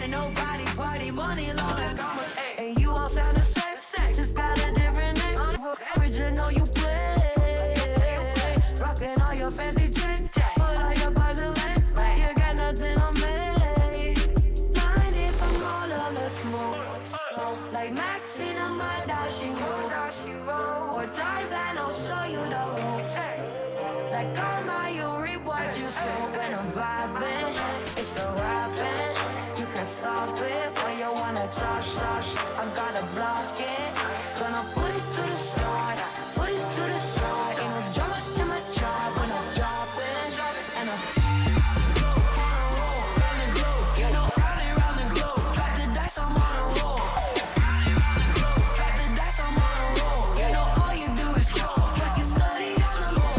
ain't a nobody party, money long like I'm a and you all sound the same, just got a different name. Original you play, rocking all your fancy chains, put all your bars in lane. You got nothing on me. Mind if I'm all of the smoke, like Maxine on my dashi roll, or Tarzan, I'll show you the ropes. Like karma, you reap what you sow. When I'm vibing, it's a rapping. You can't stop it, but you wanna talk. I gotta block it. Gonna put it to the side, put it to the side. Ain't no drama in my tribe when I'm dropping. And I'm you know, round and globe. Drop the dice, I'm on a roll. Drop the dice, I'm on a roll. You know, all you do is roll. Like you study on the low.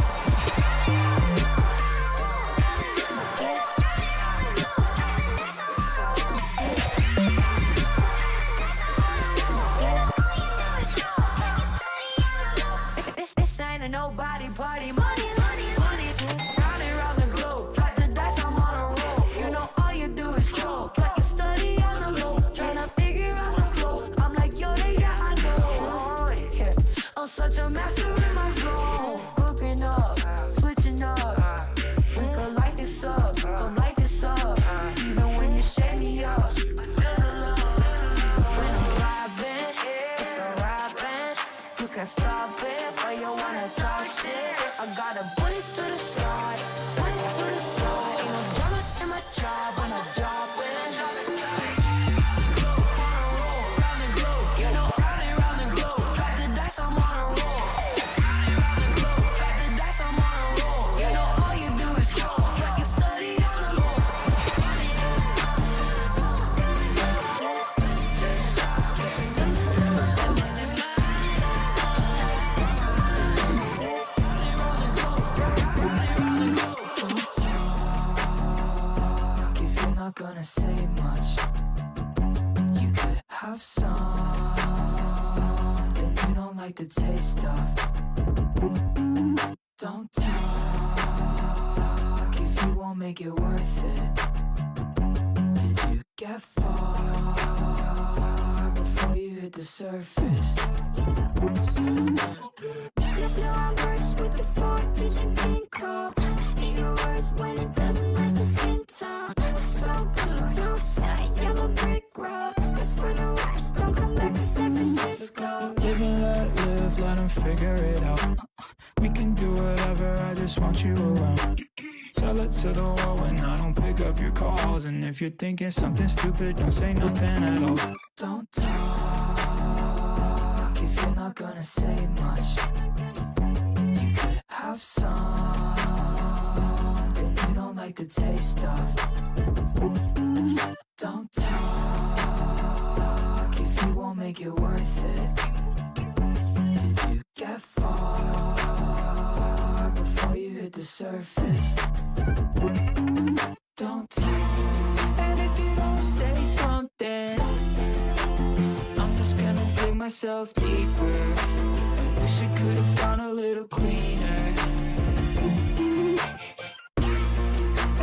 This ain't a nobody party, money. Round the globe, drop the dice, I'm on a roll. You know all you do is scroll, like you study on the low, tryna figure out the flow. I'm like, yo, yeah, I know. Yeah. I'm such a master in my zone. Cooking up, switching up. We could light this up, gon' light this up. Even when you shake me up, I feel the love. When I'm vibing, it's a rapping. You can't stop it, but you wanna talk shit. I gotta put it to the side, put it to the side. Ain't no drama in my tribe when I'm dropping. Round and globe, you know, round and globe. Drop the dice, I'm on a roll. Drop the dice, I'm on a roll. You know all you do is roll, like you study on the low. If you're not gonna say much, you could have something you don't like the taste of. Don't talk if you won't make it worth it. Did you get far before you hit the surface? I'm versed with the 4-digit pin code. Ain't no words when it doesn't match the skin tone. So blue, no sight, yellow brick road. Just for the rest, don't come back to San Francisco. Live and let live, let them figure it out. We can do whatever, I just want you around. Tell it to the world when I don't pick up your calls. And if you're thinking something stupid, don't say nothing at all. Don't talk if you're not gonna say much. You could have something you don't like the taste of. Don't talk if you won't make it worth it. Did you get far before you hit the surface? Don't talk. And if you don't say something, I'm just gonna dig myself deeper. Wish it could have gone a little cleaner.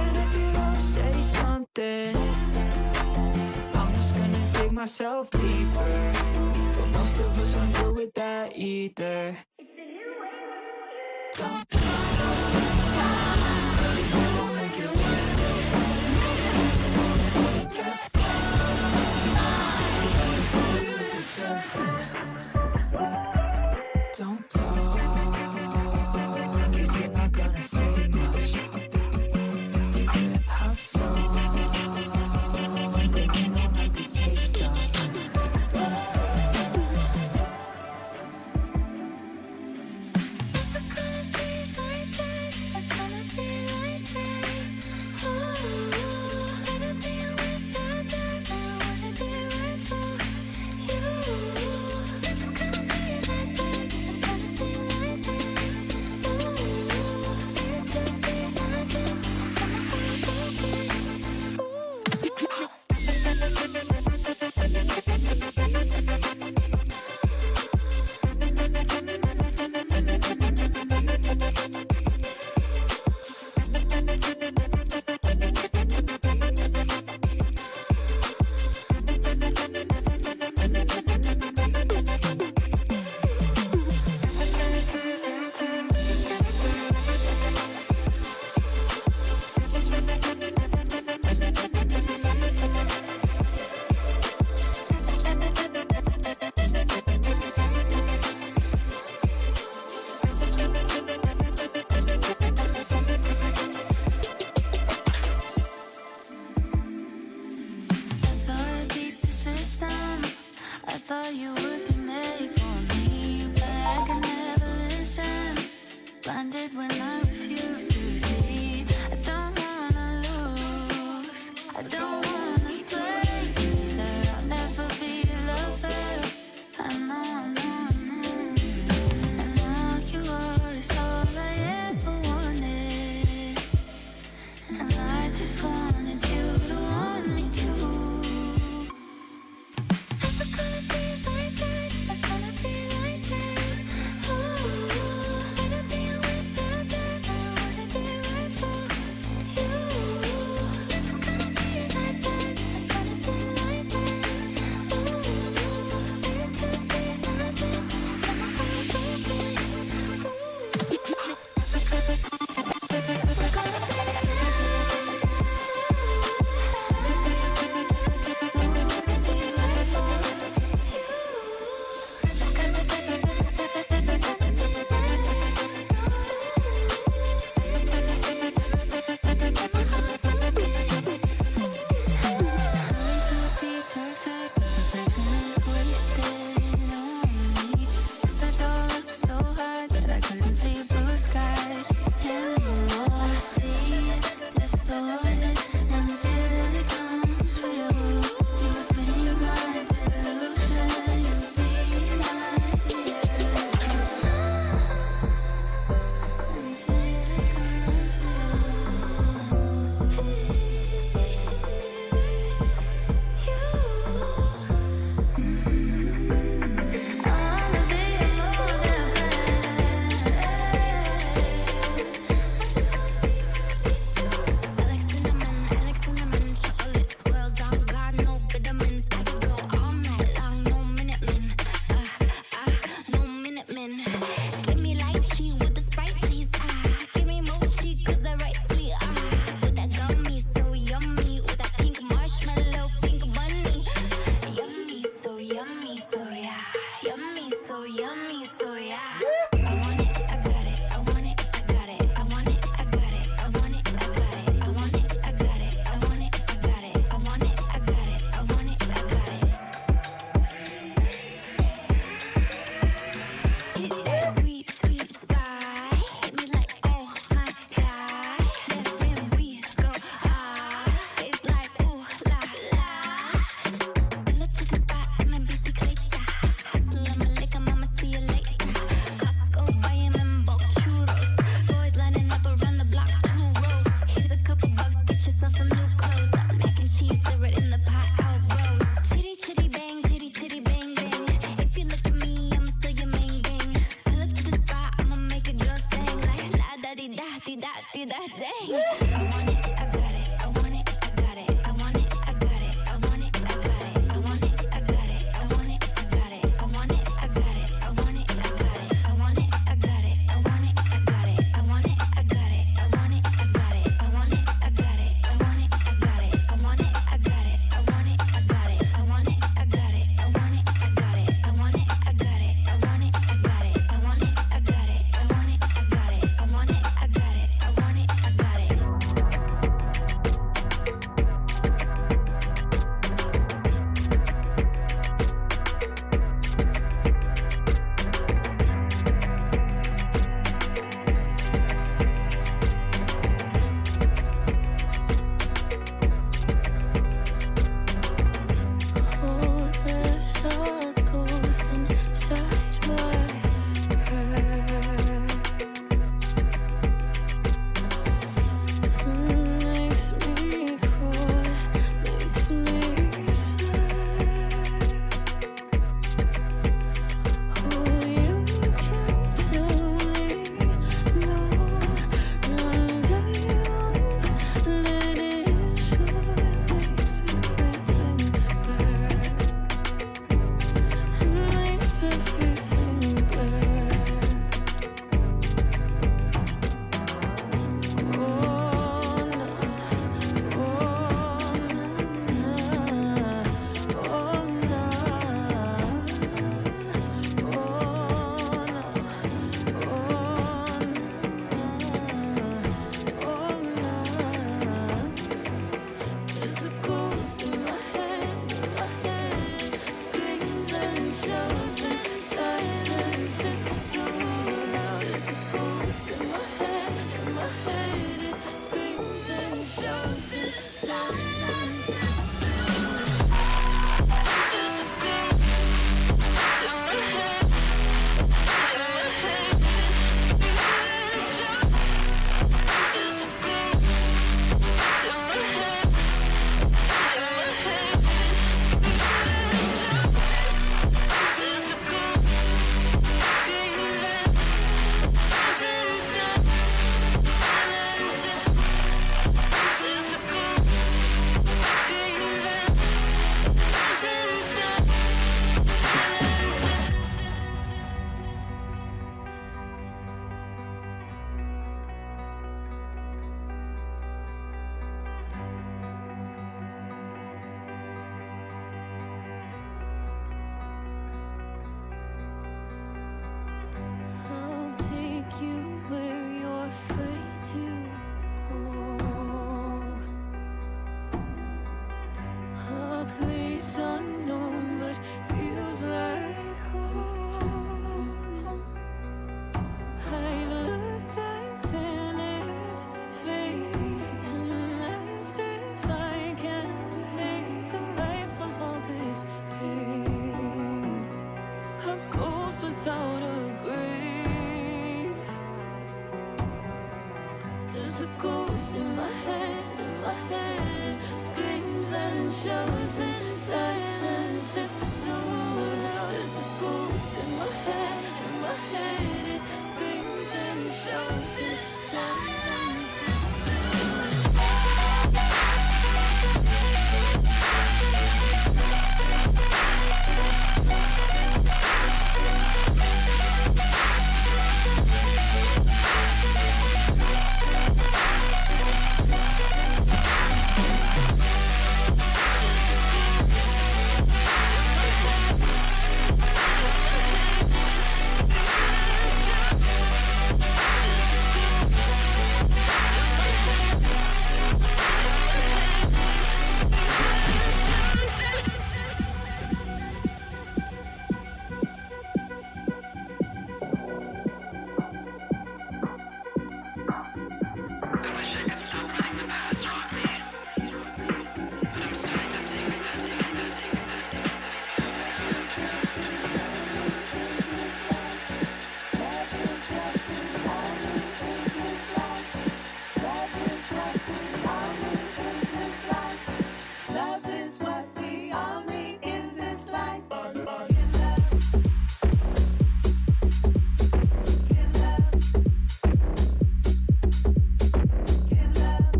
And if you don't say something, I'm just gonna dig myself deeper. But most of us aren't good with that either. Don't talk. If you won't make it worth it, get far before you hit the surface. Don't talk if you're not gonna say much. You could have something you don't like the taste of. Could be thought you would be made for me, but I could never listen. Blinded when I refuse to see. I don't wanna lose, I don't wanna play either. I'll never be a lover. I know, I know you are is all I ever wanted, and I just wanted you to want me too. Never gonna be like that, never gonna be like that. Ooh, wanna be without that, I wanna be right for you. Never gonna be like that. I'll take you where you're afraid to go. A place unknown but feels like home. I've looked at Planet's face and asked if I can make a life from all this pain. A ghost without a grave. There's a ghost in my head, screams and shouts and silences so loud. There's a ghost in my head, it screams and shouts and silences. Love is what we all need in this life. Give love. Give love. Give love. Give love.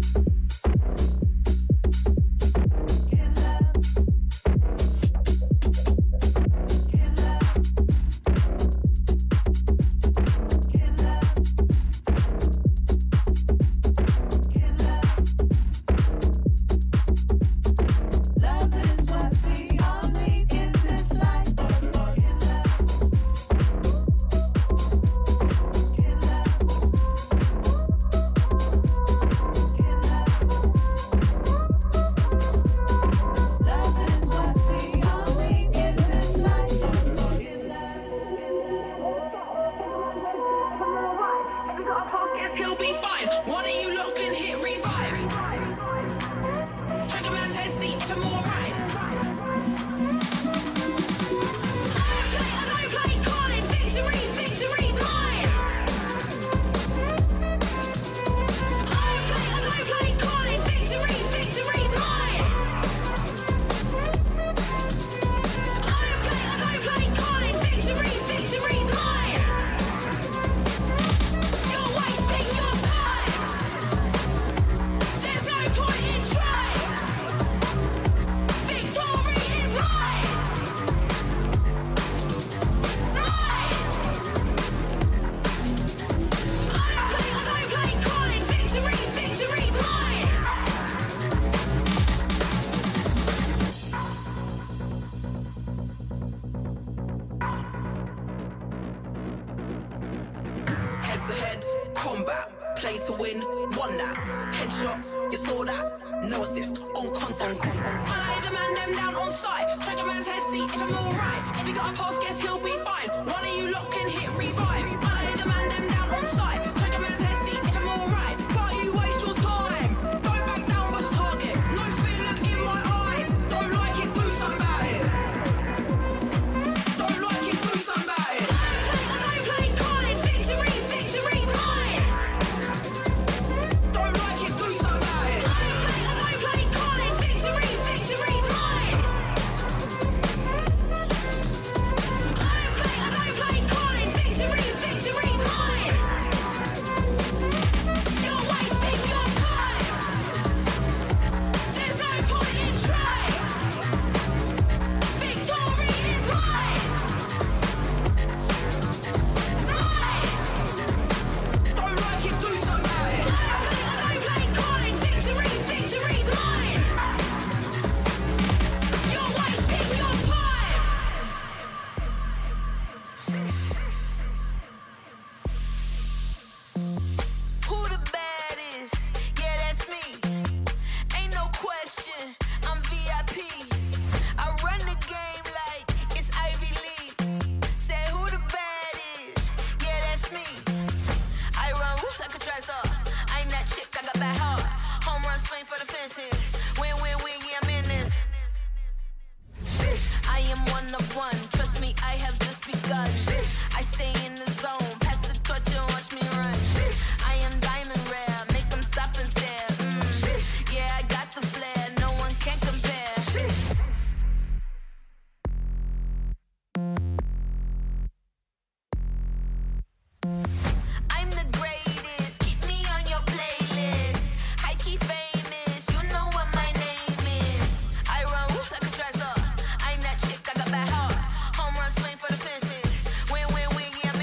Give love. Give love. Love is what we all need in this life. Give love. Give love. Give love. Love is what we all need in this life. Give love. If we got a podcast, he'll be fine. One of you lot can hit revive. Check a man's head, see if I'm alright. I don't play calling. Victory's mine. I don't play calling. Victory's mine. I don't play calling. Victory's mine. You're wasting your time. There's no point in trying. Victory is mine. Mine. I don't play calling. Victory's mine. Head to head, combat, play to win, won that. Headshot, you saw that. No assist, on contact. I lay the man them down on sight. Check a man's head, see if I'm alright. If he got a pass, guess he'll be fine. One of you lot can hit revive. I lay the man them down on sight. Check a man's head, see if I'm alright. But you waste your time. Go back down, what's target? No fear, look in my done. I stay in the zone, pass the torch and watch me run. I am diamond rare, make them stop and stare. Yeah, I got the flair, no one can compare. I'm the greatest, keep me on your playlist. High key famous, you know what my name is. I run like a treasure, I'm that chick, I got bad heart. Home run swing for the fences. Win, win, win, yeah, I'm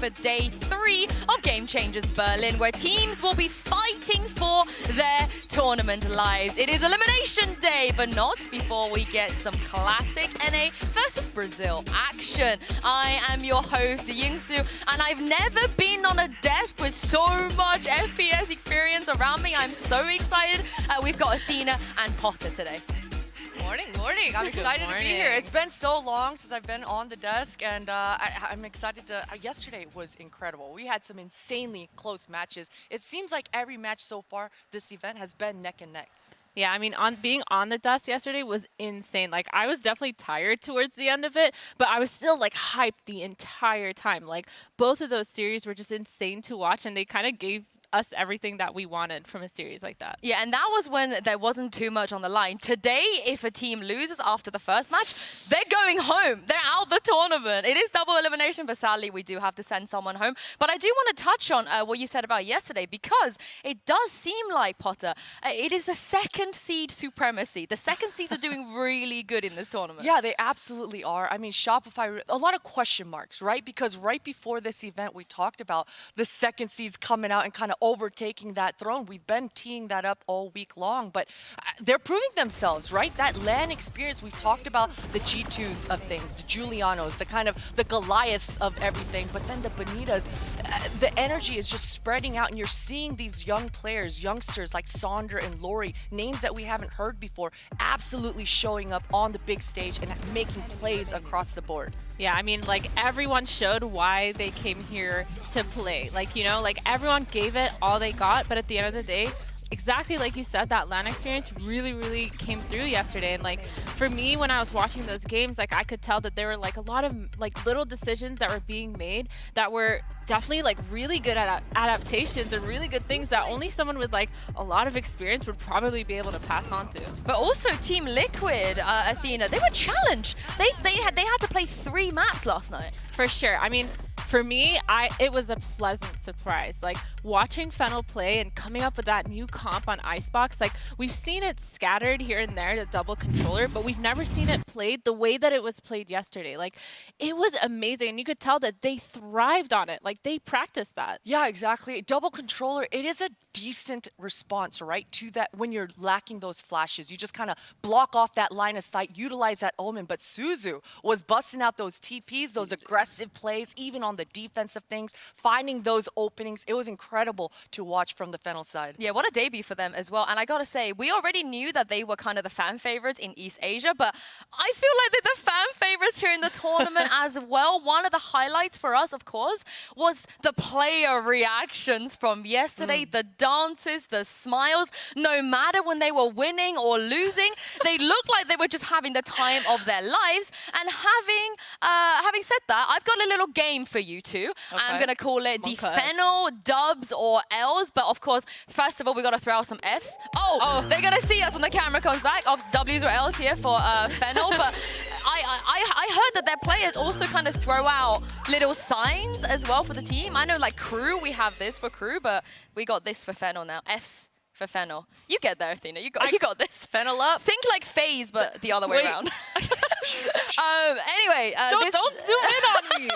for day 3 of Game Changers Berlin, where teams will be fighting for their tournament lives. It is elimination day, but not before we get some classic NA versus Brazil action. I am your host, Yingsu, and I've never been on a desk with so much FPS experience around me. I'm so excited. We've got Athena and Potter today. Morning. I'm excited to be here. It's been so long since I've been on the desk, and I'm excited to. Yesterday was incredible. We had some insanely close matches. It seems like every match so far this event has been neck and neck. Yeah, I mean, being on the desk yesterday was insane. Like, I was definitely tired towards the end of it, but I was still, like, hyped the entire time. Like, both of those series were just insane to watch, and they kind of gave us everything that we wanted from a series like that. Yeah, and that was when there wasn't too much on the line. Today, if a team loses after the first match, they're going home. They're out the tournament. It is double elimination, but sadly, we do have to send someone home. But I do want to touch on what you said about yesterday, because it does seem like, Potter, it is the second seed supremacy. The second seeds are doing really good in this tournament. Yeah, they absolutely are. I mean, Shopify, a lot of question marks, right? Because right before this event, we talked about the second seeds coming out and kind of overtaking that throne. We've been teeing that up all week long, but they're proving themselves, right? That LAN experience, we've talked about the G2s of things, the Julianos, the kind of the Goliaths of everything, but then the Bonitas, the energy is just spreading out, and you're seeing these young players, youngsters like Sandra and Lori, names that we haven't heard before, absolutely showing up on the big stage and making plays across the board. Yeah, I mean, like, everyone showed why they came here to play. Like, you know, like, everyone gave it all they got, but at the end of the day, exactly like you said, that LAN experience really came through yesterday. And, like, for me, when I was watching those games, like, I could tell that there were, like, a lot of, like, little decisions that were being made that were definitely, like, really good adaptations and really good things that only someone with, like, a lot of experience would probably be able to pass on to. But also Team Liquid, Athena, they were challenged. They had to play 3 maps last night. For sure. I mean, for me, it was a pleasant surprise. Like, watching Fennel play and coming up with that new comp on Icebox, like, we've seen it scattered here and there to double controller, but we've never seen it played the way that it was played yesterday. Like, it was amazing, and you could tell that they thrived on it. Like, they practiced that. Yeah, exactly. Double controller, it is a decent response, right, to that when you're lacking those flashes. You just kind of block off that line of sight, utilize that omen, but Suzu was busting out those TPs, those aggressive plays, even on the defensive things, finding those openings. It was incredible to watch from the Fennel side. Yeah, what a debut for them as well. And I gotta say, we already knew that they were kind of the fan favorites in East Asia, but I feel like they're the fan favorites here in the tournament as well. One of the highlights for us, of course, was the player reactions from yesterday, the dances, the smiles. No matter when they were winning or losing, they looked like they were just having the time of their lives. And having said that, I've got a little game for you two. Okay. I'm gonna call it the Okay. Fennel dubs or L's, but of course, first of all, we gotta throw out some F's. Oh, they're gonna see us when the camera comes back of W's or L's here for Fennel, but I heard that their players also kind of throw out little signs as well for the team. I know, like, crew, we have this for crew, but we got this for Fennel now. F's for Fennel. You get there, Athena. You got this. Fennel up. Think like FaZe, but the other way around. Anyway, Don't zoom in on me.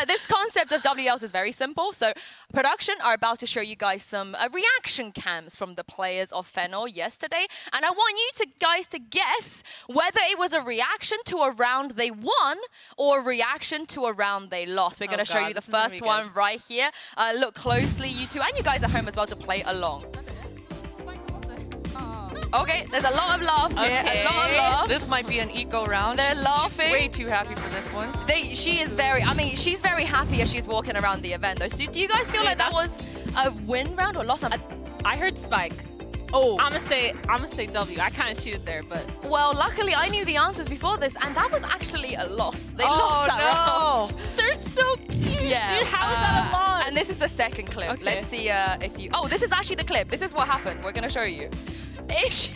this concept of WLs is very simple. So production are about to show you guys some reaction cams from the players of Fennel yesterday. And I want you guys to guess whether it was a reaction to a round they won or a reaction to a round they lost. We're going to show you the first one right here. Look closely, you two, and you guys at home as well, to play along. Okay, there's a lot of laughs here. A lot of laughs. This might be an eco round. They're She's laughing. way too happy for this one. She's very happy as she's walking around the event, though. So do you guys feel like that was a win round or loss? I heard Spike. Oh, I'm gonna say W. I kind of cheated there, but well, luckily I knew the answers before this, and that was actually a loss. They lost that round. they're so cute. Yeah. Dude, how is that a loss? And this is the second clip. Okay. Let's see if you. Oh, this is actually the clip. This is what happened. We're gonna show you. It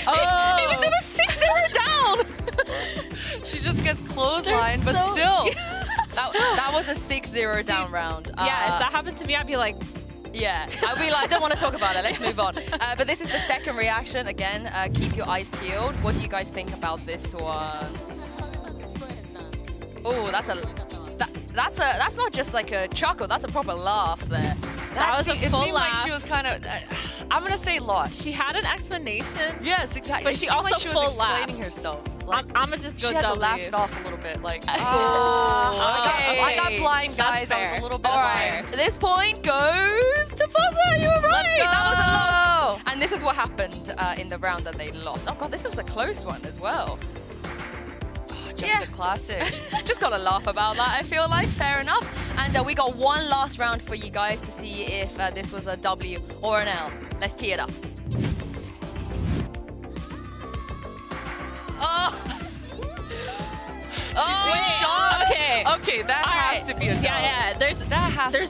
was 6-0 down. She just gets clotheslined, but so- still. That was a 6-0 down round. Yeah, if that happened to me, I'd be like, Yeah, I'll be like, I don't want to talk about it. Let's move on. But this is the second reaction. Again, keep your eyes peeled. What do you guys think about this one? Oh, that's not just like a chuckle. That's a proper laugh there. That was a it full seemed like laugh. she was kind of. I'm gonna say lost. She had an explanation. Yes, exactly. But It she seemed like also she full was laugh. explaining herself. Like, I'm gonna just go she had to W. laugh it off a little bit. Like, Okay. I got blind, That's guys. I was fair. a little bit All right, blind. this point goes to Potter. You were right. Let's go. That was a loss. And this is what happened in the round that they lost. Oh god, this was a close one as well. Just a classic. Just gotta laugh about that, I feel like. Fair enough. And we got one last round for you guys to see if this was a W or an L. Let's tee it up. Oh! She's in shock. Okay. Okay, that All has right. to be a dub. Yeah. There's to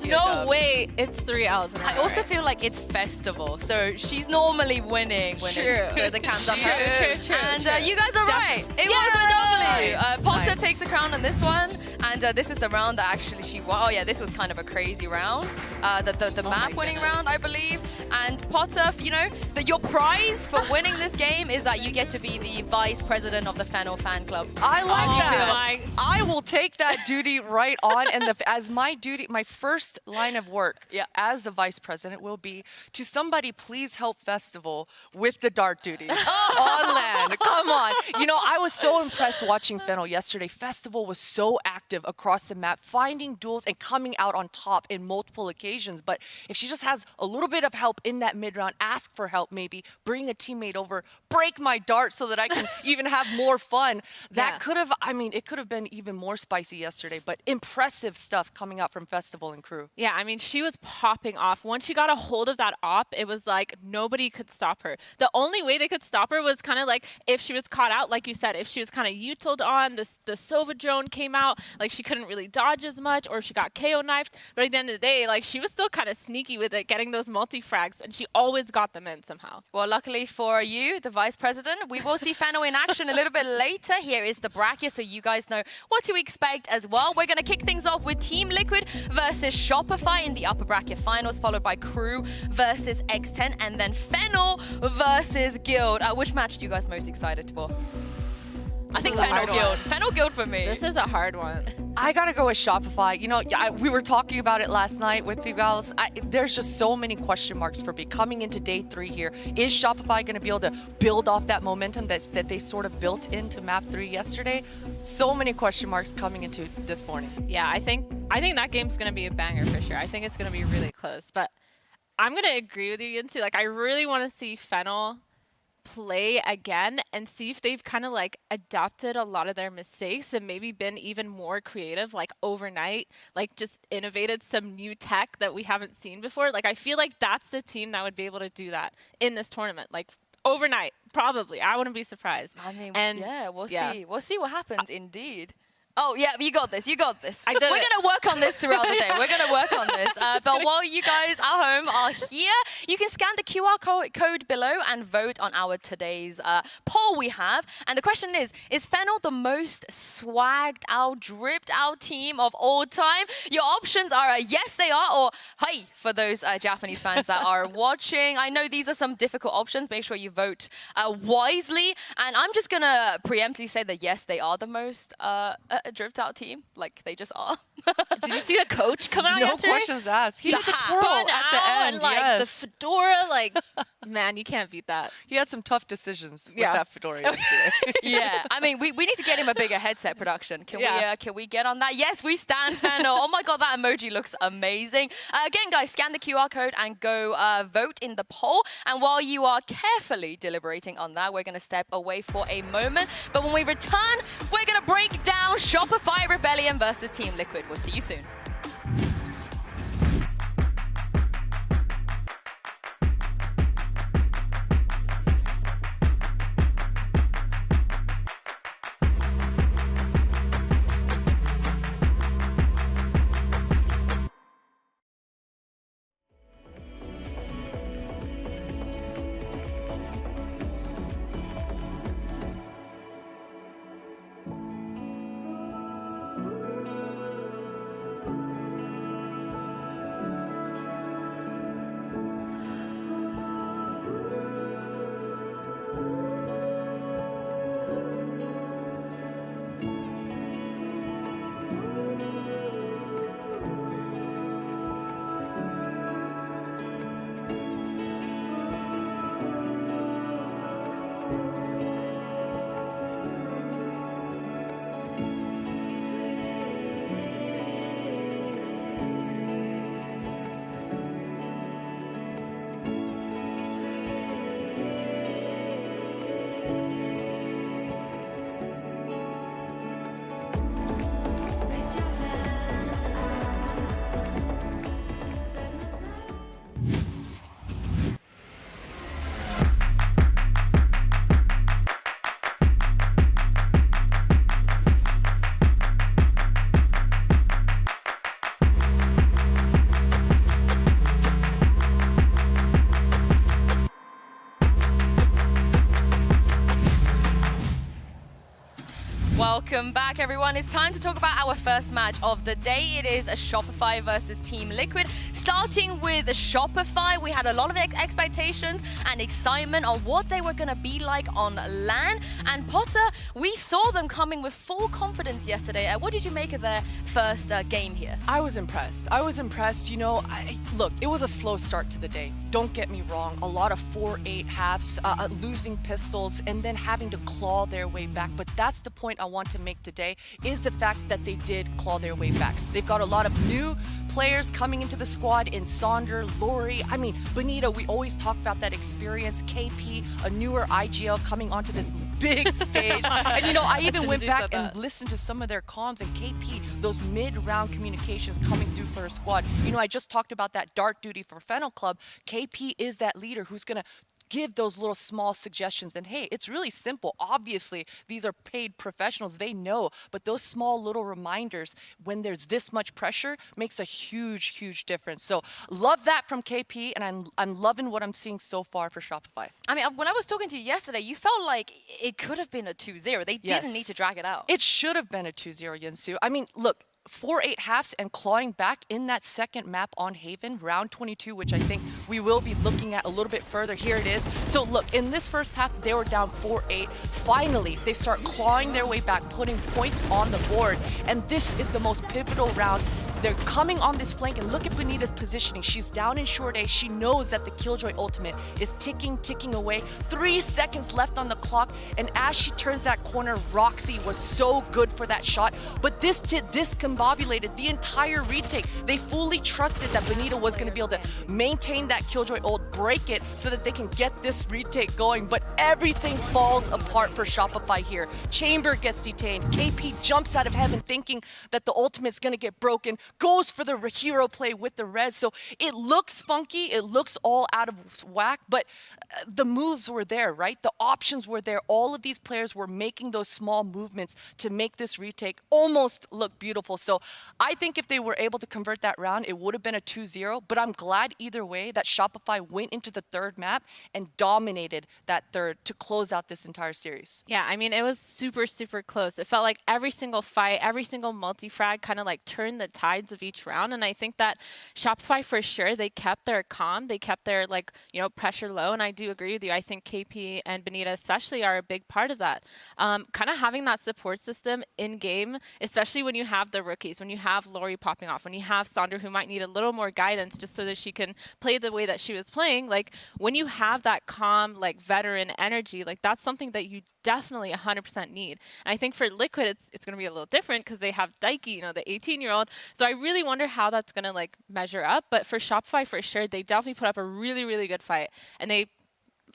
be a no dub. way it's 3 L's in a I row, also right? feel like it's festival, so she's normally winning when it's, the cams are She her. is. True. And you guys are right. It was a W. Nice, Potter nice. takes the crown on this one, and this is the round that actually she won. Oh yeah, this was kind of a crazy round. The map winning round, I believe. And Potter, you know, your prize for winning this game is that you get to be the vice president of the Fennel fan club. I like Oh that. my- I will take that duty right on. And as my duty, my first line of work as the vice president will be to somebody please help Festival with the dart duties on land. Come on. You know, I was so impressed watching Fennel yesterday. Festival was so active across the map, finding duels and coming out on top in multiple occasions. But if she just has a little bit of help in that mid round, ask for help maybe, bring a teammate over, break my dart so that I can even have more fun. That could have, I mean, it could have been even more spicy yesterday, but impressive stuff coming out from Festival and crew. Yeah, I mean, she was popping off. Once she got a hold of that op, it was like nobody could stop her. The only way they could stop her was kind of like if she was caught out, like you said, if she was kind of utiled on, the Sova drone came out, like she couldn't really dodge as much, or she got KO knifed. But at the end of the day, like she was still kind of sneaky with it, getting those multi-frags, and she always got them in somehow. Well, luckily for you, the vice president, we will see Fennel in action a little bit later. Here is the bracket, so you guys know what to expect as well. We're going to kick things off with Team Liquid versus Shopify in the upper bracket finals, followed by Crew versus X10, and then Fennel versus Guild. Which match are you guys most excited for? I think is a Fennel hard one. Guild. Fennel Guild for me. This is a hard one. I gotta go with Shopify. You know, we were talking about it last night with you guys. There's just so many question marks for me coming into day 3 here. Is Shopify gonna be able to build off that momentum that they sort of built into map 3 yesterday? So many question marks coming into this morning. Yeah, I think that game's gonna be a banger for sure. I think it's gonna be really close. But I'm gonna agree with you, Yinsu. Like, I really want to see Fennel play again and see if they've kind of like adapted a lot of their mistakes and maybe been even more creative, like overnight, like just innovated some new tech that we haven't seen before. Like, I feel like that's the team that would be able to do that in this tournament, like overnight, probably. I wouldn't be surprised. I mean, And yeah, we'll yeah. see. We'll see what happens, indeed. Oh, yeah, you got this. You got this. I did We're it. going to work on this throughout the day. We're going to work on this. But while you guys at home are here, you can scan the QR code below and vote on our today's poll we have. And the question is Fennel the most swagged out, dripped out team of all time? Your options are yes, they are, or hi, for those Japanese fans that are watching. I know these are some difficult options. Make sure you vote wisely. And I'm just going to preemptively say that yes, they are the most dripped out team, like they just are. Did you see the coach come out No yesterday? questions asked. He The had the hat. twirl Spun at the out end. and like yes. the fedora, like man, you can't beat that. He had some tough decisions with Yeah. that fedora yesterday. Yeah, I mean, we need to get him a bigger headset production. Yeah. Can we get on that? Yes, we stand Fennel. Oh my god, that emoji looks amazing. Again, guys, scan the QR code and go vote in the poll. And while you are carefully deliberating on that, we're going to step away for a moment. But when we return, we're going to break down Shopify Rebellion versus Team Liquid. We'll see you soon. Welcome back, everyone. It's time to talk about our first match of the day. It is a Shopify versus Team Liquid. Starting with Shopify, we had a lot of expectations and excitement on what they were going to be like on LAN. And Potter, we saw them coming with full confidence yesterday. What did you make of their first game here? I was impressed. You know, look, it was a slow start to the day. Don't get me wrong. A lot of 4-8 halves, losing pistols, and then having to claw their way back. But that's the point I want to make today, is the fact that they did claw their way back. They've got a lot of new players coming into the squad in Sonder, Lori. I mean, Benita, we always talk about that experience. KP, a newer IGL coming onto this big stage. And you know, I even went back and listened to some of their comms, and KP, those mid-round communications coming through for her squad. You know, I just talked about that dart duty for Fennel Club. KP is that leader who's going to give those little small suggestions. And hey, it's really simple. Obviously, these are paid professionals. They know. But those small little reminders, when there's this much pressure, makes a huge, huge difference. So love that from KP, and I'm loving what I'm seeing so far for Shopify. I mean, when I was talking to you yesterday, you felt like it could have been a 2-0. They didn't need to drag it out. It should have been a 2-0, Yinsu. I mean, look, 4-8 halves and clawing back in that second map on Haven, round 22, which I think we will be looking at a little bit further. Here it is. So look, in this first half, they were down 4-8. Finally, they start clawing their way back, putting points on the board. And this is the most pivotal round. They're coming on this flank, and look at Benita's positioning. She's down in short A. She knows that the Killjoy ultimate is ticking away. 3 seconds left on the clock, and as she turns that corner, Roxy was so good for that shot. But this discombobulated the entire retake. They fully trusted that Benita was going to be able to maintain that Killjoy ult, break it, so that they can get this retake going. But everything falls apart for Shopify here. Chamber gets detained. KP jumps out of heaven thinking that the ultimate's going to get broken. Goes for the hero play with the res. So it looks funky, it looks all out of whack, but the moves were there, right? The options were there. All of these players were making those small movements to make this retake almost look beautiful. So I think if they were able to convert that round, it would have been a 2-0, but I'm glad either way that Shopify went into the third map and dominated that third to close out this entire series. Yeah, I mean, it was super, super close. It felt like every single fight, every single multi-frag kind of like turned the tide of each round. And I think that Shopify, for sure, they kept their calm, they kept their, like, you know, pressure low. And I do agree with you. I think KP and Benita especially are a big part of that. Kind of having that support system in game, especially when you have the rookies, when you have Lori popping off, when you have Sonder who might need a little more guidance just so that she can play the way that she was playing. Like, when you have that calm, like, veteran energy, like, that's something that you definitely 100% need. And I think for Liquid, it's going to be a little different because they have Daiki, you know, the 18-year-old. So I really wonder how that's going to like measure up. But for Shopify, for sure, they definitely put up a really, really good fight. And they,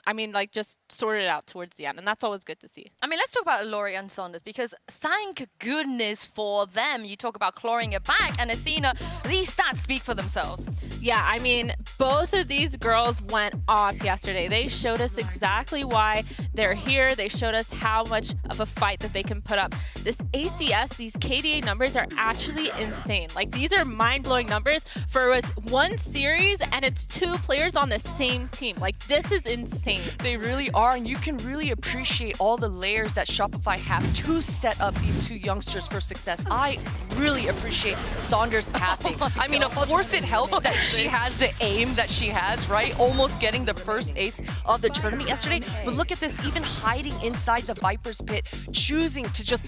I mean, like, just sorted it out towards the end. And that's always good to see. I mean, let's talk about Lori and Saunders, because thank goodness for them. You talk about clawing it back, and Athena, these stats speak for themselves. Yeah, I mean, both of these girls went off yesterday. They showed us exactly why they're here. They showed us how much of a fight that they can put up. This ACS, these KDA numbers are actually insane. Like, these are mind-blowing numbers for one series, and it's 2 players on the same team. Like, this is insane. They really are, and you can really appreciate all the layers that Shopify have to set up these 2 youngsters for success. I really appreciate Saunders' pathing. I mean, of course it helps that she has the aim that she has, right? Almost getting the first ace of the tournament yesterday. But look at this, even hiding inside the Viper's pit, choosing to just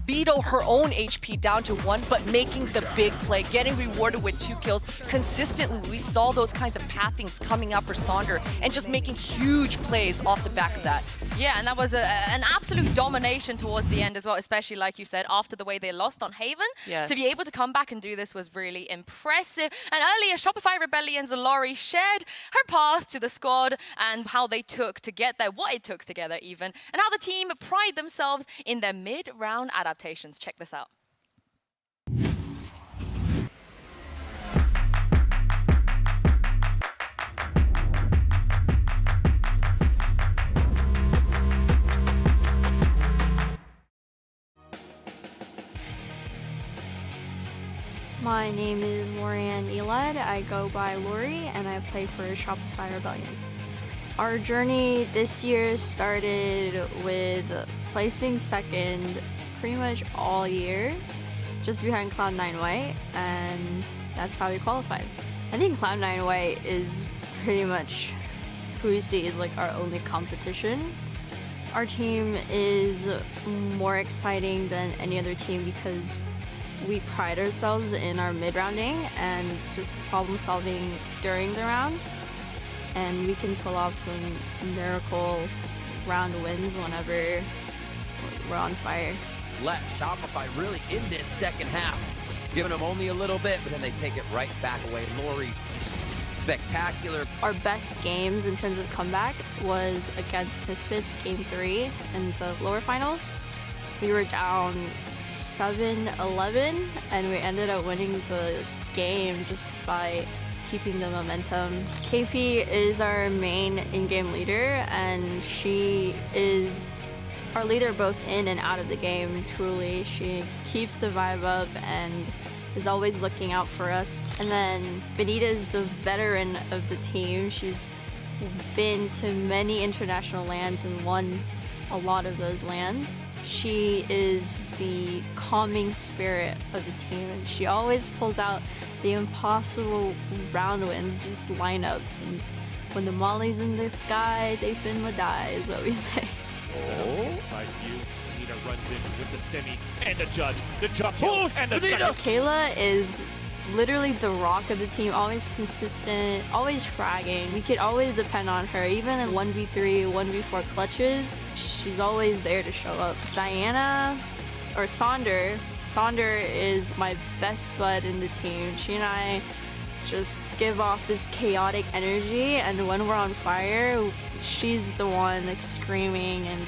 veto her own HP down to 1, but making the big play, getting rewarded with 2 kills. Consistently, we saw those kinds of pathings coming out for Sonder and just making huge plays off the back of that. Yeah, and that was an absolute domination towards the end as well, especially, like you said, after the way they lost on Haven. Yes. To be able to come back and do this was really impressive. And earlier, Shopify Rebellion's Lori shared her path to the squad and how they took to get there, what it took to get there even, and how the team pride themselves in their mid-round adaptations. Check this out. My name is Lorianne Elad. I go by Lori and I play for Shopify Rebellion. Our journey this year started with placing second pretty much all year, just behind Cloud9 White, and that's how we qualified. I think Cloud9 White is pretty much who we see is like our only competition. Our team is more exciting than any other team because we pride ourselves in our mid-rounding and just problem solving during the round. And we can pull off some miracle round wins whenever we're on fire. Let Shopify really in this second half, giving them only a little bit, but then they take it right back away. Lori, spectacular. Our best games in terms of comeback was against Misfits Game 3 in the lower finals. We were down 7-11 and we ended up winning the game just by keeping the momentum. KP is our main in-game leader and she is our leader both in and out of the game, truly. She keeps the vibe up and is always looking out for us. And then Benita is the veteran of the team. She's been to many international lands and won a lot of those lands. She is the calming spirit of the team and she always pulls out the impossible round wins, just lineups. And when the molly's in the sky, they finna die is what we say. Inside view, Benita runs in with the stemmy and the judge. The jump and the Benita! Kayla is literally the rock of the team, always consistent, always fragging. We could always depend on her, even in 1v3, 1v4 clutches. She's always there to show up. Diana, or Sonder is my best bud in the team. She and I just give off this chaotic energy, and when we're on fire, she's the one like screaming and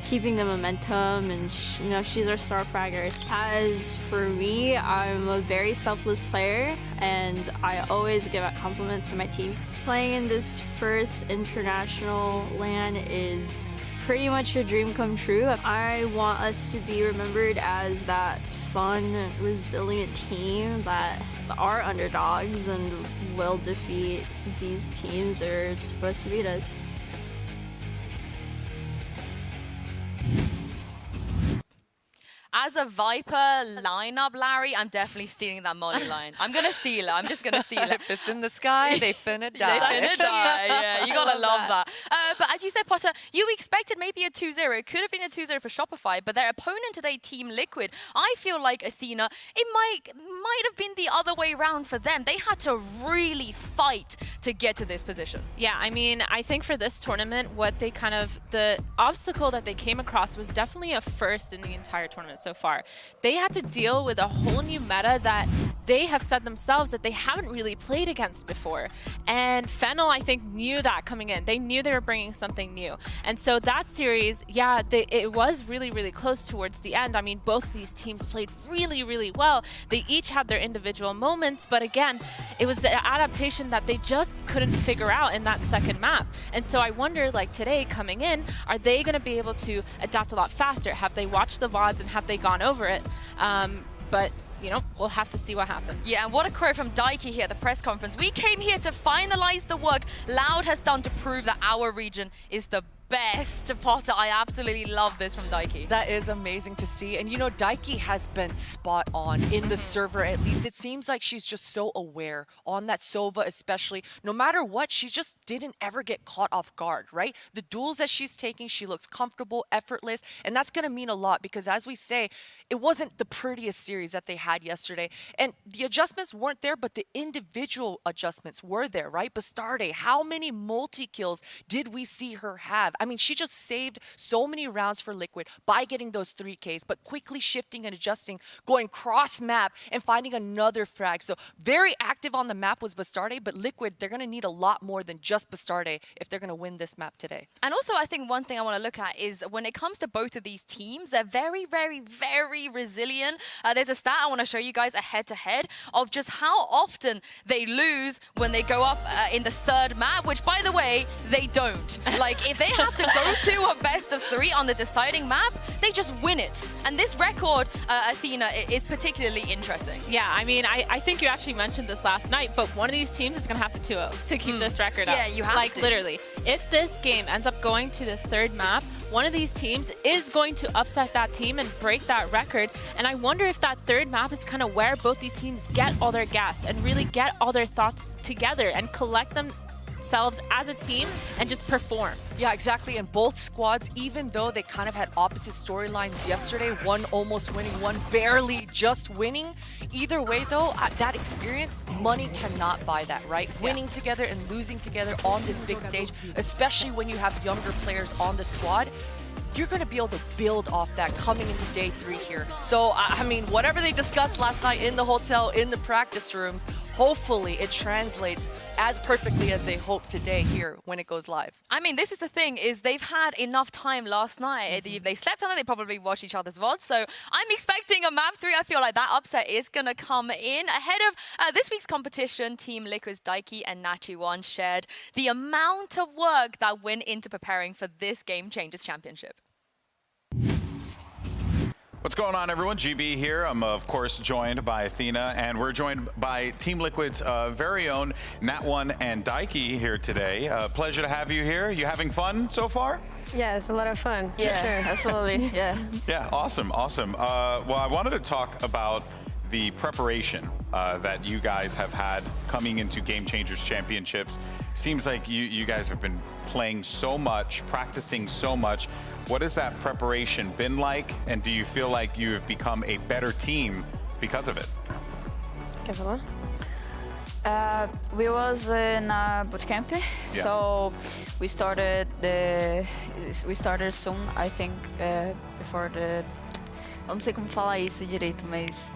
keeping the momentum, and she's our star fragger. As for me, I'm a very selfless player and I always give out compliments to my team. Playing in this first international LAN is pretty much a dream come true. I want us to be remembered as that fun, resilient team that are underdogs and will defeat these teams that are supposed to beat us. As a Viper lineup, Larry, I'm definitely stealing that Molly line. I'm going to steal it. I'm just going to steal it. If it's in the sky, they finna die. They finna die. Yeah, you gotta love that. But as you said, Potter, you expected maybe a 2-0. It could have been a 2-0 for Shopify, but their opponent today, Team Liquid, I feel like Athena, it might have been the other way around for them. They had to really fight to get to this position. Yeah, I mean, I think for this tournament, the obstacle that they came across was definitely a first in the entire tournament so far. They had to deal with a whole new meta that they have said themselves that they haven't really played against before. And Fennel, I think, knew that coming in. They knew they were bringing something new. And so that series, yeah, it was really, really close towards the end. I mean, both of these teams played really, really well. They each had their individual moments, but again, it was the adaptation that they just couldn't figure out in that second map. And so I wonder, like today coming in, are they going to be able to adapt a lot faster? Have they watched the VODs and have they gone over it? But we'll have to see what happens. Yeah, and what a quote from Daiki here at the press conference. We came here to finalize the work Loud has done to prove that our region is the best. Potter, I absolutely love this from Daiki. That is amazing to see. And Daiki has been spot on in the server, at least. It seems like she's just so aware on that Sova, especially. No matter what, she just didn't ever get caught off guard, right? The duels that she's taking, she looks comfortable, effortless, and that's going to mean a lot because, as we say, it wasn't the prettiest series that they had yesterday. And the adjustments weren't there, but the individual adjustments were there, right? Bastarde, how many multi-kills did we see her have? I mean, she just saved so many rounds for Liquid by getting those 3Ks, but quickly shifting and adjusting, going cross-map and finding another frag. So very active on the map was Bastarde, but Liquid, they're going to need a lot more than just Bastarde if they're going to win this map today. And also, I think one thing I want to look at is when it comes to both of these teams, they're very, very, very resilient. There's a stat I want to show you guys a head-to-head of just how often they lose when they go up in the third map, which, by the way, they don't. Like, if they have to go to a best of 3 on the deciding map, they just win it. And this record, Athena, is particularly interesting. Yeah, I mean, I think you actually mentioned this last night, but one of these teams is going to have to 2-0 to keep this record up. Yeah, you have to. Like, literally. If this game ends up going to the third map, one of these teams is going to upset that team and break that record. And I wonder if that third map is kind of where both these teams get all their gas and really get all their thoughts together and collect themselves as a team and just perform. Yeah, exactly. And both squads, even though they kind of had opposite storylines yesterday, one almost winning, one barely just winning. Either way, though, that experience, money cannot buy that, right? Winning together and losing together on this big stage, especially when you have younger players on the squad, you're going to be able to build off that coming into day 3 here. So, I mean, whatever they discussed last night in the hotel, in the practice rooms, hopefully it translates as perfectly as they hope today here when it goes live. I mean, this is the thing, is they've had enough time last night. They slept on it, they probably watched each other's VODs. So I'm expecting a map 3. I feel like that upset is going to come in. Ahead of this week's competition, Team Liquid's Daiki and Nachi1 shared the amount of work that went into preparing for this Game Changers Championship. What's going on, everyone? GB here. I'm, of course, joined by Athena, and we're joined by Team Liquid's very own Nat1 and Daiki here today. Pleasure to have you here. You having fun so far? Yeah, it's a lot of fun. Yeah, sure. absolutely. Yeah. Yeah, awesome, awesome. Well, I wanted to talk about the preparation that you guys have had coming into Game Changers Championships. Seems like you guys have been playing so much, practicing so much. What has that preparation been like, and do you feel like you have become a better team because of it? Quer falar? We was in boot camp, so we started soon. I think before the, eu não sei como falar isso direito, mas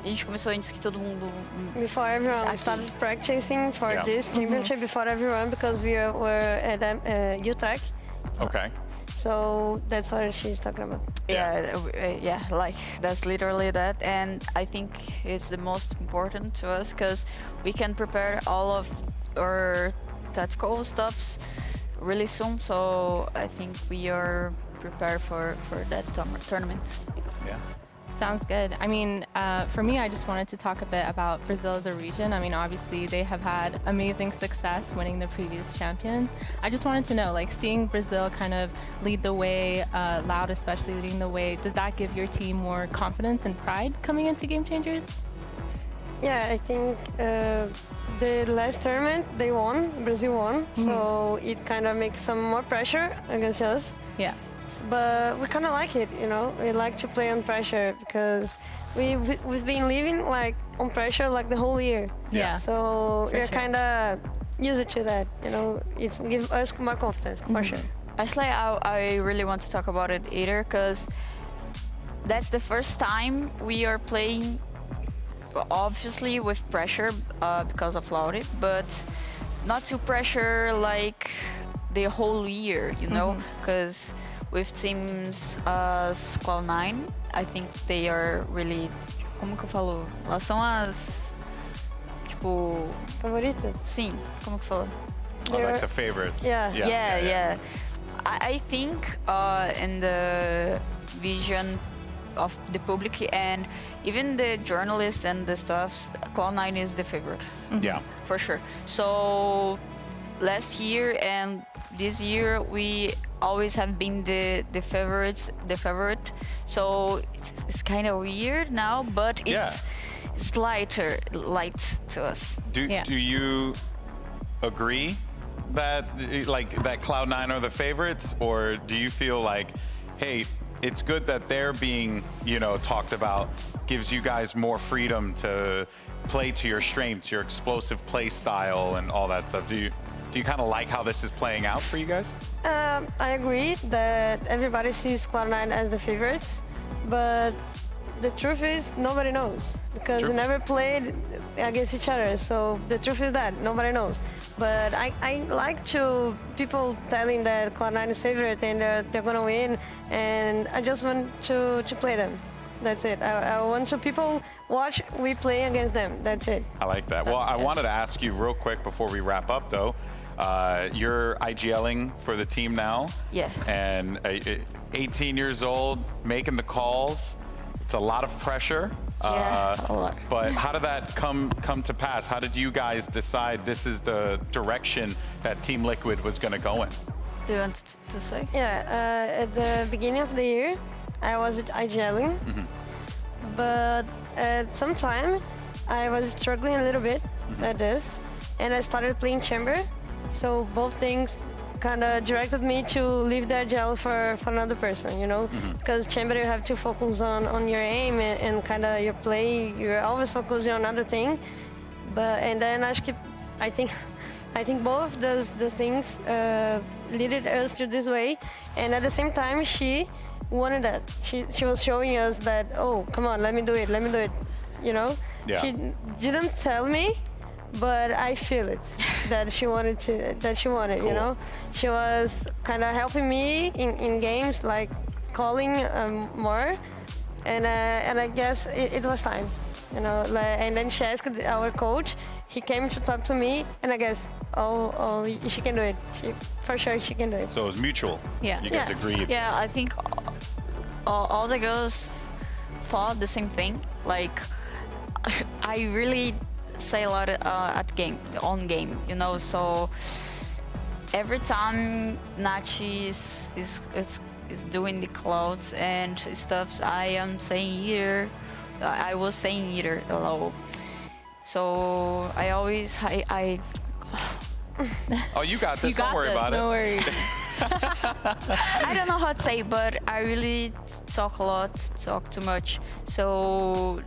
a gente começou antes que todo mundo. Before everyone, we started practicing for this championship before everyone because we were at UTech. Okay. So that's what she's talking about. Yeah, like that's literally that, and I think it's the most important to us because we can prepare all of our tactical stuffs really soon. So I think we are prepared for that tournament. Yeah. Sounds good. I mean, for me, I just wanted to talk a bit about Brazil as a region. I mean, obviously, they have had amazing success winning the previous champions. I just wanted to know, like, seeing Brazil kind of lead the way, Loud especially leading the way, did that give your team more confidence and pride coming into Game Changers? Yeah, I think the last tournament they won, Brazil won, so it kind of makes some more pressure against us. Yeah. But we kind of like it, you know. We like to play on pressure because we've been living like on pressure like the whole year. Yeah. So we're kind of used to that, you know. It's give us more confidence for sure. Actually, I really want to talk about it either because that's the first time we are playing, obviously with pressure because of Laurie, but not too pressure like the whole year, you know, because with teams as Cloud9, I think they are really, como que eu falo? Elas são as, tipo... Favoritas? Sim, como que fala? Like the favorites. Yeah. I think in the vision of the public and even the journalists and the stuffs, Cloud9 is the favorite. Yeah. For sure. So last year and this year we always have been the favorite. So it's kind of weird now, but it's light to us. Do you agree that that Cloud9 are the favorites, or do you feel like, hey, it's good that they're being, talked about, gives you guys more freedom to play to your strengths, your explosive play style and all that stuff? Do you kind of like how this is playing out for you guys? I agree that everybody sees Cloud9 as the favorites, but the truth is nobody knows because we never played against each other. So the truth is that nobody knows. But I like to people telling that Cloud9 is favorite and they're gonna win, and I just want to play them. That's it. I want to people watch we play against them. That's it. I like that. Well, I wanted to ask you real quick before we wrap up, though. You're IGLing for the team now. Yeah. And 18 years old, making the calls. It's a lot of pressure. Yeah, a lot. But how did that come to pass? How did you guys decide this is the direction that Team Liquid was going to go in? do you want to say? Yeah, at the beginning of the year, I was IGLing, but at some time, I was struggling a little bit at this, and I started playing chamber. So both things kind of directed me to leave the IGL for another person, you know, because chamber you have to focus on your aim and kind of your play. You're always focusing on another thing, and then I think both the things leaded us to this way, and at the same time she wanted that. She was showing us that, oh, come on, let me do it, you know. Yeah. She didn't tell me, but I feel it that she wanted, Cool. you know. She was kind of helping me in games, like calling more, and I guess it was time, you know. And then she asked our coach. He came to talk to me, and I guess she can do it. For sure she can do it. So it was mutual. Yeah. You guys agreed. Yeah, I think all the girls thought the same thing. Like, I really say a lot on game, you know. So every time Nachi is doing the clouds and stuff, I am saying either. I was saying either hello. So I always Oh, you got this. Don't worry about it. No worries. I don't know how to say, but I really talk a lot, talk too much. So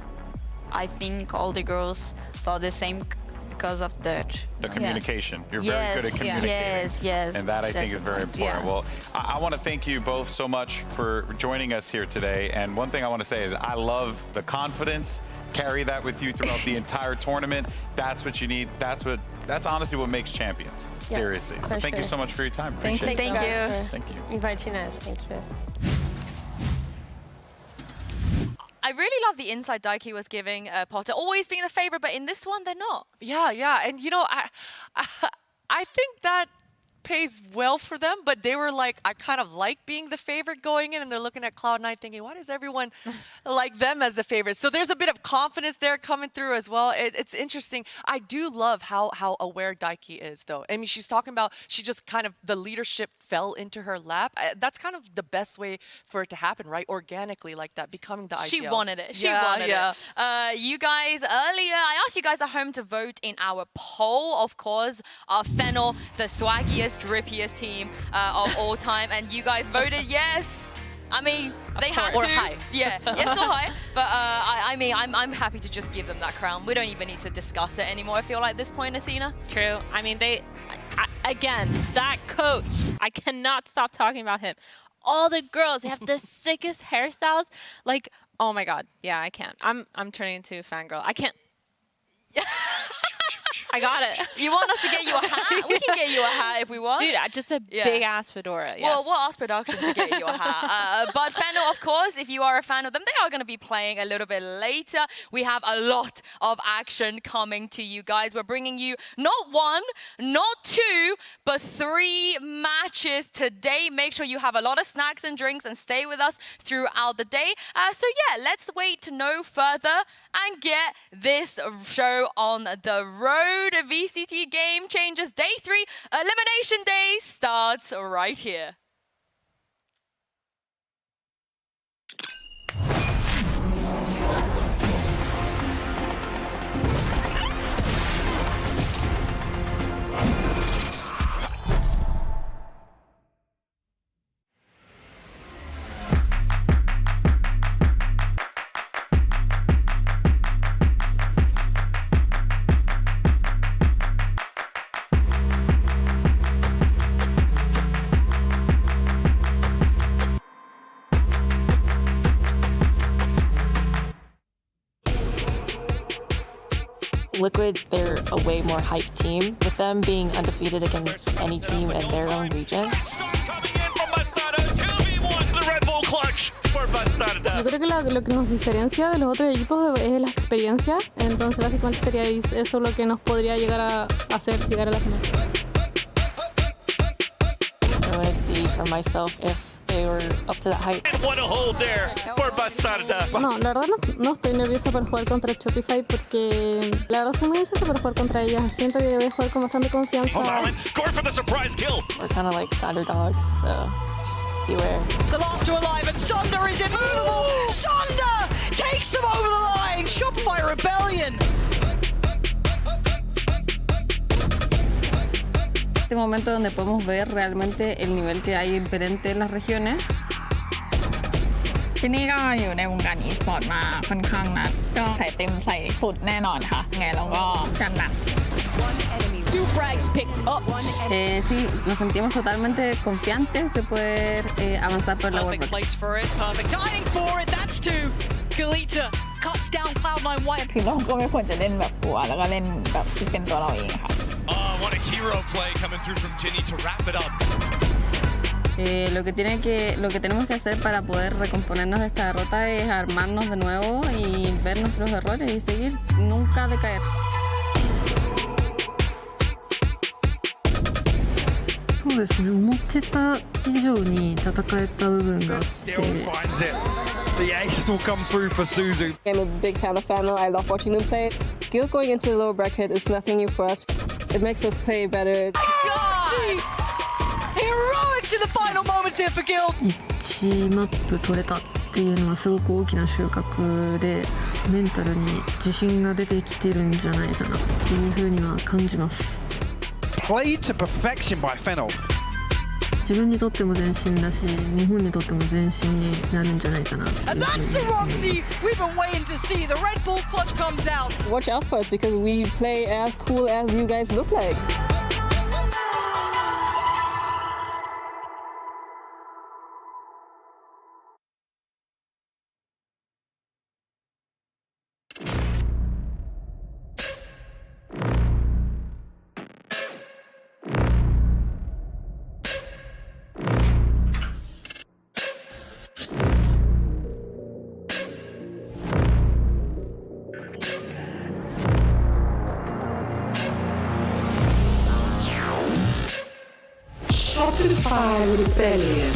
I think all the girls thought the same because of that. The communication. You're very good at communicating. Yes. And that I think That's is very the point, important. yeah. Well, I want to thank you both so much for joining us here today. And one thing I want to say is I love the confidence. Carry that with you throughout the entire tournament. That's what you need. That's honestly what makes champions. Yeah, Seriously. So thank you so much for your time. Thank Appreciate it. you. Thank you. Inviting us. Thank you. I really love the insight Daiki was giving Potter, always being the favorite, but in this one, they're not. Yeah, and you know, I think that pays well for them, but they were like, I kind of like being the favorite going in, and they're looking at Cloud9 thinking, why does everyone like them as the favorite? So there's a bit of confidence there coming through as well. It's interesting. I do love how aware Daiki is, though. I mean, she's talking about, she just kind of, the leadership fell into her lap. That's kind of the best way for it to happen, right? Organically like that, becoming the IGL. She wanted it. She wanted it. You guys, earlier, I asked you guys at home to vote in our poll, of course. Fennel, the swaggiest, drippiest team of all time, and you guys voted yes. I mean, they had to. Or high. Yeah, yes or high. But I mean, I'm happy to just give them that crown. We don't even need to discuss it anymore, I feel like, at this point, Athena. True. I mean, again, that coach, I cannot stop talking about him. All the girls, they have the sickest hairstyles. Like, oh my God. Yeah, I can't. I'm turning into a fangirl. I can't. I got it. You want us to get you a hat? We can get you a hat if we want. Dude, just a big ass fedora. Yes. Well, we'll ask production to get you a hat. But Fennel, of course, if you are a fan of them, they are going to be playing a little bit later. We have a lot of action coming to you guys. We're bringing you not one, not two, but 3 matches today. Make sure you have a lot of snacks and drinks and stay with us throughout the day. So yeah, let's wait no further and get this show on the road. VCT Game Changers Day 3 Elimination Day starts right here. Liquid, they're a way more hyped team, with them being undefeated against any team in their own region. Yo creo que lo que nos diferencia de los otros equipos es la experiencia, entonces básicamente sería eso lo que nos podría llegar a hacer llegar a la final. I want to see for myself if they were up to that height. What a hold there for Bastarda. No, la verdad no estoy nerviosa para jugar contra Shopify porque la verdad soy muy ansiosa para jugar contra ellas. Siento que voy a jugar con bastante confianza. Going for the surprise kill. We're kind of like the underdogs, so just beware. The last two alive, and Sonder is immovable. Sonder takes them over the line. Shopify Rebellion. Este momento donde podemos ver realmente el nivel que hay diferente en las regiones. ที่นี่ก็อยู่ในวงการ e-sport มาค่อนข้างนานก็ใส่เต็มใส่สุดแน่นอนค่ะไงเราก็จัดหนัก Two frags picked up. Sí, nos sentimos totalmente confiantes de poder avanzar por la Perfect place for it. Perfect timing for it. That's two. Galita cuts down Cloud9 White. คือเราก็ไม่ควรจะเล่นแบบกลัวแล้วก็เล่นแบบที่เป็นตัวเราเองค่ะ What a hero play coming through from Ginny to wrap it up. Lo que tenemos que hacer para poder recomponernos de esta derrota es armarnos de nuevo y ver nuestros errores y seguir, nunca decaer. そうですね、思ってた以上に戦えた部分があって The ace will come through for Suzu. I'm a big fan of Fano. I love watching them play. Guild going into the lower bracket is nothing new for us. It makes us play better. Heroics in the final moments here for Guild. 1マップ取れたっていうのはすごく大きな収穫で、メンタルに自信が出てきてるんじゃないかなっていうふうには感じます。Played to perfection by Fennel. 自分にとっても前進だし、日本にとっても前進になるんじゃないかなっていうふうに And that's the Roxy we've been waiting to see. The Red Bull clutch comes out. Watch out for us because we play as cool as you guys look like. Shopify Rebellion.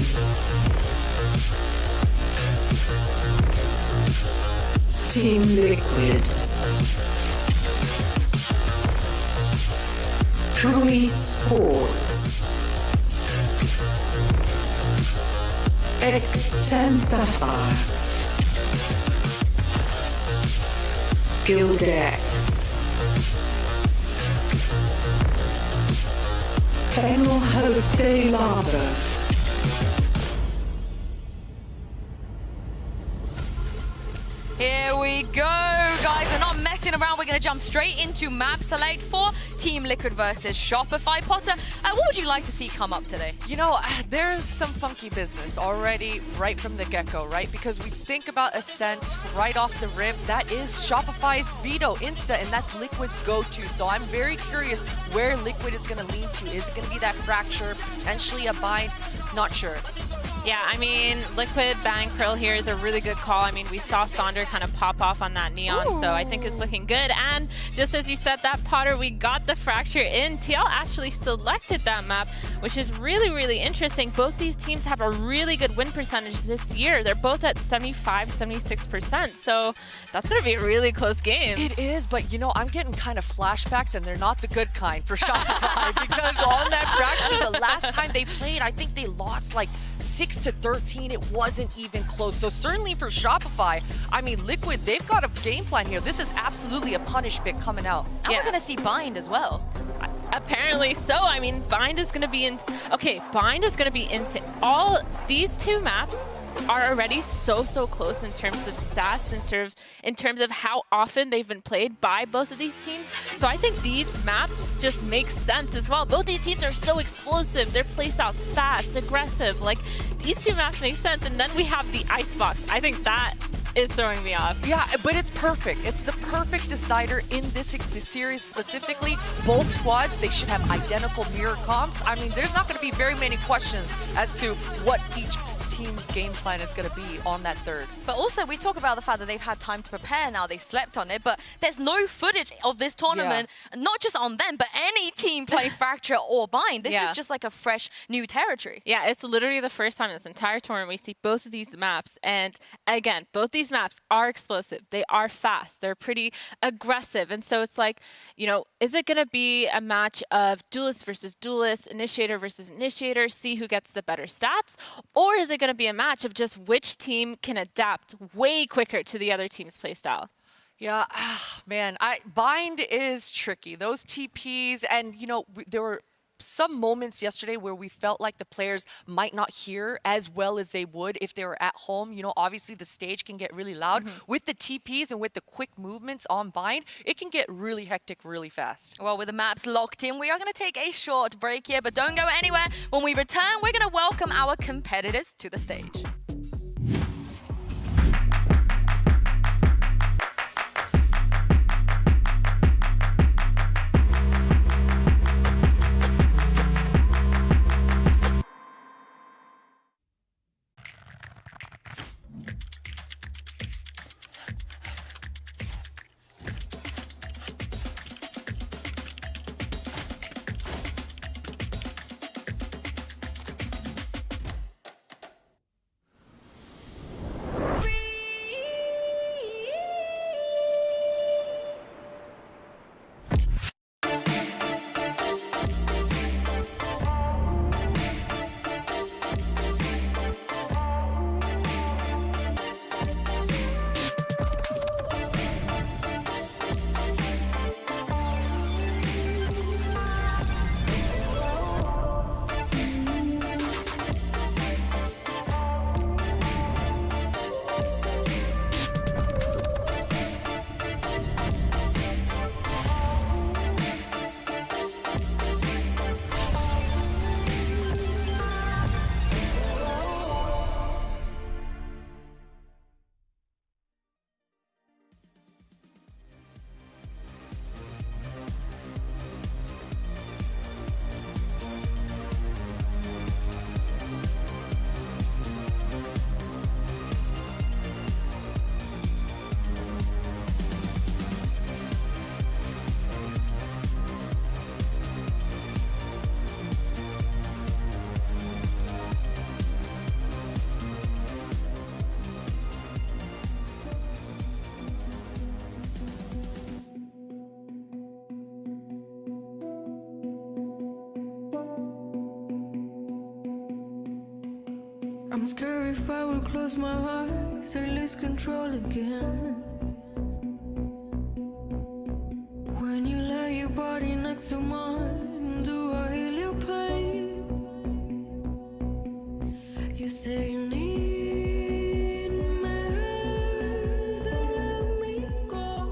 Team Liquid. True Sports. X10 Sapphire. Guildex. Fennel Hote Lava. Here we go, guys. We're not messing around. We're going to jump straight into map select for Team Liquid versus Shopify. Potter, what would you like to see come up today? You know, there's some funky business already right from the get-go, right? Because we think about Ascent right off the rip. That is Shopify's veto insta, and that's Liquid's go-to. So I'm very curious where Liquid is going to lean to. Is it going to be that fracture, potentially a bind? Not sure. Yeah, I mean, Liquid banning Krill here is a really good call. I mean, we saw Sonder kind of pop off on that Neon, so I think it's looking good. And just as you said that, Potter, we got the fracture in. TL actually selected that map, which is really, really interesting. Both these teams have a really good win percentage this year. They're both at 75, 76%, so that's going to be a really close game. It is, but you know, I'm getting kind of flashbacks, and they're not the good kind for Shopify because on that fracture, the last time they played, I think they lost like 6-13. It wasn't even close. So certainly for Shopify, I mean, Liquid, they've got a game plan here. This is absolutely a punish pick coming out. And we're going to see Bind as well. Apparently so. I mean, Bind is going to be Bind is going to be insane. All these two maps are already so close in terms of stats and in terms of how often they've been played by both of these teams. So I think these maps just make sense as well. Both these teams are so explosive. Their playstyles fast, aggressive. Like, these two maps make sense. And then we have the Icebox. I think that is throwing me off. Yeah, but it's perfect. It's the perfect decider in this series specifically. Both squads, they should have identical mirror comps. I mean, there's not going to be very many questions as to what each team's game plan is going to be on that third. But also, we talk about the fact that they've had time to prepare now, they slept on it, but there's no footage of this tournament, not just on them, but any team playing Fracture or Bind. This is just like a fresh new territory. Yeah, it's literally the first time in this entire tournament we see both of these maps. And again, both these maps are explosive. They are fast. They're pretty aggressive. And so it's like, you know, is it going to be a match of duelist versus duelist, initiator versus initiator, see who gets the better stats? Or is it going to be a match of just which team can adapt way quicker to the other team's playstyle? Yeah, man, Bind is tricky. Those TPs, and you know, there were some moments yesterday where we felt like the players might not hear as well as they would if they were at home. You know, obviously the stage can get really loud. With the TPs and with the quick movements on Bind, it can get really hectic really fast. Well, with the maps locked in, we are going to take a short break here, but don't go anywhere. When we return, we're going to welcome our competitors to the stage. I'm scared if I will close my eyes, I lose control again. When you lay your body next to mine, do I heal your pain? You say you need me, don't let me go.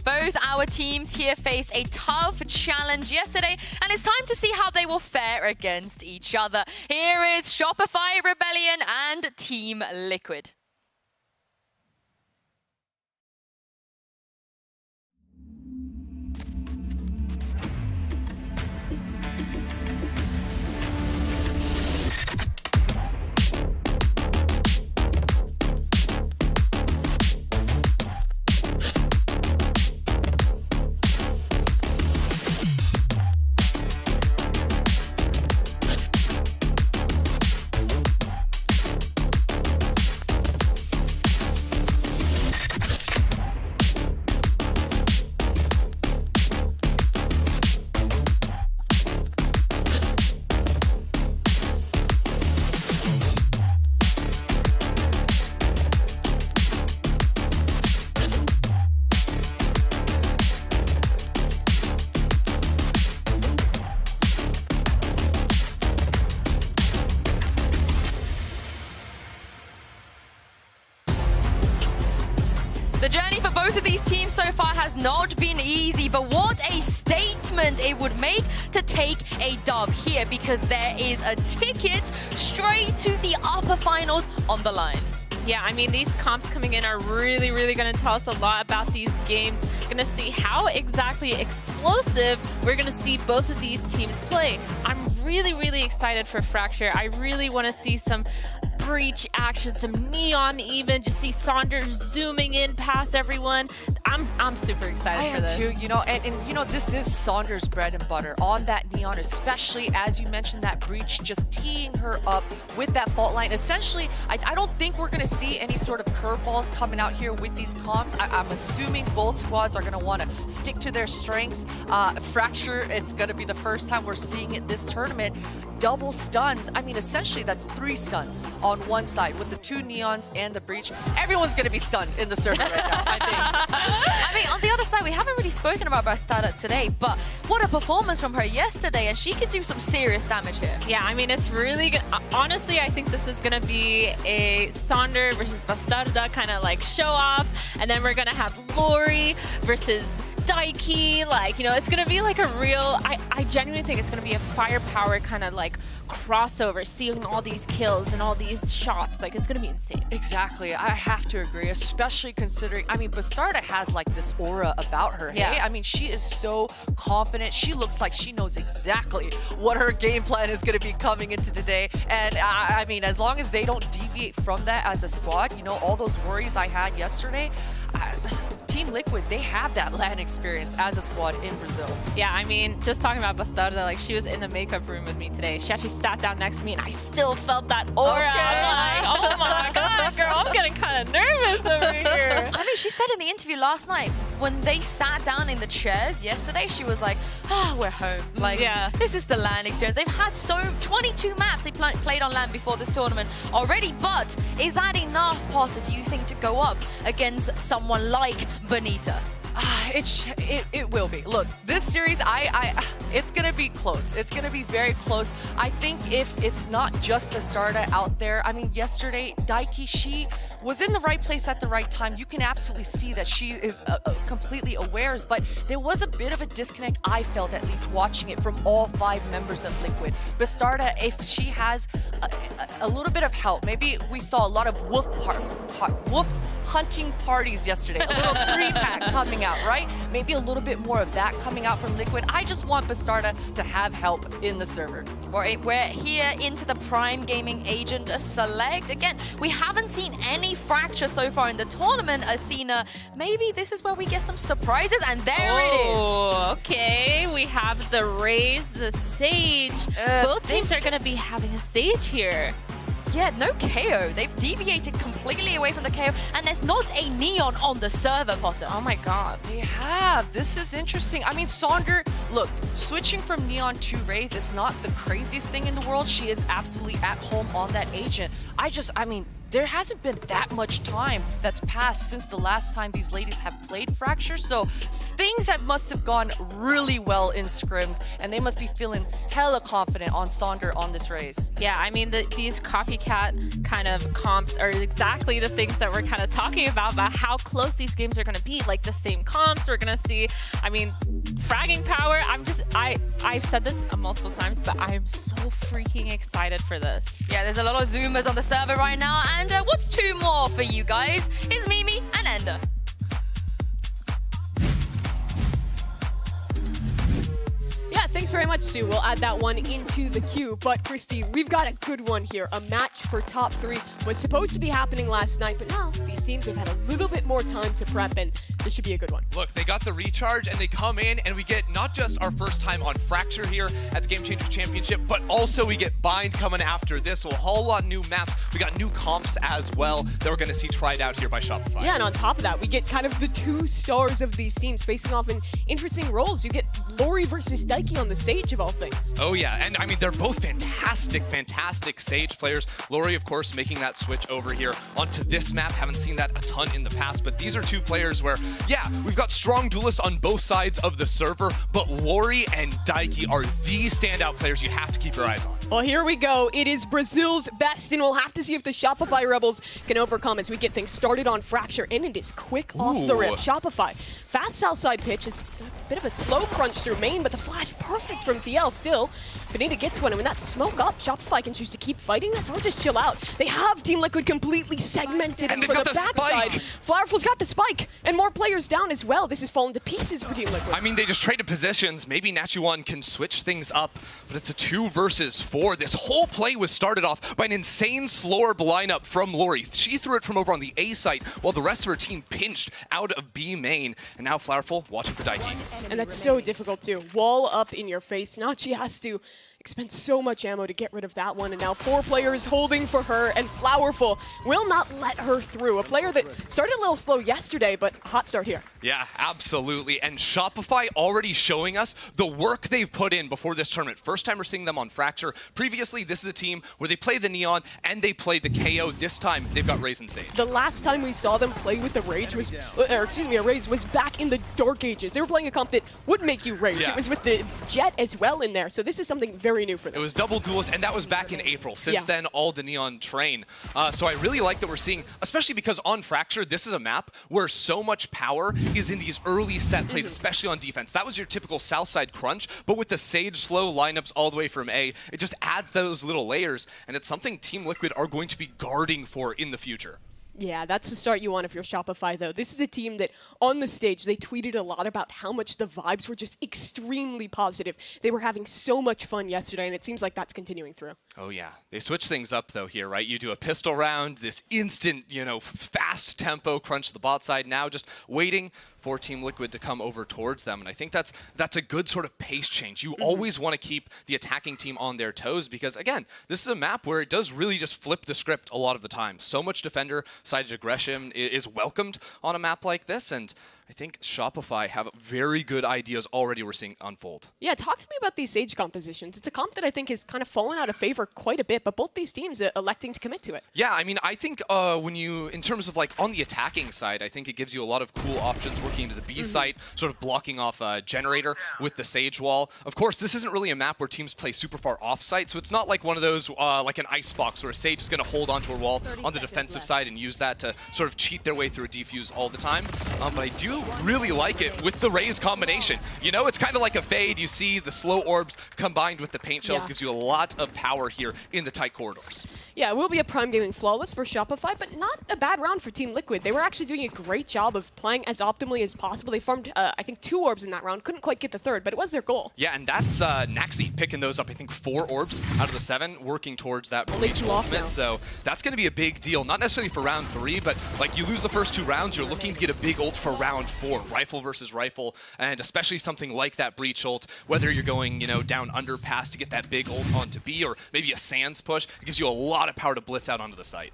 Both our teams here faced a tough challenge yesterday, and it's time to see how they will fare against each other. Here is Shopify Rebellion and Team Liquid. The journey for both of these teams so far has not been easy, but what a statement it would make to take a dub here, because there is a ticket straight to the upper finals on the line. Yeah, I mean, these comps coming in are really, really going to tell us a lot about these games. Going to see how exactly explosive we're going to see both of these teams play. I'm really, really excited for Fracture. I really want to see some breach action, some neon even, just see Saunders zooming in past everyone. I'm super excited for this. I am too, you know, and you know, this is Saunders' bread and butter on that neon, especially as you mentioned that breach, just teeing her up with that fault line. Essentially, I don't think we're going to see any sort of curveballs coming out here with these comps. I'm assuming both squads are going to want to stick to their strengths. Fracture, it's going to be the first time we're seeing it this tournament. Double stuns. I mean, essentially that's 3 stuns on one side with the 2 neons and the breach. Everyone's going to be stunned in the server right now, I think. I mean, on the other side, we haven't really spoken about Bastarda today, but what a performance from her yesterday, and she could do some serious damage here. Yeah, I mean, it's really good. Honestly, I think this is going to be a Saunders versus Bastarda kind of like show off, and then we're going to have Lori versus Daiki. Like, you know, it's going to be like a real, I genuinely think it's going to be a firepower kind of like crossover, seeing all these kills and all these shots. Like, it's going to be insane. Exactly. I have to agree, especially considering, I mean, Bastarda has like this aura about her. Yeah. Hey? I mean, she is so confident. She looks like she knows exactly what her game plan is going to be coming into today. And I mean, as long as they don't deviate from that as a squad, you know, all those worries I had yesterday, Team Liquid, they have that LAN experience as a squad in Brazil. Yeah, I mean, just talking about Bastarda, like, she was in the makeup room with me today. She actually sat down next to me, and I still felt that aura. Okay. I'm like, oh my god, girl, I'm getting kind of nervous over here. I mean, she said in the interview last night, when they sat down in the chairs yesterday, she was like, we're home. Like, yeah, this is the LAN experience. They've had 22 maps they played on LAN before this tournament already, but is that enough, Potter, do you think, to go up against someone like Bonita? It will be. Look, this series, it's gonna be close. It's gonna be very close. I think if it's not just Bastarda out there, I mean, yesterday, Daiki, she was in the right place at the right time. You can absolutely see that she is completely aware, but there was a bit of a disconnect, I felt, at least watching it, from all 5 members of Liquid. Bastarda, if she has a little bit of help, maybe we saw a lot of wolf hunting parties yesterday, a little 3-pack coming out, right? Maybe a little bit more of that coming out from Liquid. I just want Bastarda to have help in the server. We're here into the Prime Gaming Agent Select. Again, we haven't seen any Fracture so far in the tournament, Athena. Maybe this is where we get some surprises, and there it is. Oh, okay. We have the Raze, the Sage. Both teams are going to be having a Sage here. Yeah, no KO. They've deviated completely away from the KO, and there's not a neon on the server, Potter. Oh my god. They have. This is interesting. I mean, Saunders, look, switching from neon to Raze is not the craziest thing in the world. She is absolutely at home on that agent. I mean, there hasn't been that much time that's passed since the last time these ladies have played Fracture, so things must have gone really well in scrims, and they must be feeling hella confident on Saunders on this race. Yeah, I mean, these copycat kind of comps are exactly the things that we're kind of talking about how close these games are going to be. Like, the same comps we're going to see. I mean, fragging power, I've said this multiple times, but I am so freaking excited for this. Yeah, there's a lot of Zoomers on the server right now, and what's 2 more for you guys? Is Mimi and Ender. Yeah, thanks very much, Sue. We'll add that one into the queue. But, Christy, we've got a good one here. A match for top 3 was supposed to be happening last night, but now these teams have had a little bit more time to prep, and this should be a good one. Look, they got the recharge, and they come in, and we get not just our first time on Fracture here at the Game Changers Championship, but also we get Bind coming after this. So a whole lot of new maps. We got new comps as well that we're going to see tried out here by Shopify. Yeah, and on top of that, we get kind of the 2 stars of these teams facing off in interesting roles. You get Lori versus Daiki on the Sage, of all things. Oh yeah, and I mean, they're both fantastic Sage players. Lori, of course, making that switch over here onto this map. Haven't seen that a ton in the past, but these are 2 players where, yeah, we've got strong duelists on both sides of the server, but Lori and Daiki are the standout players you have to keep your eyes on. Well, here we go. It is Brazil's best, and we'll have to see if the Shopify Rebels can overcome as we get things started on Fracture, and it is quick off the rip. Shopify, fast south side pitch. It's a bit of a slow crunch through main, but the flash perfect from TL still. Benita gets one, and when that smoke up, Shopify can choose to keep fighting this or just chill out. They have Team Liquid completely segmented And for they've the got the backside. spike. Flowerful's got the spike, and more players down as well. This has fallen to pieces for Team Liquid. I mean, they just traded positions. Maybe Nachiwan can switch things up, but it's a 2 versus 4. This whole play was started off by an insane slorb lineup from Lori. She threw it from over on the A site, while the rest of her team pinched out of B main. And now Flowerful watching for Daiki. And that's so difficult too. Wall up in your face. Nachi has to expend so much ammo to get rid of that one, and now 4 players holding for her, and Flowerful will not let her through. A player that started a little slow yesterday, but a hot start here. Yeah, absolutely. And Shopify already showing us the work they've put in before this tournament. First time we're seeing them on Fracture. Previously, this is a team where they play the Neon and they play the KO. This time, they've got Raze and Sage. The last time we saw them play with the Rage was, a Raze was back in the Dark Ages. They were playing a comp that would make you rage. Yeah. It was with the Jet as well in there. So this is something very new for them. It was double duelist, and that was back in April. Since then, all the Neon train. So I really like that we're seeing, especially because on Fracture, this is a map where so much power is in these early set plays, especially on defense. That was your typical Southside crunch, but with the Sage slow lineups all the way from A, it just adds those little layers, and it's something Team Liquid are going to be guarding for in the future. Yeah, that's the start you want if you're Shopify, though. This is a team that, on the stage, they tweeted a lot about how much the vibes were just extremely positive. They were having so much fun yesterday, and it seems like that's continuing through. Oh, yeah. They switch things up, though, here, right? You do a pistol round, this instant, fast tempo crunch to the bot side. Now just waiting for Team Liquid to come over towards them. And I think that's a good sort of pace change. You always want to keep the attacking team on their toes because, again, this is a map where it does really just flip the script a lot of the time. So much defender-sided aggression is welcomed on a map like this, and I think Shopify have very good ideas already we're seeing unfold. Yeah, talk to me about these Sage compositions. It's a comp that I think has kind of fallen out of favor quite a bit, but both these teams are electing to commit to it. Yeah, I mean, I think in terms of like on the attacking side, I think it gives you a lot of cool options working into the B site, sort of blocking off a generator with the Sage wall. Of course, this isn't really a map where teams play super far off site, so it's not like one of those, like an icebox where Sage is going to hold onto a wall on the defensive side and use that to sort of cheat their way through a defuse all the time. But I do really like it with the Raze combination. It's kind of like a fade. You see the slow orbs combined with the paint shells gives you a lot of power here in the tight corridors. Yeah, it will be a Prime Gaming flawless for Shopify, but not a bad round for Team Liquid. They were actually doing a great job of playing as optimally as possible. They farmed, I think, 2 orbs in that round. Couldn't quite get the 3rd, but it was their goal. Yeah, and that's Naxi picking those up. I think 4 orbs out of the 7, working towards that Breach ultimate. So that's going to be a big deal. Not necessarily for round 3, but like you lose the first 2 rounds, you're looking to get a big ult for round 4. Rifle versus rifle, and especially something like that Breach ult, whether you're going, down underpass to get that big ult onto B, or maybe a Sands push, it gives you a lot of power to blitz out onto the site.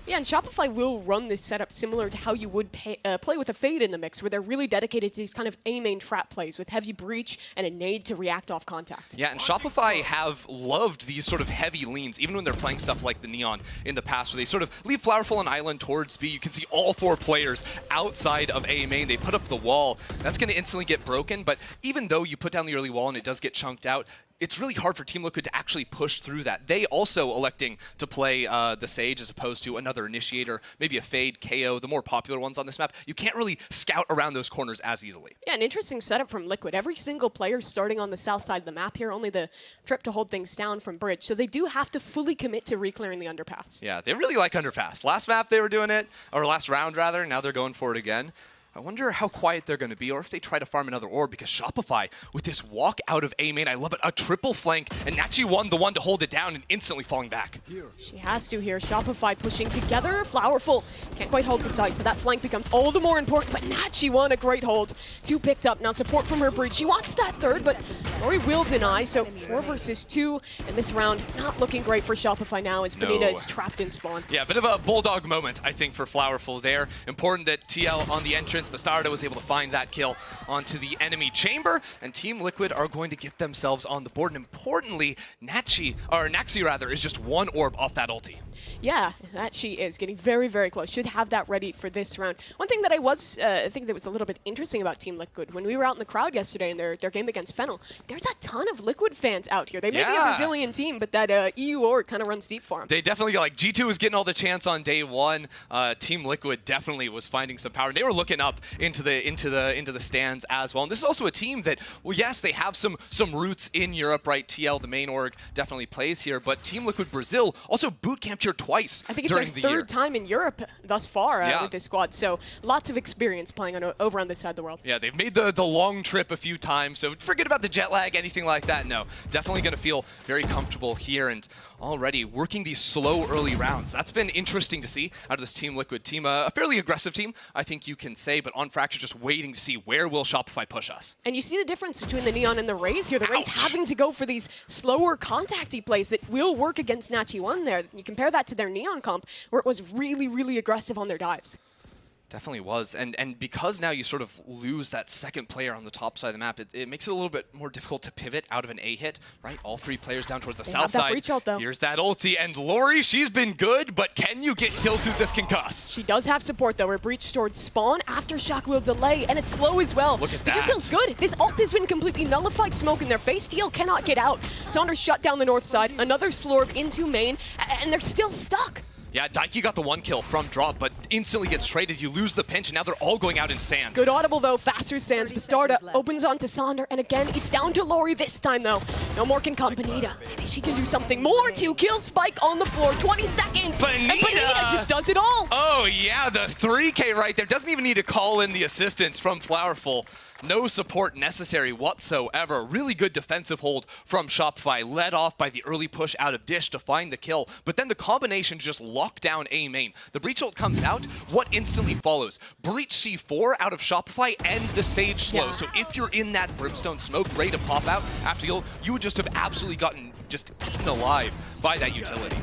Yeah, and Shopify will run this setup similar to how you would play with a Fade in the mix, where they're really dedicated to these kind of A-main trap plays with heavy breach and a nade to react off contact. Yeah, and Shopify have loved these sort of heavy leans, even when they're playing stuff like the Neon in the past, where they sort of leave Flowerful and Island towards B. You can see all 4 players outside of A main. They put up the wall. That's going to instantly get broken, but even though you put down the early wall and it does get chunked out, it's really hard for Team Liquid to actually push through that. They also electing to play the Sage as opposed to another Initiator, maybe a Fade, KO, the more popular ones on this map. You can't really scout around those corners as easily. Yeah, an interesting setup from Liquid. Every single player starting on the south side of the map here, only the trip to hold things down from Bridge. So they do have to fully commit to reclearing the underpass. Yeah, they really like underpass. Last map they were doing it, or last round rather, now they're going for it again. I wonder how quiet they're going to be, or if they try to farm another orb, because Shopify, with this walk out of A main, I love it, a triple flank, and actually won the one to hold it down and instantly falling back. She has to here. Shopify pushing together. Flowerful can't quite hold the site, so that flank becomes all the more important, but Nachi won a great hold. 2 picked up. Now support from her Breach. She wants that 3rd, but Lori will deny, so 4 versus 2, and this round not looking great for Shopify now as Benita is trapped in spawn. Yeah, a bit of a bulldog moment, I think, for Flowerful there. Important that TL on the entrance, Bastardo was able to find that kill onto the enemy chamber, and Team Liquid are going to get themselves on the board. And importantly, Naxi is just 1 orb off that ulti. Yeah, that she is getting very, very close. Should have that ready for this round. One thing that I think that was a little bit interesting about Team Liquid, when we were out in the crowd yesterday in their game against Fennel, there's a ton of Liquid fans out here. They may be a Brazilian team, but that EU org kind of runs deep for them. They definitely, like, G2 was getting all the chance on day 1. Team Liquid definitely was finding some power. They were looking up up into the stands as well. And this is also a team that, well, yes, they have some roots in Europe, right? TL, the main org, definitely plays here, but Team Liquid Brazil also boot camped here twice. I think it's their third time in Europe thus far with this squad, so lots of experience playing over on this side of the world. Yeah, they've made the long trip a few times, so forget about the jet lag, anything like that. No, definitely going to feel very comfortable here, and already working these slow early rounds. That's been interesting to see out of this Team Liquid team. A fairly aggressive team, I think you can say, but on Fracture just waiting to see where will Shopify push us. And you see the difference between the Neon and the Raze here. The Raze having to go for these slower contacty plays that will work against Nachi1 there. You compare that to their Neon comp, where it was really, really aggressive on their dives. Definitely was, and because now you sort of lose that second player on the top side of the map, it makes it a little bit more difficult to pivot out of an A hit, right? All three players down towards the south side. Breach ult, though. Here's that ulti, and Lori, she's been good, but can you get kills with this concuss? She does have support though. Her breach towards spawn, aftershock will delay, and a slow as well. Look at that. that. Feels good. This ult has been completely nullified. Smoke in their face. TL cannot get out. Saunders shut down the north side. Another slurp into main, and they're still stuck. Yeah, Daiki got the one kill from drop, but instantly gets traded. You lose the pinch, and now they're all going out in sand. Good audible, though. Faster Sands. Bastarda opens onto Sonder, and again, it's down to Lori this time, though. No more can come Bonita. Maybe she can do something more. 2 kills. Spike on the floor. 20 seconds. Bonita! And Bonita just does it all. Oh, yeah, the 3K right there. Doesn't even need to call in the assistance from Flowerful. No support necessary whatsoever. Really good defensive hold from Shopify, led off by the early push out of Dish to find the kill, but then the combination just locked down A main. The Breach ult comes out, what instantly follows? Breach C4 out of Shopify and the Sage slow. Yeah. So if you're in that Brimstone smoke ready to pop out after you would just have absolutely gotten just eaten alive by that utility.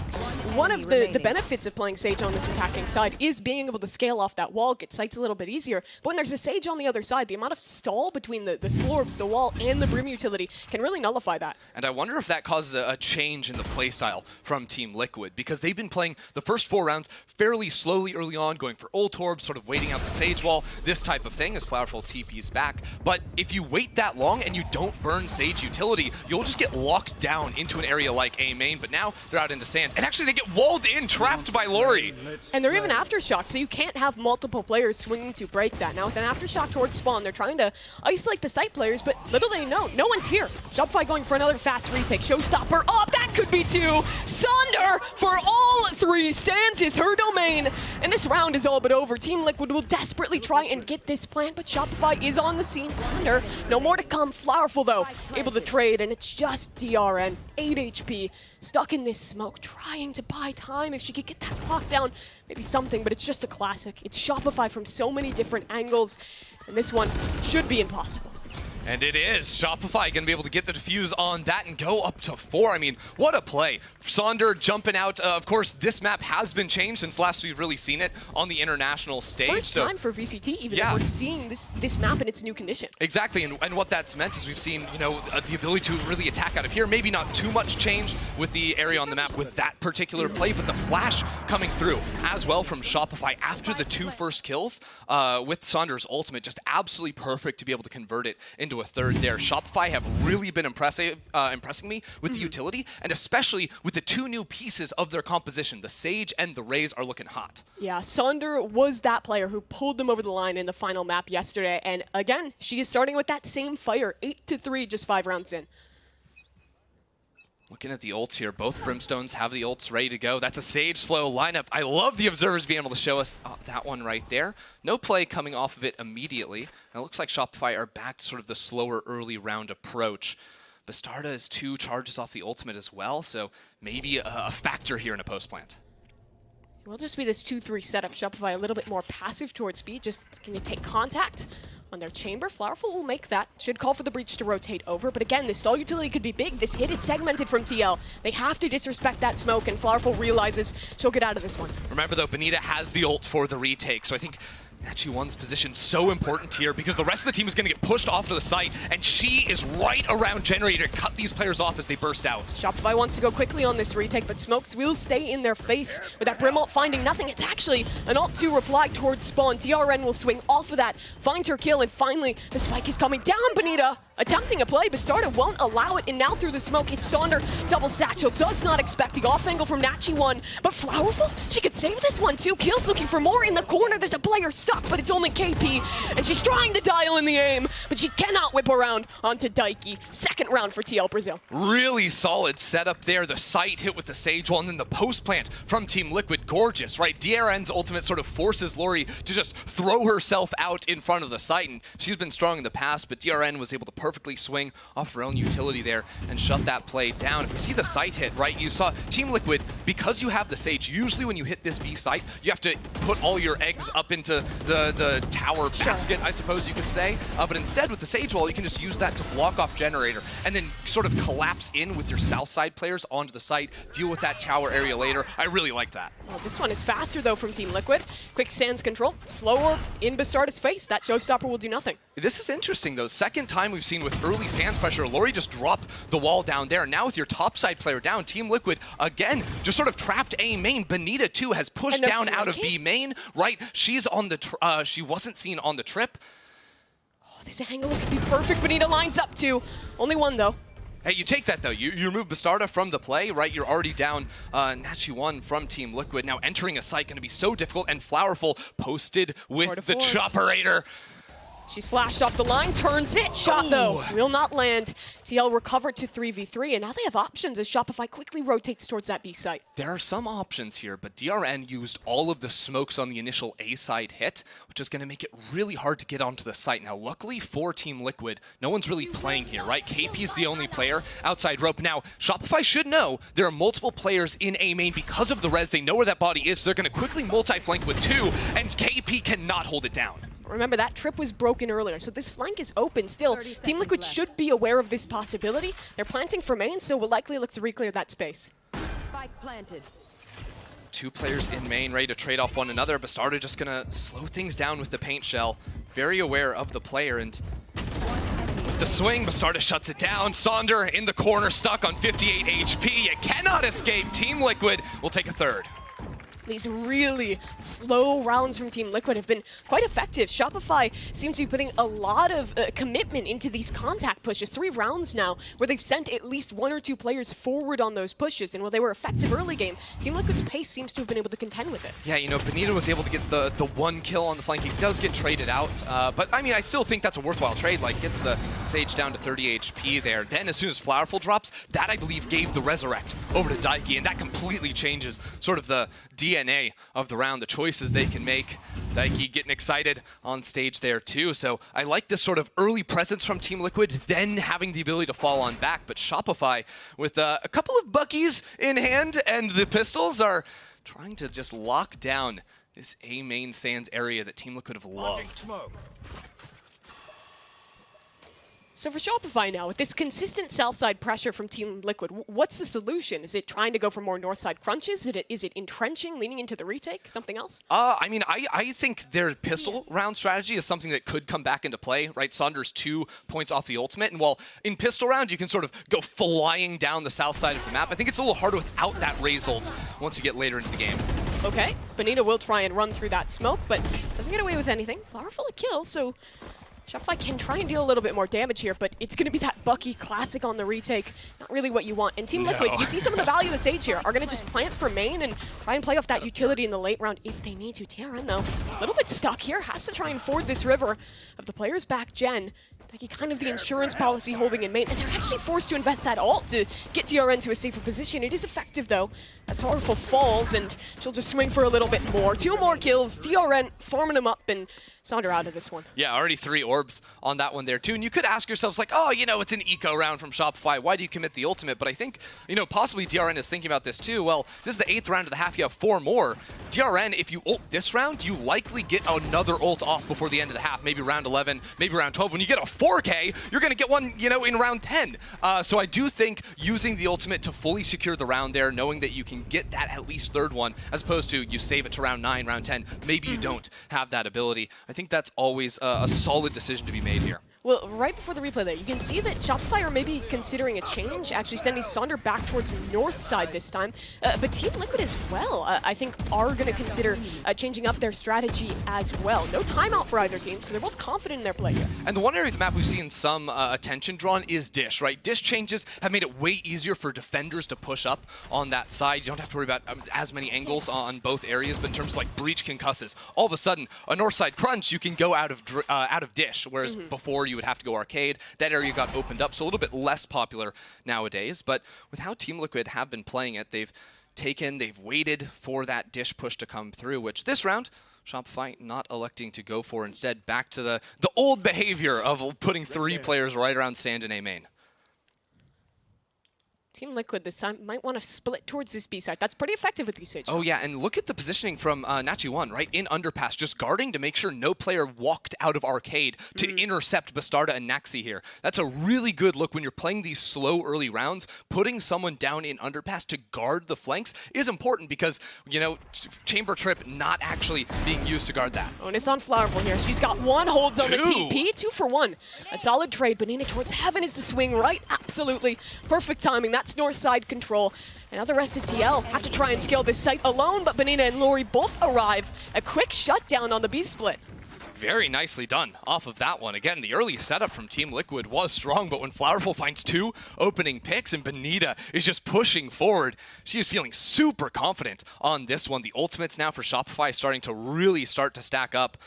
One of the benefits of playing Sage on this attacking side is being able to scale off that wall, get sights a little bit easier. But when there's a Sage on the other side, the amount of stall between the Slorbs, the wall, and the Brim utility can really nullify that. And I wonder if that causes a change in the playstyle from Team Liquid, because they've been playing the first 4 rounds fairly slowly early on, going for ult orbs, sort of waiting out the Sage wall, this type of thing as Flowerful TP's back. But if you wait that long and you don't burn Sage utility, you'll just get locked down into an area like A main, but now they're out into sand. And actually they get walled in, trapped by Lori. And they're even aftershock, so you can't have multiple players swinging to break that. Now with an aftershock towards spawn, they're trying to isolate the site players, but little they know, no one's here. Shopify going for another fast retake. Showstopper, oh, that could be 2. Sonder for all 3. Sands is her domain. And this round is all but over. Team Liquid will desperately try and get this plant, but Shopify is on the scene. Sonder, no more to come. Flowerful though, able to trade, and it's just DRN, 8 HP. Stuck in this smoke, trying to buy time. If she could get that lockdown, maybe something, but it's just a classic. It's Shopify from so many different angles, and this one should be impossible. And it is. Shopify going to be able to get the defuse on that and go up to 4. I mean, what a play. Sonder jumping out. Of course, this map has been changed since last we've really seen it on the international stage. First time for VCT, even though we're seeing this map in its new condition. Exactly, and what that's meant is we've seen, you know, the ability to really attack out of here. Maybe not too much change with the area on the map with that particular play, but the flash coming through as well from Shopify after the 2 first kills with Sonder's ultimate, just absolutely perfect to be able to convert it into a third there. Shopify have really been impressing me with the utility, and especially with the 2 new pieces of their composition. The Sage and the Raze are looking hot. Yeah, Sonder was that player who pulled them over the line in the final map yesterday, and again, she is starting with that same fire, 8-3, just 5 rounds in. Looking at the ults here, both Brimstones have the ults ready to go. That's a Sage slow lineup. I love the observers being able to show us that one right there. No play coming off of it immediately. And it looks like Shopify are back to sort of the slower early round approach. Bastarda is 2 charges off the ultimate as well, so maybe a factor here in a post plant. It will just be this 2-3 setup. Shopify a little bit more passive towards speed. Just can you take contact on their chamber? Flowerful will make that. Should call for the breach to rotate over. But again, this stall utility could be big. This hit is segmented from TL. They have to disrespect that smoke, and Flowerful realizes she'll get out of this one. Remember though, Bonita has the ult for the retake, so I think Nachi1's position so important here because the rest of the team is going to get pushed off to the site, and she is right around Generator to cut these players off as they burst out. Shopify wants to go quickly on this retake, but smokes will stay in their face with that Brim ult finding nothing. It's actually an ult 2 reply towards spawn. DRN will swing off of that, finds her kill, and finally the spike is coming down. Bonita attempting a play. Bastarda won't allow it, and now through the smoke, it's Sonder. Double satchel, does not expect the off angle from Nachi1, but Flowerful, she could save this one too. Kills looking for more in the corner. There's a player stuck, but it's only KP, and she's trying to dial in the aim, but she cannot whip around onto Daiki. Second round for TL Brazil. Really solid setup there. The sight hit with the Sage Wall, and then the post plant from Team Liquid. Gorgeous, right? DRN's ultimate sort of forces Lori to just throw herself out in front of the site, and she's been strong in the past, but DRN was able to perfectly swing off her own utility there and shut that play down. If we see the site hit, right, you saw Team Liquid, because you have the Sage, usually when you hit this B site, you have to put all your eggs up into the tower basket, I suppose you could say. But instead, with the Sage Wall, you can just use that to block off Generator and then sort of collapse in with your south side players onto the site, deal with that tower area later. I really like that. Well, this one is faster, though, from Team Liquid. Quick sands control, slower in Bastarda's face. That showstopper will do nothing. This is interesting, though. Second time we've seen with early sands pressure, Lori just drop the wall down there. Now with your topside player down, Team Liquid, again, just sort of trapped A main. Benita, too, has pushed down out of B main, right? She's on the, she wasn't seen on the trip. Oh, this angle could be perfect. Benita lines up, too. Only one, though. Hey, you take that, though. You remove Bastarda from the play, right? You're already down Nachi1 from Team Liquid. Now entering a site going to be so difficult, and Flowerful posted with the Chopperator. She's flashed off the line, turns it. Shot, though, will not land. TL recovered to 3v3, and now they have options as Shopify quickly rotates towards that B site. There are some options here, but DRN used all of the smokes on the initial A side hit, which is going to make it really hard to get onto the site. Now, luckily for Team Liquid, no one's really playing here, right? KP's the only player outside rope. Now, Shopify should know there are multiple players in A main because of the res. They know where that body is, so they're going to quickly multi-flank with two, and KP cannot hold it down. Remember, that trip was broken earlier, so this flank is open still. Team Liquid should be aware of this possibility. They're planting for main, so will likely look to re-clear that space. Spike planted. Two players in main ready to trade off one another. Bastarda just gonna slow things down with the paint shell. Very aware of the player, and the swing, Bastarda shuts it down. Sonder in the corner, stuck on 58 HP. You cannot escape. Team Liquid will take a third. These really slow rounds from Team Liquid have been quite effective. Shopify seems to be putting a lot of commitment into these contact pushes. 3 rounds now where they've sent at least 1 or 2 players forward on those pushes. And while they were effective early game, Team Liquid's pace seems to have been able to contend with it. Yeah, you know, Benita was able to get the 1 kill on the flank. He does get traded out. But, I mean, I still think that's a worthwhile trade. Like, gets the Sage down to 30 HP there. Then, as soon as Flowerful drops, that, I believe, gave the Resurrect over to Daiki. And that completely changes sort of the DNA of the round, the choices they can make. Daiki getting excited on stage there too. So I like this sort of early presence from Team Liquid, then having the ability to fall on back. But Shopify, with a couple of Buckies in hand and the pistols, are trying to just lock down this A main sands area that Team Liquid have loved. So for Shopify now, with this consistent south side pressure from Team Liquid, what's the solution? Is it trying to go for more north side crunches? Is it entrenching, leaning into the retake? Something else? I mean, I think their pistol round strategy is something that could come back into play, right? Saunders 2 points off the ultimate, and while in pistol round you can sort of go flying down the south side of the map, I think it's a little harder without that raise ult once you get later into the game. Okay, Benita will try and run through that smoke, but doesn't get away with anything. Flower full of kills, so Shopify can try and deal a little bit more damage here, but it's going to be that Bucky classic on the retake. Not really what you want. And Team Liquid, you see some of the value of the Sage here, are going to just plant for main and try and play off that utility in the late round if they need to. TRN, though, a little bit stuck here. Has to try and ford this river of the players back gen. Like kind of the insurance policy holding in main, and they're actually forced to invest that ult to get TRN to a safer position. It is effective, though, as Powerful falls, and she'll just swing for a little bit more. 2 more kills, TRN farming them up, and Sonder out of this one. Yeah, already 3 orbs on that one there, too. And you could ask yourselves, like, oh, you know, it's an eco round from Shopify. Why do you commit the ultimate? But I think, you know, possibly DRN is thinking about this, too. Well, this is the 8th round of the half. You have 4 more. DRN, if you ult this round, you likely get another ult off before the end of the half. Maybe round 11, maybe round 12. When you get a 4K, you're going to get one, you know, in round 10. So I do think using the ultimate to fully secure the round there, knowing that you can get that at least 3rd one, as opposed to you save it to round 9, round 10, maybe you don't have that ability. I think that's always a solid decision to be made here. Well, right before the replay there, you can see that Shopify are maybe considering a change, actually sending Sonder back towards the north side this time. But Team Liquid as well, I think, are going to consider changing up their strategy as well. No timeout for either team, so they're both confident in their play here. And the one area of the map we've seen some attention drawn is Dish, right? Dish changes have made it way easier for defenders to push up on that side. You don't have to worry about as many angles on both areas, but in terms of like breach concusses, all of a sudden, a north side crunch, you can go out of Dish, whereas before you would have to go arcade. That area got opened up, so a little bit less popular nowadays. But with how Team Liquid have been playing it, they've waited for that Dish push to come through, which this round, Shopify not electing to go for. Instead, back to the old behavior of putting 3 players right around Sand and A main. Team Liquid this time might want to split towards this B side. That's pretty effective with these Sage. Oh yeah, and look at the positioning from Nachi1, right? In underpass, just guarding to make sure no player walked out of arcade to intercept Bastarda and Naxi here. That's a really good look when you're playing these slow early rounds. Putting someone down in underpass to guard the flanks is important because, you know, Chamber Trip not actually being used to guard that. Oh, and it's on Flowerful here. She's got 1, holds on the TP, 2 for 1. A solid trade. Benina towards heaven is the swing, right? Absolutely. Perfect timing. That's north side control. And now the rest of TL have to try and scale this site alone, but Benina and Lori both arrive. A quick shutdown on the B split. Very nicely done off of that one. Again, the early setup from Team Liquid was strong, but when Flowerful finds 2 opening picks and Benita is just pushing forward, she is feeling super confident on this one. The ultimates now for Shopify starting to really start to stack up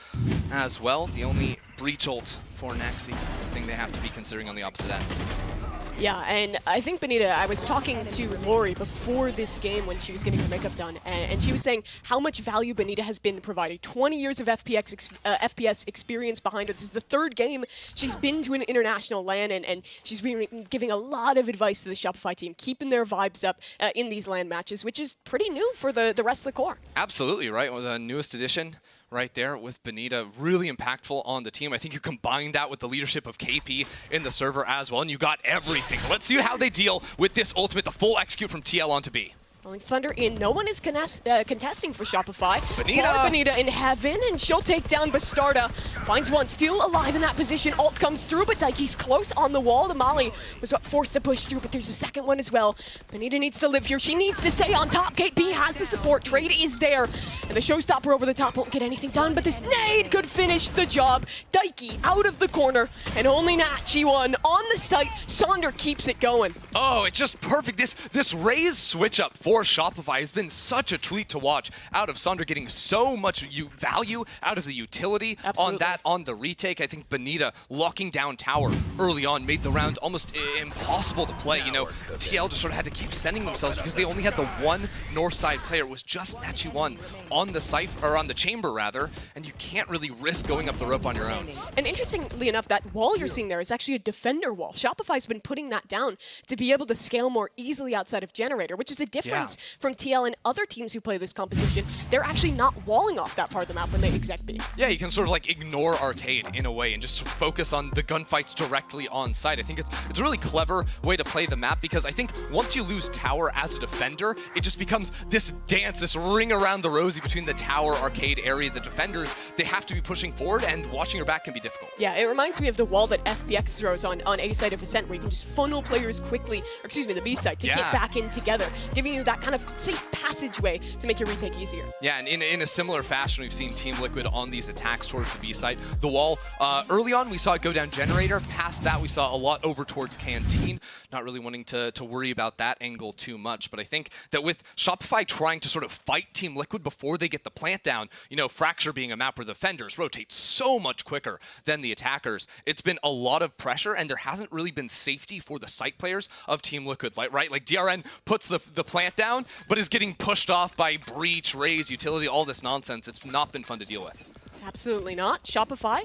as well. The only breach ult for Naxi, thing they have to be considering on the opposite end. Yeah, and I think, Benita, I was talking to Lori before this game when she was getting her makeup done, and she was saying how much value Benita has been providing. 20 years of FPS experience behind her. This is the 3rd game she's been to an international LAN, and she's been giving a lot of advice to the Shopify team, keeping their vibes up in these LAN matches, which is pretty new for the rest of the core. Absolutely, right? Well, the newest edition right there with Benita, really impactful on the team. I think you combine that with the leadership of KP in the server as well, and you got everything. Let's see how they deal with this ultimate, the full execute from TL onto B. Rolling Thunder in. No one is contesting for Shopify. Benita. Benita in heaven, and she'll take down Bastarda. Finds one, still alive in that position. Ult comes through, but Daiki's close on the wall. The Molly was forced to push through, but there's a second one as well. Benita needs to live here. She needs to stay on top. KP has the support. Trade is there. And the showstopper over the top won't get anything done, but this nade could finish the job. Daiki out of the corner, and only Nachi1 on the site. Sonder keeps it going. Oh, it's just perfect. This Raze switch up for Shopify has been such a treat to watch. Out of Sonder getting so much value out of the utility on the retake. I think Benita locking down tower early on made the round almost impossible to play. You know, TL just sort of had to keep sending themselves because they only had the one north side player. It was just Nachi1 on the Cypher, or on the chamber rather, and you can't really risk going up the rope on your own. And interestingly enough, that wall you're seeing there is actually a defender wall. Shopify's been putting that down to be able to scale more easily outside of Generator, which is a difference from TL and other teams who play this composition. They're actually not walling off that part of the map when they exec B. Yeah, you can sort of like ignore arcade in a way and just focus on the gunfights directly on site. I think it's a really clever way to play the map, because I think once you lose tower as a defender, it just becomes this dance, this ring around the rosy between the tower arcade area. The defenders, they have to be pushing forward, and watching your back can be difficult. Yeah, it reminds me of the wall that FBX throws on A side of Ascent, where you can just funnel players quickly, or excuse me, the B side, to get back in together, giving you that kind of safe passageway to make your retake easier. Yeah, and in a similar fashion, we've seen Team Liquid on these attacks towards the B side. The wall, early on, we saw it go down Generator. Past that, we saw a lot over towards Canteen. Not really wanting to worry about that angle too much, but I think that with Shopify trying to sort of fight Team Liquid before they get the plant down, you know, Fracture being a map where the defenders rotate so much quicker than the attackers, it's been a lot of pressure, and there hasn't really been safety for the site players of Team Liquid, right? Like DRN puts the plant down, but is getting pushed off by Breach, Raze, Utility, all this nonsense. It's not been fun to deal with. Absolutely not. Shopify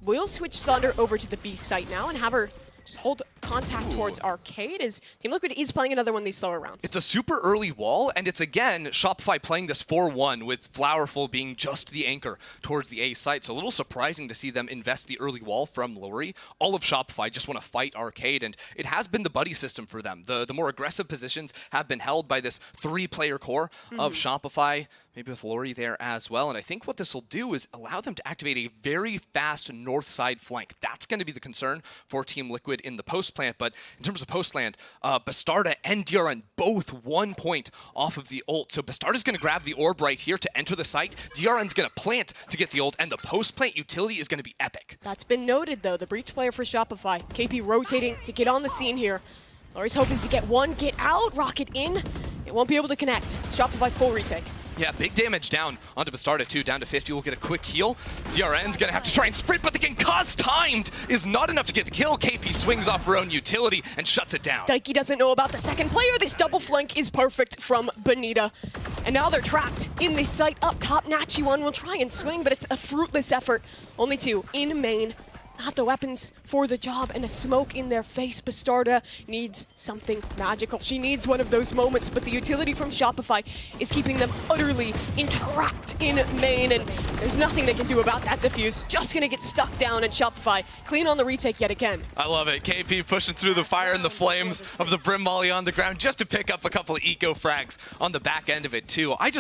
will switch Sonder over to the B site now and have her just hold contact towards Arcade as Team Liquid is playing another one of these slower rounds. It's a super early wall, and it's again Shopify playing this 4-1 with Flowerful being just the anchor towards the A site. So a little surprising to see them invest the early wall from Lori. All of Shopify just want to fight Arcade, and it has been the buddy system for them. The more aggressive positions have been held by this 3-player core of Shopify, maybe with Lori there as well. And I think what this will do is allow them to activate a very fast north side flank. That's going to be the concern for Team Liquid in the post plant. But in terms of post plant, Bastarda and DRN both 1 point off of the ult. So Bastarda's going to grab the orb right here to enter the site. DRN's going to plant to get the ult, and the post plant utility is going to be epic. That's been noted though, the breach player for Shopify. KP rotating to get on the scene here. Lori's hope is to get one, get out, rocket in. It won't be able to connect. Shopify full retake. Yeah, big damage down onto Bastarda too, down to 50. We'll get a quick heal. DRN's gonna have to try and sprint, but the concuss timed is not enough to get the kill. KP swings off her own utility and shuts it down. Daiki doesn't know about the second player. This double flank is perfect from Benita. And now they're trapped in the site up top. Nachi1 will try and swing, but it's a fruitless effort. Only 2 in main. Not the weapons for the job, and a smoke in their face. Bastarda needs something magical. She needs one of those moments, but the utility from Shopify is keeping them utterly entrapped in main, and there's nothing they can do about that defuse. Just gonna get stuck down, and Shopify clean on the retake yet again. I love it. KP pushing through the fire and the flames of the Brim Molly on the ground just to pick up a couple of eco frags on the back end of it too. I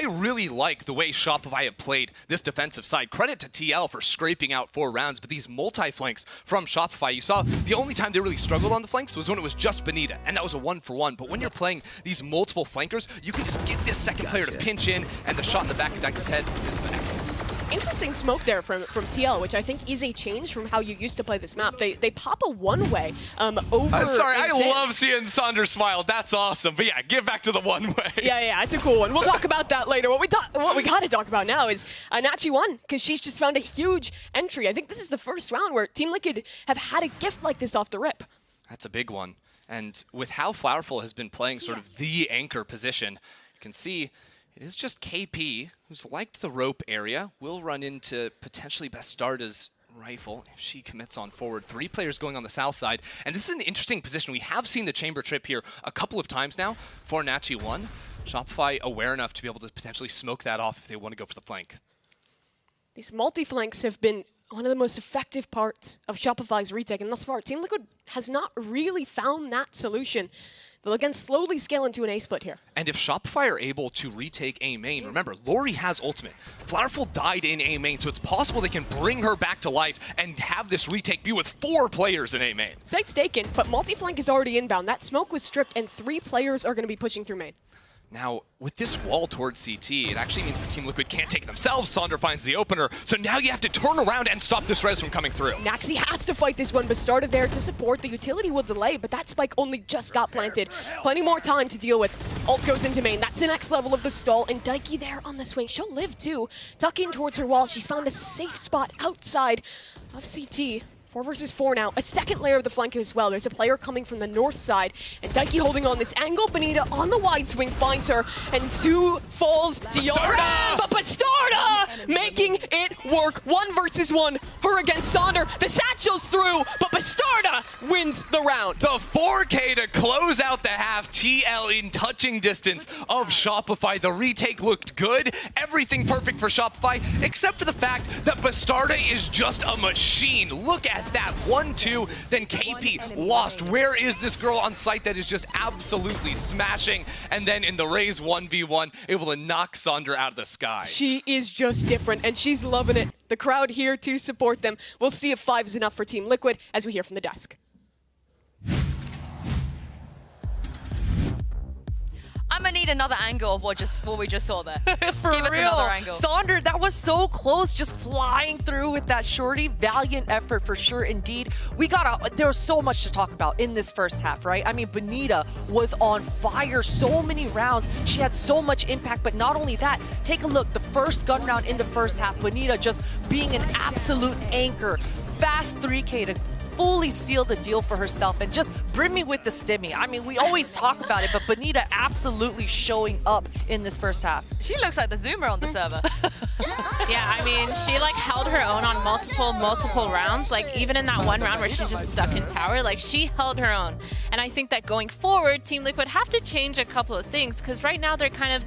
really like the way Shopify have played this defensive side. Credit to TL for scraping out 4 rounds, but these multi-flanks from Shopify, you saw the only time they really struggled on the flanks was when it was just Benita, and that was a 1-for-1. But when you're playing these multiple flankers, you can just get this second player to pinch in, and the shot in the back of Daiki's head is excellent. Interesting smoke there from TL, which I think is a change from how you used to play this map. They pop a one-way over. Sorry, I love seeing Sander smile. That's awesome. But yeah, get back to the one-way. Yeah, it's a cool one. We'll talk about that later. What we got to talk about now is Nachi1, because she's just found a huge entry. I think this is the first round where Team Liquid have had a gift like this off the rip. That's a big one. And with how Flowerful has been playing sort of the anchor position, you can see it is just KP, who's liked the rope area, will run into potentially Bastarda's rifle if she commits on forward. 3 players going on the south side, and this is an interesting position. We have seen the chamber trip here a couple of times now for Nachi1. Shopify aware enough to be able to potentially smoke that off if they want to go for the flank. These multi-flanks have been one of the most effective parts of Shopify's retake, and thus far, Team Liquid has not really found that solution. They'll again slowly scale into an A split here. And if Shopify are able to retake A main, remember, Lori has ultimate. Flowerful died in A main, so it's possible they can bring her back to life and have this retake be with 4 players in A main. Site's taken, but multi-flank is already inbound. That smoke was stripped, and 3 players are going to be pushing through main. Now, with this wall towards CT, it actually means that Team Liquid can't take it themselves. Sander finds the opener, so now you have to turn around and stop this res from coming through. Naxi has to fight this one, but started there to support. The utility will delay, but that spike only just got planted. Plenty more time to deal with. Ult goes into main. That's the next level of the stall, and Daiki there on the swing. She'll live too. Tuck in towards her wall. She's found a safe spot outside of CT. 4 versus 4 now. A second layer of the flank as well. There's a player coming from the north side, and Daiki holding on this angle. Benita on the wide swing finds her, and 2 falls. DRN, but Bastarda making it work. 1 versus 1. Her against Sander. The satchel's through, but Bastarda wins the round. The 4K to close out the half. TL in touching distance of Shopify. The retake looked good. Everything perfect for Shopify, except for the fact that Bastarda is just a machine. Look at that 1-2, then KP lost. Where is this girl on site that is just absolutely smashing? And then in the Raze 1v1, able to knock Sander out of the sky. She is just different, and she's loving it. The crowd here to support them. We'll see if 5 is enough for Team Liquid as we hear from the desk. I'm gonna need another angle of what we just saw there. For Give us real. another angle. Sander, that was so close, just flying through with that shorty. Valiant effort for sure, indeed. There was so much to talk about in this first half, right? I mean, Benita was on fire so many rounds. She had so much impact, but not only that, take a look. The first gun round in the first half, Benita just being an absolute anchor. Fast 3K to fully seal the deal for herself and just bring me with the stimmy. I mean, we always talk about it, but Benita absolutely showing up in this first half. She looks like the Zoomer on the server. Yeah, I mean, she like held her own on multiple rounds. Like even in that one round where she's just stuck in tower, like she held her own. And I think that going forward, Team Liquid have to change a couple of things because right now they're kind of,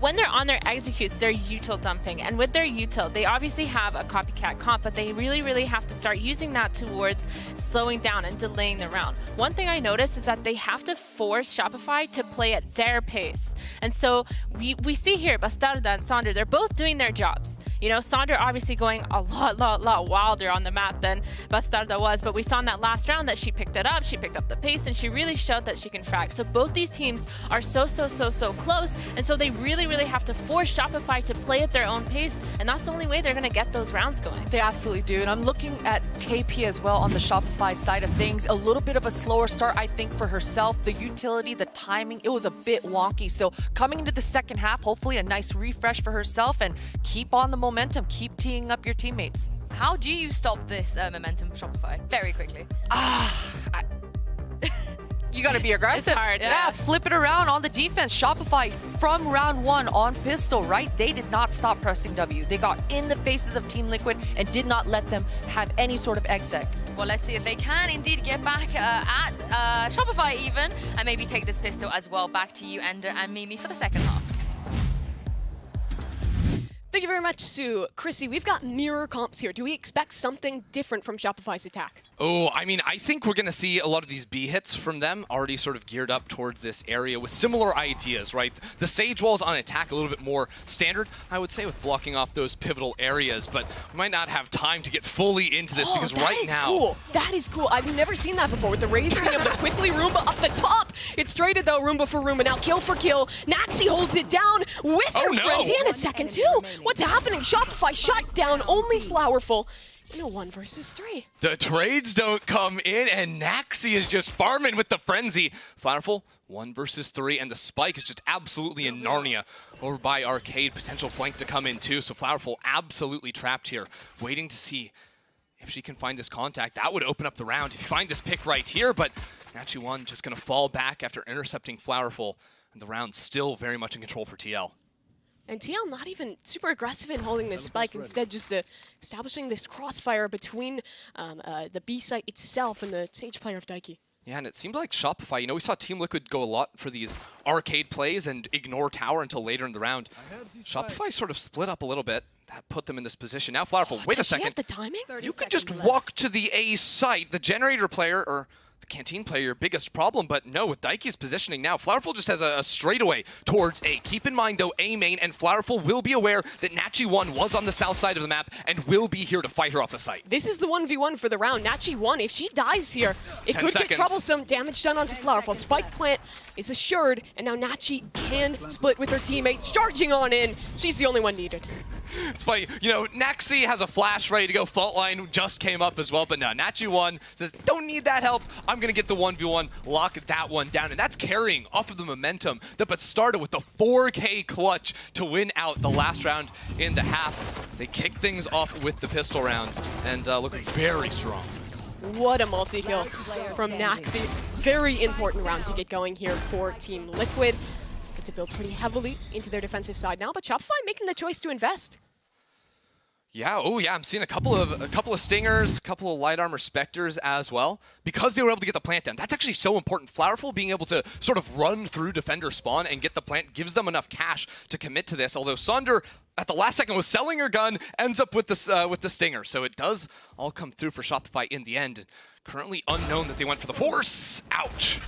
when they're on their executes, they're util dumping. And with their util, they obviously have a copycat comp, but they really have to start using that towards slowing down and delaying the round. One thing I noticed is that they have to force Shopify to play at their pace. And so we see here, Bastarda and Sonder, they're both doing their jobs. You know, Sonder obviously going a lot wilder on the map than Bastarda was, but we saw in that last round that she picked it up, she picked up the pace, and she really showed that she can frag. So both these teams are so close, and so they really have to force Shopify to play at their own pace, and that's the only way they're going to get those rounds going. They absolutely do, and I'm looking at KP as well on the Shopify side of things. A little bit of a slower start, I think, for herself. The utility, the timing, it was a bit wonky. So coming into the second half, hopefully a nice refresh for herself and keep on the momentum, keep teeing up your teammates. How do you stop this momentum for Shopify? Very quickly. You gotta be aggressive. It's hard. Yeah, flip it around on the defense. Shopify from round one on pistol, right? They did not stop pressing W. They got in the faces of Team Liquid and did not let them have any sort of exec. Well, let's see if they can indeed get back at Shopify even, and maybe take this pistol as well. Back to you, Ender and Mimi, for the second half. Thank you very much, Sue. Chrissy, we've got mirror comps here. Do we expect something different from Shopify's attack? Oh, I mean, I think we're going to see a lot of these B hits from them already sort of geared up towards this area with similar ideas, right? The Sage Walls on attack a little bit more standard, I would say, with blocking off those pivotal areas, but we might not have time to get fully into this because right now... Cool. That is cool. I've never seen that before with the Razor being able to quickly Roomba up the top. It's traded though, Roomba for Roomba. Now kill for kill. Naxi holds it down with her frenzy and a second too. What's happening? Shopify shut down, only Flowerful in a 1 versus 3. The trades don't come in, and Naxi is just farming with the frenzy. Flowerful, 1 versus 3, and the spike is just absolutely in Narnia over by Arcade. Potential flank to come in too, so Flowerful absolutely trapped here, waiting to see if she can find this contact. That would open up the round if you find this pick right here, but Nachi1 just going to fall back after intercepting Flowerful, and the round's still very much in control for TL. And TL not even super aggressive in holding this spike, instead just establishing this crossfire between the B site itself and the Sage player of Daiki. Yeah, and it seemed like Shopify, you know, we saw Team Liquid go a lot for these arcade plays and ignore tower until later in the round. Shopify sort of split up a little bit. That put them in this position. Now Flowerful, wait a second. Have the timing? You could just walk to the A site. The generator player, or the canteen player, your biggest problem, but no, with Daiki's positioning now, Flowerful just has a straightaway towards A. Keep in mind though, A main, and Flowerful will be aware that Nachi1 was on the south side of the map and will be here to fight her off the site. This is the 1v1 for the round. Nachi1, if she dies here, it could get troublesome. Damage done onto Flowerful. Spike plant is assured, and now Nachi can split with her teammates, charging on in. She's the only one needed. It's funny, you know, Naxi has a flash ready to go. Fault line just came up as well, but no, Nachi1 says, don't need that help. I'm going to get the 1v1, lock that one down, and that's carrying off of the momentum that Bastarda with the 4K clutch to win out the last round in the half. They kick things off with the pistol round and look very strong. What a multi-kill from Naxi. Very important round to get going here for Team Liquid. Get to build pretty heavily into their defensive side now, but Shopify making the choice to invest. Yeah, oh yeah, I'm seeing a couple of stingers, a couple of light armor specters as well, because they were able to get the plant down. That's actually so important. Flowerful being able to sort of run through defender spawn and get the plant gives them enough cash to commit to this. Although Sonder at the last second was selling her gun, ends up with the stinger. So it does all come through for Shopify in the end. Currently unknown that they went for the force. Ouch.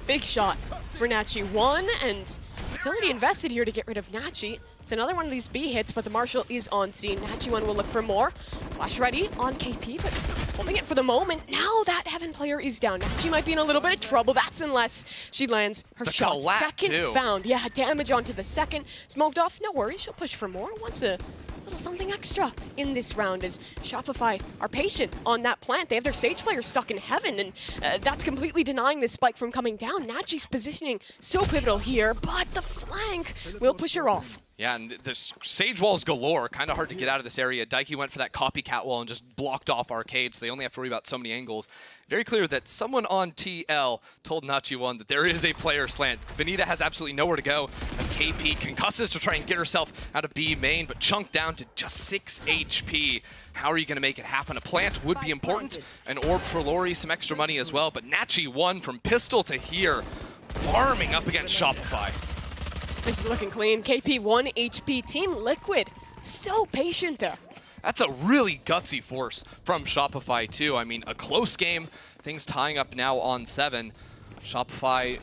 Big shot for Nachi1, and utility invested here to get rid of Nachi. It's another one of these B hits, but the Marshal is on scene. Nachi1 will look for more. Flash ready on KP, but holding it for the moment. Now that Heaven player is down. Nachi might be in a little bit of trouble. That's unless she lands her shot. Second found. Yeah, damage onto the second. Smoked off, no worries. She'll push for more. Wants a little something extra in this round as Shopify are patient on that plant. They have their Sage player stuck in Heaven, and that's completely denying this spike from coming down. Nachi's positioning so pivotal here, but the flank will push her off. Yeah, and there's Sage walls galore. Kind of hard to get out of this area. Daiki went for that copycat wall and just blocked off Arcade, so they only have to worry about so many angles. Very clear that someone on TL told Nachi1 that there is a player slant. Benita has absolutely nowhere to go as KP concusses to try and get herself out of B main, but chunked down to just 6 HP. How are you going to make it happen? A plant would be important. An orb for Lori, some extra money as well, but Nachi1 from pistol to here, farming up against Shopify. This is looking clean. KP 1 HP. Team Liquid so patient there. That's a really gutsy force from Shopify too. I mean, a close game, things tying up now on 7. Shopify,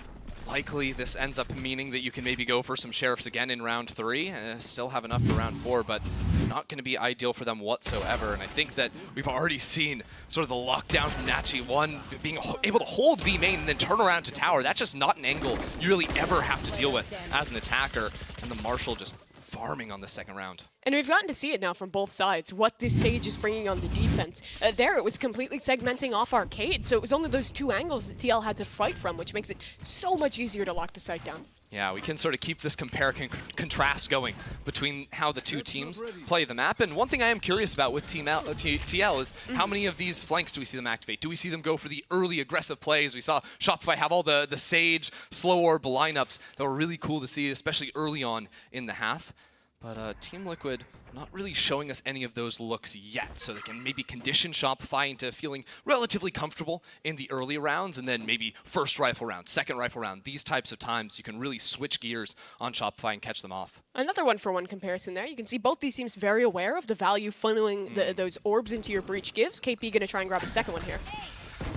likely this ends up meaning that you can maybe go for some Sheriffs again in round 3. Still have enough for round 4, but not going to be ideal for them whatsoever. And I think that we've already seen sort of the lockdown from Nachi1 being able to hold B main and then turn around to tower. That's just not an angle you really ever have to deal with as an attacker. And the Marshall just farming on the second round. And we've gotten to see it now from both sides, what this Sage is bringing on the defense. There, it was completely segmenting off Arcade, so it was only those 2 angles that TL had to fight from, which makes it so much easier to lock the site down. Yeah, we can sort of keep this contrast going between how the two teams play the map. And one thing I am curious about with TL is how many of these flanks do we see them activate? Do we see them go for the early aggressive plays? We saw Shopify have all the Sage, slow orb lineups that were really cool to see, especially early on in the half. But Team Liquid not really showing us any of those looks yet, so they can maybe condition Shopify into feeling relatively comfortable in the early rounds, and then maybe first rifle round, second rifle round. These types of times you can really switch gears on Shopify and catch them off. Another 1-for-1 comparison there. You can see both these teams very aware of the value funneling those orbs into your breach gives. KP going to try and grab a second one here.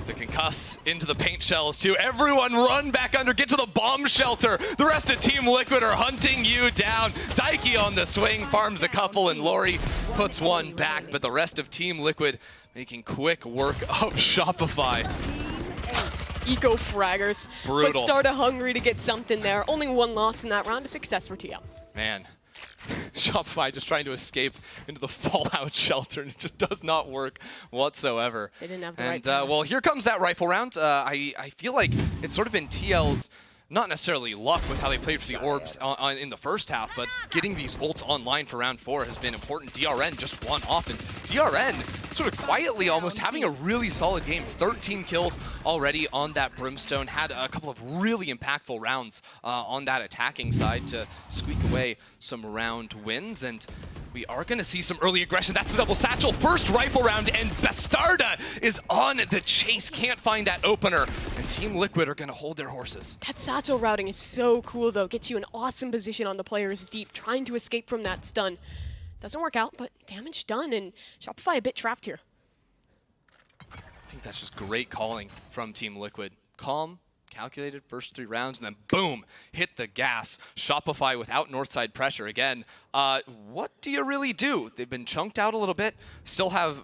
The concuss into the paint shells too. Everyone run back under, get to the bomb shelter. The rest of Team Liquid are hunting you down. Daiki on the swing, farms a couple, and Lori puts one back, but the rest of Team Liquid making quick work of Shopify. Eco fraggers. Brutal. But Starta hungry to get something there. Only 1 loss in that round, a success for TL. Man. Shopify just trying to escape into the fallout shelter, and it just does not work whatsoever. They didn't have the and, right well, here comes that rifle round. I feel like it's sort of been TL's, not necessarily luck with how they played for the orbs in the first half, but getting these ults online for round 4 has been important. DRN just won off, and DRN sort of quietly almost having a really solid game. 13 kills already on that Brimstone. Had a couple of really impactful rounds on that attacking side to squeak away some round wins. And we are going to see some early aggression. That's the double satchel. First rifle round, and Bastarda is on the chase. Can't find that opener. And Team Liquid are going to hold their horses. That satchel routing is so cool, though. Gets you an awesome position on the players deep, trying to escape from that stun. Doesn't work out, but damage done, and Shopify a bit trapped here. I think that's just great calling from Team Liquid. Calm, calculated, first 3 rounds, and then boom, hit the gas. Shopify without northside pressure again. What do you really do? They've been chunked out a little bit, still have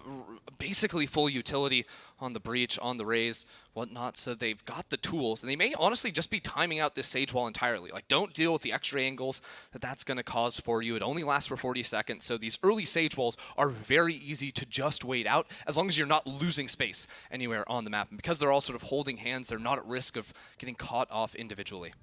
basically full utility on the breach, on the raise, whatnot, so they've got the tools, and they may honestly just be timing out this Sage wall entirely. Like, don't deal with the extra angles that's going to cause for you. It only lasts for 40 seconds, so these early Sage walls are very easy to just wait out, as long as you're not losing space anywhere on the map. And because they're all sort of holding hands, they're not at risk of getting caught off individually.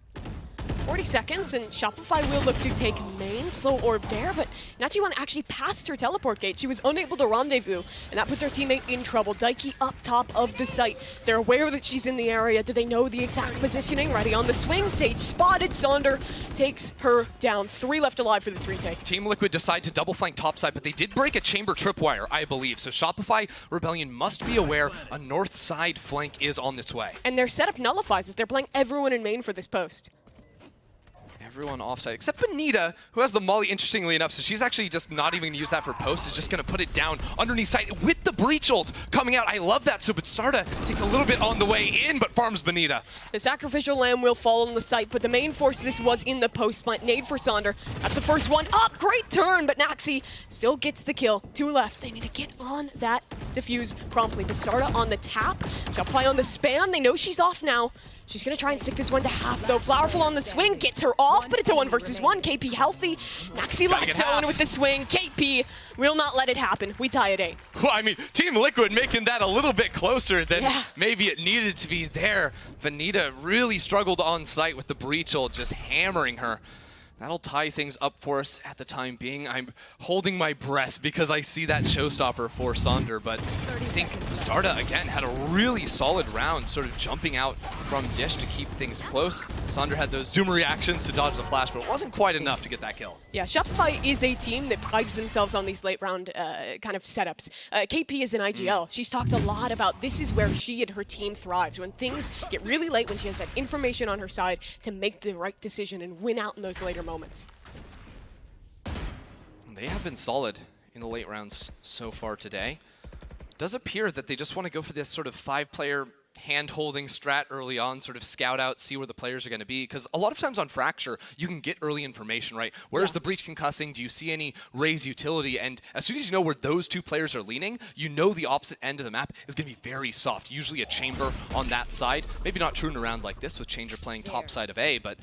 40 seconds, and Shopify will look to take main. Slow orb there, but Nachi1 actually passed her teleport gate. She was unable to rendezvous, and that puts her teammate in trouble. Daiki up top of the site. They're aware that she's in the area. Do they know the exact positioning? Ready on the swing. Sage spotted. Sonder takes her down. 3 left alive for this retake. Team Liquid decide to double flank topside, but they did break a chamber tripwire, I believe. So Shopify Rebellion must be aware a north side flank is on its way. And their setup nullifies it. They're playing everyone in main for this post. Everyone offside, except Benita, who has the molly, interestingly enough, so she's actually just not even going to use that for post, is just going to put it down underneath site with the breach ult coming out. I love that, so Bastarda takes a little bit on the way in, but farms Benita. The sacrificial lamb will fall on the site, but the main force this was in the post plant. Nade for Sonder. That's the first one up. Great turn, but Naxi still gets the kill. 2 left. They need to get on that defuse promptly. Bastarda on the tap. Shopify on the spam. They know she's off now. She's going to try and stick this one to half, though. Flowerful on the swing, gets her off, but it's a 1 versus 1. KP healthy. Naxi lassoing with the swing. KP will not let it happen. We tie at 8. Well, I mean, Team Liquid making that a little bit closer than maybe it needed to be there. Benita really struggled on site with the breach ult, just hammering her. That'll tie things up for us at the time being. I'm holding my breath because I see that showstopper for Sonder, but I think Bastarda, again, had a really solid round, sort of jumping out from Dish to keep things close. Sonder had those zoomer reactions to dodge the flash, but it wasn't quite enough to get that kill. Yeah, Shopify is a team that prides themselves on these late round kind of setups. KP is an IGL. She's talked a lot about this is where she and her team thrives, when things get really late, when she has that information on her side to make the right decision and win out in those later moments. They have been solid in the late rounds so far today. It does appear that they just want to go for this sort of 5-player hand-holding strat early on, sort of scout out, see where the players are going to be, because a lot of times on Fracture, you can get early information, right? Where's the breach concussing? Do you see any Raze utility? And as soon as you know where those two players are leaning, you know the opposite end of the map is going to be very soft, usually a chamber on that side. Maybe not true in a round like this with Changer playing top side of A, but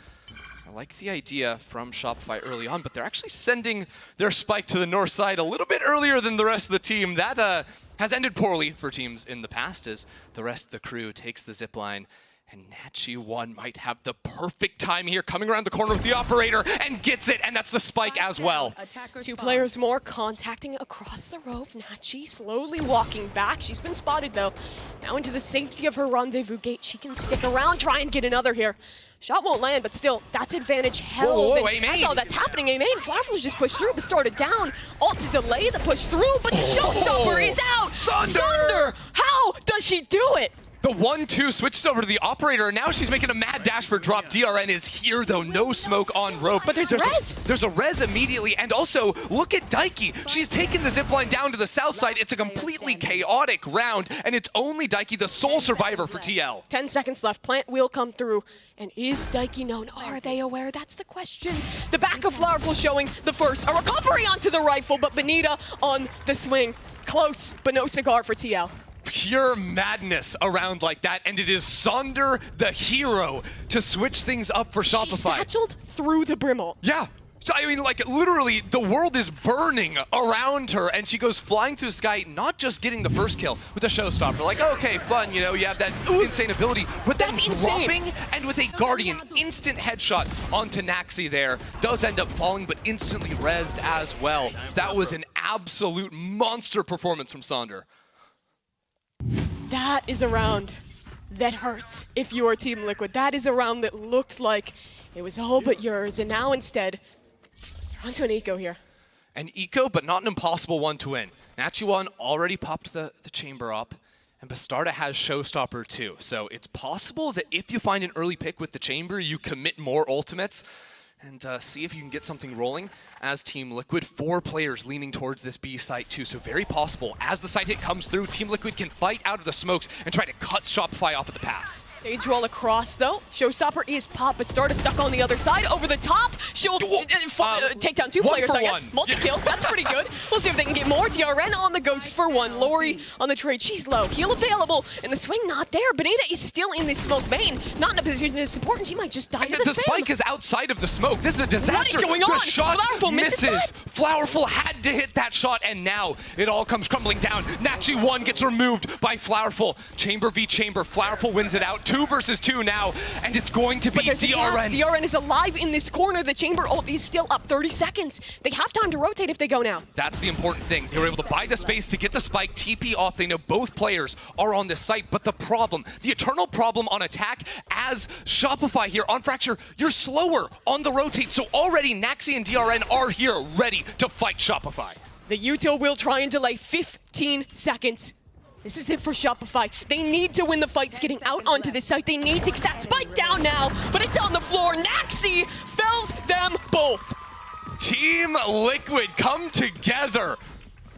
I like the idea from Shopify early on, but they're actually sending their spike to the north side a little bit earlier than the rest of the team. That has ended poorly for teams in the past as the rest of the crew takes the zipline. And Nachi1 might have the perfect time here, coming around the corner with the operator and gets it, and that's the spike as well. Two players more contacting across the rope. Nachi slowly walking back. She's been spotted though. Now into the safety of her rendezvous gate. She can stick around, try and get another here. Shot won't land, but still, that's advantage held. Whoa, that's all that's happening, A-Main. Flowerful's just pushed through, but started down. Ult to delay the push through, but the showstopper is out! Sonder! How does she do it? The 1-2 switches over to the operator, and now she's making a mad dash for drop. DRN is here, though. No smoke on rope. But there's res. There's a res immediately, and also, look at Daiki. She's taken the zipline down to the south side. It's a completely chaotic round, and it's only Daiki, the sole survivor for TL. 10 seconds left. Plant will come through. And is Daiki known? Are they aware? That's the question. The back of Flowerful showing the first. A recovery onto the rifle, but Benita on the swing. Close, but no cigar for TL. Pure madness around like that, and it is Sonder, the hero, to switch things up for Shopify. She's satcheled through the brimble. Yeah. So, I mean, like, literally, the world is burning around her, and she goes flying through the sky, not just getting the first kill with a showstopper. Like, okay, fun, you know, you have that insane ability, but then dropping, and with a Guardian, instant headshot onto Naxi there. Does end up falling, but instantly rezzed as well. That was an absolute monster performance from Sonder. That is a round that hurts if you are Team Liquid. That is a round that looked like it was all but yours, and now instead, you're onto an eco here. An eco, but not an impossible one to win. Nachi1 already popped the chamber up, and Bastarda has showstopper too. So it's possible that if you find an early pick with the chamber, you commit more ultimates and see if you can get something rolling as Team Liquid. 4 players leaning towards this B site too, so very possible. As the site hit comes through, Team Liquid can fight out of the smokes and try to cut Shopify off at the pass. Stage roll across though. Showstopper is popped, but Bastarda stuck on the other side. Over the top, she'll take down 2 players, I guess. Multi-kill, that's pretty good. We'll see if they can get more. DRN on the ghost for 1. Lori on the trade, she's low. Heal available, and the swing not there. Benita is still in this smoke vein, not in a position to support, and she might just die to the spike is outside of the smoke. This is a disaster. What is going on? The shot Flowerful misses. Flowerful had to hit that shot, and now it all comes crumbling down. Nachi1 gets removed by Flowerful. Chamber v Chamber. Flowerful wins it out. 2 versus 2 now, and it's going to be DRN. DRN is alive in this corner. The chamber ult is still up. 30 seconds. They have time to rotate if they go now. That's the important thing. They were able to buy the space to get the spike, TP off. They know both players are on this site, but the problem, the eternal problem on attack as Shopify here on Fracture, you're slower on the rotate, so already Naxi and DRN are here ready to fight Shopify. The util will try and delay 15 seconds. This is it for Shopify. They need to win the fights getting out onto this site. They need to get that spike down now, but it's on the floor. Naxi fells them both. Team Liquid come together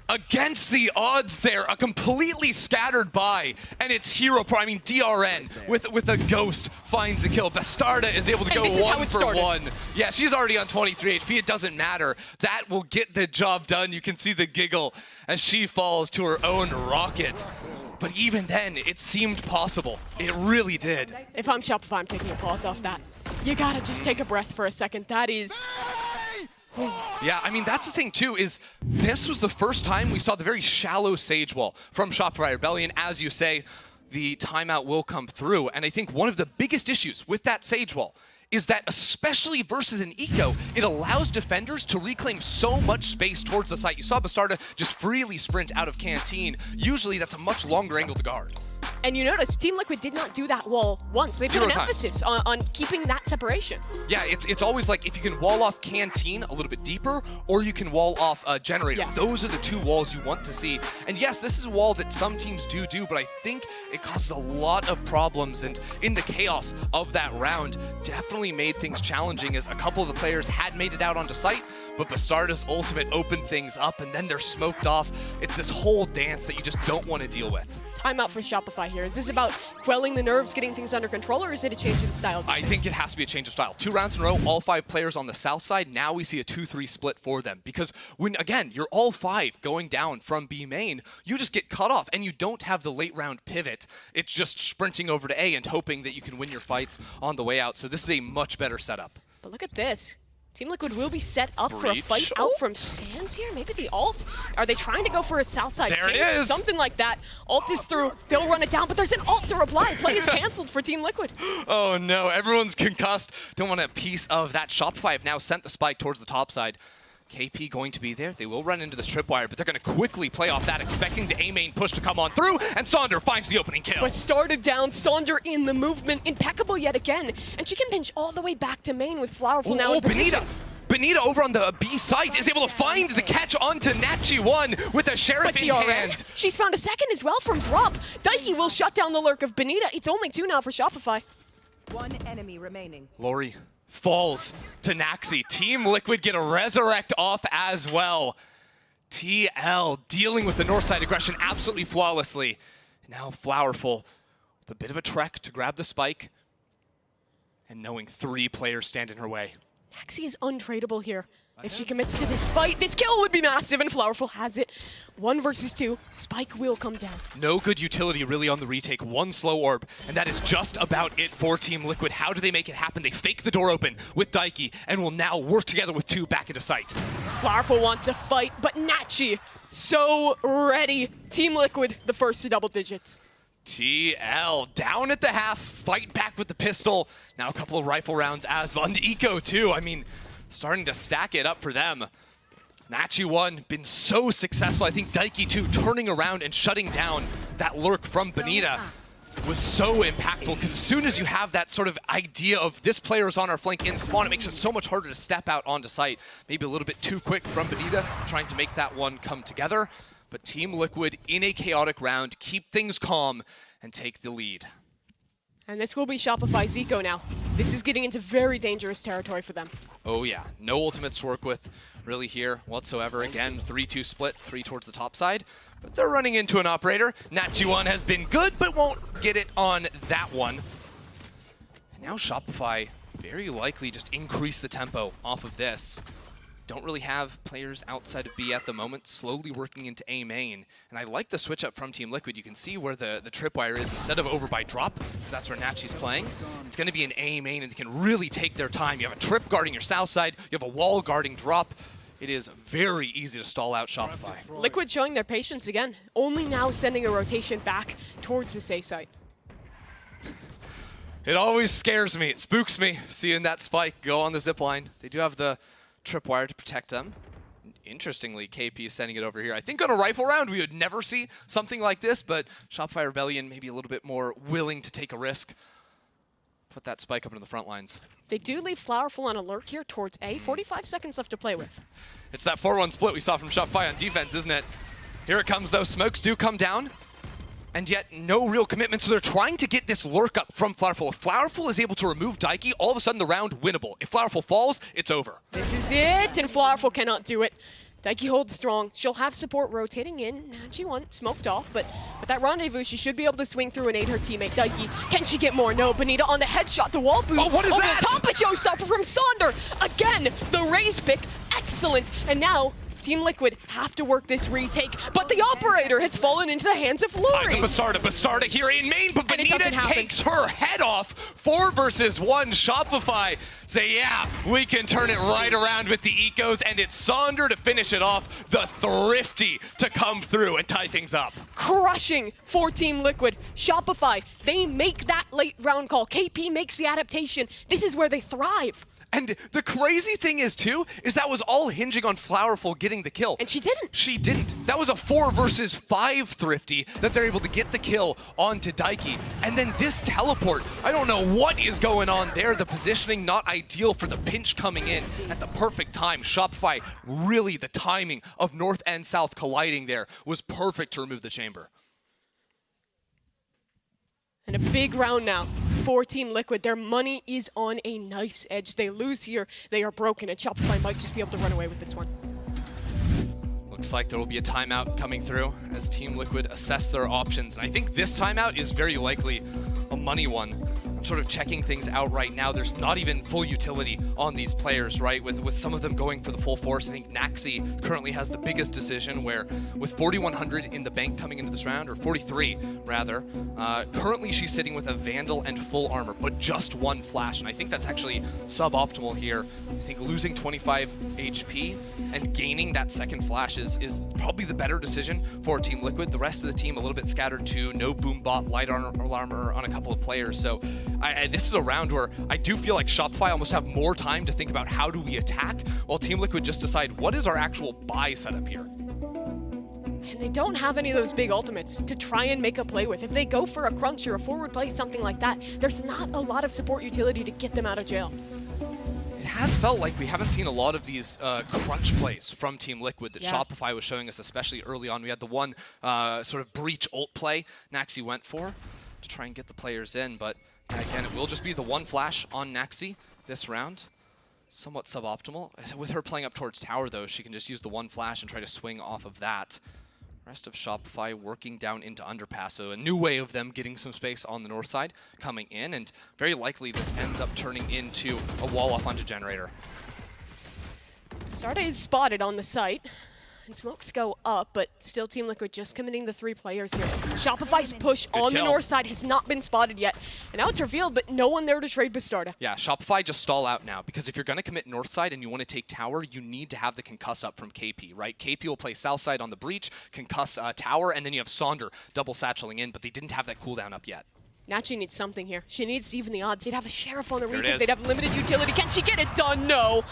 against the odds there. A completely scattered buy, and it's hero pro. I mean, DRN with a ghost finds a kill. Bastarda is able to go 1 for 1. Yeah, she's already on 23 HP. It doesn't matter. That will get the job done. You can see the giggle as she falls to her own rocket. But even then, it seemed possible. It really did. If I'm Shopify, I'm taking a pause off that. You gotta just take a breath for a second. That is... Yeah, I mean, that's the thing, too, is this was the first time we saw the very shallow Sage Wall from Shopify Rebellion. As you say, the timeout will come through. And I think one of the biggest issues with that Sage Wall is that especially versus an eco, it allows defenders to reclaim so much space towards the site. You saw Bastarda just freely sprint out of Canteen. Usually that's a much longer angle to guard. And you notice Team Liquid did not do that wall once. They put an emphasis on keeping that separation. Yeah, it's always like if you can wall off Canteen a little bit deeper, or you can wall off Generator. Yeah. Those are the two walls you want to see. And yes, this is a wall that some teams do, but I think it causes a lot of problems. And in the chaos of that round, definitely made things challenging as a couple of the players had made it out onto site, but Bastarda's ultimate opened things up, and then they're smoked off. It's this whole dance that you just don't want to deal with. Timeout for Shopify here. Is this about quelling the nerves, getting things under control, or is it a change in style? I think it has to be a change of style. 2 rounds in a row, all 5 players on the south side. Now we see a 2-3 split for them. Because when, again, you're all 5 going down from B main, you just get cut off, and you don't have the late round pivot. It's just sprinting over to A and hoping that you can win your fights on the way out. So this is a much better setup. But look at this. Team Liquid will be set up for a fight out from Sands here. Maybe the ult? Are they trying to go for a south side There it pinch? is. Something like that. Ult is through. They'll run it down, but there's an ult to reply. Play is canceled for Team Liquid. Oh no, everyone's concussed. Don't want a piece of that. Shopify have now sent the spike towards the top side. KP going to be there. They will run into this tripwire, but they're going to quickly play off that, expecting the A main push to come on through, and Sonder finds the opening kill. But started down, Sonder in the movement, impeccable yet again, and she can pinch all the way back to main with Flowerful now in position. Benita over on the B site is able to find the catch onto Nachi1 with a Sheriff in hand. She's found a second as well from Drop. Daiki will shut down the lurk of Benita. It's only 2 now for Shopify. 1 enemy remaining. Lori falls to Naxi. Team Liquid get a resurrect off as well. TL dealing with the north side aggression absolutely flawlessly. Now Flowerful with a bit of a trek to grab the spike, and knowing 3 players stand in her way. Naxi is untradeable here. If she commits to this fight, this kill would be massive, and Flowerful has it. 1 versus 2. Spike will come down. No good utility really on the retake. 1 slow orb, and that is just about it for Team Liquid. How do they make it happen? They fake the door open with Daiki, and will now work together with 2 back into sight. Flowerful wants a fight, but Nachi so ready. Team Liquid, the first to double digits. TL down at the half, fight back with the pistol. Now a couple of rifle rounds as well. And Eco too, I mean, starting to stack it up for them. Nachi1 been so successful. I think Daiki too, turning around and shutting down that lurk from Benita was so impactful, because as soon as you have that sort of idea of this player is on our flank in spawn, it makes it so much harder to step out onto site. Maybe a little bit too quick from Benita, trying to make that one come together. But Team Liquid, in a chaotic round, keep things calm and take the lead. And this will be Shopify Zico now. This is getting into very dangerous territory for them. Oh yeah, no ultimates to work with really here whatsoever. Again, 3-2 split, 3 towards the top side. But they're running into an operator. Nachi1 has been good, but won't get it on that one. And now Shopify very likely just increase the tempo off of this. Don't really have players outside of B at the moment, slowly working into A main. And I like the switch up from Team Liquid. You can see where the tripwire is instead of over by drop, because that's where Nachi's playing. It's going to be an A main, and they can really take their time. You have a trip guarding your south side, you have a wall guarding drop. It is very easy to stall out Shopify. Liquid showing their patience again, only now sending a rotation back towards the A site. It always scares me, it spooks me, seeing that spike go on the zipline. They do have the tripwire to protect them. Interestingly, KP is sending it over here. I think on a rifle round, we would never see something like this, but Shopify Rebellion maybe a little bit more willing to take a risk. Put that spike up into the front lines. They do leave Flowerful on a lurk here towards A. 45 seconds left to play with. It's that 4-1 split we saw from Shopify on defense, isn't it? Here it comes, though. Smokes do come down, and yet no real commitment, so they're trying to get this lurk up from Flowerful. If Flowerful is able to remove Daiki, all of a sudden the round winnable. If Flowerful falls, it's over. This is it, and Flowerful cannot do it. Daiki holds strong. She'll have support rotating in. Nachi1 smoked off, but with that rendezvous, she should be able to swing through and aid her teammate Daiki. Can she get more? No. Benita on the headshot. The wall boost. Oh, what is over that? the top of Showstopper from Sonder. Again, the raise pick. Excellent. And now Team Liquid have to work this retake, but the operator has fallen into the hands of Lori. Eyes of Bastarda here in main, but Benita takes her head off. 4 versus 1. Shopify say, yeah, we can turn it right around with the ecos, and it's Sonder to finish it off. The Thrifty to come through and tie things up. Crushing for Team Liquid. Shopify, they make that late round call. KP makes the adaptation. This is where they thrive. And the crazy thing is, too, is that was all hinging on Flowerful getting the kill. And she didn't. She didn't. That was a 4 versus 5 Thrifty that they're able to get the kill onto Daiki. And then this teleport, I don't know what is going on there. The positioning not ideal for the pinch coming in at the perfect time. Shopify, really the timing of North and South colliding there was perfect to remove the chamber. And a big round now for Team Liquid. Their money is on a knife's edge. They lose here, they are broken, and Shopify might just be able to run away with this one. Looks like there will be a timeout coming through as Team Liquid assess their options. And I think this timeout is very likely a money one. I'm sort of checking things out right now. There's not even full utility on these players, right? With some of them going for the full force. I think Naxi currently has the biggest decision where with 4,100 in the bank coming into this round, or 43 rather, currently she's sitting with a Vandal and full armor, but just 1 flash. And I think that's actually suboptimal here. I think losing 25 HP and gaining that second flash is probably the better decision for Team Liquid. The rest of the team a little bit scattered too. No boom bot, light armor on a couple of players. So this is a round where I do feel like Shopify almost have more time to think about how do we attack, while Team Liquid just decide what is our actual buy setup here. And they don't have any of those big ultimates to try and make a play with. If they go for a crunch or a forward play, something like that, there's not a lot of support utility to get them out of jail. It has felt like we haven't seen a lot of these crunch plays from Team Liquid that Shopify was showing us, especially early on. We had the one sort of breach ult play Naxi went for to try and get the players in, but again, it will just be the 1 flash on Naxi this round. Somewhat suboptimal. With her playing up towards tower, though, she can just use the 1 flash and try to swing off of that. Rest of Shopify working down into underpass, so a new way of them getting some space on the north side coming in, and very likely this ends up turning into a wall off onto Generator. Starda is spotted on the site, and smokes go up, but still Team Liquid just committing the 3 players here. Shopify's push on the north side has not been spotted yet, and now it's revealed, but no one there to trade Bastarda. Yeah, Shopify just stall out now, because if you're going to commit north side and you want to take tower, you need to have the concuss up from KP, right? KP will play south side on the breach, concuss tower, and then you have Sonder double satcheling in, but they didn't have that cooldown up yet. Nachi needs something here. She needs to even the odds. They'd have a Sheriff on the retake. They'd have limited utility. Can she get it done? No.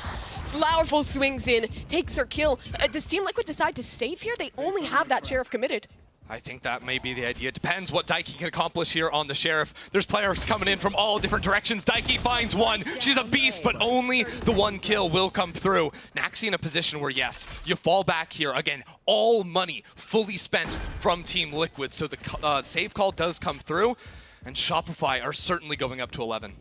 Flowerful swings in, takes her kill. Does Team Liquid decide to save here? They only have that Sheriff committed. I think that may be the idea. It depends what Daiki can accomplish here on the Sheriff. There's players coming in from all different directions. Daiki finds one. She's a beast, but only the 1 kill will come through. Naxi in a position where, yes, you fall back here. Again, all money fully spent from Team Liquid, so the save call does come through, and Shopify are certainly going up to 11.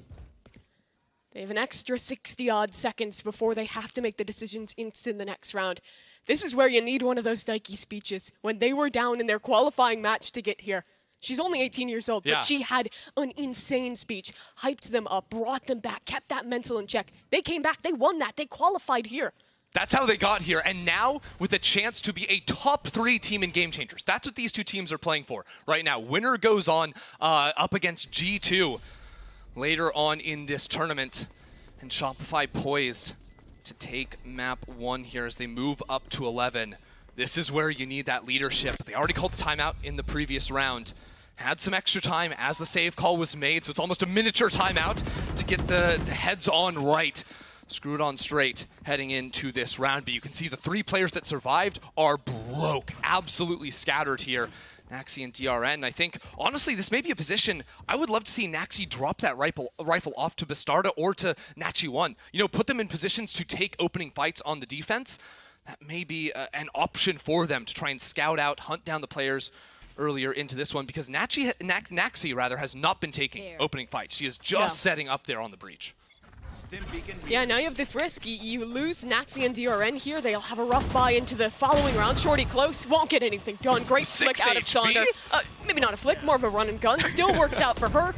They have an extra 60-odd seconds before they have to make the decisions into the next round. This is where you need one of those Daiki speeches. When they were down in their qualifying match to get here. She's only 18 years old, but she had an insane speech, hyped them up, brought them back, kept that mental in check. They came back, they won that, they qualified here. That's how they got here, and now with a chance to be a top 3 team in Game Changers. That's what these 2 teams are playing for right now. Winner goes on up against G2 later on in this tournament, and Shopify poised to take map 1 here as they move up to 11. This is where you need that leadership. They already called timeout in the previous round. Had some extra time as the save call was made, so it's almost a miniature timeout to get the heads on right. Screwed on straight heading into this round, but you can see the 3 players that survived are broke, absolutely scattered here. Naxi and DRN. I think, honestly, this may be a position I would love to see Naxi drop that rifle off to Bastarda or to Nachi1. You know, put them in positions to take opening fights on the defense. That may be an option for them to try and scout out, hunt down the players earlier into this one, because Naxi has not been taking opening fights. She is just setting up there on the breach. Yeah, now you have this risk. You lose Naxi and DRN here. They'll have a rough buy into the following round. Shorty close, won't get anything done. Great flick out of Sonder. Maybe not a flick, more of a run and gun. Still works out for her.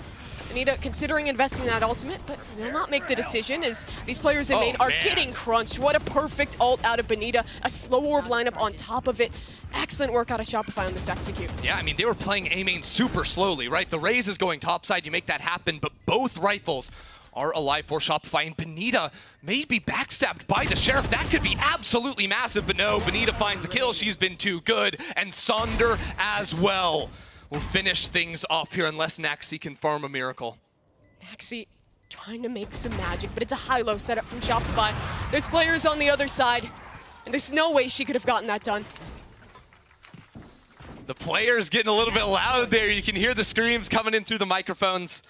Benita considering investing in that ultimate, but will not make the decision as these players in main are getting crunched. What a perfect ult out of Benita. A slow orb lineup on top of it. Excellent work out of Shopify on this execute. Yeah, I mean, they were playing A main super slowly, right? The Raze is going topside, you make that happen, but both rifles are alive for Shopify, and Benita may be backstabbed by the Sheriff. That could be absolutely massive, but no, Benita finds the kill. She's been too good, and Sonder as well. We'll finish things off here unless Naxi can farm a miracle. Naxi trying to make some magic, but it's a high-low setup from Shopify. There's players on the other side, and there's no way she could have gotten that done. The players getting a little bit loud there. You can hear the screams coming in through the microphones.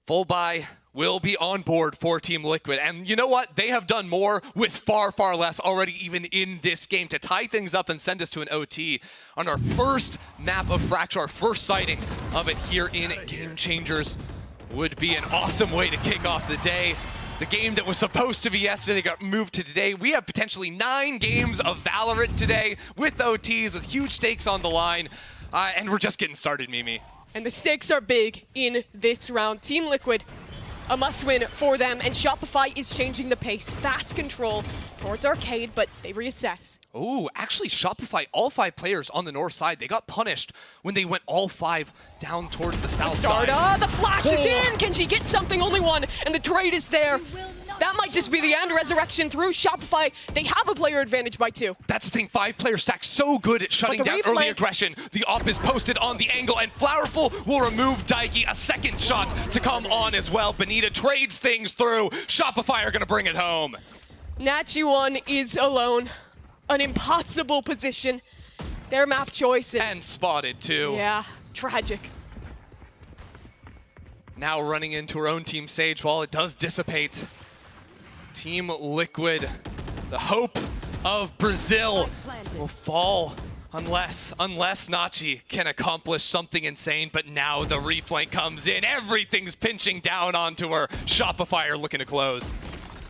Full buy will be on board for Team Liquid. And you know what? They have done more with far, far less already even in this game to tie things up and send us to an OT on our first map of Fracture, our first sighting of it here in Game Changers. Would be an awesome way to kick off the day. The game that was supposed to be yesterday got moved to today. We have potentially 9 games of Valorant today with OTs, with huge stakes on the line. And we're just getting started, Mimi. And the stakes are big in this round. Team Liquid, a must-win for them, and Shopify is changing the pace. Fast control towards Arcade, but they reassess. Oh, actually Shopify, all 5 players on the north side, they got punished when they went all 5 down towards the south side. Starda, the flash is in! Can she get something? Only one, and the trade is there. That might just be the end. Resurrection through Shopify. They have a player advantage by 2. That's the thing, 5-player stack so good at shutting down early aggression. The op is posted on the angle, and Flowerful will remove Daiki. A second shot to come on as well. Benita trades things through. Shopify are gonna bring it home. Nachi1 is alone. An impossible position. Their map choice. And spotted too. Yeah, tragic. Now running into her own team Sage while it does dissipate. Team Liquid, the hope of Brazil will fall unless Nachi can accomplish something insane, but now the reflank comes in. Everything's pinching down onto her. Shopify are looking to close.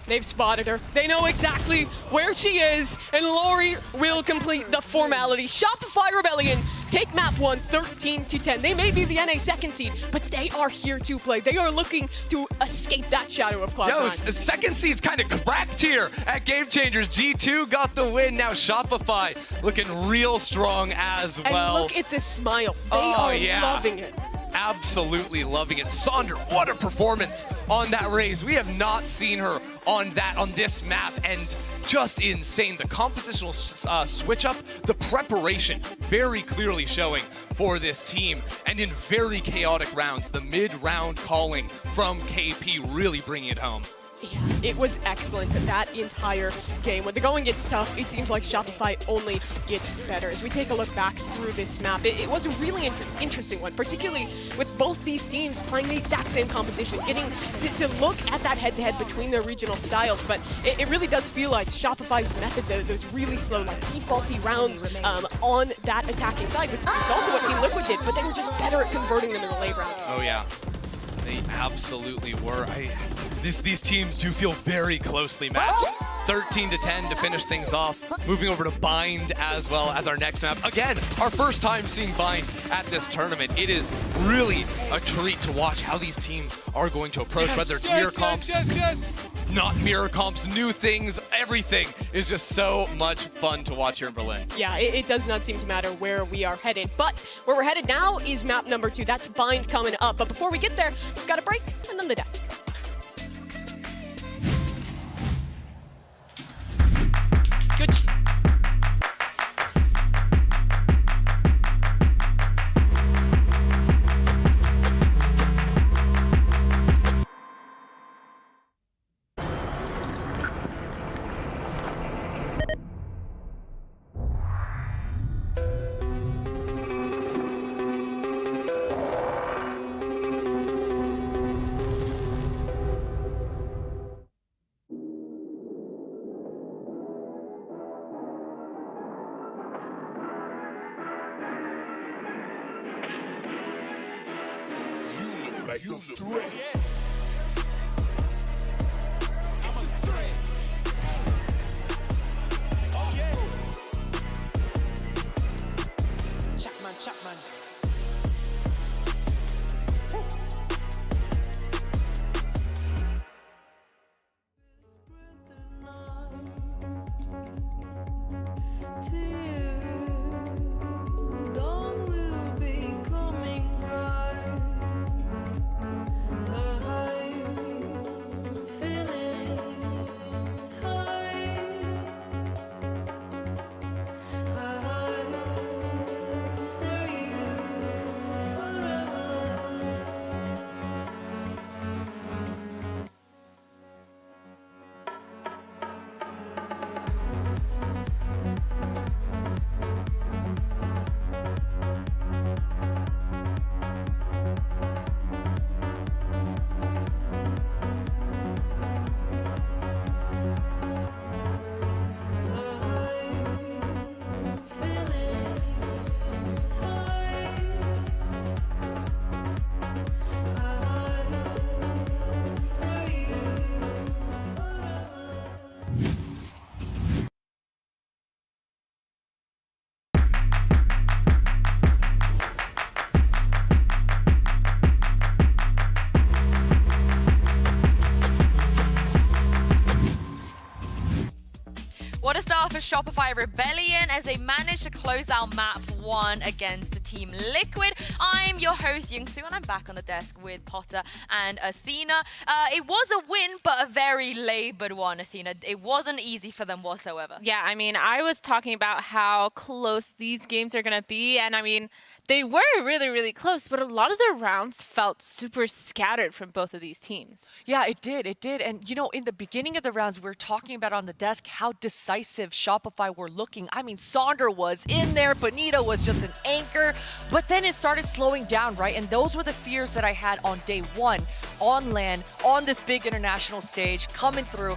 They've spotted her. They know exactly where she is, and Lori will complete the formality. Shopify Rebellion take map 1, 13-10. They may be the NA second seed, but they are here to play. They are looking to escape that shadow of Cloud9. Yo, second seed's kind of cracked here at Game Changers. G2 got the win. Now Shopify looking real strong as well. And look at the smiles. They are loving it. Absolutely loving it. Sonder, what a performance on that Raze. We have not seen her on this map, and just insane. The compositional switch up, the preparation very clearly showing for this team, and in very chaotic rounds, the mid-round calling from KP really bringing it home. Yeah, it was excellent that entire game. When the going gets tough, it seems like Shopify only gets better. As we take a look back through this map, it was a really interesting one, particularly with both these teams playing the exact same composition, getting to look at that head-to-head between their regional styles. But it really does feel like Shopify's method, those really slow, like defaulty rounds on that attacking side, which is also what Team Liquid did, but they were just better at converting them in the late round. Oh yeah, they absolutely were. These teams do feel very closely matched. 13-10 to finish things off. Moving over to Bind as well as our next map. Again, our first time seeing Bind at this tournament. It is really a treat to watch how these teams are going to approach, whether it's mirror comps, not mirror comps, new things, everything is just so much fun to watch here in Berlin. Yeah, it does not seem to matter where we are headed, but where we're headed now is map number 2. That's Bind coming up, but before we get there, we've got a break and then the desk. Good. Like the threat. Chapman. What a start for Shopify Rebellion as they managed to close out map 1 against Team Liquid. I'm your host, Youngsu, and I'm back on the desk with Potter and Athena. It was a win, but a very labored one, Athena. It wasn't easy for them whatsoever. Yeah, I mean, I was talking about how close these games are going to be, and I mean, they were really, really close, but a lot of the rounds felt super scattered from both of these teams. Yeah, it did. It did. And, you know, in the beginning of the rounds, we were talking about on the desk how decisive Shopify were looking. I mean, Sonder was in there. Bonita was just an anchor. But then it started slowing down, right? And those were the fears that I had on day one, on LAN, on this big international stage, coming through.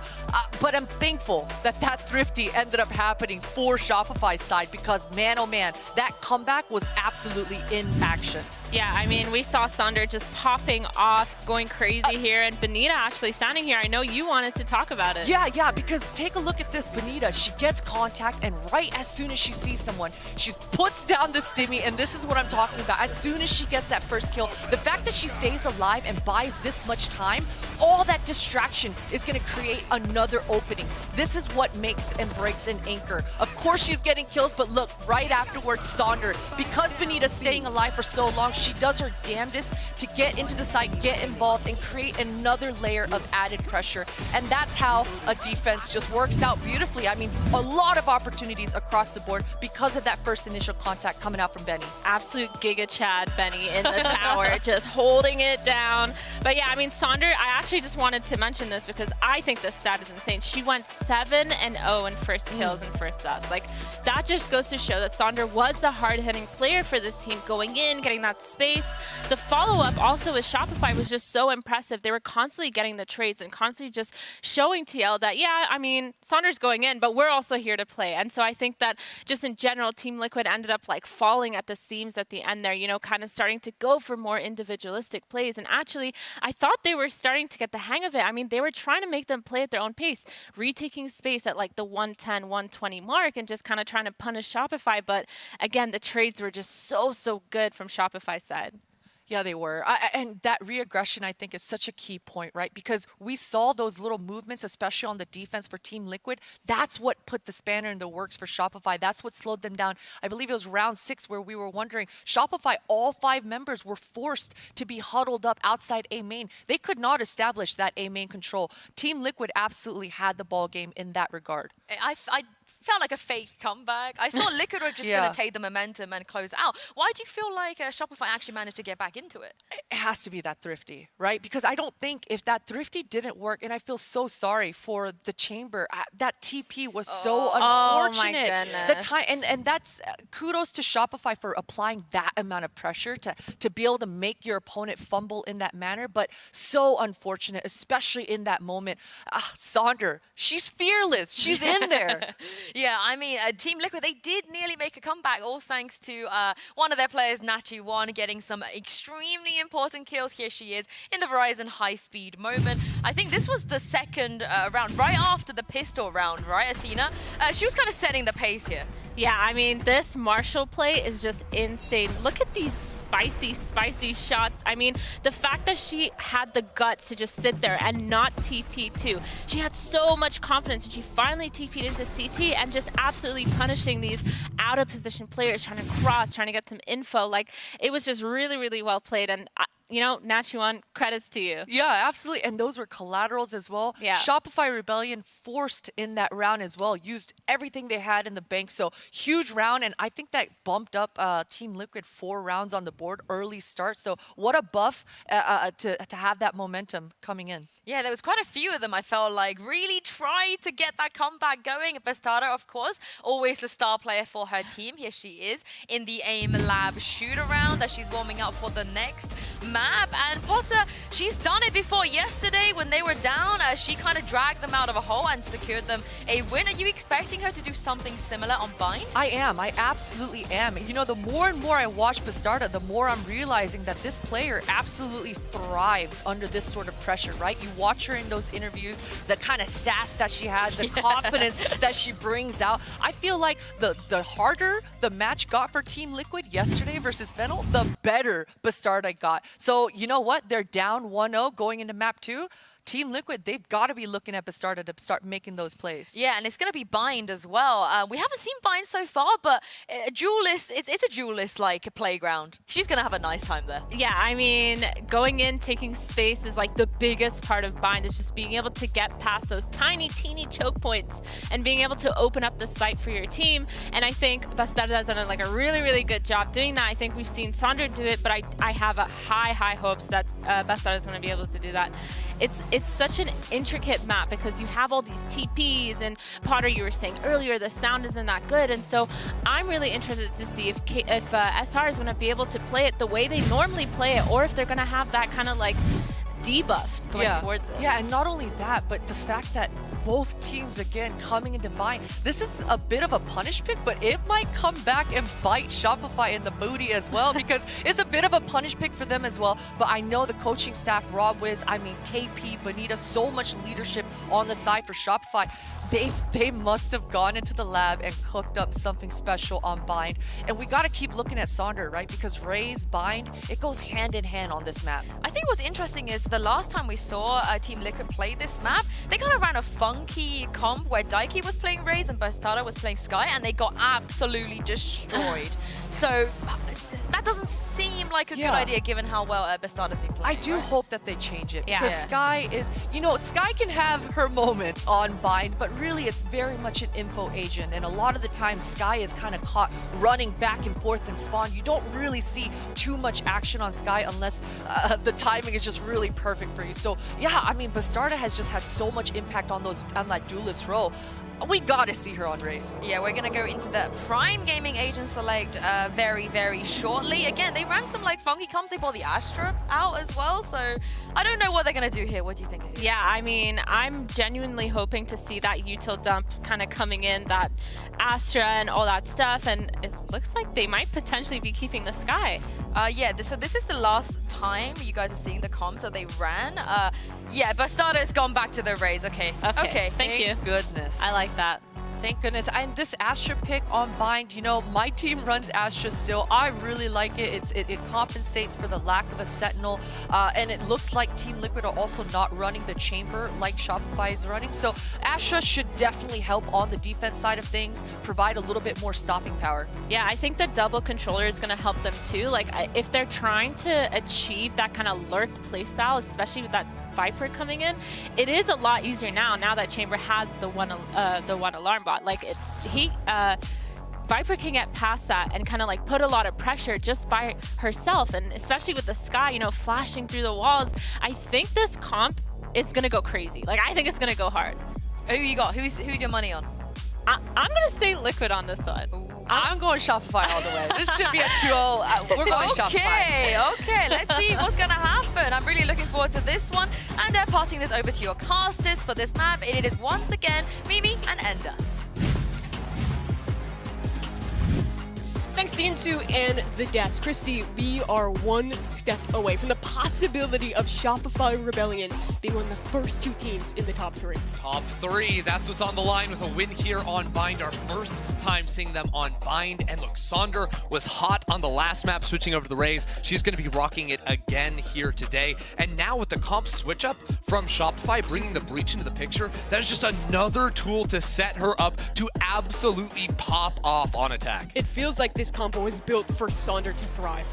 But I'm thankful that that Thrifty ended up happening for Shopify's side because, man, oh man, that comeback was absolutely in action. Yeah, I mean, we saw Sonder just popping off, going crazy here, and Bonita actually standing here. I know you wanted to talk about it. Yeah, because take a look at this Bonita. She gets contact, and right as soon as she sees someone, she puts down the stimmy, and this is what I'm talking about. As soon as she gets that first kill, the fact that she stays alive and buys this much time, all that distraction is going to create another opening. This is what makes and breaks an anchor. Of course, she's getting kills, but look, right afterwards, Sonder, because Bonita's staying alive for so long, she does her damnedest to get into the site, get involved, and create another layer of added pressure. And that's how a defense just works out beautifully. I mean, a lot of opportunities across the board because of that first initial contact coming out from Benny. Absolute Giga Chad Benny in the tower, just holding it down. But yeah, I mean, Sonder, I actually just wanted to mention this because I think this stat is insane. She went 7-0 in first kills and first stats. Like, that just goes to show that Sonder was the hard-hitting player for this team, going in, getting that space. The follow-up also with Shopify was just so impressive. They were constantly getting the trades and constantly just showing TL that, yeah, I mean, Sonder's going in, but we're also here to play. And so I think that just in general, Team Liquid ended up like falling at the seams at the end there, you know, kind of starting to go for more individualistic plays. And actually, I thought they were starting to get the hang of it. I mean, they were trying to make them play at their own pace, retaking space at like the 110, 120 mark and just kind of trying to punish Shopify. But again, the trades were just so good from Shopify's side. Yeah, they were. And that re-aggression, I think, is such a key point, right? Because we saw those little movements, especially on the defense for Team Liquid. That's what put the spanner in the works for Shopify. That's what slowed them down. I believe it was round 6 where we were wondering, Shopify, all 5 members were forced to be huddled up outside A main. They could not establish that A main control. Team Liquid absolutely had the ball game in that regard. I felt like a fake comeback. I thought Liquid were just going to take the momentum and close out. Why do you feel like Shopify actually managed to get back into it? It has to be that Thrifty, right? Because I don't think if that Thrifty didn't work, and I feel so sorry for the Chamber, that TP was so unfortunate. Oh my goodness. The time, and that's kudos to Shopify for applying that amount of pressure to be able to make your opponent fumble in that manner, but so unfortunate, especially in that moment. Sonder, she's fearless. She's in there. Yeah, I mean, Team Liquid, they did nearly make a comeback, all thanks to one of their players, Nachi1, getting some extremely important kills. Here she is in the Verizon high-speed moment. I think this was the second round, right after the pistol round, right, Athena? She was kind of setting the pace here. Yeah, I mean, this Marshall play is just insane. Look at these spicy shots. I mean, the fact that she had the guts to just sit there and not TP too. She had so much confidence and she finally TP'd into CT and just absolutely punishing these out of position players, trying to cross, trying to get some info. Like, it was just really well played. And you know, Nachi1, credits to you. Yeah, absolutely. And those were collaterals as well. Yeah. Shopify Rebellion forced in that round as well, used everything they had in the bank. So huge round. And I think that bumped up Team Liquid 4 rounds on the board, early start. So what a buff to have that momentum coming in. Yeah, there was quite a few of them, I felt like, really tried to get that comeback going. Bastarda, of course, always the star player for her team. Here she is in the AIM Lab shoot-around as she's warming up for the next map. And Potter, she's done it before. Yesterday, when they were down, she kind of dragged them out of a hole and secured them a win. Are you expecting her to do something similar on Bind? I am. I absolutely am. You know, the more and more I watch Bastarda, the more I'm realizing that this player absolutely thrives under this sort of pressure, right? You watch her in those interviews, the kind of sass that she has, the confidence that she brings out. I feel like the harder the match got for Team Liquid yesterday versus Fennel, the better Bastarda got. So, you know what? They're down 1-0 going into map 2. Team Liquid, they've got to be looking at Bastarda to start making those plays. Yeah, and it's going to be Bind as well. We haven't seen Bind so far, but Duelist, it's a Duelist-like playground. She's going to have a nice time there. Yeah, I mean, going in, taking space is like the biggest part of Bind, is just being able to get past those tiny, teeny choke points and being able to open up the site for your team. And I think Bastarda has done like a really, really good job doing that. I think we've seen Sonder do it, but I have a high hopes that Bastarda is going to be able to do that. It's such an intricate map because you have all these TPs, and Potter, you were saying earlier, the sound isn't that good, and so I'm really interested to see if SR is going to be able to play it the way they normally play it, or if they're going to have that kind of like debuff going towards it. Yeah, and not only that, but the fact that both teams, again, coming into Bind, this is a bit of a punish pick, but it might come back and bite Shopify in the booty as well, because it's a bit of a punish pick for them as well. But I know the coaching staff, Rob Wiz, I mean, KP, Bonita, so much leadership on the side for Shopify. They must have gone into the lab and cooked up something special on Bind. And we got to keep looking at Sonder, right? Because Raze, Bind, it goes hand in hand on this map. I think what's interesting is the last time we saw Team Liquid play this map, they kind of ran a funky comp where Daiki was playing Raze and Bastarda was playing Skye, and they got absolutely destroyed. So that doesn't seem like a good idea given how well Bastarda's been playing. I do hope that they change it. Yeah. Because Skye is, you know, Skye can have her moments on Bind, but really it's very much an info agent. And a lot of the time, Skye is kind of caught running back and forth in spawn. You don't really see too much action on Skye unless the timing is just really perfect for you. So yeah, I mean, Bastarda has just had so much impact on that duelist role. We gotta see her on Raze. Yeah, we're gonna go into the Prime Gaming Agent Select very, very shortly. Again, they ran some like funky comps. They brought the Astra out as well, so I don't know what they're gonna do here. What do you think? Yeah, I mean, I'm genuinely hoping to see that util dump kind of coming in, that Astra and all that stuff, and it looks like they might potentially be keeping the Skye. Yeah, so this is the last time you guys are seeing the comps that they ran. Yeah, Bastarda has gone back to the Raze. Okay. Thank you. Goodness. I like that. Thank goodness. And this Astra pick on Bind, you know, my team runs Astra still. I really like it. It compensates for the lack of a Sentinel. And it looks like Team Liquid are also not running the chamber like Shopify is running. So Astra should definitely help on the defense side of things, provide a little bit more stopping power. Yeah, I think the double controller is going to help them too. Like, if they're trying to achieve that kind of lurk playstyle, especially with that Viper coming in, it is a lot easier now that Chamber has the one alarm bot. Like Viper can get past that and kind of like put a lot of pressure just by herself, and especially with the Skye, you know, flashing through the walls. I think this comp is gonna go crazy. Like, I think it's gonna go hard. Who you got? Who's your money on? I'm gonna say Liquid on this one. I'm going Shopify all the way. This should be a 2-0. We're going Shopify. Okay, let's see what's gonna happen. I'm really looking forward to this one. And passing this over to your casters for this map. It is once again Mimi and Ender. Thanks to Insu and the desk. Christy, we are one step away from the possibility of Shopify Rebellion being one of the first two teams in the top three. Top three, that's what's on the line with a win here on Bind. Our first time seeing them on Bind. And look, Sonder was hot on the last map, switching over to the Raze. She's going to be rocking it again here today. And now with the comp switch up from Shopify, bringing the Breach into the picture, that is just another tool to set her up to absolutely pop off on attack. It feels like this combo is built for Sonder to thrive.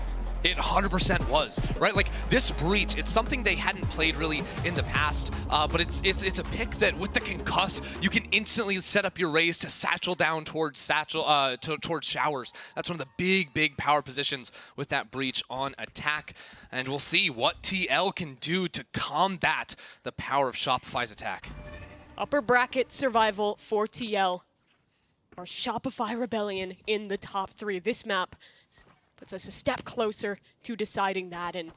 It 100% was, right? Like, this Breach, it's something they hadn't played really in the past, but it's a pick that with the concuss, you can instantly set up your Raze to satchel down towards towards showers. That's one of the big power positions with that Breach on attack. And we'll see what TL can do to combat the power of Shopify's attack. Upper bracket survival for TL. Our Shopify Rebellion in the top three. This map puts us a step closer to deciding that. And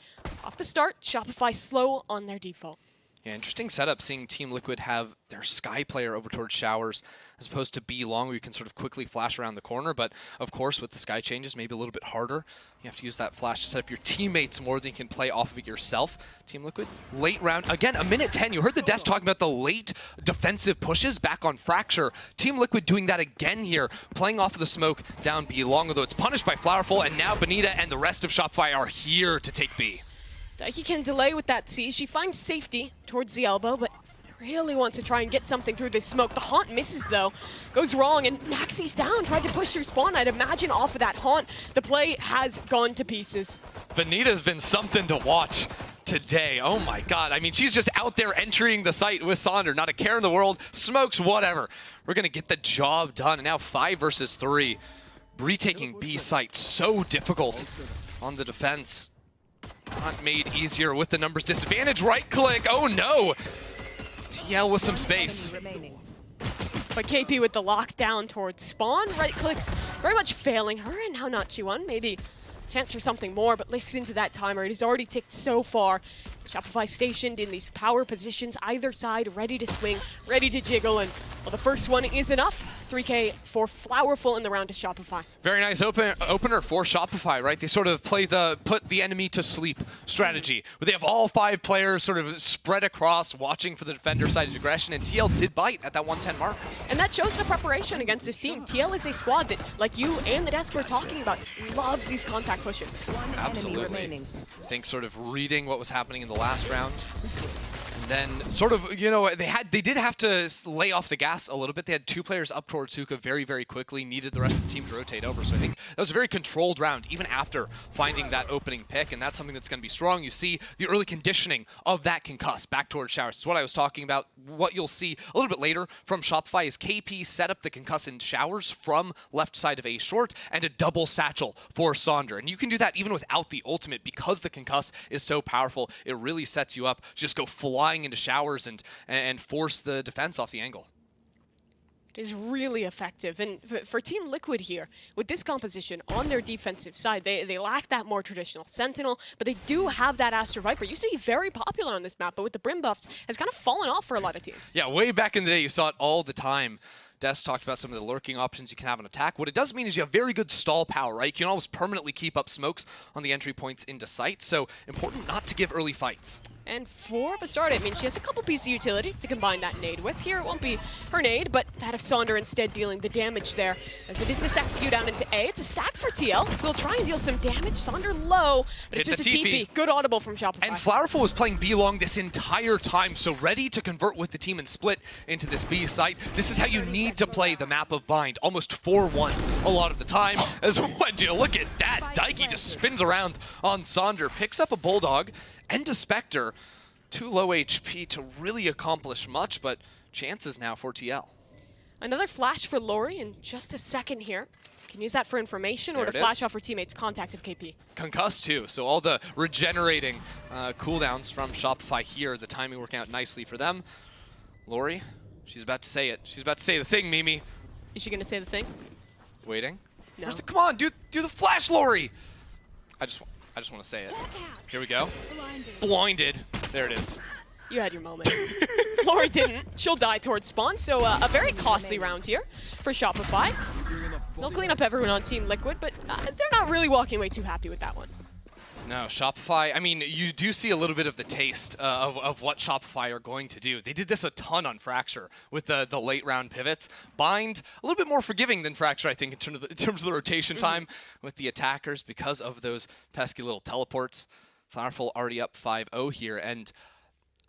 off the start, Shopify slow on their default. Yeah, interesting setup seeing Team Liquid have their Skye player over towards showers as opposed to B long, where you can sort of quickly flash around the corner. But of course, with the Skye changes, maybe a little bit harder. You have to use that flash to set up your teammates more than you can play off of it yourself. Team Liquid, late round. Again, a minute 10. You heard the desk talking about the late defensive pushes back on Fracture. Team Liquid doing that again here, playing off of the smoke down B long, although it's punished by Flowerful, and now Bonita and the rest of Shopify are here to take B. Daiki can delay with that C. She finds safety towards the elbow, but really wants to try and get something through this smoke. The haunt misses though, goes wrong, and Naxi's down, tried to push through spawn. I'd imagine off of that haunt, the play has gone to pieces. Benita's been something to watch today. Oh my god. I mean, she's just out there entering the site with Sonder. Not a care in the world. Smokes, whatever. We're going to get the job done. And now 5 versus 3. Retaking B site, so difficult on the defense. Not made easier with the numbers disadvantage. Right click. Oh no. TL with some space. But KP with the lockdown towards spawn. Right clicks very much failing her, and now Nachiwan maybe chance for something more, but listen to that timer. It has already ticked so far. Shopify stationed in these power positions, either side, ready to swing, ready to jiggle, and well, the first one is enough. 3K for Flowerful in the round to Shopify. Very nice opener for Shopify, right? They sort of play the put the enemy to sleep strategy, where they have all 5 players sort of spread across, watching for the defender side of aggression, and TL did bite at that 110 mark. And that shows the preparation against this team. TL is a squad that, like you and the desk were talking about, loves these contact pushes. Absolutely. I think sort of reading what was happening in the last round. And then sort of, you know, they did have to lay off the gas a little bit. They had 2 players up towards Suka very, very quickly, needed the rest of the team to rotate over. So I think that was a very controlled round, even after finding that opening pick. And that's something that's going to be strong. You see the early conditioning of that concuss back towards showers. It's what I was talking about. What you'll see a little bit later from Shopify is KP set up the concuss in showers from left side of A short and a double satchel for Sonder. And you can do that even without the ultimate because the concuss is so powerful. It really sets you up. Just go flying into showers and force the defense off the angle. It is really effective. And for Team Liquid here, with this composition on their defensive side, they lack that more traditional Sentinel, but they do have that Astro Viper. Used to be very popular on this map, but with the Brim buffs, has kind of fallen off for a lot of teams. Yeah, way back in the day, you saw it all the time. Des talked about some of the lurking options you can have on attack. What it does mean is you have very good stall power, right? You can always permanently keep up smokes on the entry points into sight, so important not to give early fights. And for Bastarda, I mean, she has a couple pieces of utility to combine that nade with. Here, it won't be her nade, but that of Sonder instead dealing the damage there. As it is this execute down into A, it's a stack for TL, so they'll try and deal some damage. Sonder low, but it's just a TP. Good audible from Shopify. And Flowerful was playing B long this entire time, so ready to convert with the team and split into this B site. This is how you need to play the map of Bind, almost 4-1 a lot of the time. As when you look at that, Daiki just spins around on Sonder, picks up a Bulldog and a Spectre. Too low HP to really accomplish much, but chances now for TL. Another flash for Lori in just a second here. Can use that for information or to flash off her teammates' contact of KP. Concussed too, so all the regenerating cooldowns from Shopify here, the timing working out nicely for them. Lori, she's about to say it. She's about to say the thing, Mimi. Is she going to say the thing? Waiting. No. Come on, do the flash, Lori! I just want to say it. Here we go. Blinded. There it is. You had your moment. Lori didn't. She'll die towards spawn, so a very costly round here for Shopify. They'll clean up everyone on Team Liquid, but they're not really walking away too happy with that one. No, Shopify, I mean, you do see a little bit of the taste of what Shopify are going to do. They did this a ton on Fracture with the late round pivots. Bind, a little bit more forgiving than Fracture, I think, in terms of the rotation time with the attackers because of those pesky little teleports. Flowerful already up 5-0 here, and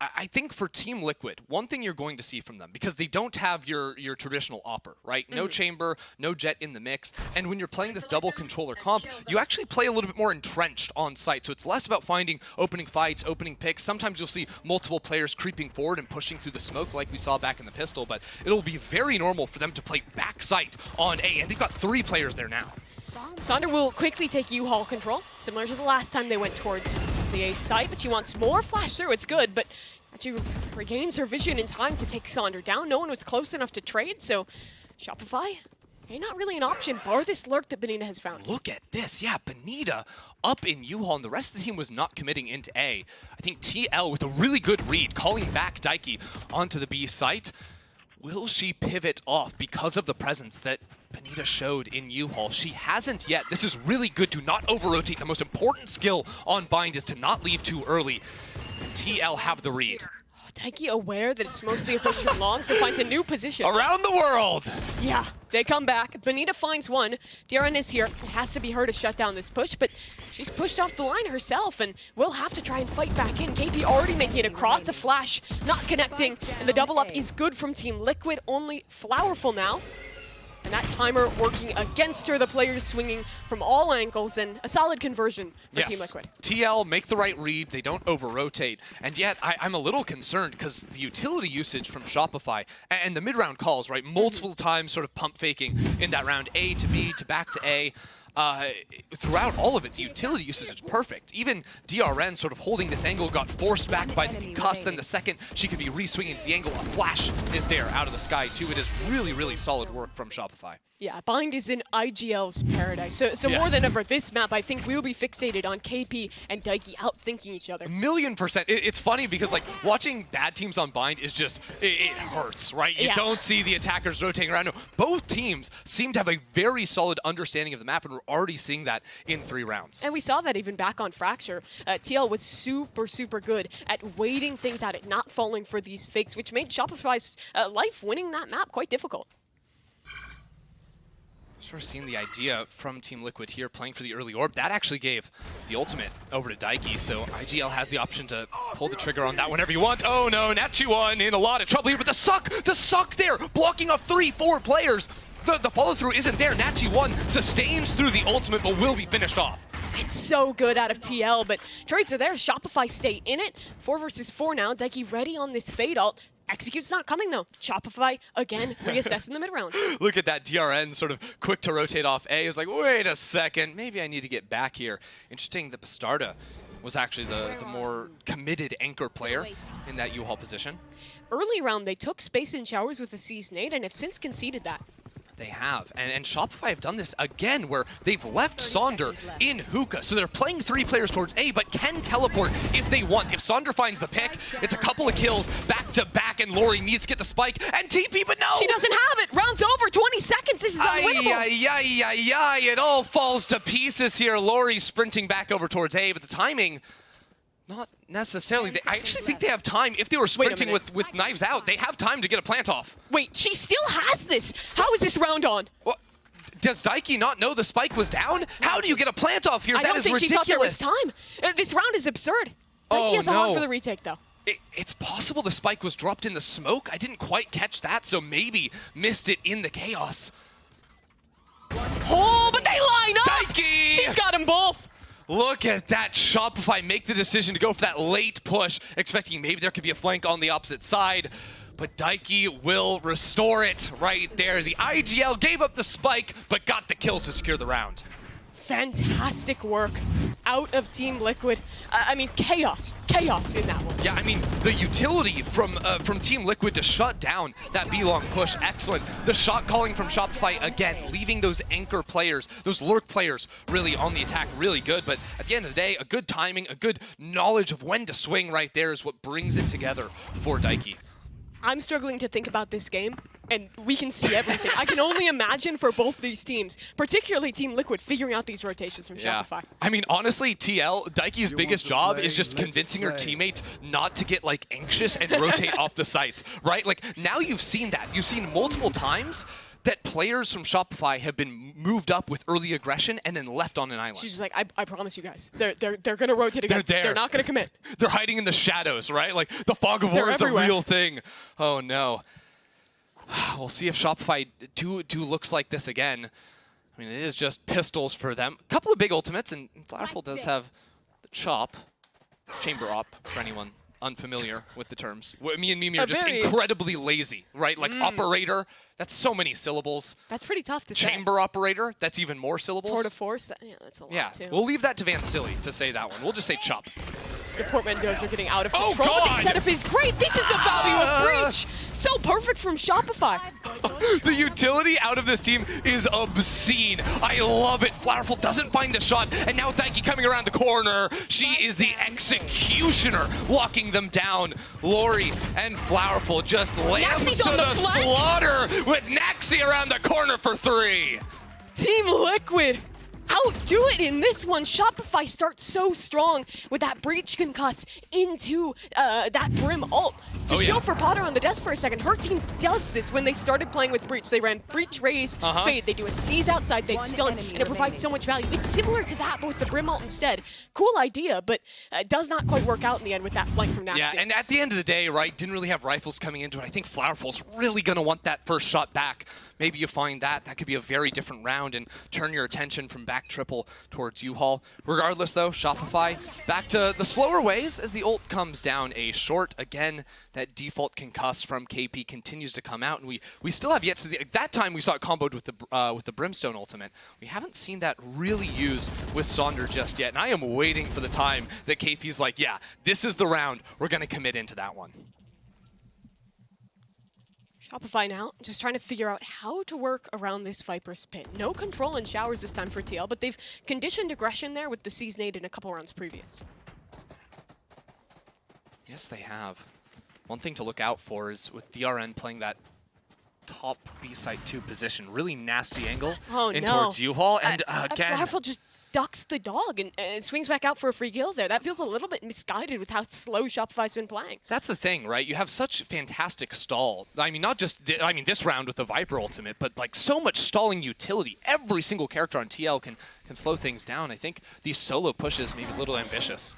I think for Team Liquid, one thing you're going to see from them, because they don't have your traditional Opper, right? No chamber, no jet in the mix, and when you're playing this double controller comp, you actually play a little bit more entrenched on site, so it's less about finding opening fights, opening picks. Sometimes you'll see multiple players creeping forward and pushing through the smoke like we saw back in the pistol, but it'll be very normal for them to play back site on A, and they've got 3 players there now. Sonder will quickly take U-Haul control, similar to the last time they went towards the A site, but she wants more flash through. It's good, but she regains her vision in time to take Sonder down. No one was close enough to trade, so Shopify, not really an option, bar this lurk that Benita has found. Look at this, yeah, Benita up in U-Haul, and the rest of the team was not committing into A. I think TL with a really good read, calling back Daiki onto the B site. Will she pivot off because of the presence that Benita showed in U-Haul? She hasn't yet. This is really good. Do not over-rotate. The most important skill on Bind is to not leave too early. TL have the read. Daiki aware that it's mostly a push from long, so finds a new position. Around the world! Yeah, they come back. Benita finds one. DRN is here. It has to be her to shut down this push, but she's pushed off the line herself and will have to try and fight back in. KP already making it across a flash, not connecting, and the double up is good from Team Liquid, only Flowerful now. And that timer working against her, the players swinging from all angles, and a solid conversion for Team Liquid. TL make the right read, they don't over-rotate, and yet I'm a little concerned because the utility usage from Shopify and the mid-round calls, right, multiple times sort of pump faking in that round A to B to back to A. Throughout all of it, the utility usage is perfect. Even DRN sort of holding this angle got forced back by the concuss. Then the second she could be re-swinging to the angle, a flash is there out of the sky too. It is really, really solid work from Shopify. Yeah, Bind is in IGL's paradise. So more than ever, this map, I think we'll be fixated on KP and Daiki outthinking each other. 1,000,000%. It's funny because like watching bad teams on Bind is just, it hurts, right? You don't see the attackers rotating around. No, both teams seem to have a very solid understanding of the map, and we're already seeing that in 3 rounds. And we saw that even back on Fracture. TL was super, super good at waiting things out, at not falling for these fakes, which made Shopify's life winning that map quite difficult. Sort of seeing the idea from Team Liquid here, playing for the early orb. That actually gave the ultimate over to Daiki, so IGL has the option to pull the trigger on that whenever you want. Oh no, Nachi1 in a lot of trouble here, but the suck there, blocking off 3-4 players. The follow-through isn't there. Nachi1 sustains through the ultimate, but will be finished off. It's so good out of TL, but trades are there. Shopify stay in it. 4 versus 4 now. Daiki ready on this fade ult. Execute's not coming though. Shopify again reassessing the mid round. Look at that DRN sort of quick to rotate off A. Is like, wait a second, maybe I need to get back here. Interesting that Bastarda was actually the more committed anchor player in that U-Haul position. Early round, they took space in showers with a C's nade and have since conceded that. They have, and Shopify have done this again where they've left Sonder in hookah. So they're playing 3 players towards A, but can teleport if they want. If Sonder finds the pick, it's a couple of kills back to back, and Lori needs to get the spike and TP, but no! She doesn't have it! Round's over, 20 seconds, this is unwinnable! Ay, it all falls to pieces here. Lori sprinting back over towards A, but the timing, not necessarily. I actually think they have time. If they were sprinting with knives out, they have time to get a plant off. Wait, she still has this! How is this round on? Well, does Daiki not know the spike was down? How do you get a plant off here? That is ridiculous. I don't think she thought there was time. This round is absurd. Daiki has a hog for the retake, though. It's possible the spike was dropped in the smoke. I didn't quite catch that, so maybe missed it in the chaos. Oh, but they line up! Daiki! She's got them both! Look at that. Shopify make the decision to go for that late push, expecting maybe there could be a flank on the opposite side. But Daiki will restore it right there. The IGL gave up the spike, but got the kill to secure the round. Fantastic work out of Team Liquid. I mean, chaos in that one. Yeah, I mean, the utility from Team Liquid to shut down that B-long push, excellent. The shot calling from Shopify, again, leaving those anchor players, those lurk players, really on the attack, really good. But at the end of the day, a good timing, a good knowledge of when to swing right there is what brings it together for Daiki. I'm struggling to think about this game, and we can see everything. I can only imagine for both these teams, particularly Team Liquid, figuring out these rotations from Shopify. I mean, honestly, Daiki's biggest job is just convincing her teammates not to get like anxious and rotate off the sites, right? Like now you've seen that. You've seen multiple times that players from Shopify have been moved up with early aggression and then left on an island. She's just like, I promise you guys, they're gonna rotate again. They're not gonna commit. They're hiding in the shadows, right? Like the fog of war is a real thing. Oh no. We'll see if Shopify do looks like this again. I mean, it is just pistols for them. A couple of big ultimates, and Flowerful does have the chop, chamber op for anyone unfamiliar with the terms. Me and Mimi are just incredibly lazy, right? Like operator, that's so many syllables. That's pretty tough to say. Chamber operator, that's even more syllables. Tour de force, yeah, that's a lot too. We'll leave that to Vansili to say that one. We'll just say chop. The portmanteaus are getting out of control. Oh, but the setup is great. This is the value of Breach. So perfect from Shopify. The utility out of this team is obscene. I love it. Flowerful doesn't find the shot, and now Daiki coming around the corner. She is the executioner, locking them down. Lori and Flowerful just lands to the slaughter with Naxi around the corner for 3. Team Liquid outdo it in this one. Shopify starts so strong with that breach concuss into that Brim ult. To show for Potter on the desk for a second, her team does this when they started playing with breach. They ran breach, raise, fade. They do a seize outside, they stun, and it provides so much value. It's similar to that, but with the Brim ult instead. Cool idea, but does not quite work out in the end with that flank from Naxi. Yeah, and at the end of the day, right, didn't really have rifles coming into it. I think Flowerful's really going to want that first shot back. Maybe you find that could be a very different round and turn your attention from back triple towards U-Haul. Regardless, though, Shopify back to the slower ways as the ult comes down a short. Again, that default concuss from KP continues to come out, and we still have yet to see. That time we saw it comboed with the Brimstone ultimate. We haven't seen that really used with Sonder just yet, and I am waiting for the time that KP's like, yeah, this is the round. We're going to commit into that one. Shopify now, just trying to figure out how to work around this Viper's pit. No control in showers this time for TL, but they've conditioned aggression there with the Seize nade in a couple rounds previous. Yes, they have. One thing to look out for is with DRN playing that top B-side 2 position, really nasty angle in towards U-Haul, and again... Flowerful just ducks the dog and swings back out for a free kill there. That feels a little bit misguided with how slow Shopify's been playing. That's the thing, right? You have such fantastic stall. I mean, not just, this round with the Viper ultimate, but like so much stalling utility. Every single character on TL can slow things down. I think these solo pushes may be a little ambitious.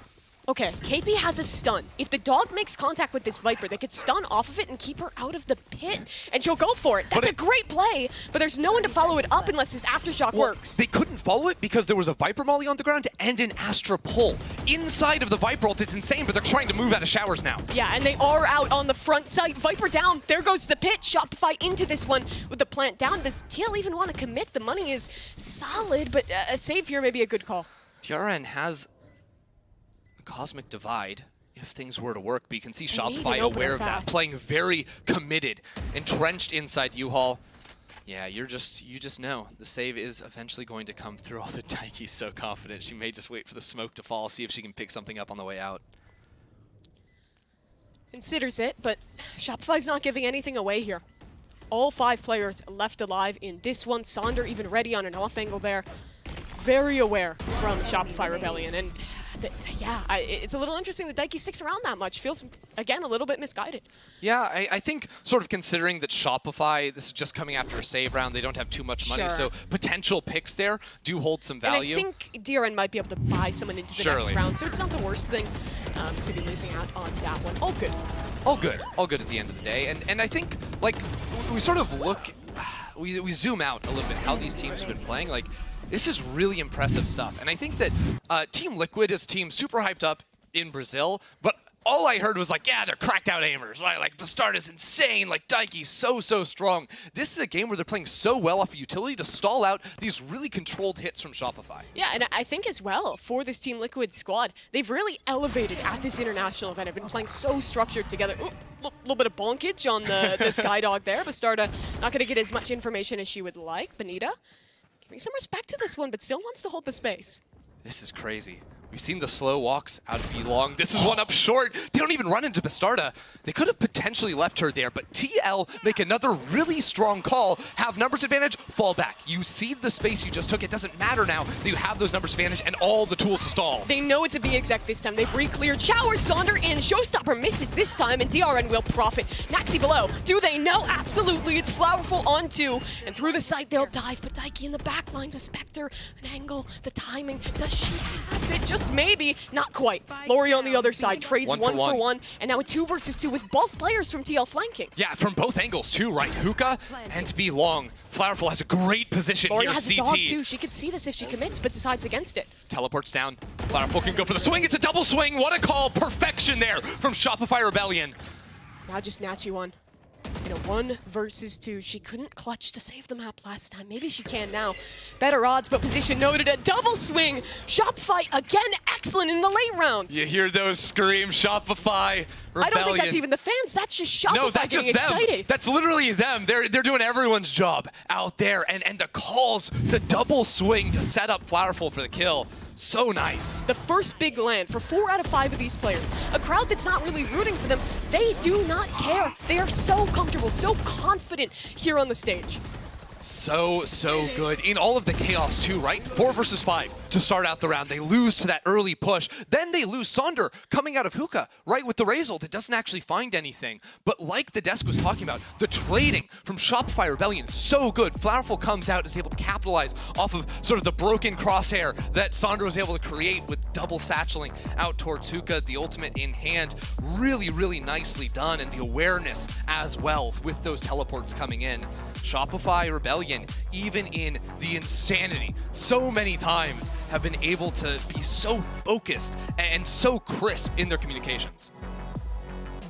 Okay, KP has a stun. If the dog makes contact with this Viper, they could stun off of it and keep her out of the pit, and she'll go for it. That's a great play, but there's no one to follow it up unless this Aftershock works. They couldn't follow it because there was a Viper molly on the ground and an Astra pull. Inside of the Viper ult, it's insane, but they're trying to move out of showers now. Yeah, and they are out on the front side. Viper down, there goes the pit. Shopify into this one with the plant down. Does TL even want to commit? The money is solid, but a save here may be a good call. DRN has Cosmic Divide if things were to work, but you can see Shopify aware of that, playing very committed, entrenched inside U-Haul. Yeah, you just know the save is eventually going to come through. All the Daiki's so confident. She may just wait for the smoke to fall, see if she can pick something up on the way out. Considers it, but Shopify's not giving anything away here. All 5 players left alive in this one. Sonder even ready on an off angle there. Very aware from Shopify Rebellion, and it's a little interesting that Daiki sticks around that much. Feels, again, a little bit misguided. Yeah, I think sort of considering that Shopify, this is just coming after a save round, they don't have too much money, so potential picks there do hold some value. And I think DRN might be able to buy someone into the next round, so it's not the worst thing to be losing out on that one. All good. All good. All good at the end of the day. And I think, like, we sort of look, we zoom out a little bit how these teams have been playing. Like, this is really impressive stuff. And I think that Team Liquid is a team super hyped up in Brazil, but all I heard was like, yeah, they're cracked out aimers, right? Like, Bastarda's insane, like, Daiki's so strong. This is a game where they're playing so well off of utility to stall out these really controlled hits from Shopify. Yeah, and I think as well, for this Team Liquid squad, they've really elevated at this international event. They've been playing so structured together. Ooh, little bit of bonkage on the Skydog there. Bastarda not going to get as much information as she would like. Benita giving some respect to this one, but still wants to hold the space. This is crazy. We've seen the slow walks out of B-Long. This is one up short. They don't even run into Bastarda. They could have potentially left her there, but TL make another really strong call, have numbers advantage, fall back. You see the space you just took. It doesn't matter now that you have those numbers advantage and all the tools to stall. They know it's a B-exec this time. They've re-cleared. Shower, Sonder in. Showstopper misses this time, and DRN will profit. Naxi below. Do they know? Absolutely. It's Flowerful on 2, and through the site they'll dive, but Daiki in the back lines, a Spectre, an angle, the timing. Does she have it? Just maybe, not quite. Lori on the other side trades one for one, and now a 2 versus 2 with both players from TL flanking. Yeah, from both angles too, right? Hookah and B-Long. Flowerful has a great position Lori here, has CT. a dog too. She could see this if she commits, but decides against it. Teleports down. Flowerful can go for the swing. It's a double swing. What a call. Perfection there from Shopify Rebellion. Now just Natchy one. In a 1 versus 2, she couldn't clutch to save the map last time. Maybe she can now. Better odds, but position noted. A double swing. Shopify again excellent in the late rounds. You hear those screams, Shopify Rebellion. I don't think that's even the fans. That's just Shopify no, that's getting just them. excited. That's literally them. They're doing everyone's job out there. And the calls, the double swing to set up Flowerful for the kill. So nice. The first big land for 4 out of 5 of these players. A crowd that's not really rooting for them. They do not care. They are so comfortable, so confident here on the stage. So good. In all of the chaos too, right? 4 versus 5 to start out the round. They lose to that early push. Then they lose Sonder coming out of hookah, right, with the Razor that doesn't actually find anything. But like the desk was talking about, the trading from Shopify Rebellion, so good. Flowerful comes out, is able to capitalize off of sort of the broken crosshair that Sonder was able to create with double satcheling out towards hookah, the ultimate in hand. Really, really nicely done, and the awareness as well with those teleports coming in. Shopify Rebellion, even in the insanity, so many times have been able to be so focused and so crisp in their communications.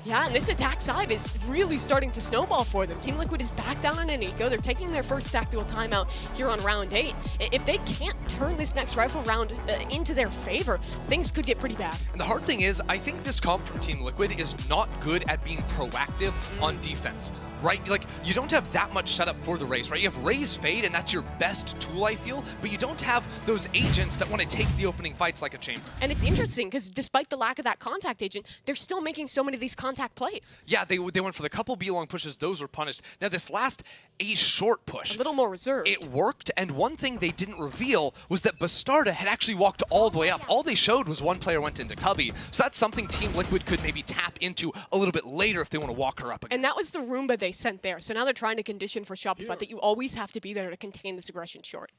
Yeah, and this attack side is really starting to snowball for them. Team Liquid is back down on an eco. They're taking their first stack duel timeout here on round 8. If they can't turn this next rifle round into their favor, things could get pretty bad. And the hard thing is, I think this comp from Team Liquid is not good at being proactive on defense, right? Like, you don't have that much setup for the Raze, right? You have Raze Fade, and that's your best tool, I feel, but you don't have those agents that want to take the opening fights like a Chamber. And it's interesting, because despite the lack of that contact agent, they're still making so many of these contact plays. Yeah, they went for the couple B-long pushes. Those were punished. Now, this last A-short push, a little more reserved. It worked, and one thing they didn't reveal was that Bastarda had actually walked all the way up. All they showed was one player went into Cubby, so that's something Team Liquid could maybe tap into a little bit later if they want to walk her up again. And that was the Roomba they sent there. So now they're trying to condition for Shopify that you always have to be there to contain this aggression short.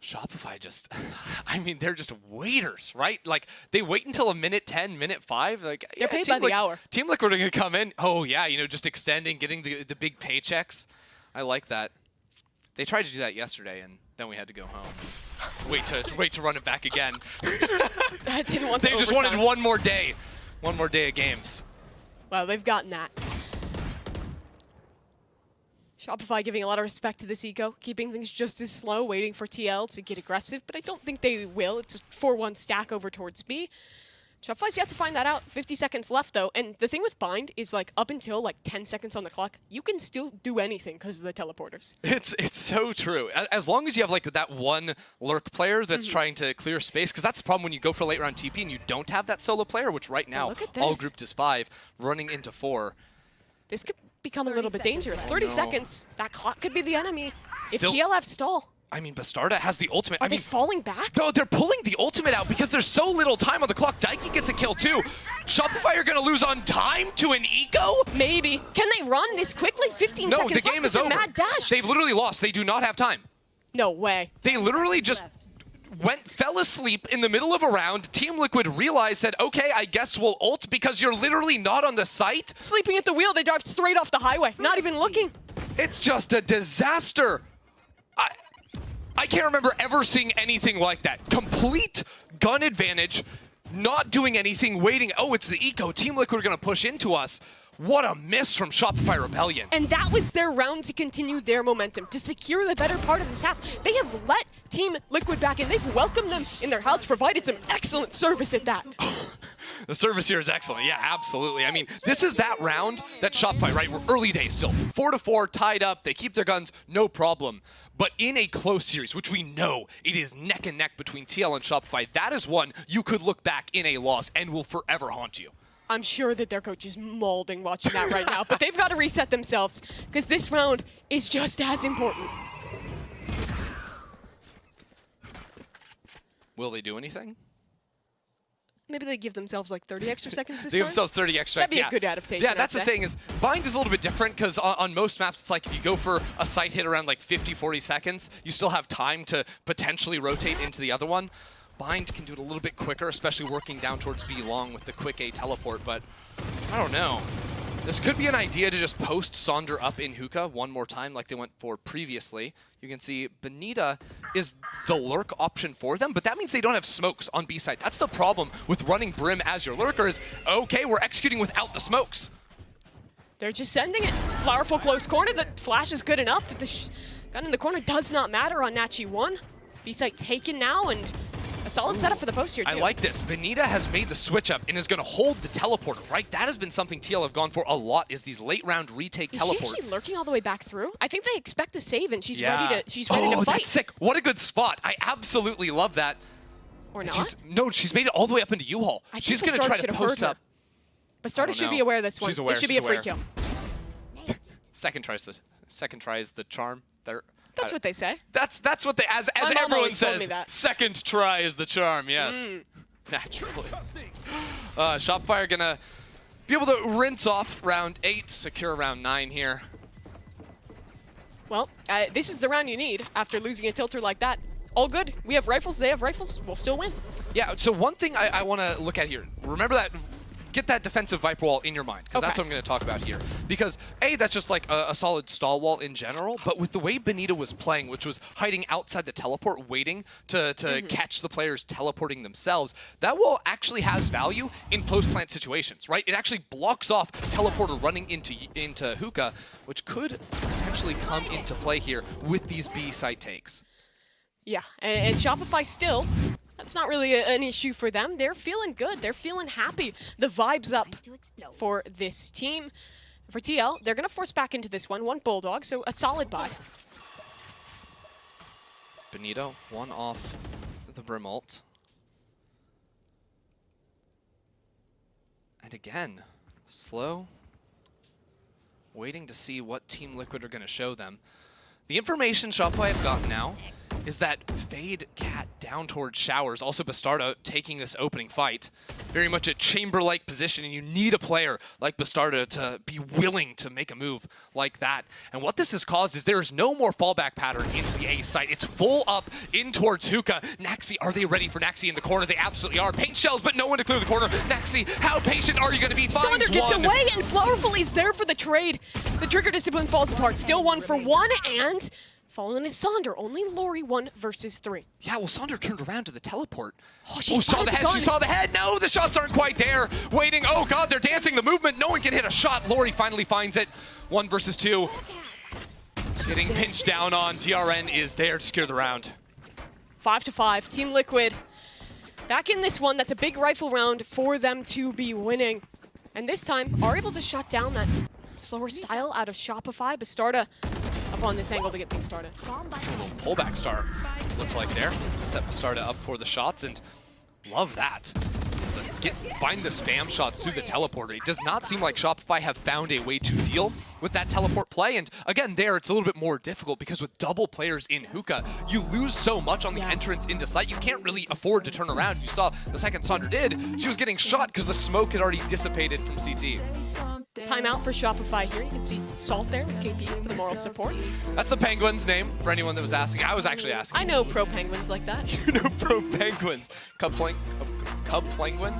Shopify just, I mean, they're just waiters, right? Like, they wait until a minute 10, minute 5. Like, they're paid by the hour. Team Liquid are going to come in. Oh, yeah, you know, just extending, getting the big paychecks. I like that. They tried to do that yesterday, and then we had to go home. Wait to run it back again. I didn't want They just wanted one more day of games. Well, they've gotten that. Shopify giving a lot of respect to this eco, keeping things just as slow, waiting for TL to get aggressive, but I don't think they will. It's a 4-1 stack over towards B. Shopify's yet to find that out. 50 seconds left, though, and the thing with Bind is, like, up until, like, 10 seconds on the clock, you can still do anything because of the teleporters. It's so true. As long as you have, like, that one lurk player that's trying to clear space, because that's the problem when you go for late round TP and you don't have that solo player, which right now, all grouped is 5, running into 4. This could become a little bit dangerous. 30 seconds. That clock could be the enemy. Still, if TLF stall. I mean, Bastarda has the ultimate. Are they falling back? No, they're pulling the ultimate out because there's so little time on the clock. Daiki gets a kill too. Shopify are going to lose on time to an eco? Maybe. Can they run this quickly? 15 seconds No, the game is over. Mad dash. They've literally lost. They do not have time. No way. They literally just fell asleep in the middle of a round. Team Liquid realized, said, okay, I guess we'll ult because you're literally not on the site. Sleeping at the wheel, they drive straight off the highway, not even looking. It's just a disaster. I can't remember ever seeing anything like that. Complete gun advantage, not doing anything, waiting. Oh, it's the eco. Team Liquid are going to push into us. What a miss from Shopify Rebellion. And that was their round to continue their momentum, to secure the better part of this half. They have let Team Liquid back in. They've welcomed them in their house, provided some excellent service at that. The service here is excellent. Yeah, absolutely. I mean, this is that round that Shopify, right? We're early days still. 4-4, tied up. They keep their guns, no problem. But in a close series, which we know it is neck and neck between TL and Shopify, that is one you could look back in a loss and will forever haunt you. I'm sure that their coach is molding watching that right now, but they've got to reset themselves because this round is just as important. Will they do anything? Maybe they give themselves like 30 extra seconds this They give time? themselves 30 extra That'd be seconds. a good adaptation. Yeah, that's the thing is, Bind is a little bit different because on most maps, it's like if you go for a site hit around like 50, 40 seconds, you still have time to potentially rotate into the other one. Bind can do it a little bit quicker, especially working down towards B long with the quick A teleport, but I don't know. This could be an idea to just post Sonder up in hookah one more time like they went for previously. You can see Benita is the lurk option for them, but that means they don't have smokes on B side. That's the problem with running Brim as your lurker is, okay, we're executing without the smokes. They're just sending it. Flowerful close corner. The flash is good enough that the gun in the corner does not matter on Nachi 1. B site taken now, and a solid setup for the post here, too. I like this. Benita has made the switch up and is going to hold the teleporter, right? That has been something TL have gone for a lot, is these late round retake teleports. Is she actually lurking all the way back through? I think they expect a save, and she's ready to fight. Oh, that's sick. What a good spot. I absolutely love that. Or not? She's made it all the way up into U-Haul. She's going to try to post up. But Bastarda should be aware of this one. She's aware. This should be a free kill. Second try is the charm. That's what they say. That's what they as My mom everyone always told me says. that. Second try is the charm. Yes, naturally. Shopify are gonna be able to rinse off round 8, secure round 9 here. Well, this is the round you need after losing a tilter like that. All good. We have rifles. They have rifles. We'll still win. Yeah, so one thing I want to look at here, remember that, get that defensive Viper wall in your mind, because that's what I'm going to talk about here. Because, A, that's just like a solid stall wall in general, but with the way Benito was playing, which was hiding outside the teleport, waiting to catch the players teleporting themselves, that wall actually has value in post-plant situations, right? It actually blocks off teleporter running into Hookah, which could potentially come into play here with these B site takes. Yeah, and Shopify still, that's not really an issue for them. They're feeling good. They're feeling happy. The vibe's up for this team. For TL, they're going to force back into this one Bulldog, so a solid buy. Benito, one off the Brim ult. And again, slow, waiting to see what Team Liquid are going to show them. The information Shopify have gotten now is that Fade Cat down towards Showers, also Bastardo taking this opening fight. Very much a chamber-like position, and you need a player like Bastardo to be willing to make a move like that. And what this has caused is there is no more fallback pattern into the A site. It's full up in towards Hookah. Naxi, are they ready for Naxi in the corner? They absolutely are. Paint shells, but no one to clear the corner. Naxi, how patient are you going to be? Sander gets away, and Flowerfully's there for the trade. The trigger discipline falls apart. Still 1-for-1, and Fallen is Sander. Only Lori 1 versus 3. Yeah, well, Sander turned around to the teleport. Oh, she saw the head. She saw the head. No, the shots aren't quite there. Waiting. Oh, God, they're dancing the movement. No one can hit a shot. Lori finally finds it. 1 versus 2. Getting pinched down on. DRN is there to secure the round. 5-5. Team Liquid back in this one. That's a big rifle round for them to be winning. And this time are able to shut down that slower style out of Shopify. Bastarda up on this angle to get things started. A little pullback start looks like there to set Bastarda up for the shots, and love that. Find the spam shot through the teleporter. It does not seem like Shopify have found a way to deal with that teleport play, and again there it's a little bit more difficult because with double players in Hookah, you lose so much on the entrance into site. You can't really afford to turn around. You saw the second Sander did, she was getting shot because the smoke had already dissipated from CT. Timeout for Shopify here. You can see Salt there with KP for the moral support. That's the Penguins name for anyone that was asking. I was actually asking. I know pro Penguins like that. You know pro Penguins. Cub Penguin?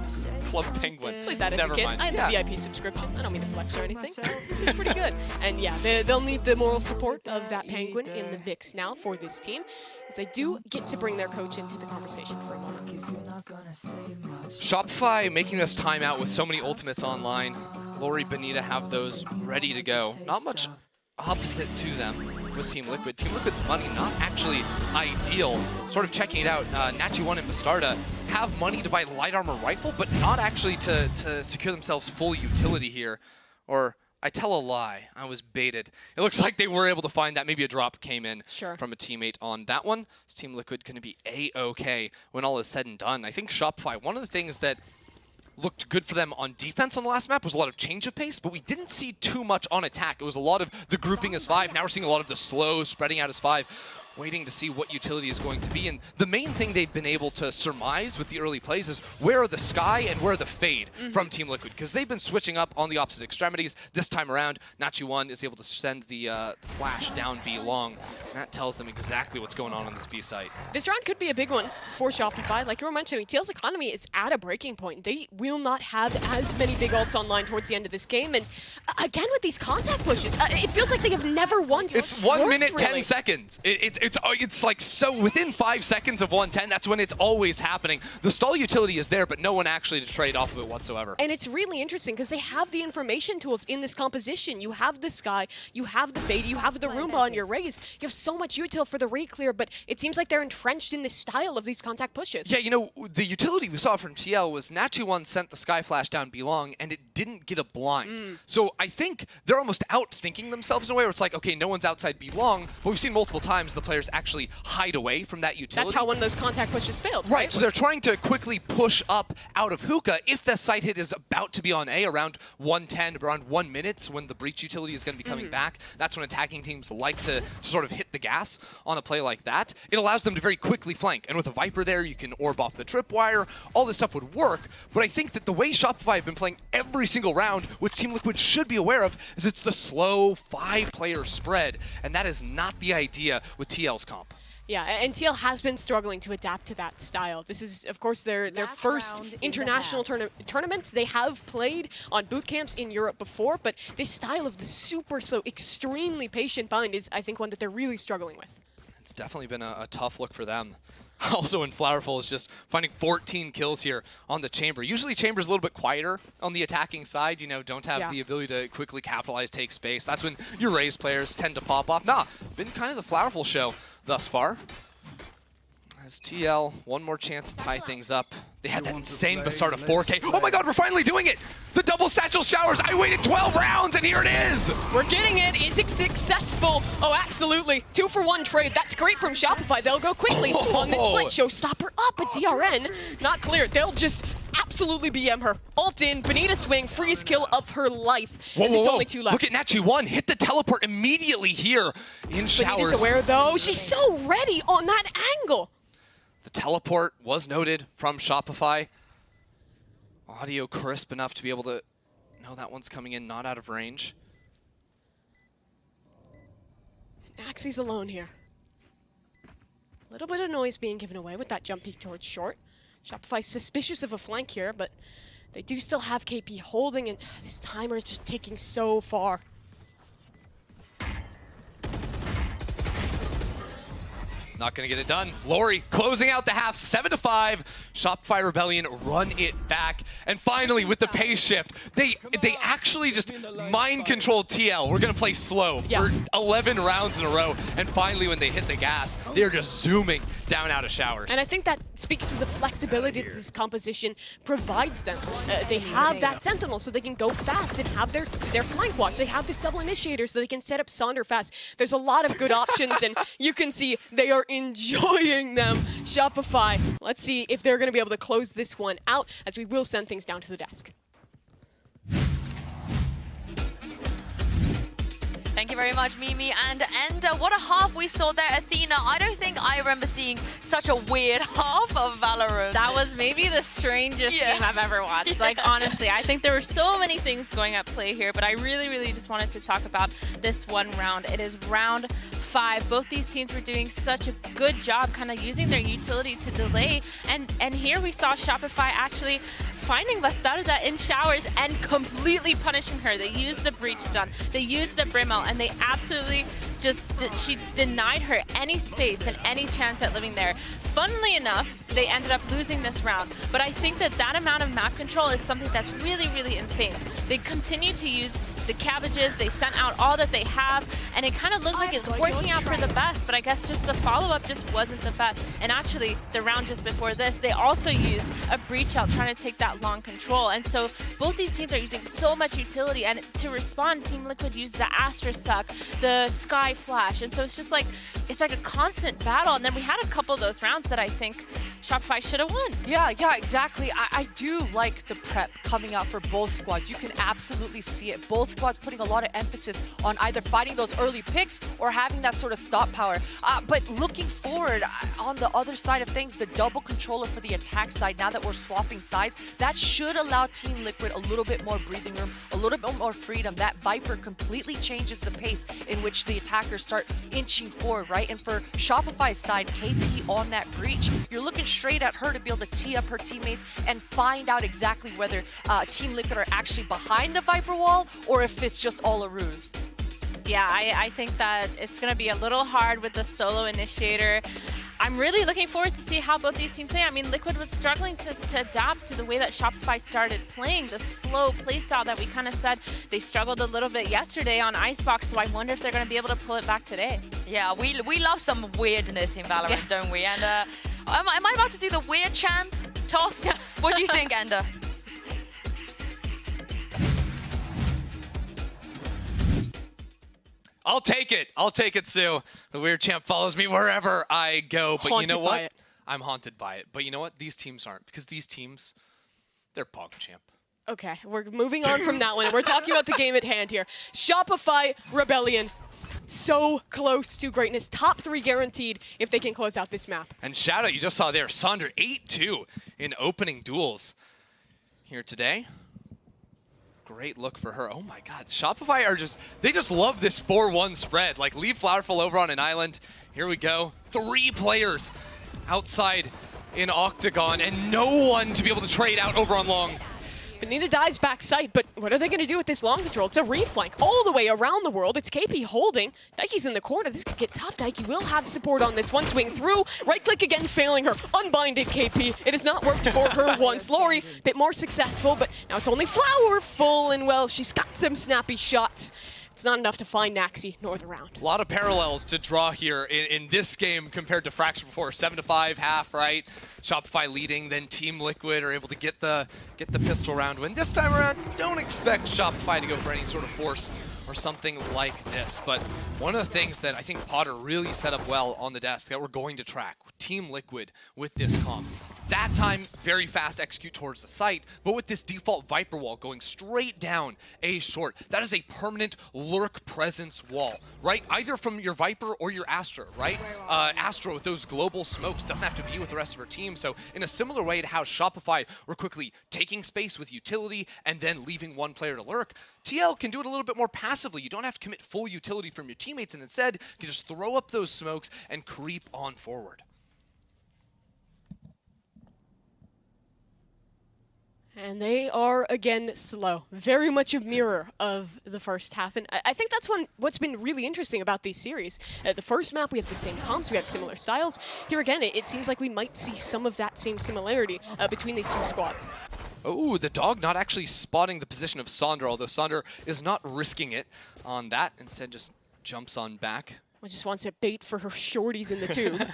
Club Penguin. Played that as a kid. I had the VIP subscription. I don't mean to flex or anything. It's pretty good. And yeah, they'll need the moral support of that Penguin in the mix now for this team, as they do get to bring their coach into the conversation for a moment. Shopify making this timeout with so many ultimates online. Lori, Benita have those ready to go. Not much opposite to them with Team Liquid. Team Liquid's money not actually ideal. Sort of checking it out, Nachi1 and Bastarda have money to buy light armor rifle, but not actually to secure themselves full utility here. Or I tell a lie, I was baited. It looks like they were able to find that. Maybe a drop came in from a teammate on that one. Is Team Liquid going to be A-okay when all is said and done? I think Shopify, one of the things that looked good for them on defense on the last map was a lot of change of pace, but we didn't see too much on attack. It was a lot of the grouping as 5. Now we're seeing a lot of the slow spreading out as 5. Waiting to see what utility is going to be. And the main thing they've been able to surmise with the early plays is where are the Sky and where are the Fade from Team Liquid, because they've been switching up on the opposite extremities. This time around, Nachi1 is able to send the flash down B long. And that tells them exactly what's going on this B site. This round could be a big one for Shopify. Like you were mentioning, TL's economy is at a breaking point. They will not have as many big ults online towards the end of this game. And again, with these contact pushes, it feels like they have never once It's 1 minute, really. 10 seconds. It's like so within 5 seconds of 110, that's when it's always happening. The stall utility is there, but no one actually to trade off of it whatsoever. And it's really interesting because they have the information tools in this composition. You have the Sky, you have the Fade, you have the Roomba on your Raze. You have so much util for the Ray clear, but it seems like they're entrenched in this style of these contact pushes. Yeah, you know, the utility we saw from TL was Nachi1 sent the Sky Flash down B long, and it didn't get a blind. So I think they're almost out-thinking themselves in a way where it's like, okay, no one's outside B long, but we've seen multiple times the player players actually hide away from that utility. That's how one of those contact pushes failed, right? So they're trying to quickly push up out of hookah if the site hit is about to be on A around 1:10, around 1 minute when the breach utility is going to be coming back. That's when attacking teams like to sort of hit the gas on a play like that. It allows them to very quickly flank. And with a Viper there, you can orb off the tripwire. All this stuff would work. But I think that the way Shopify have been playing every single round, which Team Liquid should be aware of, is it's the slow 5-player spread. And that is not the idea with TL's comp. Yeah, and TL has been struggling to adapt to that style. This is, of course, their first international tournament. They have played on boot camps in Europe before, but this style of the super slow, extremely patient bind is, I think, one that they're really struggling with. It's definitely been a tough look for them. Also in Flowerful is just finding 14 kills here on the Chamber. Usually Chamber's a little bit quieter on the attacking side, you know, don't have the ability to quickly capitalize, take space. That's when your Raze players tend to pop off. Nah, been kind of the Flowerful show thus far. As TL, one more chance to tie things up. They had that insane start of 4K. Oh my god, we're finally doing it! The double satchel showers! I waited 12 rounds and here it is! We're getting it. Is it successful? Oh, absolutely. 2-for-1 trade. That's great from Shopify. They'll go quickly on this split. Showstopper up, but DRN not clear. They'll just absolutely BM her. Ult in, Benita swing, freeze kill of her life. It's only 2 left. Look at Natchi1, hit the teleport immediately here in showers. Benita's aware though. She's so ready on that angle. The teleport was noted from Shopify. Audio crisp enough to be able to know that one's coming in, not out of range. Axi's alone here. A little bit of noise being given away with that jump peek towards short. Shopify's suspicious of a flank here, but they do still have KP holding, and this timer is just taking so far. Not going to get it done. Lori closing out the half, 7-5. Shopify Rebellion run it back. And finally, with the pace shift, they actually just mind controlled TL. We're going to play slow for 11 rounds in a row. And finally, when they hit the gas, they're just zooming down out of showers. And I think that speaks to the flexibility that this composition provides them. They have that Sentinel, so they can go fast and have their flank watch. They have this double initiator, so they can set up Sonder fast. There's a lot of good options, and you can see they are enjoying them. Shopify, let's see if they're going to be able to close this one out, as we will send things down to the desk. Thank you very much, Mimi and Ender. What a half we saw there, Athena. I don't think I remember seeing such a weird half of Valorant. That was maybe the strangest game I've ever watched. Like, honestly, I think there were so many things going at play here, but I really, really just wanted to talk about this one round. It is round 5. Both these teams were doing such a good job kind of using their utility to delay. And here we saw Shopify actually finding Bastarda in showers and completely punishing her. They used the breach stun, they used the Brimel, and they absolutely just, she denied her any space and any chance at living there. Funnily enough, they ended up losing this round, but I think that that amount of map control is something that's really, really insane. They continue to use the cabbages, they sent out all that they have, and it kind of looked like it's working out for the best, but I guess just the follow-up just wasn't the best. And actually, the round just before this, they also used a breach out trying to take that long control. And so both these teams are using so much utility, and to respond, Team Liquid used the Astra Suck, the Sky Flash, and so it's just like, it's like a constant battle. And then we had a couple of those rounds that I think Shopify should have won. Yeah, exactly. I do like the prep coming out for both squads. You can absolutely see it. Both squads putting a lot of emphasis on either fighting those early picks or having that sort of stop power. But looking forward, on the other side of things, the double controller for the attack side, now that we're swapping sides, that should allow Team Liquid a little bit more breathing room, a little bit more freedom. That Viper completely changes the pace in which the attackers start inching forward, right? And for Shopify's side, KP on that breach, you're looking straight at her to be able to tee up her teammates and find out exactly whether Team Liquid are actually behind the Viper wall or if it's just all a ruse. Yeah, I think that it's going to be a little hard with the solo initiator. I'm really looking forward to see how both these teams play. I mean, Liquid was struggling to adapt to the way that Shopify started playing, the slow playstyle that we kind of said they struggled a little bit yesterday on Icebox, so I wonder if they're going to be able to pull it back today. Yeah, we love some weirdness in Valorant, don't we? And am I about to do the weird champ toss? What do you think, Ender? I'll take it. I'll take it, Sue. The weird champ follows me wherever I go. But you know what? Haunted by it. I'm haunted by it. But you know what? These teams aren't, because these teams, they're PogChamp. Okay, we're moving on from that one, and we're talking about the game at hand here. Shopify Rebellion, so close to greatness. Top 3 guaranteed if they can close out this map. And shout out, you just saw there, Sonder 8-2 in opening duels here today. Great look for her. Oh my God, Shopify are they just love this 4-1 spread. Like, leave Flowerful over on an island. Here we go. 3 players outside in Octagon, and no one to be able to trade out over on long. Benita dies backside, but what are they going to do with this long control? It's a reflank all the way around the world. It's KP holding. Daiki's in the corner. This could get tough. Daiki will have support on this one. Swing through. Right click again, failing her. Unbinded KP. It has not worked for her once. Lori, a bit more successful, but now it's only Flowerful, and well, she's got some snappy shots. It's not enough to find Naxi nor the round. A lot of parallels to draw here in this game compared to Fracture before. 7-5 half, right? Shopify leading, then Team Liquid are able to get the pistol round win. This time around, don't expect Shopify to go for any sort of force or something like this. But one of the things that I think Potter really set up well on the desk that we're going to track, Team Liquid with this comp. That time, very fast execute towards the site, but with this default Viper wall going straight down A short, that is a permanent lurk presence wall, right? Either from your Viper or your Astra, right? Astra with those global smokes doesn't have to be with the rest of her team, so in a similar way to how Shopify were quickly taking space with utility and then leaving one player to lurk, TL can do it a little bit more passively. You don't have to commit full utility from your teammates, and instead, you can just throw up those smokes and creep on forward. And they are, again, slow. Very much a mirror of the first half. And I think that's what's been really interesting about these series. The first map, we have the same comps, we have similar styles. Here again, it seems like we might see some of that same similarity between these two squads. Oh, the dog not actually spotting the position of Sonder, although Sonder is not risking it on that. Instead, just jumps on back. Well, just wants a bait for her shorties in the tube.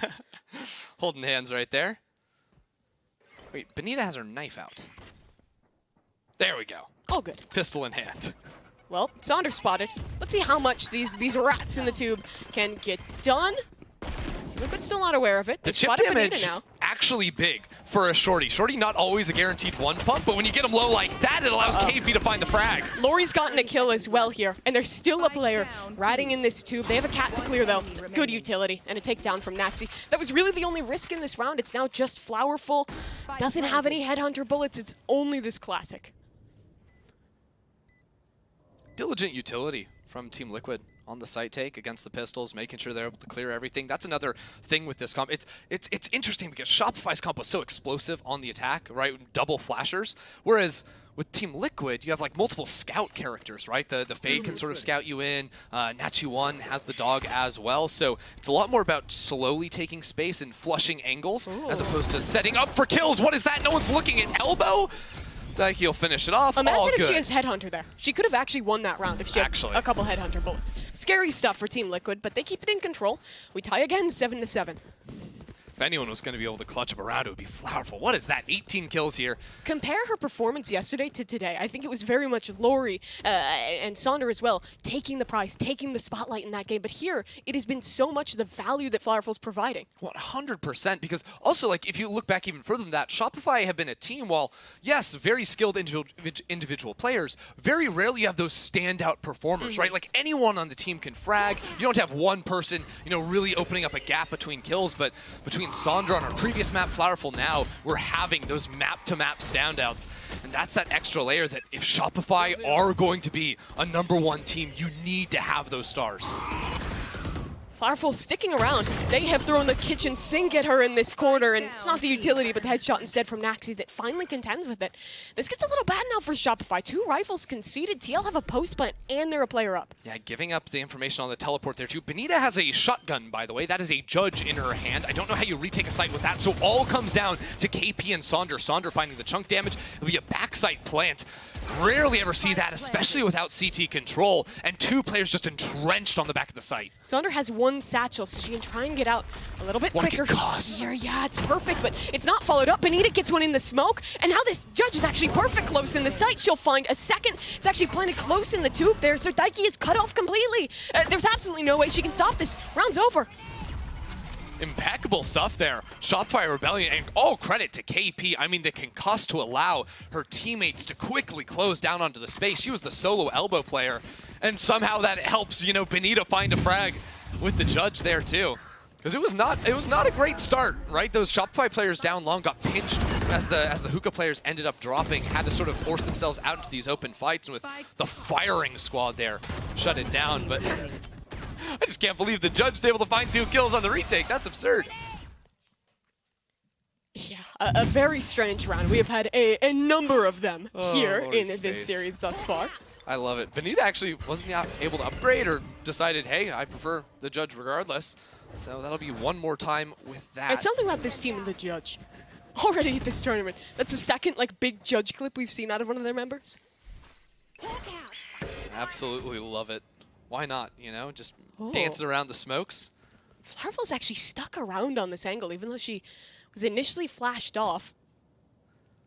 Holding hands right there. Wait, Benita has her knife out. There we go. Oh, good. Pistol in hand. Well, Sonder spotted. Let's see how much these rats in the tube can get done. Liquid's still not aware of it. The chip damage actually big for a Shorty. Shorty not always a guaranteed one pump, but when you get him low like that, it allows KP to find the frag. Lori's gotten a kill as well here, and there's still a player ratting in this tube. They have a cat to clear though. Good utility and a takedown from Naxi. That was really the only risk in this round. It's now just Flowerful. Doesn't have any headhunter bullets. It's only this classic. Diligent utility from Team Liquid on the site take against the pistols, making sure they're able to clear everything. That's another thing with this comp. It's interesting because Shopify's comp was so explosive on the attack, right? Double flashers, whereas with Team Liquid, you have like multiple scout characters, right? The Faye can sort of scout you in. Nachi1 has the dog as well. So it's a lot more about slowly taking space and flushing angles as opposed to setting up for kills. What is that? No one's looking at elbow. Daiki will finish it off. Imagine if she has Headhunter there. She could have actually won that round if she had a couple Headhunter bullets. Scary stuff for Team Liquid, but they keep it in control. We tie again, 7-7. If anyone was going to be able to clutch up a round, it would be Flowerful. What is that? 18 kills here. Compare her performance yesterday to today. I think it was very much Lori and Sonder as well, taking the prize, taking the spotlight in that game. But here, it has been so much the value that Flowerful's providing. 100%, because also, like, if you look back even further than that, Shopify have been a team, while, yes, very skilled individual players, very rarely you have those standout performers, right? Like, anyone on the team can frag. You don't have one person, you know, really opening up a gap between kills, but between Sonder on our previous map, Flowerful now, we're having those map-to-map standouts. And that's that extra layer that if Shopify are going to be a #1 team, you need to have those stars. Flowerful sticking around. They have thrown the kitchen sink at her in this corner, and it's not the utility, but the headshot instead from Naxi that finally contends with it. This gets a little bad now for Shopify. 2 rifles conceded. TL have a post plant, and they're a player up. Yeah, giving up the information on the teleport there too. Benita has a shotgun, by the way. That is a judge in her hand. I don't know how you retake a site with that, so all comes down to KP and Sonder. Sonder finding the chunk damage. It'll be a backside plant. Rarely ever see that, especially without CT control, and 2 players just entrenched on the back of the site. Sonder has 1 one satchel, so she can try and get out a little bit quicker. Here, yeah, it's perfect, but it's not followed up. Benita gets one in the smoke, and now this judge is actually perfect close in the sight. She'll find a second. It's actually planted close in the tube there, so Daiki is cut off completely. There's absolutely no way she can stop this. Round's over. Impeccable stuff there. Shopify Rebellion, and all credit to KP. I mean, the concuss to allow her teammates to quickly close down onto the space. She was the solo elbow player, and somehow that helps, you know, Benita find a frag with the judge there too. Because it was not a great start, right? Those Shopify players down long got pinched as the hookah players ended up dropping, had to sort of force themselves out into these open fights, and with the firing squad there, shut it down. But I just can't believe the judge is able to find 2 kills on the retake. That's absurd. Yeah, a very strange round. We have had a number of them here in this series thus far. I love it. Benita actually wasn't able to upgrade or decided, hey, I prefer the judge regardless. So that'll be one more time with that. It's something about this team and the judge. Already at this tournament. That's the second big judge clip we've seen out of one of their members. Absolutely love it. Why not, you know, just dancing around the smokes. Flowerful's actually stuck around on this angle, even though she was initially flashed off.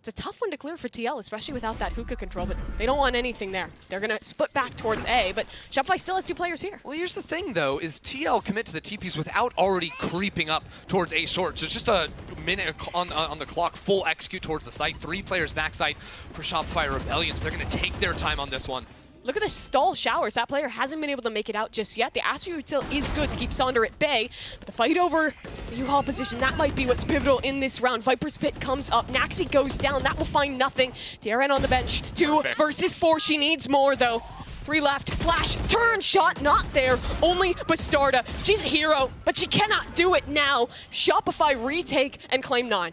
It's a tough one to clear for TL, especially without that hookah control, but they don't want anything there. They're going to split back towards A, but Shopify still has 2 players here. Well, here's the thing, though, is TL commit to the TPs without already creeping up towards A short. So it's just a minute on the clock, full execute towards the site. 3 players backside for Shopify Rebellion, so they're going to take their time on this one. Look at the stall showers. That player hasn't been able to make it out just yet. The Astro Util is good to keep Sonder at bay, but the fight over the U-Haul position, that might be what's pivotal in this round. Viper's Pit comes up. Naxi goes down. That will find nothing. TRN on the bench. 2 versus 4. She needs more, though. 3 left. Flash. Turn shot. Not there. Only Bastarda. She's a hero, but she cannot do it now. Shopify retake and claim 9.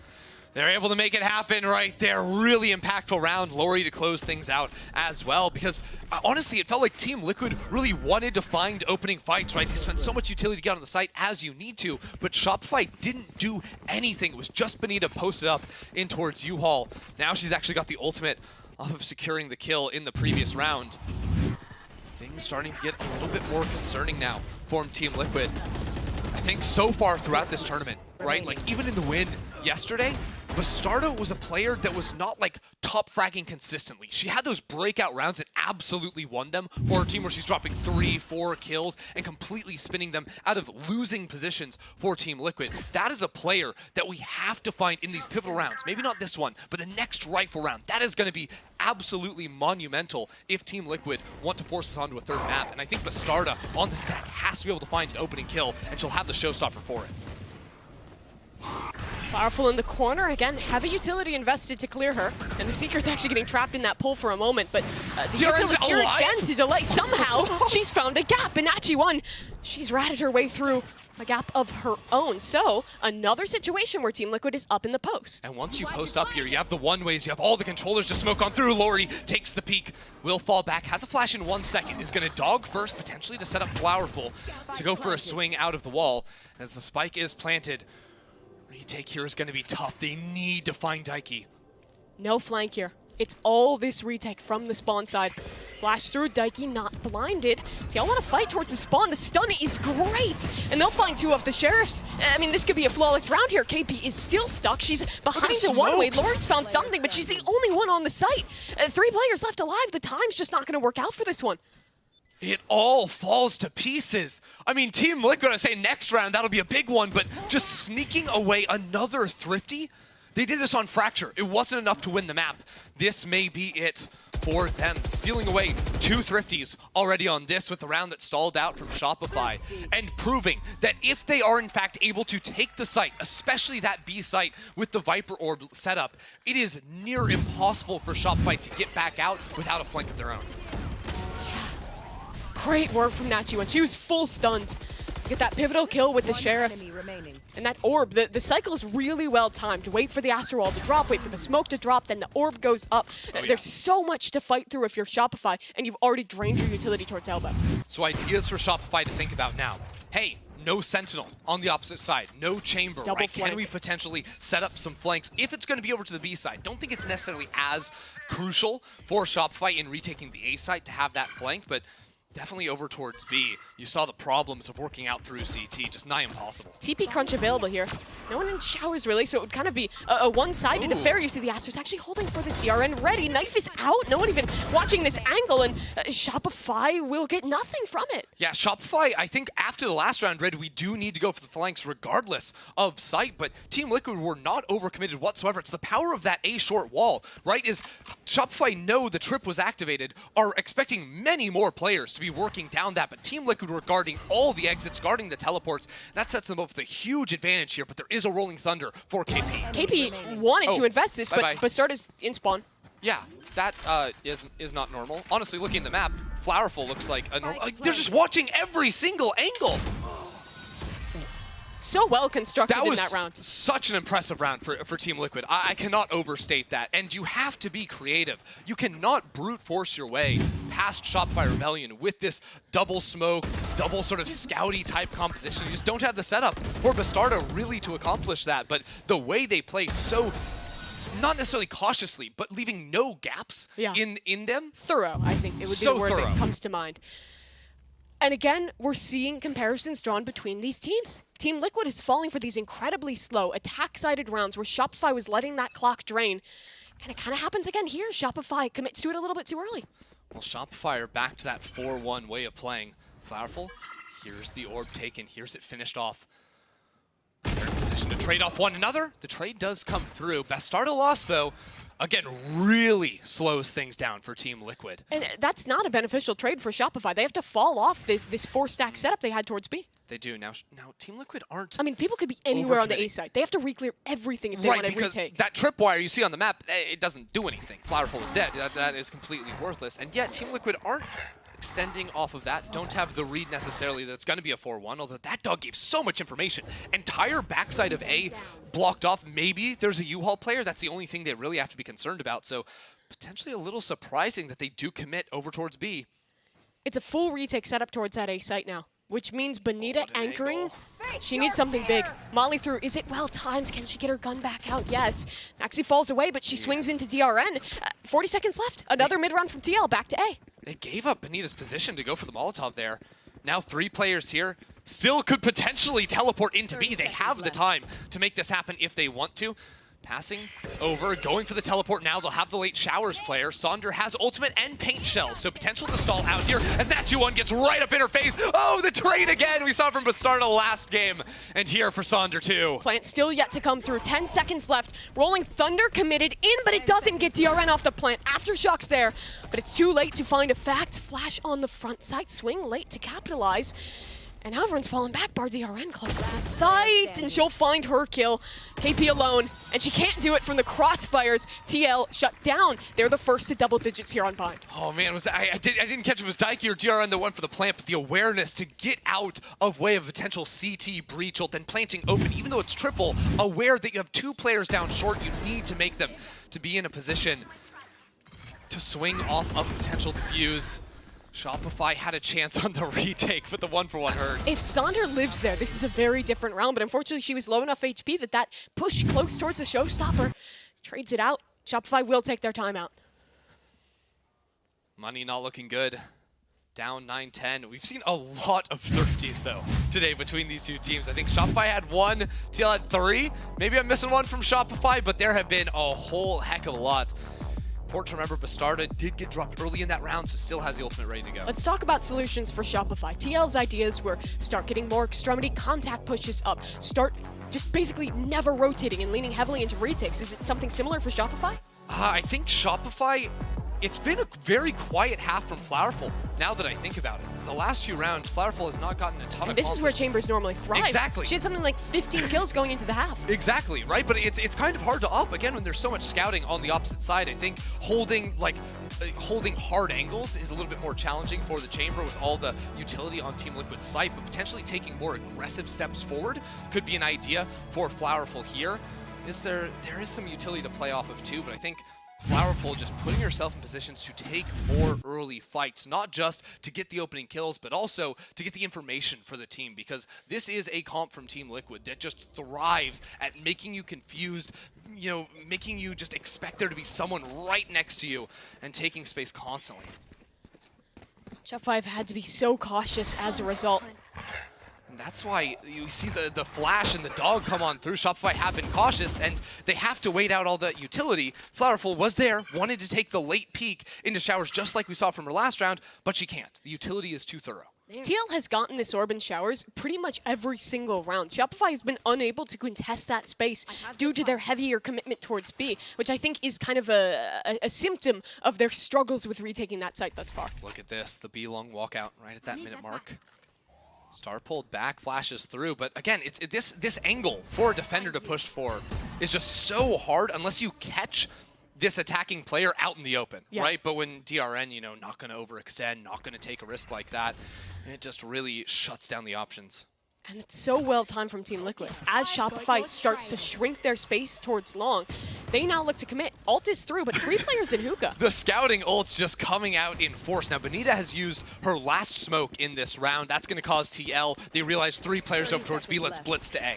They're able to make it happen right there. Really impactful round. Lori to close things out as well, because honestly, it felt like Team Liquid really wanted to find opening fights, right? They spent so much utility to get on the site as you need to, but Shopify didn't do anything. It was just Benita posted up in towards U-Haul. Now she's actually got the ultimate off of securing the kill in the previous round. Things starting to get a little bit more concerning now for Team Liquid. I think so far throughout this tournament, right? Like even in the win yesterday, Bastardo was a player that was not like top fragging consistently. She had those breakout rounds that absolutely won them for a team where she's dropping 3-4 kills and completely spinning them out of losing positions for Team Liquid. That is a player that we have to find in these pivotal rounds. Maybe not this one, but the next rifle round. That is going to be absolutely monumental if Team Liquid want to force us onto a 3rd map. And I think Bastarda on the stack has to be able to find an opening kill, and she'll have the showstopper for it. Powerful in the corner. Again, heavy utility invested to clear her. And the Seeker's actually getting trapped in that pull for a moment. But the Util is here again to delay. Somehow, she's found a gap. And Nachi won. She's ratted her way through a gap of her own. So, another situation where Team Liquid is up in the post. And once you post up here, you have the one-ways, you have all the controllers to smoke on through. Lori takes the peek, will fall back, has a flash in 1 second, is going to dog first, potentially to set up Flowerful to go for a swing out of the wall. As the spike is planted, retake here is going to be tough. They need to find Daiki. No flank here. It's all this retake from the spawn side. Flash through, Daiki not blinded. So y'all want to fight towards the spawn. The stun is great. And they'll find 2 of the sheriffs. I mean, this could be a flawless round here. KP is still stuck. She's behind the one-way. Lori's found something, but she's the only one on the site. 3 players left alive. The time's just not going to work out for this one. It all falls to pieces. I mean, Team Liquid, I say next round, that'll be a big one, but just sneaking away another Thrifty? They did this on Fracture. It wasn't enough to win the map. This may be it for them. Stealing away 2 Thrifties already on this with the round that stalled out from Shopify, and proving that if they are in fact able to take the site, especially that B site with the Viper Orb setup, it is near impossible for Shopify to get back out without a flank of their own. Great work from Nachi when she was full stunned. Get that pivotal kill with the Sheriff. And that orb, the cycle is really well timed. Wait for the Astro Wall to drop, wait for the smoke to drop, then the orb goes up. There's so much to fight through if you're Shopify, and you've already drained your utility towards elbow. So ideas for Shopify to think about now. Hey, no Sentinel on the opposite side, no Chamber, Double right? flank. Can we potentially set up some flanks if it's going to be over to the B side? Don't think it's necessarily as crucial for Shopify in retaking the A side to have that flank, but definitely over towards B. You saw the problems of working out through CT, just nigh impossible. TP crunch available here. No one in showers really, so it would kind of be a one-sided affair. You see the Aster's actually holding for this DRN ready. Knife is out. No one even watching this angle, and Shopify will get nothing from it. Yeah, Shopify, I think after the last round, Red, we do need to go for the flanks regardless of sight, but Team Liquid were not overcommitted whatsoever. It's the power of that A short wall, right? Is Shopify know the trip was activated, are expecting many more players to be working down that, but Team Liquid were guarding all the exits, guarding the teleports. That sets them up with a huge advantage here, but there is a Rolling Thunder for KP. KP wanted to invest this, but Bastarda's in spawn. Yeah, that is not normal. Honestly, looking at the map, Flowerful looks like a normal... they're just watching every single angle. So well constructed in that round. That was such an impressive round for Team Liquid. I cannot overstate that. And you have to be creative. You cannot brute force your way past Shopify Rebellion with this double smoke, double sort of scouty type composition. You just don't have the setup for Bastarda really to accomplish that. But the way they play so, not necessarily cautiously, but leaving no gaps in them. Thorough, I think it would be the word that comes to mind. And again, we're seeing comparisons drawn between these teams. Team Liquid is falling for these incredibly slow, attack-sided rounds where Shopify was letting that clock drain. And it kind of happens again here. Shopify commits to it a little bit too early. Well, Shopify are back to that 4-1 way of playing. Flowerful, here's the orb taken. Here's it finished off. They're in position to trade off one another. The trade does come through. Bastarda lost, though. Again, really slows things down for Team Liquid. And that's not a beneficial trade for Shopify. They have to fall off this 4-stack setup they had towards B. They do. Now Team Liquid aren't... I mean, people could be anywhere on the A side. They have to re-clear everything if they want to because retake. That tripwire you see on the map, it doesn't do anything. Flowerful is dead. That is completely worthless. And yet, Team Liquid aren't extending off of that, don't have the read necessarily that's going to be a 4-1, although that dog gave so much information. Entire backside of A blocked off. Maybe there's a U-Haul player. That's the only thing they really have to be concerned about. So potentially a little surprising that they do commit over towards B. It's a full retake setup towards that A site now, which means Benita anchoring. She needs something big. Molly through. Is it well timed? Can she get her gun back out? Yes. Maxi falls away, but she swings into DRN. 40 seconds left. Another mid-round from TL. Back to A. They gave up Benita's position to go for the Molotov there. Now 3 players here. Still could potentially teleport into B. They have the time to make this happen if they want to. Passing over, going for the teleport now. They'll have the late showers player. Sonder has ultimate and paint shells, so potential to stall out here as that 2-1 gets right up in her face. Oh, the trade again we saw from Bastarda last game. And here for Sonder too. Plant still yet to come through. 10 seconds left. Rolling Thunder committed in, but it doesn't get DRN off the plant. Aftershocks there, but it's too late to find a fact. Flash on the front side, swing late to capitalize. And now everyone's falling back. Bar DRN close to the site, and she'll find her kill. KP alone, and she can't do it from the crossfires. TL shut down. They're the first to double digits here on Bind. Oh man, was that, I didn't catch if it was Daiki or DRN that went for the plant, but the awareness to get out of way of potential CT breach ult, then planting open, even though it's triple, aware that you have 2 players down short, you need to make them to be in a position to swing off of potential defuse. Shopify had a chance on the retake, but the 1-for-1 hurts. If Sonder lives there, this is a very different round, but unfortunately she was low enough HP that push close towards the showstopper trades it out. Shopify will take their time out. Money not looking good. Down 9-10. We've seen a lot of thrifties, though, today between these 2 teams. I think Shopify had 1, TL had 3. Maybe I'm missing one from Shopify, but there have been a whole heck of a lot. Important to remember, Bastarda did get dropped early in that round, so still has the ultimate ready to go. Let's talk about solutions for Shopify. TL's ideas were start getting more extremity contact pushes up, start just basically never rotating and leaning heavily into retakes. Is it something similar for Shopify? I think Shopify, it's been a very quiet half from Flowerful, now that I think about it. The last few rounds, Flowerful has not gotten a ton of this is where Chambers normally thrive. Exactly. She had something like 15 kills going into the half. Exactly, right? But it's kind of hard to up, again, when there's so much scouting on the opposite side. I think holding hard angles is a little bit more challenging for the Chamber with all the utility on Team Liquid's site, but potentially taking more aggressive steps forward could be an idea for Flowerful here. There is some utility to play off of too, but I think Flowerful just putting herself in positions to take more early fights, not just to get the opening kills, but also to get the information for the team, because this is a comp from Team Liquid that just thrives at making you confused, you know, making you just expect there to be someone right next to you and taking space constantly. Shopify have had to be so cautious as a result. And that's why you see the flash and the dog come on through. Shopify have been cautious, and they have to wait out all the utility. Flowerful was there, wanted to take the late peek into showers just like we saw from her last round, but she can't. The utility is too thorough. TL has gotten this orb in showers pretty much every single round. Shopify has been unable to contest that space due to their heavier commitment towards B, which I think is kind of a symptom of their struggles with retaking that site thus far. Look at this, the B long walkout right at that minute mark. Star pulled back, flashes through, but again, this angle for a defender to push for is just so hard unless you catch this attacking player out in the open, right? But when DRN, you know, not going to overextend, not going to take a risk like that, it just really shuts down the options. And it's so well timed from Team Liquid. As Shopify starts to shrink their space towards long, they now look to commit. Ult is through, but 3 players in hookah. The scouting ult's just coming out in force. Now, Benita has used her last smoke in this round. That's going to cause TL. They realize 3 players over towards B. Let's blitz to A.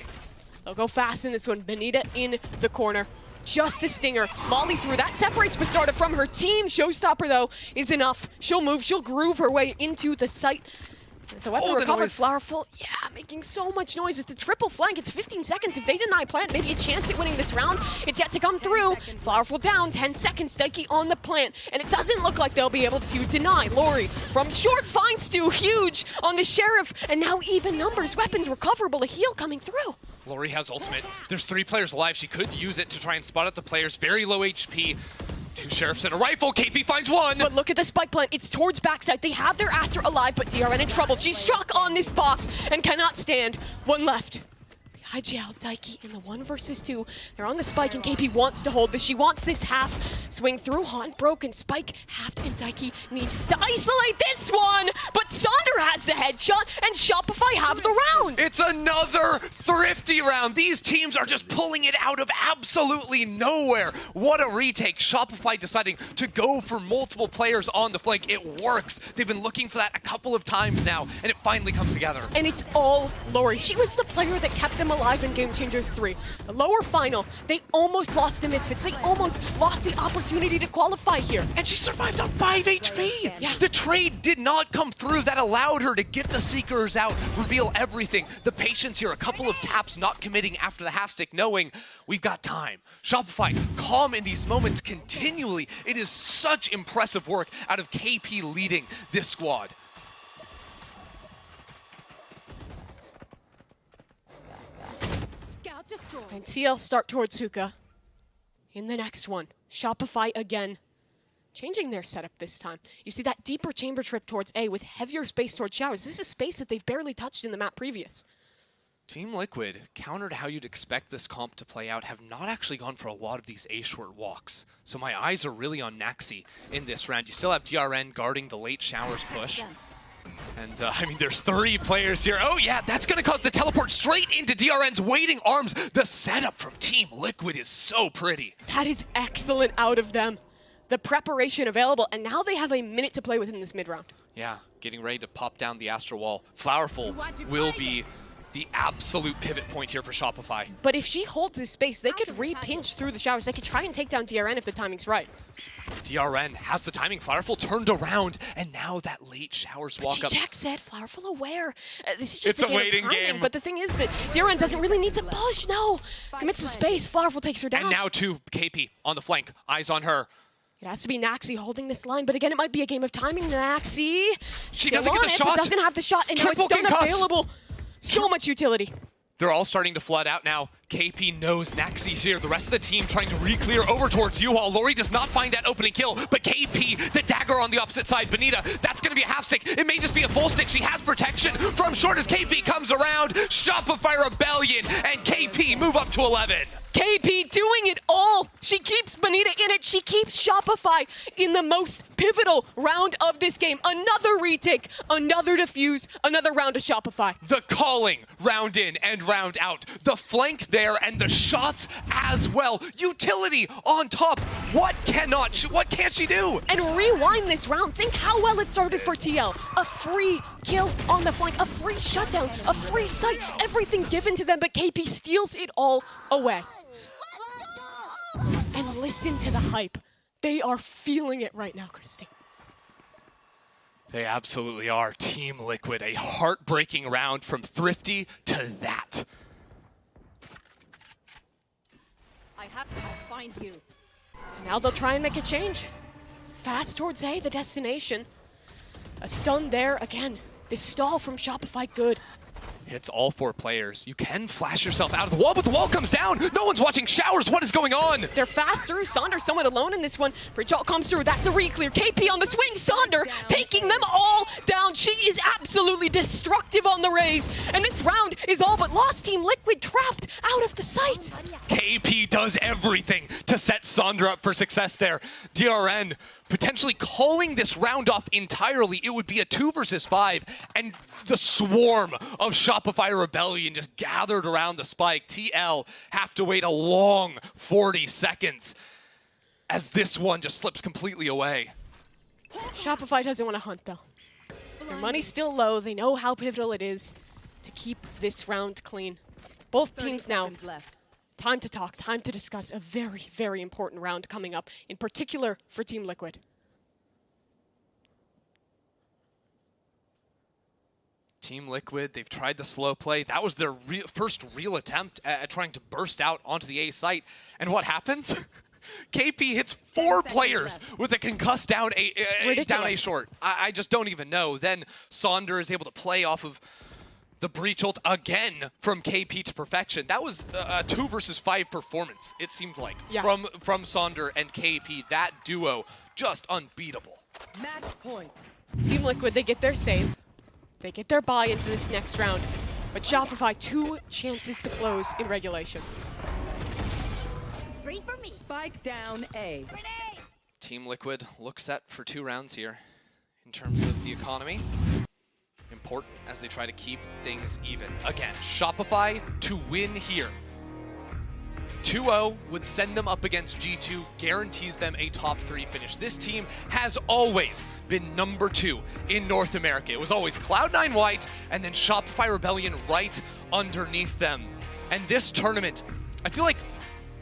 They'll go fast in this one. Benita in the corner. Just a stinger. Molly through. That separates Bastarda from her team. Showstopper, though, is enough. She'll move. She'll groove her way into the site. The weapon recovered. Flowerful, making so much noise. It's a triple flank. It's 15 seconds. If they deny plant, maybe a chance at winning this round. It's yet to come through. Flowerful down. 10 seconds. Dikey on the plant. And it doesn't look like they'll be able to deny. Lori from short finds to huge on the Sheriff. And now even numbers. Weapons recoverable. A heal coming through. Lori has ultimate. There's 3 players alive. She could use it to try and spot out the players. Very low HP. 2 Sheriffs and a rifle. KP finds 1. But look at the spike plant. It's towards backside. They have their Astra alive, but DRN in trouble. She's struck on this box and cannot stand. 1 left. IGL, Dikey in the 1 versus 2. They're on the spike and KP wants to hold this. She wants this half. Swing through, Haunt broken. Spike, half, and Dikey needs to isolate this one. But Sonder has the headshot and Shopify have the round. It's another thrifty round. These teams are just pulling it out of absolutely nowhere. What a retake. Shopify deciding to go for multiple players on the flank. It works. They've been looking for that a couple of times now, and it finally comes together. And it's all Lori. She was the player that kept them alive in Game Changers 3. The lower final, they almost lost to Misfits. They almost lost the opportunity to qualify here. And she survived on 5 HP! Yeah. The trade did not come through. That allowed her to get the Seekers out, reveal everything. The patience here, a couple of taps, not committing after the half stick, knowing we've got time. Shopify, calm in these moments continually. It is such impressive work out of KP leading this squad. And TL start towards Hookah. In the next one, Shopify again. Changing their setup this time. You see that deeper chamber trip towards A with heavier space towards showers. This is space that they've barely touched in the map previous. Team Liquid, counter to how you'd expect this comp to play out, have not actually gone for a lot of these A-short walks. So my eyes are really on Naxi in this round. You still have DRN guarding the late showers push. And, I mean, there's 3 players here. Oh, yeah, that's going to cause the teleport straight into DRN's waiting arms. The setup from Team Liquid is so pretty. That is excellent out of them. The preparation available, and now they have a minute to play within this mid-round. Yeah, getting ready to pop down the Astral Wall. Flowerful will be the absolute pivot point here for Shopify. But if she holds this space, they could re-pinch through the showers. They could try and take down DRN if the timing's right. DRN has the timing. Flowerful turned around, and now that late showers walk up. Jack said, Flowerful aware. This is just it's a waiting game. But the thing is that DRN doesn't really need to push. No, commits to space. Flowerful takes her down. And now to KP on the flank. Eyes on her. It has to be Naxi holding this line, but again, it might be a game of timing. Naxi. She doesn't get the shot. Doesn't have the shot, and now it's stun available. So much utility. They're all starting to flood out now. KP knows Naxi's here. The rest of the team trying to re-clear over towards U-Haul. Lori does not find that opening kill, but KP, the dagger on the opposite side. Benita, that's going to be a half stick. It may just be a full stick. She has protection from short as KP comes around. Shopify Rebellion, and KP move up to 11. KP doing it all. She keeps Benita in it. She keeps Shopify in the most pivotal round of this game. Another retake, another defuse, another round of Shopify. The calling, round in and round out. The flank there and the shots as well. Utility on top. What can't she do? And rewind this round. Think how well it started for TL. A free kill on the flank, a free shutdown, a free sight, everything given to them, but KP steals it all away. And listen to the hype. They are feeling it right now, Christy. They absolutely are. Team Liquid, a heartbreaking round from Thrifty to that. I have to find you. Now they'll try and make a change. Fast towards A, the destination. A stun there again. This stall from Shopify, good. Hits all 4 players. You can flash yourself out of the wall, but the wall comes down. No one's watching showers. What is going on? They're fast through. Sonder somewhat alone in this one. Bridge all comes through. That's a re-clear. KP on the swing. Sonder taking them all down. She is absolutely destructive on the Rays. And this round is all but lost. Team Liquid trapped out of the site. KP does everything to set Sonder up for success there. DRN potentially calling this round off entirely. It would be a 2 versus 5, and the swarm of Shopify Rebellion just gathered around the spike. TL have to wait a long 40 seconds as this one just slips completely away. Shopify doesn't want to hunt, though. Their money's still low. They know how pivotal it is to keep this round clean. Both teams now. Time to talk, time to discuss a very, very important round coming up, in particular for Team Liquid. Team Liquid, they've tried the slow play. That was their first real attempt at trying to burst out onto the A site. And what happens? KP hits 4 players with a concussed down A short. I just don't even know. Then Sonder is able to play off of the breach ult again from KP to perfection. That was a 2 versus 5 performance, it seemed like, from Sonder and KP. That duo, just unbeatable. Match point. Team Liquid, they get their save. They get their buy into this next round. But Shopify, 2 chances to close in regulation. Free for me. Spike down A. Team Liquid looks set for 2 rounds here in terms of the economy. Important as they try to keep things even. Again, Shopify to win here. 2-0 would send them up against G2, guarantees them a top 3 finish. This team has always been number 2 in North America. It was always Cloud9 white and then Shopify Rebellion right underneath them. And this tournament, I feel like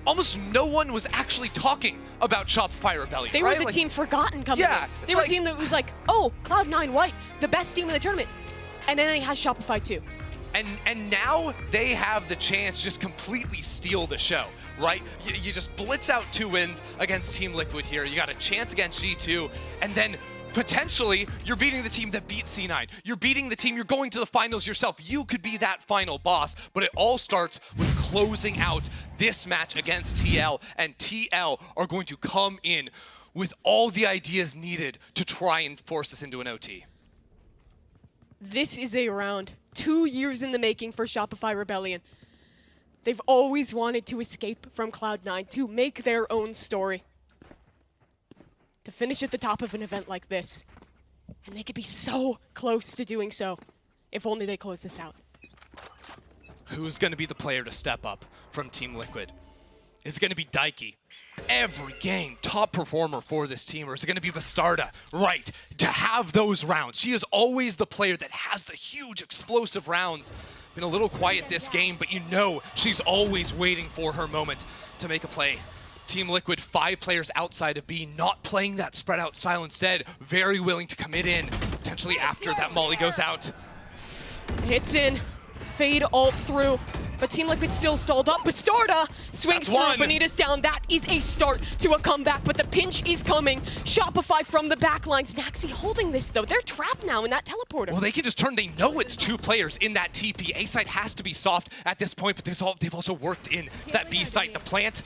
almost no one was actually talking about Shopify Rebellion. They were the team forgotten coming in. They were the team that was like, oh, Cloud9 white, the best team in the tournament. And then he has Shopify too. And now they have the chance to just completely steal the show, right? You just blitz out 2 wins against Team Liquid here. You got a chance against G2, and then potentially you're beating the team that beat C9. You're beating the team, you're going to the finals yourself. You could be that final boss, but it all starts with closing out this match against TL, and TL are going to come in with all the ideas needed to try and force us into an OT. This is a round 2 years in the making for Shopify Rebellion. They've always wanted to escape from Cloud9, to make their own story. To finish at the top of an event like this. And they could be so close to doing so, if only they close this out. Who's going to be the player to step up from Team Liquid? Is it going to be Daiki? Every game, top performer for this team, or is it going to be Bastarda? Right, to have those rounds. She is always the player that has the huge explosive rounds. Been a little quiet this game, but you know she's always waiting for her moment to make a play. Team Liquid, 5 players outside of B, not playing that spread out style, instead very willing to commit in, potentially after that molly goes out. Hits in, fade ult through. But Team Liquid still stalled up. Bastarda swings through. Bonita's down. That is a start to a comeback, but the pinch is coming. Shopify from the backlines. Naxi holding this, though. They're trapped now in that teleporter. Well, they can just turn. They know it's 2 players in that TP. A side has to be soft at this point, but they've also worked in that B site. The plant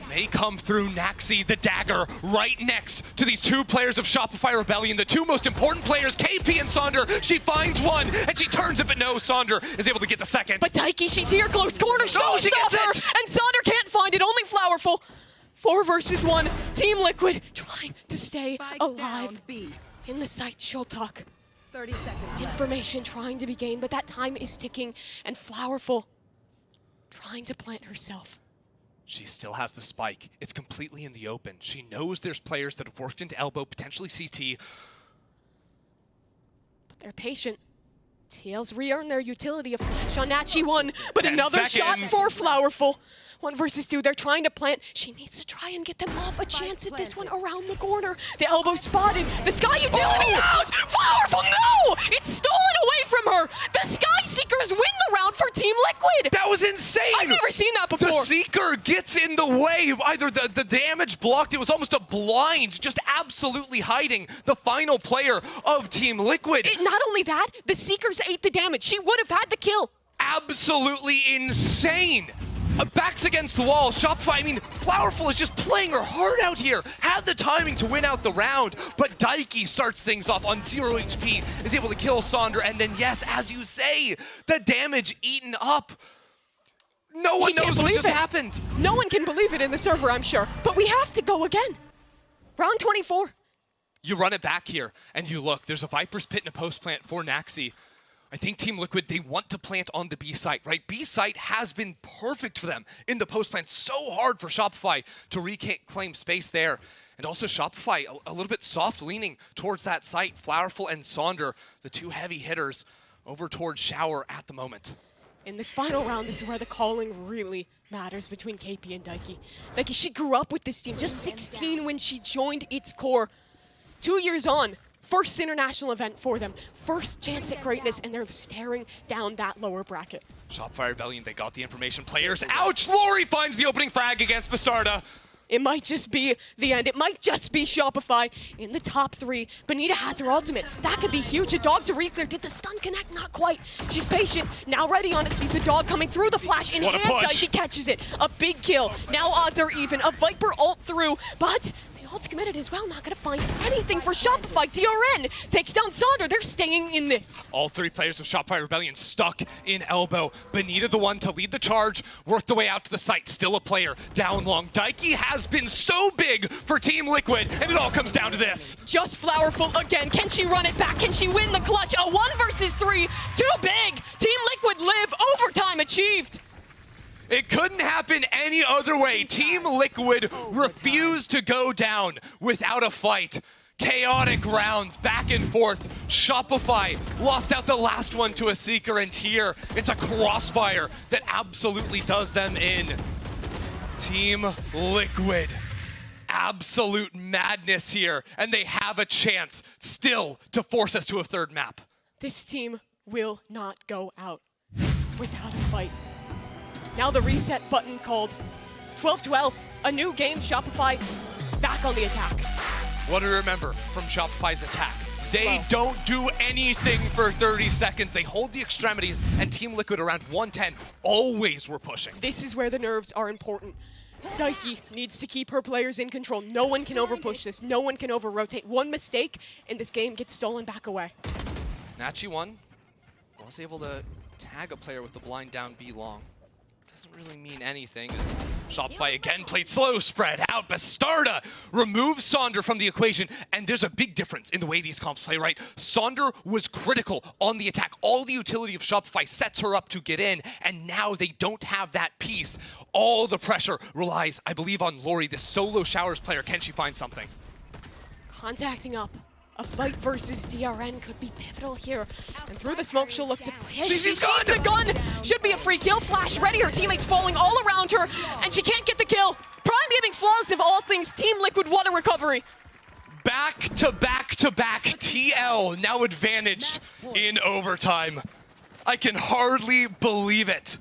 may come through. Naxi, the dagger, right next to these 2 players of Shopify Rebellion, the 2 most important players, KP and Sonder. She finds one, and she turns it, but no, Sonder is able to get the second. But Daiki, she's here, close corner, she gets it! And Sonder can't find it, only Flowerful. 4 versus 1, Team Liquid trying to stay alive. In the site, she'll talk. 30 seconds. Information trying to be gained, but that time is ticking, and Flowerful trying to plant herself. She still has the spike. It's completely in the open. She knows there's players that have worked into elbow, potentially CT. But they're patient. Tails re-earn their utility of flash on Nachi 1, but another shot seconds. for Flowerful. 1 versus 2, they're trying to plant. She needs to try and get them off a chance at this one around the corner. The elbow spotted, the Sky utility out! Flowerful, no! It's stolen away from her! The Sky Seekers win the round for Team Liquid! That was insane! I've never seen that before! The Seeker gets in the way, either the damage blocked, it was almost a blind, just absolutely hiding the final player of Team Liquid. Not only that, the Seekers ate the damage. She would have had the kill. Absolutely insane! Backs against the wall, Shopify, I mean, Flowerful is just playing her heart out here. Had the timing to win out the round, but Daiki starts things off on 0 HP, is able to kill Sonder, and then yes, as you say, the damage eaten up. No one knows what just happened. No one can believe it in the server, I'm sure. But we have to go again. Round 24. You run it back here, and you look, there's a Viper's Pit and a post plant for Naxi. I think Team Liquid, they want to plant on the B site, right? B site has been perfect for them in the post plant. So hard for Shopify to reclaim space there. And also Shopify, a little bit soft leaning towards that site. Flowerful and Sonder, the 2 heavy hitters, over towards Shower at the moment. In this final round, this is where the calling really matters between KP and Daiki. Daiki, she grew up with this team, just 16 when she joined its core. 2 years on, first international event for them, first chance at greatness, and they're staring down that lower bracket. Shopify Rebellion, they got the information. Players, ouch! Lori finds the opening frag against Bastarda. It might just be the end. It might just be Shopify in the top 3. Benita has her ultimate. That could be huge. A dog to re-clear. Did the stun connect? Not quite. She's patient. Now ready on it. Sees the dog coming through the flash. In hand dive. She catches it. A big kill. Now odds are even. A Viper ult through. But the ult's committed as well. Not going to find anything for Shopify. DRN takes down Sonder. They're staying in this. All 3 players of Shopify Rebellion stuck in elbow. Benita the one to lead the charge, worked the way out to the site, still a player, down long. Daiki has been so big for Team Liquid, and it all comes down to this. Just Flowerful again. Can she run it back? Can she win the clutch? A 1 versus 3. Too big. Team Liquid live. Overtime achieved. It couldn't happen any other way. Team Liquid refused to go down without a fight. Chaotic rounds, back and forth. Shopify lost out the last one to a Seeker, and here it's a crossfire that absolutely does them in. Team Liquid, absolute madness here, and they have a chance still to force us to a 3rd map. This team will not go out without a fight. Now the reset button called. 12-12, a new game, Shopify back on the attack. What do we remember from Shopify's attack? They don't do anything for 30 seconds. They hold the extremities, and Team Liquid around 110 always were pushing. This is where the nerves are important. Daiki needs to keep her players in control. No one can overpush this. No one can over-rotate. One mistake, and this game gets stolen back away. Nachi 1 was able to tag a player with the blind down B long. Doesn't really mean anything as Shopify again played slow, spread out. Bastarda removes Sonder from the equation, and there's a big difference in the way these comps play, right? Sonder was critical on the attack. All the utility of Shopify sets her up to get in, and now they don't have that piece. All the pressure relies, I believe, on Lori, the solo Showers player. Can she find something? Contacting up. A fight versus DRN could be pivotal here. And through the smoke, she'll look to hit. She sees the gun! Should be a free kill. Flash ready. Her teammates falling all around her, and she can't get the kill. Prime giving flawless of all things. Team Liquid, what a recovery. Back to back to back. TL now advantaged in overtime. I can hardly believe it.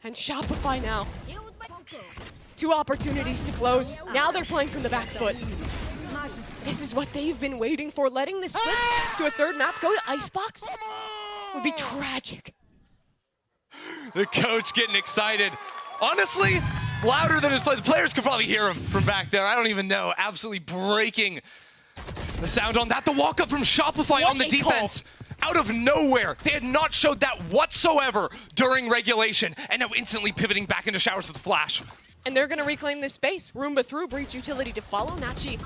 And Shopify now. 2 opportunities to close. Now they're playing from the back foot. This is what they've been waiting for. Letting this slip to a 3rd map go to Icebox would be tragic. The coach getting excited. Honestly, louder than his play. The players could probably hear him from back there. I don't even know. Absolutely breaking the sound on that. The walk up from Shopify on the defense. Out of nowhere. They had not showed that whatsoever during regulation, and now instantly pivoting back into Showers with a flash. And they're going to reclaim this space. Roomba through, breach utility to follow. Nachi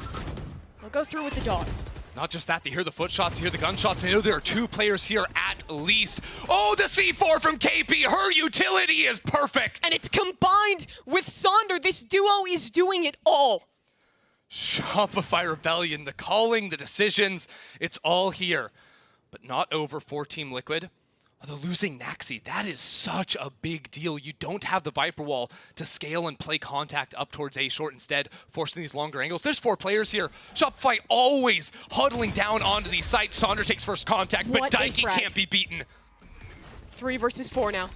will go through with the dog. Not just that, they hear the foot shots, they hear the gunshots. They know there are 2 players here at least. Oh, the C4 from KP. Her utility is perfect. And it's combined with Sonder. This duo is doing it all. Shopify Rebellion, the calling, the decisions, it's all here. But not over for Team Liquid. The losing Naxi, that is such a big deal. You don't have the Viper Wall to scale and play contact up towards A short, instead forcing these longer angles. There's 4 players here. Shopify always huddling down onto these sites. Saunder takes first contact, but Daiki can't be beaten. 3 versus 4 now.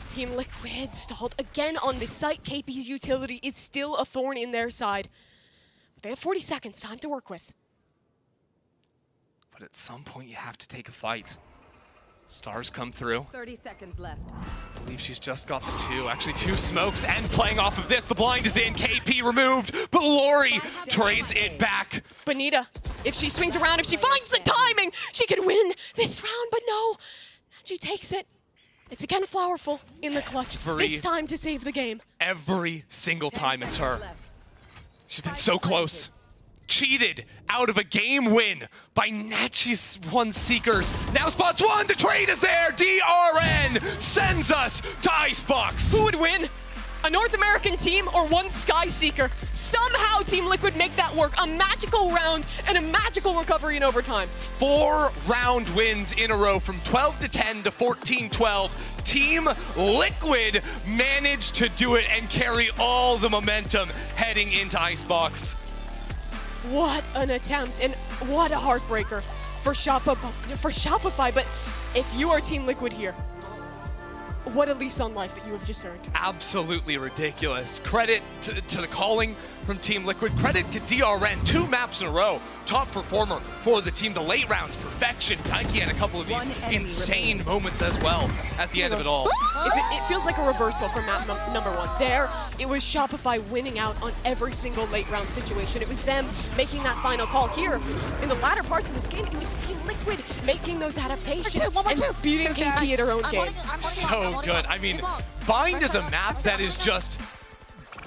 Team Liquid stalled again on this site. KP's utility is still a thorn in their side. They have 40 seconds, time to work with. But at some point you have to take a fight. Stars come through. 30 seconds left. I believe she's just got the 2. Actually, 2 smokes, and playing off of this, the blind is in. KP removed, but Lori trades it back. Bonita, if she swings around, if she finds the timing, she could win this round, but no. She takes it. It's again Flowerful in the clutch. This time to save the game. Every single time it's her. She's been so close. Cheated out of a game win by Natchez One Seekers. Now spots 1, the trade is there. DRN sends us to Icebox. Who would win? A North American team or one Sky Seeker? Somehow Team Liquid make that work. A magical round and a magical recovery in overtime. 4 round wins in a row from 12-10 to 14-12. Team Liquid managed to do it and carry all the momentum heading into Icebox. What an attempt and what a heartbreaker for Shopify. But if you are Team Liquid here, what a lease on life that you have just earned. Absolutely ridiculous. Credit to the calling from Team Liquid. Credit to DRN. 2 maps in a row. Top performer for the team. The late rounds, perfection. Daiki had a couple of these insane moments as well at the end of it all. It feels like a reversal from map number 1. There, it was Shopify winning out on every single late round situation. It was them making that final call. Here, in the latter parts of this game, it was Team Liquid making those adaptations and beating KP at her own game. So good. I mean, Bind is a map that is just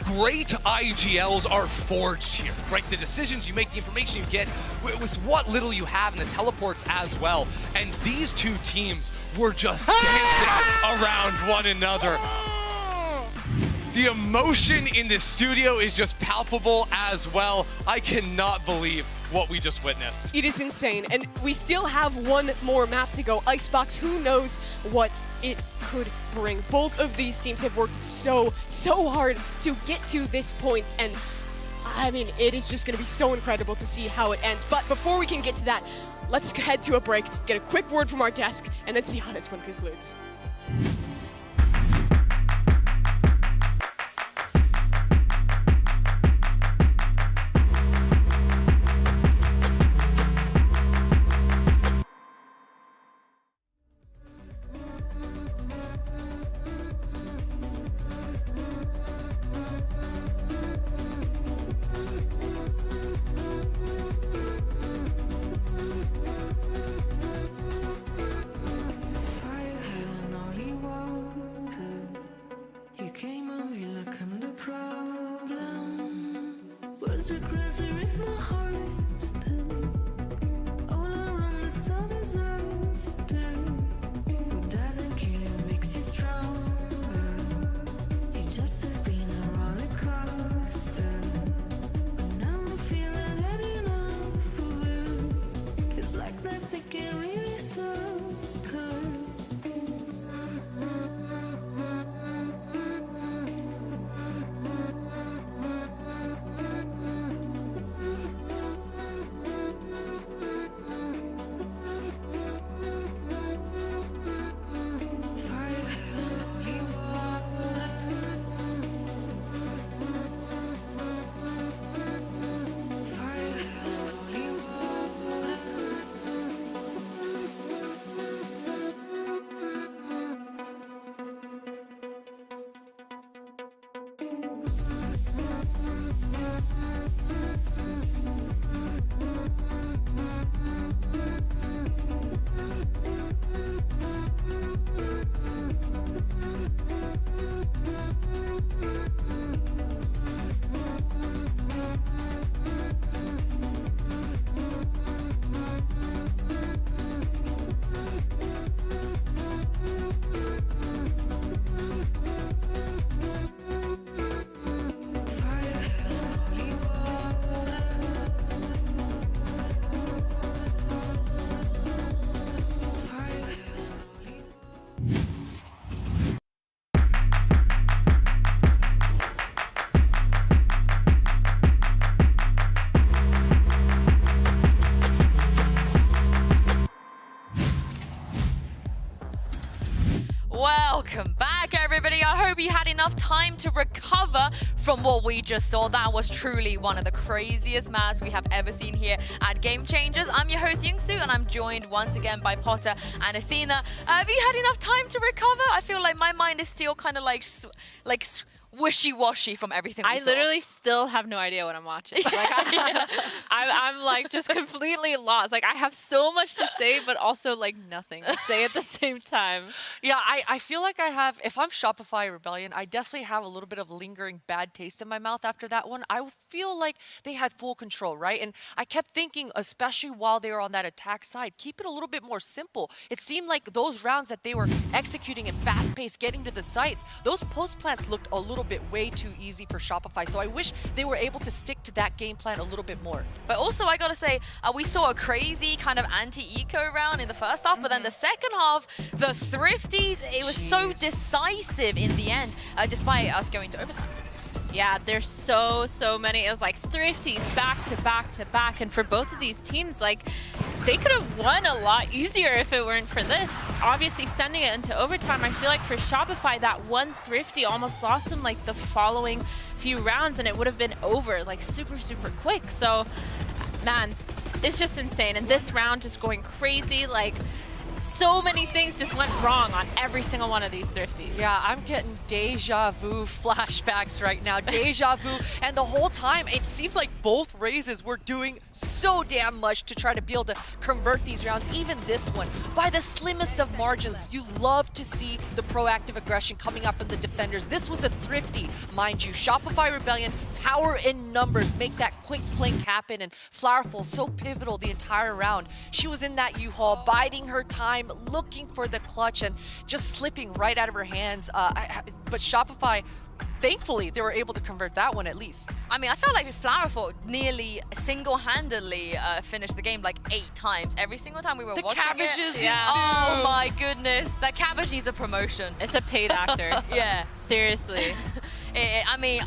great IGLs are forged here, right? The decisions you make, the information you get, with what little you have, and the teleports as well. And these 2 teams were just dancing around one another. The emotion in this studio is just palpable as well. I cannot believe what we just witnessed. It is insane, and we still have 1 more map to go. Icebox, who knows what it could bring. Both of these teams have worked so hard to get to this point, and I mean, it is just going to be so incredible to see how it ends. But before we can get to that, let's head to a break, get a quick word from our desk, and then see how this one concludes. Welcome back, everybody. I hope you had enough time to recover from what we just saw. That was truly one of the craziest maps we have ever seen here at Game Changers. I'm your host, Youngsu, and I'm joined once again by Potter and Athena. Have you had enough time to recover? I feel like my mind is still kind of like wishy-washy from everything we saw. I literally still have no idea what I'm watching. Like, I'm like just completely lost. Like, I have so much to say, but also like nothing to say at the same time. Yeah, I feel like I have, if I'm Shopify Rebellion, I definitely have a little bit of lingering bad taste in my mouth after that one. I feel like they had full control, right? And I kept thinking, especially while they were on that attack side, keep it a little bit more simple. It seemed like those rounds that they were executing at fast pace, getting to the sites, those post plants looked a little bit way too easy for Shopify. So I wish they were able to stick to that game plan a little bit more. But also, I gotta say, we saw a crazy kind of anti-eco round in the first half, but then the second half, the Thrifties, it was so decisive in the end, despite us going to overtime. Yeah, there's so many. It was like Thrifties back to back to back. And for both of these teams, like, they could have won a lot easier if it weren't for this. Obviously, sending it into overtime, I feel like for Shopify, that one Thrifty almost lost them like the following few rounds, and it would have been over like super quick. So, man, it's just insane. And this round just going crazy. Like, so many things just went wrong on every single one of these Thrifties. Yeah, I'm getting deja vu flashbacks right now. Deja vu. And the whole time, it seemed like both raises were doing so damn much to try to be able to convert these rounds, even this one, by the slimmest of margins. You love to see the proactive aggression coming up from the defenders. This was a Thrifty, mind you. Shopify Rebellion, power in numbers, make that quick flank happen. And Flowerful, so pivotal the entire round. She was in that U-Haul, biding her time, looking for the clutch, and just slipping right out of her hands. But Shopify, thankfully, they were able to convert that one at least. I mean, I felt like Flowerful nearly single-handedly finished the game like 8 times. Every single time we were watching cabbages, it. yeah. Oh my goodness, that cabbage needs a promotion. It's a paid actor. Yeah. Seriously. I mean,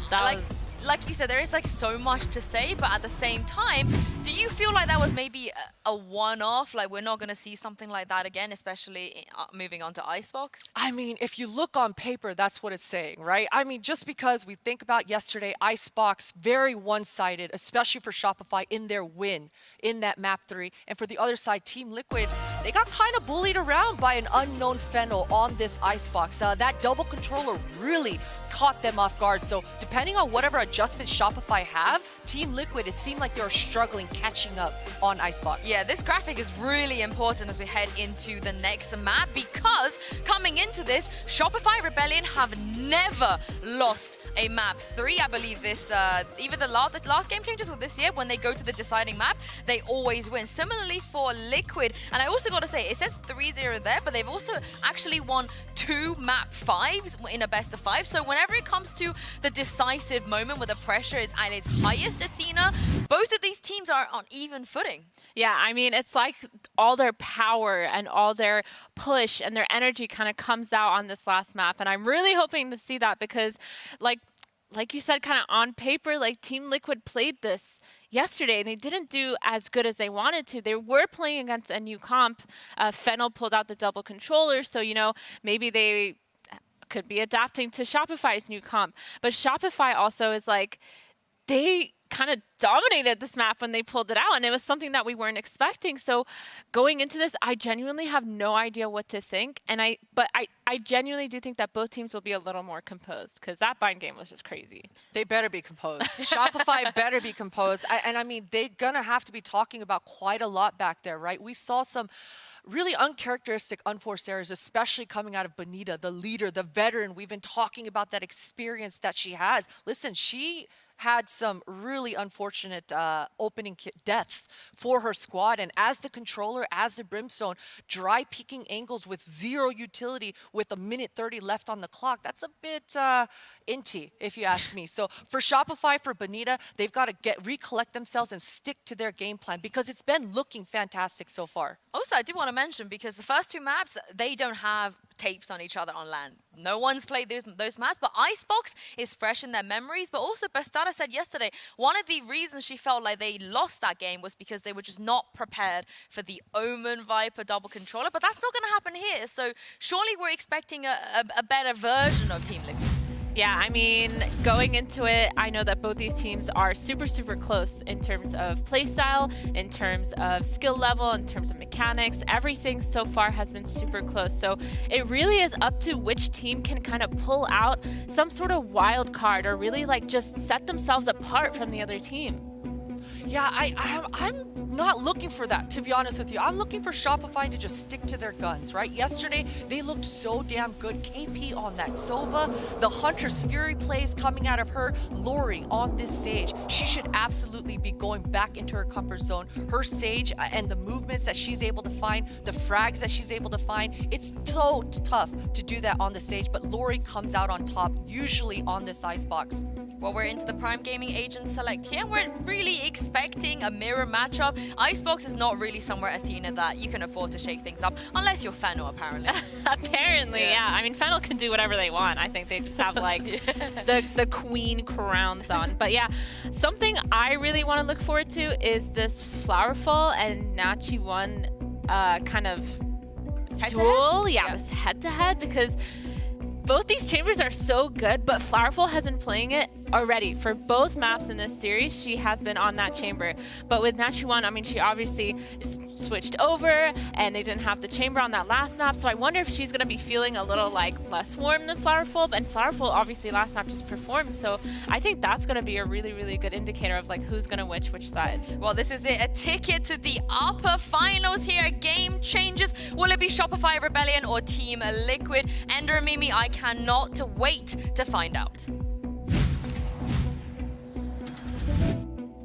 like you said, there is like so much to say, but at the same time, do you feel like that was maybe a one-off? Like, we're not going to see something like that again, especially moving on to Icebox? I mean, if you look on paper, that's what it's saying, right? I mean, just because we think about yesterday, Icebox, very one-sided, especially for Shopify in their win in that map 3. And for the other side, Team Liquid, they got kind of bullied around by an unknown Fennel on this Icebox. That double controller really caught them off guard. So depending on whatever adjustments Shopify have, Team Liquid, it seemed like they were struggling catching up on Icebox. Yeah, this graphic is really important as we head into the next map, because coming into this, Shopify Rebellion have never lost a map 3. I believe this, either the last Game Changers or this year, when they go to the deciding map, they always win. Similarly for Liquid, and I also got to say, it says 3-0 there, but they've also actually won 2 map 5s in a best of 5. So whenever it comes to the decisive moment where the pressure is at its highest, Athena, both of these teams are on even footing. Yeah, I mean, it's like all their power and all their push and their energy kind of comes out on this last map. And I'm really hoping to see that because, like you said, kind of on paper, like Team Liquid played this yesterday and they didn't do as good as they wanted to. They were playing against a new comp. Fennel pulled out the double controller, so, you know, maybe they could be adapting to Shopify's new comp. But Shopify also is like, they kind of dominated this map when they pulled it out, and it was something that we weren't expecting. So going into this, I genuinely have no idea what to think, and I genuinely do think that both teams will be a little more composed, because that bind game was just crazy. They better be composed. Shopify better be composed. And I mean, they're gonna have to be talking about quite a lot back there, right? We saw some really uncharacteristic unforced errors, especially coming out of Bonita, the leader, the veteran. We've been talking about that experience that she has. Listen, she had some really unfortunate opening deaths for her squad, and as the controller, as the Brimstone, dry peeking angles with 0 utility with a minute 30 left on the clock, that's a bit inty, if you ask me. So for Shopify, for Bonita, they've got to recollect themselves and stick to their game plan, because it's been looking fantastic so far. Also, I do want to mention, because the first 2 maps, they don't have tapes on each other on LAN. No one's played those maps, but Icebox is fresh in their memories. But also, Bastarda said yesterday, one of the reasons she felt like they lost that game was because they were just not prepared for the Omen Viper double controller. But that's not going to happen here. So surely we're expecting a better version of Team Liquid. Yeah, I mean, going into it, I know that both these teams are super, super close in terms of playstyle, in terms of skill level, in terms of mechanics. Everything so far has been super close. So it really is up to which team can kind of pull out some sort of wild card or really like just set themselves apart from the other team. Yeah, I'm not looking for that, to be honest with you. I'm looking for Shopify to just stick to their guns, right? Yesterday, they looked so damn good. KP on that Sova, the Hunter's Fury plays coming out of her, Lori on this Sage. She should absolutely be going back into her comfort zone. Her Sage and the movements that she's able to find, the frags that she's able to find, it's so tough to do that on the Sage, but Lori comes out on top, usually on this Icebox. Well, we're into the Prime Gaming Agent Select here. We're really expecting a mirror matchup. Icebox is not really somewhere, Athena, that you can afford to shake things up, unless you're Fennel, apparently. Apparently, yeah. I mean, Fennel can do whatever they want. I think they just have, like, the queen crowns on. But yeah, something I really want to look forward to is this Flowerful and Nachi1 kind of duel. Yeah, this head-to-head, because both these chambers are so good, but Flowerful has been playing it already for both maps in this series. She has been on that chamber, but with Nachi1, I mean, she obviously just switched over and they didn't have the chamber on that last map, so I wonder if she's going to be feeling a little like less warm than Flowerful. And Flowerful obviously last map just performed, so I think that's going to be a really, really good indicator of like who's going to which side. Well, this is it, a ticket to the upper finals here, Game Changers. Will it be Shopify Rebellion or Team Liquid? Ender and Mimi, I cannot wait to find out.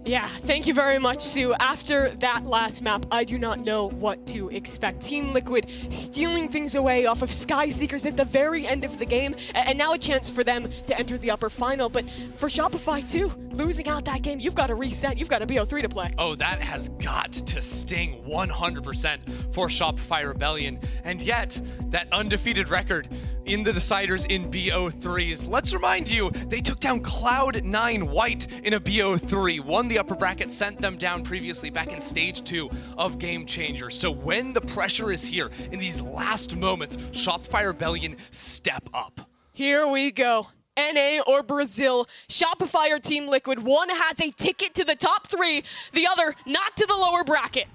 Yeah, thank you very much, Sue. After that last map, I do not know what to expect. Team Liquid stealing things away off of Skyseekers at the very end of the game, and now a chance for them to enter the upper final. But for Shopify too, losing out that game, you've got to reset. You've got a BO3 to play. Oh, that has got to sting 100% for Shopify Rebellion. And yet, that undefeated record in the deciders in BO3s. Let's remind you, they took down Cloud9 White in a BO3, won the upper bracket, sent them down previously back in stage 2 of Game Changers. So when the pressure is here in these last moments, Shopify Rebellion step up. Here we go. NA or Brazil, Shopify or Team Liquid. One has a ticket to the top 3, the other not to the lower bracket.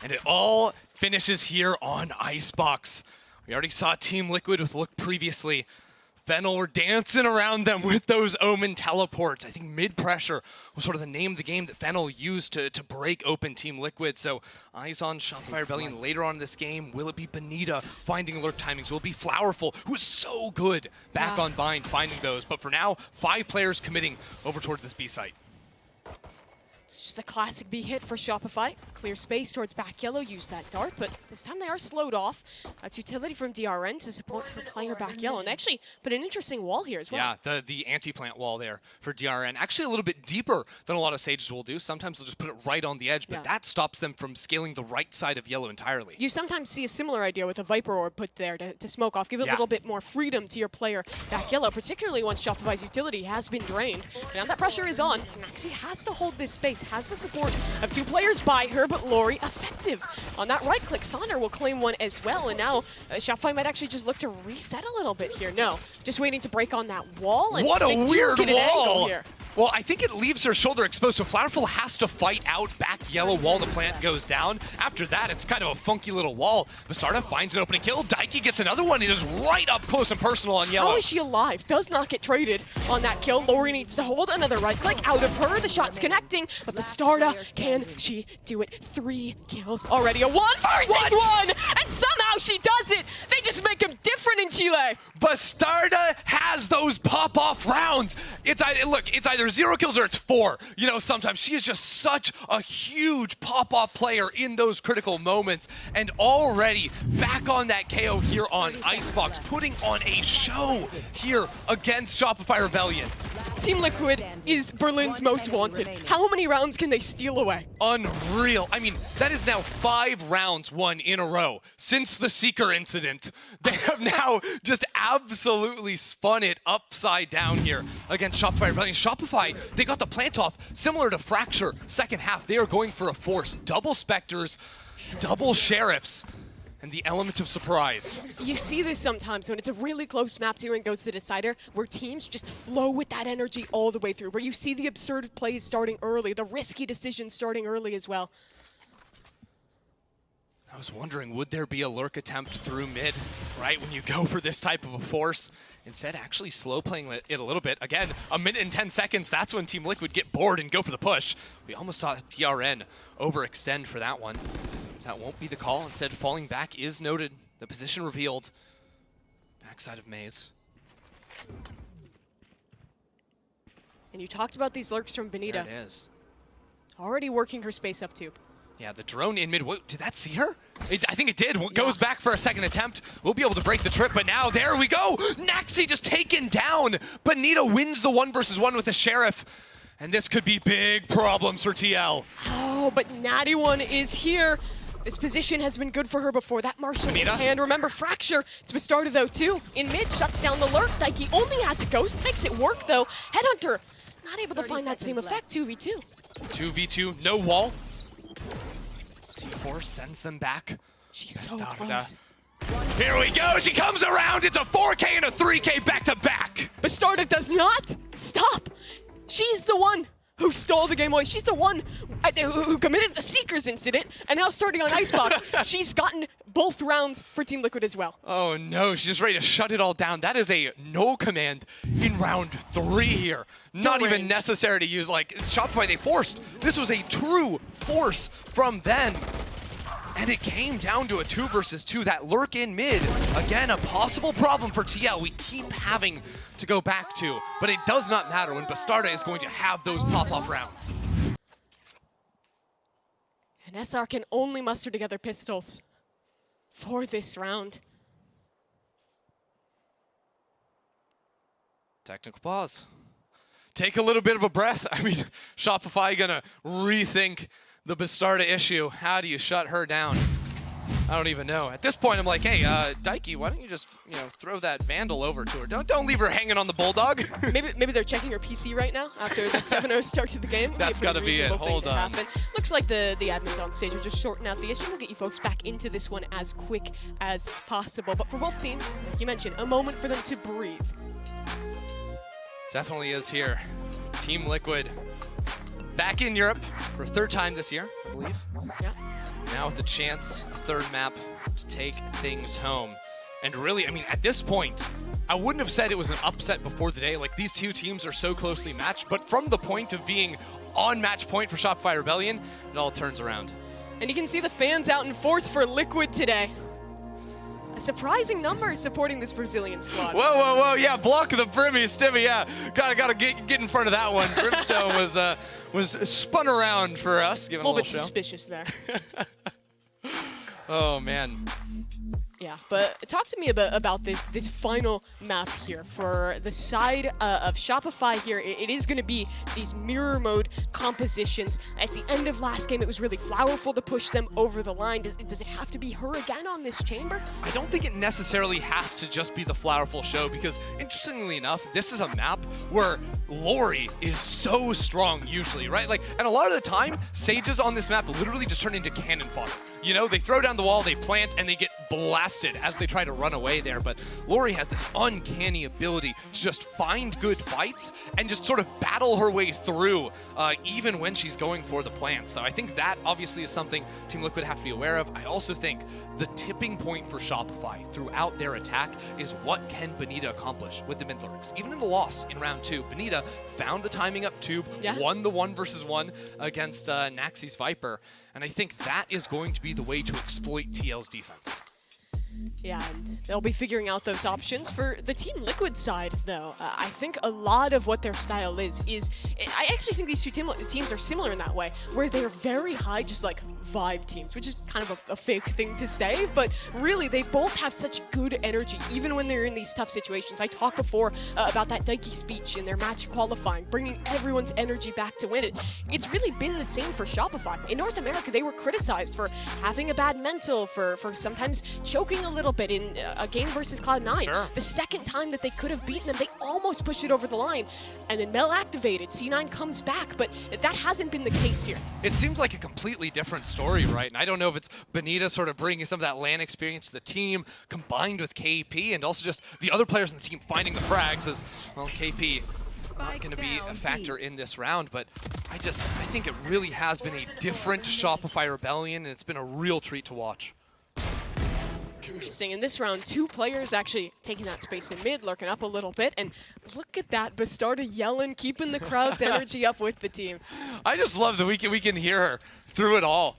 And it all finishes here on Icebox. We already saw Team Liquid with Look previously. Fennel were dancing around them with those Omen teleports. I think mid-pressure was sort of the name of the game that Fennel used to break open Team Liquid. So eyes on Shopify Rebellion later on in this game. Will it be Benita finding alert timings? Will it be Flowerful, who is so good back on Bind finding those? But for now, 5 players committing over towards this B site. It's just a classic B hit for Shopify. Clear space towards back yellow, use that dart, but this time they are slowed off. That's utility from DRN to support the player back yellow. And actually put an interesting wall here as well. Yeah, the anti-plant wall there for DRN. Actually a little bit deeper than a lot of Sages will do. Sometimes they'll just put it right on the edge, but that stops them from scaling the right side of yellow entirely. You sometimes see a similar idea with a Viper Orb put there to smoke off. Give it a little bit more freedom to your player back yellow, particularly once Shopify's utility has been drained. Now that pressure is on, Maxi has to hold this space, has the support of 2 players by her, but Lori effective. On that right click, Sonder will claim one as well, and now Shopify might actually just look to reset a little bit here. No, just waiting to break on that wall. And what a weird wall! Here. Well, I think it leaves her shoulder exposed, so Flowerful has to fight out back yellow while the plant goes down. After that, it's kind of a funky little wall. Bastarda finds an opening kill. Daiki gets another one. It is right up close and personal on yellow. How is she alive? Does not get traded on that kill. Lori needs to hold another right click out of her. The shot's connecting, but Bastarda, can she do it? 3 kills already. A 1 versus 1! And somehow she does it! They just make him different in Chile. Bastarda has those pop-off rounds. It's either 0 kills or it's 4. You know, sometimes she is just such a huge pop-off player in those critical moments. And already back on that KO here on Icebox, putting on a show here against Shopify Rebellion. Team Liquid is Berlin's most wanted. How many rounds can they steal away? Unreal. I mean, that is now 5 rounds won in a row since the Seeker incident. They have now just absolutely spun it upside down here against Shopify Rebellion. Shopify, they got the plant off similar to Fracture. Second half, they are going for a force. Double Spectres, double Sheriffs, and the element of surprise. You see this sometimes when it's a really close map to you and goes to the decider, where teams just flow with that energy all the way through, where you see the absurd plays starting early, the risky decisions starting early as well. I was wondering, would there be a lurk attempt through mid, right, when you go for this type of a force? Instead, actually slow playing it a little bit. Again, a minute and 10 seconds, that's when Team Liquid get bored and go for the push. We almost saw TRN overextend for that one. That won't be the call. Instead, falling back is noted. The position revealed. Backside of Maze. And you talked about these lurks from Benita. There it is. Already working her space up tube. Yeah, the drone in mid. Whoa, did that see her? I think it did. Goes back for a second attempt. We'll be able to break the trip, but now there we go. Naxi just taken down. Benita wins the 1v1 with a Sheriff. And this could be big problems for TL. Oh, but Natty One is here. This position has been good for her before. That Marshall in hand. Remember, Fracture. It's Bastarda though too. In mid, shuts down the lurk. Daiki only has a ghost. Makes it work though. Headhunter not able to find that same effect. 2v2. 2v2, no wall. C4 sends them back. She's so close. Here we go. She comes around. It's a 4K and a 3K back to back. Bastarda does not stop. She's the one who stole the game away. She's the one who committed the Seekers incident, and now starting on Icebox, she's gotten both rounds for Team Liquid as well. Oh no, she's just ready to shut it all down. That is a no command in round 3 here. Not even necessary to use, like, Shopify, they forced. This was a true force from them. And it came down to a 2 versus 2. That lurk in mid, again, a possible problem for TL. We keep having to go back to, but it does not matter when Bastarda is going to have those pop-off rounds. And SR can only muster together pistols for this round. Technical pause. Take a little bit of a breath. I mean, Shopify gonna rethink the Bastarda issue. How do you shut her down? I don't even know. At this point, I'm like, hey, Daiki, why don't you just, throw that Vandal over to her? Don't leave her hanging on the Bulldog. maybe they're checking her PC right now after the 7-0 start to the game. That's gotta be it. Hold on. Looks like the admins on stage are just sorting out the issue. We'll get you folks back into this one as quick as possible. But for both teams, like you mentioned, a moment for them to breathe. Definitely is here. Team Liquid back in Europe for a 3rd time this year, I believe. Yeah. Now with the chance, a 3rd map to take things home. And really, I mean, at this point, I wouldn't have said it was an upset before the day. Like, these two teams are so closely matched, but from the point of being on match point for Shopify Rebellion, it all turns around. And you can see the fans out in force for Liquid today. A surprising number supporting this Brazilian squad. Whoa, yeah, block the Brimmy, Stimmy, yeah. Gotta get in front of that one. Brimstone was spun around for us, giving a little bit show. Suspicious there. Oh, man. Yeah, but talk to me about this final map here. For the side of Shopify here, it is going to be these mirror mode compositions. At the end of last game, it was really Flowerful to push them over the line. Does it have to be her again on this chamber? I don't think it necessarily has to just be the Flowerful show, because interestingly enough, this is a map where Lori is so strong usually, right? Like, and a lot of the time, Sages on this map literally just turn into cannon fodder. They throw down the wall, they plant, and they get blasted as they try to run away there. But Lori has this uncanny ability to just find good fights and just sort of battle her way through, even when she's going for the plant. So I think that obviously is something Team Liquid have to be aware of. I also think the tipping point for Shopify throughout their attack is what can Benita accomplish with the mid lurks. Even in the loss in round 2, Benita found the timing up tube, won the 1v1 against Naxi's Viper. And I think that is going to be the way to exploit TL's defense. Yeah, and they'll be figuring out those options. For the Team Liquid side, though, I think a lot of what their style is I actually think these two teams are similar in that way, where they're very high, just like vibe teams, which is kind of a fake thing to say, but really they both have such good energy, even when they're in these tough situations. I talked before about that Daiki speech in their match qualifying, bringing everyone's energy back to win it. It's really been the same for Shopify. In North America, they were criticized for having a bad mental, for sometimes choking a little bit in a game versus Cloud9. Sure. The second time that they could have beaten them, they almost pushed it over the line, and then Mel activated, C9 comes back, but that hasn't been the case here. It seemed like a completely different story, right? And I don't know if it's Benita sort of bringing some of that LAN experience to the team, combined with KP, and also just the other players in the team finding the frags, as, well, KP not going to be a factor in this round, but I think it really has been a different Shopify Rebellion, and it's been a real treat to watch. Interesting. In this round, 2 players actually taking that space in mid, lurking up a little bit, and look at that, Bastarda yelling, keeping the crowd's energy up with the team. I just love that we can hear her through it all.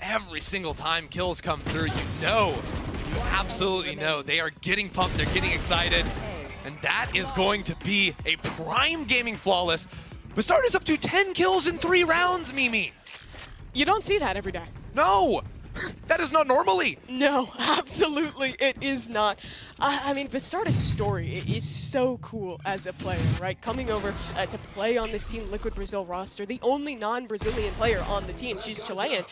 Every single time kills come through, you absolutely know, they are getting pumped, they're getting excited, and that is going to be a prime gaming flawless. Bastarda's up to 10 kills in 3 rounds, Mimi. You don't see that every day. No! That is not normally. No, absolutely it is not. I mean, Bastarda's story is so cool as a player, right? Coming over to play on this Team Liquid Brazil roster, the only non-Brazilian player on the team. She's Chilean.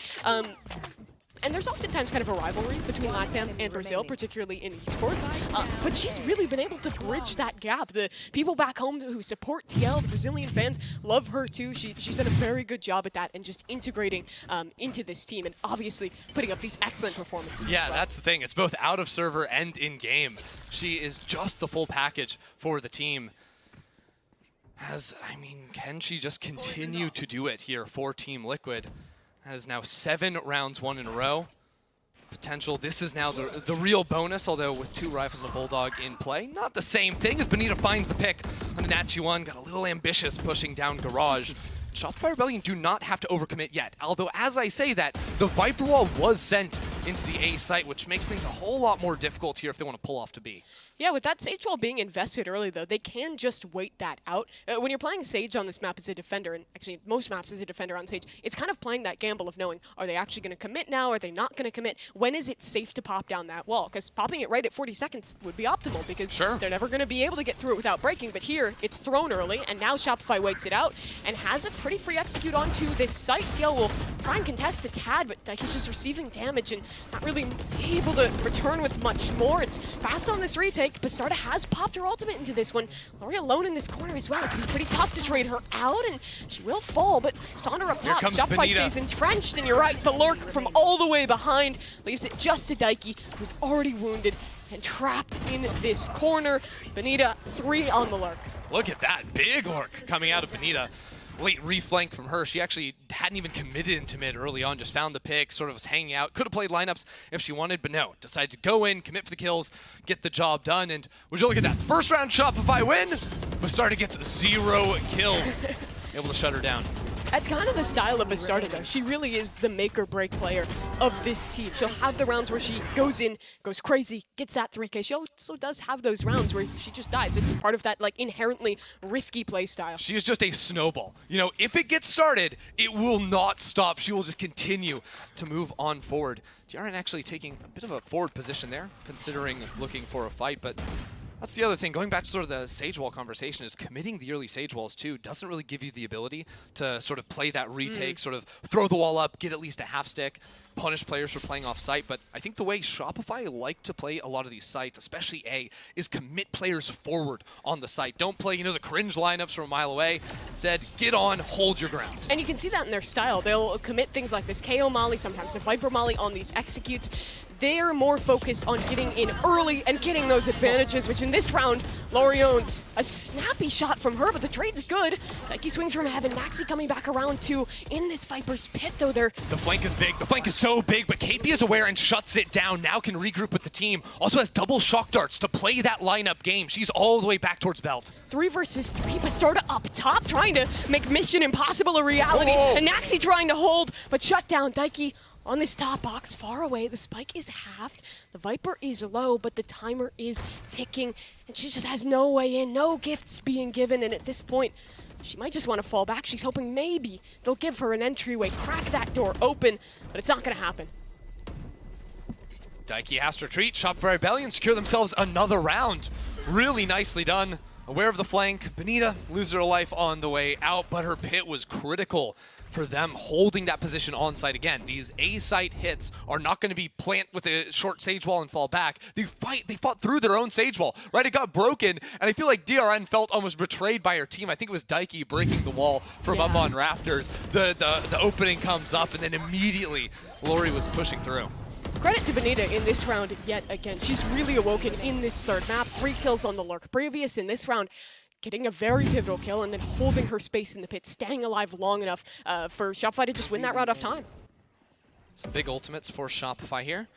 And there's oftentimes kind of a rivalry between LATAM and Brazil, particularly in esports. But she's really been able to bridge that gap. The people back home who support TL, the Brazilian fans, love her too. She's done a very good job at that and just integrating into this team and obviously putting up these excellent performances. Yeah, that's the thing. It's both out of server and in-game. She is just the full package for the team. Can she just continue to do it here for Team Liquid? That is now 7 rounds won in a row. Potential, this is now the real bonus, although with 2 rifles and a bulldog in play. Not the same thing as Benita finds the pick on an Nachi1, got a little ambitious pushing down Garage. Shopify Rebellion do not have to overcommit yet, although as I say that, the Viper Wall was sent into the A site, which makes things a whole lot more difficult here if they want to pull off to B. Yeah, with that Sage Wall being invested early, though, they can just wait that out. When you're playing Sage on this map as a defender, and actually most maps as a defender on Sage, it's kind of playing that gamble of knowing, are they actually going to commit now? Are they not going to commit? When is it safe to pop down that wall? Because popping it right at 40 seconds would be optimal, because they're never going to be able to get through it without breaking. But here, it's thrown early, and now Shopify waits it out and has a pretty free execute onto this site. TL will try and contest a tad, but Daiki's just receiving damage and not really able to return with much more. It's fast on this retake. Bastarda has popped her ultimate into this one. Lori alone in this corner as well. It'd be pretty tough to trade her out, and she will fall, but Saundra up top. Shopify stays entrenched, and you're right, the lurk from all the way behind leaves it just to Daiki, who's already wounded and trapped in this corner. Benita, 3 on the lurk. Look at that big lurk coming out of Benita. Late reflank from her. She actually hadn't even committed into mid early on, just found the pick, sort of was hanging out. Could have played lineups if she wanted, but no. Decided to go in, commit for the kills, get the job done, and would you look at that? First round Shopify win, Bastarda gets 0 kills. Able to shut her down. That's kind of the style of Bastarda, though. She really is the make-or-break player of this team. She'll have the rounds where she goes in, goes crazy, gets that 3K. She also does have those rounds where she just dies. It's part of that, like, inherently risky play style. She is just a snowball. You know, if it gets started, it will not stop. She will just continue to move on forward. DRN actually taking a bit of a forward position there, considering looking for a fight, but that's the other thing. Going back to sort of the Sage Wall conversation, is committing the early Sage Walls too doesn't really give you the ability to sort of play that retake, sort of throw the wall up, get at least a half stick, punish players for playing off site. But I think the way Shopify like to play a lot of these sites, especially A, is commit players forward on the site. Don't play, you know, the cringe lineups from a mile away. Instead, get on, hold your ground. And you can see that in their style. They'll commit things like this KO Molly, sometimes a Viper Molly on these executes. They're more focused on getting in early and getting those advantages, which in this round, Lori owns a snappy shot from her, but the trade's good. Daiki swings from heaven. Naxi coming back around too in this Viper's pit, though. The flank is big. The flank is so big, but KP is aware and shuts it down. Now can regroup with the team. Also has double shock darts to play that lineup game. She's all the way back towards Belt. 3 versus 3. Bastarda up top, trying to make Mission Impossible a reality. And Naxi trying to hold, but shut down. Daiki on this top box, far away. The spike is halved. The Viper is low, but the timer is ticking. And she just has no way in, no gifts being given. And at this point, she might just want to fall back. She's hoping maybe they'll give her an entryway, crack that door open, but it's not going to happen. Daiki has to retreat. Shopify Rebellion secure themselves another round. Really nicely done. Aware of the flank. Benita loses her life on the way out, but her pit was critical for them holding that position on site again. These A-site hits are not going to be plant with a short Sage Wall and fall back. They fought through their own Sage Wall, right? It got broken, and I feel like DRN felt almost betrayed by her team. I think it was Daiki breaking the wall from up on Rafters. The opening comes up, and then immediately Lori was pushing through. Credit to Benita in this round yet again. She's really awoken in this third map. 3 kills on the Lurk. Previous in this round, getting a very pivotal kill and then holding her space in the pit, staying alive long enough for Shopify to just win that round off time. Some big ultimates for Shopify here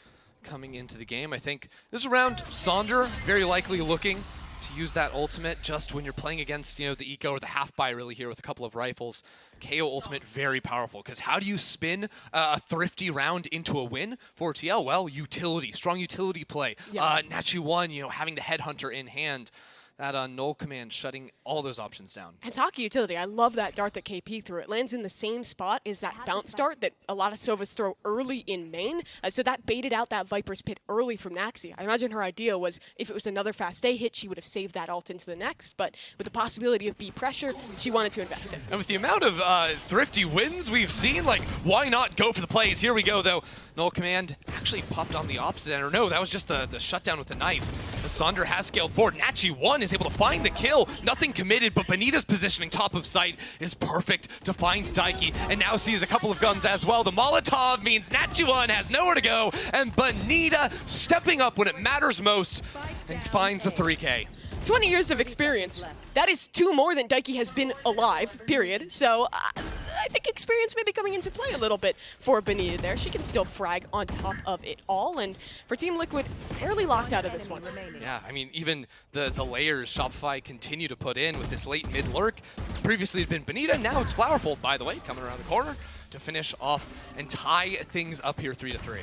coming into the game. I think this is around Sonder, very likely looking to use that ultimate just when you're playing against, you know, the eco or the half buy really here with a couple of rifles. KO ultimate, very powerful, because how do you spin a thrifty round into a win for TL? Well, utility, strong utility play. Yeah. Nachi 1, you know, having the headhunter in hand. That null command shutting all those options down. And talking utility, I love that dart that KP threw. It lands in the same spot as that bounce dart that a lot of Sovas throw early in main. So that baited out that Viper's pit early from Naxi. I imagine her idea was if it was another fast A hit, she would have saved that ult into the next. But with the possibility of B pressure, she wanted to invest it. And with the amount of thrifty wins we've seen, like, why not go for the plays? Here we go, though. Null command actually popped on the opposite end. Or no, that was just the shutdown with the knife. The Sonder has scaled forward. Nachi 1 is able to find the kill. Nothing committed, but Benita's positioning top of sight is perfect to find Daiki, and now sees a couple of guns as well. The Molotov means Nachi 1 has nowhere to go, and Benita stepping up when it matters most and finds the 3K. 20 years of experience. That is 2 more than Daiki has been alive, period. So I think experience may be coming into play a little bit for Benita there. She can still frag on top of it all. And for Team Liquid, fairly locked out of this one. Yeah, I mean, even the layers Shopify continue to put in with this late mid lurk. Previously it had been Benita, now it's Flowerful, by the way, coming around the corner to finish off and tie things up here 3-3.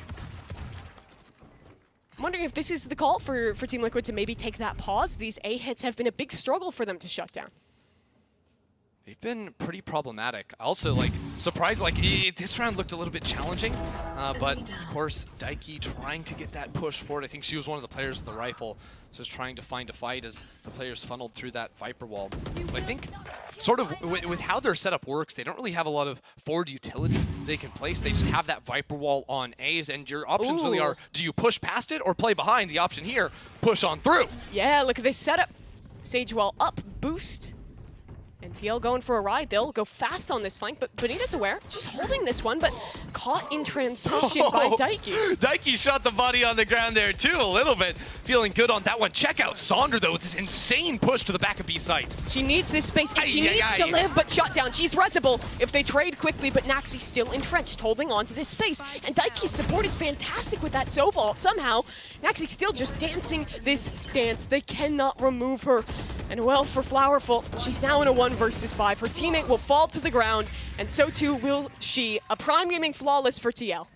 I'm wondering if this is the call for Team Liquid to maybe take that pause. These A hits have been a big struggle for them to shut down. They've been pretty problematic. Also, like, surprised, like, this round looked a little bit challenging, but of course, Daiki trying to get that push forward. I think she was one of the players with the rifle, so just trying to find a fight as the players funneled through that Viper wall. But I think, sort of, with how their setup works, they don't really have a lot of forward utility they can place. They just have that Viper wall on A's, and your options really are, do you push past it or play behind? The option here, push on through. Yeah, look at this setup. Sage wall up, boost. And TL going for a ride. They'll go fast on this flank, but Benita's aware. She's holding this one, but caught in transition by Daiki. Daiki shot the body on the ground there too, a little bit. Feeling good on that one. Check out Sonder, though, with this insane push to the back of B site. She needs this space, and she needs to live, but shut down. She's resible if they trade quickly, but Naxi's still entrenched, holding on to this space. And Daiki's support is fantastic with that Soval. Somehow, Naxi's still just dancing this dance. They cannot remove her. And well, for Flowerful, she's now in a 1 versus 5. Her teammate will fall to the ground, and so too will she. A Prime Gaming flawless for TL.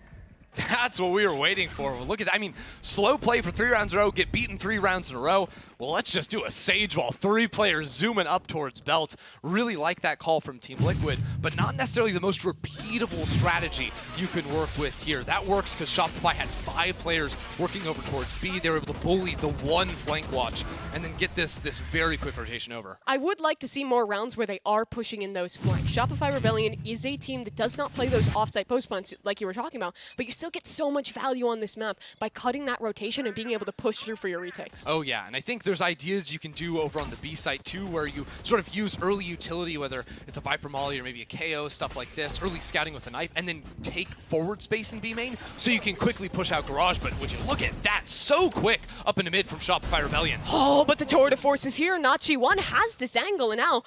That's what we were waiting for. Well, look at that. I mean, slow play for 3 rounds in a row, get beaten 3 rounds in a row. Well, let's just do a Sage Wall. 3 players zooming up towards Belt. Really like that call from Team Liquid, but not necessarily the most repeatable strategy you can work with here. That works because Shopify had 5 players working over towards B. They were able to bully the 1 flank watch and then get this very quick rotation over. I would like to see more rounds where they are pushing in those flanks. Shopify Rebellion is a team that does not play those offsite post plants like you were talking about, but you still get so much value on this map by cutting that rotation and being able to push through for your retakes. Oh yeah, and I think there's ideas you can do over on the B site too, where you sort of use early utility, whether it's a Viper Molly or maybe a KO, stuff like this, early scouting with a knife, and then take forward space in B main so you can quickly push out Garage. But would you look at that, so quick up into mid from Shopify Rebellion. Oh, but the tour de force is here. Nachi 1 has this angle, and now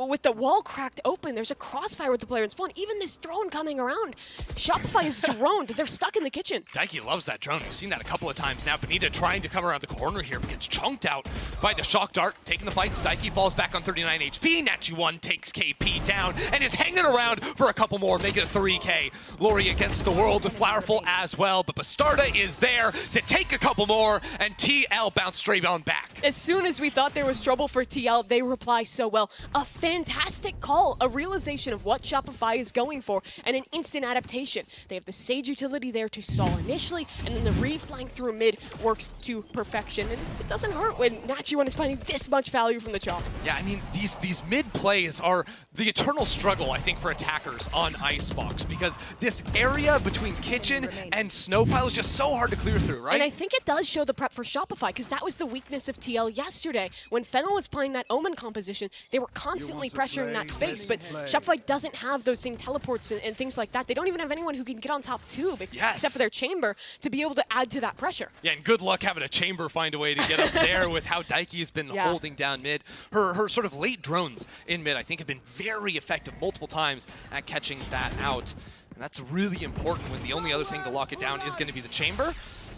with the wall cracked open, there's a crossfire with the player in spawn. Even this drone coming around. Shopify is droned. They're stuck in the kitchen. Daiki loves that drone. We've seen that a couple of times now. Benita trying to come around the corner here, but gets chunked out by the shock dart, taking the fight. Stykey falls back on 39 HP. Nachi1 takes KP down and is hanging around for a couple more, make it a 3K. Lori against the world with Flowerful as well, but Bastarda is there to take a couple more, and TL bounced straight on back. As soon as we thought there was trouble for TL, they reply so well. A fantastic call, a realization of what Shopify is going for, and an instant adaptation. They have the Sage utility there to stall initially, and then the re-flank through mid works to perfection. And it doesn't hurt when Nachi1 is finding this much value from the Chop. Yeah, I mean, these mid plays are the eternal struggle, I think, for attackers on Icebox, because this area between Kitchen and Snowpile is just so hard to clear through, right? And I think it does show the prep for Shopify, because that was the weakness of TL yesterday. When Fennel was playing that Omen composition, they were constantly pressuring that space, but Shopify doesn't have those same teleports and things like that. They don't even have anyone who can get on top tube, except for their chamber, to be able to add to that pressure. Yeah, and good luck having a chamber find a way to get up there with how Daiki has been holding down mid. Her sort of late drones in mid, I think, have been very effective multiple times at catching that out. And that's really important when the only other thing to lock it down is going to be the chamber.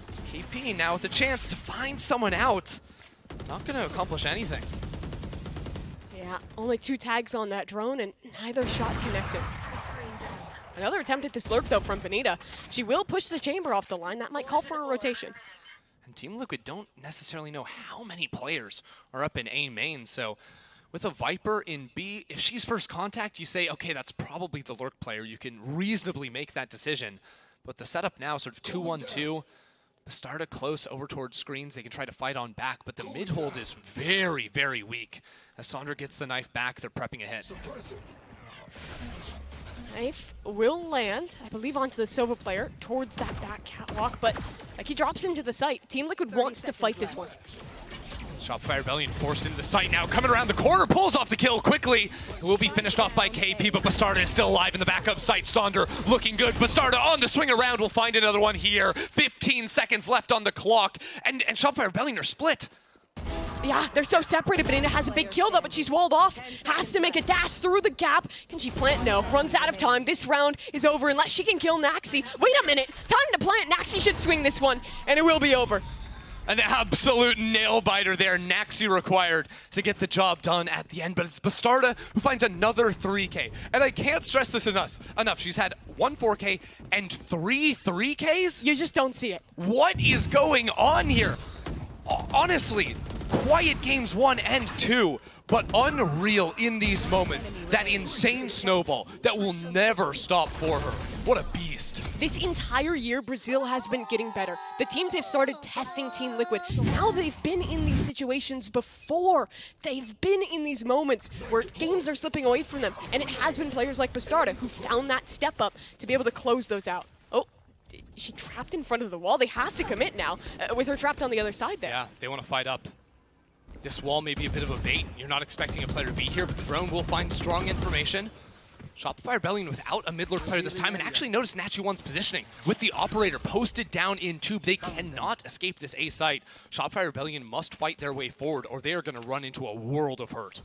It's KP now with the chance to find someone out. Not going to accomplish anything. Yeah, only 2 tags on that drone, and neither shot connected. Another attempt at this lurk, though, from Benita. She will push the chamber off the line. That might call for a rotation. And Team Liquid don't necessarily know how many players are up in A main, so with a Viper in B, if she's first contact, you say, okay, that's probably the lurk player. You can reasonably make that decision. But the setup now, sort of 2-1-2, Bastarda close over towards screens. They can try to fight on back, but the mid hold is very, very weak. As Sandra gets the knife back, they're prepping ahead. Knife will land, I believe, onto the Sova player towards that back catwalk, but like he drops into the site. Team Liquid wants to fight this one. Shopify Rebellion forced into the site now, coming around the corner, pulls off the kill quickly. It will be finished off by KP, but Bastarda is still alive in the backup site. Sonder looking good. Bastarda on the swing around. We'll find another one here. 15 seconds left on the clock, and Shopify Rebellion are split. Yeah, they're so separated. Benita has a big kill, though, but she's walled off. Has to make a dash through the gap. Can she plant? No. Runs out of time. This round is over unless she can kill Naxi. Wait a minute. Time to plant. Naxi should swing this one, and it will be over. An absolute nail-biter there. Naxi required to get the job done at the end, but it's Bastarda who finds another 3K. And I can't stress this enough. She's had 1 4K and 3 3Ks? You just don't see it. What is going on here? Honestly, quiet games 1 and 2, but unreal in these moments. That insane snowball that will never stop for her. What a beast. This entire year, Brazil has been getting better. The teams have started testing Team Liquid. Now they've been in these situations before. They've been in these moments where games are slipping away from them. And it has been players like Bastarda who found that step up to be able to close those out. Oh, she trapped in front of the wall. They have to commit now with her trapped on the other side there. Yeah, they want to fight up. This wall may be a bit of a bait. You're not expecting a player to be here, but the drone will find strong information. Shopify Rebellion without a mid-lurk player this time, and actually notice Nachi1's positioning. With the operator posted down in tube, they cannot escape this A site. Shopify Rebellion must fight their way forward, or they are going to run into a world of hurt.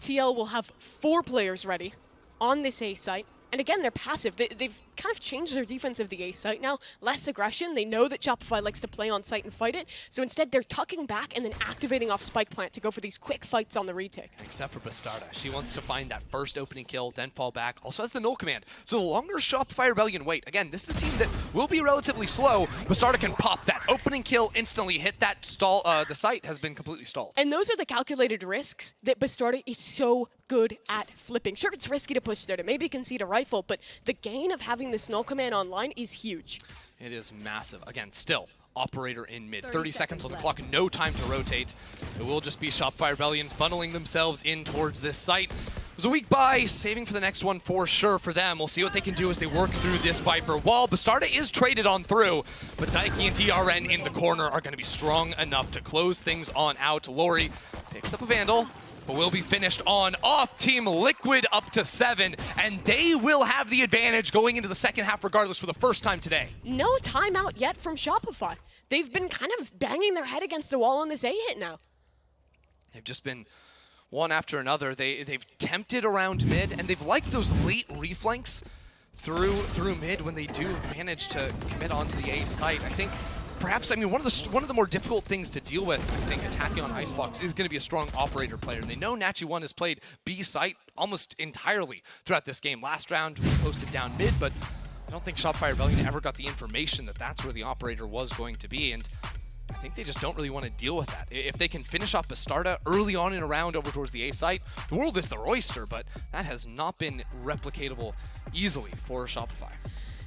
TL will have 4 players ready on this A site. And again, they're passive. They've kind of changed their defense of the A site now. Less aggression. They know that Shopify likes to play on site and fight it. So instead, they're tucking back and then activating off Spike Plant to go for these quick fights on the retake. Except for Bastarda. She wants to find that first opening kill, then fall back. Also has the null command. So the longer Shopify Rebellion wait, again, this is a team that will be relatively slow. Bastarda can pop that opening kill, instantly hit that stall. The site has been completely stalled. And those are the calculated risks that Bastarda is so good at flipping. Sure, it's risky to push there to maybe concede a rifle, but the gain of having this null command online is huge. It is massive. Again, still, operator in mid. 30 seconds on the clock, no time to rotate. It will just be Shopify Rebellion funneling themselves in towards this site. It was a weak buy, saving for the next one for sure for them. We'll see what they can do as they work through this Viper wall. Bastarda is traded on through, but Daiki and DRN in the corner are going to be strong enough to close things on out. Lori picks up a Vandal, but will be finished on off. Team Liquid up to 7, and they will have the advantage going into the second half regardless for the first time today. No timeout yet from Shopify. They've been kind of banging their head against the wall on this A hit now. They've just been one after another. They've tempted around mid, and they've liked those late reflanks through mid when they do manage to commit onto the A site. I think perhaps, I mean, one of the more difficult things to deal with, I think, attacking on Icebox is going to be a strong operator player. And they know Nachi1 has played B site almost entirely throughout this game. Last round was posted down mid, but I don't think Shopify Rebellion ever got the information that that's where the operator was going to be. And I think they just don't really want to deal with that. If they can finish off Bastarda early on in a round over towards the A site, the world is their oyster, but that has not been replicatable easily for Shopify.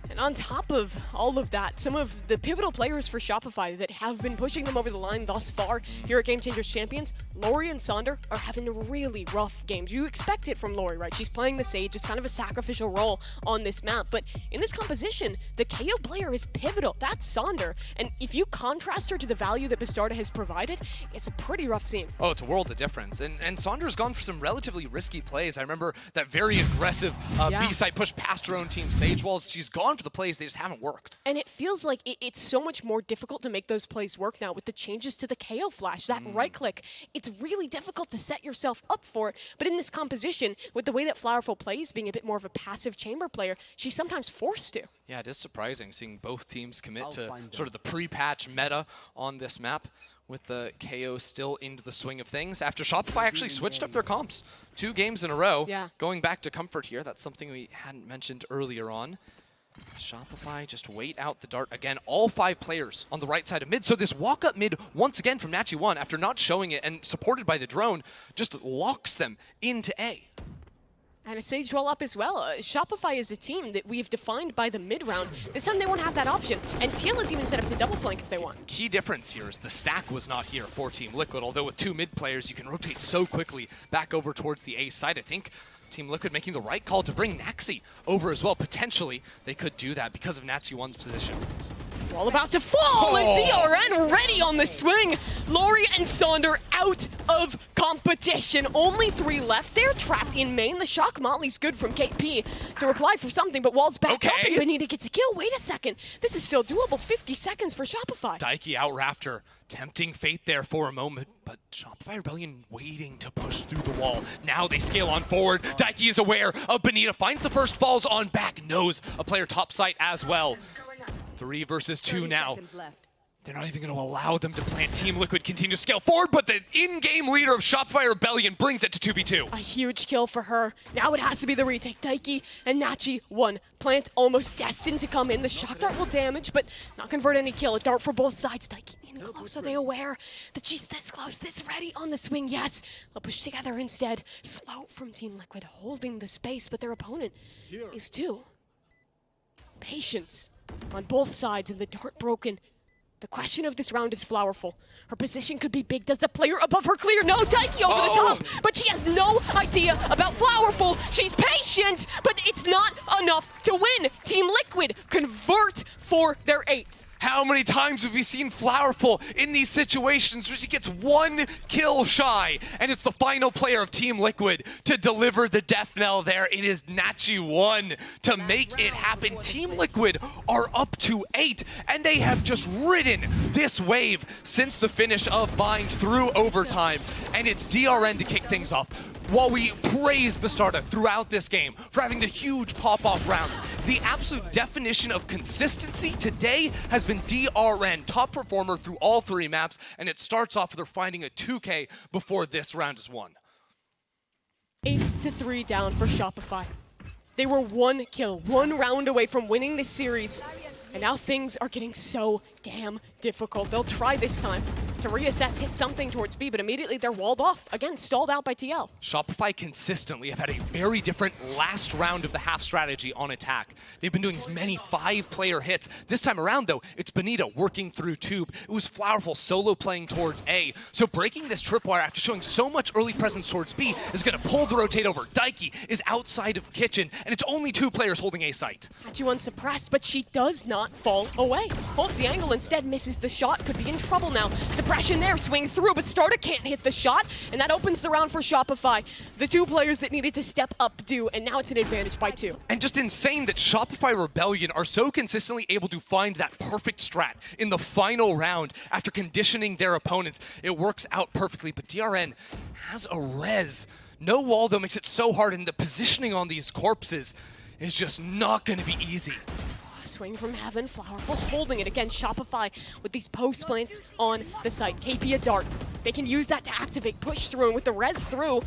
And on top of all of that, some of the pivotal players for Shopify that have been pushing them over the line thus far here at Game Changers Champions, Lori and Sonder are having really rough games. You expect it from Lori, right? She's playing the Sage. It's kind of a sacrificial role on this map. But in this composition, the KO player is pivotal. That's Sonder. And if you contrast her to the value that Bastarda has provided, it's a pretty rough scene. Oh, it's a world of difference. And Sonder's gone for some relatively risky plays. I remember that very aggressive B-side push past her own team Sage walls. She's gone for the plays, they just haven't worked. And it feels like it's so much more difficult to make those plays work now with the changes to the KO flash, that right click. It's really difficult to set yourself up for it. But in this composition, with the way that Flowerful plays, being a bit more of a passive chamber player, she's sometimes forced to. Yeah, it is surprising seeing both teams commit to sort of the pre-patch meta on this map, with the KO still into the swing of things after Shopify actually switched up their comps 2 games in a row. Going back to comfort here, that's something we hadn't mentioned earlier on. Shopify just wait out the dart again. All 5 players on the right side of mid. So this walk up mid once again from Nachi1 after not showing it and supported by the drone just locks them into A. And a Sage roll up as well. Shopify is a team that we've defined by the mid round. This time they won't have that option. And TL is even set up to double flank if they want. Key difference here is the stack was not here for Team Liquid, although with 2 mid players you can rotate so quickly back over towards the A side. I think Team Liquid making the right call to bring Naxi over as well. Potentially they could do that because of Nachi1's position. All about to fall, and DRN ready on the swing. Lori and Sonder out of competition. Only 3 left. They're trapped in main. The shock Motley's good from KP to reply for something, but Wall's back up and Benita gets a kill. Wait a second. This is still doable. 50 seconds for Shopify. Daiki out Raptor. Tempting fate there for a moment, but Shopify Rebellion waiting to push through the wall. Now they scale on forward. Daiki is aware of Benita, finds the first, falls on back, knows a player top site as well. 3 versus 2 now. They're not even going to allow them to plant. Team Liquid continue to scale forward, but the in-game leader of Shopify Rebellion brings it to 2v2. A huge kill for her. Now it has to be the retake. Daiki and Nachi1. Plant almost destined to come in. The shock dart will damage, but not convert any kill. A dart for both sides. Daiki in close. Are they aware that she's this close, this ready on the swing? Yes. They'll push together instead. Slow from Team Liquid, holding the space, but their opponent is too. Patience on both sides, and the dart broken. The question of this round is Flowerful. Her position could be big. Does the player above her clear? No, Daiki over the top, but she has no idea about Flowerful. She's patient, but it's not enough to win. Team Liquid convert for their 8th. How many times have we seen Flowerful in these situations where she gets 1 kill shy, and it's the final player of Team Liquid to deliver the death knell there. It is Nachi1 to make it happen. Team Liquid are up to 8, and they have just ridden this wave since the finish of Bind through overtime, and it's DRN to kick things off. While we praise Bastarda throughout this game for having the huge pop-off rounds, the absolute definition of consistency today has been DRN, top performer through all 3 maps, and it starts off with her finding a 2K before this round is won. 8-3 down for Shopify. They were 1 kill, 1 round away from winning this series, and now things are getting so damn difficult. They'll try this time to reassess, hit something towards B, but immediately they're walled off. Again, stalled out by TL. Shopify consistently have had a very different last round of the half strategy on attack. They've been doing as many 5-player hits. This time around, though, it's Benita working through Tube. It was Flowerful solo playing towards A. So breaking this tripwire after showing so much early presence towards B is going to pull the rotate over. Daiki is outside of Kitchen, and it's only 2 players holding A site. Nachi1 suppressed, but she does not fall away. Holds the angle, instead misses the shot. Could be in trouble now. Suppression there, swing through, but Starter can't hit the shot, and that opens the round for Shopify. The 2 players that needed to step up do, and now it's an advantage by 2. And just insane that Shopify Rebellion are so consistently able to find that perfect strat in the final round after conditioning their opponents. It works out perfectly, but DRN has a res. No wall, though, makes it so hard, and the positioning on these corpses is just not going to be easy. Swing from Heaven, Flowerful holding it against Shopify with these post plants on the site. KP a dart. They can use that to activate, push through, and with the res through,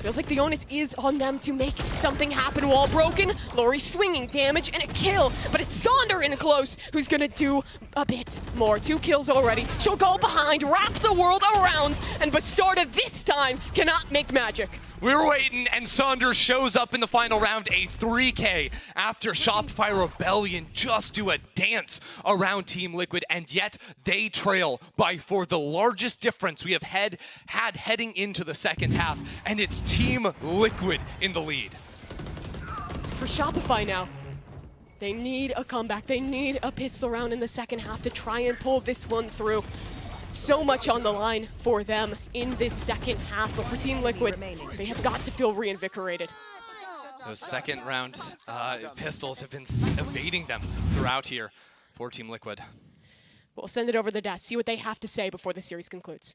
feels like the onus is on them to make something happen. Wall broken, Lori swinging damage and a kill, but it's Sonder in close who's gonna do a bit more. 2 kills already. She'll go behind, wrap the world around, and Bastarda this time cannot make magic. We're waiting, and Saunders shows up in the final round, a 3K after Shopify Rebellion just do a dance around Team Liquid, and yet they trail by for the largest difference we have had heading into the second half, and it's Team Liquid in the lead. For Shopify now, they need a comeback. They need a pistol round in the second half to try and pull this one through. So much on the line for them in this second half, but for Team Liquid, they have got to feel reinvigorated. Those second round pistols have been evading them throughout here for Team Liquid. We'll send it over the desk, see what they have to say before the series concludes.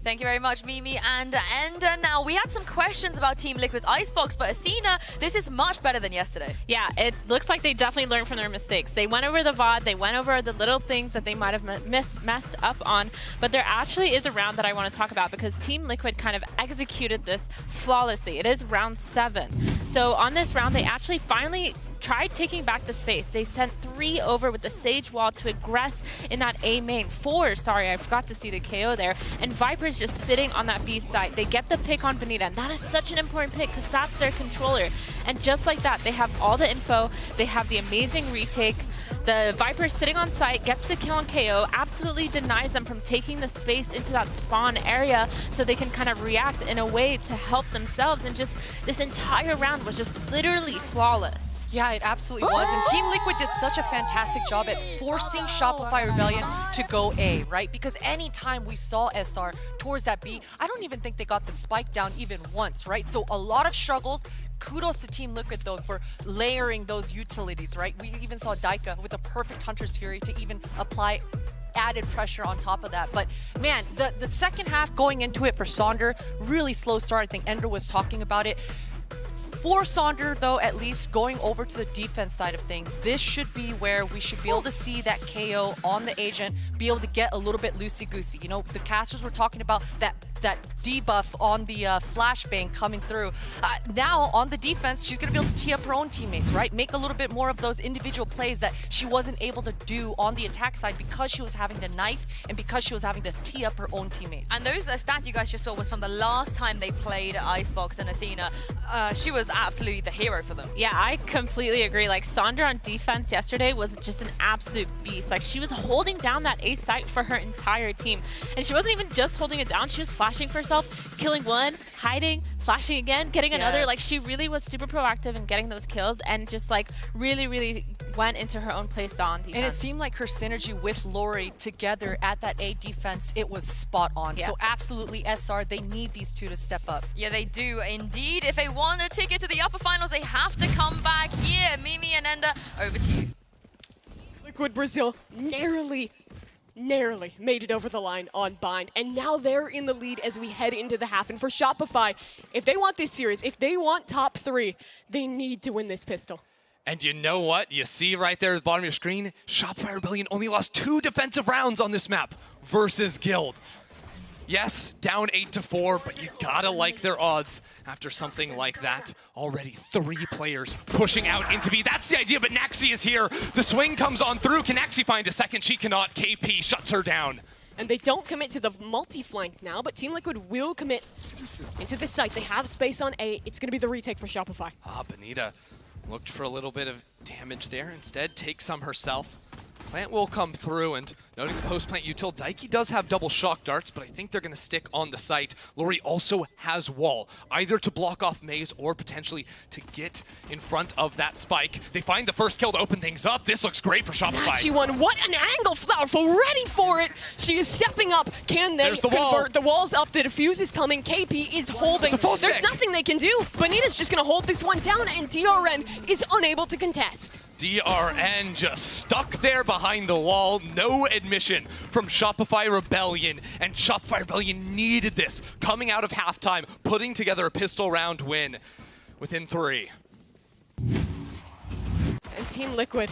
Thank you very much, Mimi and Ender. Now, we had some questions about Team Liquid's Icebox, but Athena, this is much better than yesterday. Yeah, it looks like they definitely learned from their mistakes. They went over the VOD, they went over the little things that they might have messed up on, but there actually is a round that I want to talk about because Team Liquid kind of executed this flawlessly. It is round 7. So on this round, they actually finally tried taking back the space. They sent 3 over with the Sage Wall to aggress in that A main. 4, sorry, I forgot to see the KO there. And Viper's just sitting on that B site. They get the pick on Benita, and that is such an important pick because that's their controller. And just like that, they have all the info. They have the amazing retake. The Viper sitting on site, gets the kill on KO, absolutely denies them from taking the space into that spawn area so they can kind of react in a way to help themselves. And just this entire round was just literally flawless. Yeah, it absolutely was. And Team Liquid did such a fantastic job at forcing Shopify Rebellion to go A, right? Because anytime we saw SR towards that B, I don't even think they got the spike down even once, right? So a lot of struggles. Kudos to Team Liquid, though, for layering those utilities, right? We even saw Daika with a perfect Hunter's Fury to even apply added pressure on top of that. But man, the second half going into it for Sonder, really slow start. I think Ender was talking about it. For Sonder, though, at least going over to the defense side of things, this should be where we should be able to see that KO on the agent, be able to get a little bit loosey-goosey. You know, the casters were talking about that debuff on the flashbang coming through. Now, on the defense, she's going to be able to tee up her own teammates, right? Make a little bit more of those individual plays that she wasn't able to do on the attack side because she was having the knife and because she was having to tee up her own teammates. And those stats you guys just saw was from the last time they played Icebox and Athena. She was absolutely the hero for them. Yeah, I completely agree. Like, Sonder on defense yesterday was just an absolute beast. Like, she was holding down that A site for her entire team. And she wasn't even just holding it down, she was flashing for herself, killing one, hiding, flashing again, getting another. Like, she really was super proactive in getting those kills and just like really went into her own play style on defense. And it seemed like her synergy with Lori together at that A defense, it was spot on. Yeah. So absolutely SR, they need these two to step up. Yeah, they do indeed. If they want a ticket to the upper finals, they have to come back here. Mimi and Ender, over to you. Liquid Brazil narrowly made it over the line on Bind, and now they're in the lead as we head into the half. And for Shopify, if they want this series, if they want top 3, they need to win this pistol. And you know what? You see right there at the bottom of your screen, Shopify Rebellion only lost 2 defensive rounds on this map versus Guild. Yes, down 8-4, but you gotta like their odds after something like that. Already 3 players pushing out into B. That's the idea, but Naxi is here. The swing comes on through. Can Naxi find a second? She cannot. KP shuts her down. And they don't commit to the multi-flank now, but Team Liquid will commit into the site. They have space on A. It's gonna be the retake for Shopify. Benita looked for a little bit of damage there. Instead, takes some herself. Plant will come through, and noting the post-plant util, Daiki does have double shock darts, but I think they're going to stick on the site. Lori also has wall, either to block off Maze or potentially to get in front of that spike. They find the first kill to open things up. This looks great for Shopify. She won. What an angle, Flowerful, ready for it. She is stepping up. Can they the convert? wall. The wall's up, the defuse is coming. KP is holding. It's a full There's stick. nothing they can do. Benita's just going to hold this one down, and DRN is unable to contest. DRN just stuck there behind the wall. No admission from Shopify Rebellion, and Shopify Rebellion needed this. Coming out of halftime, putting together a pistol round win within 3. Team Liquid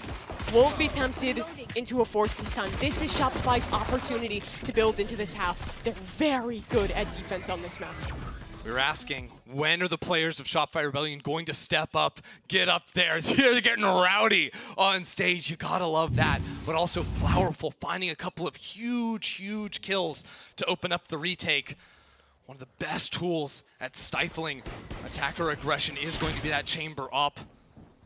won't be tempted into a force this time. This is Shopify's opportunity to build into this half. They're very good at defense on this map. We were asking, when are the players of Shopify Rebellion going to step up, get up there? They're getting rowdy on stage. You gotta love that. But also Flowerful finding a couple of huge kills to open up the retake. One of the best tools at stifling attacker aggression is going to be that chamber up.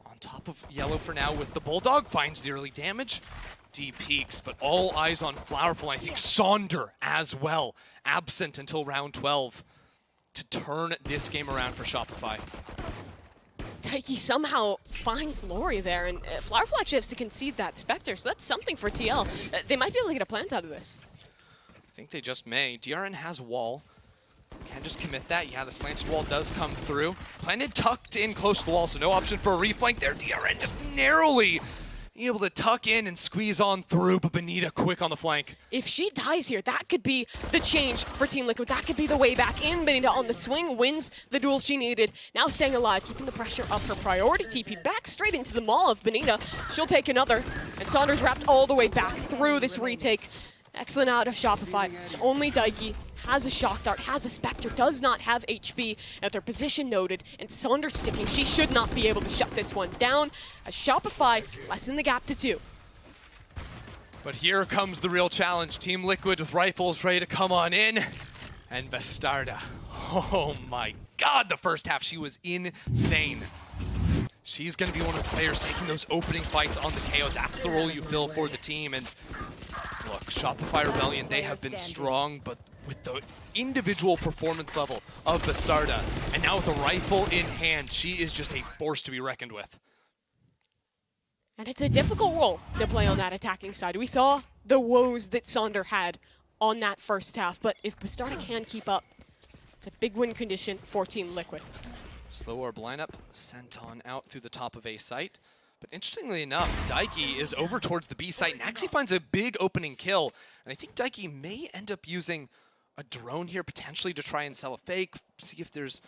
On top of Yellow for now with the Bulldog, finds the early damage. D peaks, but all eyes on Flowerful. I think Sonder as well, absent until round 12. To turn this game around for Shopify. Taiki somehow finds Lori there, and Flowerful actually has to concede that Spectre, so that's something for TL. They might be able to get a plant out of this. I think they just may. DRN has wall. Can't just commit that. Yeah, the slanted wall does come through. Planted tucked in close to the wall, so no option for a reflank there. DRN just narrowly able to tuck in and squeeze on through, but Benita quick on the flank. If she dies here, that could be the change for Team Liquid. That could be the way back in. Benita on the swing, wins the duel she needed. Now staying alive, keeping the pressure up. Her priority TP back straight into the maw of Benita. She'll take another. And Saunders wrapped all the way back through this retake. Excellent out of Shopify. It's only Daiki. Has a shock dart, has a Spectre, does not have HP at their position noted, and Saunders sticking. She should not be able to shut this one down. As Shopify lessen the gap to 2. But here comes the real challenge. Team Liquid with rifles ready to come on in. And Bastarda. Oh my god, the first half, she was insane. She's going to be one of the players taking those opening fights on the KO. That's the role you fill for the team. And look, Shopify Rebellion, they have been strong, but with the individual performance level of Bastarda, and now with a rifle in hand, she is just a force to be reckoned with. And it's a difficult role to play on that attacking side. We saw the woes that Sonder had on that first half, but if Bastarda can keep up, it's a big win condition for Team Liquid. Slow orb lineup sent on out through the top of A site. But interestingly enough, Daiki is over towards the B site and actually finds a big opening kill. And I think Daiki may end up using a drone here potentially to try and sell a fake, see if there's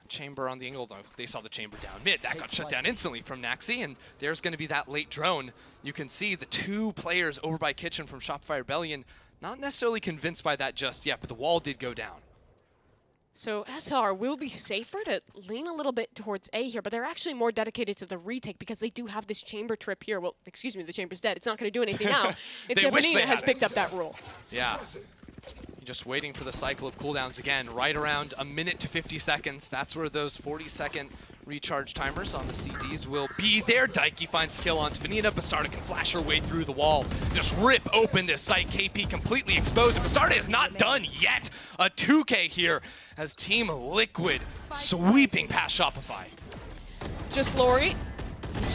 a chamber on the angle. Oh, they saw the chamber down mid. That got shut down instantly from Naxi, and there's going to be that late drone. You can see the 2 players over by Kitchen from Shopify Rebellion, not necessarily convinced by that just yet, but the wall did go down. So SR will be safer to lean a little bit towards A here, but they're actually more dedicated to the retake because they do have this chamber trip here. Well, excuse me, the chamber's dead. It's not going to do anything now. Instead, Benita has picked up that rule. Yeah. Just waiting for the cycle of cooldowns again, right around a minute to 50 seconds. That's where those 40-second recharge timers on the CDs will be there. Daiki finds the kill onto Benita. Bastarda can flash her way through the wall. Just rip open this site. KP completely exposed. And Bastarda is not done yet. A 2K here as Team Liquid sweeping past Shopify. Just Lori.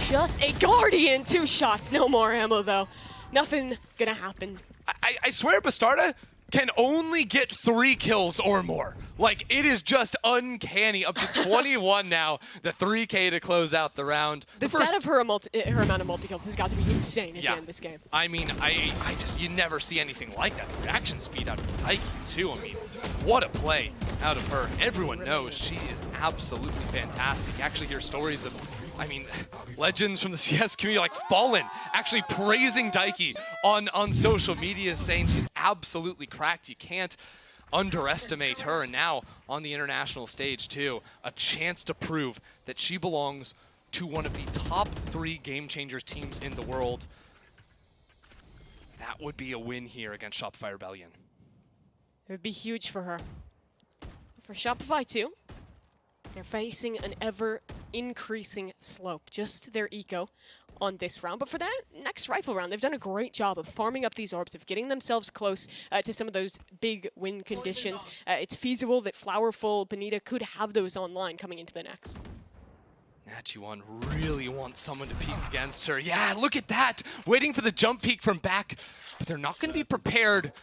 Just a Guardian. 2 shots. No more ammo, though. Nothing gonna happen. I swear Bastarda can only get 3 kills or more. Like, it is just uncanny. Up to 21 now, the 3K to close out the round. The stat of her amount of multi-kills has got to be insane at the end of this game. I mean, you never see anything like that. The reaction speed out of Daiki, too. I mean, what a play out of her. Everyone knows she is absolutely fantastic. You actually hear stories of, I mean, legends from the CS community like Fallen actually praising Daiki on social media, saying she's absolutely cracked. You can't underestimate her. And now on the international stage too, a chance to prove that she belongs to one of the top 3 Game Changers teams in the world. That would be a win here against Shopify Rebellion. It would be huge for her. For Shopify too, they're facing an ever-increasing slope, just their eco on this round. But for that next rifle round, they've done a great job of farming up these orbs, of getting themselves close to some of those big win conditions. It's feasible that Flowerful, Benita could have those online coming into the next. Nachi1 really wants someone to peek against her. Yeah, look at that! Waiting for the jump peek from back, but they're not going to be prepared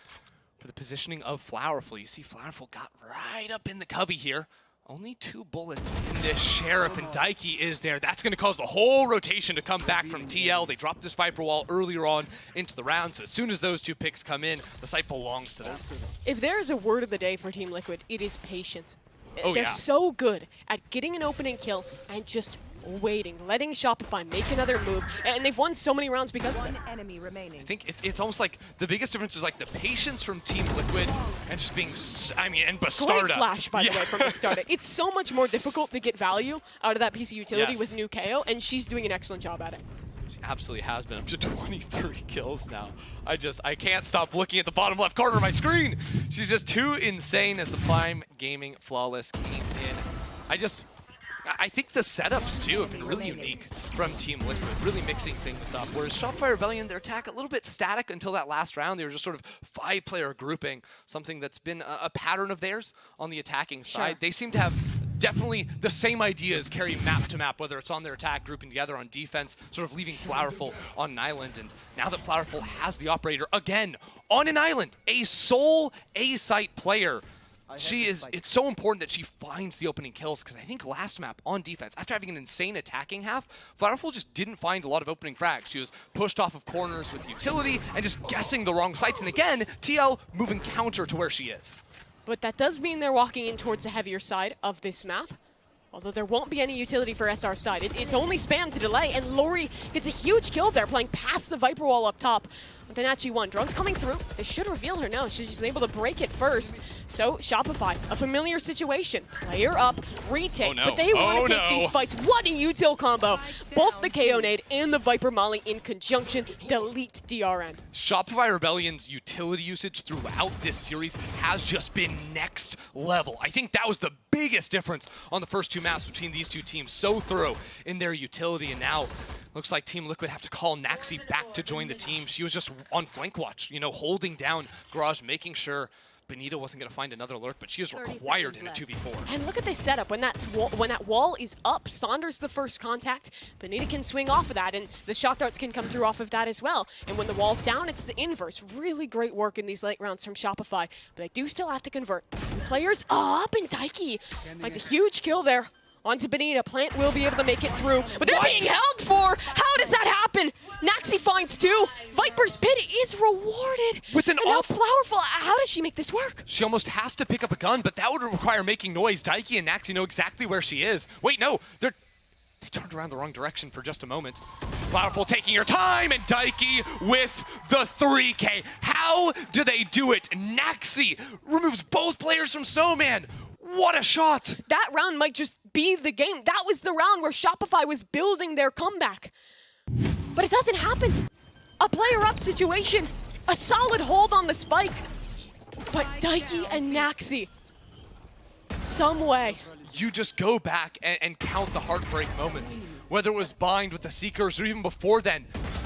for the positioning of Flowerful. You see Flowerful got right up in the cubby here. Only 2 bullets in this Sheriff, and Daiki is there. That's going to cause the whole rotation to come back from TL. They dropped this Viper wall earlier on into the round, so as soon as those 2 picks come in, the site belongs to them. If there is a word of the day for Team Liquid, it is patience. Oh, They're yeah. so good at getting an opening kill and just waiting, letting Shopify make another move, and they've won so many rounds because of it. One enemy remaining. I think it's almost like the biggest difference is like the patience from Team Liquid and just being, and Bastarda. Great flash, by the way, from Bastarda. It's so much more difficult to get value out of that piece of utility with new KO, and she's doing an excellent job at it. She absolutely has been, up to 23 kills now. I can't stop looking at the bottom left corner of my screen. She's just too insane as the Prime Gaming Flawless came in. I think the setups too have been really unique from Team Liquid, really mixing things up. Whereas Shopify Rebellion, their attack a little bit static until that last round. They were just sort of 5-player grouping, something that's been a pattern of theirs on the attacking side. They seem to have definitely the same ideas carry map to map, whether it's on their attack, grouping together on defense, sort of leaving Flowerful on an island. And now that Flowerful has the operator again on an island, a sole A-site player, it's so important that she finds the opening kills, because I think last map on defense, after having an insane attacking half, Flowerful just didn't find a lot of opening frags. She was pushed off of corners with utility and just guessing the wrong sites. And again, TL moving counter to where she is. But that does mean they're walking in towards the heavier side of this map. Although there won't be any utility for SR's side. It's only spam to delay, and Lori gets a huge kill there, playing past the Viper wall up top. Denachi 1. Drone's coming through. They should reveal her now. She's able to break it first. So, Shopify, a familiar situation. Player up, retake. But they want to take these fights. What a util combo. Both the KO nade and the Viper Molly in conjunction delete DRN. Shopify Rebellion's utility usage throughout this series has just been next level. I think that was the biggest difference on the first two maps between these two teams. So thorough in their utility, and now looks like Team Liquid have to call Naxi back to join the team. She was just on flank watch, holding down Garage, making sure Benita wasn't going to find another lurk, but she is required in a 2v4. And look at this setup. When that wall is up, Saunders the first contact. Benita can swing off of that, and the shock darts can come through off of that as well. And when the wall's down, it's the inverse. Really great work in these late rounds from Shopify, but they do still have to convert. Players up, and Daiki finds a huge kill there. Onto Benita. Plant will be able to make it through, but they're being held for. How does that happen? Naxi finds two. Viper's Pit is rewarded. With an up. Flowerful. How does she make this work? She almost has to pick up a gun, but that would require making noise. Daiki and Naxi know exactly where she is. Wait, no. They turned around the wrong direction for just a moment. Flowerful taking her time, and Daiki with the 3K. How do they do it? Naxi removes both players from Snowman. What a shot! That round might just be the game. That was the round where Shopify was building their comeback. But it doesn't happen. A player up situation. A solid hold on the spike. But Daiki and Naxi, some way. You just go back and count the heartbreak moments, whether it was bind with the Seekers or even before then.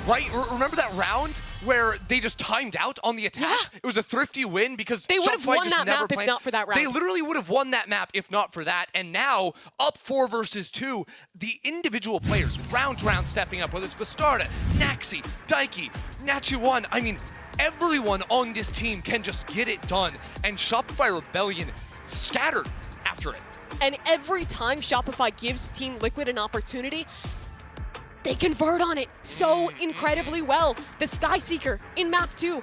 Right? Remember that round where they just timed out on the attack? Yeah. It was a thrifty win because they would have won that map if not for that round. They literally would have won that map if not for that. And now, up 4 versus 2, the individual players, round to round, stepping up, whether it's Bastarda, Naxi, Daiki, Nachi1, I mean, everyone on this team can just get it done. And Shopify Rebellion scattered after it. And every time Shopify gives Team Liquid an opportunity, they convert on it so incredibly well. The Sky Seeker in map 2.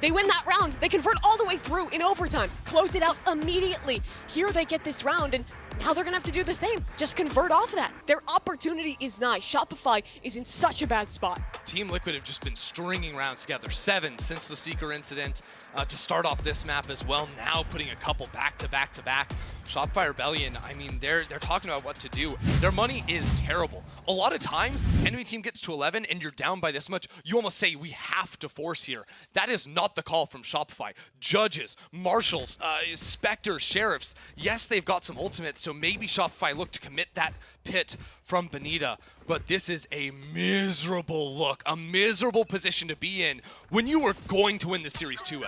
They win that round. They convert all the way through in overtime. Close it out immediately. Here they get this round, and now they're going to have to do the same. Just convert off of that. Their opportunity is nigh. Shopify is in such a bad spot. Team Liquid have just been stringing rounds together. 7 since the Seeker incident to start off this map as well. Now putting a couple back to back to back. Shopify Rebellion, I mean, they're talking about what to do. Their money is terrible. A lot of times, enemy team gets to 11 and you're down by this much, you almost say, we have to force here. That is not the call from Shopify. Judges, marshals, specters, sheriffs, yes, they've got some ultimates, so maybe Shopify look to commit that pit from Benita, but this is a miserable look, a miserable position to be in when you were going to win the series 2-0.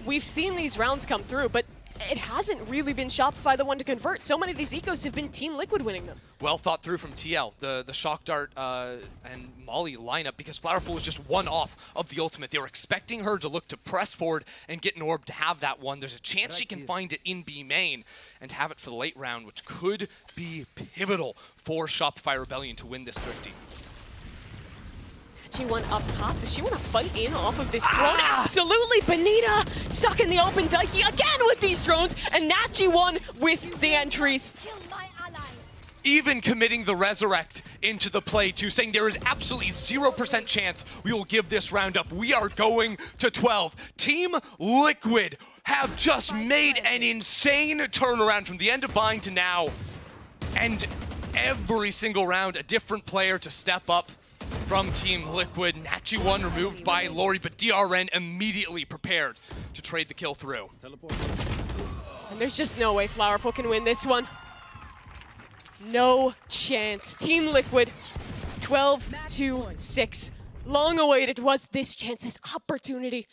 We've seen these rounds come through, but it hasn't really been Shopify the one to convert. So many of these ecos have been Team Liquid winning them. Well thought through from TL, the Shock Dart and Molly lineup, because Flowerful was just one off of the ultimate. They were expecting her to look to press forward and get an orb to have that one. There's a chance she can find it in B main and have it for the late round, which could be pivotal for Shopify Rebellion to win this thrifty. G1 up top. Does she want to fight in off of this drone? Absolutely! Benita stuck in the open. Daiki again with these drones, and Nachi1 with the entries. even committing the resurrect into the play too, saying there is absolutely 0% chance we will give this round up. We are going to 12. Team Liquid have just made an insane turnaround from the end of buying to now. And every single round, a different player to step up from Team Liquid. Nachi1 removed by Lori, but DRN immediately prepared to trade the kill through. And there's just no way Flowerful can win this one. No chance. Team Liquid, 12-6. Long awaited was this chance, this opportunity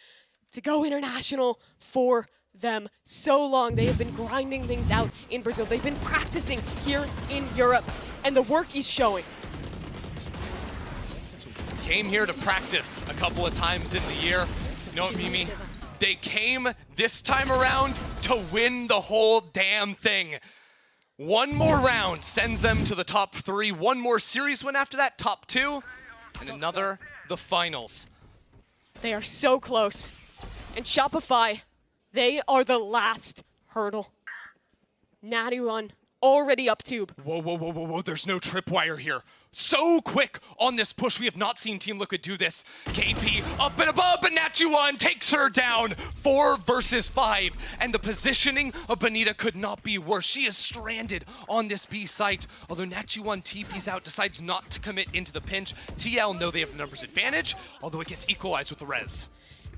to go international for them. So long they have been grinding things out in Brazil. They've been practicing here in Europe, and the work is showing. Came here to practice a couple of times in the year. You know what, Mimi? They came this time around to win the whole damn thing. One more round sends them to the top 3. One more series win after that, top 2. And another, the finals. They are so close. And Shopify, they are the last hurdle. Natty1 already up tube. Whoa, there's no tripwire here. So quick on this push. We have not seen Team Liquid do this. KP up and above, but Nachi1 takes her down. 4 versus 5. And the positioning of Benita could not be worse. She is stranded on this B site. Although Nachi1 TPs out, decides not to commit into the pinch. TL know they have the numbers advantage, although it gets equalized with the res.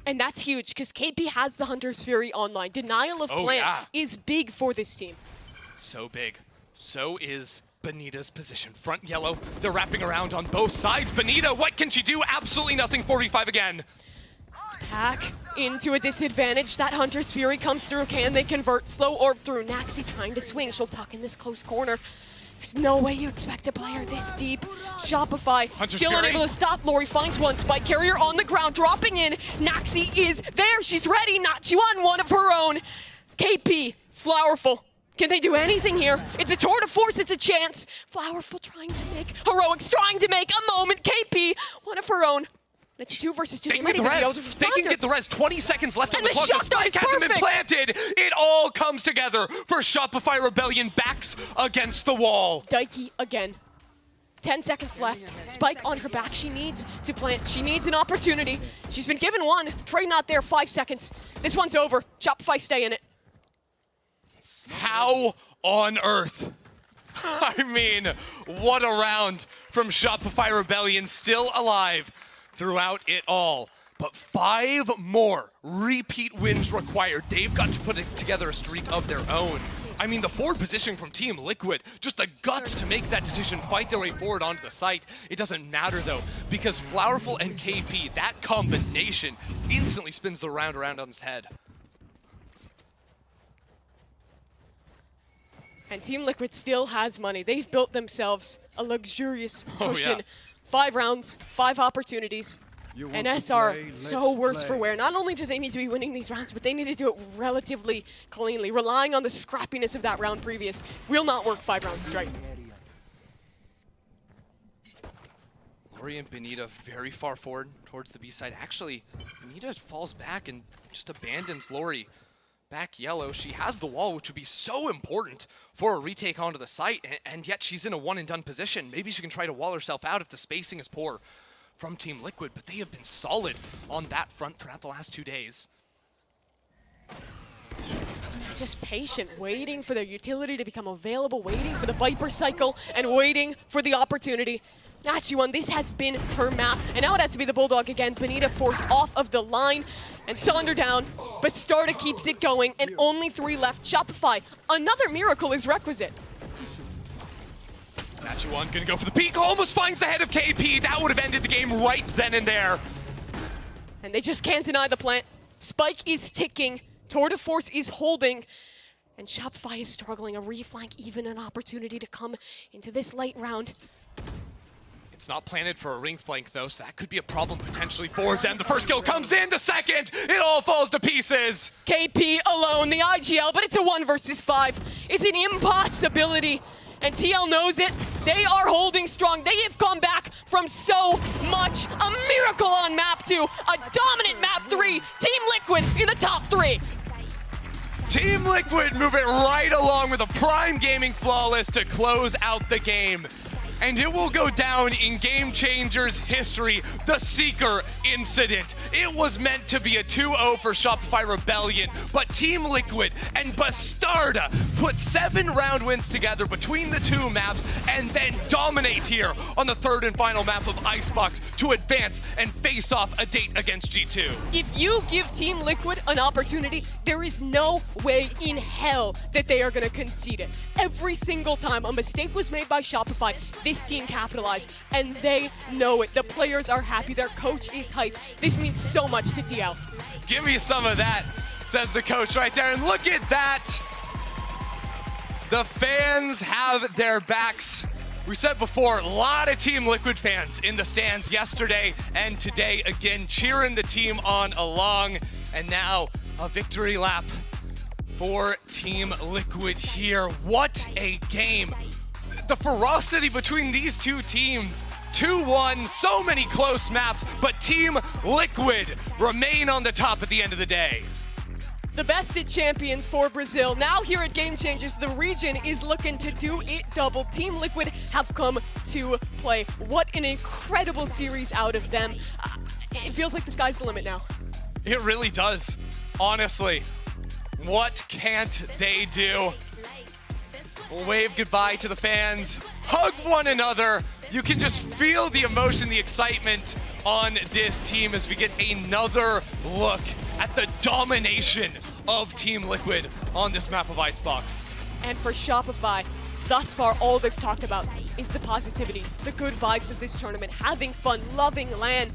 And that's huge, because KP has the Hunter's Fury online. Denial of plant is big for this team. So big. So is Benita's position. Front yellow, they're wrapping around on both sides. Benita, what can she do? Absolutely nothing. 4v5 again. Let's pack into a disadvantage. That Hunter's Fury comes through. Can they convert? Slow orb through. Naxi trying to swing. She'll tuck in this close corner. There's no way you expect a player this deep. Shopify Hunter's still Fury. unable to stop. Lori finds one. Spike carrier on the ground, dropping in. Naxi is there. She's ready. Nachi1, one of her own. KP, Flowerful. Can they do anything here? It's a tour de force, it's a chance. Flowerful trying to make heroics, trying to make a moment. KP, one of her own. It's 2 versus 2. They can get the res. They can get the res. 20 seconds left on the clock. The spike hasn't been planted. It all comes together for Shopify Rebellion. Backs against the wall. Daiki again. 10 seconds left. Spike on her back. She needs to plant. She needs an opportunity. She's been given one. Trey not there. 5 seconds. This one's over. Shopify stay in it. How on earth? I mean, what a round from Shopify Rebellion, still alive throughout it all. But 5 more repeat wins required. They've got to put together a streak of their own. I mean, the forward positioning from Team Liquid, just the guts to make that decision, fight their way forward onto the site. It doesn't matter though, because Flowerful and KP, that combination instantly spins the round around on its head. And Team Liquid still has money. They've built themselves a luxurious cushion. Yeah. 5 rounds, 5 opportunities. And SR so worse for wear. Not only do they need to be winning these rounds, but they need to do it relatively cleanly. Relying on the scrappiness of that round previous will not work 5 rounds straight. Lori and Benita very far forward towards the B side. Actually, Benita falls back and just abandons Lori. Back yellow, she has the wall, which would be so important for a retake onto the site, and yet she's in a one and done position. Maybe she can try to wall herself out if the spacing is poor from Team Liquid, but they have been solid on that front throughout the last 2 days. Just patient, waiting for their utility to become available, waiting for the Viper cycle, and waiting for the opportunity. Nachi1, this has been her map, and now it has to be the Bulldog again. Benita forced off of the line, and Sander down. Bastarda keeps it going, and only 3 left. Shopify, another miracle is requisite. Nachi1 gonna go for the peek, almost finds the head of KP. That would have ended the game right then and there. And they just can't deny the plant. Spike is ticking, tour de force is holding, and Shopify is struggling. A reflank, even an opportunity to come into this late round. It's not planted for a ring flank though, so that could be a problem potentially for them. The first kill comes in, the second, it all falls to pieces. KP alone, the IGL, but it's a 1 versus 5. It's an impossibility, and TL knows it. They are holding strong. They have come back from so much. A miracle on map 2, a dominant map 3. Team Liquid in the top 3. Team Liquid move it right along with a prime gaming flawless to close out the game. And it will go down in Game Changers history, the Seeker incident. It was meant to be a 2-0 for Shopify Rebellion, but Team Liquid and Bastarda put 7 round wins together between the 2 maps and then dominate here on the 3rd and final map of Icebox to advance and face off a date against G2. If you give Team Liquid an opportunity, there is no way in hell that they are going to concede it. Every single time a mistake was made by Shopify, this team capitalized, and they know it. The players are happy. Their coach is hyped. This means so much to TL. Give me some of that, says the coach right there. And look at that. The fans have their backs. We said before, a lot of Team Liquid fans in the stands yesterday and today again, cheering the team on along. And now a victory lap for Team Liquid here. What a game. The ferocity between these two teams. 2-1, so many close maps, but Team Liquid remain on the top at the end of the day. The bested champions for Brazil. Now here at Game Changers, the region is looking to do it double. Team Liquid have come to play. What an incredible series out of them. It feels like the sky's the limit now. It really does, honestly. What can't they do? We'll wave goodbye to the fans, hug one another. You can just feel the emotion, the excitement on this team as we get another look at the domination of Team Liquid on this map of Icebox. And for Shopify, thus far all they've talked about is the positivity, the good vibes of this tournament, having fun, loving LAN.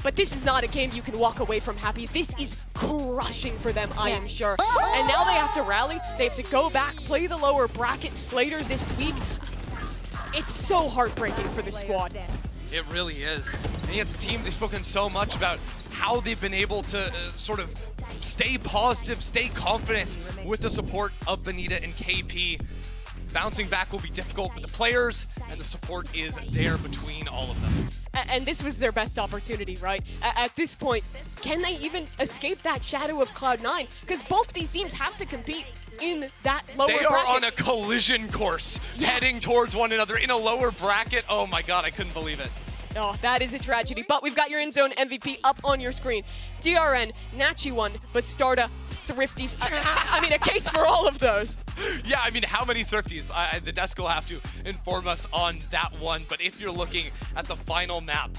But this is not a game you can walk away from happy. This is crushing for them, I am sure. And now they have to rally. They have to go back, play the lower bracket later this week. It's so heartbreaking for the squad. It really is. And yet the team, they've spoken so much about how they've been able to sort of stay positive, stay confident with the support of Benita and KP. Bouncing back will be difficult, but the players and the support is there between all of them. And this was their best opportunity, right? At this point, can they even escape that shadow of Cloud9? Because both these teams have to compete in that lower bracket. They are on a collision course, heading towards one another in a lower bracket. Oh my god, I couldn't believe it. Oh, that is a tragedy. But we've got your in-zone MVP up on your screen. DRN, Nachi1, Bastarda, Thrifties. I mean, a case for all of those. Yeah, I mean, how many Thrifties? The desk will have to inform us on that one. But if you're looking at the final map,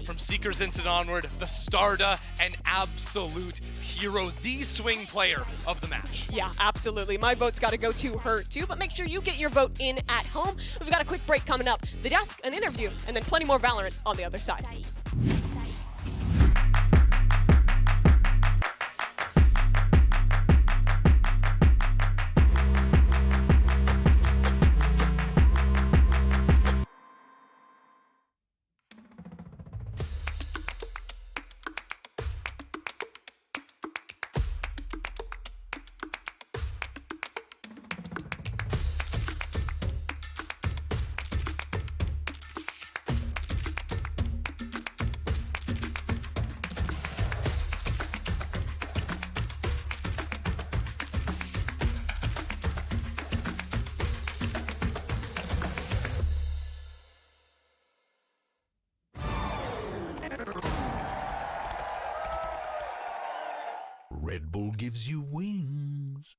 from Seeker's Instant onward, Bastarda, an absolute hero, the swing player of the match. Yeah, absolutely. My vote's got to go to her too, but make sure you get your vote in at home. We've got a quick break coming up. The desk, an interview, and then plenty more Valorant on the other side. Red Bull gives you wings.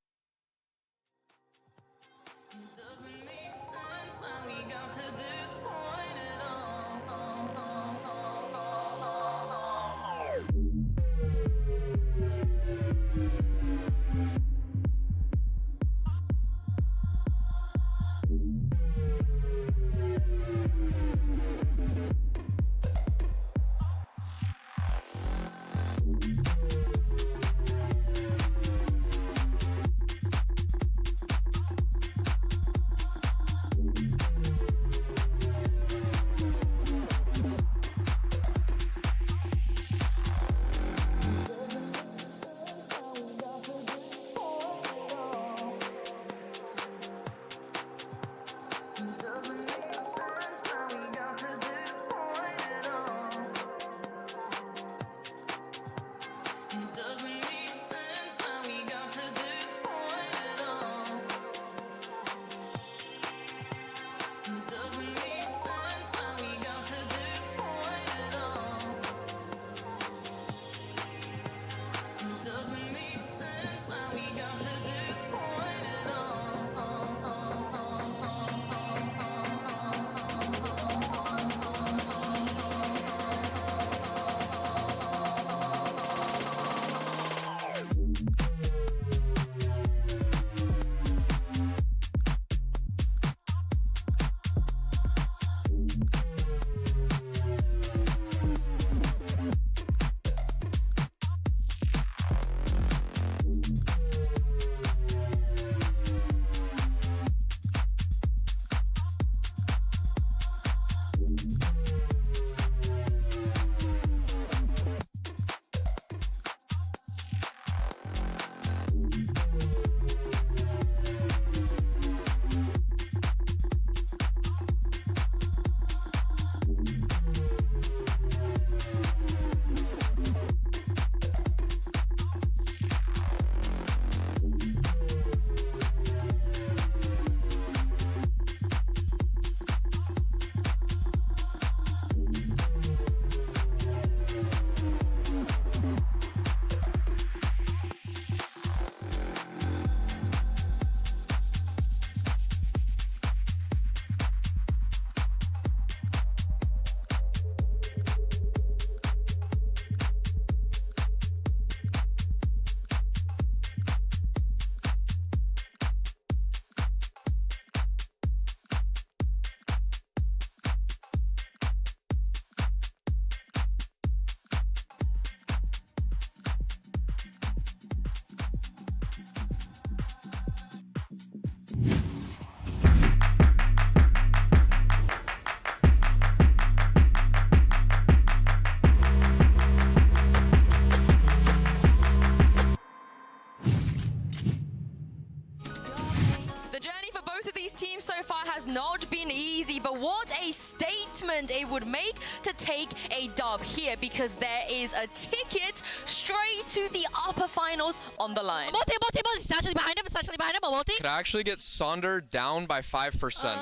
what a statement it would make to take a dub here, because there is a ticket straight to the upper finals on the line. It's actually behind him. It's actually behind him. Multi. Could actually get Sonder down by 5%.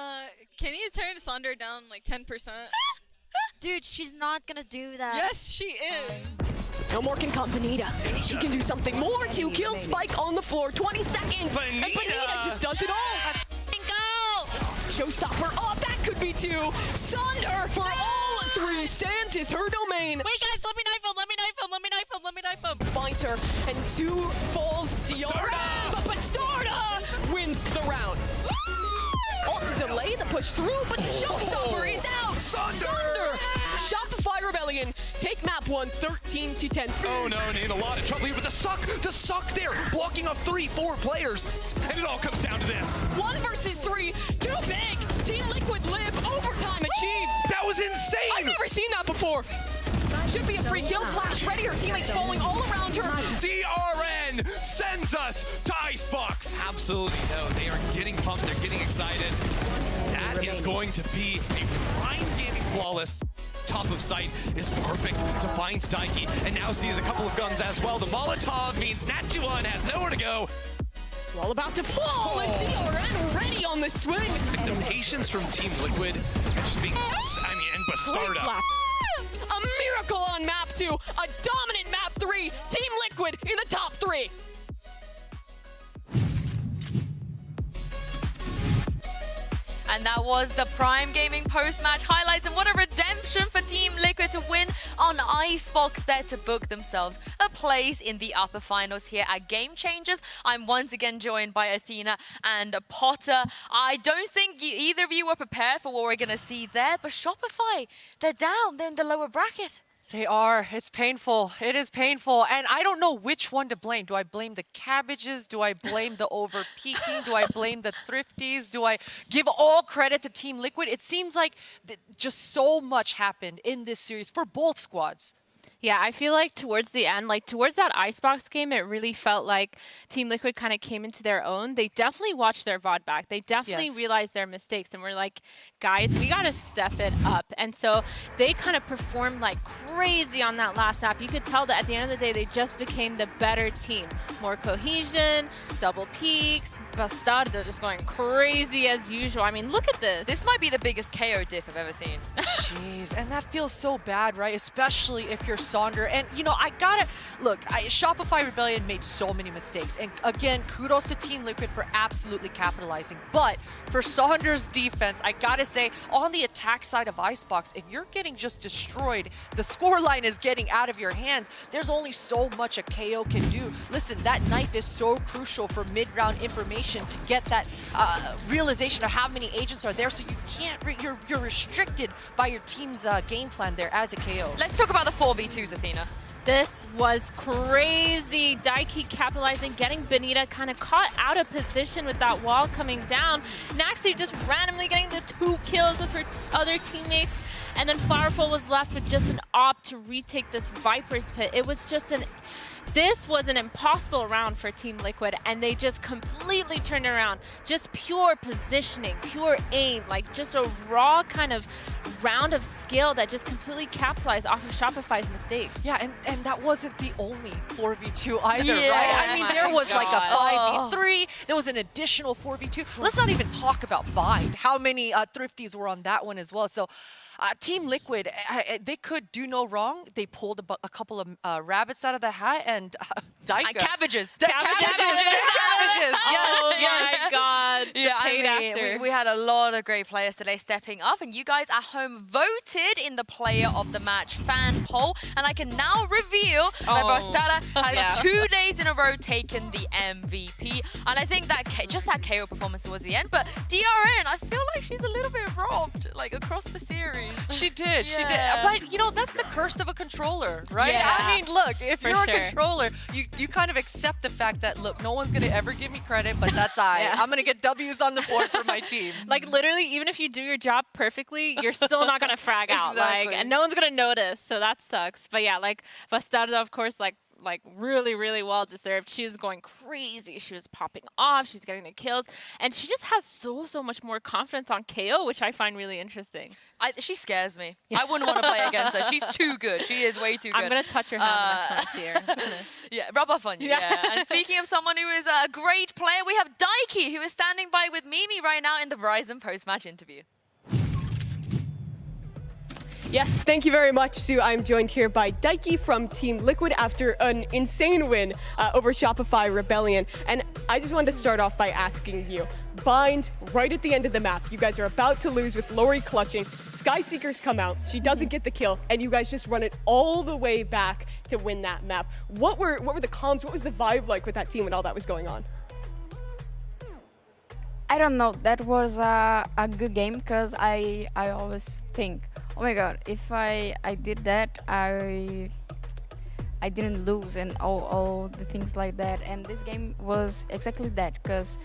Can you turn Sonder down like 10%? Dude, she's not gonna do that. Yes, she is. No more can come Benita. She can do something more to kill Spike on the floor. 20 seconds. And Benita just does it all. Let's go! Showstopper. Oh, that could be two. Sunder for all three. Sands is her domain. Wait, guys, let me knife him. Let me knife him. Let me knife him. Let me knife him. Finds her, and two falls. Diora. But Bastarda wins the round. To delay the push through, but the showstopper is out. Sunder! Shopify Rebellion take map 1, 13-10. Oh no, need a lot of trouble here, but the suck there, blocking off 3-4 players, and it all comes down to this. 1 versus 3, too big. Team Liquid live, overtime achieved. That was insane. I've never seen that before. Should be a free kill. Flash ready. Her teammates falling all around her. DRN sends us to Icebox. Absolutely no. They are getting pumped. They're getting excited. That is going to be a prime gaming flawless. Top of sight is perfect to find Daiki, and now sees a couple of guns as well. The Molotov means Natchuan has nowhere to go. All about to fall, and DRN ready on the swing. The patience from Team Liquid just being, and Bastarda. A miracle on map 2, a dominant map 3, Team Liquid in the top 3. And that was the Prime Gaming post-match highlights, and what a redemption for Team Liquid to win on Icebox there to book themselves a place in the upper finals here at Game Changers. I'm once again joined by Athena and Potter. I don't think either of you were prepared for what we're going to see there, but Shopify, they're down. They're in the lower bracket. They are. It's painful. It is painful. And I don't know which one to blame. Do I blame the cabbages? Do I blame the over-peaking? Do I blame the thrifties? Do I give all credit to Team Liquid? It seems like just so much happened in this series for both squads. Yeah, I feel like towards the end, like towards that Icebox game, it really felt like Team Liquid kind of came into their own. They definitely watched their VOD back. They definitely realized their mistakes and were like, guys, we got to step it up. And so they kind of performed like crazy on that last map. You could tell that at the end of the day, they just became the better team. More cohesion, double peaks, Bastardo just going crazy as usual. I mean, look at this. This might be the biggest KO diff I've ever seen. Jeez, and that feels so bad, right? Especially if you're Sonder. And, you know, I gotta, look, Shopify Rebellion made so many mistakes. And again, kudos to Team Liquid for absolutely capitalizing. But for Sonder's defense, I gotta say, on the attack side of Icebox, if you're getting just destroyed, the scoreline is getting out of your hands. There's only so much a KO can do. Listen, that knife is so crucial for mid-round information to get that realization of how many agents are there, so you can't, you're restricted by your team's game plan there as a KO. Let's talk about the 4v2s, Athena. This was crazy. Daiki capitalizing, getting Benita kind of caught out of position with that wall coming down. Naxi just randomly getting the 2 kills with her other teammates. And then Fireful was left with just an op to retake this Viper's Pit. It was just this was an impossible round for Team Liquid, and they just completely turned around. Just pure positioning, pure aim, like just a raw kind of round of skill that just completely capitalized off of Shopify's mistakes. Yeah, and that wasn't the only 4v2 either, Yeah. right? I mean, there was like a God. 5v3, there was an additional 4v2. Let's not even talk about Bind, how many thrifties were on that one as well. So Team Liquid, they could do no wrong. They pulled a couple of rabbits out of the hat, and Daika. Cabbages. Cabbages. Oh Yes. my God. Yeah, Paid I mean, actor. we had a lot of great players today stepping up, and you guys at home voted in the Player of the Match fan poll, and I can now reveal that Bastarda has 2 days in a row taken the MVP, and I think that just that KO performance towards the end, but DRN, I feel like she's a little bit robbed, like across the series. She did. Yeah. But, you know, that's the curse of a controller, right? Yeah. I mean, look, if For you're sure. a controller, you kind of accept the fact that, look, no one's going to ever give me credit, but that's I'm going to get W's on the board for my team. Like literally, even if you do your job perfectly, you're still not gonna frag out. Exactly. Like, and no one's gonna notice. So that sucks. But yeah, like Bastardo, of course, like like really, really well deserved. She was going crazy. She was popping off. She's getting the kills. And she just has so much more confidence on KO, which I find really interesting. She scares me. I wouldn't want to play against her. She's too good. She is way too good. I'm going to touch her hand when I see her. Yeah, rub off on you. Yeah. And speaking of someone who is a great player, we have Daiki, who is standing by with Mimi right now in the Verizon post-match interview. Yes, thank you very much, Sue. I'm joined here by Daiki from Team Liquid after an insane win over Shopify Rebellion. And I just wanted to start off by asking you, Bind, right at the end of the map, you guys are about to lose with Lori clutching. Skyseekers come out, she doesn't get the kill, and you guys just run it all the way back to win that map. What were the comms, what was the vibe like with that team when all that was going on? I don't know. That was a good game because I always think, oh my god, if I did that, I didn't lose and all the things like that. And this game was exactly that, because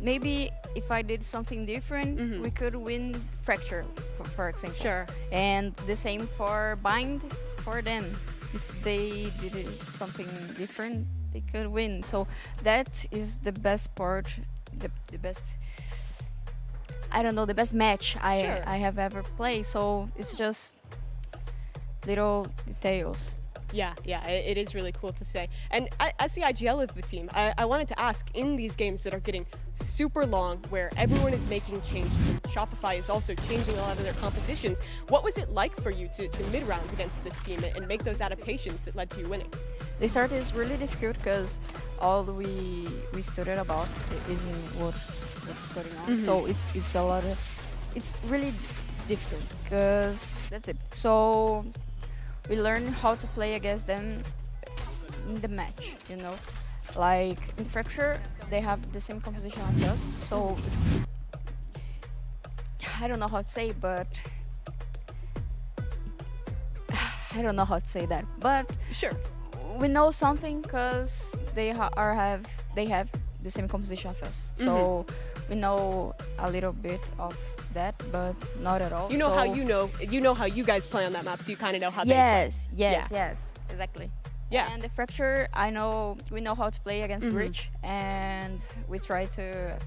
maybe if I did something different, we could win Fracture, for example. Sure. And the same for Bind for them. If they did something different, they could win. So that is the best part. The best, I don't know, the best match I have ever played. So it's just little details. Yeah, it is really cool to say. And as the IGL of the team, I wanted to ask, in these games that are getting super long, where everyone is making changes, and Shopify is also changing a lot of their compositions, what was it like for you to mid-round against this team and make those adaptations that led to you winning? The start is really difficult because all we studied about isn't what's going on. So it's a lot of, it's really difficult because that's it. So we learn how to play against them in the match, you know. Like in Fracture, they have the same composition as us. So I don't know how to say, but I don't know how to say that. But sure. We know something because they have the same composition of us, so we know a little bit of that, but not at all. You know so how you know how you guys play on that map, so you kind of know how they play. Yes, exactly. Yeah. And the Fracture, we know how to play against Breach, and we try to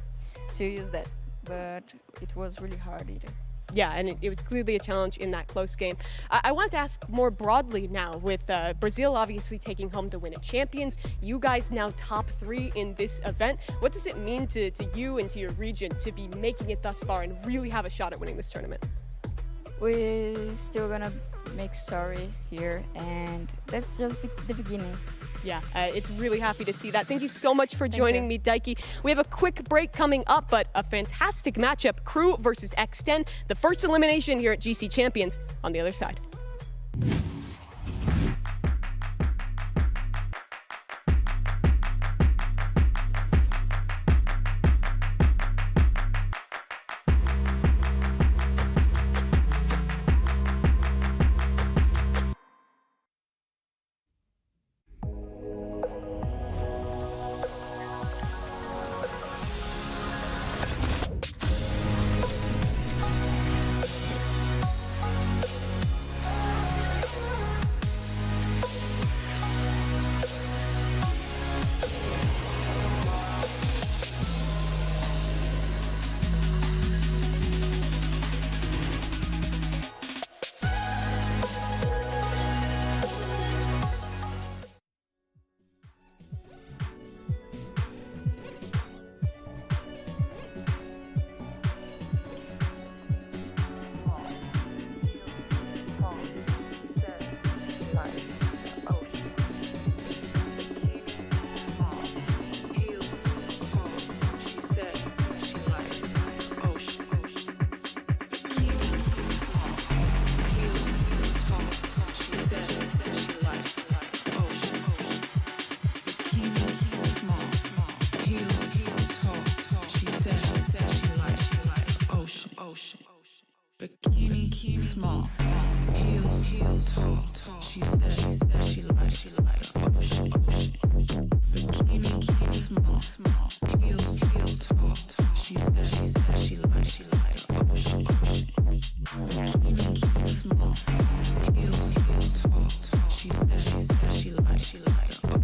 use that, but it was really hard either. Yeah, and it was clearly a challenge in that close game. I wanted to ask more broadly now, with Brazil obviously taking home the win at Champions, you guys now top 3 in this event. What does it mean to you and to your region to be making it thus far and really have a shot at winning this tournament? We're still gonna make story here, and that's just the beginning. Yeah, it's really happy to see that. Thank you so much for joining me, Daiki. We have a quick break coming up, but a fantastic matchup, Crew versus X10, the first elimination here at GC Champions, on the other side. Bikini small, heels tall. She said she likes the ocean. Bikini small, heels tall. She said she likes the ocean. Bikini small, heels tall. She said she likes the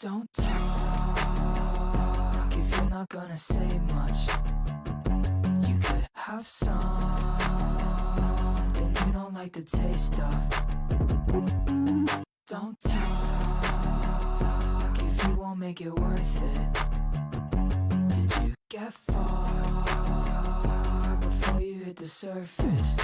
Don't talk if you're not gonna say much. You could have something you don't like the taste of. Don't talk if you won't make it worth it. Did you get far before you hit the surface?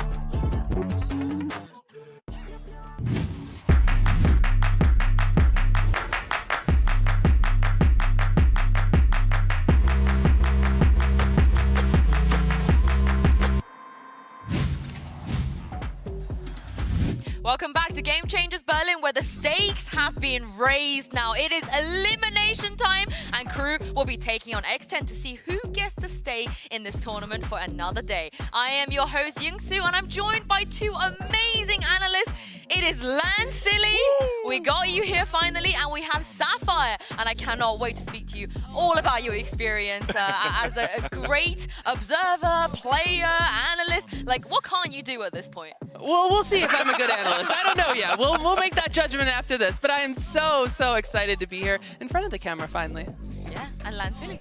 Welcome back to Game Changers Berlin, where the stakes have been raised now. It is elimination time, and Crew will be taking on X10 to see who gets to stay in this tournament for another day. I am your host, Youngsu, and I'm joined by two amazing analysts. It is Silly. We got you here finally, and we have Sapphire. And I cannot wait to speak to you all about your experience as a great observer, player, analyst. Like, what can't you do at this point? Well, we'll see if I'm a good analyst. I don't know yet. We'll make that judgment after this. But I am so excited to be here in front of the camera finally. Yeah, and Silly.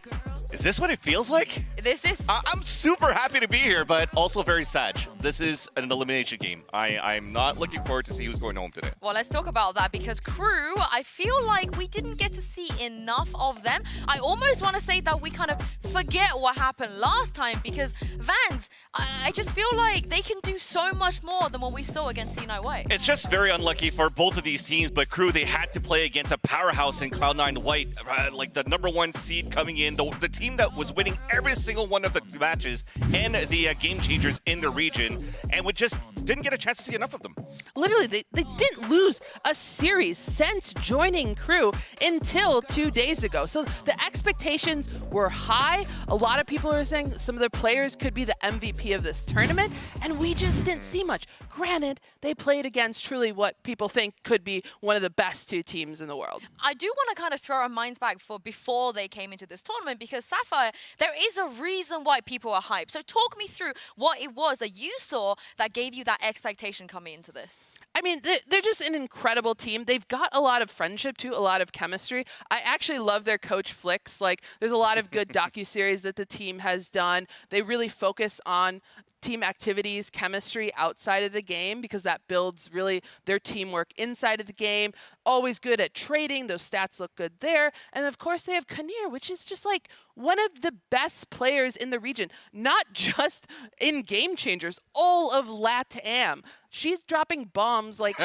Is this what it feels like? This is. I'm super happy to be here, but also very sad. This is an elimination game. I'm not looking forward to see who's going home today. Well, let's talk about that, because Crew, I feel like we didn't get to see enough of them. I almost want to say that we kind of forget what happened last time, because Vans, I just feel like they can do so much more than what we saw against C9 White. It's just very unlucky for both of these teams, but Crew, they had to play against a powerhouse in Cloud9 White, like the #1 seed coming in, the team that was winning every single one of the matches and the Game Changers in the region, and we just didn't get a chance to see enough of them. Literally, they didn't lose a series since joining Crew until 2 days ago. So the expectations were high. A lot of people are saying some of their players could be the MVP of this tournament, and we just didn't see much. Granted, they played against truly what people think could be one of the best two teams in the world. I do want to kind of throw our minds back for before they came into this tournament, because Sapphire, there is a reason why people are hyped. So talk me through what it was that you saw that gave you that expectation coming into this. I mean, they're just an incredible team. They've got a lot of friendship, too, a lot of chemistry. I actually love their coach, Flicks. Like, there's a lot of good docuseries that the team has done. They really focus on team activities, chemistry outside of the game, because that builds really their teamwork inside of the game. Always good at trading. Those stats look good there. And of course, they have Kinnear, which is just like one of the best players in the region, not just in Game Changers, all of LATAM. She's dropping bombs like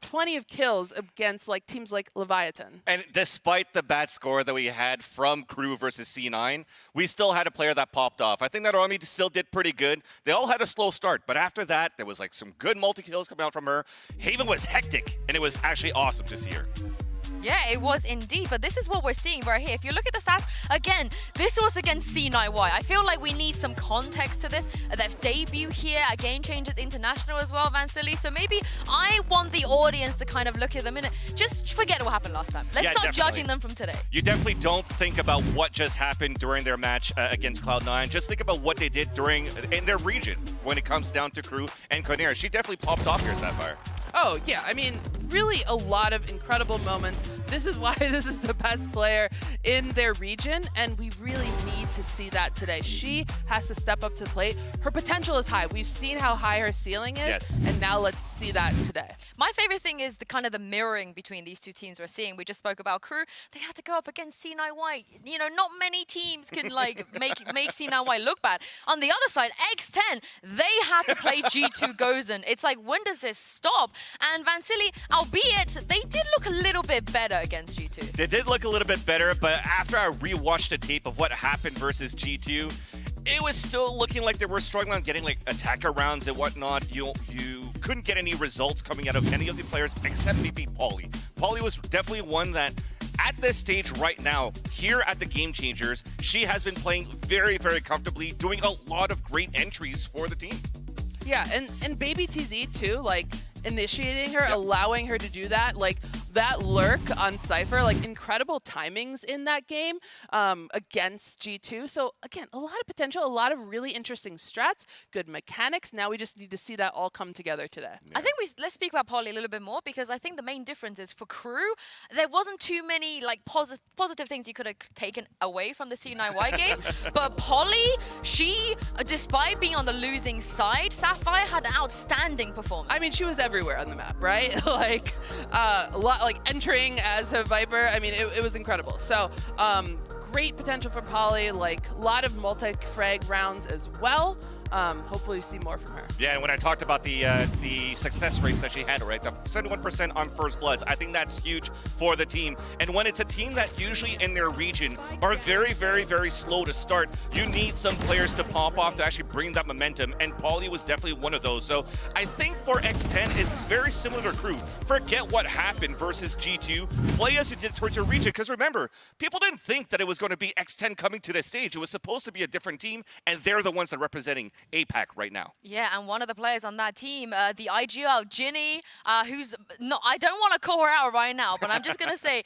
20 of kills against like teams like Leviathan. And despite the bad score that we had from Crew versus C9, we still had a player that popped off. I think that Army still did pretty good. They all had a slow start, but after that, there was like some good multi-kills coming out from her. Haven was hectic, and it was actually awesome to see her. Yeah, it was indeed, but this is what we're seeing right here. If you look at the stats, again, this was against C9Y. I feel like we need some context to this. Their debut here at Game Changers International as well, Vansili. So maybe I want the audience to kind of look at them and just forget what happened last time. Let's start judging them from today. You definitely don't think about what just happened during their match against Cloud9. Just think about what they did in their region when it comes down to Crew and Kinnear. She definitely popped off here, Sapphire. Oh, yeah. I mean, really a lot of incredible moments. This is why this is the best player in their region, and we really need to see that today. She has to step up to the plate. Her potential is high. We've seen how high her ceiling is, and now let's see that today. My favorite thing is the kind of the mirroring between these two teams we're seeing. We just spoke about Crew. They had to go up against C9Y. You know, not many teams can like make C9Y look bad. On the other side, X10, they had to play G2 Gozen. It's like, when does this stop? And Vansili, albeit they did look a little bit better against G2. They did look a little bit better, but after I rewatched the tape of what happened versus G2, it was still looking like they were struggling on getting like attacker rounds and whatnot. You couldn't get any results coming out of any of the players except maybe Pauly. Pauly was definitely one that at this stage right now, here at the Game Changers, she has been playing very, very comfortably, doing a lot of great entries for the team. Yeah, and Baby TZ too, like initiating her, allowing her to do that, like that lurk on Cypher, like incredible timings in that game against G2. So again, a lot of potential, a lot of really interesting strats, good mechanics. Now we just need to see that all come together today. I think let's speak about Polly a little bit more, because I think the main difference is for Crew, there wasn't too many like positive things you could have taken away from the C9Y game. But Polly, she, despite being on the losing side, Sapphire had an outstanding performance. I mean, she was everywhere on the map, right? Like a lot, like entering as a Viper. I mean, it was incredible. So great potential for Polly, like a lot of multi-frag rounds as well. Hopefully we see more from her. Yeah, and when I talked about the success rates that she had, right, the 71% on First Bloods, I think that's huge for the team. And when it's a team that usually in their region are very, very, very slow to start, you need some players to pop off to actually bring that momentum, and Polly was definitely one of those. So I think for X10, it's very similar to Crew. Forget what happened versus G2. Play as you did towards your region, because remember, people didn't think that it was going to be X10 coming to this stage. It was supposed to be a different team, and they're the ones that are representing APAC right now. Yeah, and one of the players on that team, the IGL, Ginny, who's not, I don't want to call her out right now, but I'm just going to say,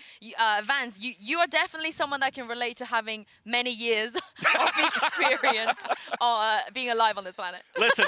Vance, you are definitely someone that can relate to having many years of experience being alive on this planet. Listen,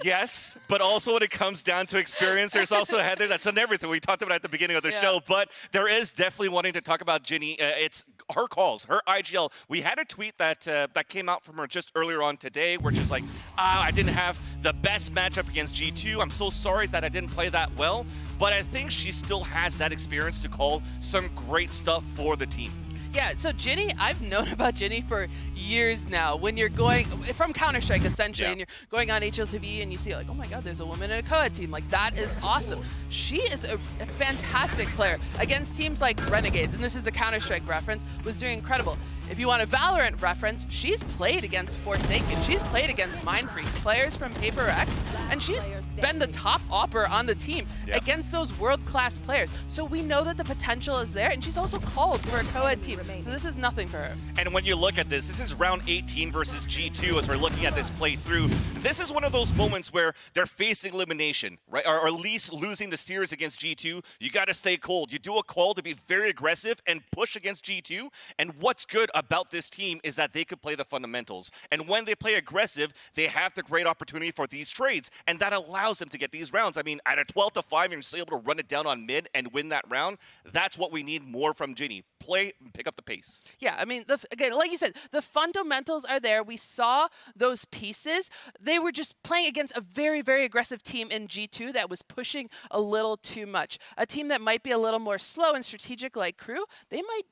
yes, but also when it comes down to experience, there's also Heather that's on everything. We talked about it at the beginning of the show, but there is definitely wanting to talk about Ginny. It's her calls, her IGL. We had a tweet that that came out from her just earlier on today, where she's like, I didn't have the best matchup against G2. I'm so sorry that I didn't play that well, but I think she still has that experience to call some great stuff for the team. Yeah, so Ginny, I've known about Ginny for years now. When you're going from Counter-Strike, essentially, and you're going on HLTV and you see like, oh my god, there's a woman in a co-ed team. Like, that is awesome. She is a fantastic player against teams like Renegades, and this is a Counter-Strike reference, was doing incredible. If you want a Valorant reference, she's played against Forsaken, she's played against Mindfreaks, players from Paper X, and she's been the top opper on the team against those world-class players. So we know that the potential is there, and she's also called for a co-ed team. So this is nothing for her. And when you look at this is round 18 versus G2 as we're looking at this playthrough. This is one of those moments where they're facing elimination, right? Or at least losing the series against G2. You got to stay cold. You do a call to be very aggressive and push against G2. And what's good about this team is that they could play the fundamentals. And when they play aggressive, they have the great opportunity for these trades. And that allows them to get these rounds. I mean, at a 12-5, you're still able to run it down on mid and win that round. That's what we need more from Ginny. Play and pick up the pace. Yeah, I mean, again, like you said, the fundamentals are there. We saw those pieces. They were just playing against a very, very aggressive team in G2 that was pushing a little too much. A team that might be a little more slow and strategic like Crew, they might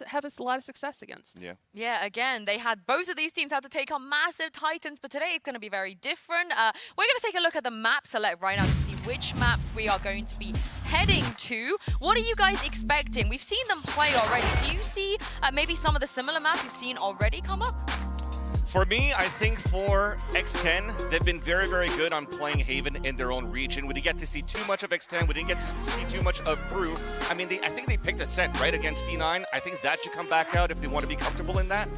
have a lot of success against. Yeah. Yeah, again, they had both of these teams had to take on massive titans, but today it's going to be very different. We're going to take a look at the map select right now to see which maps we are going to be heading to. What are you guys expecting? We've seen them play already. Do you see maybe some of the similar maps you've seen already come up? For me, I think for X10, they've been very, very good on playing Haven in their own region. We didn't get to see too much of X10. We didn't get to see too much of Crew. I mean, I think they picked a set, right, against C9. I think that should come back out if they want to be comfortable in that.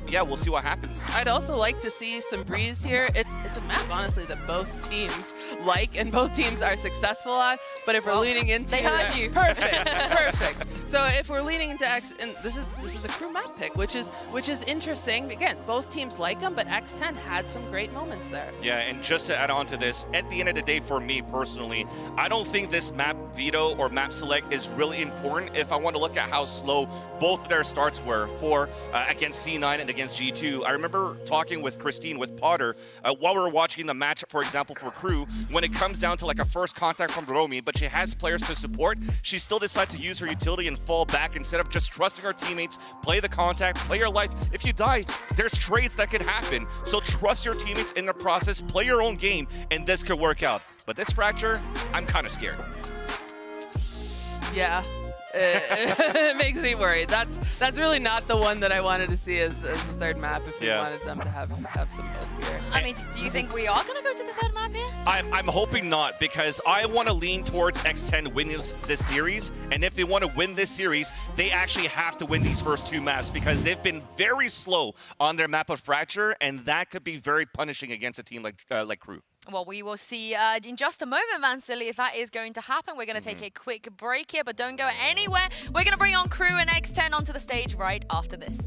Yeah, we'll see what happens. I'd also like to see some Breeze here. It's a map, honestly, that both teams like and both teams are successful on. But if we're leaning into... They heard you. Perfect, perfect. So if we're leaning into X... And this is a Crew map pick, which is interesting. Again, both teams like them, but X10 had some great moments there. Yeah, and just to add on to this, at the end of the day, for me personally, I don't think this map veto or map select is really important if I want to look at how slow both of their starts were for against C9 and against G2. I remember talking with Christine, with Potter, while we were watching the match, for example, for Crew, when it comes down to like a first contact from Romy, but she has players to support, she still decides to use her utility and fall back instead of just trusting her teammates, play the contact, play your life. If you die, there's trades that could happen. So trust your teammates in the process, play your own game, and this could work out. But this Fracture, I'm kind of scared. Yeah. It makes me worried. That's really not the one that I wanted to see as the third map if we wanted them to have some hope here. I mean, do you think we are going to go to the third map here? I'm hoping not, because I want to lean towards X10 winning this series, and if they want to win this series, they actually have to win these first two maps, because they've been very slow on their map of Fracture, and that could be very punishing against a team like Crew. Well, we will see in just a moment, Vansili, if that is going to happen. We're going to take a quick break here, but don't go anywhere. We're going to bring on Crew and X10 onto the stage right after this.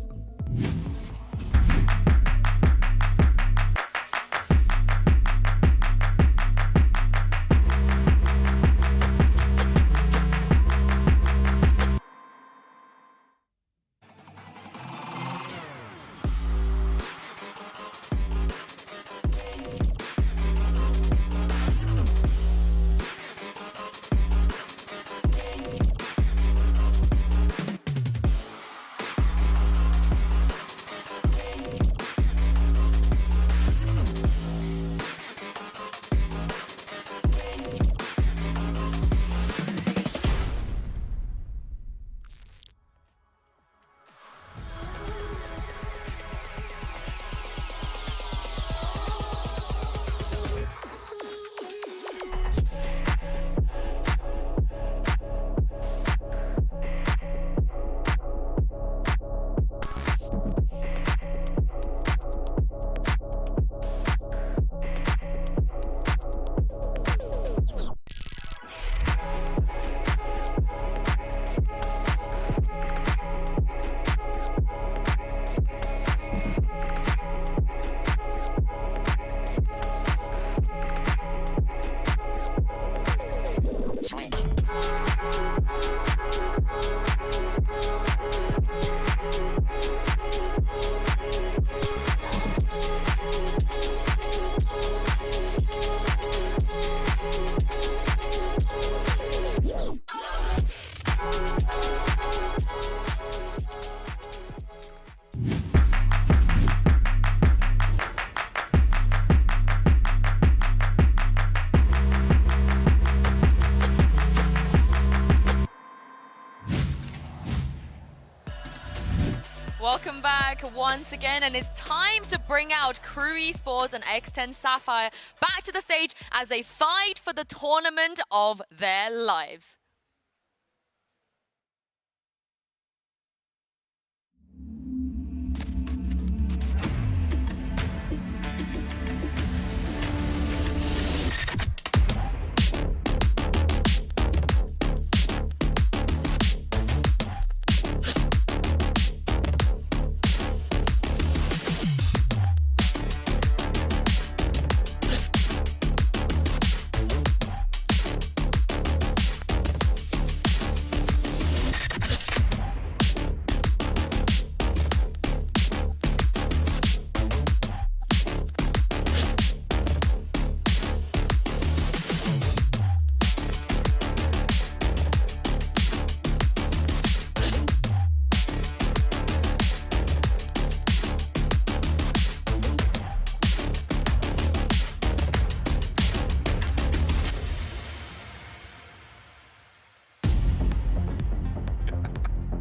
Welcome back once again, and it's time to bring out Crew Esports and X10 Sapphire back to the stage as they fight for the tournament of their lives.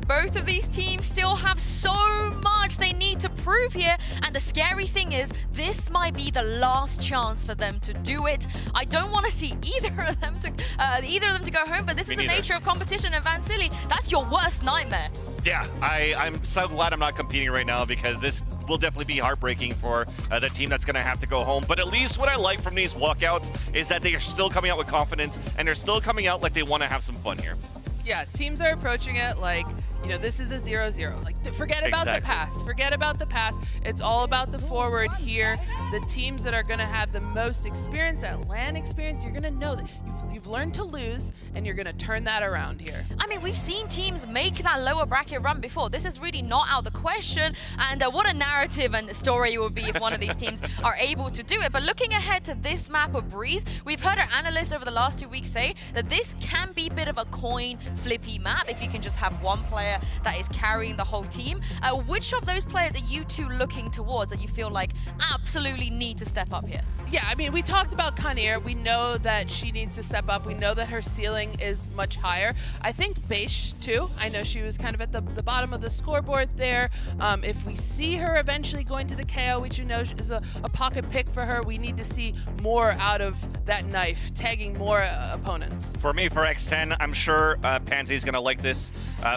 Both of these teams still have so much they need to prove here, and the scary thing is this might be the last chance for them to do it. I don't want to see either of them to go home, but this is the nature of competition, and Vansili, that's your worst nightmare. Yeah, I'm so glad I'm not competing right now, because this will definitely be heartbreaking for the team that's going to have to go home. But at least what I like from these walkouts is that they are still coming out with confidence, and they're still coming out like they want to have some fun here. Yeah, teams are approaching it like, you know, this is a 0-0. Like, forget about the past. Forget about the past. It's all about the forward here. The teams that are going to have the most experience, that LAN experience, you're going to know that you've learned to lose, and you're going to turn that around here. I mean, we've seen teams make that lower bracket run before. This is really not out of the question. And what a narrative and story it would be if one of these teams are able to do it. But looking ahead to this map of Breeze, we've heard our analysts over the last 2 weeks say that this can be a bit of a coin flippy map if you can just have one player that is carrying the whole team. Which of those players are you two looking towards that you feel like absolutely need to step up here? Yeah, I mean, we talked about Kanir. We know that she needs to step up. We know that her ceiling is much higher. I think Beish, too. I know she was kind of at the bottom of the scoreboard there. If we see her eventually going to the KO, which you know is a pocket pick for her, we need to see more out of that knife, tagging more opponents. For me, for X10, I'm sure Pansy's going to like this.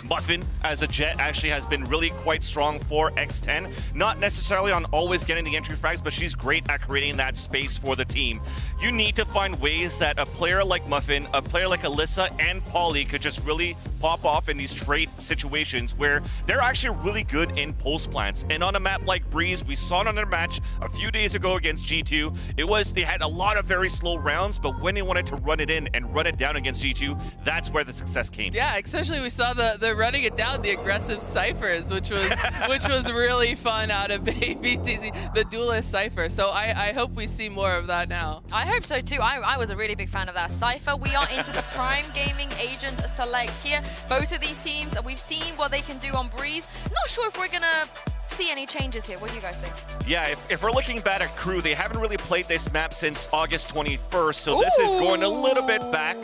Muffin as a Jet actually has been really quite strong for X10. Not necessarily on always getting the entry frags, but she's great at creating that space for the team. You need to find ways that a player like Muffin, a player like Alyssa, and Polly could just really pop off in these trade situations where they're actually really good in post plants. And on a map like Breeze, we saw it on their match a few days ago against G2. They had a lot of very slow rounds, but when they wanted to run it in and run it down against G2, that's where the success came. Yeah, especially we saw the running it down, the aggressive ciphers, which was really fun out of BTC, the duelist cipher. So I hope we see more of that now. I hope so too. I was a really big fan of that cipher. We are into the Prime Gaming Agent Select here. Both of these teams, we've seen what they can do on Breeze. Not sure if we're gonna see any changes here. What do you guys think? Yeah, if we're looking back at Crew, they haven't really played this map since August 21st, so this is going a little bit back.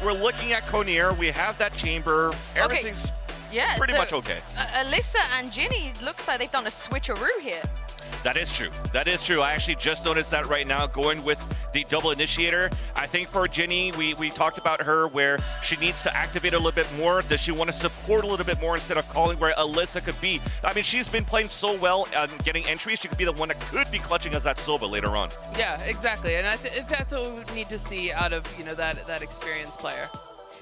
We're looking at Conir. We have that chamber. Everything's pretty much okay. Alyssa and Ginny, looks like they've done a switcheroo here. That is true. That is true. I actually just noticed that right now, going with the double initiator. I think for Ginny, we talked about her where she needs to activate a little bit more. Does she want to support a little bit more instead of calling where Alyssa could be? I mean, she's been playing so well getting entries. She could be the one that could be clutching as that Sova later on. Yeah, exactly. And I think that's what we would need to see out of that experienced player.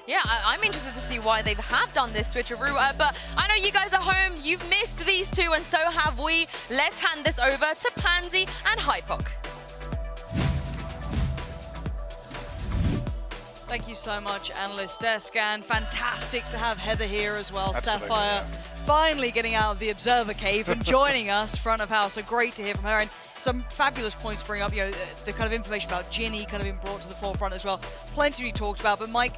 Yeah, I'm interested to see why they have done this switcheroo, but I know you guys at home, you've missed these two, and so have we. Let's hand this over to Pansy and Hypok. Thank you so much, Analyst Descan. Fantastic to have Heather here as well. Absolutely, Sapphire finally getting out of the Observer Cave and joining us front of house. So great to hear from her. And some fabulous points to bring up. You know, the kind of information about Ginny kind of been brought to the forefront as well. Plenty to be talked about. But Mike,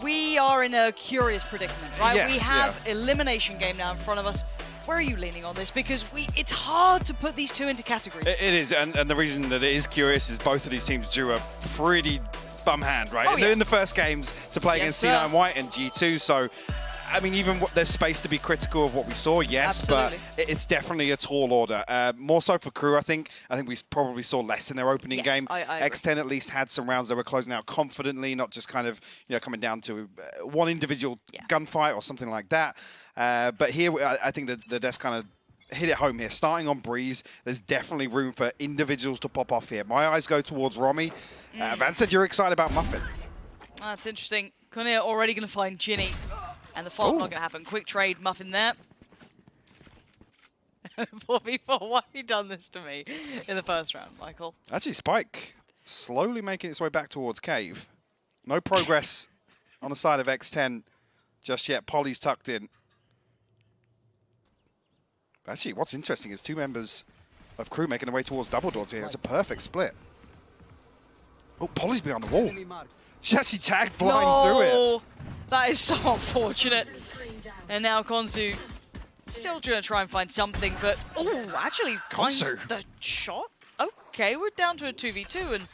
we are in a curious predicament, right? We have elimination game now in front of us. Where are you leaning on this? Because it's hard to put these two into categories. It is, and the reason that it is curious is both of these teams drew a pretty bum hand, right? They're in the first games to play against C9 White and G2, so I mean, even there's space to be critical of what we saw, yes, Absolutely. but it's definitely a tall order. More so for Crew, I think. I think we probably saw less in their opening game. I agree. X10 at least had some rounds that were closing out confidently, not just kind of coming down to one individual gunfight or something like that. But here, I think that the desk kind of hit it home here. Starting on Breeze, there's definitely room for individuals to pop off here. My eyes go towards Romy. Van said you're excited about Muffin. That's interesting. Conir already going to find Ginny. And the fault not going to happen. Quick trade, Muffin there. 4v4, why have you done this to me in the first round, Michael? Actually, Spike slowly making its way back towards Cave. No progress on the side of X10 just yet. Polly's tucked in. Actually, what's interesting is two members of Crew making their way towards double doors here. It's a perfect split. Oh, Polly's behind the wall. She actually tagged blind through it. That is so unfortunate. And now Konzu still trying to try and find something, but actually finds the shot. Okay, we're down to a 2v2, and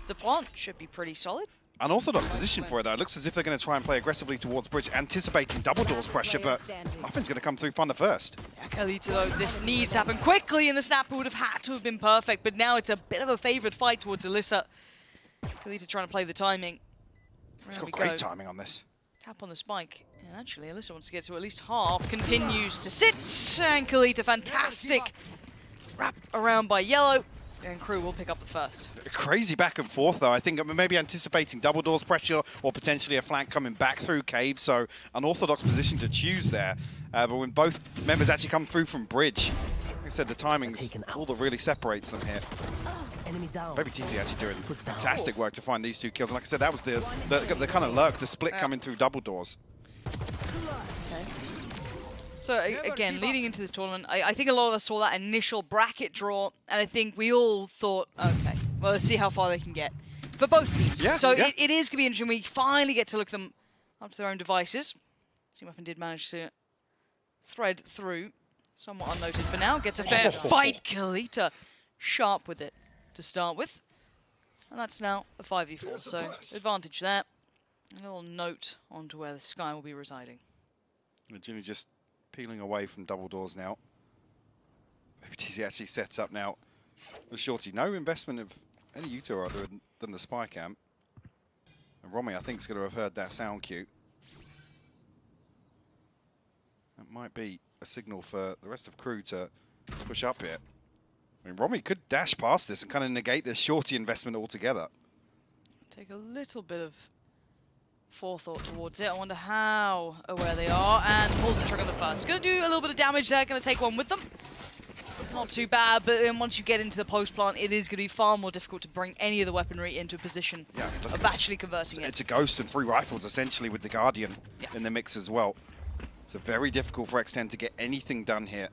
the plant should be pretty solid. Unorthodox position for it, though. It looks as if they're going to try and play aggressively towards Bridge, anticipating double doors pressure, but Muffin's going to come through fun the first. Yeah, Kalita, though, this needs to happen quickly, and the snap would have had to have been perfect, but now it's a bit of a favored fight towards Alyssa. Kalita trying to play the timing. She's got great timing on this. Tap on the spike. And actually, Alyssa wants to get to at least half. Continues to sit. And Kalita, fantastic. Wrap around by Yellow. And Crew will pick up the first. Crazy back and forth, though. I think maybe anticipating double doors pressure or potentially a flank coming back through Cave. So unorthodox position to choose there. But when both members actually come through from Bridge, like I said, the timing's all that really separates them here. Baby TZ actually doing fantastic work to find these two kills. And like I said, that was the kind of lurk, the split coming through double doors. Okay. So again, leading into this tournament, I think a lot of us saw that initial bracket draw, and I think we all thought, okay, well, let's see how far they can get for both teams. Yeah, so it is going to be interesting. We finally get to look them up to their own devices. See, Muffin did manage to thread through, somewhat unnoted for now. Gets a fair fight. Kalita sharp with it to start with. And that's now a 5v4, so advantage there. A little note onto where the Sky will be residing. Ginny just peeling away from double doors now. Baby TZ actually sets up now. The Shorty, no investment of any U2 other than the spy camp. And Romy, I think, is going to have heard that sound cue. That might be a signal for the rest of crew to push up here. I mean, Romy could dash past this and kind of negate this shorty investment altogether. Take a little bit of forethought towards it. I wonder how aware they are, and pulls the trigger on the first. Going to do a little bit of damage there, going to take one with them. Not too bad, but then once you get into the post plant, it is going to be far more difficult to bring any of the weaponry into a position of actually converting it. It's a ghost and 3 rifles, essentially, with the Guardian in the mix as well. So very difficult for X10 to get anything done here.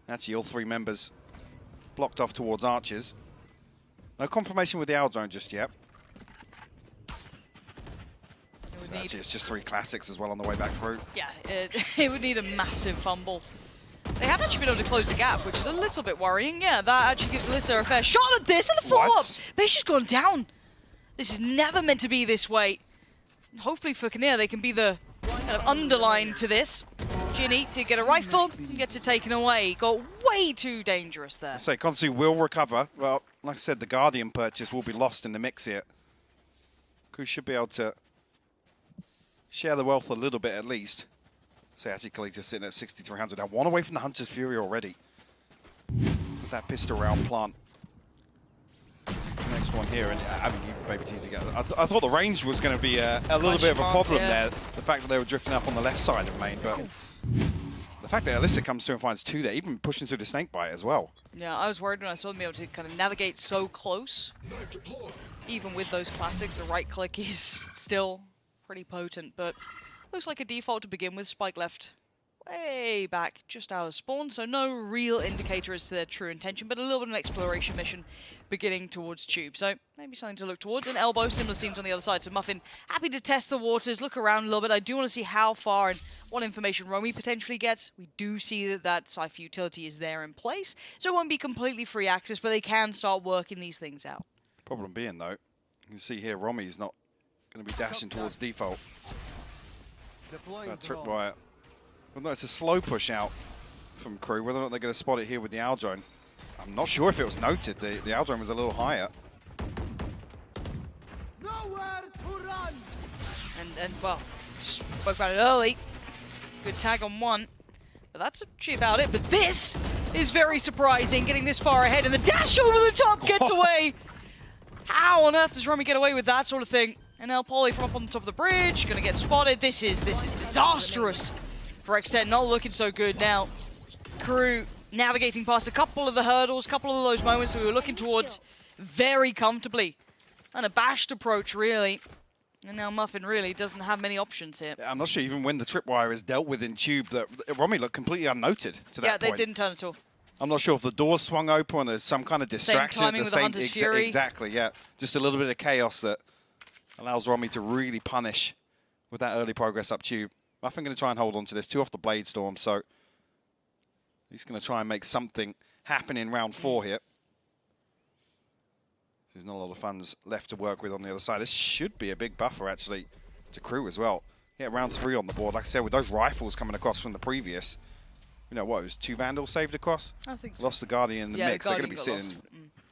Actually, all 3 members blocked off towards archers. No confirmation with the Owl Zone just yet. Actually, it's just 3 classics as well on the way back through. Yeah, it would need a massive fumble. They have actually been able to close the gap, which is a little bit worrying. Yeah, that actually gives Alyssa a fair shot at this, and the follow-up. Beish's gone down. This is never meant to be this way. And hopefully for Kinnear, they can be the kind of underline to this. Ginny did get a rifle, gets it taken away. Got way too dangerous there. I say Konsu will recover. Well, like I said, the Guardian purchase will be lost in the mix here. Crew should be able to share the wealth a little bit at least. So actually Collector sitting at 6,300 now. 1 away from the Hunter's Fury already. With that pistol round plant. Next one here, and I mean, maybe teasing it. I thought the range was going to be a little bit of a problem there. The fact that they were drifting up on the left side of main, but the fact that Alyssa comes through and finds 2 there, even pushing through the snake bite as well. Yeah, I was worried when I saw them be able to kind of navigate so close. Even with those classics, the right click is still pretty potent, but looks like a default to begin with. Spike left way back, just out of spawn, so no real indicator as to their true intention, but a little bit of an exploration mission beginning towards Tube. So maybe something to look towards. An elbow, similar scenes on the other side. So Muffin happy to test the waters, look around a little bit. I do want to see how far and what information Romy potentially gets. We do see that that Cypher utility is there in place, so it won't be completely free access, but they can start working these things out. Problem being, though, you can see here Romy's not going to be dashing towards default. That tripwire. Well, no, it's a slow push out from crew. Whether or not they're going to spot it here with the Owl Drone, I'm not sure if it was noted. The Owl Drone was a little higher. Nowhere to run. And well, spoke about it early. Good tag on one. But that's actually about it. But this is very surprising, getting this far ahead. And the dash over the top gets away. How on earth does Romy get away with that sort of thing? And El Poly from up on the top of the bridge, going to get spotted. This is disastrous for X10, not looking so good now. Crew navigating past a couple of the hurdles, couple of those moments that we were looking towards very comfortably. An abashed approach, really. And now Muffin really doesn't have many options here. Yeah, I'm not sure even when the tripwire is dealt with in Tube that Romy looked completely unnoted to that point. Yeah, they didn't turn at all. I'm not sure if the doors swung open and there's some kind of distraction same timing at the with the Hunter's Fury. Exactly, yeah. Just a little bit of chaos that allows Romy to really punish with that early progress up Tube. Muffin going to try and hold on to this. 2 off the Blade Storm, so he's going to try and make something happen in round 4 here. There's not a lot of funds left to work with on the other side. This should be a big buffer, actually, to crew as well. Yeah, round 3 on the board. Like I said, with those rifles coming across from the previous, you know what, it was 2 Vandals saved across? I think so. Lost the Guardian in the mix. The They're going to be Guardian sitting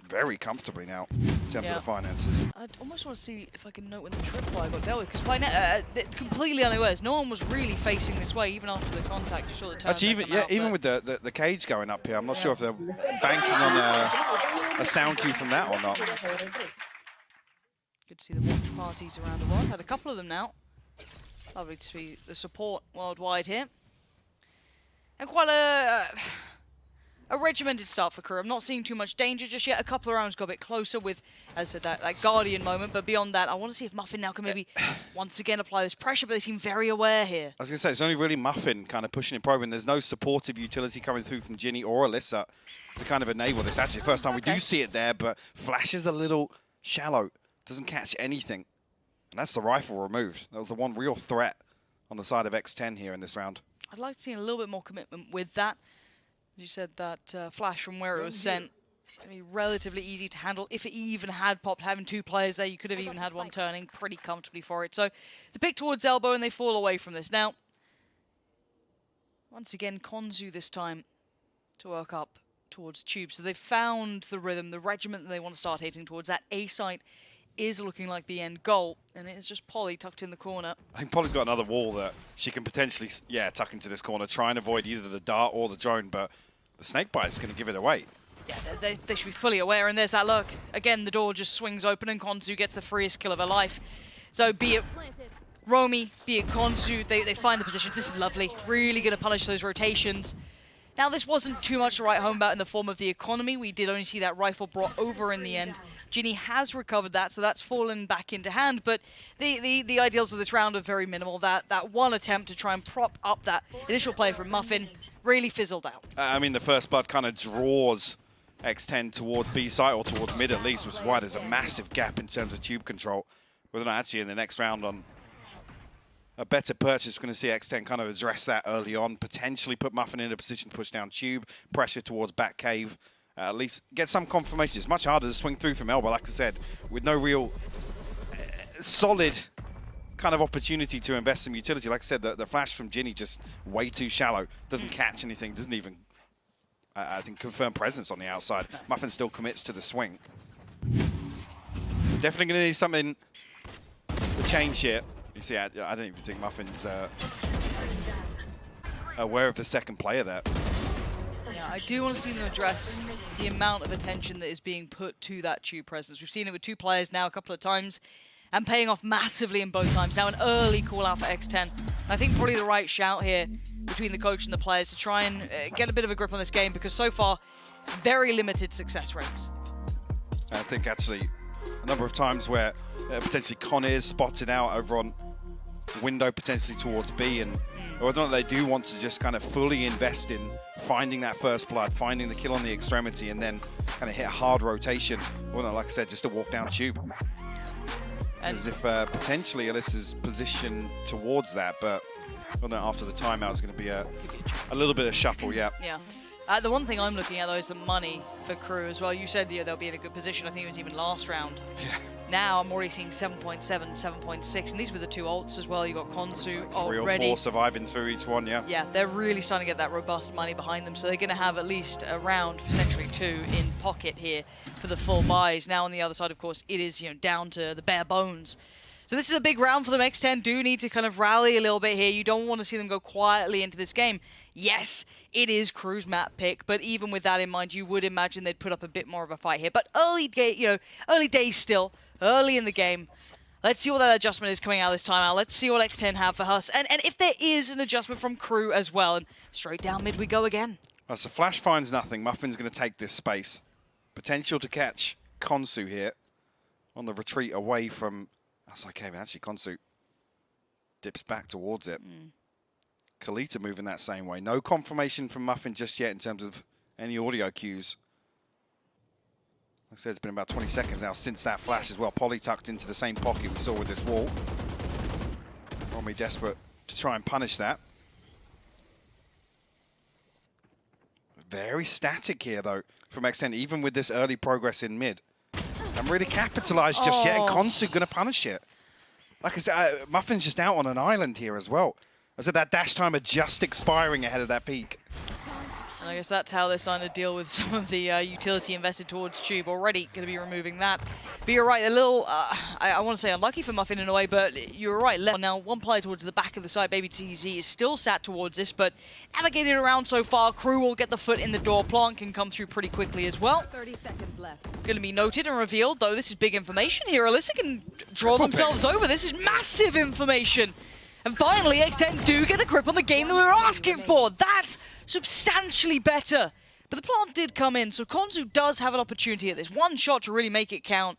very comfortably now in terms of the finances. I almost want to see if I can note when the tripwire got dealt with, because by now, completely unawares. No one was really facing this way, even after the contact. You saw the turn. Actually, even with the cage going up here, I'm not sure if they're banking on a sound cue from that or not. Good to see the watch parties around the world. Had a couple of them now. Lovely to see the support worldwide here. And quite a regimented start for crew. I'm not seeing too much danger just yet. A couple of rounds got a bit closer with, as I said, that Guardian moment. But beyond that, I want to see if Muffin now can maybe once again apply this pressure, but they seem very aware here. I was going to say, it's only really Muffin kind of pushing and probing. There's no supportive utility coming through from Ginny or Alyssa to kind of enable this. Actually, the first time we do see it there, but Flash is a little shallow. Doesn't catch anything. And that's the rifle removed. That was the one real threat on the side of X10 here in this round. I'd like to see a little bit more commitment with that. You said that flash from where it was sent, I mean, relatively easy to handle. If it even had popped, having 2 players there, you could have even had one turning pretty comfortably for it. So the pick towards elbow, and they fall away from this. Now, once again, Konzu this time to work up towards Tube. So they've found the rhythm, the regiment that they want to start hitting towards. That A site is looking like the end goal, and it is just Polly tucked in the corner. I think Polly's got another wall that she can potentially, tuck into this corner, try and avoid either the dart or the drone, but the snakebite is going to give it away. Yeah, they should be fully aware, and there's that look. Again, the door just swings open, and Konzu gets the freest kill of her life. So be it Romy, be it Konzu, they find the positions. This is lovely. Really going to punish those rotations. Now, this wasn't too much to write home about in the form of the economy. We did only see that rifle brought over in the end. Ginny has recovered that, so that's fallen back into hand. But the ideals of this round are very minimal. That one attempt to try and prop up that initial play from Muffin really fizzled out. I mean, the first blood kind of draws X10 towards B site, or towards mid at least, which is why there's a massive gap in terms of tube control. Whether or not actually in the next round on a better purchase, we're going to see X10 kind of address that early on, potentially put Muffin in a position to push down tube, pressure towards back cave, at least get some confirmation. It's much harder to swing through from elbow, like I said, with no real solid kind of opportunity to invest some utility. Like I said, the flash from Ginny just way too shallow, doesn't catch anything, doesn't even, I think, confirm presence on the outside. Muffin still commits to the swing. Definitely going to need something to change here. You see, I don't even think Muffin's aware of the second player there. Yeah, I do want to see them address the amount of attention that is being put to that tube presence. We've seen it with two players now a couple of times, and paying off massively in both times. Now an early call out for X10. I think probably the right shout here between the coach and the players to try and get a bit of a grip on this game, because so far, very limited success rates. I think actually a number of times where potentially Con is spotted out over on window, potentially towards B, and whether or not they do want to just kind of fully invest in finding that first blood, finding the kill on the extremity, and then kind of hit a hard rotation, or not, like I said, just to walk down tube. As if potentially Alyssa's position towards that, but after the timeout is going to be a little bit of shuffle, yeah. Yeah. The one thing I'm looking at, though, is the money for Crew as well. You said they'll be in a good position. I think it was even last round. Yeah. Now I'm already seeing 7.7, 7.6, and these were the two ults as well. You got Konzu like 3 already. or 4 surviving through each one, yeah. Yeah, they're really starting to get that robust money behind them, so they're going to have at least a round, potentially 2 in pocket here for the full buys. Now on the other side, of course, it is down to the bare bones. So this is a big round for them. X10 do need to kind of rally a little bit here. You don't want to see them go quietly into this game. Yes, it is Crew's map pick, but even with that in mind, you would imagine they'd put up a bit more of a fight here. But early days still, early in the game. Let's see what that adjustment is coming out this time out. Let's see what X10 have for us. And if there is an adjustment from Crew as well. And straight down mid we go again. Well, so Flash finds nothing. Muffin's going to take this space. Potential to catch Konsu here on the retreat away from outside cave. Actually, Konsu dips back towards it. Kalita moving that same way. No confirmation from Muffin just yet in terms of any audio cues. Like I said, it's been about 20 seconds now since that flash as well. Polly tucked into the same pocket we saw with this wall. Romy desperate to try and punish that. Very static here, though, from X10, even with this early progress in mid. And really capitalized just yet, and Konsu going to punish it. Like I said, Muffin's just out on an island here as well. I said that dash timer just expiring ahead of that peak. And I guess that's how they're starting to deal with some of the utility invested towards Tube. Already going to be removing that. But you're right, a little, I want to say unlucky for Muffin in a way, but you're right. Now, one player towards the back of the site, Baby TZ, is still sat towards this, but navigated around so far. Crew will get the foot in the door. Plant can come through pretty quickly as well. 30 seconds left. Going to be noted and revealed, though. This is big information here. Alyssa can draw themselves over. This is massive information. And finally, X10 do get the grip on the game that we were asking for. That's substantially better. But the plant did come in, so Konzu does have an opportunity at this. One shot to really make it count.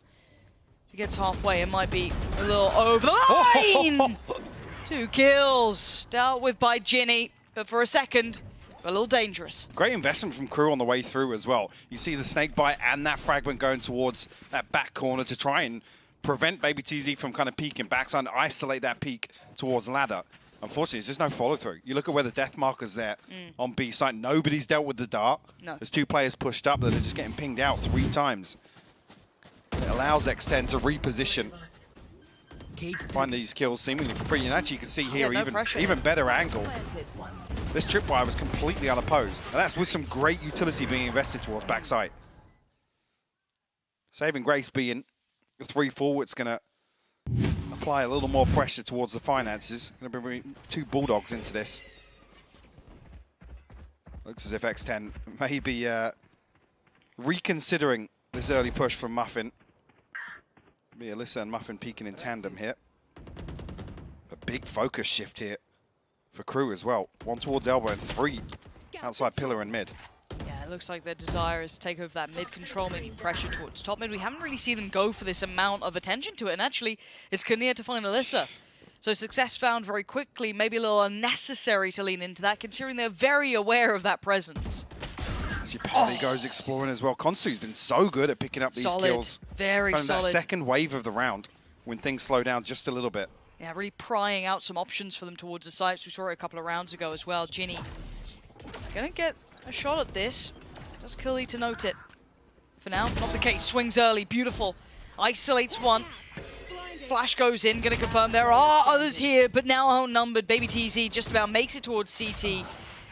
If he gets halfway, it might be a little over the line! 2 kills, dealt with by Ginny, but for a second, a little dangerous. Great investment from Crew on the way through as well. You see the snake bite and that fragment going towards that back corner to try and prevent Baby TZ from kind of peeking back, so isolate that peek towards ladder. Unfortunately, there's just no follow-through. You look at where the death marker's there on B side. Nobody's dealt with the dart. No. There's 2 players pushed up that are just getting pinged out 3 times. It allows X10 to reposition. Find these kills seemingly for free. And actually, you can see here even better angle. This tripwire was completely unopposed. And that's with some great utility being invested towards backside. Saving grace being the 3 forward's going to apply a little more pressure towards the finances. Going to bring 2 Bulldogs into this. Looks as if X10 may be reconsidering this early push from Muffin. Be Alyssa and Muffin peeking in tandem here. A big focus shift here for Crew as well. 1 towards elbow and 3 outside pillar and mid. Yeah, it looks like their desire is to take over that mid control, maybe pressure towards top mid. We haven't really seen them go for this amount of attention to it, and actually it's Kinnear to find Alyssa. So success found very quickly, maybe a little unnecessary to lean into that, considering they're very aware of that presence. As your party goes exploring as well. Konsu's been so good at picking up these kills. Very kind of solid. That second wave of the round when things slow down just a little bit. Yeah, really prying out some options for them towards the sites. We saw it a couple of rounds ago as well. Ginny gonna get a shot at this. Does Killy to note it. For now, not the case. Swings early, beautiful. Isolates one. Flash goes in, gonna confirm there are others here, but now outnumbered. Baby TZ just about makes it towards CT.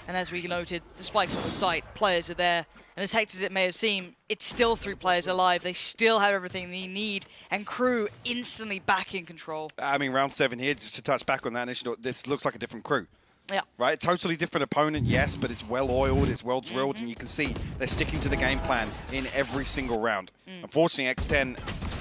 And as we noted, the spikes on the site, players are there. And as hectic as it may have seemed, it's still 3 players alive. They still have everything they need. And Crew instantly back in control. I mean, round 7 here, just to touch back on that initial, this looks like a different Crew. Yeah. Right, totally different opponent, yes, but it's well-oiled, it's well-drilled, and you can see they're sticking to the game plan in every single round. Unfortunately, X10,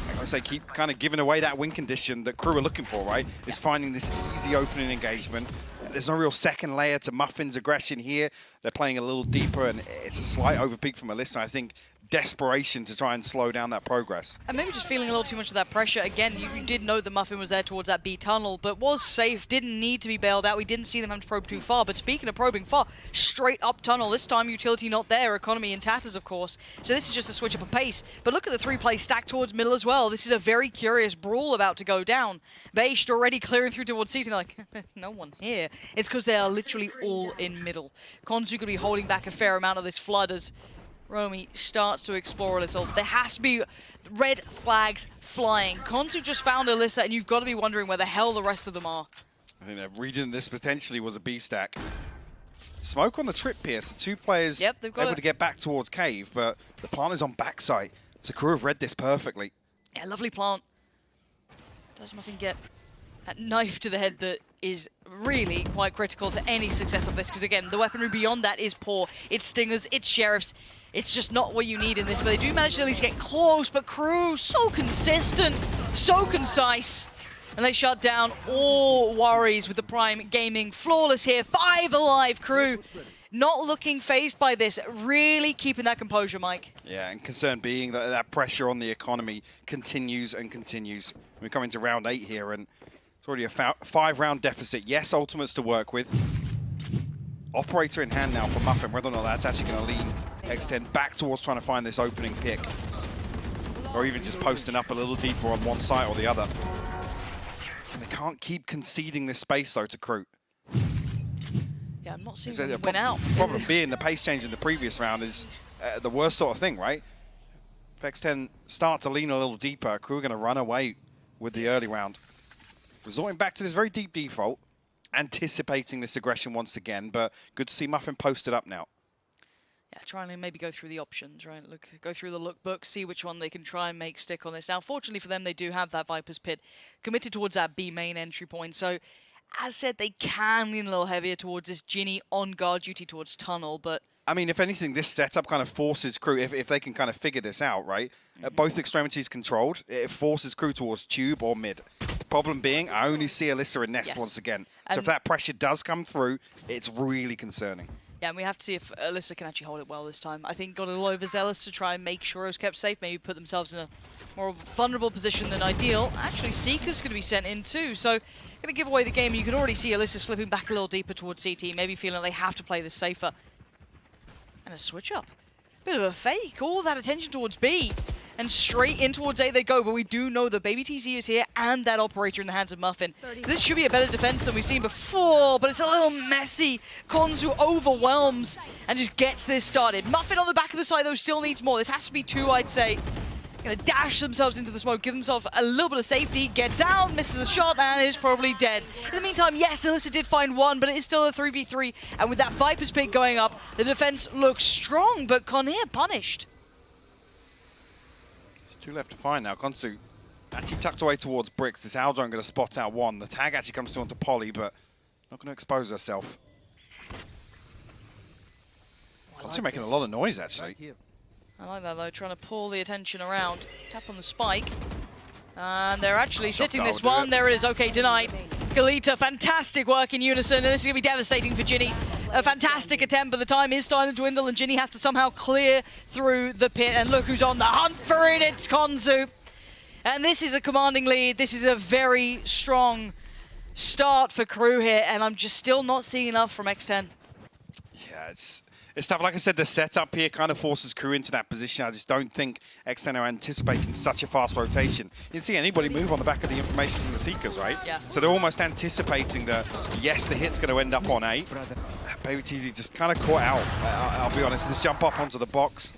like I say, keep kind of giving away that win condition that Crew are looking for, right? Is finding this easy opening engagement. There's no real second layer to Muffin's aggression here. They're playing a little deeper, and it's a slight overpeak from Alyssa. I think desperation to try and slow down that progress. And maybe just feeling a little too much of that pressure. Again, you did know that Muffin was there towards that B tunnel, but was safe, didn't need to be bailed out. We didn't see them have to probe too far. But speaking of probing far, straight up tunnel. This time utility not there, economy in tatters, of course. So this is just a switch up of pace. But look at the 3-play stack towards middle as well. This is a very curious brawl about to go down. Bashed already clearing through towards CT. They're like, there's no one here. It's because they are literally all in middle. Konsu could be holding back a fair amount of this flood as Romy starts to explore a little. There has to be red flags flying. Konsu just found Alyssa, and you've got to be wondering where the hell the rest of them are. I think they're reading this potentially was a B stack. Smoke on the trip here, so 2 players able to get back towards cave, but the plant is on backside. So Crew have read this perfectly. Yeah, lovely plant. Does Muffin get that knife to the head that is really quite critical to any success of this, because again, the weaponry beyond that is poor. It's stingers, it's sheriffs. It's just not what you need in this, but they do manage to at least get close. But Crew, so consistent, so concise. And they shut down all worries with the Prime Gaming. Flawless here, 5 alive. Crew not looking phased by this, really keeping that composure, Mike. Yeah, and concern being that that pressure on the economy continues and continues. We're coming to round 8 here, and it's already a 5-round deficit. Yes, ultimates to work with. Operator in hand now for Muffin, whether or not that's actually going to lean X10 back towards trying to find this opening pick. Or even just posting up a little deeper on one side or the other. And they can't keep conceding this space, though, to Crew. Yeah, I'm not seeing them win out. The problem being the pace change in the previous round is the worst sort of thing, right? If X10 start to lean a little deeper, Crew are going to run away with the early round. Resorting back to this very deep default. Anticipating this aggression once again, but good to see Muffin posted up now. Yeah, trying to maybe go through the options, right? Go through the lookbook, see which one they can try and make stick on this. Now, fortunately for them, they do have that Viper's Pit committed towards that B main entry point. So, as said, they can lean a little heavier towards this Ginny on guard duty towards tunnel, but I mean, if anything, this setup kind of forces Crew, if they can kind of figure this out, right? Both extremities controlled, it forces Crew towards tube or mid. Problem being, I only see Alyssa and Nest once again. So if that pressure does come through, it's really concerning. Yeah, and we have to see if Alyssa can actually hold it well this time. I think got a little overzealous to try and make sure it was kept safe, maybe put themselves in a more vulnerable position than ideal. Actually, Seeker's going to be sent in too, so going to give away the game. You can already see Alyssa slipping back a little deeper towards CT, maybe feeling they have to play this safer. And a switch up. Bit of a fake. All that attention towards B. And straight in towards A they go, but we do know that Baby TZ is here and that operator in the hands of Muffin. So this should be a better defense than we've seen before, but it's a little messy. Konsu overwhelms and just gets this started. Muffin on the back of the side, though, still needs more. This has to be 2, I'd say. Gonna dash themselves into the smoke, give themselves a little bit of safety, gets out, misses the shot, and is probably dead. In the meantime, yes, Alyssa did find 1, but it is still a 3v3, and with that Viper's pick going up, the defense looks strong, but Conir punished. There's 2 left to find now. Konsu Actually tucked away towards Bricks. This Aldrone going to spot out one. The tag actually comes through onto Polly, but not going to expose herself. Actually making a lot of noise, actually. I like that, though, trying to pull the attention around. Tap on the spike. And they're actually sitting this one. There it is. Okay, denied. Galita, fantastic work in unison. And this is going to be devastating for Ginny. A fantastic attempt, but the time is starting to dwindle, and Ginny has to somehow clear through the pit. And look who's on the hunt for it. It's Konzu. And this is a commanding lead. This is a very strong start for Crew here, and I'm just still not seeing enough from X10. Yeah, it's tough. Like I said, the setup here kind of forces Crew into that position. I just don't think X10 are anticipating such a fast rotation. You didn't see anybody move on the back of the information from the Seekers, right? Yeah. So they're almost anticipating that, yes, the hit's going to end up on 8. Baby TZ just kind of caught out, I'll be honest. This jump up onto the box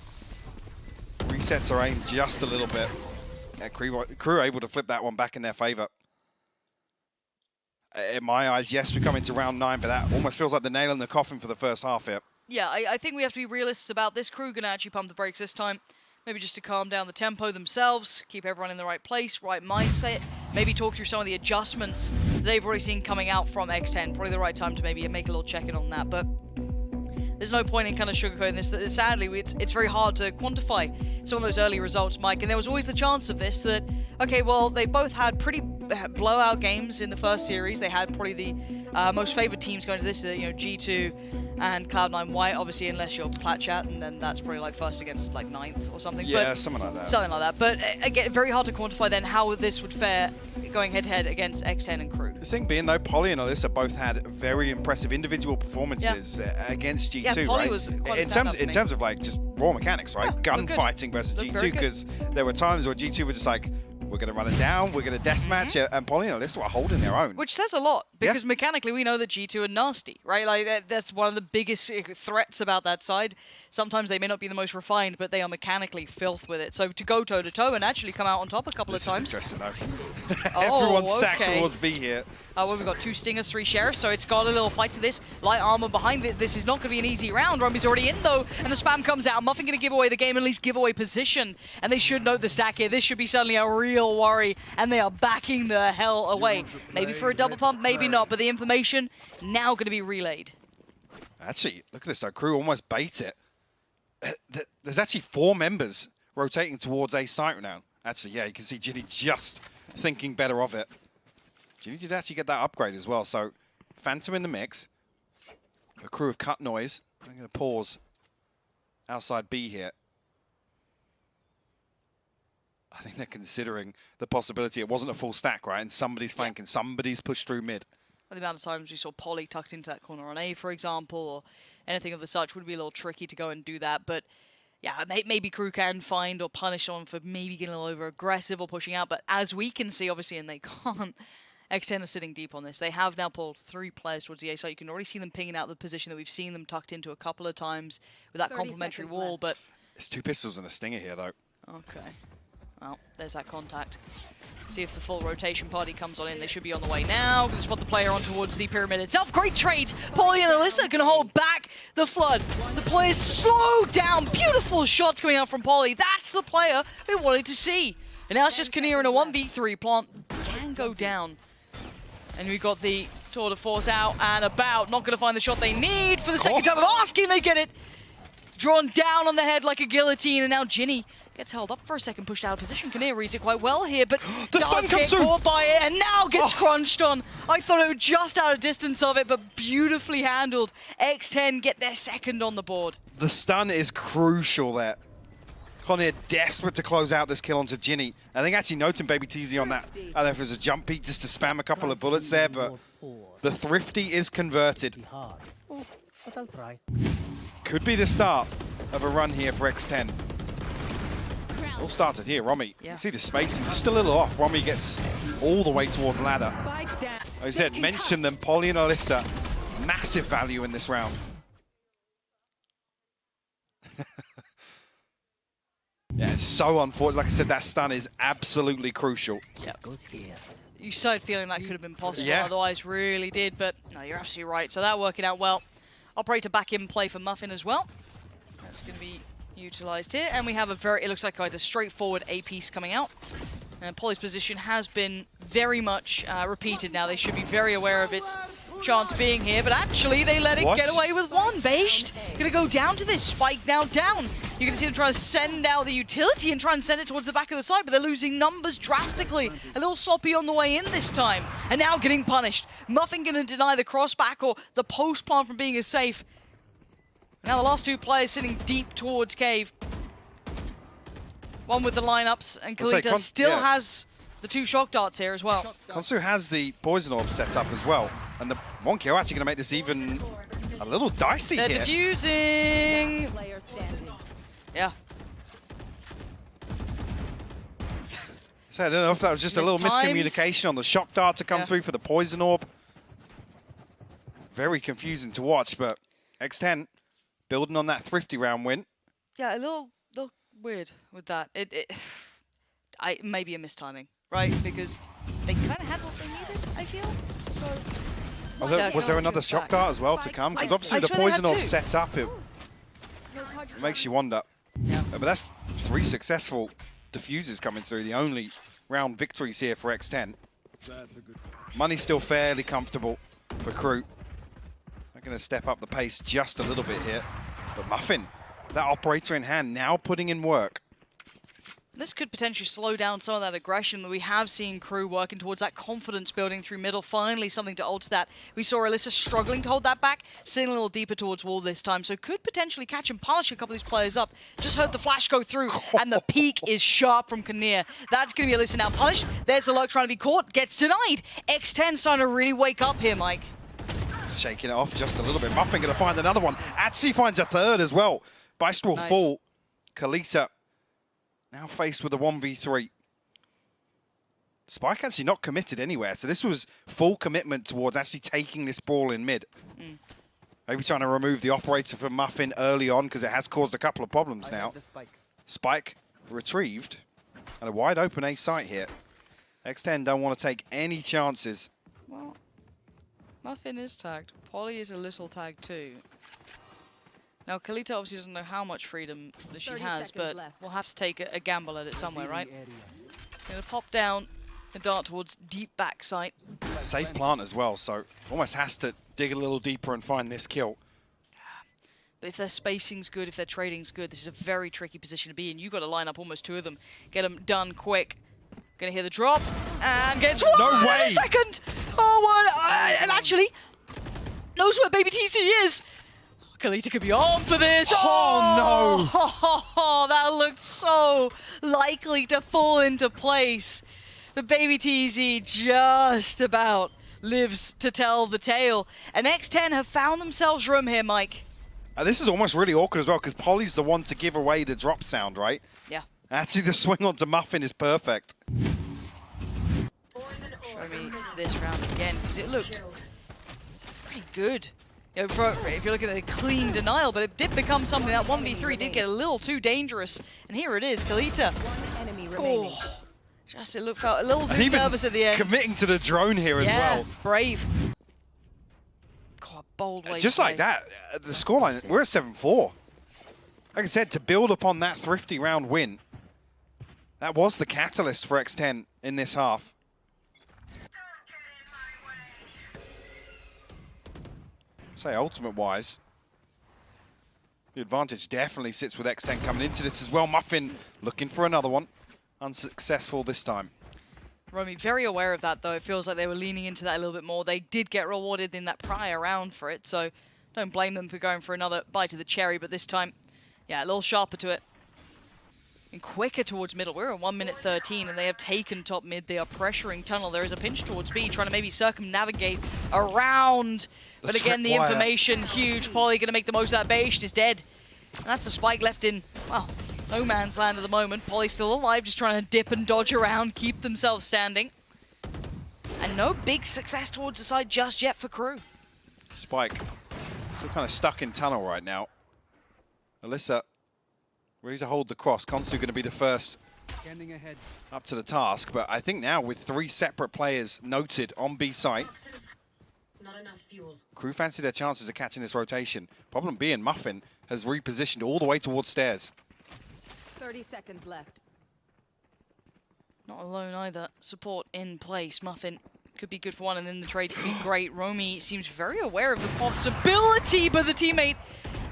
resets her aim just a little bit. Yeah, Crew able to flip that one back in their favor. In my eyes, yes, we come into round 9, but that almost feels like the nail in the coffin for the first half here. Yeah, I think we have to be realists about this. Crew gonna actually pump the brakes this time. Maybe just to calm down the tempo themselves, keep everyone in the right place, right mindset. Maybe talk through some of the adjustments they've already seen coming out from X10. Probably the right time to maybe make a little check-in on that. But there's no point in kind of sugarcoating this. Sadly, it's very hard to quantify some of those early results, Mike. And there was always the chance of this that, okay, well, they both had pretty blowout games in the first series. They had probably the most favored teams going to this, G2 and Cloud9 White, obviously, unless you're Platchat, and then that's probably like first against like 9th or something. Yeah, but something like that. Something like that. But again, very hard to quantify then how this would fare going head-to-head against X10 and Crew. The thing being, though, Polly and Alyssa both had very impressive individual performances against G2, yeah, Polly right? Was quite in terms of like just raw mechanics, right? Gunfighting versus G2, because there were times where G2 were just like, we're going to run it down, we're going to deathmatch, and Polly and Alyssa were holding their own. Which says a lot, because mechanically we know that G2 are nasty, right? Like that's one of the biggest threats about that side. Sometimes they may not be the most refined, but they are mechanically filth with it. So to go toe-to-toe and actually come out on top a couple of times. Interesting, though. Everyone's stacked towards B here. Well, we've got 2 Stingers, 3 Sheriffs, so it's got a little fight to this. Light armor behind it. This is not going to be an easy round. Rummy's already in, though, and the spam comes out. Muffin going to give away the game, at least give away position. And they should note the stack here. This should be suddenly a real worry, and they are backing the hell away. Maybe for a double pump, maybe not, but the information now going to be relayed. Actually, look at this, though. Crew almost bait it. There's actually 4 members rotating towards A site now. Actually, yeah, you can see Ginny just thinking better of it. Ginny did actually get that upgrade as well, so Phantom in the mix. The Crew have cut noise. I'm going to pause outside B here. I think they're considering the possibility it wasn't a full stack, right? And somebody's flanking, somebody's pushed through mid. The amount of times we saw Polly tucked into that corner on A, for example, or anything of the such would be a little tricky to go and do that. But yeah, maybe Crew can find or punish someone for maybe getting a little over-aggressive or pushing out. But as we can see, obviously, and they can't, X10 are sitting deep on this. They have now pulled 3 players towards the A site. You can already see them pinging out the position that we've seen them tucked into a couple of times with that complementary wall. But it's 2 pistols and a stinger here, though. Okay. Well, there's that contact. See if the full rotation party comes on in. They should be on the way now. Gonna spot the player on towards the pyramid itself. Great trades. Polly and Alyssa can hold back the flood. The players slow down. Beautiful shots coming out from Polly. That's the player we wanted to see. And now it's just Kinnear in a 1v3. Plant can go down. And we've got the tour de force out and about. Not going to find the shot they need for the second time of asking. They get it. Drawn down on the head like a guillotine. And now Ginny gets held up for a second, pushed out of position. Kinnear reads it quite well here, but does get caught by it and now gets crunched on. I thought it was just out of distance of it, but beautifully handled. X10 get their second on the board. The stun is crucial there. Kinnear desperate to close out this kill onto Ginny. I think actually noting Baby TZ on that. I don't know if it was a jump peek just to spam a couple of bullets there, but the Thrifty is converted. Could be the start of a run here for X10. All started here, Romy. You see the spacing, just a little off. Romy gets all the way towards ladder. I said, mention them, Polly and Alyssa. Massive value in this round. Yeah, it's so unfortunate. Like I said, that stun is absolutely crucial. Yeah. You started feeling that could have been possible, otherwise really did, but no, you're absolutely right. So that working out well. Operator back in play for Muffin as well. That's going to be utilized here, and we have a very, it looks like quite a straightforward A piece coming out. And Poly's position has been very much repeated now. They should be very aware of its chance being here, but actually they let it get away with one. Bashed gonna go down to this. Spike now down. You're gonna see them try to send out the utility and try and send it towards the back of the side, but they're losing numbers drastically. A little sloppy on the way in this time, and now getting punished. Muffin gonna deny the crossback or the post plant from being as safe. Now the last two players sitting deep towards Cave. One with the lineups, and Kalita still has the two shock darts here as well. Konsu has the poison orb set up as well, and the Monkey are actually going to make this even a little dicey They're here. diffusing. Yeah. So I don't know if that was just a little miscommunication on the shock dart to come through for the poison orb. Very confusing to watch, but X10 building on that thrifty round win. Yeah, a little weird with that. It may be a mistiming, right? Because they kind of had what they needed, I feel. So. Was there another shock dart as well to come? Because obviously the poison orb set up, it makes you wonder. Yeah. But that's 3 successful diffuses coming through. The only round victories here for X10. Money's still fairly comfortable for Crew. They're going to step up the pace just a little bit here. But Muffin, that operator in hand, now putting in work. This could potentially slow down some of that aggression that we have seen Crew working towards, that confidence building through middle. Finally, something to alter that. We saw Alyssa struggling to hold that back, sitting a little deeper towards wall this time, so could potentially catch and punish a couple of these players up. Just heard the flash go through, and the peak is sharp from Kinnear. That's going to be Alyssa now punished. There's the Lurk trying to be caught, gets denied. X10 starting to really wake up here, Mike. Shaking it off just a little bit. Muffin going to find another one. Actually finds a third as well. Beister will fall. Kalita now faced with a 1v3. Spike actually not committed anywhere, so this was full commitment towards actually taking this ball in mid. Maybe trying to remove the operator from Muffin early on because it has caused a couple of problems now. Spike retrieved and a wide open A site here. X10 don't want to take any chances. Well, Muffin is tagged. Polly is a little tagged too. Now, Kalita obviously doesn't know how much freedom that she has, but we'll have to take a gamble at it somewhere, right? Gonna pop down and dart towards deep backside. Safe plant as well, so almost has to dig a little deeper and find this kill. But if their spacing's good, if their trading's good, this is a very tricky position to be in. You've got to line up almost 2 of them, get them done quick. Gonna hear the drop, and gets one No way! In a second! Oh, what? And actually, knows where Baby TC is. Kalita could be on for this. Oh, no! Oh, that looked so likely to fall into place. But Baby TZ just about lives to tell the tale. And X10 have found themselves room here, Mike. This is almost really awkward as well because Polly's the one to give away the drop sound, right? Yeah. Actually, the swing onto Muffin is perfect. Show me this round again because it looked pretty good. You know, if you're looking at a clean denial, but it did become something that 1v3 did get a little too dangerous. And here it is, Kalita. Oh, just it felt a little too nervous at the end. Committing to the drone here as well. Brave. God, bold way Just to like play. that, the scoreline, we're at 7-4. Like I said, to build upon that thrifty round win, that was the catalyst for X10 in this half. Say ultimate-wise, the advantage definitely sits with X10 coming into this as well. Muffin looking for another one. Unsuccessful this time. Romy, very aware of that, though. It feels like they were leaning into that a little bit more. They did get rewarded in that prior round for it, so don't blame them for going for another bite of the cherry, but this time, yeah, a little sharper to it. And quicker towards middle. We're at 1 minute 13, and they have taken top mid. They are pressuring tunnel. There is a pinch towards B, trying to maybe circumnavigate around. But again, the information, huge. Polly going to make the most of that. Bashed is dead. And that's the spike left in, well, no man's land at the moment. Polly's still alive, just trying to dip and dodge around, keep themselves standing. And no big success towards the side just yet for Crew. Spike still kind of stuck in tunnel right now. Alyssa ready to hold the cross. Konsu going to be the first up to the task, but I think now with 3 separate players noted on B site, Crew fancy their chances of catching this rotation. Problem being, Muffin has repositioned all the way towards stairs. 30 seconds left. Not alone either. Support in place. Muffin could be good for one, and then the trade could be great. Romy seems very aware of the possibility, but the teammate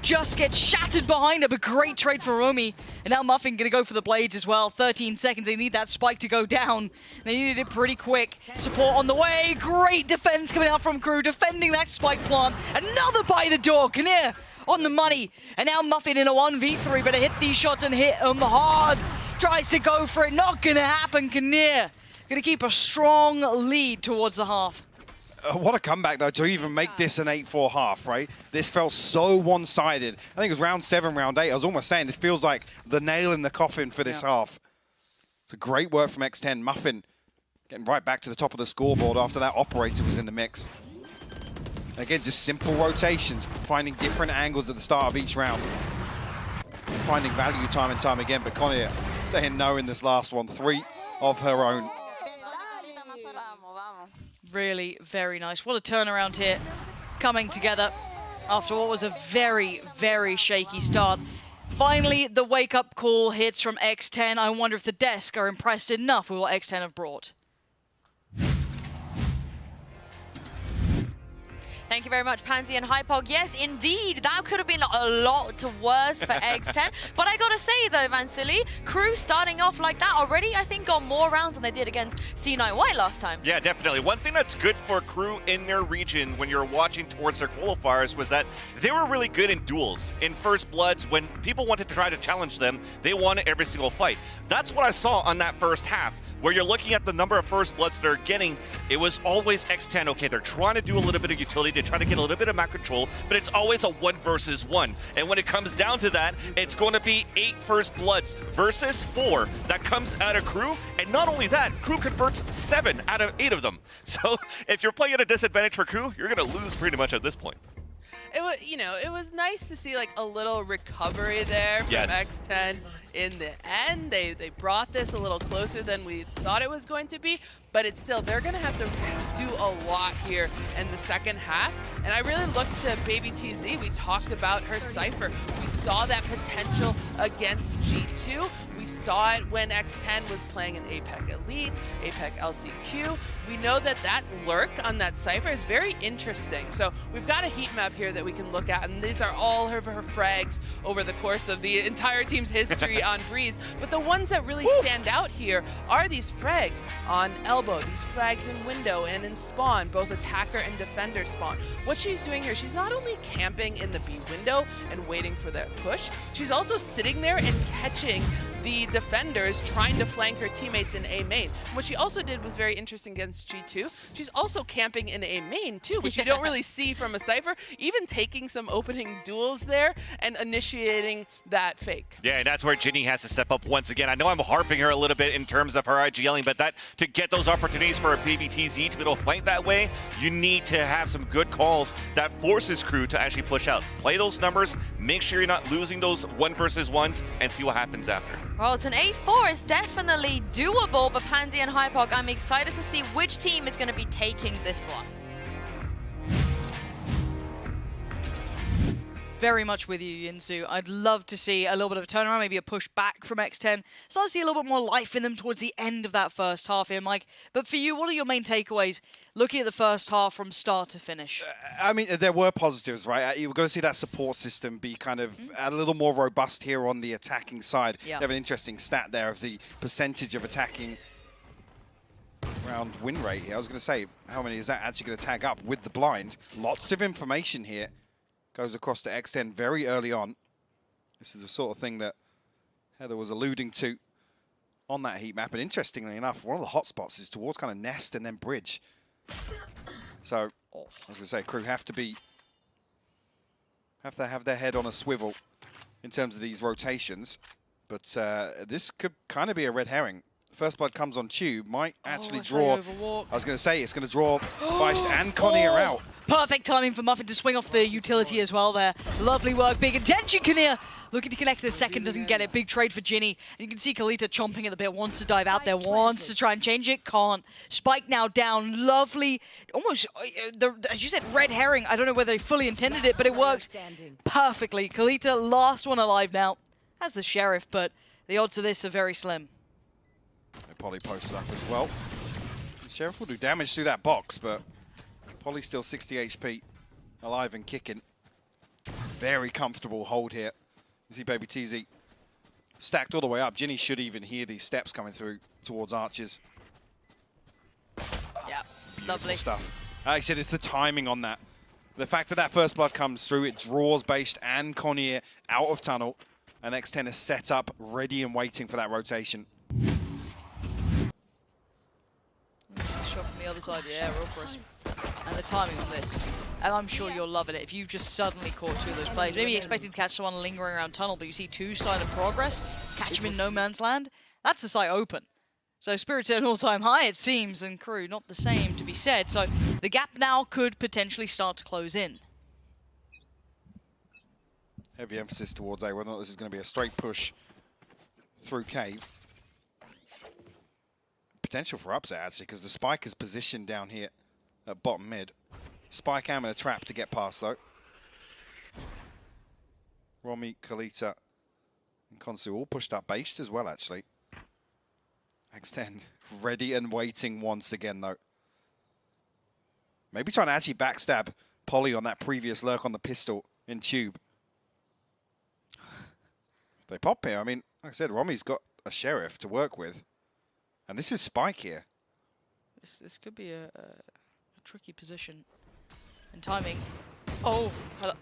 just gets shattered behind her, but great trade for Romy. And now Muffin gonna go for the blades as well. 13 seconds, they need that spike to go down. They needed it pretty quick. Support on the way, great defense coming out from Crew, defending that spike plant. Another by the door, Kinnear on the money. And now Muffin in a 1v3, better hit these shots and hit them hard. Tries to go for it, not gonna happen, Kinnear. Gonna keep a strong lead towards the half. What a comeback, though, to even make this an 8-4 half, right? This felt so one-sided. I think it was round 7, round 8. I was almost saying this feels like the nail in the coffin for this half. It's a great work from X10. Muffin getting right back to the top of the scoreboard after that operator was in the mix. Again, just simple rotations, finding different angles at the start of each round. Finding value time and time again, but Connie saying no in this last one. 3 of her own. Really very nice. What a turnaround here. Coming together after what was a very, very shaky start. Finally, the wake-up call hits from X10. I wonder if the desk are impressed enough with what X10 have brought. Thank you very much, Pansy and Hypog. Yes, indeed, that could have been a lot worse for X10. But I gotta say, though, Vansili, Crew starting off like that already, I think, got more rounds than they did against C9 White last time. Yeah, definitely. One thing that's good for Crew in their region when you're watching towards their qualifiers was that they were really good in duels. In First Bloods, when people wanted to try to challenge them, they won every single fight. That's what I saw on that first half. Where you're looking at the number of First Bloods they're getting, it was always X10. Okay, they're trying to do a little bit of utility, they're trying to get a little bit of map control, but it's always a 1 versus 1. And when it comes down to that, it's going to be 8 First Bloods versus 4 that comes out of Crew. And not only that, Crew converts 7 out of 8 of them. So if you're playing at a disadvantage for Crew, you're going to lose pretty much at this point. It was, you know, it was nice to see like a little recovery there from X10 in the end. They brought this a little closer than we thought it was going to be, but it's still, they're going to have to do a lot here in the second half. And I really looked to Baby TZ. We talked about her Cypher. We saw that potential against G2. We saw it when X10 was playing in APAC Elite, APAC LCQ. We know that that lurk on that Cypher is very interesting. So we've got a heat map here that we can look at, and these are all her frags over the course of the entire team's history on Breeze. But the ones that really stand out here are these frags on Elbow, these frags in Window and in Spawn, both attacker and defender spawn. What she's doing here, she's not only camping in the B window and waiting for that push, she's also sitting there and catching the defenders trying to flank her teammates in A main. What she also did was very interesting against G2. She's also camping in A main too, which you don't really see from a Cypher, even taking some opening duels there and initiating that fake. Yeah, and that's where Ginny has to step up once again. I know I'm harping her a little bit in terms of her IGLing, but that to get those opportunities for a BBTZ to be able to fight that way, you need to have some good calls that forces Crew to actually push out. Play those numbers, make sure you're not losing those 1 versus 1s, and see what happens after. Well, it's an 8-4. It's definitely doable, but Pansy and Hypog, I'm excited to see which team is going to be taking this one. Very much with you, Yinsu. I'd love to see a little bit of a turnaround, maybe a push back from X10. Start to see a little bit more life in them towards the end of that first half here, Mike. But for you, what are your main takeaways looking at the first half from start to finish? I mean, there were positives, right? You're going to see that support system be kind of a little more robust here on the attacking side. Yeah. You have an interesting stat there of the percentage of attacking round win rate here. I was going to say, how many is that actually going to tag up with the blind? Lots of information here. Goes across to X10 very early on. This is the sort of thing that Heather was alluding to on that heat map. And interestingly enough, one of the hotspots is towards kind of Nest and then Bridge. So, I was going to say, Crew have to have their head on a swivel in terms of these rotations. But this could kind of be a red herring. First Blood comes on Tube, might actually draw. I was going to say, it's going to draw Feist and Connier out. Perfect timing for Muffin to swing off the utility as well there. Lovely work, big intention, Kinnear. Looking to connect the second, doesn't get it. Big trade for Ginny. And you can see Kalita chomping at the bit, wants to dive out there, wants to try and change it, can't. Spike now down, lovely, almost, as you said, red herring. I don't know whether they fully intended it, but it worked perfectly. Kalita, last one alive now, as the Sheriff, but the odds of this are very slim. Polly posted up as well. Sheriff will do damage through that box, but Polly's still 60 HP, alive and kicking. Very comfortable hold here. You see Baby TZ stacked all the way up. Ginny should even hear these steps coming through towards Archers. Yeah, Beautiful lovely stuff. Like I said, it's the timing on that. The fact that that first blood comes through, it draws Based and Connier out of tunnel, and X10 is set up, ready and waiting for that rotation. Shot from the other side, yeah, real crisp. And the timing on this. And I'm sure you're loving it. If you've just suddenly caught two of those plays, maybe expecting to catch someone lingering around tunnel, but you see two starting to progress, catch him in no man's land, that's the site open. So Spirit's at an all-time high, it seems, and Crew not the same to be said. So the gap now could potentially start to close in. Heavy emphasis towards A, whether or not this is going to be a straight push through Cave. Potential for upset, actually, because the spike is positioned down here at bottom mid. Spike and a trap to get past, though. Romy, Kalita, and Konsu all pushed up Based as well, actually. X10 ready and waiting once again, though. Maybe trying to actually backstab Polly on that previous lurk on the pistol in Tube. If they pop here, I mean, like I said, Romy's got a Sheriff to work with. And this is Spike here. This could be a tricky position. And timing. Oh, hello.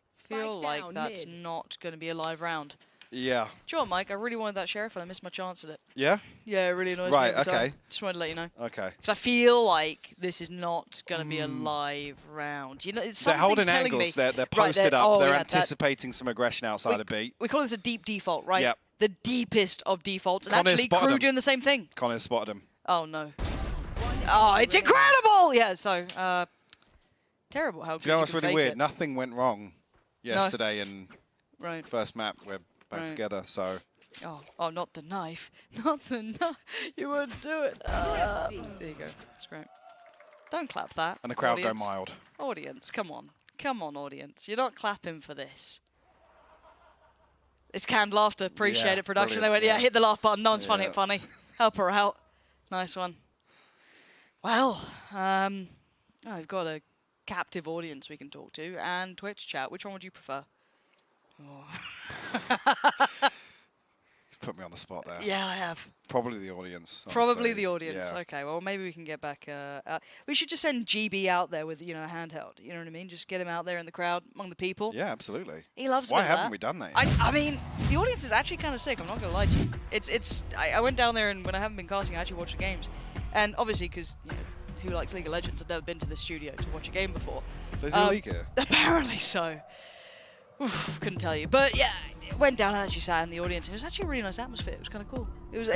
Feel like that's not going to be a live round. Yeah. Do you know what, Mike? I really wanted that Sheriff and I missed my chance at it. Yeah? Yeah, it really annoys me. Right, every okay. time. Just wanted to let you know. Okay. Because I feel like this is not going to be a live round. You know, it's They're holding telling angles. Me, They're posted up. oh, they're yeah, anticipating some aggression outside of B. We call this a deep default, right? Yep. The deepest of defaults. And Connor actually, spotted Crew him. doing the same thing. Connor spotted him. Oh, no. Oh, it's incredible! Yeah, so, terrible how good Do you know what's can really fake weird? it. Nothing went wrong yesterday in Right. first map. We're back together, so... Oh, not the knife. Not the knife. You wouldn't do it. There you go. That's great. Don't clap that. And the crowd audience. go mild. Audience, come on. Come on, audience. You're not clapping for this. It's canned laughter. Appreciate it, production. They went, yeah, hit the laugh button. No one's finding it funny. Help her out. Nice one. Well, I've got a captive audience we can talk to and Twitch chat. Which one would you prefer? Oh. Put me on the spot there. Yeah, I have. Probably the audience. Probably honestly. the audience. Yeah. Okay, well, maybe we can get back. We should just send GB out there with, a handheld. You know what I mean? Just get him out there in the crowd, among the people. Yeah, absolutely. He loves Why a bit of haven't that. we done that? I mean, the audience is actually kind of sick. I'm not going to lie to you. I went down there, and when I haven't been casting, I actually watched the games. And obviously, because, who likes League of Legends? I've never been to the studio to watch a game before. They do League here? Apparently so. Oof, couldn't tell you. But yeah, went down and actually sat in the audience. And it was actually a really nice atmosphere. It was kind of cool. It was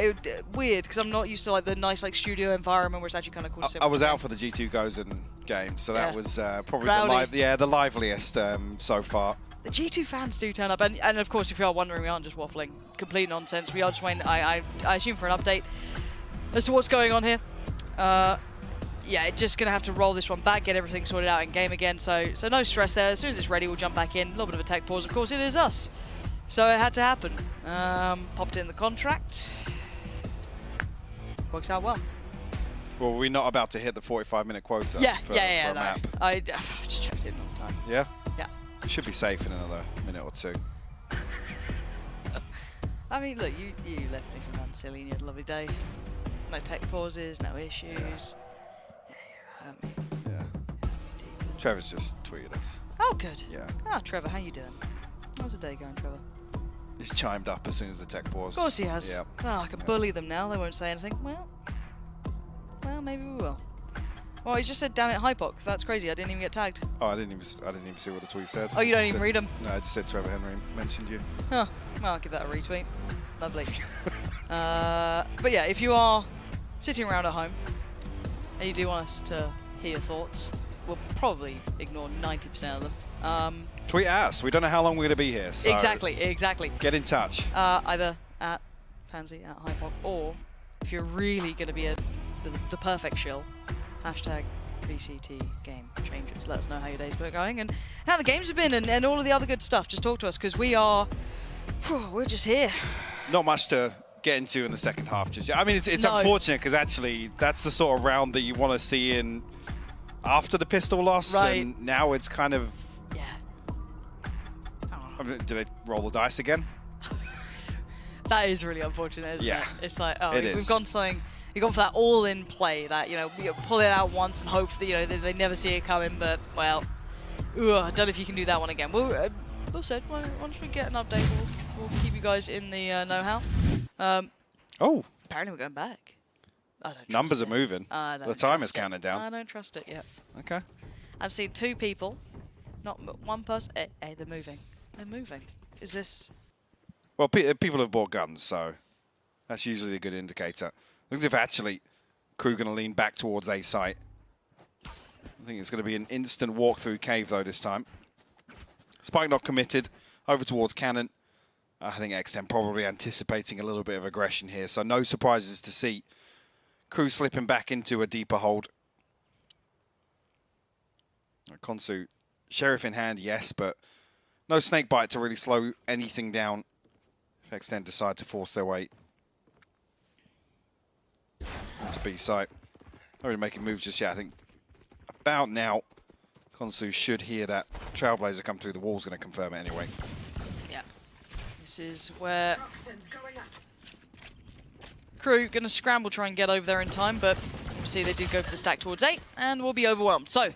weird because I'm not used to the nice studio environment where it's actually kind of cool to sit. I was out for the G2 Gozen game, so that was probably Rowdy. the liveliest so far. The G2 fans do turn up, and of course, if you are wondering, we aren't just waffling. Complete nonsense. We are just waiting, I assume, for an update as to what's going on here. Yeah, just going to have to roll this one back, get everything sorted out in game again, so no stress there. As soon as it's ready, we'll jump back in. A little bit of a tech pause, of course, it is us. So it had to happen. Popped in the contract. Works out well. Well, we're not about to hit the 45-minute quota for a map. I just checked in all the time. Yeah? Yeah. We should be safe in another minute or two. I mean, look, you left me for Man Silly and you had a lovely day. No tech pauses, no issues. Yeah. Trevor's just tweeted us. Oh, good. Yeah. Ah, Trevor, how you doing? How's the day going, Trevor? He's chimed up as soon as the tech pause. Of course he has. Yeah. Oh, I can bully them now. They won't say anything. Well, maybe we will. Well, he's just said, "Damn it, Hypoc." That's crazy. I didn't even get tagged. Oh, I didn't even see what the tweet said. Oh, you don't even read them? No, I just said Trevor Henry mentioned you. Huh. Well, I'll give that a retweet. Lovely. But yeah, if you are sitting around at home and you do want us to hear your thoughts, we'll probably ignore 90% of them. Tweet at us. We don't know how long we're going to be here. So Exactly. Get in touch. Either at Pansy, at Hypoc, or if you're really going to be the perfect shill, hashtag VCT Game Changers. Let us know how your day's been going and how the games have been and all of the other good stuff. Just talk to us because we're just here. not much to get into in the second half just yet. I mean, it's No. unfortunate because actually that's the sort of round that you want to see in after the pistol loss. Right. And now it's kind of... Yeah. I mean, did they roll the dice again? That is really unfortunate, isn't Yeah. it? It's like, oh, It we've is. gone something. We've gone for that all-in play, that, you know, we pull it out once and hope that, you know, they never see it coming, but, well, I don't know if you can do that one again. Well, Will said, once we get an update, we'll keep you guys in the know-how. Oh. Apparently we're going back. I don't trust Numbers it. are moving. I don't The timer's trust it. counting down. I don't trust it yet. Okay. I've seen 2 people, not one person. Hey, they're moving. They're moving. Is this... Well, people have bought guns, so that's usually a good indicator. Looks as if actually crew going to lean back towards A site. I think it's going to be an instant walk through cave though this time. Spike not committed. Over towards cannon. I think X10 probably anticipating a little bit of aggression here, so no surprises to see. Crew slipping back into a deeper hold. Konsu, Sheriff in hand, yes, but no snake bite to really slow anything down. If X10 decide to force their way to B site. Not really making moves just yet. I think about now, Konsu should hear that Trailblazer come through the wall's going to confirm it anyway. Yeah. This is where crew going to scramble, try and get over there in time, but obviously they did go for the stack towards 8 and will be overwhelmed. So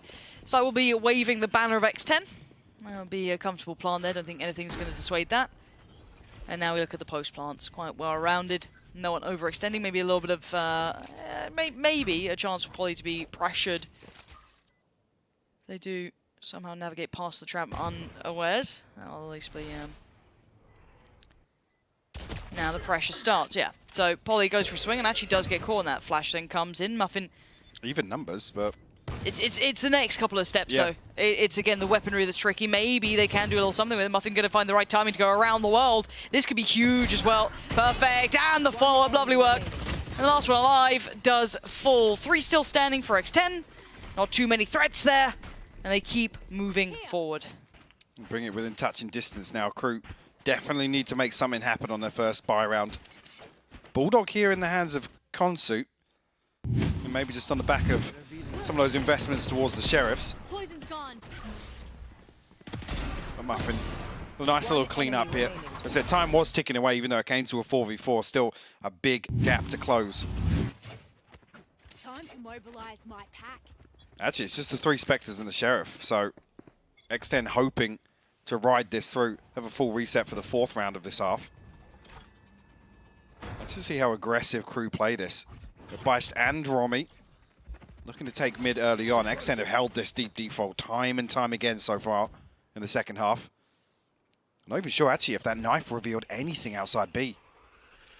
we'll be waving the banner of X10. That'll be a comfortable plant there. Don't think anything's going to dissuade that. And now we look at the post plants. Quite well rounded. No one overextending. Maybe a little bit of, maybe a chance for Poly to be pressured. They do somehow navigate past the trap unawares. That'll at least be, now the pressure starts, yeah. So Poly goes for a swing and actually does get caught, and that flash then comes in. Muffin... Even numbers, but... It's the next couple of steps, Yeah. so it's again the weaponry that's tricky. Maybe they can do a little something with it. Muffin going to find the right timing to go around the world. This could be huge as well. Perfect, and the follow-up, lovely work. And the last one alive does fall. 3 still standing for X10. Not too many threats there, and they keep moving forward. Bring it within touching distance now. Crew definitely need to make something happen on their first buy round. Bulldog here in the hands of Konsu. And maybe just on the back of some of those investments towards the Sheriffs. Poison's gone. But Muffin, a nice little clean up here. As I said, time was ticking away, even though it came to a 4v4. Still a big gap to close. Time to mobilize my pack. Actually, it's just the 3 Spectres and the Sheriff. So X10 hoping to ride this through. Have a full reset for the 4th round of this half. Let's just see how aggressive crew play this. Beist and Romy looking to take mid early on. X10 have held this deep default time and time again so far in the second half. I'm not even sure actually if that knife revealed anything outside B.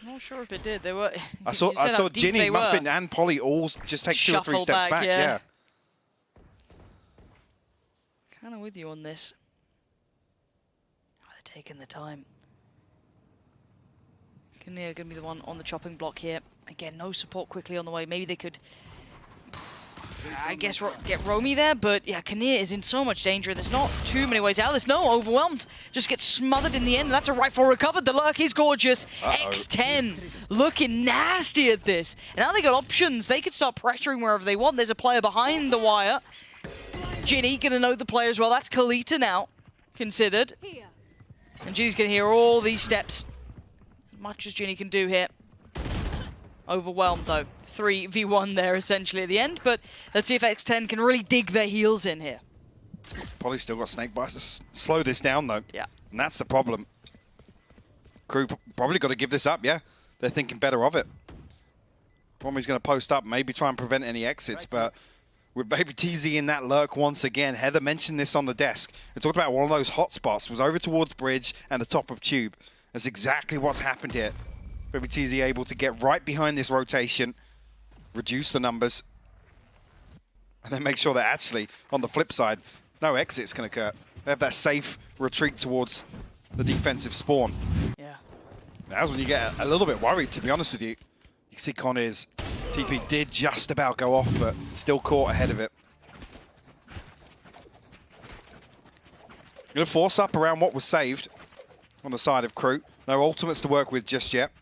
I'm not sure if it did. They were. I saw Ginny, Muffin, and Polly all just take 2 or 3 steps back. Yeah. Kind of with you on this. Oh, they're taking the time. Kinnear going to be the one on the chopping block here. Again, no support quickly on the way. Maybe they could, I guess, get Romy there. But yeah, Kinnear is in so much danger. There's not too many ways out. There's no overwhelmed. Just gets smothered in the end. That's a rifle recovered. The lurk is gorgeous. X10 looking nasty at this. And now they got options. They could start pressuring wherever they want. There's a player behind the wire. Ginny going to know the player as well. That's Kalita now considered. And Ginny's going to hear all these steps. As much as Ginny can do here. Overwhelmed though. 3v1 there essentially at the end, but let's see if X10 can really dig their heels in here. Polly's still got snake bites to slow this down though. Yeah. And that's the problem. Crew probably got to give this up, yeah. They're thinking better of it. Romy's going to post up, maybe try and prevent any exits, but with Baby TZ in that lurk once again. Heather mentioned this on the desk. We talked about one of those hot spots. It was over towards bridge and the top of tube. That's exactly what's happened here. Baby TZ able to get right behind this rotation, reduce the numbers, and then make sure that actually, on the flip side, no exits can occur. They have that safe retreat towards the defensive spawn. Yeah. That's when you get a little bit worried, to be honest with you. You see Connor's TP did just about go off, but still caught ahead of it. Going to force up around what was saved on the side of crew. No ultimates to work with just yet.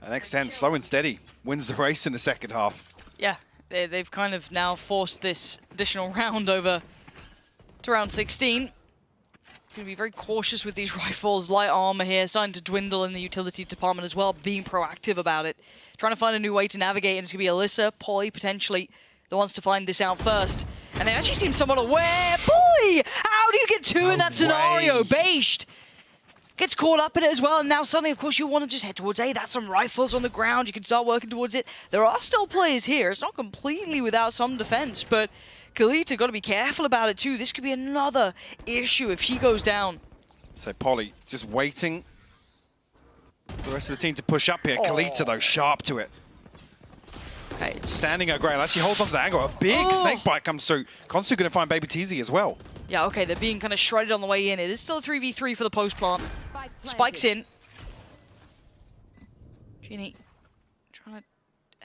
And X10 slow and steady wins the race in the second half. Yeah, they've kind of now forced this additional round over to round 16. Going to be very cautious with these rifles. Light armor here, starting to dwindle in the utility department as well, being proactive about it. Trying to find a new way to navigate, and it's going to be Alyssa, Polly, potentially the ones to find this out first. And they actually seem somewhat aware. Polly! How do you get two in that scenario? Bashed gets caught up in it as well, and now suddenly, of course, you want to just head towards A. That's some rifles on the ground. You can start working towards it. There are still players here. It's not completely without some defense, but Kalita got to be careful about it too. This could be another issue if she goes down. So Polly just waiting for the rest of the team to push up here. Kalita, though, sharp to it. Okay. Standing her ground. Actually holds onto the angle. A big snake bite comes through. Konsu going to find Baby Teasy as well. Yeah, okay, they're being kind of shredded on the way in. It is still a 3v3 for the post plant. Spike's in. Genie trying to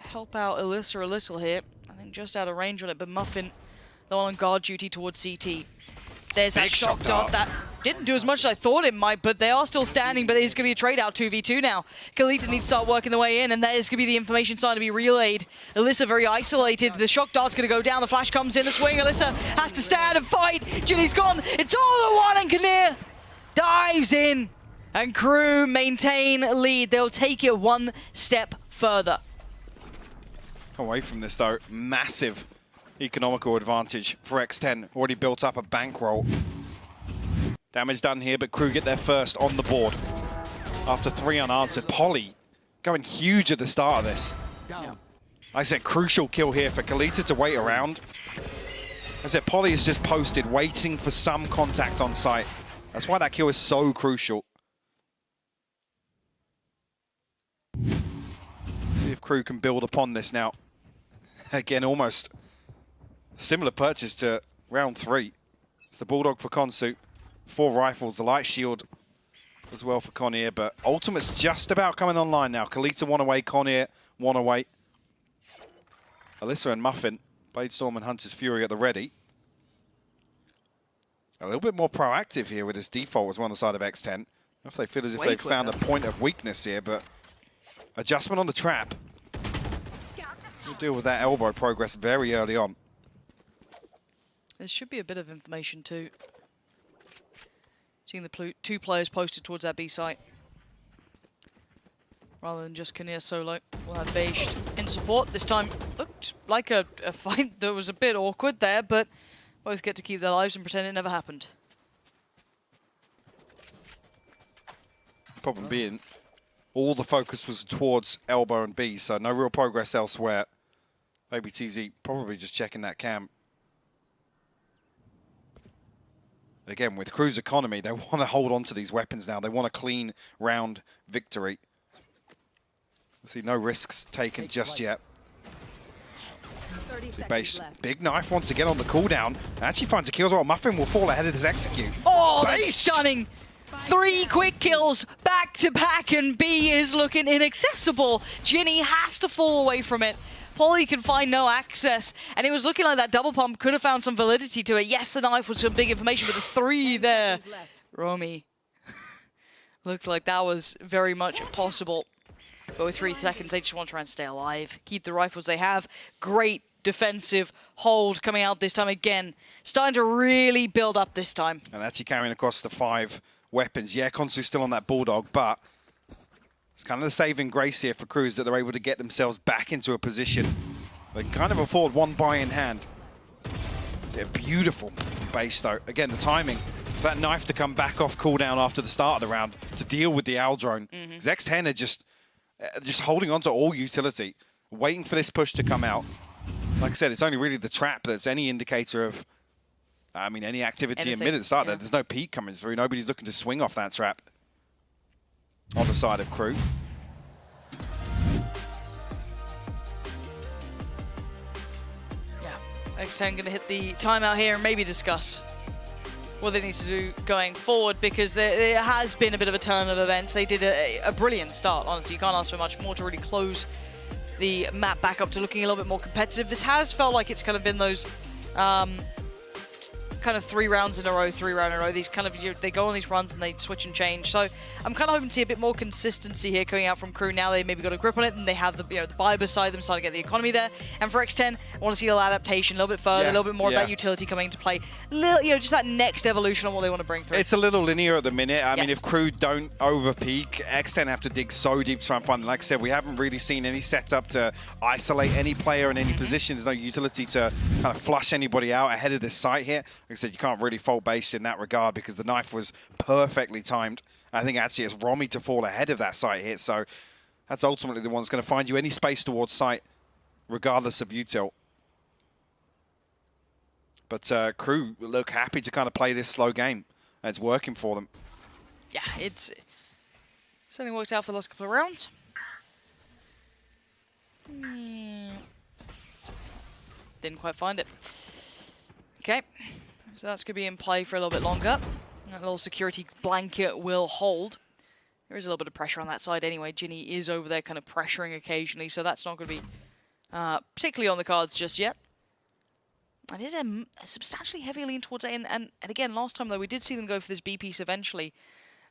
help out Alyssa a little here. I think just out of range on it, but Muffin, the one on guard duty towards CT. There's that shock dart that didn't do as much as I thought it might, but they are still standing, but it's going to be a trade out 2v2 now. Kalita needs to start working the way in, and that is going to be the information sign to be relayed. Alyssa very isolated. The shock dart's going to go down. The flash comes in, the swing. Alyssa has to stand and fight. Ginny's gone. It's all the one, and Kinnear dives in, and Crew maintain lead. They'll take it one step further. Away from this, though, massive economical advantage for X10. Already built up a bankroll. Damage done here, but Crew get there first on the board. After 3 unanswered. Polly going huge at the start of this. Yeah. I said crucial kill here for Kalita to wait around. I said Polly is just posted, waiting for some contact on site. That's why that kill is so crucial. See if Crew can build upon this now. Again, almost similar purchase to round 3. It's the Bulldog for Konsu. 4 rifles, the light shield as well for Connier, but Ultimate's just about coming online now. Kalita 1 away, Connier 1 away. Alyssa and Muffin, Bladestorm and Hunter's Fury at the ready. A little bit more proactive here with his default as well on the side of X10. I don't know if they feel as if they've found a point of weakness here, but adjustment on the trap. We'll deal with that elbow progress very early on. There should be a bit of information too. Seeing the 2 players posted towards that B site. Rather than just Kinnear solo. We'll have Bashed in support. This time looked like a fight that was a bit awkward there, but both get to keep their lives and pretend it never happened. Problem being, all the focus was towards elbow and B, so no real progress elsewhere. Baby TZ probably just checking that cam. Again, with Crew's economy, they want to hold on to these weapons now. They want a clean round victory. See, no risks taken just yet. See, Base, big knife once again on the cooldown. Actually finds a kill as well. Muffin will fall ahead of this execute. Oh, that's stunning. 3 quick kills back to back, and B is looking inaccessible. Ginny has to fall away from it. Polly can find no access, and it was looking like that double pump could have found some validity to it. Yes, the knife was some big information, but the 3 there. Romy looked like that was very much possible. But with 3 seconds, they just want to try and stay alive. Keep the rifles they have. Great defensive hold coming out this time again. Starting to really build up this time. And actually carrying across the 5 weapons. Yeah, Konsu's still on that Bulldog, but it's kind of the saving grace here for Crews that they're able to get themselves back into a position. They can kind of afford 1 buy in hand. It's a beautiful base, though. Again, the timing. That knife to come back off cooldown after the start of the round to deal with the owl drone. Because X10 are just holding on to all utility, waiting for this push to come out. Like I said, it's only really the trap that's any indicator of, I mean, any activity in mid at the start. There's no peek coming through. Nobody's looking to swing off that trap on the side of Crew. Yeah, X10 going to hit the timeout here and maybe discuss what they need to do going forward, because there has been a bit of a turn of events. They did a brilliant start, honestly. You can't ask for much more to really close the map back up to looking a little bit more competitive. This has felt like it's kind of been those kind of 3 rounds in a row, 3 rounds in a row. These kind of, they go on these runs and they switch and change. So I'm kind of hoping to see a bit more consistency here coming out from Crew. Now they maybe got a grip on it and they have the the buy beside them, starting to get the economy there. And for X10, I want to see a little adaptation, a little bit further, a little bit more of that utility coming into play. Little, just that next evolution on what they want to bring through. It's a little linear at the minute. I mean, if Crew don't over-peak, X10 have to dig so deep to try and find them. Like I said, we haven't really seen any setup to isolate any player in any position. There's no utility to kind of flush anybody out ahead of this site here. Like I said, you can't really fault base in that regard because the knife was perfectly timed. I think actually it's Romy to fall ahead of that site hit, so that's ultimately the one that's going to find you any space towards site, regardless of util. But Crew look happy to kind of play this slow game, and it's working for them. Yeah, it's certainly worked out for the last couple of rounds. Didn't quite find it. Okay, so that's going to be in play for a little bit longer. That little security blanket will hold. There is a little bit of pressure on that side anyway. Ginny is over there kind of pressuring occasionally, so that's not going to be particularly on the cards just yet. It is a substantially heavy lean towards A, and again, last time though, we did see them go for this B piece eventually.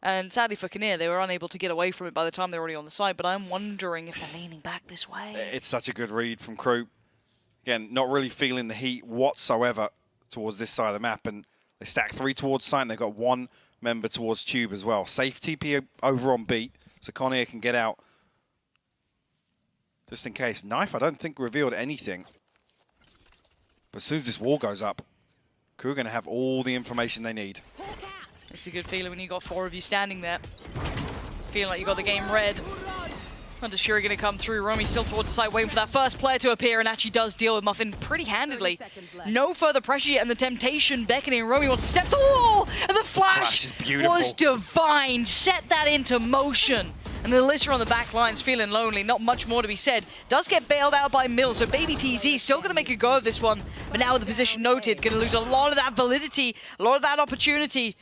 And sadly for Kinnear, they were unable to get away from it by the time they were already on the side, but I'm wondering if they're leaning back this way. It's such a good read from Crew. Again, not really feeling the heat whatsoever towards this side of the map, and they stack 3 towards site, and they've got 1 member towards Tube as well. Safe TP over on B, so Kinnear can get out. Just in case. Knife, I don't think revealed anything. But as soon as this wall goes up, Crew are going to have all the information they need. It's a good feeling when you got 4 of you standing there. Feeling like you got the game read. Under Shuri going to come through. Romy still towards the side, waiting for that first player to appear, and actually does deal with Muffin pretty handedly. No further pressure yet, and the temptation beckoning. Romy wants to step the wall, and the flash was divine. Set that into motion. And the Alyssa on the back line's feeling lonely. Not much more to be said. Does get bailed out by Mills, so Baby TZ still going to make a go of this one. But now with the position noted, going to lose a lot of that validity, a lot of that opportunity.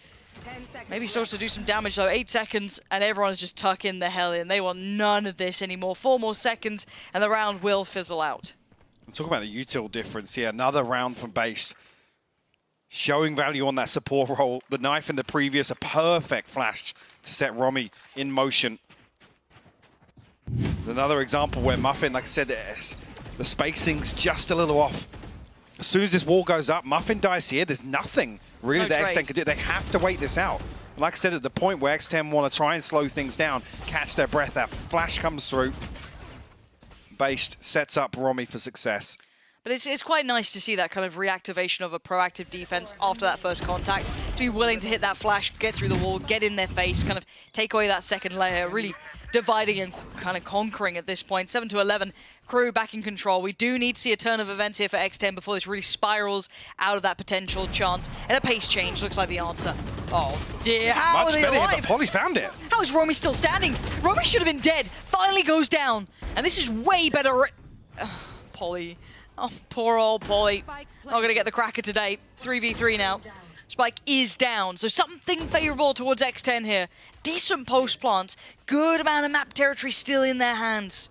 Maybe starts to do some damage though. 8 seconds, and everyone is just tucking the hell in. They want none of this anymore. 4 more seconds, and the round will fizzle out. I'm talking about the util difference here. Another round from base. Showing value on that support role. The knife in the previous, a perfect flash to set Romy in motion. Another example where Muffin, like I said, the spacing's just a little off. As soon as this wall goes up, Muffin dies here. There's nothing really that X10 can do. They have to wait this out. Like I said, at the point where X10 want to try and slow things down, catch their breath, that flash comes through. Based sets up Romy for success. But it's quite nice to see that kind of reactivation of a proactive defense after that first contact. To be willing to hit that flash, get through the wall, get in their face, kind of take away that second layer, really dividing and kind of conquering at this point. 7-11, Crew back in control. We do need to see a turn of events here for X10 before this really spirals out of that potential chance. And a pace change looks like the answer. Oh dear, how are they alive? But Polly found it. How is Romy still standing? Romy should have been dead. Finally goes down. And this is way better. Polly. Oh, poor old Polly. Not going to get the cracker today. 3v3 now. Spike is down, so something favorable towards X10 here. Decent post plants, good amount of map territory still in their hands.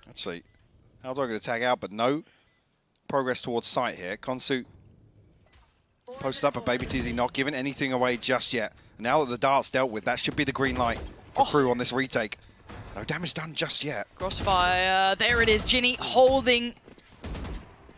Actually, Haldor going to tag out, but no progress towards site here. Konsu posted up, but Baby TZ not giving anything away just yet. Now that the dart's dealt with, that should be the green light for Crew on this retake. No damage done just yet. Crossfire, there it is. Ginny holding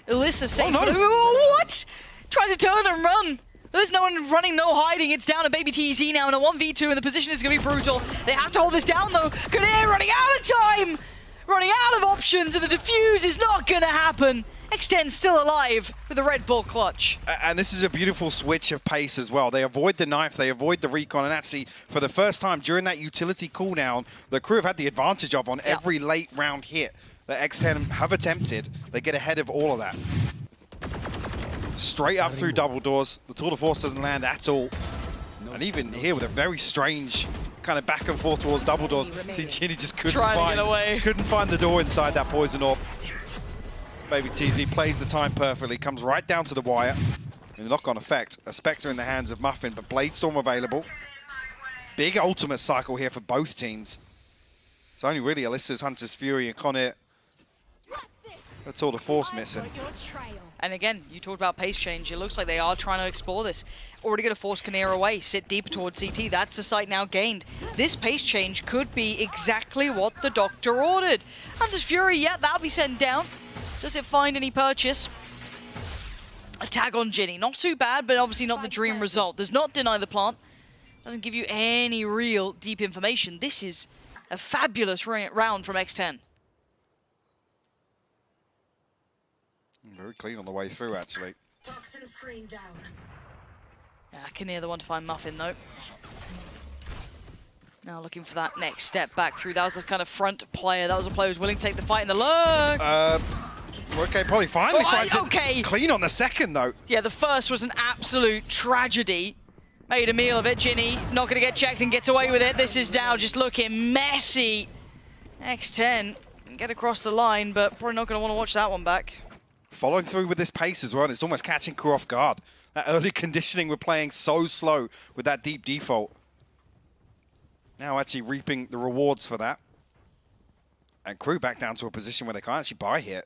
Alyssa safe. Oh, no. What? Trying to turn and run. There's no one running, no hiding. It's down to Baby TZ now in a 1v2, and the position is going to be brutal. They have to hold this down, though. Kinnear running out of time. Running out of options, and the defuse is not going to happen. X10 still alive with a Red Bull clutch. And this is a beautiful switch of pace as well. They avoid the knife, they avoid the recon, and actually, for the first time during that utility cooldown, the Crew have had the advantage of on every late round hit that X10 have attempted. They get ahead of all of that. Straight up through double doors. The tour de force doesn't land at all. And even here with a very strange kind of back and forth towards double doors. See, Ginny just couldn't find the door inside that poison orb. Baby TZ plays the time perfectly, comes right down to the wire. And the knock-on effect, a Spectre in the hands of Muffin, but Bladestorm available. Big ultimate cycle here for both teams. It's only really Alyssa's Hunter's Fury and Connor That's all the force missing. And again, you talked about pace change. It looks like they are trying to explore this. Already going to force Kinnear away, sit deeper towards CT. That's the site now gained. This pace change could be exactly what the doctor ordered. Hunter's Fury, yeah, that'll be sent down. Does it find any purchase? A tag on Ginny. Not too bad, but obviously not the dream result. Does not deny the plant. Doesn't give you any real deep information. This is a fabulous round from X10. Very clean on the way through, actually. Toxin screen down. Yeah, Kinnear the one to find Muffin, though. Now looking for that next step back through. That was the kind of front player. That was a player who's willing to take the fight in the lurk. Okay, Polly finally finds it. Okay. Clean on the second, though. Yeah, the first was an absolute tragedy. Made a meal of it. Ginny not going to get checked and gets away with it. This is now just looking messy. X10 get across the line, but probably not going to want to watch that one back. Following through with this pace as well, and it's almost catching crew off guard. That early conditioning, we're playing so slow with that deep default. Now actually reaping the rewards for that. And crew back down to a position where they can't actually buy here.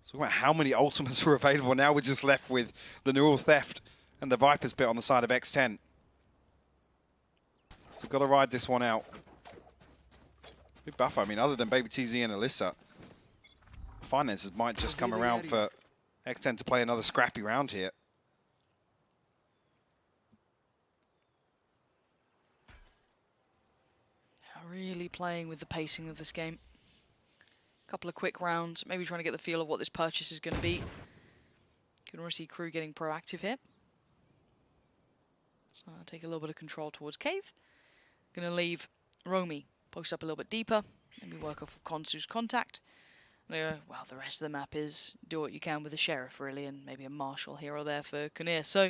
Talking about how many ultimates were available. Now we're just left with the Neural Theft and the Viper's Bit on the side of X10. So we've got to ride this one out. Big buffer, I mean, other than Baby TZ and Alyssa. Finances might just come around for X10 to play another scrappy round here. Really playing with the pacing of this game. Couple of quick rounds, maybe trying to get the feel of what this purchase is going to be. Can already see crew getting proactive here. So I'll take a little bit of control towards Cave. Going to leave Romy post up a little bit deeper. Maybe work off of Konsu's contact. Well, the rest of the map is do what you can with the Sheriff, really, and maybe a Marshal here or there for Kinnear. So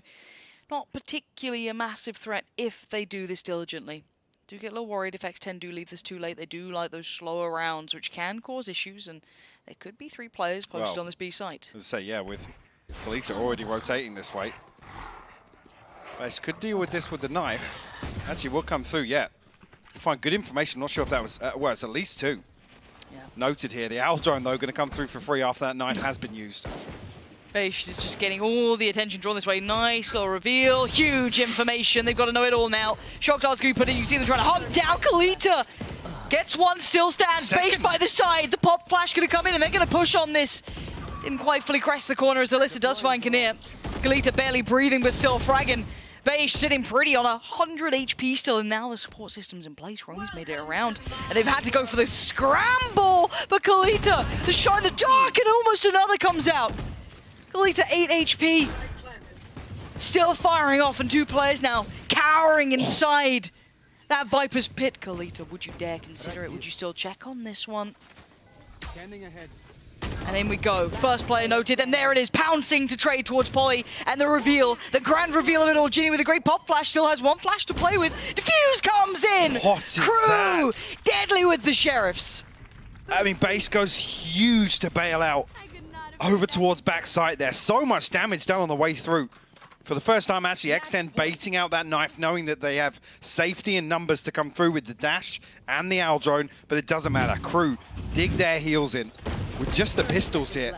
not particularly a massive threat if they do this diligently. Do get a little worried if X10 do leave this too late. They do like those slower rounds, which can cause issues, and there could be 3 players posted on this B site. As I say, yeah, with Kalita already rotating this way. Bash could deal with this with the knife. Actually, will come through yet. We'll find good information. Not sure if that was, well, it's at least 2. Yeah. Noted here. The Owl Drone, though, going to come through for free after that knife has been used. Bash is just getting all the attention drawn this way. Nice little reveal. Huge information. They've got to know it all now. Shock Dart's going to be put in. You see them trying to hunt down Kalita. Gets one, still stands. Bash by the side. The pop flash going to come in, and they're going to push on this. Didn't quite fully crest the corner as Alyssa does find Kinnear. Kalita barely breathing, but still fragging. Bash sitting pretty on 100 HP still, and now the support system's in place. Romy's made it around, and they've had to go for the scramble. But Kalita, the shot in the dark, and almost another comes out. Kalita 8 HP. Still firing off, and 2 players now cowering inside that Viper's Pit. Kalita, would you dare consider it? Would you still check on this one? Standing ahead. And in we go. First player noted, and there it is, pouncing to trade towards Polly. And the reveal, the grand reveal of it all. Ginny with a great pop flash, still has 1 flash to play with. Diffuse comes in! What is Crew, that? deadly with the Sheriffs. I mean, base goes huge to bail out over towards backside there. So much damage done on the way through. For the first time, actually, X10 baiting out that knife, knowing that they have safety in numbers to come through with the dash and the Owl Drone, but it doesn't matter. Crew dig their heels in with just the pistols here.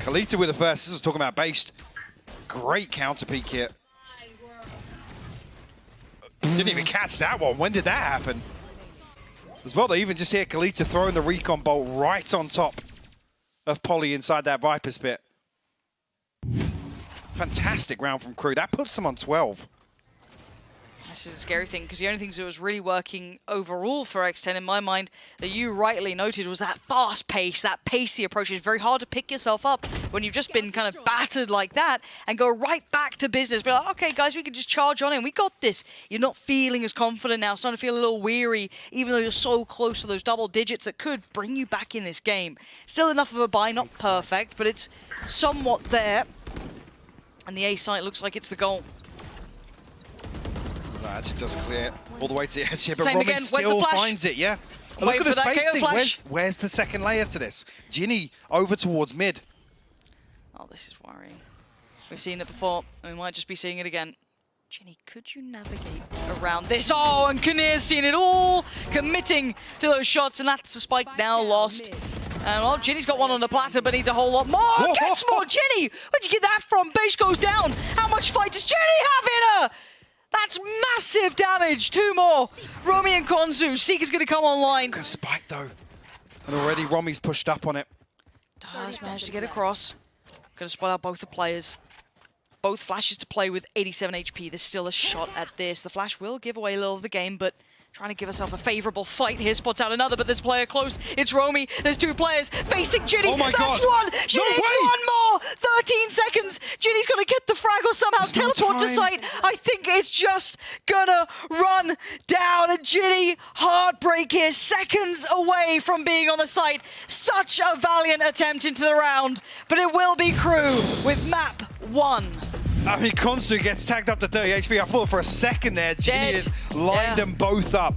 Kalita with the first. This was talking about base. Great counter peek here. Didn't even catch that one. When did that happen? As well, they even just hear Kalita throwing the recon bolt right on top of Polly inside that Viper's Pit. Fantastic round from Crew. That puts them on 12. This is a scary thing, because the only things that was really working overall for X10, in my mind, that you rightly noted, was that fast pace, that pacey approach. It's very hard to pick yourself up when you've just been kind of battered like that and go right back to business. Be like, okay, guys, we can just charge on in. We got this. You're not feeling as confident now, starting to feel a little weary, even though you're so close to those double digits that could bring you back in this game. Still enough of a buy, not perfect, but it's somewhat there. And the A site looks like it's the goal. No, actually does clear all the way to the edge here, but Same Robin again. Where's the still flash? finds it, yeah. And Wait look at the for that KO spacing. flash. Where's the second layer to this? Ginny over towards mid. Oh, this is worrying. We've seen it before, and we might just be seeing it again. Ginny, could you navigate around this? Oh, and Kinnear's seen it all, committing to those shots, and that's the spike now lost. And well, Ginny's got one on the platter, but needs a whole lot more. Gets more, Ginny! Where'd you get that from? Base goes down. How much fight does Ginny have in her? That's massive damage. 2 more. Romy and Konzu. Seeker's going to come online. Good spike, though. And already Romy's pushed up on it. Does manage to get across. Going to spot out both the players. Both flashes to play with 87 HP. There's still a shot at this. The flash will give away a little of the game, but trying to give herself a favorable fight here. Spots out another, but this player close. It's Romy. There's 2 players facing Ginny. Oh my That's God. one. She No needs way. 1 more. 13 seconds. Ginny's going to get the frag or somehow There's no teleport to time. site. I think it's just going to run down. And Ginny, heartbreak here. Seconds away from being on the site. Such a valiant attempt into the round. But it will be Crew with map 1. I mean, Konsu gets tagged up to 30 HP. I thought for a second there, Ginny had lined them both up.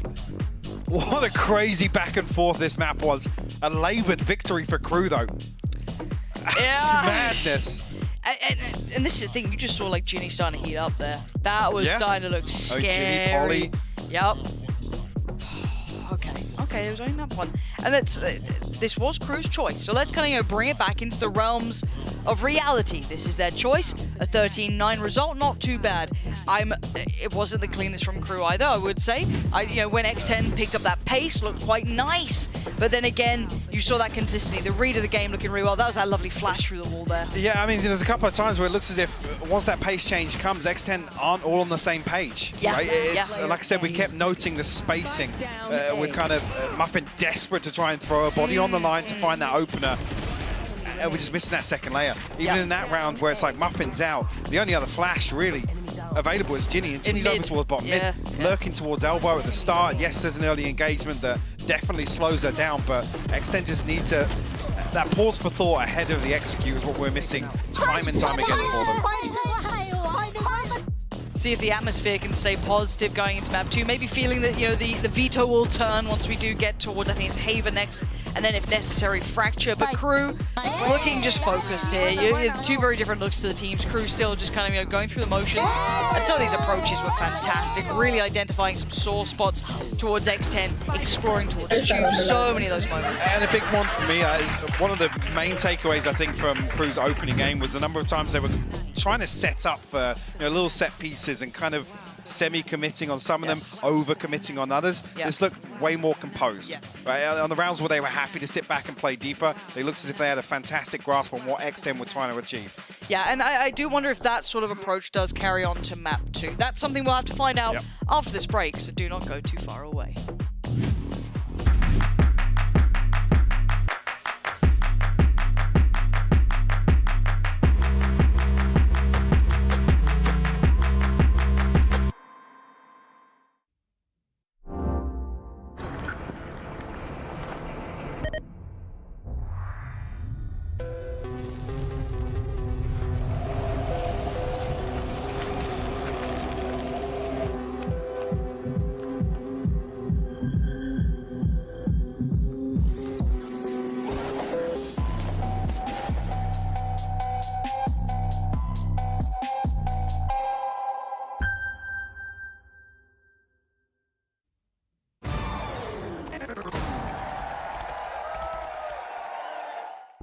What a crazy back and forth this map was. A laboured victory for Crew, though. That's madness. And this is the thing, you just saw like Ginny starting to heat up there. That was starting to look scary. Ginny, Polly. Yep. Okay, it was only map 1. And this was Crew's choice. So let's kind of bring it back into the realms of reality. This is their choice. A 13-9 result, not too bad. It wasn't the cleanest from Crew either, I would say. When X10 picked up that pace, looked quite nice. But then again, you saw that consistency. The read of the game looking really well. That was that lovely flash through the wall there. Yeah, I mean, there's a couple of times where it looks as if once that pace change comes, X10 aren't all on the same page. Yeah. Right? It's like I said, we kept noting the spacing with kind of Muffin desperate to try and throw a body on the line to find that opener. And we're just missing that second layer. Even in that round where it's like Muffin's out, the only other flash really available is Ginny, and Ginny's over towards bottom mid, lurking towards elbow at the start. Yes, there's an early engagement that definitely slows her down, but X10 just needs to, that pause for thought ahead of the execute is what we're missing time and time again for them. See if the atmosphere can stay positive going into map 2. Maybe feeling that, the veto will turn once we do get towards, I think it's Haven next, and then if necessary, Fracture. But Crew looking just focused here. You 2 very different looks to the teams. Crew still just kind of going through the motions. And some of these approaches were fantastic. Really identifying some sore spots towards X10, exploring towards Tube. So many of those moments. And a big one for me, one of the main takeaways I think from Crew's opening game was the number of times they were trying to set up for little set pieces and kind of semi-committing on some of them, over-committing on others. This looked way more composed. Right? On the rounds where they were happy to sit back and play deeper, they looked as if they had a fantastic grasp on what X10 were trying to achieve. Yeah, and I do wonder if that sort of approach does carry on to map 2. That's something we'll have to find out after this break, so do not go too far away.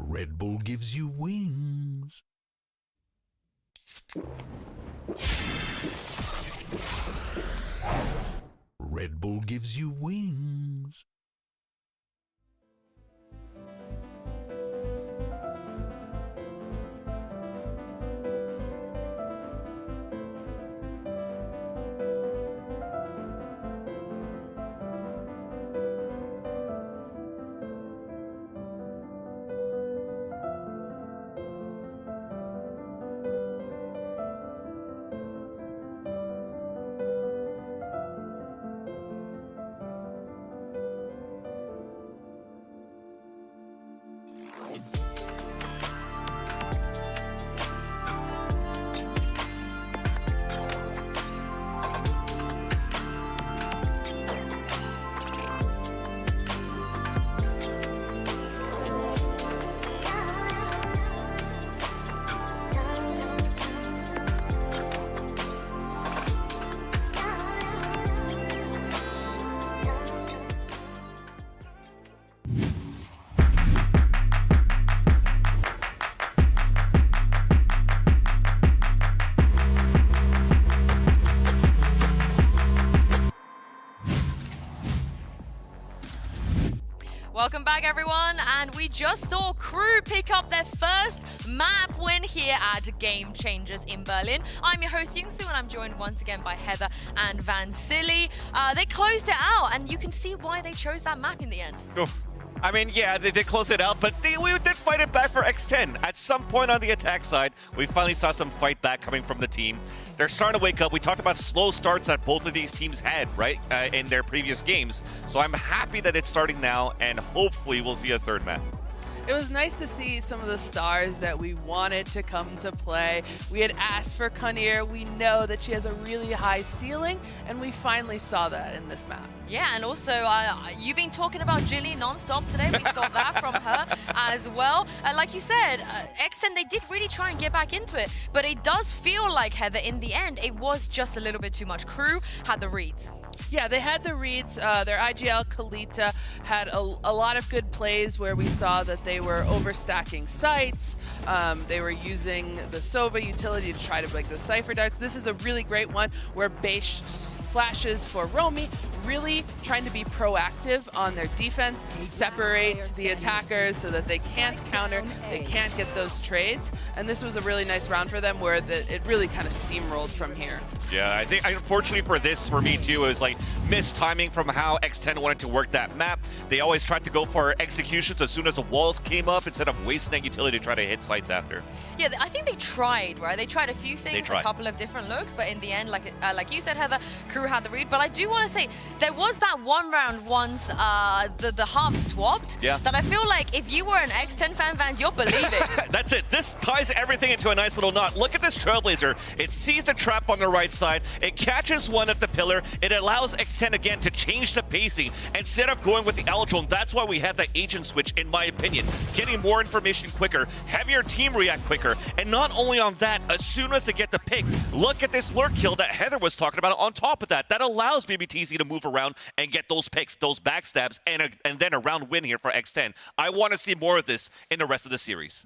Red Bull gives you wings. Red Bull gives you wings. Welcome back, everyone. And we just saw Crew pick up their first map win here at Game Changers in Berlin. I'm your host, Yingsu, and I'm joined once again by Heather and Van Silly. They closed it out, and you can see why they chose that map in the end. Oof. I mean, yeah, they did close it out, but we did fight it back for X10. At some point on the attack side, we finally saw some fight back coming from the team. They're starting to wake up. We talked about slow starts that both of these teams had, right, in their previous games. So I'm happy that it's starting now, and hopefully we'll see a third map. It was nice to see some of the stars that we wanted to come to play. We had asked for Kunir. We know that she has a really high ceiling, and we finally saw that in this map. Yeah, and also, you've been talking about Jilly non-stop today. We saw that from her as well. Like you said, X10, they did really try and get back into it, but it does feel like, Heather, in the end, it was just a little bit too much. Crew had the reads. Yeah, they had the reads. Their IGL Kalita had a lot of good plays where we saw that they were overstacking sites. They were using the Sova utility to try to break those Cypher darts. This is a really great one where base flashes for Romy, really trying to be proactive on their defense, separate the attackers so that they can't counter, they can't get those trades. And this was a really nice round for them where it really kind of steamrolled from here. Yeah, I think, unfortunately for this, for me too, it was like missed timing from how X10 wanted to work that map. They always tried to go for executions as soon as the walls came up instead of wasting that utility to try to hit sites after. Yeah, I think they tried, right? They tried a few things, a couple of different looks, but in the end, like you said, Heather, Crew had the read. But I do want to say, there was that one round once the half swapped that I feel like if you were an X10 fan, Vans, you'll believe it. That's it. This ties everything into a nice little knot. Look at this Trailblazer. It sees the trap on the right side. It catches one at the pillar. It allows X10 again to change the pacing instead of going with the Aldrone. That's why we have that agent switch, in my opinion. Getting more information quicker, having your team react quicker. And not only on that, as soon as they get the pick, look at this lurk kill that Heather was talking about on top of that. That allows BBTZ to move around and get those picks, those backstabs, and then a round win here for X10. I want to see more of this in the rest of the series.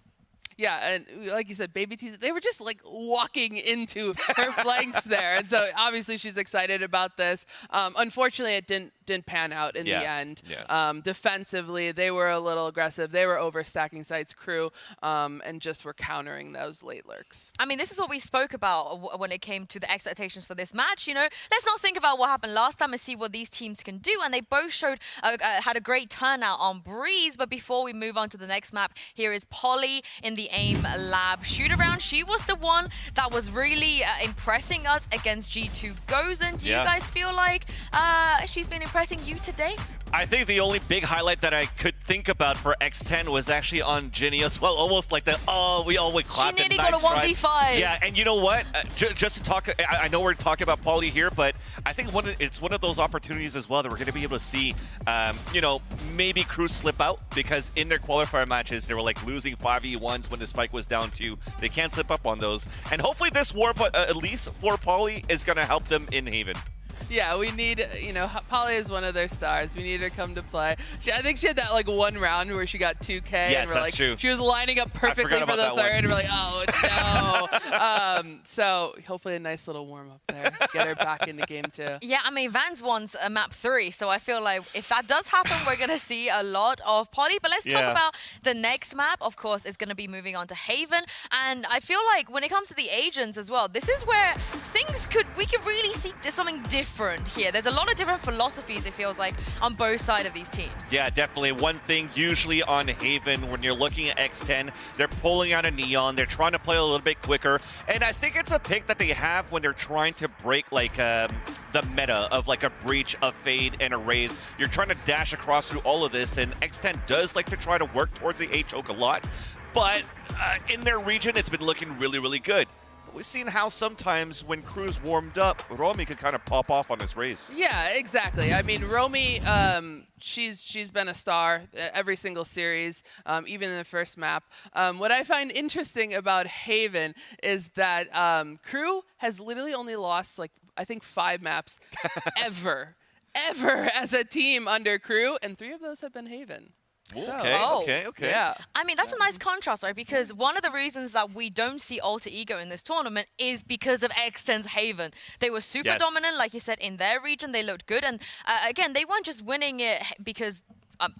Yeah, and like you said, Baby T, they were just like walking into her flanks there. And so obviously she's excited about this. Unfortunately, it didn't pan out in the end. Yeah. Defensively, they were a little aggressive. They were overstacking sites, Crew, and just were countering those late lurks. I mean, this is what we spoke about when it came to the expectations for this match. You know, let's not think about what happened last time and see what these teams can do. And they both showed had a great turnout on Breeze. But before we move on to the next map, here is Polly in the AIM Lab shoot-around. She was the one that was really impressing us against G2 Gozen. Do you guys feel like she's been impressing you today? I think the only big highlight that I could think about for X10 was actually on Ginny as well. Almost like the, we clapped. She nearly got a 1v5. Yeah, and you know what? Just to talk, I know we're talking about Pauly here, but I think it's one of those opportunities as well that we're going to be able to see, you know, maybe Crew slip out because in their qualifier matches, they were like losing 5v1s when the spike was down 2. They can't slip up on those. And hopefully this warp, at least for Pauly, is going to help them in Haven. Yeah, we need, you know, Polly is one of their stars. We need her to come to play. I think she had that like one round where she got 2K. Yes, and we're that's like, true. She was lining up perfectly for the third, and we're like, oh no. So hopefully a nice little warm up there. Get her back into game 2. Yeah, I mean, Vans wants a map 3, so I feel like if that does happen, we're going to see a lot of Polly. But let's talk about the next map. Of course, it's going to be moving on to Haven. And I feel like when it comes to the agents as well, this is where we could really see something different here. There's a lot of different philosophies, it feels like, on both sides of these teams. Yeah, definitely. One thing, usually on Haven, when you're looking at X10, they're pulling out a Neon. They're trying to play a little bit quicker. And I think it's a pick that they have when they're trying to break like the meta of like a breach, a fade, and a raise. You're trying to dash across through all of this, and X10 does like to try to work towards the A-choke a lot. But in their region, it's been looking really, really good. We've seen how sometimes when Crew's warmed up, Romy could kind of pop off on his race. Yeah, exactly. I mean, Romy, she's been a star every single series, even in the first map. What I find interesting about Haven is that Crew has literally only lost, like, I think 5 maps ever as a team under Crew, and 3 of those have been Haven. Okay. Yeah. I mean, that's a nice contrast, right? Because one of the reasons that we don't see Alter Ego in this tournament is because of X10's Haven. They were super dominant, like you said, in their region. They looked good. And again, they weren't just winning it because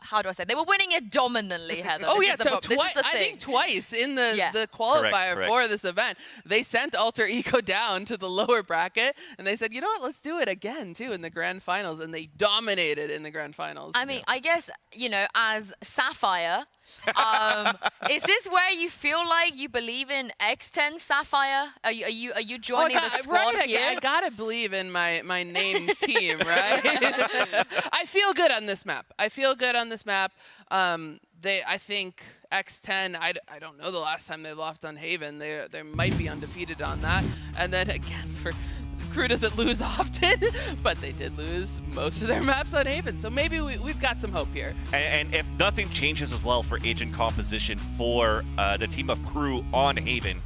how do I say? They were winning it dominantly, Heather. Oh This yeah, is the so I think twice in the qualifier Correct. for this event, they sent Alter Ego down to the lower bracket, and they said, you know what, let's do it again too in the grand finals, and they dominated in the grand finals. I mean, I guess, you know, as Sapphire, is this where you feel like you believe in X10 Sapphire? Are you joining the squad here? I gotta believe in my name team, right? I feel good on this map. I think X10, I don't know the last time they lost on Haven. They might be undefeated on that. And then again, Crew doesn't lose often, but they did lose most of their maps on Haven. So maybe we've got some hope here. And if nothing changes as well for agent composition for the team of Crew on Haven,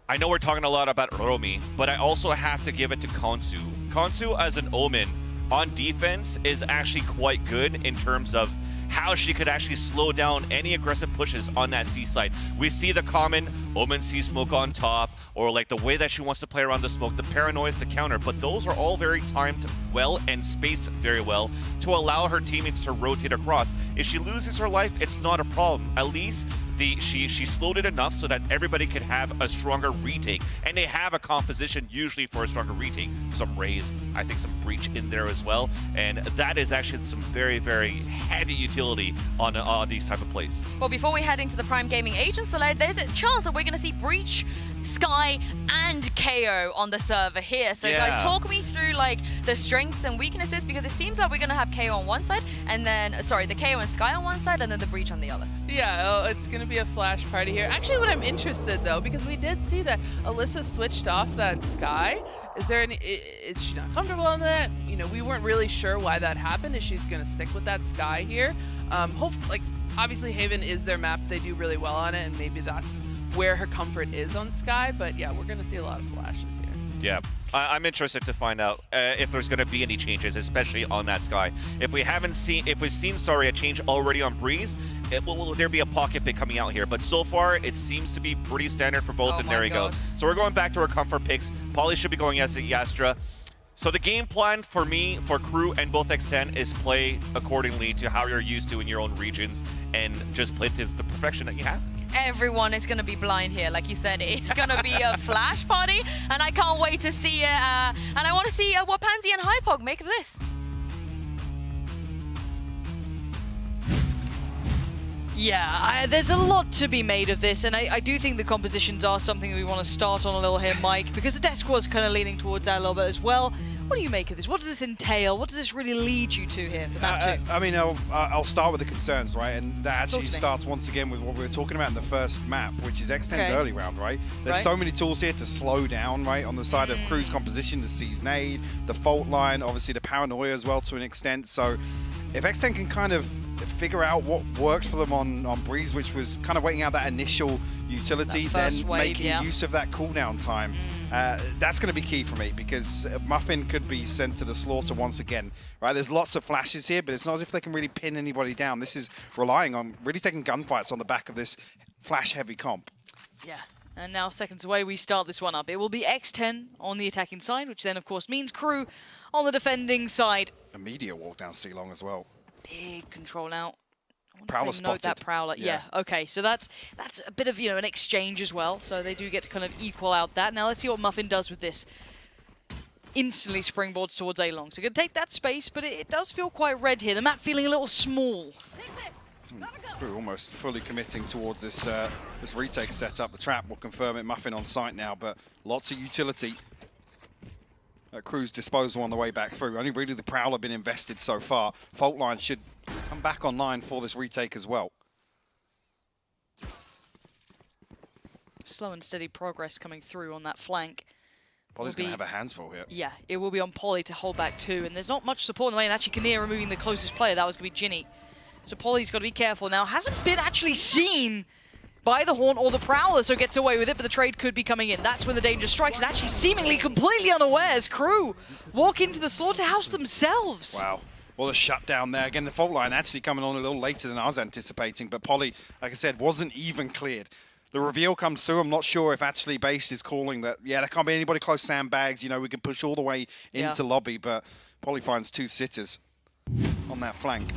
I know we're talking a lot about Romy, but I also have to give it to Konsu. Konsu as an Omen on defense is actually quite good in terms of how she could actually slow down any aggressive pushes on that C site. We see the common Omen C smoke on top, or like the way that she wants to play around the smoke, the paranoia to counter, but those are all very timed well and spaced very well to allow her teammates to rotate across. If she loses her life, it's not a problem. At least she slowed it enough so that everybody could have a stronger retake, and they have a composition usually for a stronger retake. Some Raze, I think some Breach in there as well, and that is actually some very, very heavy utility on these type of plays. Well, before we head into the Prime Gaming Agent Select, there's a chance that we're going to see Breach, Sky, and KO on the server here. So guys, talk me through like the strengths and weaknesses, because it seems like we're going to have KO on one side, and then, sorry, the KO and Sky on one side, and then the Breach on the other. Yeah, it's going to be a flash party here. Actually, what I'm interested though, because we did see that Alyssa switched off that Sky. Is she not comfortable on that? You know, we weren't really sure why that happened. Is she's going to stick with that Sky here? Obviously Haven is their map. They do really well on it, and maybe that's where her comfort is on Sky. But yeah, we're going to see a lot of flashes here. Yeah, I'm interested to find out if there's going to be any changes, especially on that Sky. If we've seen a change already on Breeze, will there be a pocket pick coming out here? But so far, it seems to be pretty standard for both, and there we go. So we're going back to our comfort picks. Polly should be going as Yastra. So the game plan for me, for Crew and both X10, is play accordingly to how you're used to in your own regions, and just play to the perfection that you have. Everyone is going to be blind here. Like you said, it's going to be a flash party, and I can't wait to see it. And I want to see what Pansy and Hypog make of this. Yeah, there's a lot to be made of this, and I do think the compositions are something that we want to start on a little here, Mike, because the death squad's kind of leaning towards that a little bit as well. What do you make of this? What does this entail? What does this really lead you to here for map 2? I mean, I'll start with the concerns, right? And that actually starts once again with what we were talking about in the first map, which is X10's early round, right? There's so many tools here to slow down, right? On the side of Crew's composition, the Seize Nade, the fault line, obviously the paranoia as well to an extent. So if X10 can kind of figure out what worked for them on Breeze, which was kind of waiting out that initial utility, then making use of that cooldown time. That's going to be key for me, because Muffin could be sent to the slaughter once again, right? There's lots of flashes here, but it's not as if they can really pin anybody down. This is relying on really taking gunfights on the back of this flash-heavy comp. Yeah. And now seconds away, we start this one up. It will be X10 on the attacking side, which then, of course, means Crew on the defending side. Immediate walk down C-Long as well. Big control now. Prowler spotted. That Prowler. Yeah. Okay. So that's a bit of an exchange as well. So they do get to kind of equal out that. Now let's see what Muffin does with this. Instantly springboards towards A-Long. So going to take that space, but it does feel quite red here. The map feeling a little small. Crew almost fully committing towards this this retake setup. The trap will confirm it. Muffin on site now, but lots of utility. Crew's disposal on the way back through. Only really the Prowler been invested so far. Fault line should come back online for this retake as well. Slow and steady progress coming through on that flank. Polly's going to have her hands full here. Yeah, it will be on Polly to hold back too. And there's not much support in the way. And actually, Kinnear removing the closest player. That was going to be Ginny. So Polly's got to be careful now. Hasn't been actually seen by the Horn or the Prowler, so gets away with it, but the trade could be coming in. That's when the danger strikes, and actually seemingly completely unawares, Crew walk into the slaughterhouse themselves. Wow. Well, a shutdown there. Again, the fault line actually coming on a little later than I was anticipating, but Polly, like I said, wasn't even cleared. The reveal comes through. I'm not sure if actually Base is calling that, yeah, there can't be anybody close sandbags, we can push all the way into lobby, but Polly finds two sitters on that flank.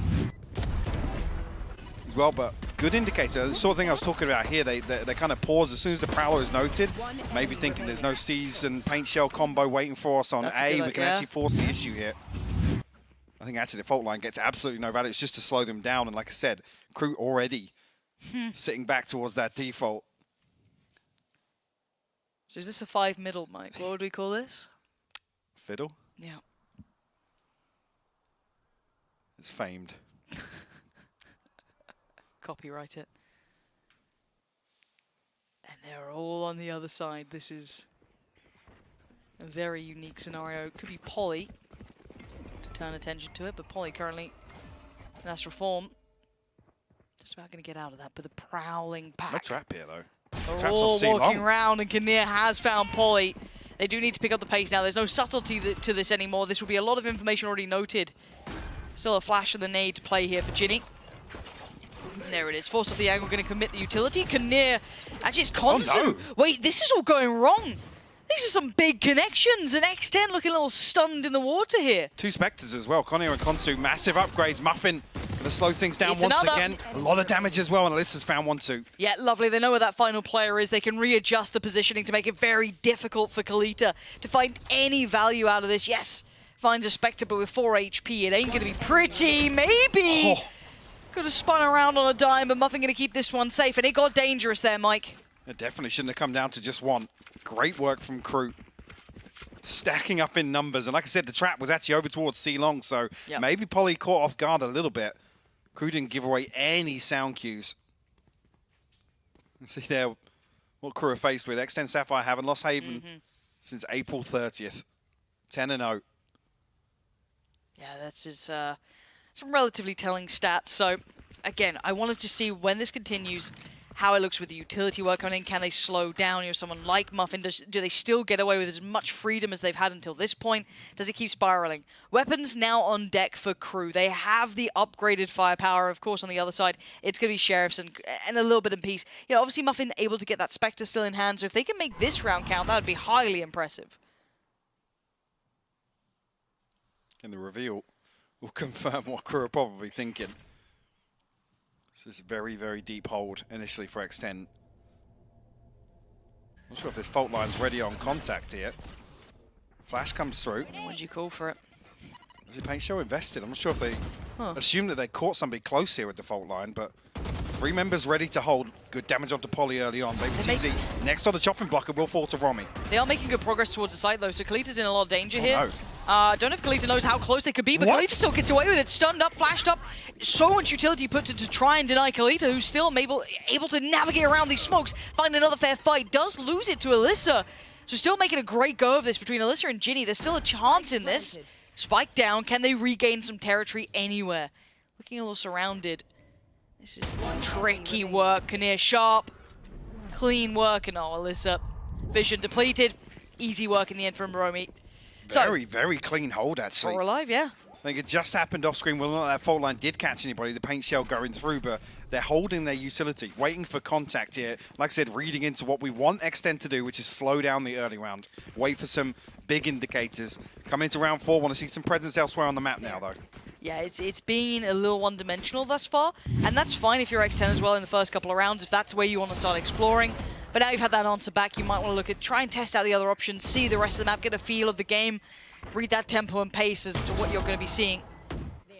well, but good indicator. The sort of thing I was talking about here, they kind of pause as soon as the Prowler is noted, maybe thinking there's no C's and Paint Shell combo waiting for us on A. We can actually force the issue here. I think actually the fault line gets absolutely no value. It's just to slow them down. And like I said, Crew already sitting back towards that default. So is this a 5 middle, Mike? What would we call this? Fiddle? Yeah. It's famed. Copyright it. And they're all on the other side. This is a very unique scenario. It could be Polly to turn attention to it, but Polly currently, that's Reform. Just about going to get out of that, but the prowling pack. No trap here, though. They're Trap's all off C walking long. around, and Kinnear has found Polly. They do need to pick up the pace now. There's no subtlety to this anymore. This will be a lot of information already noted. Still a flash of the nade to play here for Ginny. And there it is. Forced off the angle, going to commit the utility. Kinnear, actually it's Konsu. Oh, no. Wait, this is all going wrong. These are some big connections, and X10 looking a little stunned in the water here. 2 Spectres as well. Conir and Konsu, massive upgrades. Muffin going to slow things down It's once another. again. A lot of damage as well, and Alyssa's found 1-2. Yeah, lovely. They know where that final player is. They can readjust the positioning to make it very difficult for Kalita to find any value out of this. Yes, finds a Spectre, but with 4 HP, it ain't going to be pretty. Maybe. Oh. Could have spun around on a dime, but Muffin going to keep this one safe. And it got dangerous there, Mike. It definitely shouldn't have come down to just one. Great work from Crew. Stacking up in numbers. And like I said, the trap was actually over towards C long, so maybe Polly caught off guard a little bit. Crew didn't give away any sound cues. See there what Crew are faced with. X10 Sapphire haven't lost Haven since April 30th. 10-0. Yeah, that's his, some relatively telling stats. So, again, I wanted to see when this continues, how it looks with the utility work coming in. Can they slow down? You know, someone like Muffin, do they still get away with as much freedom as they've had until this point? Does it keep spiraling? Weapons now on deck for Crew. They have the upgraded firepower. Of course, on the other side, it's going to be Sheriffs and a little bit in peace. You know, obviously Muffin able to get that Spectre still in hand. So if they can make this round count, that would be highly impressive. And the reveal will confirm what Crew are probably thinking. This is very, very deep hold initially for X10. Not sure if this fault line's ready on contact here. Flash comes through. What did you call for it? Is it Paint Show invested? I'm not sure if they assumed that they caught somebody close here with the fault line, but 3 members ready to hold. Good damage onto Polly early on. Baby TZ next on the chopping block, it will fall to Romy. They are making good progress towards the site, though, so Kalita's in a lot of danger here. No. Don't know if Kalita knows how close they could be, but What? Kalita still gets away with it. Stunned up, flashed up. So much utility put to try and deny Kalita, who's still able to navigate around these smokes, find another fair fight. Does lose it to Alyssa. So still making a great go of this between Alyssa and Ginny. There's still a chance in this. Spike down. Can they regain some territory anywhere? Looking a little surrounded. This is tricky work. Kinnear sharp. Clean work. And Alyssa. Vision depleted. Easy work in the end from Romy. Very, very clean hold, actually. We're alive, yeah. I think it just happened off screen. Whether or not that fault line did catch anybody, the paint shell going through, but they're holding their utility, waiting for contact here. Like I said, reading into what we want X10 to do, which is slow down the early round. Wait for some big indicators. Come into round 4, want to see some presence elsewhere on the map now, though. Yeah, it's been a little one-dimensional thus far, and that's fine if you're X10 as well in the first couple of rounds, if that's where you want to start exploring. But now you've had that answer back, you might want to look at, try and test out the other options, see the rest of the map, get a feel of the game, read that tempo and pace as to what you're going to be seeing.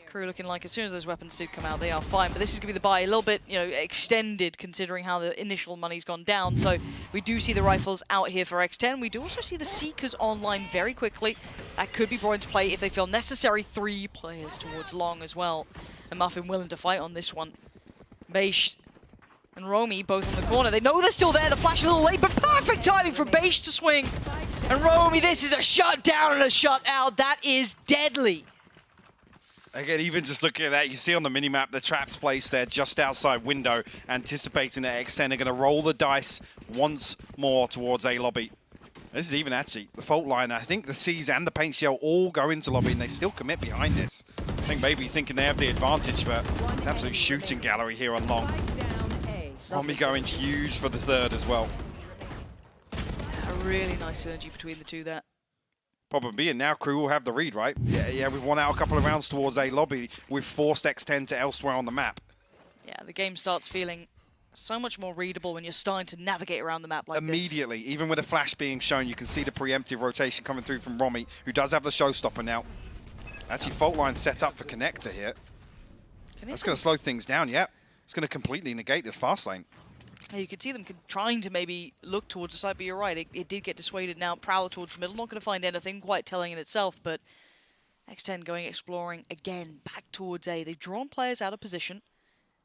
Crew looking like as soon as those weapons do come out, they are fine. But this is going to be the buy a little bit, you know, extended considering how the initial money's gone down. So we do see the rifles out here for X10. We do also see the Seekers online very quickly. That could be brought into play if they feel necessary. 3 players towards long as well. And Muffin willing to fight on this one. Beish and Romy both on the corner. They know they're still there. The flash a little late, but perfect timing for Beish to swing. And Romy, this is a shut down and a shut out. That is deadly. Again, even just looking at that, you see on the minimap the traps placed there just outside window, anticipating that X10 are going to roll the dice once more towards A lobby. This is even actually the fault line. I think the C's and the paint shell all go into lobby, and they still commit behind this. I think maybe thinking they have the advantage, but it's absolute shooting gallery here on long. Romy going huge for the third as well. A really nice synergy between the two there. Problem being now Crew will have the read, right? Yeah, we've won out a couple of rounds towards A lobby. We've forced X10 to elsewhere on the map. Yeah, the game starts feeling so much more readable when you're starting to navigate around the map like Immediately, even with a flash being shown, you can see the preemptive rotation coming through from Romy, who does have the showstopper now. Actually, fault line set up for Connector here. That's going to slow things down, yeah. It's going to completely negate this fast lane. You could see them trying to maybe look towards the side, but you're right, it did get dissuaded now. Prowler towards the middle, not going to find anything quite telling in itself, but X10 going exploring again, back towards A. They've drawn players out of position,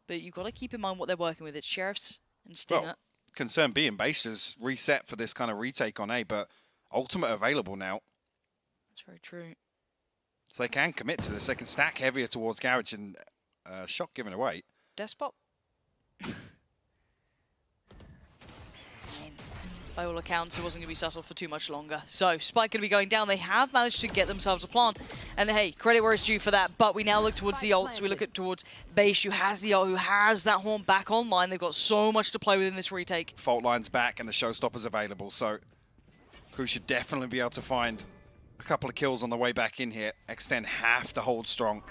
but you've got to keep in mind what they're working with. It's Sheriffs and Stinger. Well, concern being base is reset for this kind of retake on A, but Ultimate available now. That's very true. So they can commit to this. They can stack heavier towards Garage and shot given away. Despot. By all accounts, it wasn't going to be settled for too much longer. So, Spike going to be going down. They have managed to get themselves a plant. And hey, credit where it's due for that. But we now look towards the ults. We look towards Beish, who has the ult, who has that horn back online. They've got so much to play with in this retake. Fault line's back and the showstopper's available. So, Crew should definitely be able to find a couple of kills on the way back in here. X10 have to hold strong.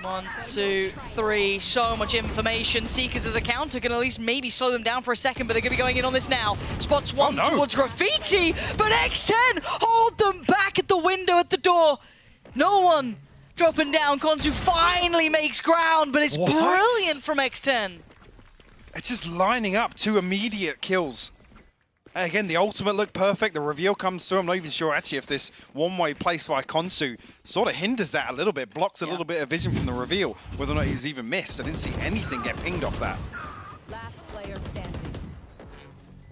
1, 2, 3, so much information. Seekers as a counter can at least maybe slow them down for a second, but they're going to be going in on this now. Spots one towards Graffiti, but X10 hold them back at the window at the door. No one dropping down. Konsu finally makes ground, but it's brilliant from X10. It's just lining up 2 immediate kills. And again, the ultimate looked perfect. The reveal comes through. I'm not even sure actually if this one-way place by Konsu sort of hinders that a little bit, blocks a little bit of vision from the reveal, whether or not he's even missed. I didn't see anything get pinged off that. Last player standing.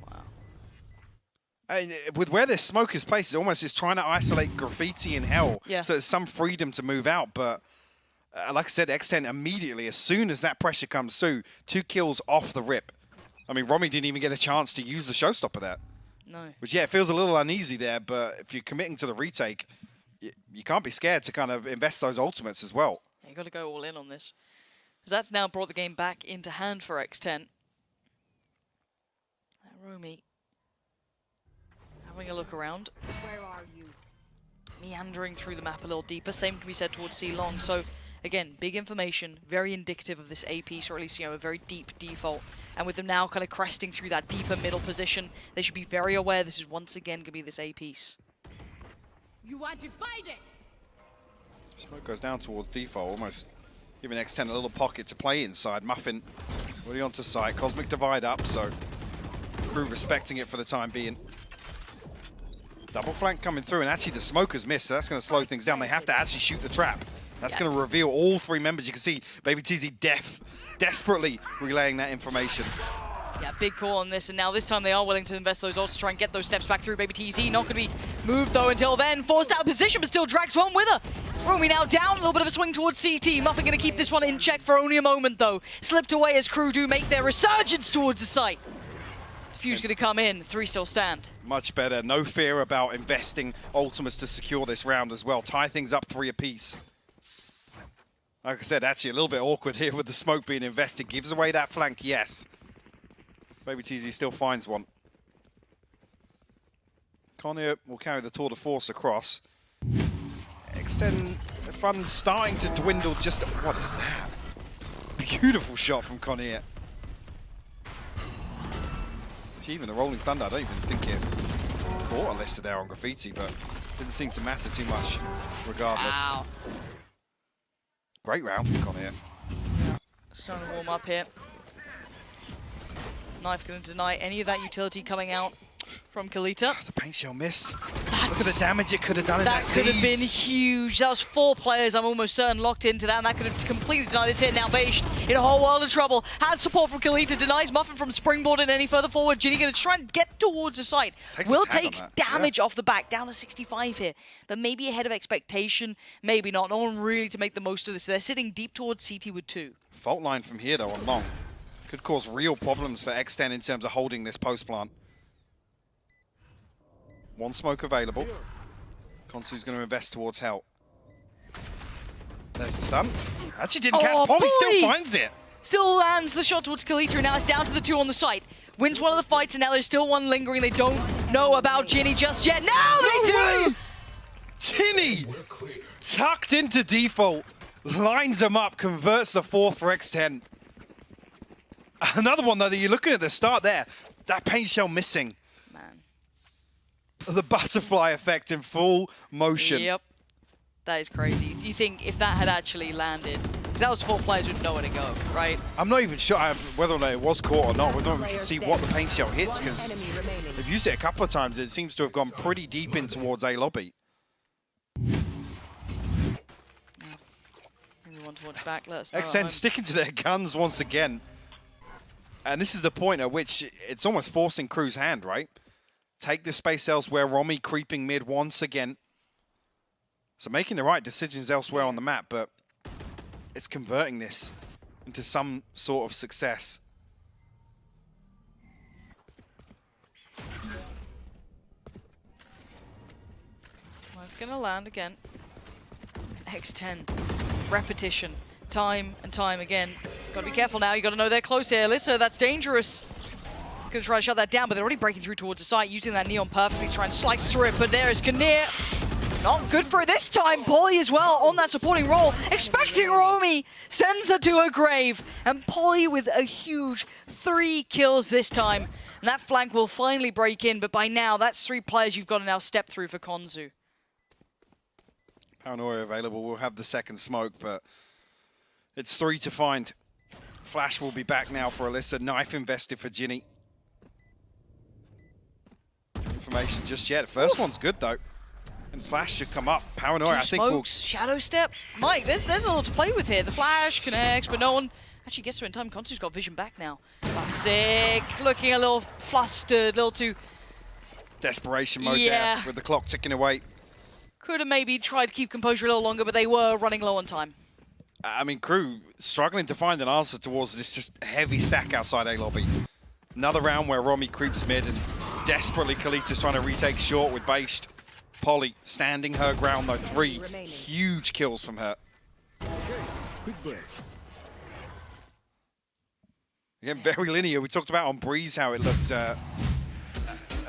Wow. And with where this smoke is placed, it almost is trying to isolate Graffiti and Hell. Yeah. So there's some freedom to move out, but like I said, X10 immediately, as soon as that pressure comes through, 2 kills off the rip. I mean, Romy didn't even get a chance to use the showstopper there. No. Which, yeah, it feels a little uneasy there, but if you're committing to the retake, you can't be scared to kind of invest those ultimates as well. Yeah, you got to go all in on this. Because that's now brought the game back into hand for X10. Romy having a look around. Where are you? Meandering through the map a little deeper. Same can be said towards C-Long. So, again, big information, very indicative of this A piece, or at least, you know, a very deep default. And with them now kind of cresting through that deeper middle position, they should be very aware this is once again going to be this A piece. You want to fight it? Smoke goes down towards default, almost giving X10 a little pocket to play inside. Muffin already onto site. Cosmic Divide up, so Crew respecting it for the time being. Double flank coming through, and actually the smoker's missed, so that's going to slow things down. They have to actually shoot the trap. That's going to reveal all 3 members. You can see Baby TZ desperately relaying that information. Yeah, big call on this, and now this time they are willing to invest those ults to try and get those steps back through. Baby TZ not going to be moved though until then. Forced out of position, but still drags one with her. Romy now down, a little bit of a swing towards CT. Muffin going to keep this one in check for only a moment though. Slipped away as Crew do make their resurgence towards the site. Fuse going to come in, 3 still stand. Much better, no fear about investing ultimates to secure this round as well. Tie things up 3 apiece. Like I said, actually a little bit awkward here with the smoke being invested. Gives away that flank, yes. Baby TZ still finds one. Connier will carry the tour de force across. X10, the fun's starting to dwindle just... What is that? Beautiful shot from Connier. See, even the Rolling Thunder, I don't even think it caught a listed there on Graffiti, but didn't seem to matter too much regardless. Wow. Great round from Connier. Starting to warm up here. Knife going to deny any of that utility coming out from Kalita. The paint shell missed. Look at the damage it could have done in that could have been huge. That was 4 players, I'm almost certain, locked into that, and that could have completely denied this hit. Now Beish in a whole world of trouble. Has support from Kalita, denies Muffin from springboarding any further forward. Ginny going to try and get towards the site. Will take damage off the back, down to 65 here, but maybe ahead of expectation, maybe not. No one really to make the most of this. They're sitting deep towards CT with 2. Fault line from here though on long. Could cause real problems for X10 in terms of holding this post plant. 1 smoke available. Konsu's going to invest towards Hell. There's the stun. Actually didn't catch Polly, still finds it. Still lands the shot towards Kalita, and now it's down to the 2 on the site. Wins one of the fights, and now there's still 1 lingering. They don't know about Ginny just yet. Now they do! Ginny! Tucked into default. Lines him up, converts the 4th for X10. Another one, though, that you're looking at the start there. That paint shell missing. Man. The butterfly effect in full motion. Yep. That is crazy. You think if that had actually landed, because that was 4 players with nowhere to go, right? I'm not even sure whether or not it was caught or not. We don't even see what the paint shell hits, because they've used it a couple of times. It seems to have gone pretty deep in towards A lobby. We want to watch back. Let us know. X10 sticking to their guns once again. And this is the point at which it's almost forcing Crew's hand, right? Take the space elsewhere. Romy creeping mid once again. So making the right decisions elsewhere on the map, but it's converting this into some sort of success. Well, it's going to land again. X10. Repetition. Time and time again. Got to be careful now. You got to know they're close here. Alyssa, that's dangerous. Going to try to shut that down, but they're already breaking through towards the site, using that neon perfectly, trying to slice through it. But there's Kinnear. Not good for it this time. Polly as well on that supporting role. Expecting Romy. Sends her to her grave. And Polly with a huge 3 kills this time. And that flank will finally break in, but by now, that's 3 players you've got to now step through for Konzu. Paranoia available. We'll have the second smoke, but it's 3 to find. Flash will be back now for Alyssa. Knife invested for Ginny. Information just yet. First one's good, though. And Flash should come up. Paranoia, I think will... Shadow step. Mike, there's a lot to play with here. The Flash connects, but no one actually gets to it in time. Konzu's got vision back now. Classic. Looking a little flustered, a little too... Desperation mode there with the clock ticking away. Could have maybe tried to keep composure a little longer, but they were running low on time. I mean, Crew struggling to find an answer towards this just heavy stack outside A lobby. Another round where Romy creeps mid and desperately Kalita's trying to retake short with Based. Polly standing her ground though. 3 huge kills from her. Quick break. Again, very linear. We talked about on Breeze how it looked a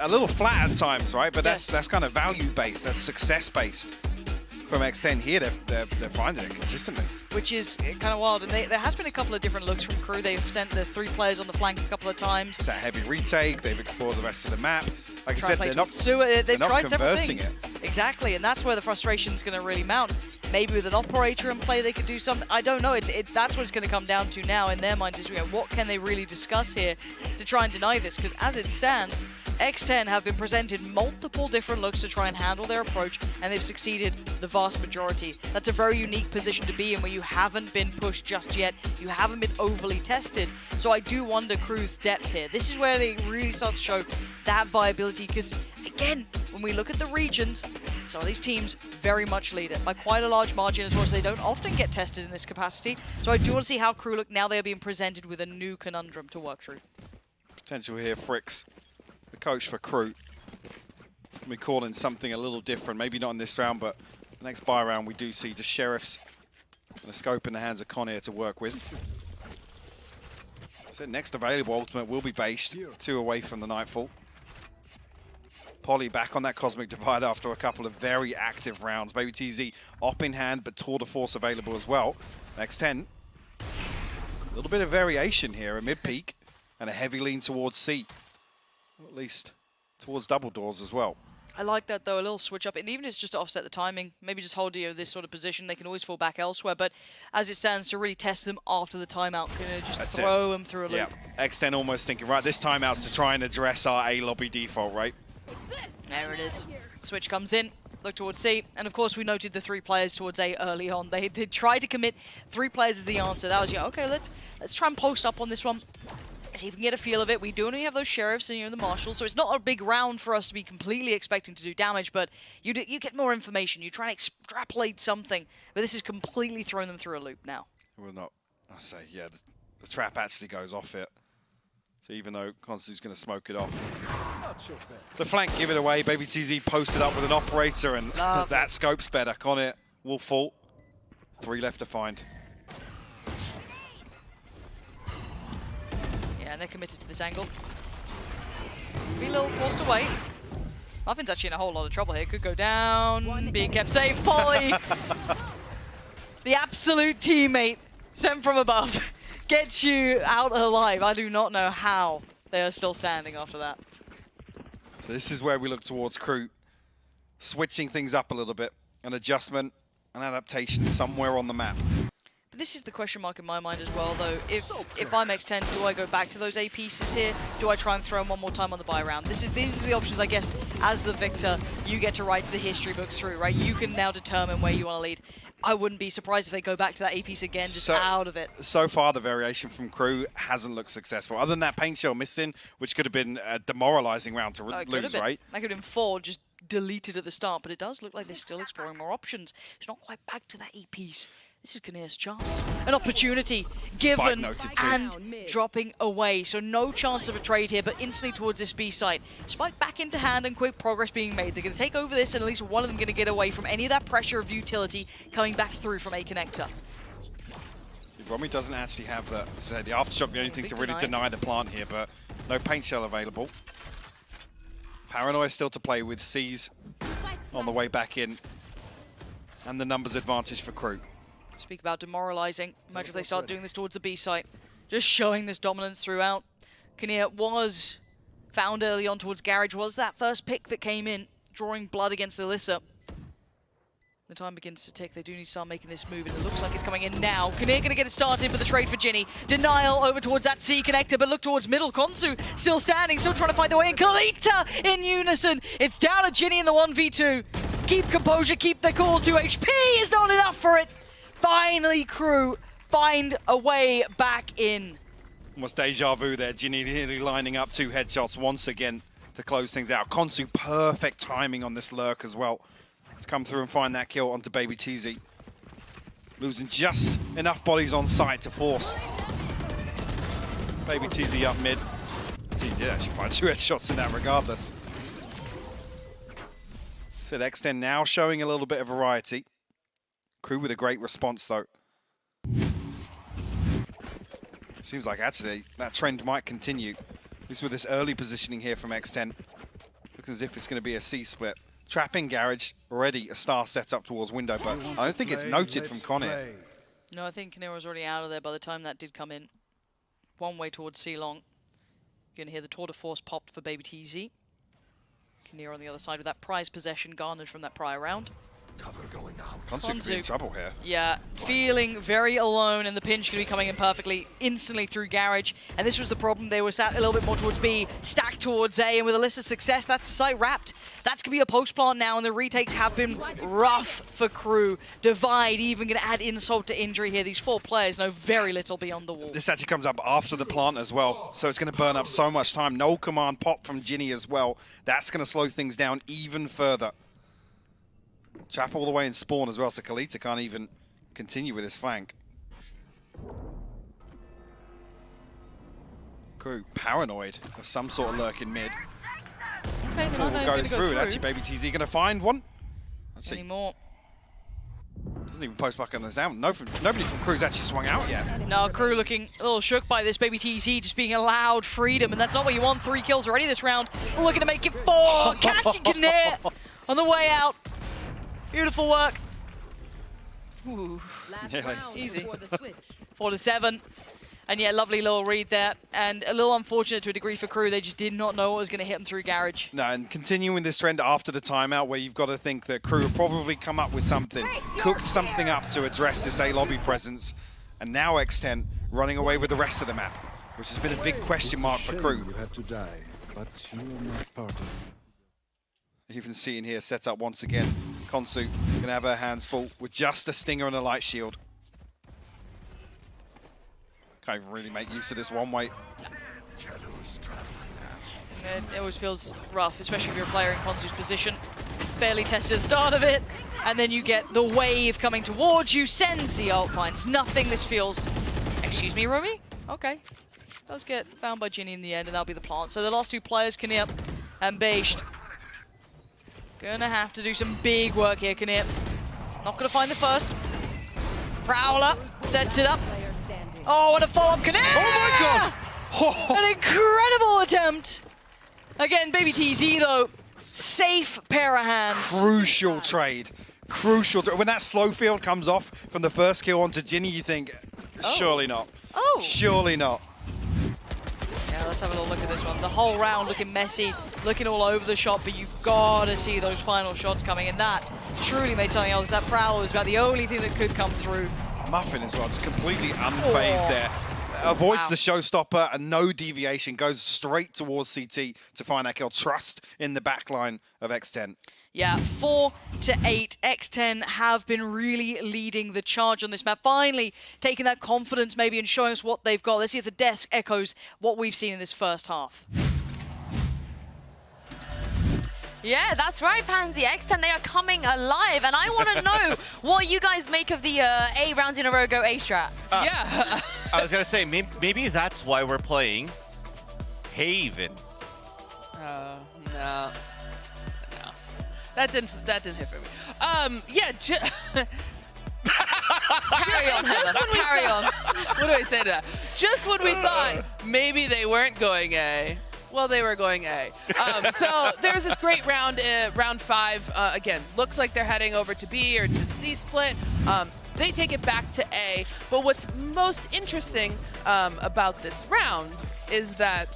little flat at times, right? But that's kind of value-based. That's success-based. From X10 here, they're finding it consistently. Which is kind of wild. And there has been a couple of different looks from Crew. They've sent the 3 players on the flank a couple of times. It's that heavy retake. They've explored the rest of the map. Like I said, they're not tried several converting things. it. Exactly, and that's where the frustration's going to really mount. Maybe with an operator in play, they could do something. I don't know. That's what it's going to come down to now in their minds is, what can they really discuss here to try and deny this? Because as it stands, X10 have been presented multiple different looks to try and handle their approach, and they've succeeded the vast majority. That's a very unique position to be in where you haven't been pushed just yet. You haven't been overly tested. So I do wonder Crew's depths here. This is where they really start to show that viability because, again, when we look at the regions, some of these teams very much lead it by quite a large margin as well, so they don't often get tested in this capacity. So I do want to see how Crew look now they're being presented with a new conundrum to work through. Potential here, Fricks, the coach for Crew. We're calling something a little different, maybe not in this round, but the next buy round we do see the Sheriffs and a scope in the hands of Conair to work with. So next available ultimate will be Based, 2 away from the Nightfall. Polly back on that Cosmic Divide after a couple of very active rounds. Baby TZ op in hand, but Tour de Force available as well. X10, a little bit of variation here, a mid-peak and a heavy lean towards C. Or at least towards double doors as well. I like that though, a little switch up, and even if it's just to offset the timing, maybe just hold this sort of position, they can always fall back elsewhere, but as it stands, to really test them after the timeout, just throw them through a loop. Yeah, X10 almost thinking, right, this timeout's to try and address our A lobby default, right? There it is. Switch comes in, look towards C, and of course we noted the 3 players towards A early on. They did try to commit 3 players as the answer. That was, okay, let's try and post up on this one. See if we can get a feel of it. We do only have those Sheriffs and the Marshals, so it's not a big round for us to be completely expecting to do damage, but you get more information. You try and extrapolate something, but this is completely throwing them through a loop now. Well, not, I say, yeah, the trap actually goes off it. So even though Konzu's going to smoke it off. The flank, give it away. Baby TZ posted up with an operator, and that scope's better. Conair will fall. 3 left to find. And they're committed to this angle. Be a little forced away. Muffin's actually in a whole lot of trouble here. Could go down. Being kept safe. Polly! The absolute teammate sent from above. gets you out alive. I do not know how they are still standing after that. So this is where we look towards Crew, switching things up a little bit. An adjustment, an adaptation somewhere on the map. But this is the question mark in my mind as well, though. If I'm X10, do I go back to those A pieces here? Do I try and throw them one more time on the buy round? These are the options, I guess, as the victor, you get to write the history books through, right? You can now determine where you want to lead. I wouldn't be surprised if they go back to that A piece again, just out of it. So far, the variation from Crew hasn't looked successful. Other than that paint shell missing, which could have been a demoralizing round to lose, right? That could have been 4, just deleted at the start, but it does look like they're still exploring more options. It's not quite back to that A piece. This is Kinnear's chance. An opportunity given and dropping away. So no chance of a trade here, but instantly towards this B site. Spike back into hand and quick progress being made. They're going to take over this, and at least one of them going to get away from any of that pressure of utility coming back through from A connector. Romy doesn't actually have the aftershock, the only thing to really deny the plant here, but no paint shell available. Paranoia still to play with, C's on the way back in, and the numbers advantage for Crew. Speak about demoralizing. Imagine if they start doing this towards the B site. Just showing this dominance throughout. Kinnear was found early on towards Garage, was that first pick that came in, drawing blood against Alyssa. The time begins to tick. They do need to start making this move, and it looks like it's coming in now. Kinnear going to get it started for the trade for Ginny. Denial over towards that C connector, but look towards middle. Konsu still standing, still trying to find the way in. Kalita in unison. It's down to Ginny in the 1v2. Keep composure, keep the cool. 2 HP is not enough for it. Finally, Crew find a way back in. Almost deja vu there. Ginny nearly lining up 2 headshots once again to close things out. Konsu, perfect timing on this lurk as well to come through and find that kill onto Baby TZ. Losing just enough bodies on site to force Baby TZ up mid. Team did actually find 2 headshots in that regardless. So X10 now showing a little bit of variety. Crew with a great response, though. Seems like actually that trend might continue. At least with this early positioning here from X10. Looks as if it's going to be a C split. Trapping Garage, already a star set up towards window, but I don't think it's noted from Conir. No, I think Kinnear was already out of there by the time that did come in. One way towards C long. You're going to hear the tour de force popped for Baby TZ. Kinnear on the other side with that prize possession garnered from that prior round. Cover going out. Konsu could be in trouble here. Yeah, feeling very alone, and the pinch could be coming in perfectly instantly through Garage. And this was the problem. They were sat a little bit more towards B, stacked towards A, and with Alyssa's success, that's the site wrapped. That's going to be a post plant now, and the retakes have been rough for Crew. Divide even going to add insult to injury here. These 4 players know very little beyond the wall. This actually comes up after the plant as well, so it's going to burn up so much time. No command pop from Ginny as well. That's going to slow things down even further. Trap all the way in spawn as well, so Kalita can't even continue with his flank. Crew paranoid of some sort of lurk in mid. Okay, they're will not go going to go through. through. And actually, Baby TZ going to find one. Let's see. Anymore. Doesn't even post back on the sound. Nobody from Crew's actually swung out yet. No, Crew looking a little shook by this. Baby TZ just being allowed freedom, and that's not what you want. 3 kills already this round. Looking to make it 4. Catching Kinnear on the way out. Beautiful work. Ooh. Easy. 4-7. And yeah, lovely little read there. And a little unfortunate to a degree for Crew. They just did not know what was going to hit them through Garage. No, and continuing this trend after the timeout, where you've got to think that Crew will probably come up with something, cooked something up to address this A lobby presence. And now X10 running away with the rest of the map, which has been a big question mark for Crew. You have to die, but you are not part of it. Even seeing here set up once again. Konsu going to have her hands full with just a stinger and a light shield. Can't even really make use of this one way. It always feels rough, especially if you're a player in Konsu's position. Barely tested at the start of it, and then you get the wave coming towards you, sends the ult, finds nothing. This feels... Excuse me, Romy? Okay. Does get found by Ginny in the end, and that'll be the plant. So the last 2 players, Kinnear and Bashed. Gonna have to do some big work here, Kinnear. Not gonna find the first. Prowler sets it up. Oh, what a follow-up, Kinnear! Oh my god! Oh. An incredible attempt. Again, Baby TZ though, safe pair of hands. Crucial trade. Crucial. When that slow field comes off from the first kill onto Ginny, you think, Surely not. Oh. Surely not. Yeah, let's have a little look at this one. The whole round looking messy, looking all over the shot, but you've got to see those final shots coming, and that truly made something else. That Prowler was about the only thing that could come through. Muffin as well, just completely unfazed there. Avoids the showstopper and no deviation, goes straight towards CT to find that kill. Trust in the backline of X10. Yeah, 4-8. X10 have been really leading the charge on this map. Finally taking that confidence maybe and showing us what they've got. Let's see if the desk echoes what we've seen in this first half. Yeah, that's right, Pansy. X10, they are coming alive, and I want to know what you guys make of the 8 rounds in a row go A strat. Yeah. I was going to say, maybe that's why we're playing Haven. No. That didn't hit for me. Yeah, Carry on, just when we carry on. What do I say to that? Just when we thought maybe they weren't going A, well, they were going A. So there's this great round, round 5. Again, looks like they're heading over to B or to C split. They take it back to A. But what's most interesting about this round is that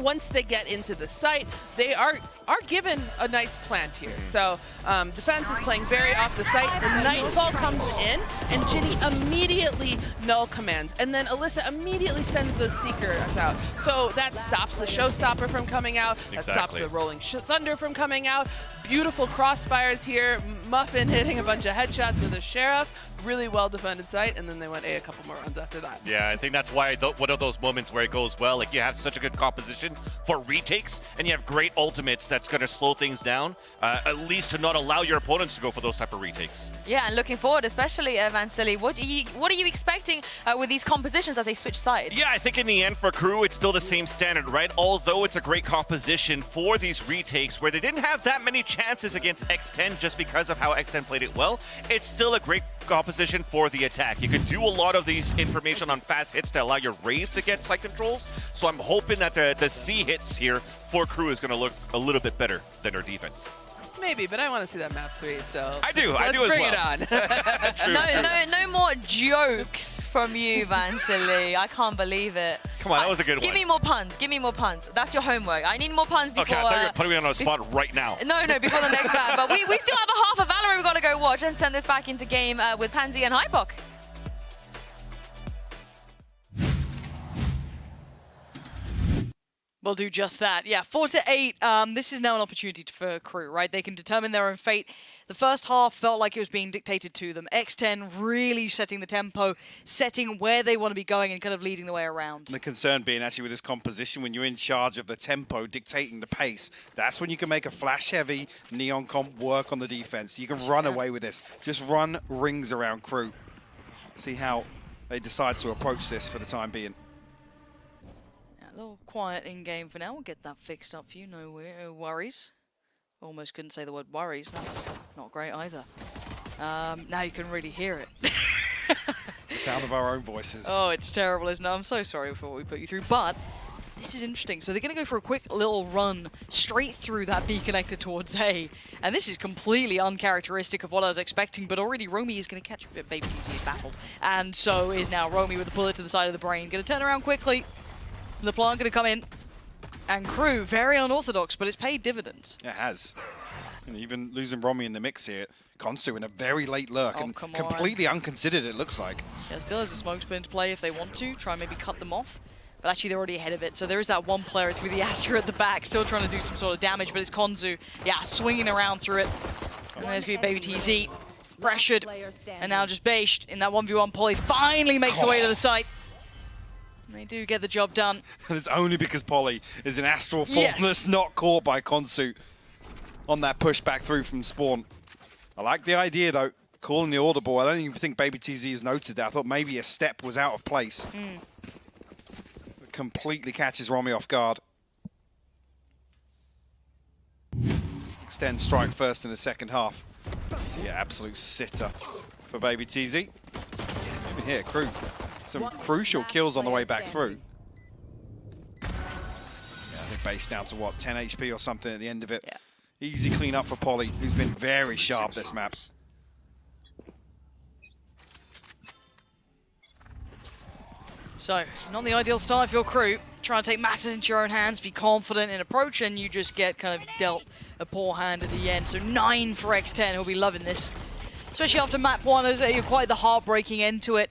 once they get into the site, they are given a nice plant here. So defense is playing very off the site. The Nightfall comes in, and Ginny immediately null commands. And then Alyssa immediately sends those Seekers out. So that stops the Showstopper from coming out. That stops the Rolling Thunder from coming out. Beautiful crossfires here. Muffin hitting a bunch of headshots with a Sheriff. Really well defended site, and then they went A a couple more rounds after that. Yeah, I think that's why one of those moments where it goes well, like you have such a good composition for retakes, and you have great ultimates that's going to slow things down, at least to not allow your opponents to go for those type of retakes. Yeah, and looking forward, especially Van Silly, what are you expecting with these compositions as they switch sides? Yeah, I think in the end for Crew, it's still the same standard, right? Although it's a great composition for these retakes where they didn't have that many chances against X10 just because of how X10 played it well, it's still a great composition for the attack. You can do a lot of these information on fast hits to allow your Rays to get site controls, so I'm hoping that the C hits here for Crew is going to look a little bit better than their defense. Maybe, but I want to see that map 3, so I do as bring well. it on. No more jokes from you, Van Silly. I can't believe it. Come on, that was a good one. Give me more puns. Give me more puns. That's your homework. I need more puns before... Okay, I thought you were putting me on a spot right now. No, before the next round. But we still have a half of Valorant we've got to go watch and send this back into game with Pansy and Hypok. We'll do just that. Yeah, 4-8. This is now an opportunity for Crew, right? They can determine their own fate. The first half felt like it was being dictated to them. X10 really setting the tempo, setting where they want to be going and kind of leading the way around. The concern being actually with this composition, when you're in charge of the tempo, dictating the pace, that's when you can make a flash-heavy Neon comp work on the defense. You can run away with this. Just run rings around Crew. See how they decide to approach this for the time being. A little quiet in-game for now. We'll get that fixed up for you. No worries. Almost couldn't say the word worries. That's not great either. Now you can really hear it. The sound of our own voices. Oh, it's terrible, isn't it? I'm so sorry for what we put you through. But this is interesting. So they're going to go for a quick little run straight through that B connector towards A. And this is completely uncharacteristic of what I was expecting. But already Romy is going to catch Baby TC is baffled. And so is now Romy with a bullet to the side of the brain. Going to turn around quickly. The plant going to come in, and Crew, very unorthodox, but it's paid dividends. It has. And even losing Romy in the mix here. Konsu in a very late lurk and completely unconsidered, it looks like. Yeah, still has a smoke spin to play if they want to, try and maybe cut them off. But actually, they're already ahead of it. So there is that one player, it's going to be the Astra at the back, still trying to do some sort of damage, but it's Konsu, yeah, swinging around through it. And there's going to be Baby TZ, pressured, and now just bashed in that 1v1. Polly finally makes the way to the site. They do get the job done. And it's only because Polly is an astral formless, not caught by Konsu on that push back through from spawn. I like the idea, though, calling the audible. I don't even think Baby TZ has noted that. I thought maybe a step was out of place. It completely catches Romy off guard. Extend strike first in the second half. So yeah, absolute sitter for Baby TZ. Even here, Crew. Some crucial kills on the way back through. Yeah, I think base down to what, 10 HP or something at the end of it. Yeah. Easy clean up for Polly, who's been very sharp this map. So, not the ideal start for your crew. Trying to take matters into your own hands, be confident in approach, and you just get kind of dealt a poor hand at the end. So 9 for X10, who'll be loving this. Especially after map 1, as quite the heartbreaking end to it.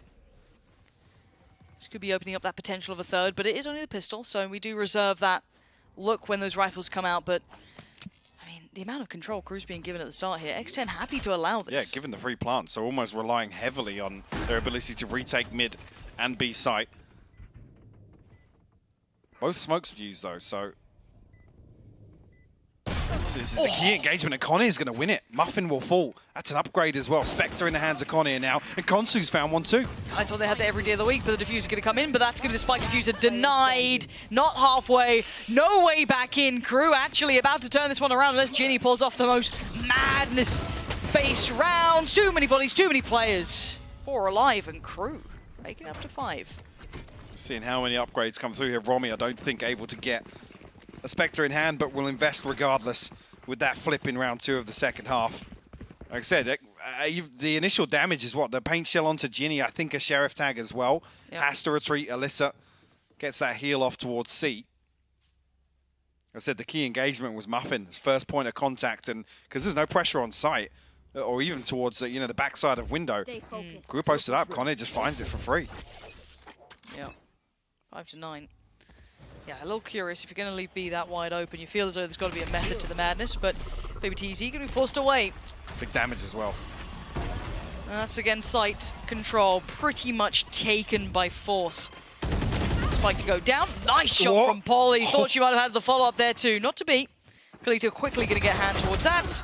This could be opening up that potential of a third, but it is only the pistol, so we do reserve that look when those rifles come out. But, I mean, the amount of control Crew's being given at the start here, X10 happy to allow this. Yeah, given the free plant, so almost relying heavily on their ability to retake mid and B site. Both smokes used though, so this is the key engagement, and Connie is going to win it. Muffin will fall. That's an upgrade as well. Spectre in the hands of Connie now, and Konsu's found one too. I thought they had that every day of the week, but the diffuser going to come in, but that's going to be the spike diffuser denied. Not halfway, no way back in. Crew actually about to turn this one around unless Ginny pulls off the most madness-based rounds. Too many bodies, too many players. 4 alive, and Crew making it up to 5. Seeing how many upgrades come through here. Romy, I don't think able to get a Spectre in hand, but will invest regardless with that flip in round 2 of the second half. Like I said, the initial damage is what? The paint shell onto Ginny, I think a Sheriff tag as well. Yep. Has to retreat. Alyssa gets that heal off towards C. Like I said, the key engagement was Muffin, his first point of contact, and because there's no pressure on site, or even towards the backside of window. Crew posted up, Connor just finds it for free. Yeah, 5 to 9. Yeah, a little curious if you're going to leave B that wide open. You feel as though there's got to be a method to the madness, but Baby TZ going to be forced away. Big damage as well. And that's again site control, pretty much taken by force. Spike to go down. Nice shot from Polly. Thought she might have had the follow-up there too. Not to be. Kalita quickly going to get a hand towards that.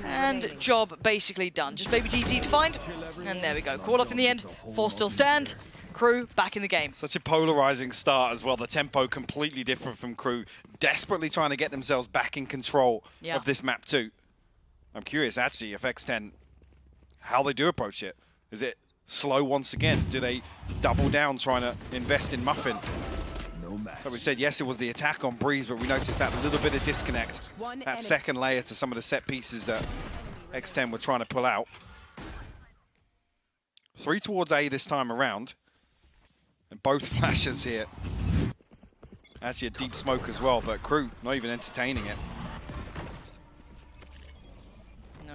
And job basically done. Just Baby TZ to find. And there we go. Call off in the end. 4 still stand. Crew back in the game. Such a polarizing start as well. The tempo completely different from Crew. Desperately trying to get themselves back in control of this map too. I'm curious actually if X10, how they do approach it. Is it slow once again? Do they double down trying to invest in Muffin? So we said yes, it was the attack on Breeze, but we noticed that little bit of disconnect. That second layer to some of the set pieces that X10 were trying to pull out. 3 towards A this time around. And both flashes here. Actually a deep smoke as well, but Crew not even entertaining it. No.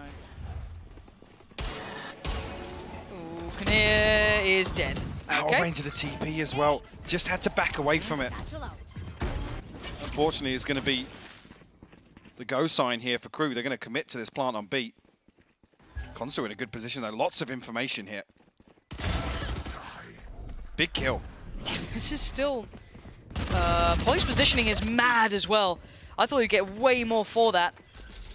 Ooh, Kinnear is dead. Out of range of the TP as well. Just had to back away from it. Unfortunately, it's going to be the go sign here for Crew. They're going to commit to this plant on B. Konsu in a good position though. Lots of information here. Big kill. This is still... Polly's positioning is mad as well. I thought he'd get way more for that.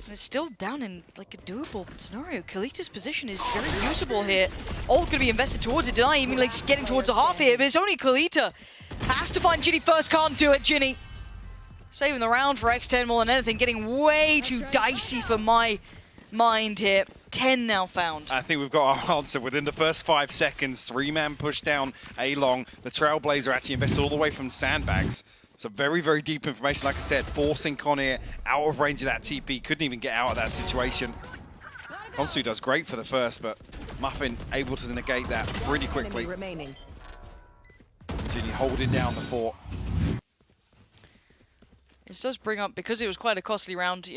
And it's still down in like a doable scenario. Kalita's position is very usable here. All going to be invested towards it. Deny even like getting towards the half here, but it's only Kalita. Has to find Ginny first, can't do it, Ginny. Saving the round for X10 more than anything. Getting way too dicey for my mind here. 10 now found. I think we've got our answer. Within the first 5 seconds, 3-man push down A long. The Trailblazer actually invested all the way from sandbags. So very, very deep information. Like I said, forcing Conair out of range of that TP. Couldn't even get out of that situation. Konsu does great for the first, but Muffin able to negate that really quickly. Ginny holding down the fort. This does bring up, because it was quite a costly round,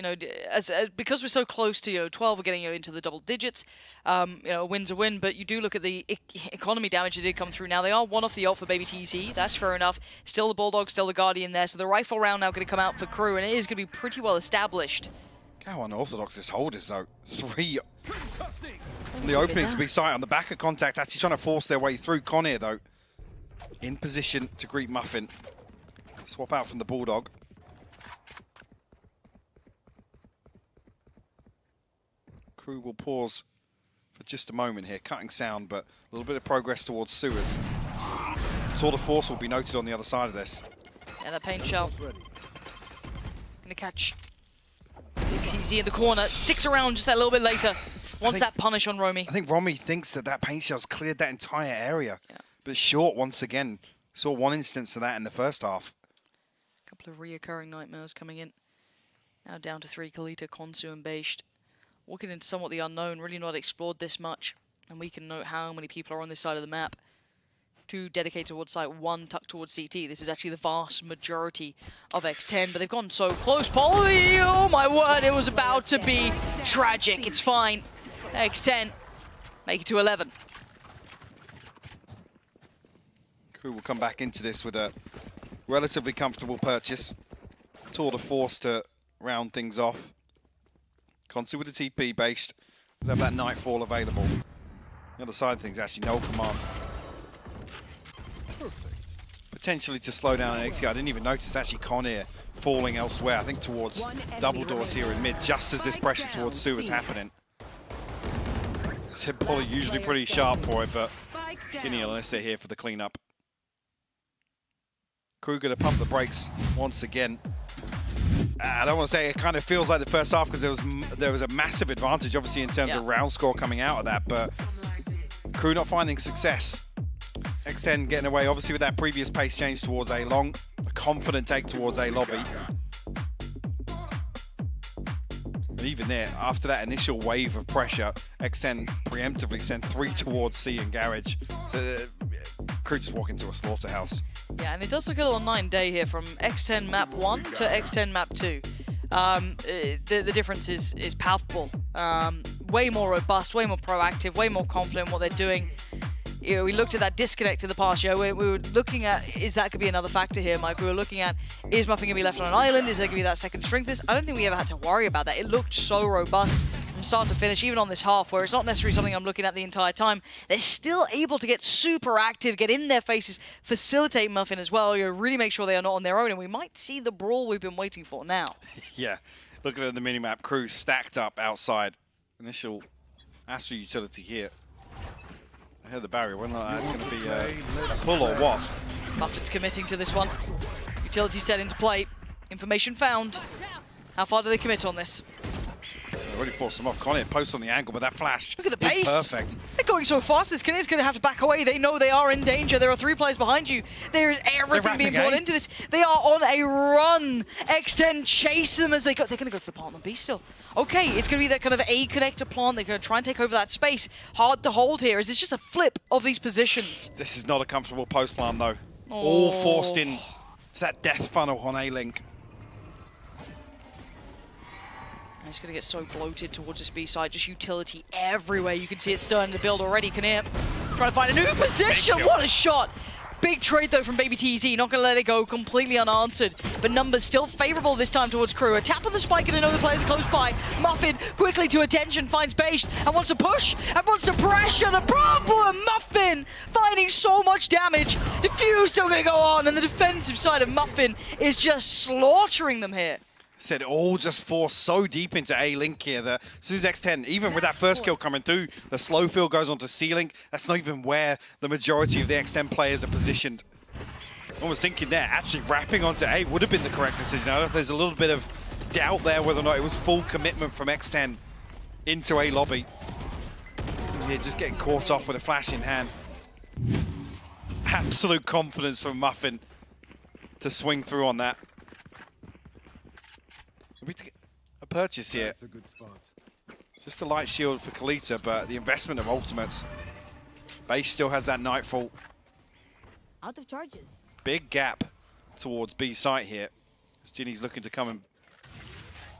because we're so close to, 12, we're getting into the double digits. A win's a win, but you do look at the economy damage that did come through. Now, they are 1 off the ult for Baby TZ. That's fair enough. Still the Bulldog, still the Guardian there. So the rifle round now going to come out for Crew, and it is going to be pretty well established. How unorthodox this hold is, though. 3 on the opening to be sight on the back of contact, actually trying to force their way through. Conair, though, in position to greet Muffin. Swap out from the Bulldog. Crew will pause for just a moment here. Cutting sound, but a little bit of progress towards sewers. Tour de force will be noted on the other side of this. Yeah, that paint shell. Gonna catch TZ in the corner. Sticks around just that little bit later. Wants that punish on Romy. I think Romy thinks that paint shell's cleared that entire area. Yeah. But it's short once again. Saw 1 instance of that in the first half. A couple of reoccurring nightmares coming in. Now down to 3, Kalita, Konsu and Bashed. Walking into somewhat the unknown, really not explored this much. And we can note how many people are on this side of the map. 2 dedicated towards site, 1 tucked towards CT. This is actually the vast majority of X10, but they've gone so close. Polly, oh my word, it was about to be tragic. It's fine. X10 make it to 11. Crew will come back into this with a relatively comfortable purchase. Tour de force to round things off. Consu with the TP based. They have that Nightfall available. The other side of things, actually, no command. Potentially to slow down an XG. I didn't even notice actually Conair falling elsewhere. I think towards double doors here in mid, just as this pressure towards Su is happening. Said Polly usually pretty sharp for it, but Ginny unless they're here for the cleanup. Crew gonna pump the brakes once again. I don't want to say it kind of feels like the first half because there was a massive advantage, obviously, in terms of round score coming out of that, but Crew not finding success. X10 getting away, obviously, with that previous pace change towards A long, a confident take towards A lobby. And even there, after that initial wave of pressure, X10 preemptively sent 3 towards C and Garage. So Crew just walk into a slaughterhouse. Yeah, and it does look a little 9-day here from X10 map 1 to X10 map 2. The difference is palpable. Way more robust, way more proactive, way more confident in what they're doing. You know, we looked at that disconnect in the past year. We were looking at, is that could be another factor here, Mike? We were looking at, is Muffin going to be left on an island? Is there going to be that second strength? I don't think we ever had to worry about that. It looked so robust from start to finish, even on this half, where it's not necessarily something I'm looking at the entire time. They're still able to get super active, get in their faces, facilitate Muffin as well, you know, really make sure they are not on their own, and we might see the brawl we've been waiting for now. Yeah, looking at the minimap, Crew stacked up outside. Initial Astro utility here. Ahead of the barrier, whether that's going to be a pull or what. Muffin's committing to this one. Utility set into play. Information found. How far do they commit on this? They already forced them off. Conair posts on the angle, but that flash Look at the pace. is perfect. They're going so fast, this Canadian's going to have to back away. They know they are in danger. There are 3 players behind you. There is everything being brought into this. They are on a run. X10 chase them as they go. They're going to go for the Apartment B still. Okay, it's going to be that kind of A connector plant. They're going to try and take over that space. Hard to hold here. Is this just a flip of these positions? This is not a comfortable post plant, though. All forced in to that death funnel on A-Link. He's going to get so bloated towards this B side. Just utility everywhere. You can see it starting to build already. Conair trying to find a new position. What a shot. Big trade, though, from Baby TZ. Not going to let it go completely unanswered. But numbers still favorable this time towards Crew. A tap on the spike and another player's close by. Muffin quickly to attention, finds Based and wants to push and wants to pressure. The problem, Muffin finding so much damage. Diffuse still going to go on, and the defensive side of Muffin is just slaughtering them here. Said all just forced so deep into A-Link here that as soon as X10, even with that first kill coming through, the slow field goes onto C-Link. That's not even where the majority of the X10 players are positioned. I was thinking there, actually wrapping onto A would have been the correct decision. I don't know if there's a little bit of doubt there whether or not it was full commitment from X10 into A lobby. Yeah, just getting caught off with a flash in hand. Absolute confidence from Muffin to swing through on that. We get a purchase here. That's a good spot. Just a light shield for Kalita, but the investment of ultimates. Base still has that Nightfall. Out of charges. Big gap towards B site here. As Ginny's looking to come and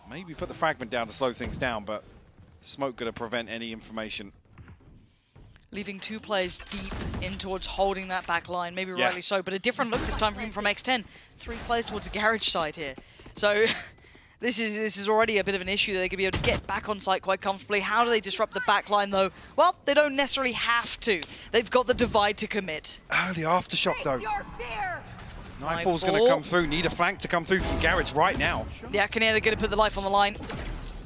maybe put the fragment down to slow things down, but smoke going to prevent any information. Leaving 2 players deep in towards holding that back line, maybe rightly so, but a different look this time from X10. 3 players towards the garage side here. So this is already a bit of an issue that they could be able to get back on site quite comfortably. How do they disrupt the back line, though? Well, they don't necessarily have to. They've got the divide to commit. Early aftershock, though. Nightfall's going to come through. Need a flank to come through from Garage right now. Yeah, Conair, they're going to put the life on the line.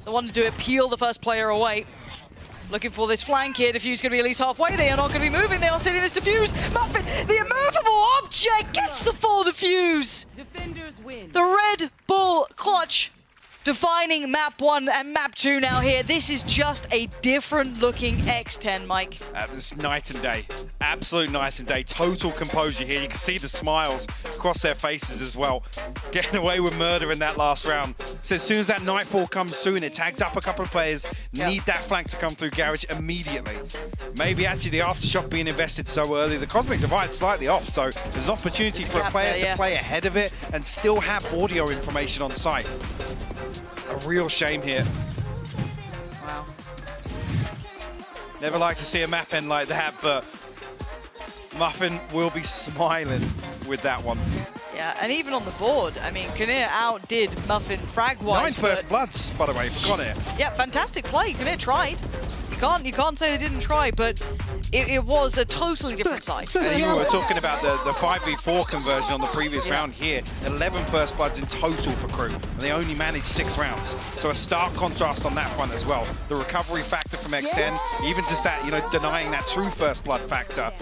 They want to do it, peel the first player away. Looking for this flank here. Diffuse going to be at least halfway. They are not going to be moving. They are sitting this Diffuse. Muffin, the immovable object, gets the full Diffuse. Defenders win. The Red Bull clutch. Defining map 1 and map 2 now here. This is just a different looking X10, Mike. It's night and day. Absolute night and day. Total composure here. You can see the smiles across their faces as well. Getting away with murder in that last round. So as soon as that nightfall comes soon, it tags up a couple of players. Need that flank to come through Garage immediately. Maybe actually the aftershock being invested so early. The Cosmic Divide slightly off, so there's an opportunity for a player to play ahead of it and still have audio information on site. A real shame here. Wow. Never like to see a map end like that, but Muffin will be smiling with that one. Yeah, and even on the board, I mean, Kinnear outdid Muffin frag-wise. 9 first bloods, by the way, for Kinnear. Yeah, fantastic play. Kinnear tried. You can't say they didn't try, but it was a totally different side. And you were talking about the 5v4 conversion on the previous round here. 11 first bloods in total for Crew, and they only managed 6 rounds. So a stark contrast on that front as well. The recovery factor from X10, even just that, denying that true first blood factor.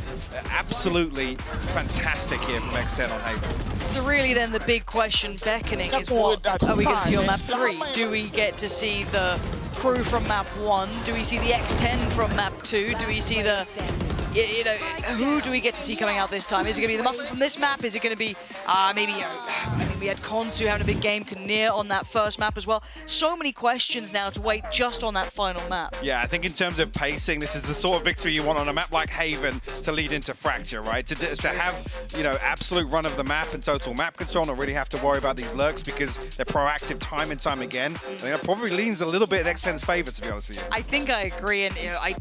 Absolutely fantastic here from X10 on Haven. So really then the big question beckoning is what are we going to see on map 3? Do we get to see the Crew from map 1? Do we see the X10 from map 2? Do we see the, who do we get to see coming out this time? Is it going to be the Muffin from this map? Is it going to be maybe, I mean, we had Konsu having a big game, Kinnear on that first map as well. So many questions now to wait just on that final map. Yeah, I think in terms of pacing, this is the sort of victory you want on a map like Haven to lead into Fracture, right? To have, absolute run of the map and total map control, not really have to worry about these lurks because they're proactive time and time again. I think that probably leans a little bit in X10's favor, to be honest with you. I think I agree, and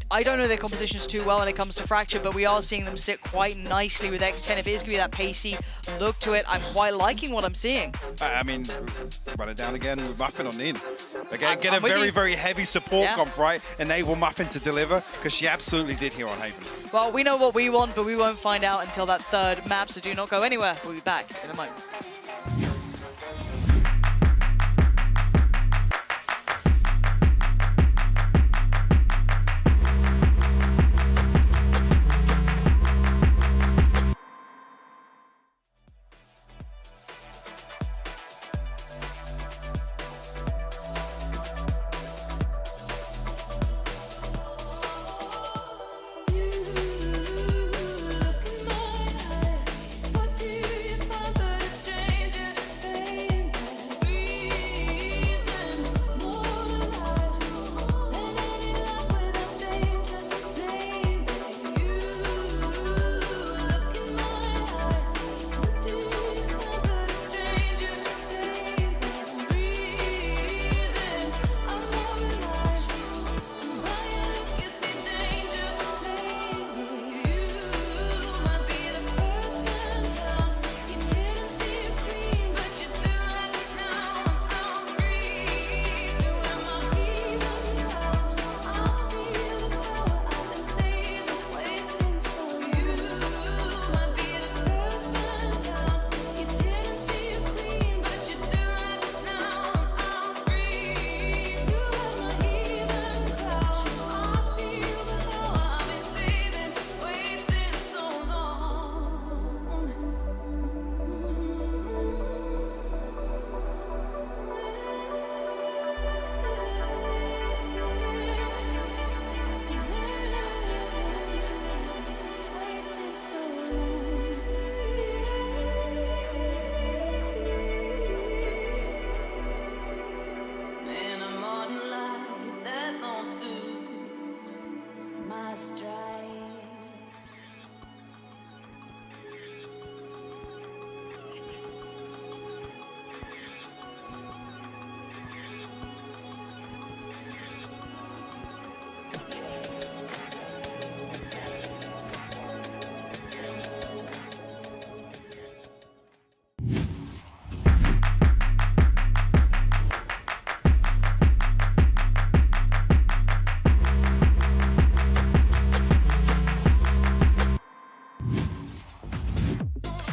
I don't know their compositions too well when it comes to Fracture, but we are seeing them sit quite nicely with X10. If it is going to be that pacey look to it, I'm quite liking what I'm seeing. I mean, run it down again with Muffin on in. Again, get a very, very heavy support comp, right? Enable Muffin to deliver, because she absolutely did here on Haven. Well, we know what we want, but we won't find out until that third map, so do not go anywhere. We'll be back in a moment.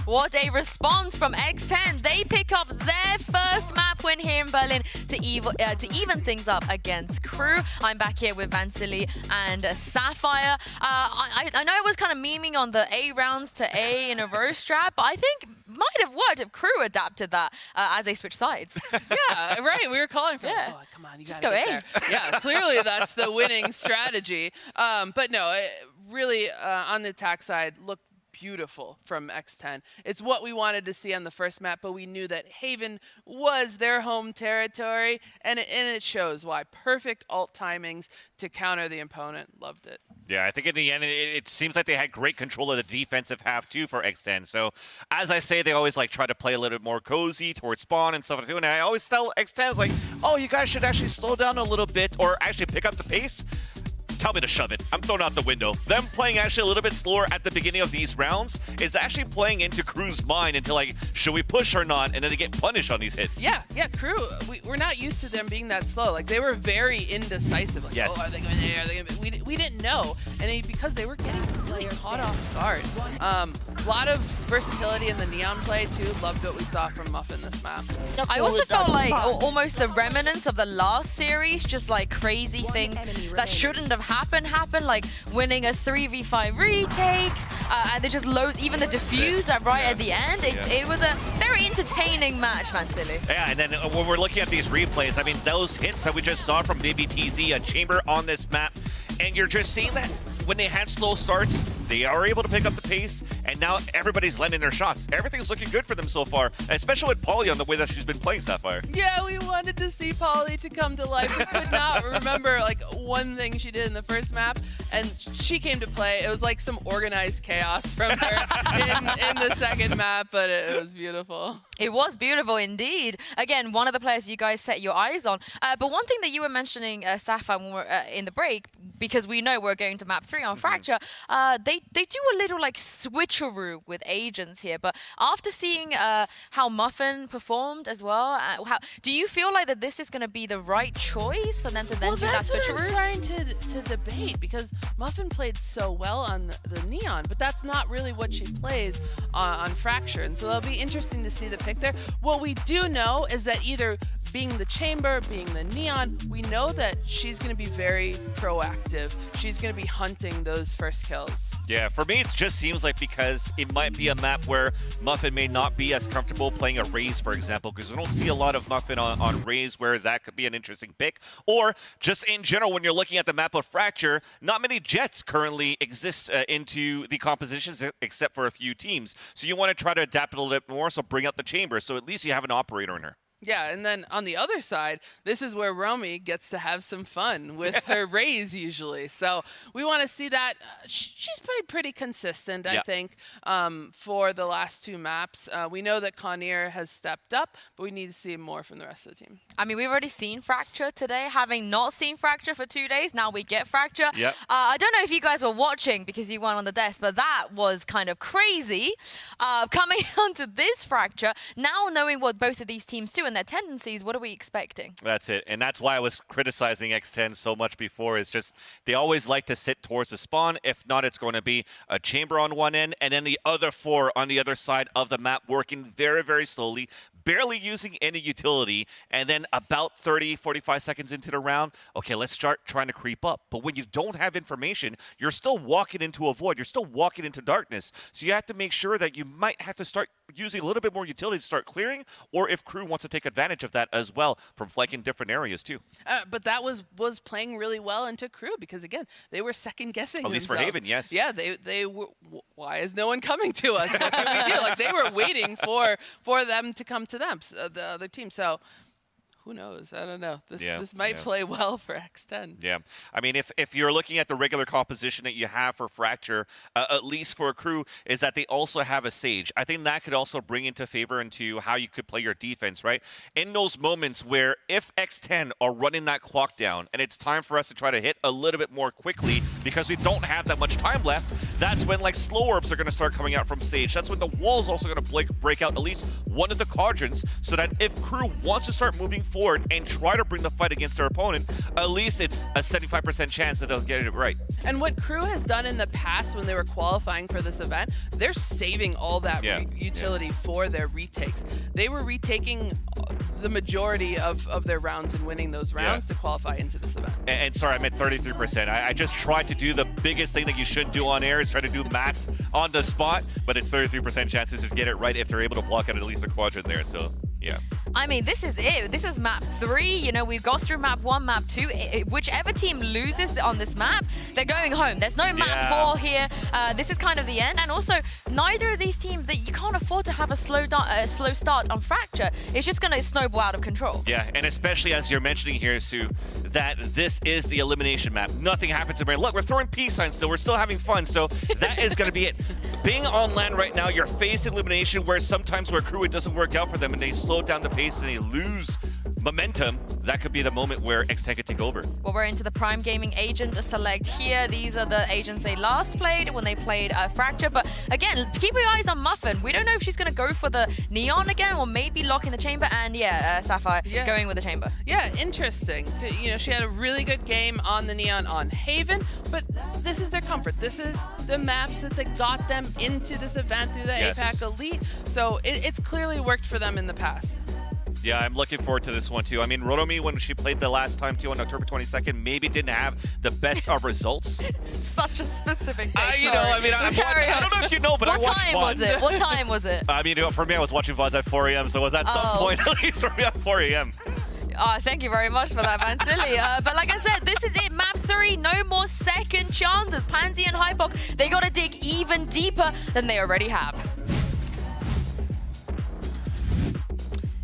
What a response from X10. They pick up their first map win here in Berlin to even things up against Crew. Crew. I'm back here with Vansili and Sapphire. I know I was kind of memeing on the A rounds to A in a row strat, but I think might have worked if Crew adapted that as they switched sides. Yeah, right. We were calling for Yeah. oh, come on, you Just gotta go get there. Yeah, clearly that's the winning strategy. But no, really on the attack side, look beautiful from X10. It's what we wanted to see on the first map, but we knew that Haven was their home territory, and it shows why. Perfect ult timings to counter the opponent. Loved it. Yeah, I think in the end, it seems like they had great control of the defensive half, too, for X10. So, as I say, they always like try to play a little bit more cozy towards spawn and stuff like that. And I always tell X10, like, oh, you guys should actually slow down a little bit or actually pick up the pace. Tell me to shove it. I'm thrown out the window. Them playing actually a little bit slower at the beginning of these rounds is actually playing into Crew's mind into like, should we push or not? And then they get punished on these hits. Yeah, Crew, we're not used to them being that slow. Like, they were very indecisive. Like, yes. Oh, are they going there? Are they gonna... We didn't know. And because they were getting really caught off guard. A lot of versatility in the Neon play, too. Loved what we saw from Muffin this map. I also felt like almost the remnants of the last series, just like crazy things that shouldn't have happened, like winning a 3v5 retakes, and they just loads, even the defuse at the end. It was a very entertaining match, Vansili. Yeah, and then when we're looking at these replays, I mean, those hits that we just saw from BBTZ, a chamber on this map, and you're just seeing that when they had slow starts, they are able to pick up the pace, and now everybody's landing their shots. Everything's looking good for them so far, especially with Polly on the way that she's been playing Sapphire. Yeah, we wanted to see Polly to come to life. We could not remember like one thing she did in the first map, and she came to play. It was like some organized chaos from her in the second map, but it was beautiful. It was beautiful indeed. Again, one of the players you guys set your eyes on. But one thing that you were mentioning, Sapphire, when we're in the break, because we know we're going to map 3 on Fracture, they do a little like switcheroo with agents here. But after seeing how Muffin performed as well, do you feel like that this is going to be the right choice for them to then do that switcheroo? That's what I'm starting to debate, because Muffin played so well on the Neon, but that's not really what she plays on Fracture. And so it'll be interesting to see the pick there. What we do know is that either being the chamber, being the Neon, we know that she's going to be very proactive. She's going to be hunting those first kills. Yeah, for me, it just seems like because it might be a map where Muffin may not be as comfortable playing a Raze, for example, because we don't see a lot of Muffin on Raze where that could be an interesting pick. Or just in general, when you're looking at the map of Fracture, not many Jets currently exist into the compositions except for a few teams. So you want to try to adapt it a little bit more, so bring out the chamber, so at least you have an operator in her. Yeah, and then on the other side, this is where Romy gets to have some fun with her Raze usually. So we want to see that. She's played pretty consistent, I think, for the last 2 maps. We know that Connier has stepped up, but we need to see more from the rest of the team. I mean, we've already seen Fracture today. Having not seen Fracture for 2 days, now we get Fracture. Yep. I don't know if you guys were watching because you weren't on the desk, but that was kind of crazy. Coming onto this Fracture, now knowing what both of these teams do and their tendencies, what are we expecting? That's it. And that's why I was criticizing X10 so much before. Is just they always like to sit towards the spawn. If not, it's going to be a chamber on one end and then the other 4 on the other side of the map, working very, very slowly, barely using any utility. And then about 30, 45 seconds into the round, okay, let's start trying to creep up. But when you don't have information, you're still walking into a void. You're still walking into darkness. So you have to make sure that you might have to start using a little bit more utility to start clearing, or if Crew wants to take advantage of that as well from flanking different areas too. But that was playing really well into Crew, because again, they were second guessing At least for themselves. Haven, yes. Yeah, they were, why is no one coming to us? What can we do? Like, they were waiting for them to come to them, the other team. So who knows? I don't know. This might play well for X10. Yeah. I mean, if you're looking at the regular composition that you have for Fracture, at least for a Crew, is that they also have a Sage. I think that could also bring into favor into how you could play your defense, right? In those moments where if X10 are running that clock down and it's time for us to try to hit a little bit more quickly because we don't have that much time left, that's when like slow orbs are going to start coming out from Sage. That's when the wall's also going to break out at least one of the quadrants, so that if Crew wants to start moving forward and try to bring the fight against their opponent, at least it's a 75% chance that they'll get it right. And what Crew has done in the past when they were qualifying for this event, they're saving all that utility for their retakes. They were retaking the majority of their rounds and winning those rounds to qualify into this event. And sorry, I meant 33%. I just tried to do the biggest thing that you should do on air is try to do math on the spot, but it's 33% chances to get it right if they're able to block out at least a quadrant there. So, yeah. I mean, this is it. This is map 3. You know, we've got through map 1, map 2. Whichever team loses on this map, they're going home. There's no map 4 here. This is kind of the end. And also, neither of these teams, that you can't afford to have a slow start on Fracture. It's just going to snowball out of control. Yeah, and especially as you're mentioning here, Sue, that this is the elimination map. Nothing happens in there. Look, we're throwing peace signs still. We're still having fun. So that is going to be it. Being on land right now, you're facing elimination where sometimes where Crew, it doesn't work out for them and they slow down the pace and they lose momentum. That could be the moment where X10 could take over. Well, we're into the Prime Gaming agent select here. These are the agents they last played when they played Fracture. But again, keep your eyes on Muffin. We don't know if she's going to go for the Neon again or maybe lock in the Chamber. And Sapphire going with the Chamber. Yeah, interesting. You know, she had a really good game on the Neon on Haven, but this is their comfort. This is the maps that they got them into this event through the APAC Elite. So it's clearly worked for them in the past. Yeah, I'm looking forward to this one too. I mean, Rotomi, when she played the last time too on October 22nd, maybe didn't have the best of results. Such a specific thing. I don't know if you know, but I watched VODs. What time was it? I mean, for me, I was watching VODs at 4 a.m., so it was at some point at least for me at 4 a.m. Thank you very much for that, man. Silly. But like I said, this is it. Map 3, no more second chances. Pansy and Hypok, they got to dig even deeper than they already have.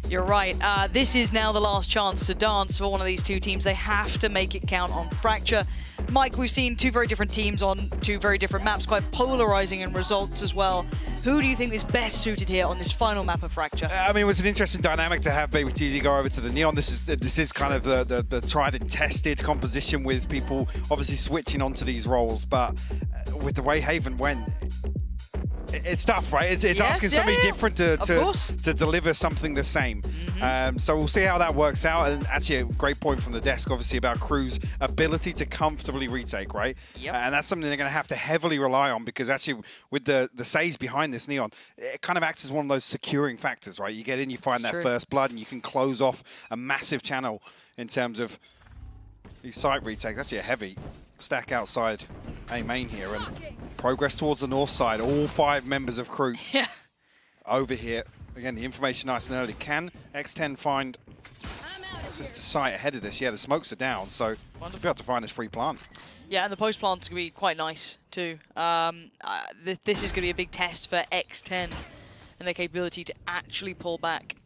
You're right. This is now the last chance to dance for one of these two teams. They have to make it count on Fracture. Mike, we've seen two very different teams on two very different maps, quite polarizing in results as well. Who do you think is best suited here on this final map of Fracture? I mean, it was an interesting dynamic to have Baby TZ go over to the Neon. This is kind of the tried and tested composition with people obviously switching onto these roles. But with the way Haven went, it's tough, right? It's asking somebody different to deliver something the same. So we'll see how that works out. And actually, a great point from the desk, obviously, about Crew's ability to comfortably retake, right? And that's something they're going to have to heavily rely on because actually, with the Sage behind this Neon, it kind of acts as one of those securing factors, right? You get in, you find that first blood, and you can close off a massive channel in terms of these site retakes. Actually, a heavy stack outside A main here and progress towards the north side. All 5 members of Crew over here. Again, the information nice and early. Can X10 find just the site ahead of this? Yeah, the smokes are down, so we'll be able to find this free plant. Yeah, and the post plant's going to be quite nice too. This is going to be a big test for X10 and their capability to actually pull back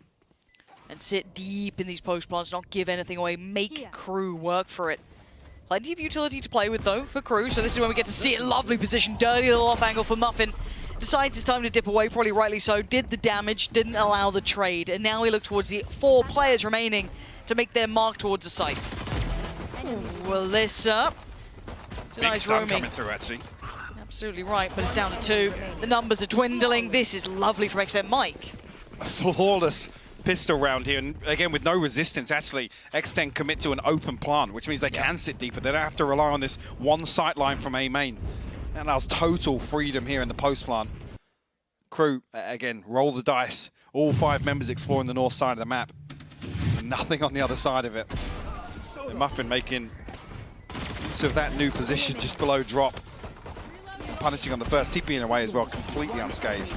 and sit deep in these post plants, not give anything away, make Crew work for it. Plenty of utility to play with, though, for Crew, so this is when we get to see it. Lovely position, dirty little off angle for Muffin. Decides it's time to dip away, probably rightly so. Did the damage, didn't allow the trade, and now we look towards the 4 players remaining to make their mark towards the site. Alyssa. Nice stun coming through, actually. Absolutely right, but it's down to 2. The numbers are dwindling. This is lovely from X10. Mike. A flawless pistol round here, and again with no resistance. Actually, X10 commit to an open plant, which means they can sit deeper. They don't have to rely on this one sight line from A main. That allows total freedom here in the post plant. Crew, again, roll the dice. All 5 members exploring the north side of the map. Nothing on the other side of it. And Muffin making use of that new position just below drop. Punishing on the first, TPing away as well, completely unscathed.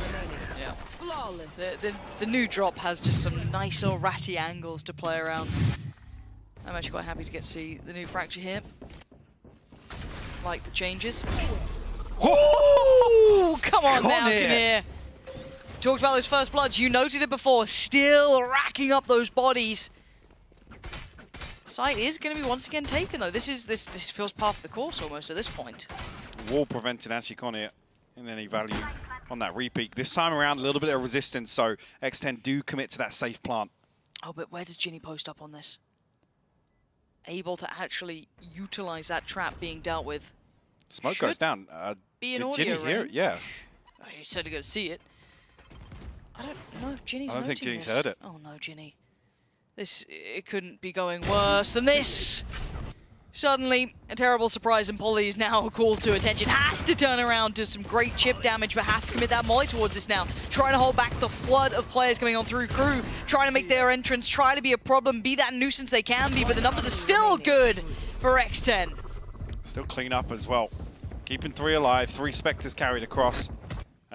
The new drop has just some nice little ratty angles to play around. I'm actually quite happy to get to see the new Fracture here. Like the changes. Oh, come on now, Kinnear. Talked about those first bloods. You noted it before. Still racking up those bodies. Site is going to be once again taken, though. This feels part of the course almost at this point. Wall preventing actually Conir in any value on that repeat. This time around, a little bit of resistance, so X10 do commit to that safe plant. Oh, but where does Ginny post up on this? Able to actually utilize that trap being dealt with. Smoke goes down. Be an did audio Ginny hear it? Yeah. Oh, you're certainly going to see it. I don't know if Ginny's I don't think noting Ginny's this. heard it. Oh no, Ginny. It couldn't be going worse than this. Suddenly, a terrible surprise, and Polly is now called to attention. Has to turn around, does some great chip damage, but has to commit that molly towards this now. Trying to hold back the flood of players coming on through. Crew trying to make their entrance, try to be a problem, be that nuisance they can be, but the numbers are still good for X10. Still clean up as well. Keeping 3 alive, 3 Spectres carried across.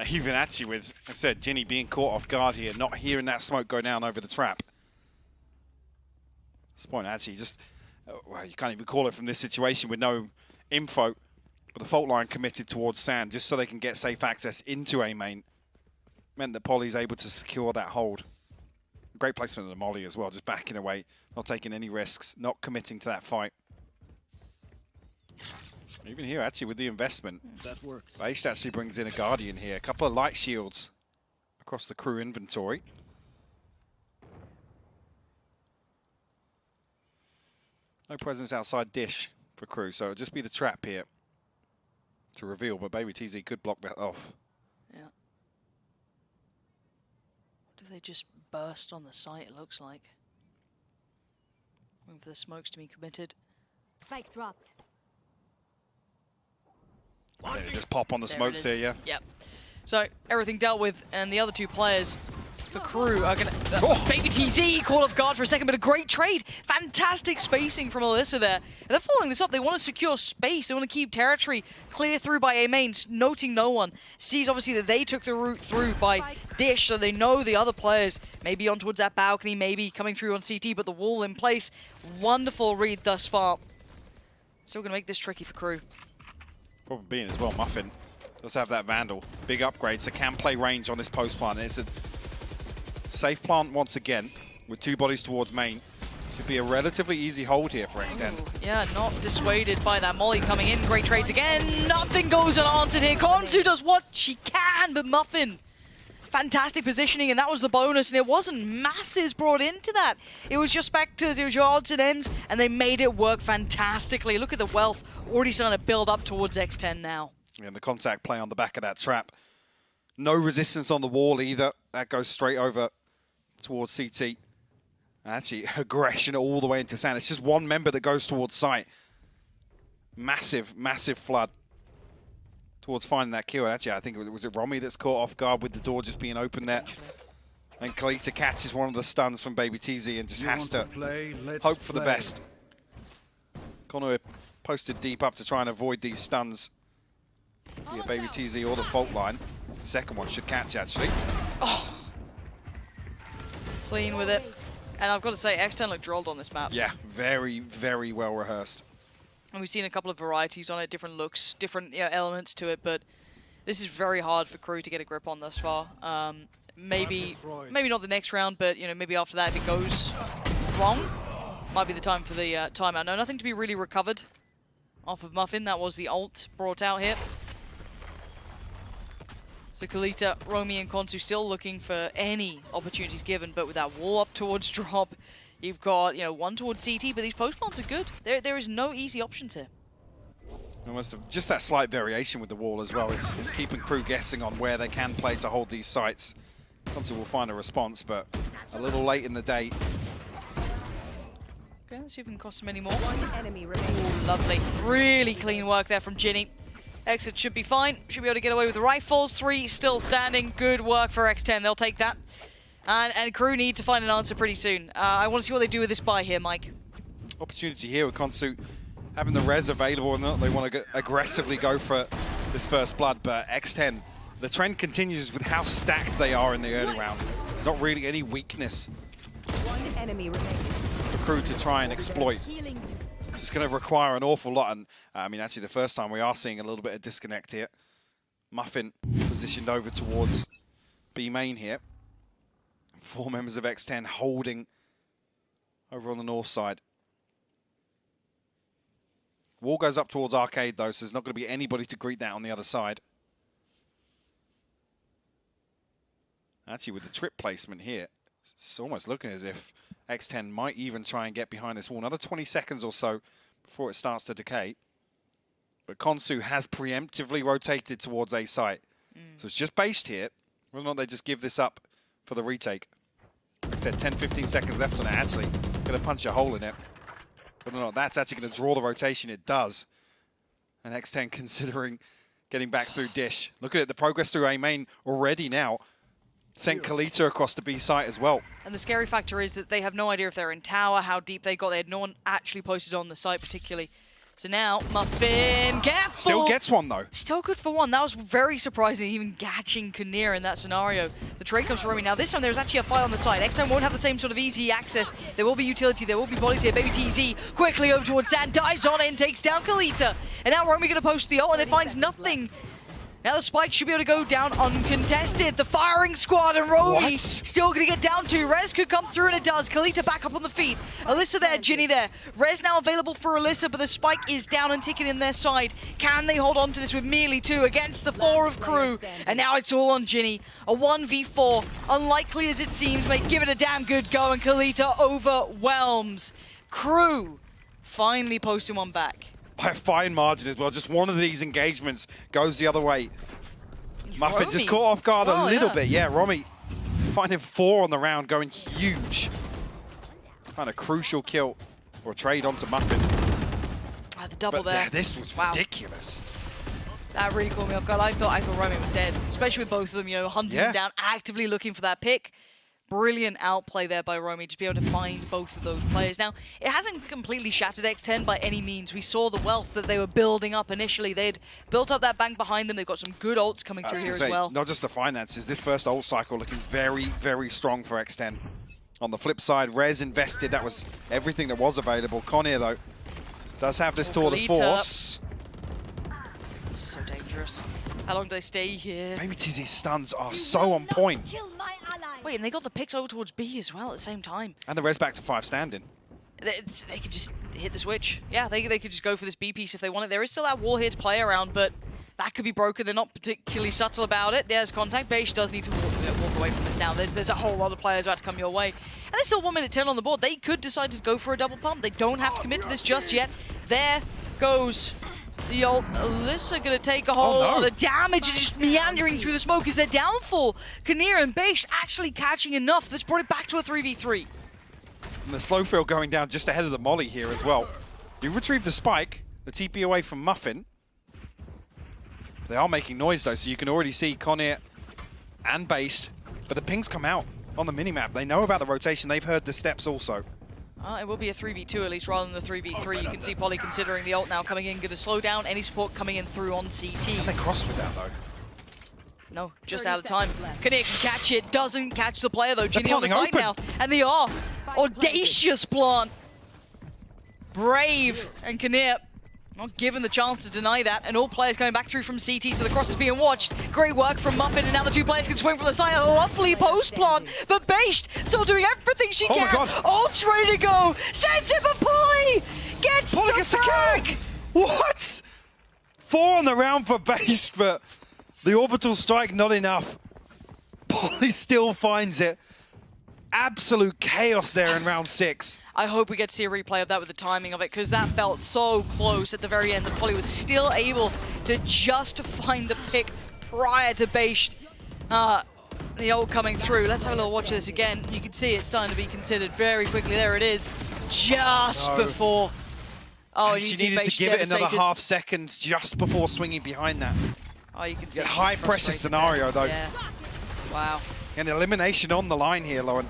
Even actually with, like I said, Ginny being caught off guard here, not hearing that smoke go down over the trap. At this point, actually, just, well, you can't even call it from this situation with no info, but the fault line committed towards Sand just so they can get safe access into A main. Meant that Polly's able to secure that hold. Great placement of the molly as well, just backing away, not taking any risks, not committing to that fight. Even here, actually, with the investment, that works. Based actually brings in a Guardian here. A couple of light shields across the crew inventory. No presence outside dish for crew, so it'll just be the trap here to reveal, but Baby TZ could block that off. Yeah. Do they just burst on the site, it looks like? Waiting for the smokes to be committed. Spike dropped. They just pop on the smokes here, yeah. Yep. So everything dealt with, and the other 2 players for crew are gonna. Baby TZ caught off guard for a second, but a great trade. Fantastic spacing from Alyssa there. And they're following this up. They want to secure space. They want to keep territory clear through by A main, noting no one. Sees obviously that they took the route through by Dish, so they know the other players maybe on towards that balcony, maybe coming through on CT, but the wall in place. Wonderful read thus far. Still gonna make this tricky for crew. Problem being as well, Muffin does have that Vandal. Big upgrade, so can play range on this post plant. It's a safe plant once again, with 2 bodies towards main. Should be a relatively easy hold here for X10. Yeah, not dissuaded by that molly coming in. Great trades again. Nothing goes unanswered here. Konsu does what she can, but Muffin. Fantastic positioning, and that was the bonus, and it wasn't masses brought into that. It was just Spectres, it was your odds and ends, and they made it work fantastically. Look at the wealth already starting to build up towards X10 now. Yeah, and the contact play on the back of that trap. No resistance on the wall either. That goes straight over towards CT. Actually, aggression all the way into Sand. It's just one member that goes towards site. Massive, massive flood towards finding that kill. Actually, I think was it Romy that's caught off guard with the door just being open there. And Kalita catches one of the stuns from Baby TZ and just has to hope for the best. Connor posted deep up to try and avoid these stuns via Baby TZ or the fault line. The second one should catch, actually. Oh. Clean with it. And I've got to say, X10 looked drilled on this map. Yeah, very, very well rehearsed. And we've seen a couple of varieties on it, different looks, different elements to it, but this is very hard for crew to get a grip on thus far. Maybe not the next round, but maybe after that if it goes wrong, might be the time for the timeout. No, nothing to be really recovered off of Muffin. That was the ult brought out here. So Kalita, Romy, and Konsu still looking for any opportunities given, but with that wall up towards drop, you've got one towards CT, but these post plants are good. There is no easy options here. Almost just that slight variation with the wall as well. It's keeping crew guessing on where they can play to hold these sites. Konsu will find a response, but a little late in the day. Okay, let's see if we can cost them any more. One enemy remaining. Ooh, lovely. Really clean work there from Ginny. Exit should be fine. Should be able to get away with the rifles. 3 still standing. Good work for X10. They'll take that. And crew need to find an answer pretty soon. I want to see what they do with this buy here, Mike. Opportunity here with Konsu having the res available or not. They want to aggressively go for this first blood, but X10, the trend continues with how stacked they are in the early round. There's not really any weakness One enemy remaining. for crew to try and exploit. It's going to require an awful lot, and I mean, actually, the first time we are seeing a little bit of disconnect here. Muffin positioned over towards B main here. 4 members of X10 holding over on the north side. Wall goes up towards Arcade, though, so there's not going to be anybody to greet that on the other side. Actually, with the trip placement here, it's almost looking as if X10 might even try and get behind this wall. Another 20 seconds or so before it starts to decay. But Konsu has preemptively rotated towards A site. So it's just based here. Whether or not they just give this up for the retake. Like I said, 10-15 seconds left on it. Actually, going to punch a hole in it. Whether or not that's actually going to draw the rotation, it does. And X10 considering getting back through Dish. Look at it, the progress through A main already now. Sent Kalita across the B site as well. And the scary factor is that they have no idea if they're in tower, how deep they got there. No one actually posted on the site particularly. So now, Muffin, careful! Still gets one though. Still good for one. That was very surprising, even catching Kinnear in that scenario. The trade comes from Romy. Now this time there's actually a fight on the side. X10 won't have the same sort of easy access. There will be utility, there will be bodies here. Baby TZ quickly over towards Sand, dives on in, takes down Kalita. And now Romy gonna post the ult and it finds nothing. Now the spike should be able to go down uncontested. The firing squad and Romy still going to get down to. Rez could come through and it does. Kalita back up on the feet. Alyssa there, Ginny there. Rez now available for Alyssa, but the spike is down and ticking in their side. Can they hold on to this with merely 2 against the 4 of crew? And now it's all on Ginny. A 1v4, unlikely as it seems, may give it a damn good go, and Kalita overwhelms. Crew finally posting one back. By a fine margin as well. Just one of these engagements goes the other way. Muffin just caught off guard a little bit. Yeah, Romy finding 4 on the round, going huge. Kind of crucial kill or trade onto Muffin. The double there. This was ridiculous. That really caught me off guard. I thought Romy was dead, especially with both of them, you know, hunting them down, actively looking for that pick. Brilliant outplay there by Romy to be able to find both of those players. Now, it hasn't completely shattered X10 by any means. We saw the wealth that they were building up initially. They'd built up that bank behind them. They've got some good ults coming through here as well. Not just the finances, this first ult cycle looking very, very strong for X10. On the flip side, Rez invested. That was everything that was available. Conir, though, does have this tour de force. This is so dangerous. How long do they stay here? Baby TZ's stuns are so on point. Wait, and they got the picks over towards B as well at the same time. And the Rez back to 5 standing. They could just hit the switch. Yeah, they could just go for this B piece if they want it. There is still that wall here to play around, but that could be broken. They're not particularly subtle about it. There's contact. Beish does need to walk away from this now. There's a whole lot of players about to come your way. And there's still 1 minute 10 on the board. They could decide to go for a double pump. They don't have to commit to this just yet. There goes the old Alyssa gonna take a whole lot of damage and just meandering through the smoke is their downfall. Kinnear and Beish actually catching enough that's brought it back to a 3v3. And the slow field going down just ahead of the molly here as well. You retrieve the spike, the TP away from Muffin. They are making noise though, so you can already see Conir and Beish, but the pings come out on the minimap. They know about the rotation, they've heard the steps also. It will be a 3v2 at least rather than the 3v3. You can see Polly considering the ult now coming in, going to slow down any support coming in through on CT. And they crossed with that though. No, just out of time. Kinnear can catch it, doesn't catch the player though. Ginny on the side now, and they are. Audacious plant. Brave, and Kinnear not given the chance to deny that, and all players coming back through from CT, so the cross is being watched. Great work from Muffin, and now the 2 players can swing from the side. A lovely post plant, but Beish still doing everything she can. My God. Ult's ready to go. Sends it, but Polly gets the frag. What? 4 on the round for Beish, but the orbital strike not enough. Polly still finds it. Absolute chaos there in round 6. I hope we get to see a replay of that with the timing of it, because that felt so close at the very end that Polly was still able to just find the pick prior to Beish. The ult coming through. Let's have a little watch of this again. You can see it's starting to be considered very quickly. There it is. Just before. Oh, and she needed to give it another half second just before swinging behind that. Oh, you can see. High pressure scenario though. Yeah. Wow. And elimination on the line here, Lauren.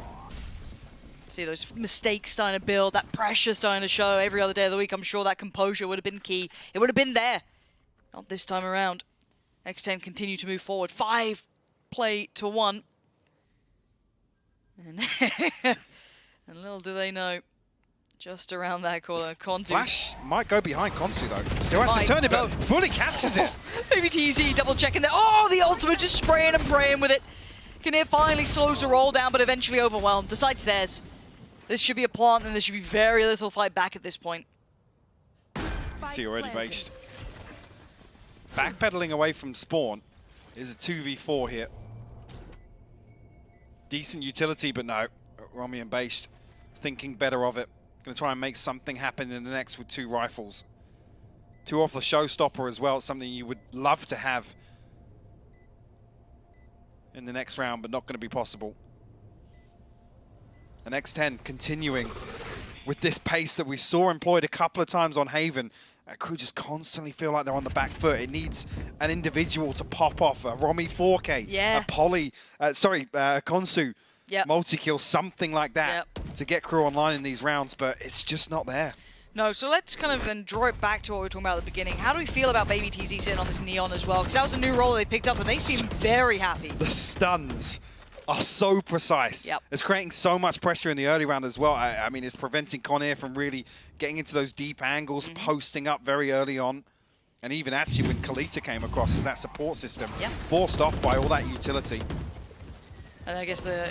See those mistakes starting to build, that pressure starting to show every other day of the week. I'm sure that composure would have been key. It would have been there. Not this time around. X10 continue to move forward. 5 play to 1. And, and little do they know, just around that corner, Konsu. Flash might go behind Konsu though. Still has to turn it, but fully catches it. Maybe TZ double checking there. Oh, the ultimate just spraying and praying with it. Kinnear finally slows the roll down, but eventually overwhelmed. The site's theirs. This should be a plant, and there should be very little fight back at this point. See already Beish. Backpedaling away from spawn is a 2v4 here. Decent utility, but no. Romy and Beish thinking better of it. Going to try and make something happen in the next with 2 rifles. 2 off the showstopper as well. Something you would love to have in the next round, but not going to be possible. And X10 continuing with this pace that we saw employed a couple of times on Haven. Crew just constantly feel like they're on the back foot. It needs an individual to pop off. A Romy 4K, a Polly, Konsu, multi-kill, something like that to get Crew online in these rounds, but it's just not there. No, so let's kind of then draw it back to what we were talking about at the beginning. How do we feel about Baby TZ sitting on this Neon as well? Because that was a new role they picked up and they seem very happy. The stuns are so precise. It's creating so much pressure in the early round as well. I mean, it's preventing Conair from really getting into those deep angles, posting up very early on. And even actually when Kalita came across as that support system, forced off by all that utility. And I guess the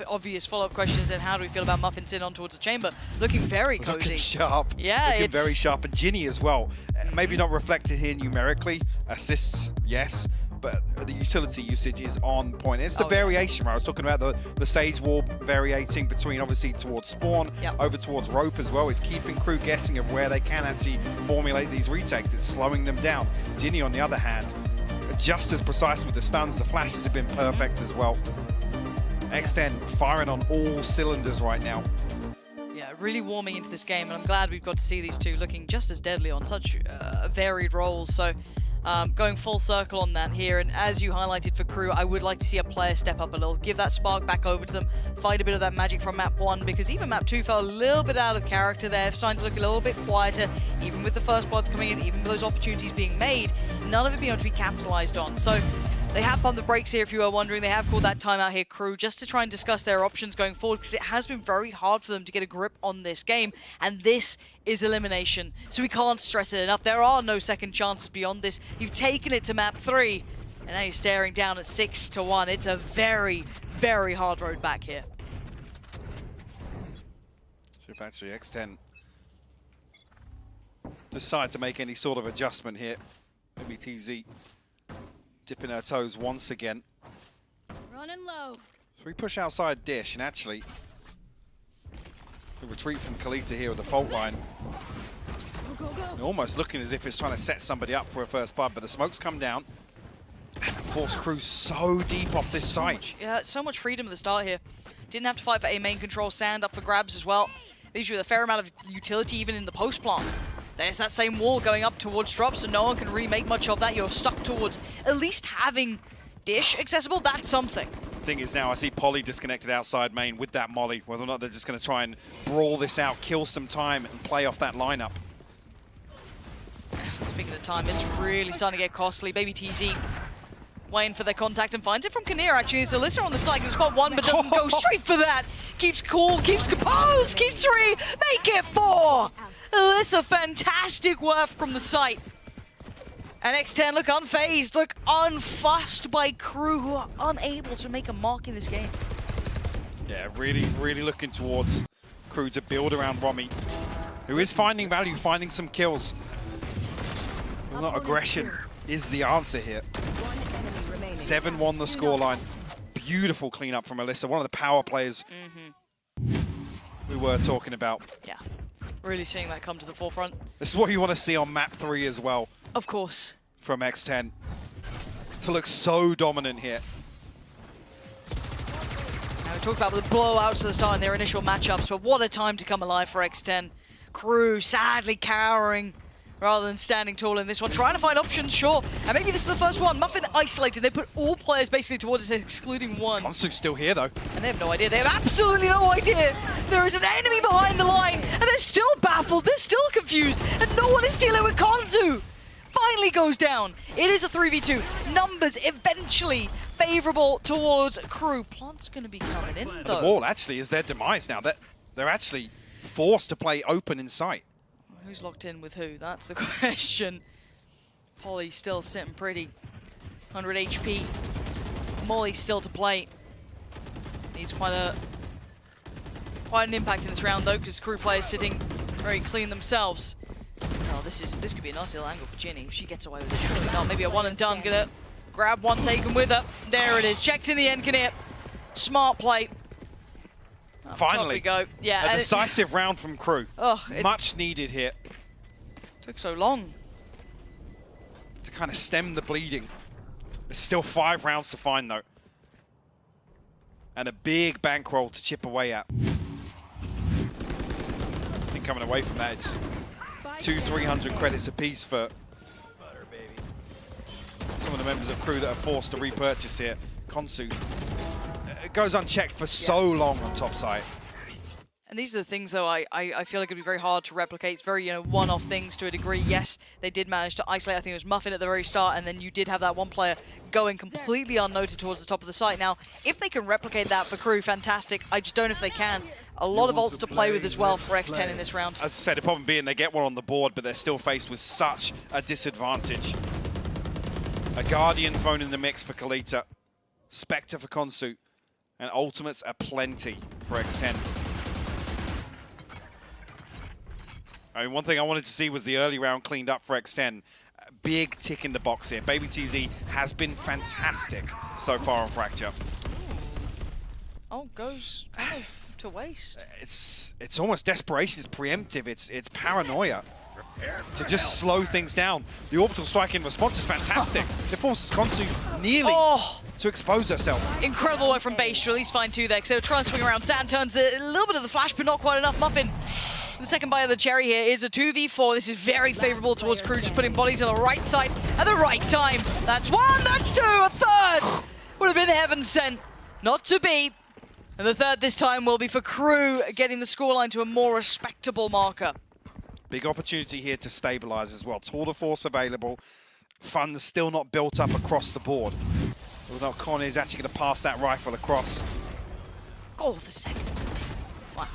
obvious follow-up question is then how do we feel about Muffins in on towards the chamber? Looking very cozy. Looking sharp. Yeah, looking very sharp. And Ginny as well. Maybe not reflected here numerically. Assists, yes. But the utility usage is on point. It's the variation, right? I was talking about the Sage Wall variating between obviously towards Spawn, over towards Rope as well. It's keeping Crew guessing of where they can actually formulate these retakes. It's slowing them down. Ginny, on the other hand, just as precise with the stuns. The flashes have been perfect as well. X10 firing on all cylinders right now. Yeah, really warming into this game, and I'm glad we've got to see these two looking just as deadly on such varied roles. So going full circle on that here, and as you highlighted for Crew, I would like to see a player step up a little, give that spark back over to them, fight a bit of that magic from map 1, because even map 2 felt a little bit out of character there, starting to look a little bit quieter, even with the first bloods coming in, even with those opportunities being made, none of it being able to be capitalized on. So they have pumped the brakes here, if you were wondering. They have called that timeout here, Crew, just to try and discuss their options going forward, because it has been very hard for them to get a grip on this game, and this is elimination. So we can't stress it enough. There are no second chances beyond this. You've taken it to map 3, and now you're staring down at 6-1. It's a very, very hard road back here. If actually X10 decide to make any sort of adjustment here, maybe TZ dipping her toes once again. Running low. So we push outside Dish, and actually the retreat from Kalita here with the fault line. Almost looking as if it's trying to set somebody up for a first blood, but the smoke's come down. And force Crew so deep off this site. Yeah, so much freedom at the start here. Didn't have to fight for A main control, Sand up for grabs as well. Leaves you with a fair amount of utility even in the post plant. There's that same wall going up towards drop, so no one can really make much of that. You're stuck towards at least having Dish accessible. That's something. Thing is now I see Polly disconnected outside main with that molly. Whether or not they're just going to try and brawl this out, kill some time, and play off that lineup. Speaking of time, it's really starting to get costly. Baby TZ waiting for their contact and finds it from Kinnear, actually. It's Alyssa on the side, can spot 1, but doesn't go straight for that. Keeps cool, keeps composed, keeps 3, make it 4. Alyssa, fantastic work from the site. And X10 look unfazed, look unfussed by Crew, who are unable to make a mark in this game. Yeah, really, really looking towards Crew to build around Romy, who is finding value, finding some kills. Well, not aggression is the answer here. 7-1 the scoreline. Beautiful cleanup from Alyssa, one of the power players we were talking about. Yeah, really seeing that come to the forefront. This is what you want to see on map 3 as well. Of course. From X10. To look so dominant here. Now we talked about the blowouts at the start in their initial matchups, but what a time to come alive for X10. Crew sadly cowering rather than standing tall in this one. Trying to find options, sure. And maybe this is the first one. Muffin isolated. They put all players basically towards us, excluding one. Konsu's still here, though. And they have no idea. They have absolutely no idea. There is an enemy behind the line, and they're still baffled. They're still confused, and no one is dealing with Konsu. Finally goes down. It is a 3v2. Numbers eventually favorable towards Crew. Plant's going to be coming in, though. The wall actually is their demise now. They're actually forced to play open in sight. Who's locked in with who? That's the question. Polly's still sitting pretty. 100 HP. Molly's still to play. Needs quite an impact in this round, though, because Crew players sitting very clean themselves. Oh, this could be a nice little angle for Ginny. If she gets away with it, surely not. Maybe a one and done. Gonna grab one taken with her. There it is. Checked in the end, Kinnear. Smart play. Finally, we go. Yeah, a decisive round from Crew. Oh, much needed here. Took so long to kind of stem the bleeding. There's still 5 rounds to find, though, and a big bankroll to chip away at. coming away from that. It's 200-300 credits apiece for some of the members of crew that are forced to repurchase here. Konsu, it goes unchecked for so long on top side. And these are the things, though, I feel like it'd be very hard to replicate. It's very, one-off things to a degree. Yes, they did manage to isolate, I think it was Muffin at the very start, and then you did have that one player going completely unnoted towards the top of the site. Now, if they can replicate that for crew, fantastic. I just don't know if they can. A lot of ults to play with as well for X10 in this round. As I said, the problem being they get one on the board, but they're still faced with such a disadvantage. A Guardian thrown in the mix for Kalita, Spectre for Konsu, and ultimates are plenty for X10. I mean, one thing I wanted to see was the early round cleaned up for X10. Big tick in the box here. Baby TZ has been fantastic so far on Fracture. Oh, goes to waste. It's almost desperation. It's preemptive. It's paranoia to just slow things down. The orbital strike in response is fantastic. It forces Konsu nearly to expose herself. Incredible work from base to at least find two there, because they were trying to swing around. Sand turns a little bit of the flash, but not quite enough. Muffin. The second bite of the cherry here is a 2v4. This is very favorable towards crew, just putting bodies on the right side at the right time. That's one, that's two, a third! Would have been heaven sent. Not to be. And the third this time will be for crew, getting the scoreline to a more respectable marker. Big opportunity here to stabilize as well. Tour de force available. Funds still not built up across the board. Although Con is actually going to pass that rifle across. Goal of the second. Wow.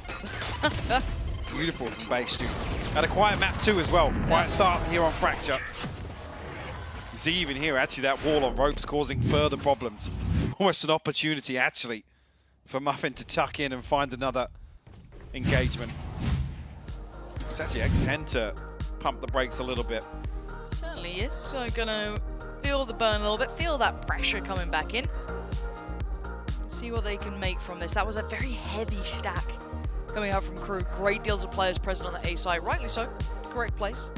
Beautiful from base, dude. And a quiet map too as well. Quiet start here on Fracture. You see even here, actually, that wall on ropes causing further problems. Almost an opportunity, actually, for Muffin to tuck in and find another engagement. It's actually X10 to pump the brakes a little bit. Certainly is. So gonna feel the burn a little bit, feel that pressure coming back in. See what they can make from this. That was a very heavy stack coming out from crew. Great deals of players present on the A side, rightly so. Correct place.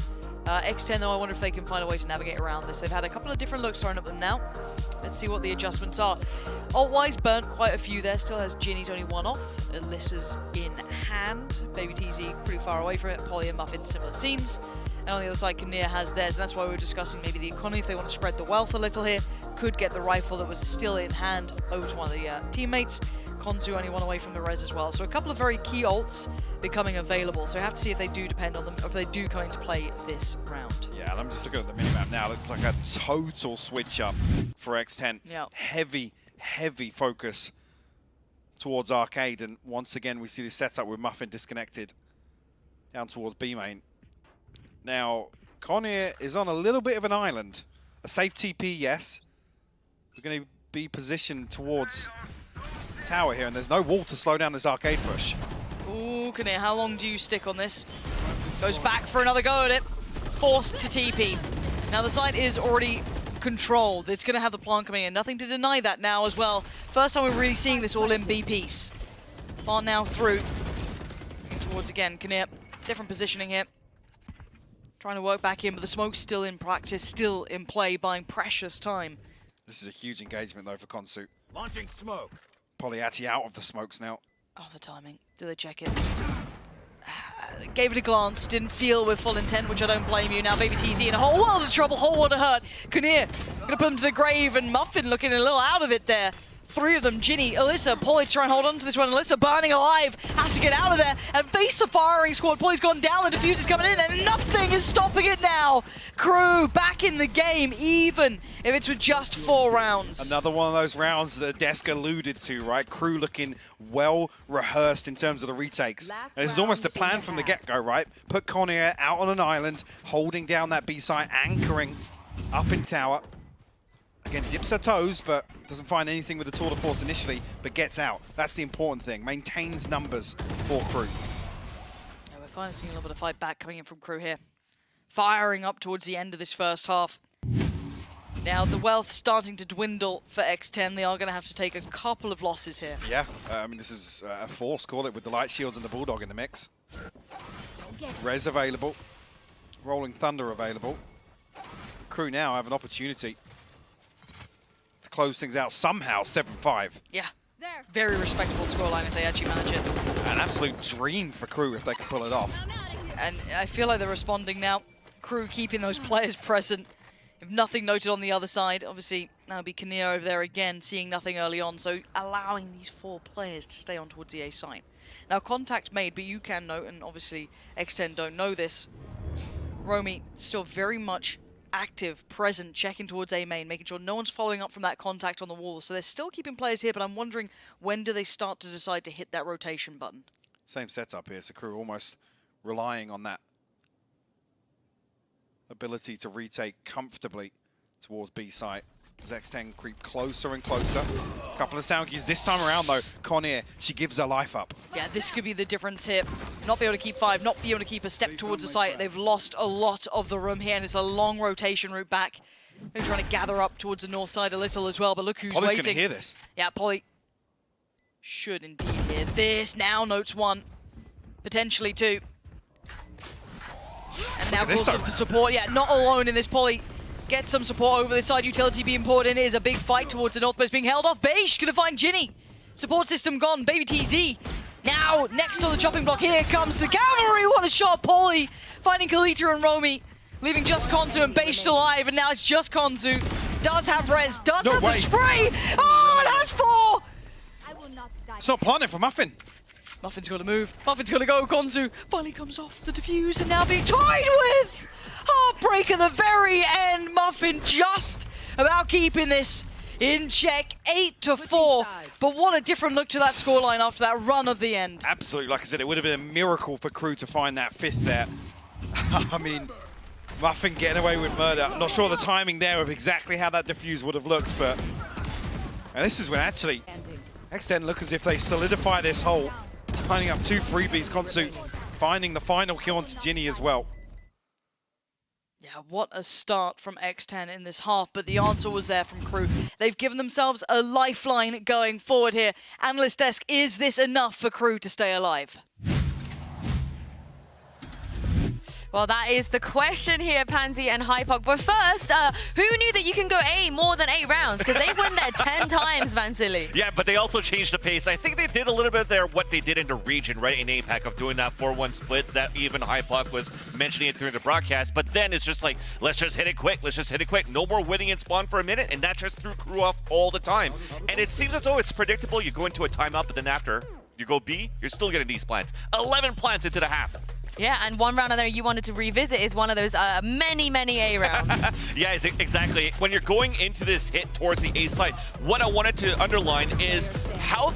X10 though, I wonder if they can find a way to navigate around this. They've had a couple of different looks thrown at them now. Let's see what the adjustments are. Ult-wise, burnt quite a few there. Still has Ginny's only one off. Alyssa's in hand. Baby TZ pretty far away from it. Polly and Muffin, similar scenes. And on the other side, Kinnear has theirs. And that's why we were discussing maybe the economy, if they want to spread the wealth a little here. Could get the rifle that was still in hand over to one of the teammates. Konsu only one away from the res as well. So a couple of very key ults becoming available. So we have to see if they do depend on them, or if they do come into play this round. Yeah, and I'm just looking at the minimap now. It looks like a total switch up for X10. Yeah. Heavy focus towards Arcade. And once again, we see the setup with Muffin disconnected down towards B main. Now, Conir is on a little bit of an island. A safe TP, yes. We're going to be positioned towards tower here, and there's no wall to slow down this Arcade push. Ooh, Kinnear, how long do you stick on this? Goes back for another go at it. Forced to TP. Now the site is already controlled. It's going to have the plant coming in. Nothing to deny that now as well. First time we're really seeing this all in B piece. Plant now through. Towards again, Kinnear. Different positioning here. Trying to work back in, but the smoke's still in practice, still in play, buying precious time. This is a huge engagement though for Konsu. Launching smoke. Polyati out of the smokes now. Oh, the timing. Do they check it? Gave it a glance, didn't feel with full intent, which I don't blame you. Now Baby TZ in a whole world of trouble, whole world of hurt. Kinnear gonna put him to the grave, and Muffin looking a little out of it there. Three of them, Ginny, Alyssa, Polly to try and hold on to this one. Alyssa burning alive, has to get out of there and face the firing squad. Polly's gone down, the diffuse is coming in, and nothing is stopping it now. Crew back in the game, even if it's with just 4 rounds. Another one of those rounds that Desk alluded to, right? Crew looking well rehearsed in terms of the retakes. And this is almost the plan from the get-go, right? Put Conir out on an island, holding down that B site, anchoring up in tower. Again, dips her toes, but doesn't find anything with the tour de force initially, but gets out. That's the important thing. Maintains numbers for Crew. Yeah, we're finally seeing a little bit of fight back coming in from Crew here. Firing up towards the end of this first half. Now, the wealth starting to dwindle for X10. They are going to have to take a couple of losses here. Yeah, I mean, this is a force, call it, with the Light Shields and the Bulldog in the mix. Res available. Rolling Thunder available. Crew now have an opportunity to close things out somehow, 7-5. Yeah, very respectable scoreline if they actually manage it. An absolute dream for Crew if they can pull it off. And I feel like they're responding now. Crew keeping those players present. If nothing noted on the other side, obviously now be Kinnear over there again, seeing nothing early on, so allowing these 4 players to stay on towards the A site. Now contact made, but you can note, and obviously X10 don't know this, Romy still very much active, present, checking towards A main, making sure no one's following up from that contact on the wall. So they're still keeping players here, but I'm wondering when do they start to decide to hit that rotation button? Same setup here, so Crew almost relying on that ability to retake comfortably towards B site. As X10 creep closer and closer. A couple of sound cues this time around though. Conir, she gives her life up. Yeah, this could be the difference here. Not be able to keep 5, not be able to keep a step towards the site. They've lost a lot of the room here, and it's a long rotation route back. They're trying to gather up towards the north side a little as well, but look who's Polly's waiting. gonna hear this. Yeah, Polly should indeed hear this. Now notes 1, potentially 2. And now calls for support. Yeah, not alone in this. Polly get some support over this side. Utility being poured in. It is a big fight towards the north, but it's being held off. Beige gonna find Ginny. Support system gone. Baby TZ. Now, next to the chopping block, here comes the cavalry. What a shot, Polly. Finding Kalita and Romy. Leaving just Konzu and Beige still alive, and now it's just Konzu. Does have res, does have the spray. Oh, it has 4. It's not planning for Muffin. Muffin's got to move. Muffin's got to go. Konzu finally comes off the defuse and now being tied with. Heartbreak at the very end. Muffin just about keeping this in check. 8-4. But what a different look to that scoreline after that run of the end. Absolutely. Like I said, it would have been a miracle for Crew to find that 5th there. I mean, Muffin getting away with murder. I'm not sure the timing there of exactly how that defuse would have looked, but... And this is when actually X10 look as if they solidify this hole. Finding up 2 freebies, Konsu finding the final kill onto Ginny as well. Yeah, what a start from X10 in this half, but the answer was there from Crew. They've given themselves a lifeline going forward here. Analyst Desk, is this enough for Crew to stay alive? Well, that is the question here, Pansy and Hypok. But first, who knew that you can go A more than 8 rounds? Because they've won there 10 times, Vansili. Yeah, but they also changed the pace. I think they did a little bit there what they did in the region, right, in APAC, of doing that 4-1 split that even Hypok was mentioning it during the broadcast. But then it's just like, let's just hit it quick. Let's just hit it quick. No more waiting in spawn for a minute, and that just threw Crew off all the time. And it seems as though it's predictable. You go into a timeout, but then after you go B, you're still getting these plants. 11 plants into the half. Yeah, and one round on there you wanted to revisit is one of those many A rounds. Yeah, exactly. When you're going into this hit towards the A site, what I wanted to underline is how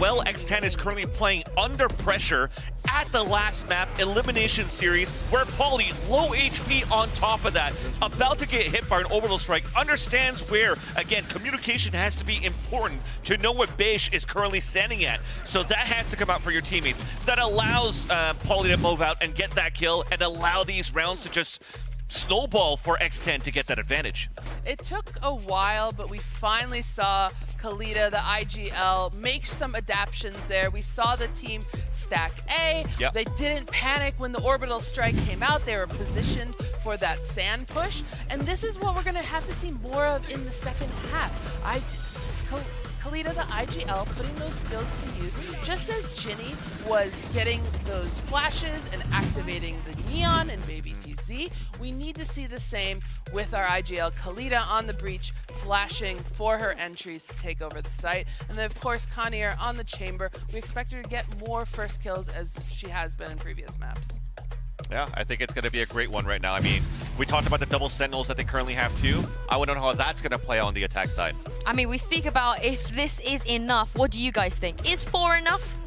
well X10 is currently playing under pressure at the last map, Elimination Series, where Polly, low HP on top of that, about to get hit by an orbital strike, understands where, again, communication has to be important to know what Beige is currently standing at. So that has to come out for your teammates. That allows Polly to move out and get that kill and allow these rounds to just snowball for X10 to get that advantage. It took a while, but we finally saw Kalita, the IGL, make some adaptations there. We saw the team stack A. Yep. They didn't panic when the orbital strike came out. They were positioned for that sand push. And this is what we're going to have to see more of in the second half. Kalita, the IGL, putting those skills to use. Just as Ginny was getting those flashes and activating the Neon and Baby TZ, we need to see the same with our IGL. Kalita on the breach, flashing for her entries to take over the site. And then, of course, Conir on the chamber. We expect her to get more first kills as she has been in previous maps. Yeah, I think it's going to be a great one right now. I mean, we talked about the double sentinels that they currently have too. I want to know how that's going to play on the attack side. I mean, we speak about if this is enough. What do you guys think? Is 4 enough?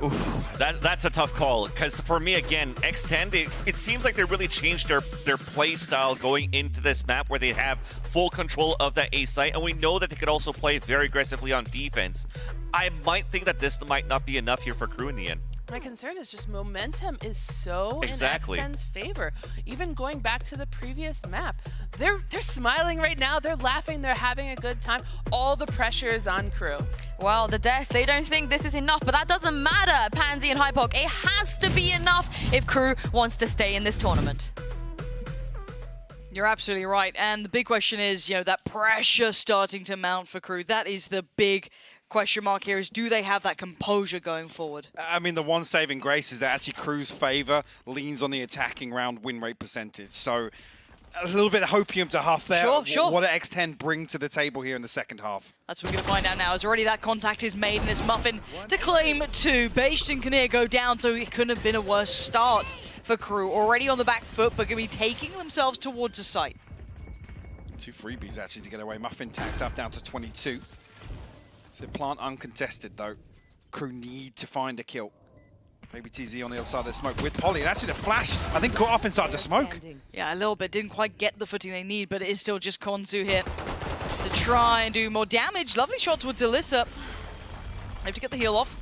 Oof, that's a tough call, because for me, again, X10, it seems like they really changed their play style going into this map where they have full control of that A site, and we know that they could also play very aggressively on defense. I might think that this might not be enough here for Crew in the end. My concern is just momentum is so exactly in X10's favor. Even going back to the previous map, they're smiling right now. They're laughing. They're having a good time. All the pressure is on Crew. Well, the Desk, they don't think this is enough, but that doesn't matter, Pansy and Hypok. It has to be enough if Crew wants to stay in this tournament. You're absolutely right. And the big question is, that pressure starting to mount for Crew. That is the big question mark here is, do they have that composure going forward? I mean, the one saving grace is that actually Crew's favor leans on the attacking round win rate percentage. So a little bit of hopium to huff there. Sure. What do X10 bring to the table here in the second half? That's what we're going to find out now. As already that contact is made, and it's Muffin to claim 2. Based and Kinnear go down, so it couldn't have been a worse start for Crew. Already on the back foot, but going to be taking themselves towards the site. 2 freebies actually to get away. Muffin tacked up down to 22. So plant uncontested though. Crew need to find a kill. Maybe TZ on the other side of the smoke with Polly. And actually the flash, I think, caught up inside the smoke. Yeah, a little bit. Didn't quite get the footing they need, but it is still just Konzu here to try and do more damage. Lovely shot towards Alyssa. Have to get the heal off.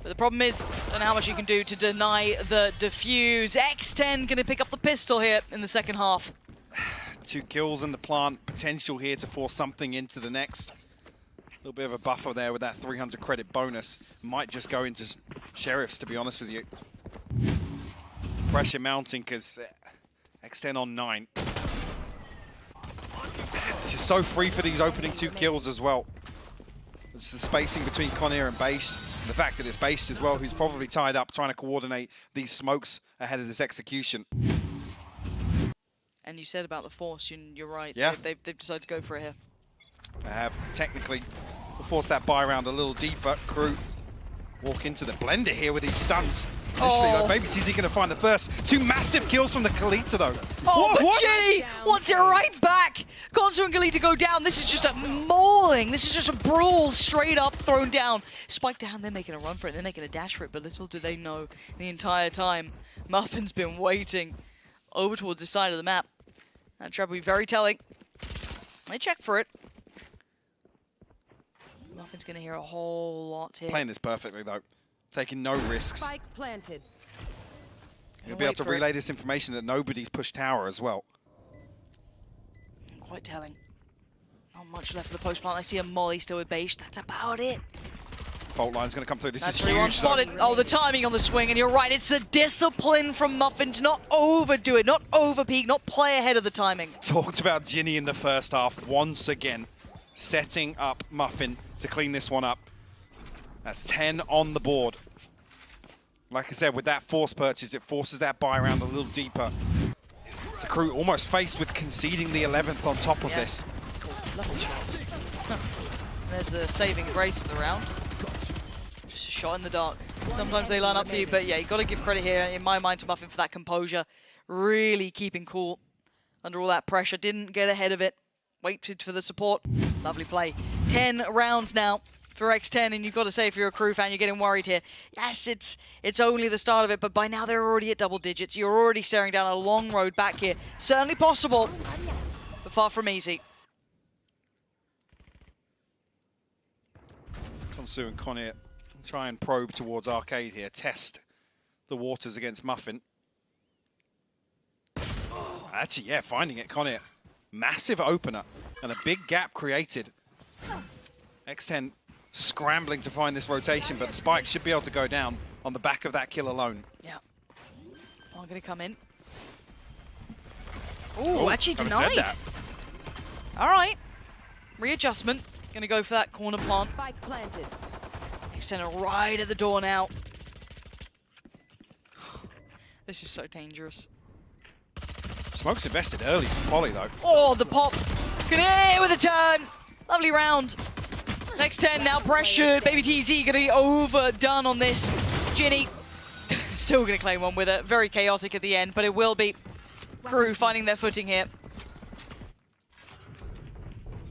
But the problem is, don't know how much you can do to deny the defuse. X10 going to pick up the pistol here in the second half. 2 kills in the plant. Potential here to force something into the next. A little bit of a buffer there with that 300 credit bonus. Might just go into Sheriffs, to be honest with you. Pressure mounting because X10 on 9. It's just so free for these opening 2 kills as well. It's the spacing between Conair and Based. And the fact that it's Based as well, who's probably tied up trying to coordinate these smokes ahead of this execution. And you said about the force, you're right. Yeah. They've decided to go for it here. They have technically forced that buy round a little deeper. Crew walk into the blender here with these stuns. Initially, though, Baby TZ going to find the first. 2 massive kills from the Kalita, though. Oh, but Jenny wants it right back. Gonzo and Galita go down. This is just a mauling. This is just a brawl straight up thrown down. Spike down, they're making a run for it. They're making a dash for it, but little do they know the entire time Muffin's been waiting over towards the side of the map. That trap will be very telling. They check for it. Muffin's going to hear a whole lot here. Playing this perfectly, though. Taking no risks. Spike planted. You'll be able to relay this information that nobody's pushed tower as well. Quite telling. Not much left for the post plant. I see a molly still with Beish. That's about it. Fault line's going to come through. This That's is huge, though. spotted. Oh, the timing on the swing, and you're right. It's the discipline from Muffin to not overdo it, not overpeak, not play ahead of the timing. Talked about Ginny in the first half once again, setting up Muffin to clean this one up. That's 10 on the board. Like I said, with that force purchase, it forces that buy round a little deeper. It's the Crew almost faced with conceding the 11th on top of this. Lovely shots. There's the saving grace of the round. Just a shot in the dark. Sometimes they line up for you, but yeah, you got to give credit here, in my mind, to Muffin for that composure. Really keeping cool under all that pressure. Didn't get ahead of it. Waited for the support. Lovely play. 10 rounds now for X10, and you've got to say, if you're a Crew fan, you're getting worried here. Yes, it's only the start of it, but by now they're already at double digits. You're already staring down a long road back here. Certainly possible, but far from easy. Konsu and Connier try and probe towards Arcade here, test the waters against Muffin. Actually, yeah, finding it, Connier. Massive opener and a big gap created. X10 scrambling to find this rotation, but the spike should be able to go down on the back of that kill alone. Yeah. I'm going to come in. Oh, actually denied. All right. Readjustment. Going to go for that corner plant. Spike planted. X10 right at the door now. This is so dangerous. Smoke's invested early for Polly, though. Oh, the pop. Kinnear with a turn. Lovely round. Next 10 now pressured. Baby TZ going to be overdone on this. Ginny still going to claim one with it. Very chaotic at the end, but it will be. Crew finding their footing here.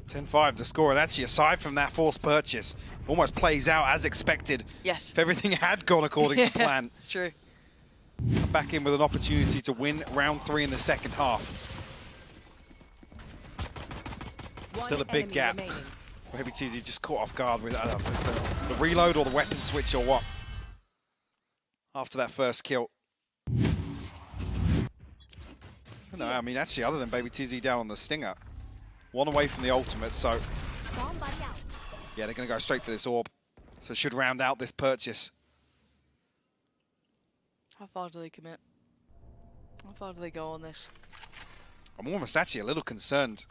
10-5 the score, and actually aside from that forced purchase, almost plays out as expected. Yes. If everything had gone according to plan. It's true. Back in with an opportunity to win round 3 in the second half. Still a big gap. Maybe TZ just caught off guard with the reload or the weapon switch or what. After that first kill. So no, I mean actually other than Baby TZ down on the Stinger. One away from the ultimate, so yeah, they're going to go straight for this orb. So it should round out this purchase. How far do they commit? How far do they go on this? I'm almost actually a little concerned.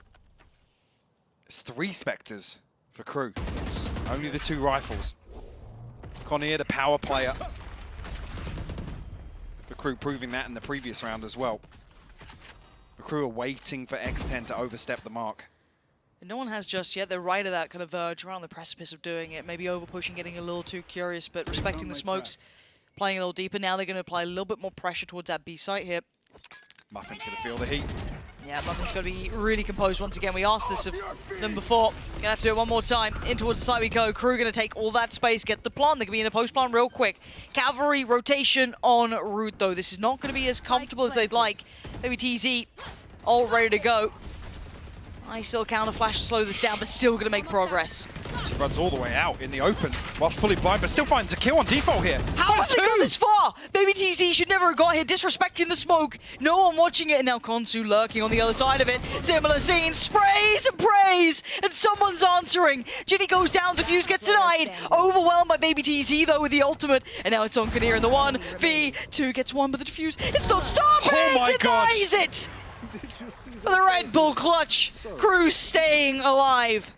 It's 3 Spectres for Crew. Only the 2 rifles. Conir, the power player. The crew proving that in the previous round as well. The crew are waiting for X10 to overstep the mark. And no one has just yet. They're right at that kind of verge, right on the precipice of doing it. Maybe over-pushing, getting a little too curious, but respecting the smokes, playing a little deeper. Now they're going to apply a little bit more pressure towards that B site here. Muffin's going to feel the heat. Yeah, Muffin's got to be really composed once again. We asked this of them before. Gonna have to do it one more time. In towards the side we go. Crew gonna take all that space, get the plant. They're gonna be in a post plant real quick. Cavalry rotation en route though. This is not gonna be as comfortable as they'd like. Maybe TZ all ready to go. Nice little counter flash to slow this down, but still gonna make progress. She runs all the way out in the open whilst fully blind, but still finds a kill on default here. How has it gone this far? Baby TZ should never have got here, disrespecting the smoke. No one watching it, and now Konsu lurking on the other side of it. Similar scene, sprays and prays, and someone's answering. Ginny goes down, defuse gets denied. Overwhelmed by Baby TZ though with the ultimate, and now it's on Kinnear in the 1v2 gets one, but the defuse, it's not stopping. Oh my God. Denies it. For the Red Bull clutch, Crew staying alive.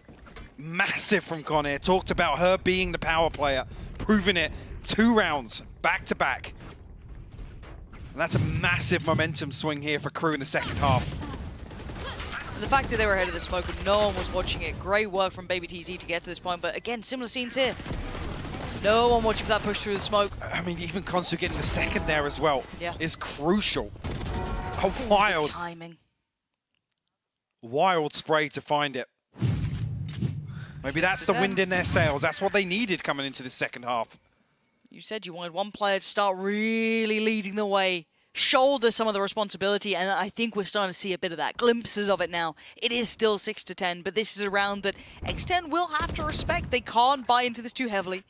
Massive from Conir. Talked about her being the power player, proving it 2 rounds back to back. And that's a massive momentum swing here for Crew in the second half. The fact that they were ahead of the smoke and no one was watching it, great work from Baby TZ to get to this point, but again, similar scenes here. No one watching for that push through the smoke. I mean, even Konsu getting the second there as well is crucial. A wild timing. Wild spray to find it. Maybe that's the wind in their sails. That's what they needed coming into the second half. You said you wanted one player to start really leading the way, shoulder some of the responsibility, and I think we're starting to see a bit of that, glimpses of it now. It is still 6-10, but this is a round that X10 will have to respect. They can't buy into this too heavily.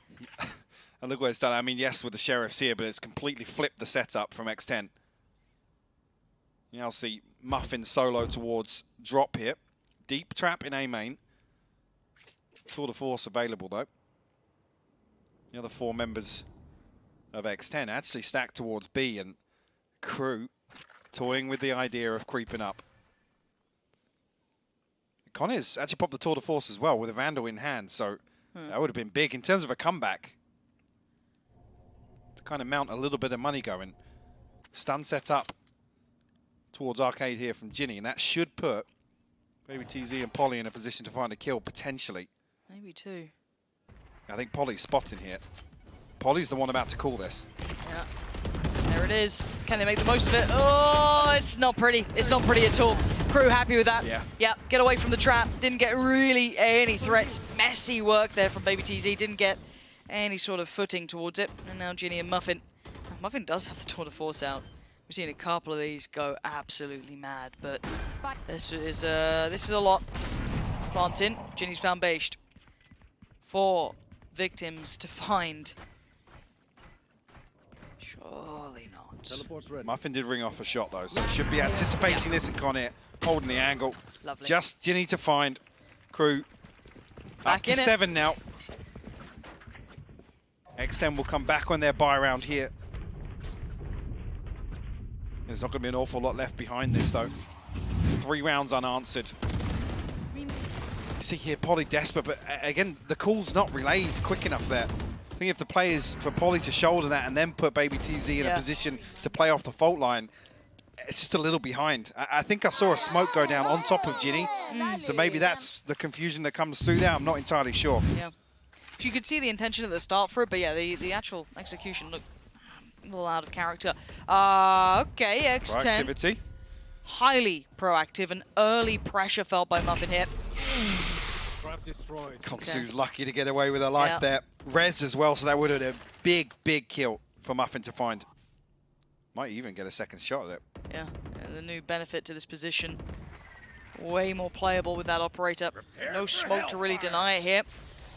And look what it's done. I mean, yes, with the Sheriffs here, but it's completely flipped the setup from X10. You now see Muffin solo towards drop here. Deep trap in A main. Tour de force available though. The other 4 members of X10 actually stacked towards B, and Crew toying with the idea of creeping up. Connor's actually popped the tour de force as well with a Vandal in hand, so that would have been big in terms of a comeback. To kind of mount a little bit of money going. Stun set up towards Arcade here from Ginny, and that should put maybe TZ and Polly in a position to find a kill, potentially. Maybe 2. I think Polly's spotting here. Polly's the one about to call this. Yeah. There it is. Can they make the most of it? Oh, it's not pretty. It's not pretty at all. Crew happy with that. Yeah, get away from the trap. Didn't get really any threats. Messy work there from Baby TZ. Didn't get any sort of footing towards it. And now Ginny and Muffin. Muffin does have the tour de force out. We've seen a couple of these go absolutely mad, but this is a lot. Plant in. Ginny's found based. 4 victims to find. Surely not. Muffin did ring off a shot though, so should be anticipating this and Conir holding the angle. Lovely. Just Ginny to find. Crew up to 7 now. X10 will come back on their buy round here. There's not going to be an awful lot left behind this though. 3 rounds unanswered. You see here Polly desperate, but again the call's not relayed quick enough there. I think if the play is for Polly to shoulder that and then put Baby TZ in a position to play off the fault line, it's just a little behind. I think I saw a smoke go down on top of Ginny, so maybe that's the confusion that comes through there. I'm not entirely sure. Yeah, you could see the intention at the start for it, but yeah, the actual execution looked a little out of character. Okay, X10. Proactivity. Highly proactive and early pressure felt by Muffin here. Konsu's lucky to get away with her life there. Rez as well, so that would have been a big, big kill for Muffin to find. Might even get a second shot at it. Yeah, and the new benefit to this position. Way more playable with that operator. No smoke to really deny it here.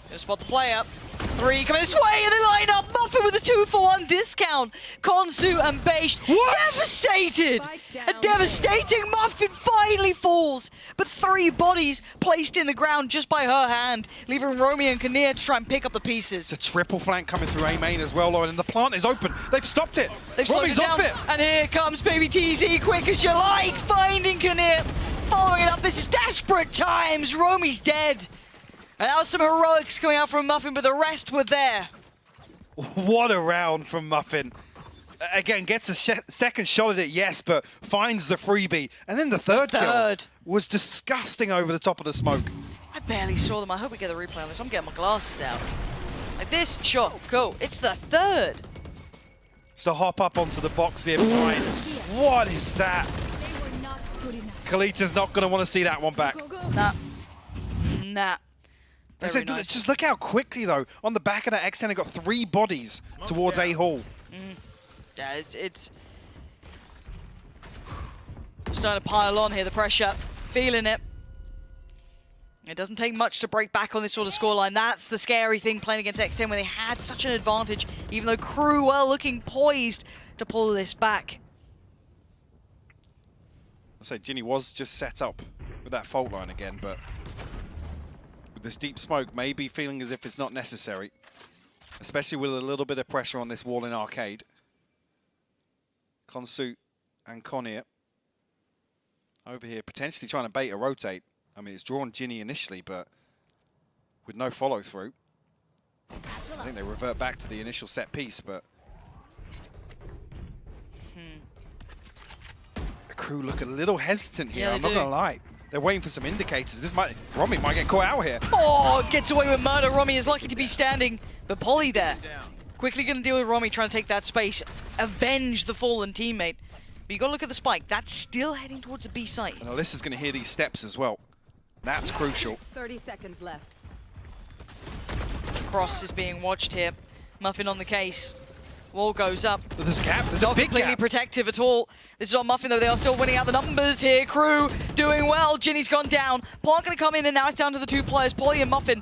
Gonna spot the player. 3 coming this way, and they line up. Muffin with a 2-for-1 discount. Konsu and Beisht devastated. A devastating Muffin finally falls, but 3 bodies placed in the ground just by her hand, leaving Romeo and Kinnear to try and pick up the pieces. It's a triple flank coming through A main as well, Lauren, and the plant is open. They've stopped it. They've slowed it down, and here comes Baby TZ, quick as you like, finding Kinnear, following it up. This is desperate times. Romy's dead. And that was some heroics coming out from Muffin, but the rest were there. What a round from Muffin. Again, gets a second shot at it, yes, but finds the freebie. And then the third kill was disgusting over the top of the smoke. I barely saw them. I hope we get the replay on this. I'm getting my glasses out. Like this, sure, cool. It's the third. It's to hop up onto the box here behind. What is that? Kalita's not going to want to see that one back. Nah. Very nice. Just look how quickly, though. On the back of that X10, they got 3 bodies towards A Hall. Yeah, it's starting to pile on here, the pressure. Feeling it. It doesn't take much to break back on this sort of scoreline. That's the scary thing playing against X10 when they had such an advantage, even though Crew were looking poised to pull this back. I'll say Ginny was just set up with that fault line again, but with this deep smoke, maybe feeling as if it's not necessary, especially with a little bit of pressure on this wall in Arcade. Konsu and Conir over here, potentially trying to bait a rotate. I mean, it's drawn Ginny initially, but with no follow through. I think they revert back to the initial set piece, but the Crew look a little hesitant here. Yeah, I'm not gonna lie. They're waiting for some indicators. Romy might get caught out here. Oh, gets away with murder. Romy is lucky to be standing, but Polly there. Quickly gonna deal with Romy trying to take that space, avenge the fallen teammate. But you gotta look at the spike. That's still heading towards the B site. And Alyssa's gonna hear these steps as well. That's crucial. 30 seconds left. Cross is being watched here. Muffin on the case. Wall goes up. But there's a gap. There's not a big completely gap. protective at all. This is on Muffin though. They are still winning out the numbers here. Crew doing well. Ginny's gone down. Paul gonna come in, and now it's down to the 2 players, Polly and Muffin.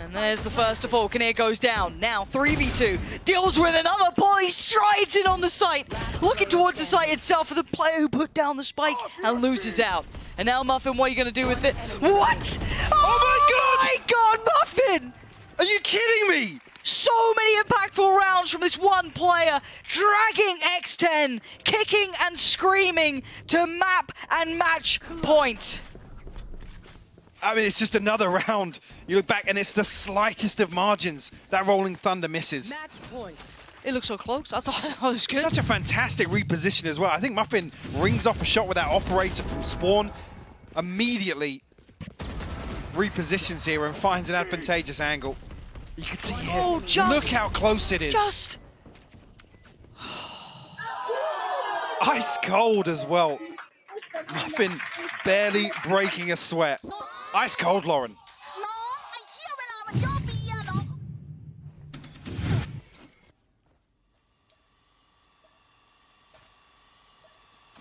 And there's the first to fall. Kinnear goes down. Now 3v2. Deals with another. Polly strides in on the site. Looking towards the site itself for the player who put down the spike and loses out. And now Muffin, what are you going to do with it? What? Oh my God, Muffin! Are you kidding me? So many impactful rounds from this one player, dragging X10, kicking and screaming to map and match point. I mean, it's just another round. You look back, and it's the slightest of margins that Rolling Thunder misses. Match point. It looks so close. I thought it was good. Such a fantastic reposition as well. I think Muffin rings off a shot with that operator from spawn. Immediately repositions here and finds an advantageous angle. You can see here. Oh, look how close it is. Just. Ice cold as well. Muffin barely breaking a sweat. Ice cold, Lauren.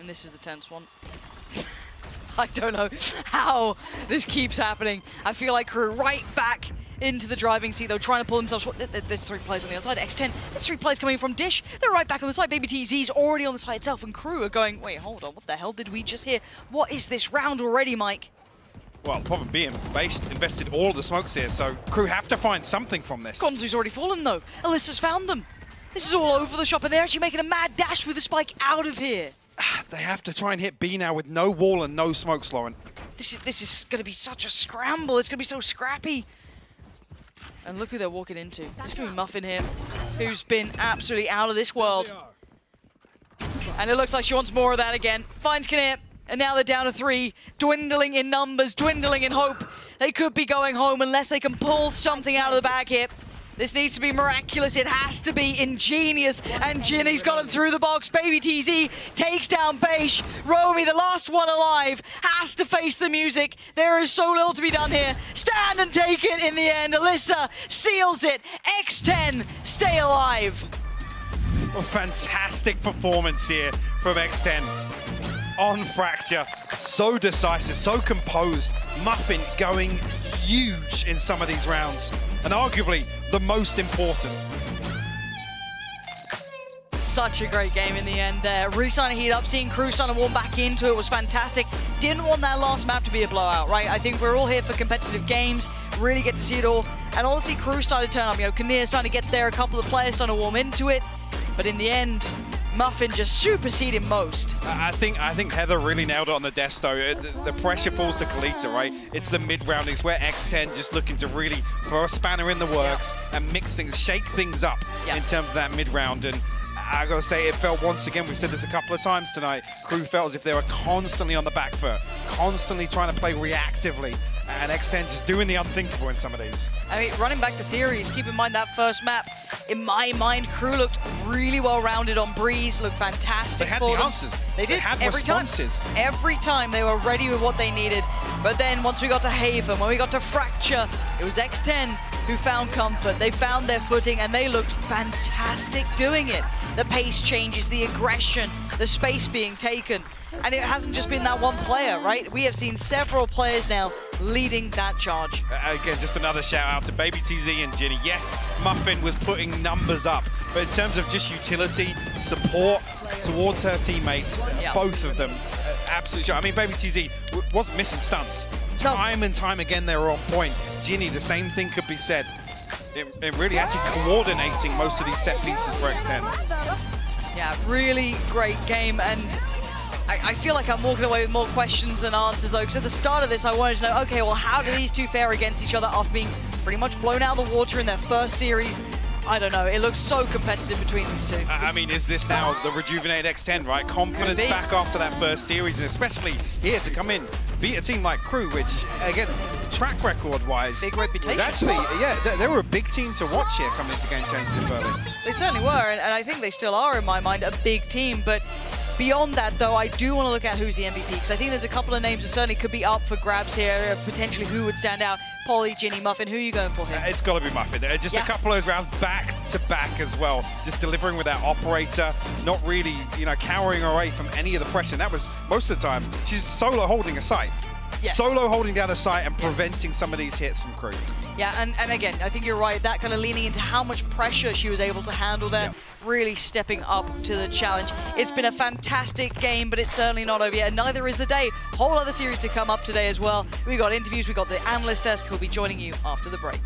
And this is the tense one. I don't know how this keeps happening. I feel like we're right back into the driving seat, though, trying to pull themselves. There's 3 players on the outside. X10, there's 3 players coming from Dish. They're right back on the side. Baby TZ's already on the side itself, and Crew are going, wait, hold on, what the hell did we just hear? What is this round already, Mike? Well, the problem being, Base invested all of the smokes here, so Crew have to find something from this. Gonzu's already fallen, though. Alyssa's found them. This is all over the shop, and they're actually making a mad dash with the spike out of here. They have to try and hit B now with no wall and no smokes, Lauren. This is going to be such a scramble. It's going to be so scrappy. And look who they're walking into. It's going to be Muffin here, who's been absolutely out of this world. And it looks like she wants more of that again. Finds Kinnear, and now they're down to 3. Dwindling in numbers, dwindling in hope. They could be going home unless they can pull something out of the bag here. This needs to be miraculous. It has to be ingenious. And Ginny's got him through the box. Baby TZ takes down Beish. Romy, the last one alive, has to face the music. There is so little to be done here. Stand and take it in the end. Alyssa seals it. X10 stay alive. A fantastic performance here from X10 on Fracture. So decisive, so composed. Muffin going huge in some of these rounds, and arguably the most important. Such a great game in the end there. Really starting to heat up, seeing Crew starting to warm back into it was fantastic. Didn't want that last map to be a blowout, right? I think we're all here for competitive games, really get to see it all. And honestly, Crew started to turn up. You know, Kinnear starting to get there, a couple of players starting to warm into it. But in the end, Muffin just superseding most. I think Heather really nailed it on the desk though. The pressure falls to Kalita, right? It's the mid-round. It's where X10 just looking to really throw a spanner in the works and mix things, shake things up in terms of that mid-round. And I gotta say, it felt once again, we've said this a couple of times tonight, Crew felt as if they were constantly on the back foot, constantly trying to play reactively, and X10 just doing the unthinkable in some of these. I mean, running back the series, keep in mind that first map, in my mind, Crew looked really well-rounded on Breeze, looked fantastic. They had for the them. answers. They did, had every responses. time. Every time they were ready with what they needed. But then once we got to Haven, when we got to Fracture, it was X10 who found comfort. They found their footing and they looked fantastic doing it. The pace changes, the aggression, the space being taken. And it hasn't just been that one player, right? We have seen several players now leading that charge. Again, just another shout out to Baby TZ and Ginny. Yes, Muffin was putting numbers up, but in terms of just utility, support towards her teammates, both of them, absolutely. I mean, Baby TZ wasn't missing stunts. Time and time again, they were on point. Ginny, the same thing could be said. It really actually coordinating most of these set pieces for X10. Yeah, really great game, and I feel like I'm walking away with more questions than answers though, because at the start of this I wanted to know, okay, well, how do these two fare against each other after being pretty much blown out of the water in their first series? I don't know, it looks so competitive between these two. I mean, is this now the rejuvenated X10, right? Confidence back after that first series, and especially here to come in, beat a team like Crew, which, again, track record-wise, big reputation. Actually, yeah, they were a big team to watch here coming into Game Changers in Berlin. They certainly were, and I think they still are, in my mind, a big team, but beyond that, though, I do want to look at who's the MVP, because I think there's a couple of names that certainly could be up for grabs here, potentially who would stand out. Polly, Ginny, Muffin, who are you going for here? It's got to be Muffin. Just a couple of those rounds back-to-back as well, just delivering with that operator, not really, cowering away from any of the pressure. And that was, most of the time, she's solo holding a site. Yes. Solo holding down a site and preventing some of these hits from Crew. Yeah, and again, I think you're right, that kind of leaning into how much pressure she was able to handle there, really stepping up to the challenge. It's been a fantastic game, but it's certainly not over yet, and neither is the day. Whole other series to come up today as well. We got interviews, we got the analyst desk who'll be joining you after the break.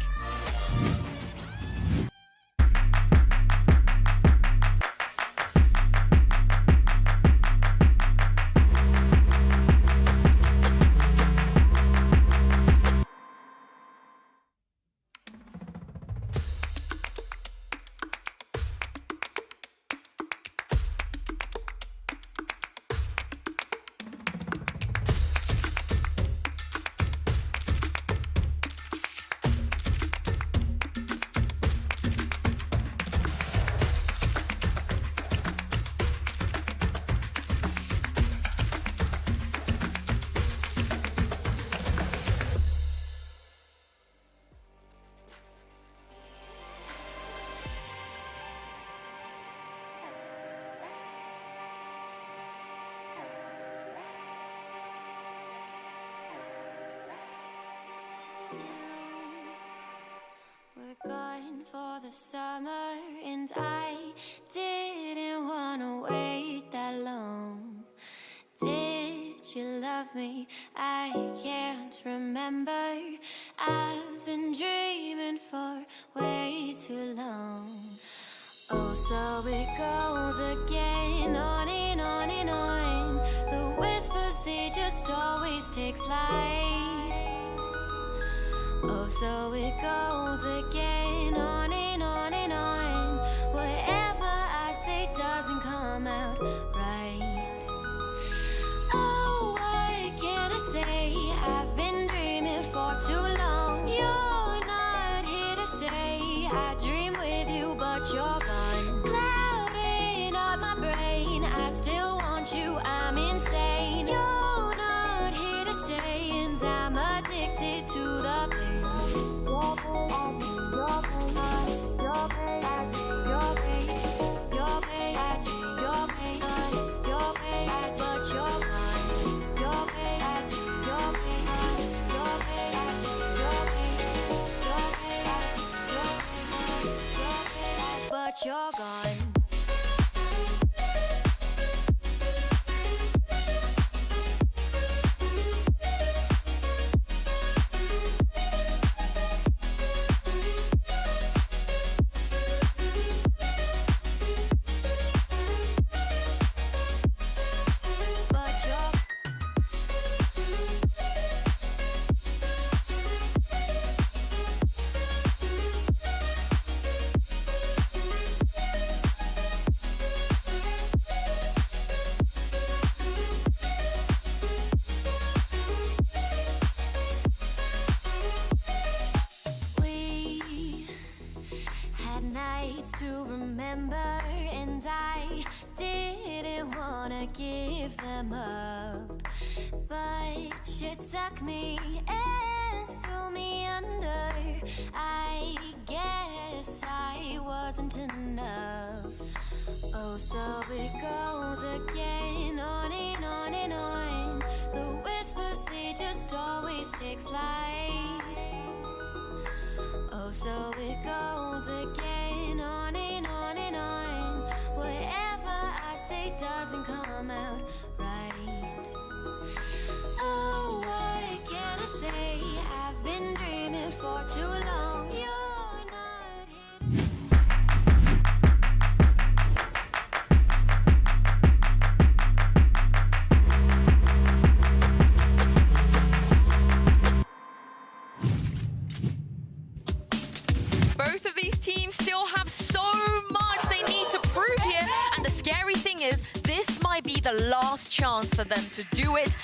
We're gone for the summer, and I didn't wanna wait that long. Did you love me? I can't remember. I've been dreaming for way too long. Oh, so it goes again, on and on and on. The whispers, they just always take flight. Oh, so it goes again, on and on and on. Whatever I say doesn't come out right. Oh, what can I say? I've been dreaming for too long. You're not here to stay. I dream with you, but you're gone. Clouding up my brain. I still want you, I'm insane. You're not here to stay, and I'm addicted to the pain. But you're gone. had nights to remember, and I didn't wanna give them up. But you took me and threw me under. I guess I wasn't enough. Oh, so it goes again, on and on and on. The whispers, they just always take flight. Oh, so it goes again, on and on and on. Whatever I say doesn't come out right. Oh, what can I say? I've been dreaming for too long. You're not here. Both of these teams still have so much they need to prove here, and the scary thing is this might be the last chance for them to do it.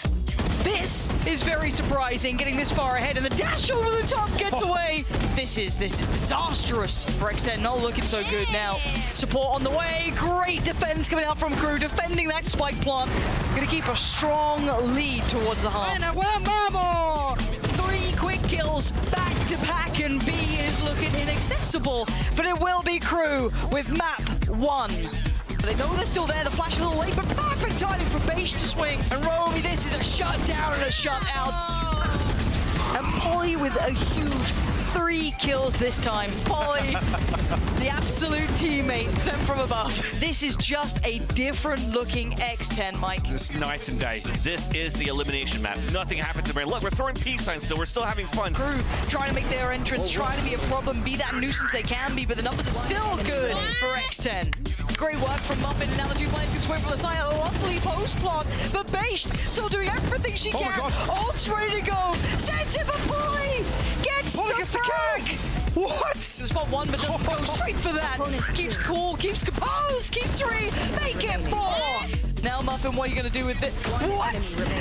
This is very surprising, getting this far ahead, and the dash over the top gets away. This is disastrous for X10, not looking so good now. Support on the way, great defense coming out from Crew, defending that spike plant. Gonna keep a strong lead towards the half. 3 quick kills back to back, and B is looking inaccessible, but it will be Crew with map 1. They know they're still there, the flash is a little late, but perfect timing for Beish to swing. And Romy, this is a shutdown and a shutout. And Polly with a huge 3 kills this time. Polly, the absolute teammate sent from above. This is just a different looking X10, Mike. This night and day. This is the elimination map. Nothing happens to me. Look, we're throwing peace signs still. We're still having fun. Crew trying to make their entrance, trying to be a problem, be that nuisance they can be, but the numbers are still good for X10. Great work from Muffin, and now the 2 players can swing from the side. A lovely post plant, but Beish still doing everything she can. Ult's ready to go. Sends it for Polly. Gets the frag. What? Spot 1, but doesn't go straight for that. Keeps cool, keeps composed, keeps 3. Make it 4. Now Muffin, what are you gonna do with it? What?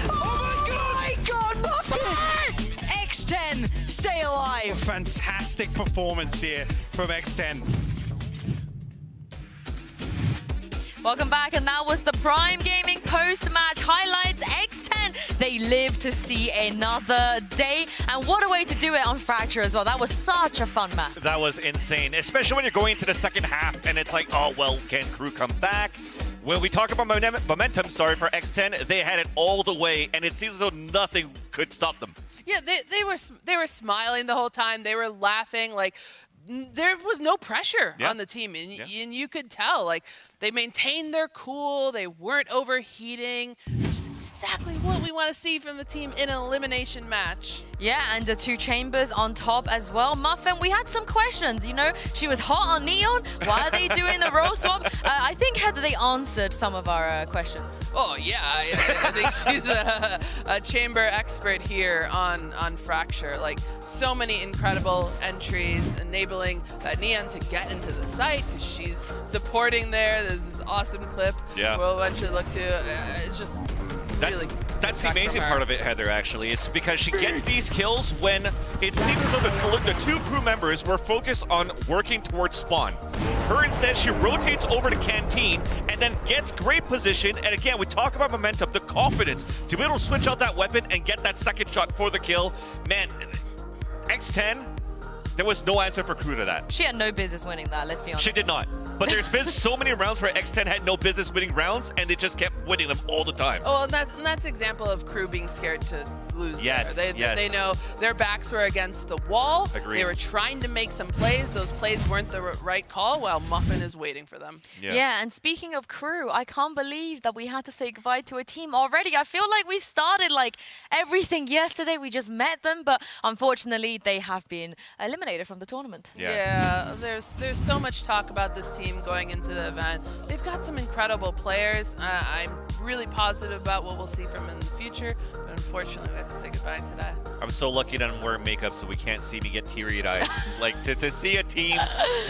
Oh my God, Muffin! X10, stay alive. Fantastic performance here from X10. Welcome back, and that was the Prime Gaming post-match highlights. X10, they live to see another day, and what a way to do it on Fracture as well. That was such a fun match. That was insane, especially when you're going into the second half and it's like, oh, well, can Crew come back? When we talk about momentum, for X10, they had it all the way, and it seems as though nothing could stop them. Yeah, they were smiling the whole time. They were laughing. Like, there was no pressure on the team, and you could tell, like, they maintained their cool, they weren't overheating, just exactly what we want to see from the team in an elimination match. Yeah, and the 2 chambers on top as well. Muffin, we had some questions, you know, she was hot on Neon. Why are they doing the role swap? I think Heather, they answered some of our questions. Oh yeah, I think she's a chamber expert here on Fracture. Like, so many incredible entries, enabling Neon to get into the site because she's supporting there. There's this awesome clip we'll eventually look to. It's just That's the amazing part of it, Heather, actually. It's because she gets these kills when it seems as though the 2 crew members were focused on working towards spawn. Her, instead, she rotates over to Canteen and then gets great position. And again, we talk about momentum, the confidence to be able to switch out that weapon and get that second shot for the kill. Man, X10, there was no answer for Crew to that. She had no business winning that, let's be honest. She did not. But there's been so many rounds where X10 had no business winning rounds, and they just kept winning them all the time. Oh, and that's example of Crew being scared to lose. Yes, there. They know their backs were against the wall. Agreed. They were trying to make some plays. Those plays weren't the right call, while Muffin is waiting for them. Yeah, and speaking of Crew, I can't believe that we had to say goodbye to a team already. I feel like we started like everything yesterday. We just met them, but unfortunately, they have been eliminated from the tournament. Yeah, there's so much talk about this team going into the event. They've got some incredible players. I'm really positive about what we'll see from them in the future, but unfortunately we have to say goodbye today. I'm so lucky that I'm wearing makeup so we can't see me get teary-eyed. Like, to see a team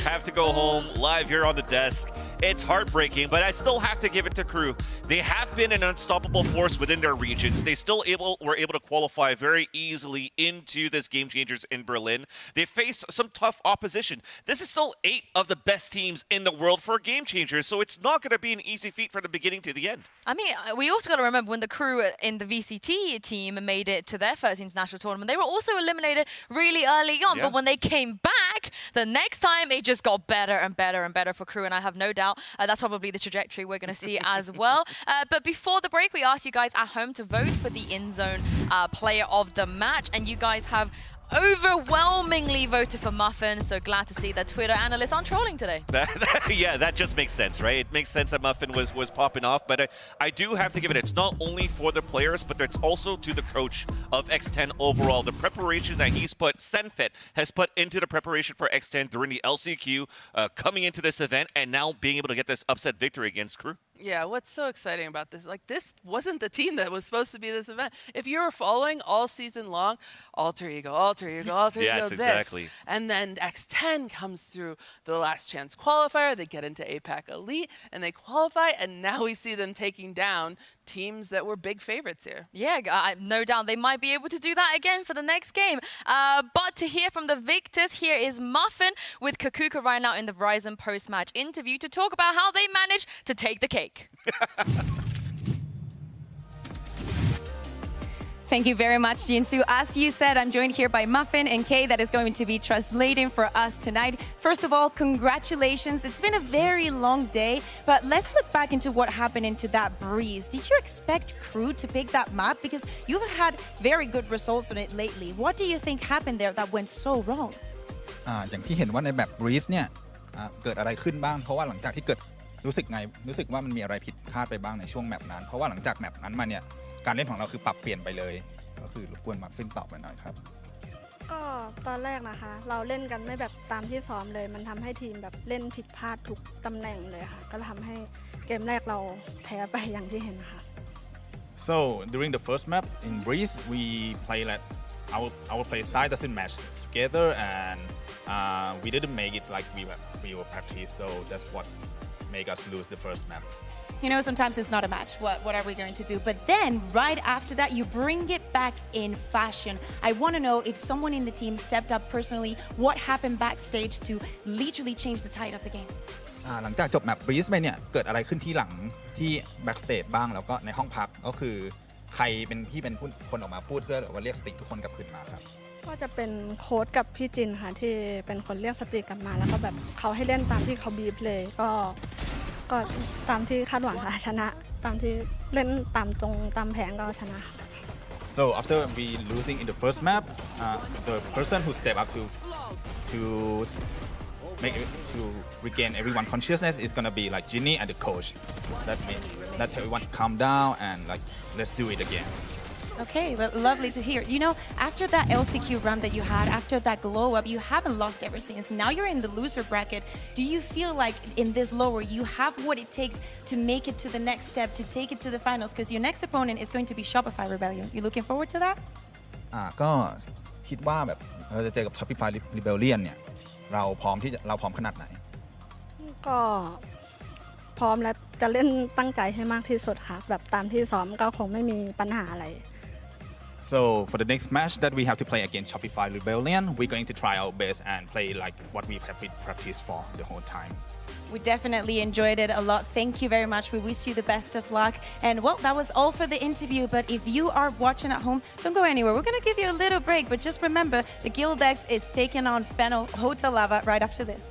have to go home live here on the desk, It's heartbreaking, but I still have to give it to Crew. They have been an unstoppable force within their regions. They still were able to qualify very easily into this Game Changers in Berlin. They faced some tough opposition. This is still 8 of the best teams in the world for Game Changers, so it's not going to be an easy feat from the beginning to the end. I mean, we also got to remember when the Crew in the VCT team made it to their first international tournament, they were also eliminated really early on. Yeah. But when they came back, the next time it just got better and better and better for Crew, and I have no doubt that's probably the trajectory we're going to see as well. But before the break, we asked you guys at home to vote for the in-zone player of the match, and you guys have overwhelmingly voted for Muffin, so glad to see that Twitter analysts aren't trolling today. Yeah, that just makes sense, right? It makes sense that Muffin was popping off, but I do have to give it, it's not only for the players, but it's also to the coach of X10 overall. The preparation that he's put, Senfit has put into the preparation for X10 during the LCQ, coming into this event, and now being able to get this upset victory against Crew. Yeah, what's so exciting about this? Like, this wasn't the team that was supposed to be this event. If you were following all season long, alter ego, alter ego, alter ego, Yes, this. exactly. And then X10 comes through the last chance qualifier. They get into APAC Elite, and they qualify, and now we see them taking down teams that were big favorites here. Yeah, no doubt they might be able to do that again for the next game. But to hear from the victors, here is Muffin with Kakuka right now in the Verizon post-match interview to talk about how they managed to take the cake. Thank you very much, Jinsu. As you said, I'm joined here by Muffin and Kay that is going to be translating for us tonight. First of all, congratulations. It's been a very long day, but let's look back into what happened into that breeze. Did you expect Crew to pick that map? Because you've had very good results on it lately. What do you think happened there that went so wrong? อย่างที่เห็นว่าในแบบบรีซเนี่ยเกิดอะไรขึ้นบ้างเพราะว่าหลังจากที่เกิดรู้สึกว่ามันมีอะไรผิดพลาดไปบ้างในช่วงแมปนั้นเพราะว่าหลังจากแมปนั้นมาเนี่ยการเล่นของเราคือปรับเปลี่ยนไปเลยก็คือรบกวนมาฟินตอบมาหน่อยครับก็ตอนแรกนะคะเราเล่นกันไม่แบบตามที่ซ้อมเลยมันทำให้ทีมแบบเล่นผิดพลาดทุกตำแหน่งเลยค่ะก็ทำให้เกมแรกเราแพ้ไปอย่างที่เห็นค่ะ So during the first map in Breeze we play like our play style doesn't match together and we didn't make it like we were practice so that's what make us lose the first map. You know, sometimes it's not a match. What are we going to do? But then, right after that, you bring it back in fashion. I want to know if someone in the team stepped up personally, what happened backstage to literally change the tide of the game? หลังจากจบแมปบรีซไปเนี่ยเกิดอะไรขึ้นที่หลังที่แบ็กสเตจบ้างแล้วก็ในห้องพักก็คือใครเป็นที่เป็นคนออกมาพูดเพื่อว่าเรียกสติทุกคนกลับคืนมาครับก็จะเป็นโค้ชกับพี่จินค่ะที่เป็นคนเรียกสติกลับมาแล้วก็แบบเขาให้เล่นตามที่เขาบีบเลยก็ตามที่คาดหวังค่ะชนะตามที่เล่นตามแผนก็ชนะ So after we losing in the first map the person who step up to make it, to regain everyone consciousness is gonna be like Ginny and the coach that means let everyone calm down and like let's do it again. Okay, lovely to hear. You know, after that LCQ run that you had, after that glow up, you haven't lost ever since. Now you're in the loser bracket. Do you feel like in this lower, you have what it takes to make it to the next step, to take it to the finals? Because your next opponent is going to be Shopify Rebellion. You looking forward to that? ก็คิดว่าแบบเราจะเจอกับ Shopify Rebellion เนี่ยเราพร้อมขนาดไหนก็พร้อมและจะเล่นตั้งใจให้มากที่สุดค่ะแบบตามที่ซ้อมก็คงไม่มีปัญหาอะไรSo for the next match that we have to play against Shopify Rebellion, we're going to try our best and play like what we have been practiced for the whole time. We definitely enjoyed it a lot. Thank you very much. We wish you the best of luck. And well, that was all for the interview. But if you are watching at home, don't go anywhere. We're going to give you a little break. But just remember, the Guildex is taking on Fennel Hotel Lava right after this.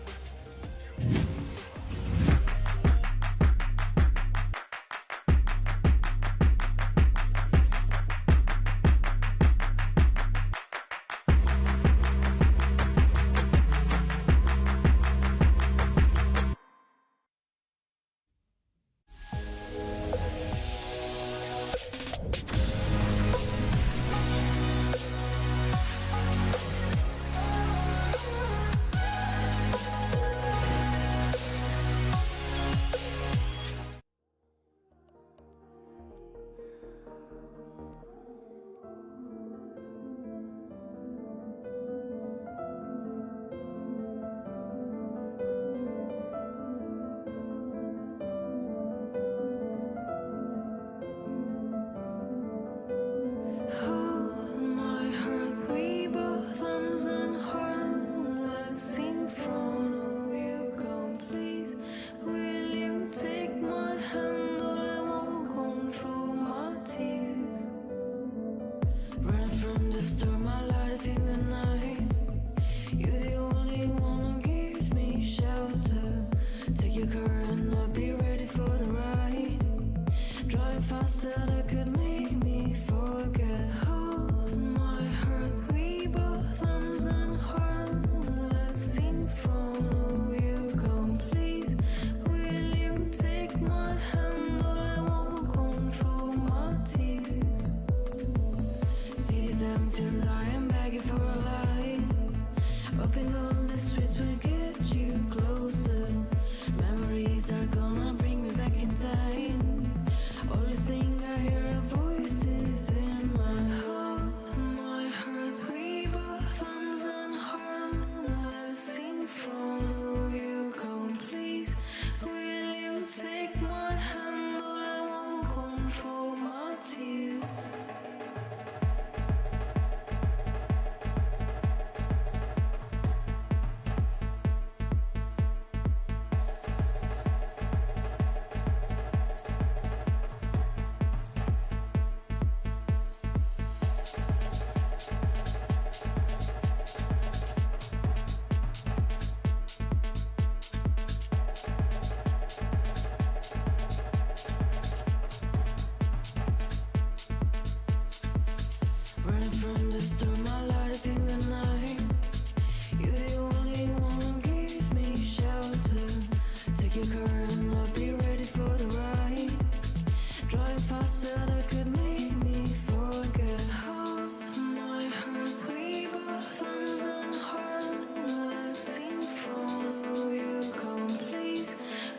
said I could make me forget. Hold my heart, we both arms and heart. Let's sing from who you come, please. Will you take my hand, or I won't control my tears. City's empty and I am begging for a light. Open all the streets will get you closer. Memories are gonna bring me back in time. Only thing I hear are voices in my heart. My heart, we both arms and heart. Let's sing from who you come, please. Will you take my hand, or I won't control my tears. Running from the storm, my light is in the night. You're the only one who gives me shelter. Take your car and I'll be ready for the ride. Drive fast that I could make me forget. Hold my heart, we both arms and heart. Let's sing from who you come, please.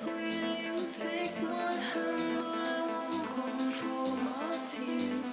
Will you take my hand, or I won't control my tears.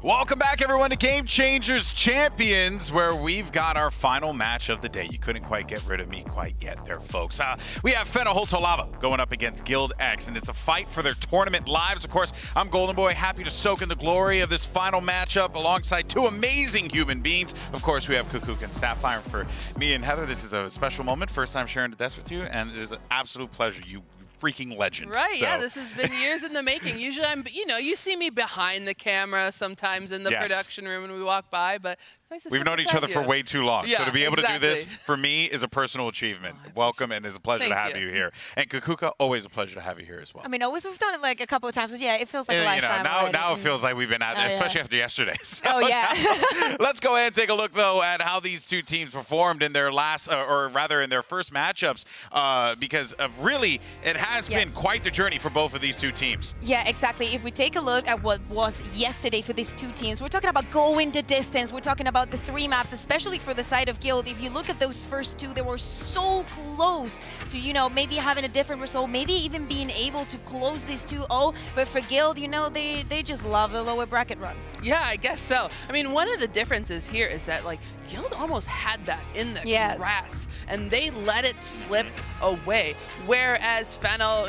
Welcome back, everyone, to Game Changers Champions, where we've got our final match of the day. You couldn't quite get rid of me quite yet there, folks. We have Fena Holtolava going up against Guild X, and it's a fight for their tournament lives. Of course, I'm Golden Boy, happy to soak in the glory of this final matchup alongside two amazing human beings. Of course, we have Kukuka and Sapphire. For me and Heather, this is a special moment. First time sharing the desk with you, and it is an absolute pleasure. You freaking legend. Right, so. yeah, this has been years in the making. Usually you see me behind the camera sometimes in the production room when we walk by, but it's nice to We've known each other for way too long, yeah, so to be able to do this, exactly. for me, is a personal achievement. Welcome, and it's a pleasure to have you here. And Kukuka, always a pleasure to have you here as well. I mean, always we've done it like a couple of times, but yeah, it feels like a lifetime. Now it feels like we've been at it, especially after yesterday. So oh, yeah. Let's go ahead and take a look, though, at how these two teams performed in their last, or rather in their first matchups, because really, it has been quite the journey for both of these two teams. Yeah, exactly. If we take a look at what was yesterday for these two teams, we're talking about going the distance. We're talking about the 3 maps, especially for the side of Guild. If you look at those first 2, they were so close to, maybe having a different result, maybe even being able to close this 2-0. But for Guild, they just love the lower bracket run. Yeah, I guess so. I mean, one of the differences here is that, Guild almost had that in the grass, and they let it slip away. Whereas Fennel,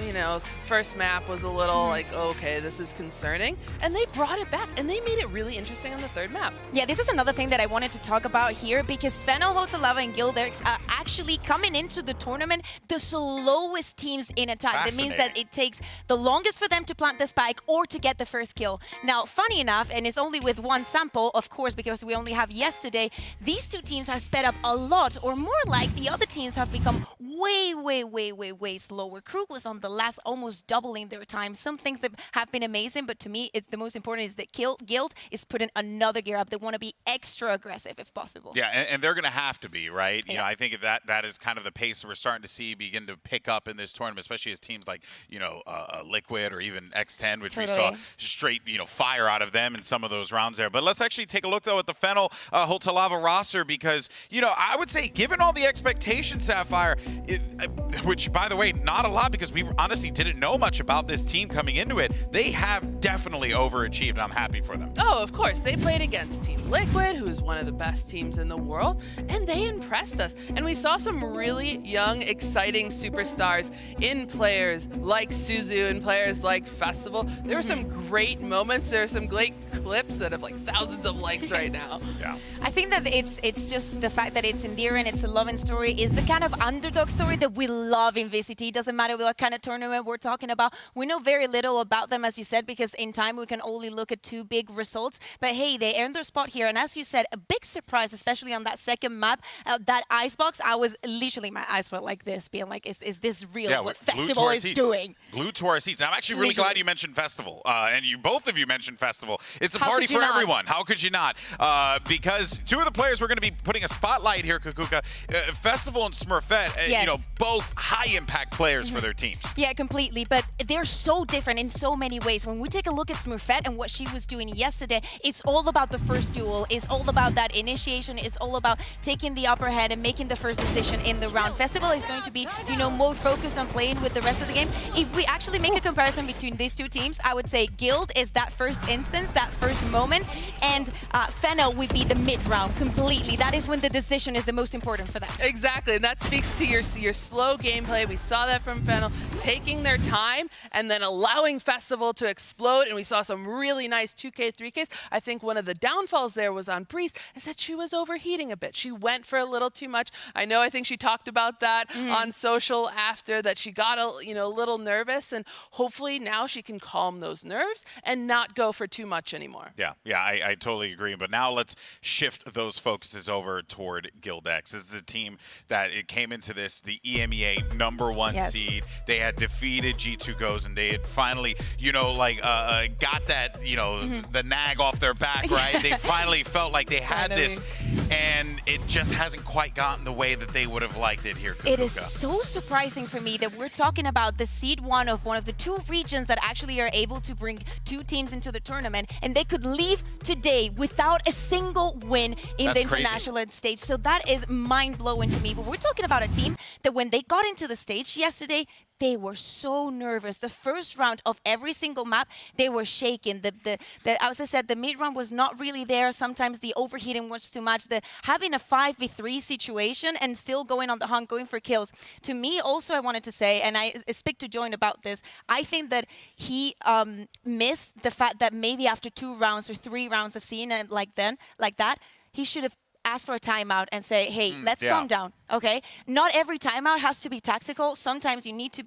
first map was a little okay, this is concerning. And they brought it back, and they made it really interesting on the 3rd map. Yeah, this is another thing that I wanted to talk about here, because Fennel, Holtolava, and Guild X are actually coming into the tournament the slowest teams in attack. That means that it takes the longest for them to plant the spike or to get the first kill. Now, funny enough, and it's only with one sample, of course, because we only have yesterday, these two teams have sped up a lot, or more like the other teams have become way slower. Krug was on the last, almost doubling their time. Some things that have been amazing, but to me, it's the most important is that Guild is putting another gear up. They want to be extra aggressive if possible. Yeah, and they're going to have to be, right? You know, I think that is kind of the pace we're starting to see begin to pick up in this tournament, especially as teams like, Liquid or even X10, which we saw straight, fire out of them in some of those rounds there. But let's actually take a look, though, at the Fennel Holtolava roster, because, I would say, given all the expectations, Sapphire, which, by the way, not a lot, because we honestly didn't know much about this team coming into it, they have definitely overachieved, and I'm happy for them. Oh, of course. They played against Team Liquid, who's one of the best teams in the world, and they impressed us. And we saw some really young, exciting superstars in players like Suzu and players like Festival. There were some great moments. There are some great clips that have thousands of likes right now. Yeah. I think that it's just the fact that it's endearing, it's a loving story, is the kind of underdog story that we love in VCT. Doesn't matter what kind of tournament we're talking about. We know very little about them, as you said, because in time we can only look at 2 big results. But hey, they earned their spot here. And as you said, a big surprise, especially on that second map, that icebox, I was literally, my eyes went like this, being like, is this real? Yeah, what Festival is doing? Glued to our seats. I'm actually really glad you mentioned Festival. And both of you mentioned Festival. It's a How party could you for not? everyone. How could you not? Because 2 of the players we're going to be putting a spotlight here, Kukuka, Festival and Smurfette, both high-impact players for their teams. Yeah, completely. But they're so different in so many ways. When we take a look at Smurfette and what she was doing yesterday, it's all about the first duel. It's all about that initiation. It's all about taking the upper hand and making the first decision in the round. Festival is going to be, more focused on playing with the rest of the game. If we actually make a comparison between these two teams, I would say Guild is that first instance, that first moment, and Fennel would be the mid-round completely. That is when the decision is the most important for them. Exactly, and that speaks to your slow gameplay. We saw that from Fennel, taking their time and then allowing Festival to explode, and we saw some really nice 2K, 3Ks. I think one of the downfalls there was on Breeze, is that she was overheating a bit. She went for a little too much. I think she talked about that on social after, that she got a little nervous, and hopefully now she can calm those nerves and not go for too much anymore. Yeah, I totally agree. But now let's shift those focuses over toward Guild X. This is a team that it came into this, the EMEA #1 seed. They had defeated G2 Goes, and they had finally, got that, the nag off their back, right? They finally felt like they had this, and it just hasn't quite gotten the way that they would have liked it here, Kukuka. It is so surprising for me that we're talking about the seed 1 of one of the 2 regions that actually are able to bring 2 teams into the tournament, and they could leave today without a single win in the international stage. So that is mind-blowing to me. But we're talking about a team that when they got into the stage yesterday, they were so nervous. The first round of every single map, they were shaking. As I said, the mid round was not really there. Sometimes the overheating was too much. Having a 5v3 situation and still going on the hunt, going for kills. To me, also, I wanted to say, and I speak to Join about this, I think that he missed the fact that maybe after 2 rounds or 3 rounds of seeing it like that, he should have ask for a timeout and say, hey, let's calm down, okay? Not every timeout has to be tactical. Sometimes you need to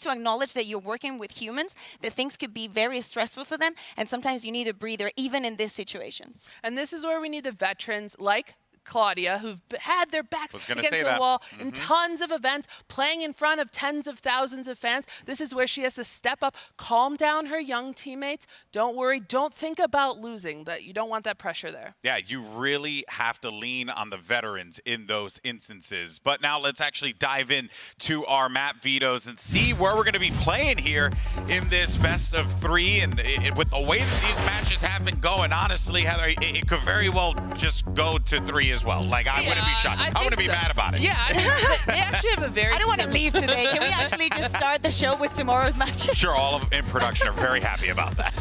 acknowledge that you're working with humans, that things could be very stressful for them, and sometimes you need a breather, even in these situations. And this is where we need the veterans like Claudia, who've had their backs against the wall in tons of events, playing in front of tens of thousands of fans. This is where she has to step up, calm down her young teammates. Don't worry, don't think about losing. That you don't want that pressure there. Yeah, you really have to lean on the veterans in those instances. But now let's actually dive in to our map vetoes and see where we're going to be playing here in this best of 3. And with the way that these matches have been going, honestly, Heather, it could very well just go to 3 as well. Like, I wouldn't be shocked. I wouldn't be mad about it. Yeah, I mean, they actually have a very I don't want to leave today. Can we actually just start the show with tomorrow's matches? I'm sure all of in production are very happy about that.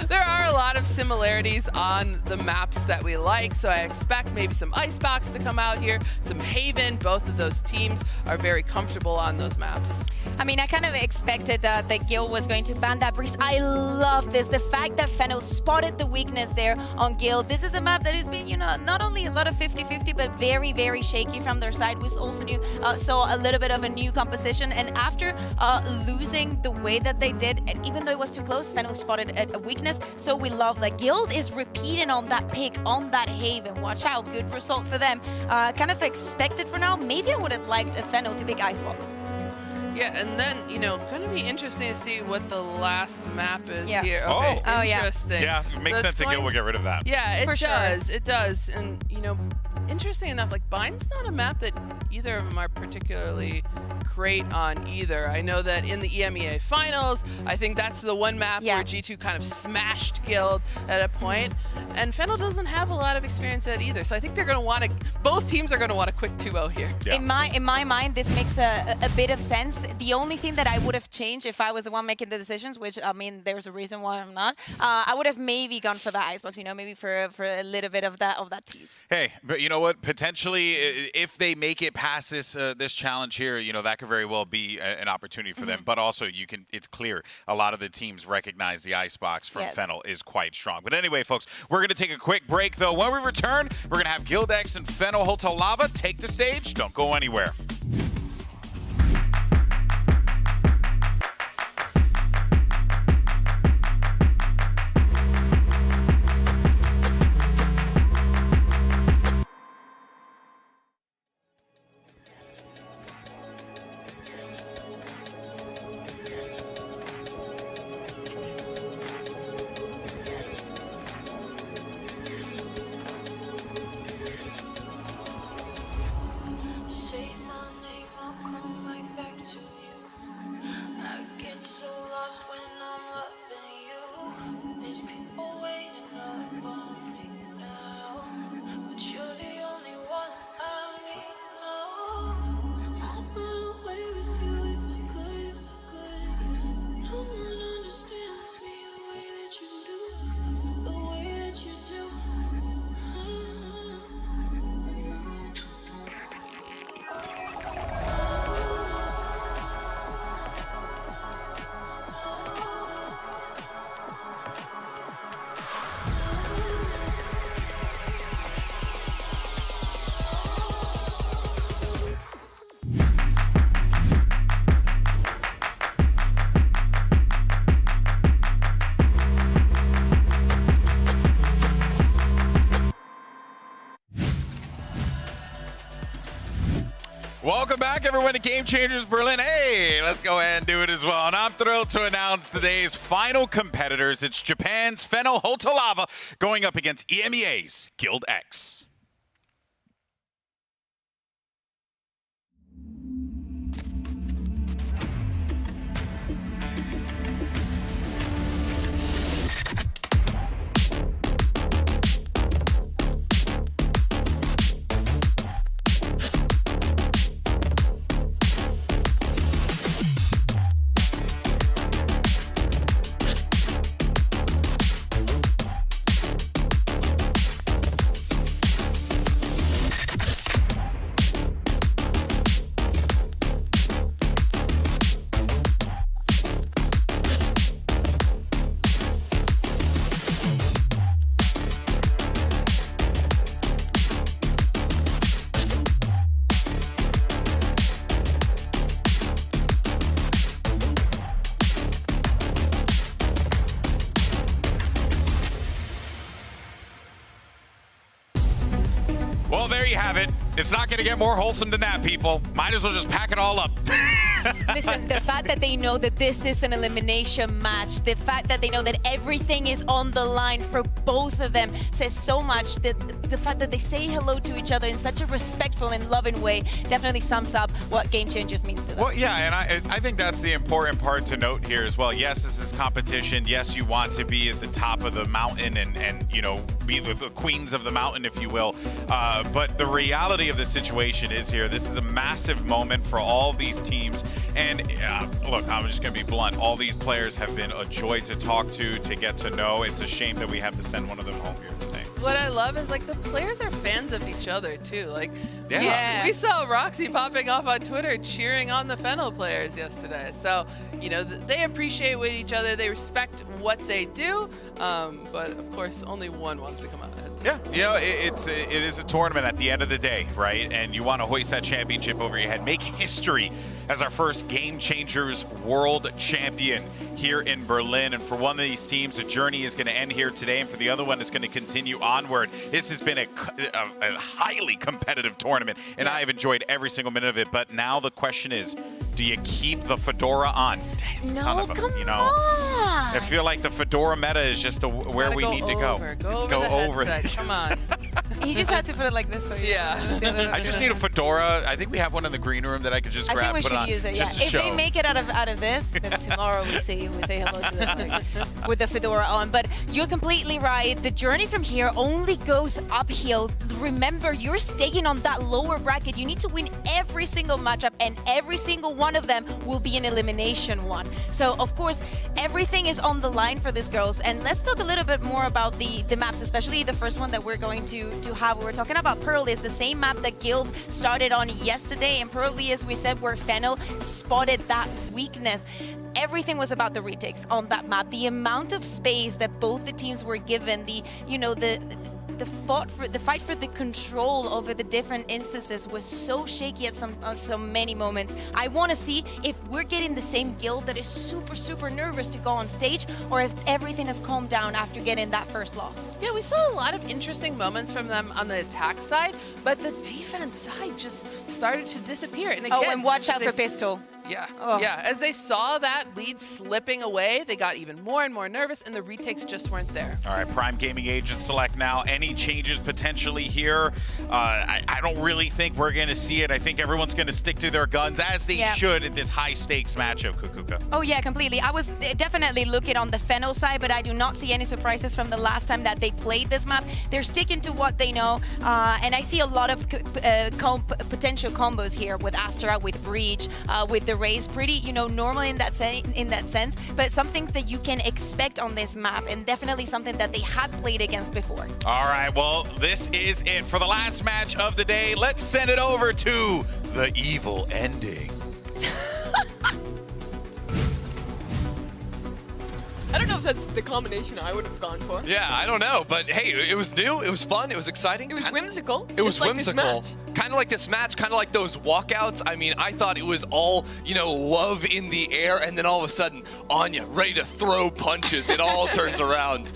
There are a lot of similarities on the maps that we like, so I expect maybe some Icebox to come out here, some Haven. Both of those teams are very comfortable on those maps. I mean, I kind of expected that Gil was going to ban that Breeze. I love this. The fact that Fennel spotted the weakness there on Gil. This is a map that has been, you know, not only a lot of 50-50, but very, very shaky from their side. We also saw a little bit of a new composition. And after losing the way that they did, even though it was too close, Fennel spotted a weakness. So we love that. Guild is repeating on that pick, on that Haven. Watch out. Good result for them. Kind of expected for now. Maybe I would have liked a Fennel to pick Icebox. Yeah, and then, you know, going to be interesting to see what the last map is here. Oh, okay, interesting. Yeah, it makes sense that Gil will get rid of that. Yeah, it For does. sure. It does. And, you know, interesting enough, like, Bind's not a map that either of them are particularly great on either. I know that in the EMEA finals, I think that's the one map where G2 kind of smashed Guild at a point, and Fennel doesn't have a lot of experience at either. So I think they're going to want to, both teams are going to want a quick 2-0 here. Yeah. In my mind, this makes a bit of sense. The only thing that I would have changed if I was the one making the decisions, which, I mean, there's a reason why I'm not, I would have maybe gone for the Icebox, you know, maybe for a little bit of that tease. Hey, but you know what? Potentially, if they make it past this challenge here, you know, that could very well be an opportunity for them. But also, it's clear a lot of the teams recognize the Icebox from Fennel is quite strong. But anyway, folks, we're going to take a quick break, though. When we return, we're going to have Gildex and Fennel Hotel Lava take the stage. Don't go anywhere. Say my name, I'll come right back to you. I get so lost when I'm loving you. There's people waiting up on me now, but you're the only one I need now. I'd run away with you if I could. No one understands me the way that you do, the way that you do. Welcome back, everyone, to Game Changers Berlin. Hey, let's go ahead and do it as well. And I'm thrilled to announce today's final competitors. It's Japan's Fennel Hotel Lava going up against EMEA's Guild X. you have it. It's not going to get more wholesome than that, people. Might as well just pack it all up. Listen, the fact that they know that this is an elimination match, the fact that they know that everything is on the line for both of them says so much. That the fact that they say hello to each other in such a respectful and loving way definitely sums up what Game Changers means to them. Well, yeah, and I think that's the important part to note here as well. Yes, this is competition. Yes, you want to be at the top of the mountain and you know, be the queens of the mountain, if you will. But the reality of the situation is here. This is a massive moment for all these teams. And look, I'm just going to be blunt. All these players have been a joy to talk to get to know. It's a shame that we have to send one of them home here today. What I love is like the players are fans of each other too. Like Yeah. we saw Roxy popping off on Twitter cheering on the Fennel players yesterday. So, you know, they appreciate with each other. They respect what they do. But of course, only one wants to come out ahead. Yeah, you know, it is a tournament at the end of the day, right? And you want to hoist that championship over your head. Make history as our first Game Changers World Champion here in Berlin. And for one of these teams, the journey is going to end here today. And for the other one, it's going to continue onward. This has been a highly competitive tournament, and I have enjoyed every single minute of it. But now the question is, do you keep the fedora on? Son of a, you know, I feel like the fedora meta is just where we need to go. Let's go over. Come on. You just have to put it like this. So yeah. I just need a fedora. I think we have one in the green room that I could just grab. I think we put should on, use it. Yeah. just to If show. they make it out of this, then tomorrow we say hello to them with the fedora on. But you're completely right. The journey from here only goes uphill. Remember, you're staying on that lower bracket. You need to win every single matchup, and every single one of them will be an elimination one. So of course, everything is on the line for these girls. And let's talk a little bit more about the maps, especially the first one that we're going to have. We're talking about Pearl. Is the same map that Guild started on yesterday, and probably, as we said, where Fennel spotted that weakness. Everything was about the retakes on that map. The amount of space that both the teams were given, the fight for the control over the different instances was so shaky at so many moments. I want to see if we're getting the same Guild that is super nervous to go on stage, or if everything has calmed down after getting that first loss. Yeah, we saw a lot of interesting moments from them on the attack side, but the defense side just started to disappear. And again, and watch out for Pistol. Yeah, yeah. As they saw that lead slipping away, they got even more and more nervous, and the retakes just weren't there. All right, Prime Gaming Agent select now. Any changes potentially here? I don't really think we're going to see it. I think everyone's going to stick to their guns, as they should at this high-stakes matchup, Kukuka. Oh, yeah, completely. I was definitely looking on the Fennel side, but I do not see any surprises from the last time that they played this map. They're sticking to what they know, and I see a lot of potential combos here with Astra, with Breach, with the Raze. Pretty, you know, normal in that sense, but some things that you can expect on this map, and definitely something that they had played against before. All right, well, this is it for the last match of the day. Let's send it over to the evil ending. I don't know if that's the combination I would have gone for. Yeah, I don't know, but hey, it was new, it was fun, it was exciting. It was whimsical. It was like whimsical. Kind of like this match, kind of like those walkouts. I mean, I thought it was all, you know, love in the air, and then all of a sudden, Anya ready to throw punches. It all turns around.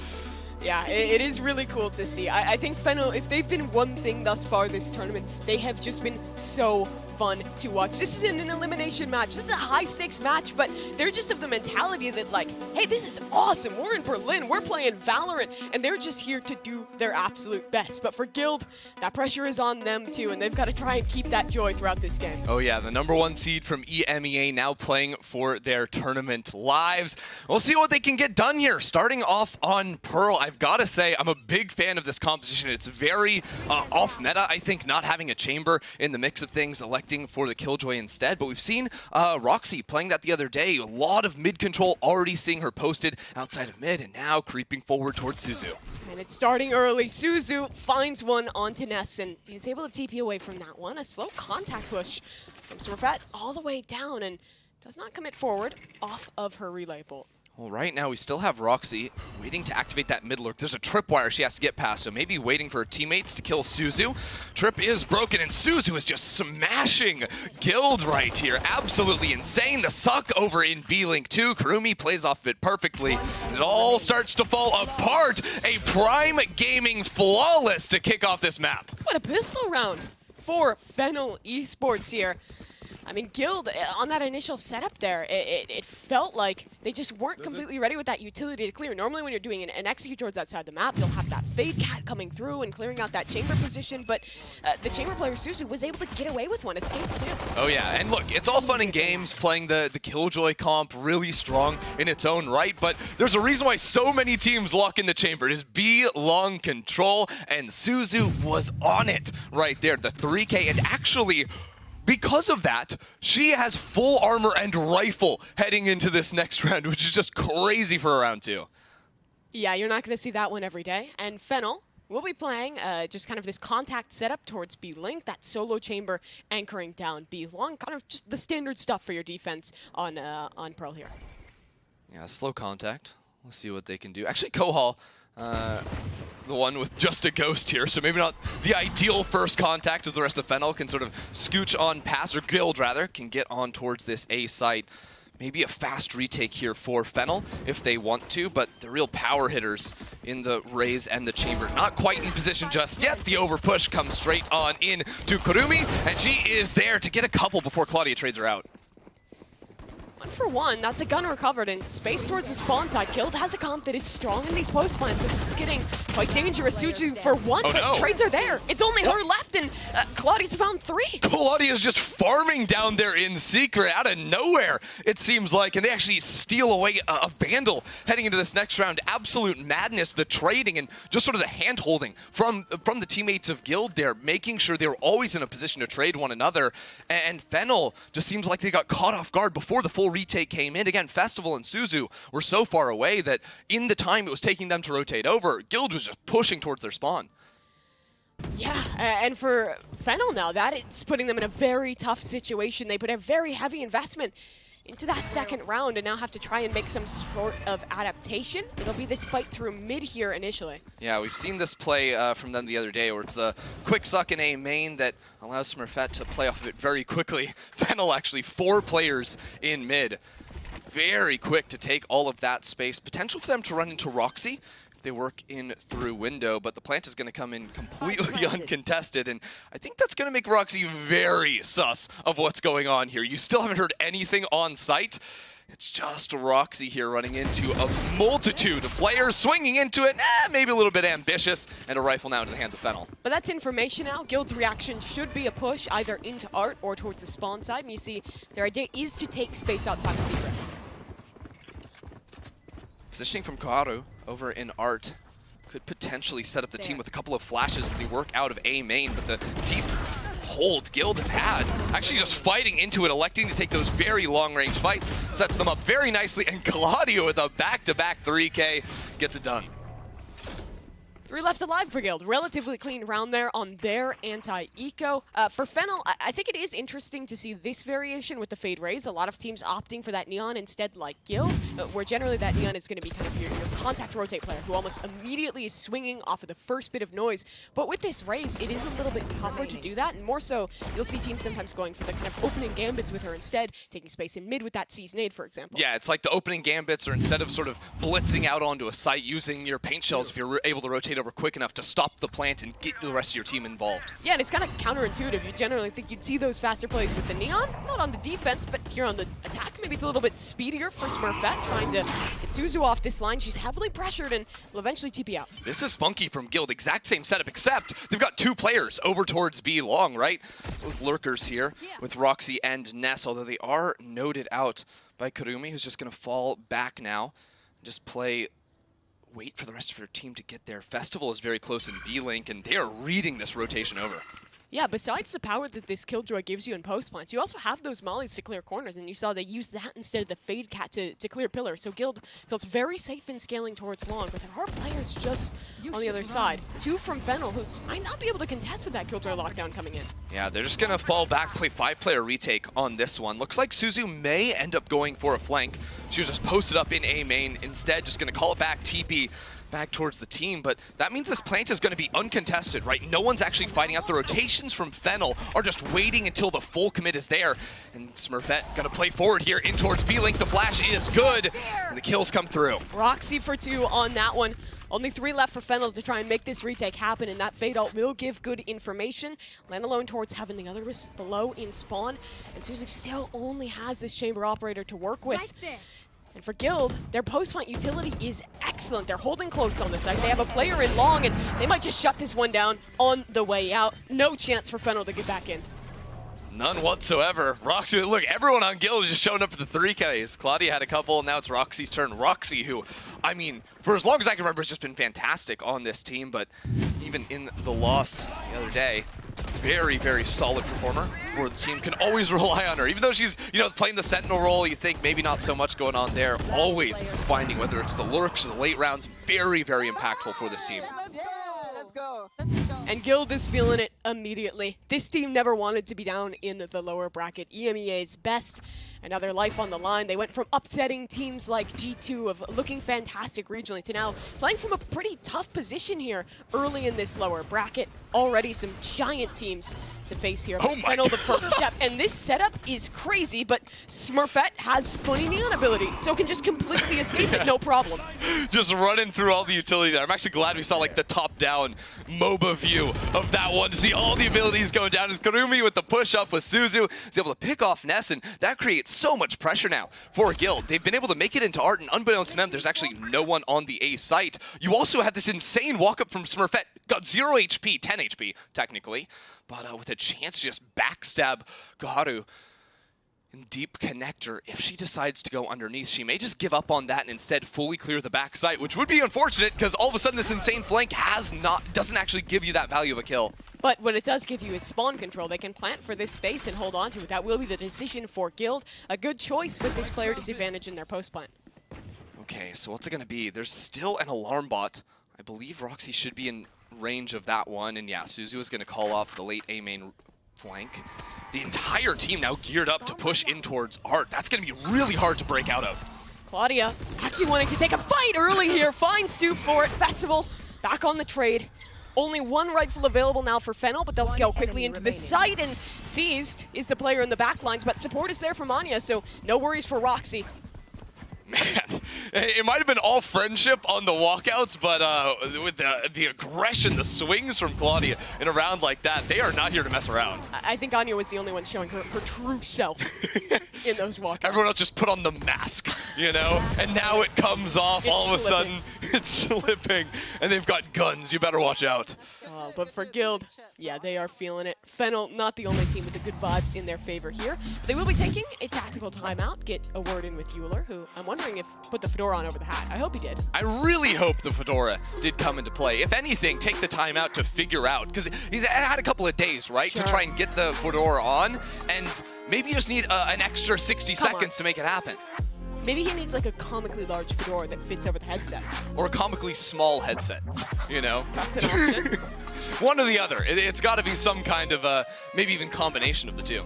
Yeah, it is really cool to see. I think Fennel, if they've been one thing thus far this tournament, they have just been so fun to watch. This isn't an elimination match. This is a high-stakes match, but they're just of the mentality that, like, hey, this is awesome. We're in Berlin. We're playing Valorant, and they're just here to do their absolute best. But for Guild, that pressure is on them, too, and they've got to try and keep that joy throughout this game. Oh, yeah, the #1 seed from EMEA now playing for their tournament lives. We'll see what they can get done here. Starting off on Pearl, I've got to say, I'm a big fan of this composition. It's very off-meta, I think, not having a chamber in the mix of things, electing for the Killjoy instead. But we've seen Roxy playing that the other day. A lot of mid control, already seeing her posted outside of mid, and now creeping forward towards Suzu. And it's starting early. Suzu finds one onto Ness and is able to TP away from that one. A slow contact push from Smurfette all the way down, and does not commit forward off of her relay bolt. Well, right now we still have Roxy waiting to activate that mid lurk. There's a tripwire she has to get past, so maybe waiting for her teammates to kill Suzu. Trip is broken, and Suzu is just smashing Guild right here. Absolutely insane. The suck over in B-Link too. Kurumi plays off of it perfectly. And it all starts to fall apart. A Prime Gaming flawless to kick off this map. What a pistol round for Fennel Esports here. I mean, Guild, on that initial setup there, it felt like they just weren't completely ready with that utility to clear. Normally when you're doing an execute towards that side of the map, you'll have that Fade Cat coming through and clearing out that chamber position, but the chamber player, Suzu, was able to get away with one, escape too. Oh yeah, and look, it's all fun and games playing the Killjoy comp really strong in its own right, but there's a reason why so many teams lock in the chamber. It is B long control, and Suzu was on it right there. The 3K, and actually, because of that, she has full armor and rifle heading into this next round, which is just crazy for a round 2. Yeah, you're not going to see that one every day. And Fennel will be playing just kind of this contact setup towards B-Link, that solo chamber anchoring down B-Long, kind of just the standard stuff for your defense on Pearl here. Yeah, slow contact. Let's see what they can do. Actually, Kohal, the one with just a ghost here, so maybe not the ideal first contact as the rest of Fennel can sort of scooch on past, or Guild rather, can get on towards this A site. Maybe a fast retake here for Fennel if they want to, but the real power hitters in the Raze and the Chamber not quite in position just yet. The overpush comes straight on in to Kurumi, and she is there to get a couple before Claudia trades her out. 1 for 1, that's a gun recovered, and space towards the spawn side. Guild has a comp that is strong in these post plans, so this is getting quite dangerous. Suzu for 1, but trades are there. It's only her left, and Claudia's found 3. Claudia's just farming down there in secret, out of nowhere, it seems like, and they actually steal away a Vandal heading into this next round. Absolute madness, the trading, and just sort of the hand-holding from the teammates of Guild there, making sure they were always in a position to trade one another, and Fennel just seems like they got caught off guard before the full retake came in. Again, Festival and Suzu were so far away that in the time it was taking them to rotate over, Guild was just pushing towards their spawn. Yeah, and for Fennel now, that is putting them in a very tough situation. They put a very heavy investment into that second round and now have to try and make some sort of adaptation. It'll be this fight through mid here initially. Yeah, we've seen this play from them the other day, where it's the quick suck in A main that allows Smurfette to play off of it very quickly. Fennel actually 4 players in mid. Very quick to take all of that space. Potential for them to run into Roxy if they work in through window, but the plant is going to come in completely uncontested, and I think that's going to make Roxy very sus of what's going on here. You still haven't heard anything on site. It's just Roxy here running into a multitude of players, swinging into it, maybe a little bit ambitious, and a rifle now into the hands of Fennel. But that's information now. Guild's reaction should be a push either into Art or towards the spawn side, and you see their idea is to take space outside the secret. Positioning from Kaoru over in Art could potentially set up the team with a couple of flashes as they work out of A main, but the deep hold Guild had, actually just fighting into it, electing to take those very long-range fights, sets them up very nicely, and Claudia with a back-to-back 3K gets it done. 3 left alive for Guild. Relatively clean round there on their anti-eco. For Fennel, I think it is interesting to see this variation with the Fade Raze. A lot of teams opting for that Neon instead, like Guild, where generally that Neon is going to be kind of your contact rotate player who almost immediately is swinging off of the first bit of noise. But with this Raze, it is a little bit tougher to do that, and more so, you'll see teams sometimes going for the kind of opening gambits with her instead, taking space in mid with that Seize Nade, for example. Yeah, it's like the opening gambits, or instead of sort of blitzing out onto a site, using your paint shells if you're able to rotate over quick enough to stop the plant and get the rest of your team involved. Yeah, and it's kind of counterintuitive. You generally think you'd see those faster plays with the Neon, not on the defense, but here on the attack. Maybe it's a little bit speedier for Smurfette, trying to get Suzu off this line. She's heavily pressured and will eventually TP out. This is funky from Guild. Exact same setup, except they've got 2 players over towards B long, right? With lurkers here, with Roxy and Ness, although they are noted out by Kurumi, who's just going to fall back now and just wait for the rest of her team to get there. Festival is very close in B-Link, and they are reading this rotation over. Yeah, besides the power that this Killjoy gives you in post plants, you also have those mollies to clear corners, and you saw they used that instead of the Fade Cat to clear pillars. So Guild feels very safe in scaling towards long, but there are players just on the other side. 2 from Fennel, who might not be able to contest with that Killjoy lockdown coming in. Yeah, they're just going to fall back, play 5-player retake on this one. Looks like Suzu may end up going for a flank. She was just posted up in A main. Instead, just going to call it back, TP back towards the team, but that means this plant is going to be uncontested, right? No one's actually fighting out. The rotations from Fennel are just waiting until the full commit is there, and Smurfette going to play forward here in towards B-Link. The flash is good, and the kills come through. Roxy for 2 on that one. Only 3 left for Fennel to try and make this retake happen, and that Fade ult will give good information. Land alone towards Heaven, the others below in spawn, and Suzu still only has this Chamber Operator to work with. And for Guild, their post-plant utility is excellent. They're holding close on the side. They have a player in long, and they might just shut this one down on the way out. No chance for Fennel to get back in. None whatsoever. Roxy, look, everyone on Guild is just showing up for the 3Ks. Claudia had a couple, now it's Roxy's turn. Roxy, who, I mean, for as long as I can remember, has just been fantastic on this team, but even in the loss the other day, very, very solid performer for the team. Can always rely on her. Even though she's, you know, playing the Sentinel role, you think maybe not so much going on there. Always finding, whether it's the lurks or the late rounds, very, very impactful for this team. Let's go. And Guild is feeling it immediately. This team never wanted to be down in the lower bracket. EMEA's best, another life on the line. They went from upsetting teams like G2 of looking fantastic regionally to now playing from a pretty tough position here early in this lower bracket. Already some giant teams to face here. Oh my God. The first step. And this setup is crazy, but Smurfette has funny neon ability, so can just completely escape it, no problem. Just running through all the utility there. I'm actually glad we saw like the top-down MOBA view of that one to see all the abilities going down. As Karumi with the push-up with Suzu is able to pick off Ness, and that creates so much pressure now for Guild. They've been able to make it into Art, and unbeknownst to them, there's actually no one on the A site. You also have this insane walk-up from Smurfette. Got 0 HP, 10 HP, technically, but with a chance to just backstab Goharu in deep connector. If she decides to go underneath, she may just give up on that and instead fully clear the back site, which would be unfortunate because all of a sudden this insane flank doesn't actually give you that value of a kill. But what it does give you is spawn control. They can plant for this space and hold on to it. That will be the decision for Guild. A good choice with this player disadvantage in their post plant. Okay, so what's it going to be? There's still an alarm bot. I believe Roxy should be in range of that one, and yeah, Suzu is going to call off the late A main flank. The entire team now geared up to push in towards Art. That's going to be really hard to break out of. Claudia actually wanting to take a fight early here. Fine stoop for it. Festival back on the trade. Only 1 rifle available now for Fennel, but they'll scale quickly into the site, and Seized is the player in the back lines, but support is there from Anya, so no worries for Roxy. Man, it might have been all friendship on the walkouts, but with the aggression, the swings from Claudia in a round like that, they are not here to mess around. I think Anya was the only one showing her true self in those walkouts. Everyone else just put on the mask, you know? And now it comes off, all of a sudden, it's slipping, and they've got guns. You better watch out. But for Guild, yeah, they are feeling it. Fennel, not the only team with the good vibes in their favor here. They will be taking a tactical timeout, get a word in with Euler, who I'm wondering if put the fedora on over the hat. I hope he did. I really hope the fedora did come into play. If anything, take the timeout to figure out, because he's had a couple of days, right, to try and get the fedora on, and maybe you just need an extra 60 seconds to make it happen. Maybe he needs like a comically large fedora that fits over the headset. Or a comically small headset, you know? That's an option. One or the other. It's got to be some kind of, maybe even combination of the two.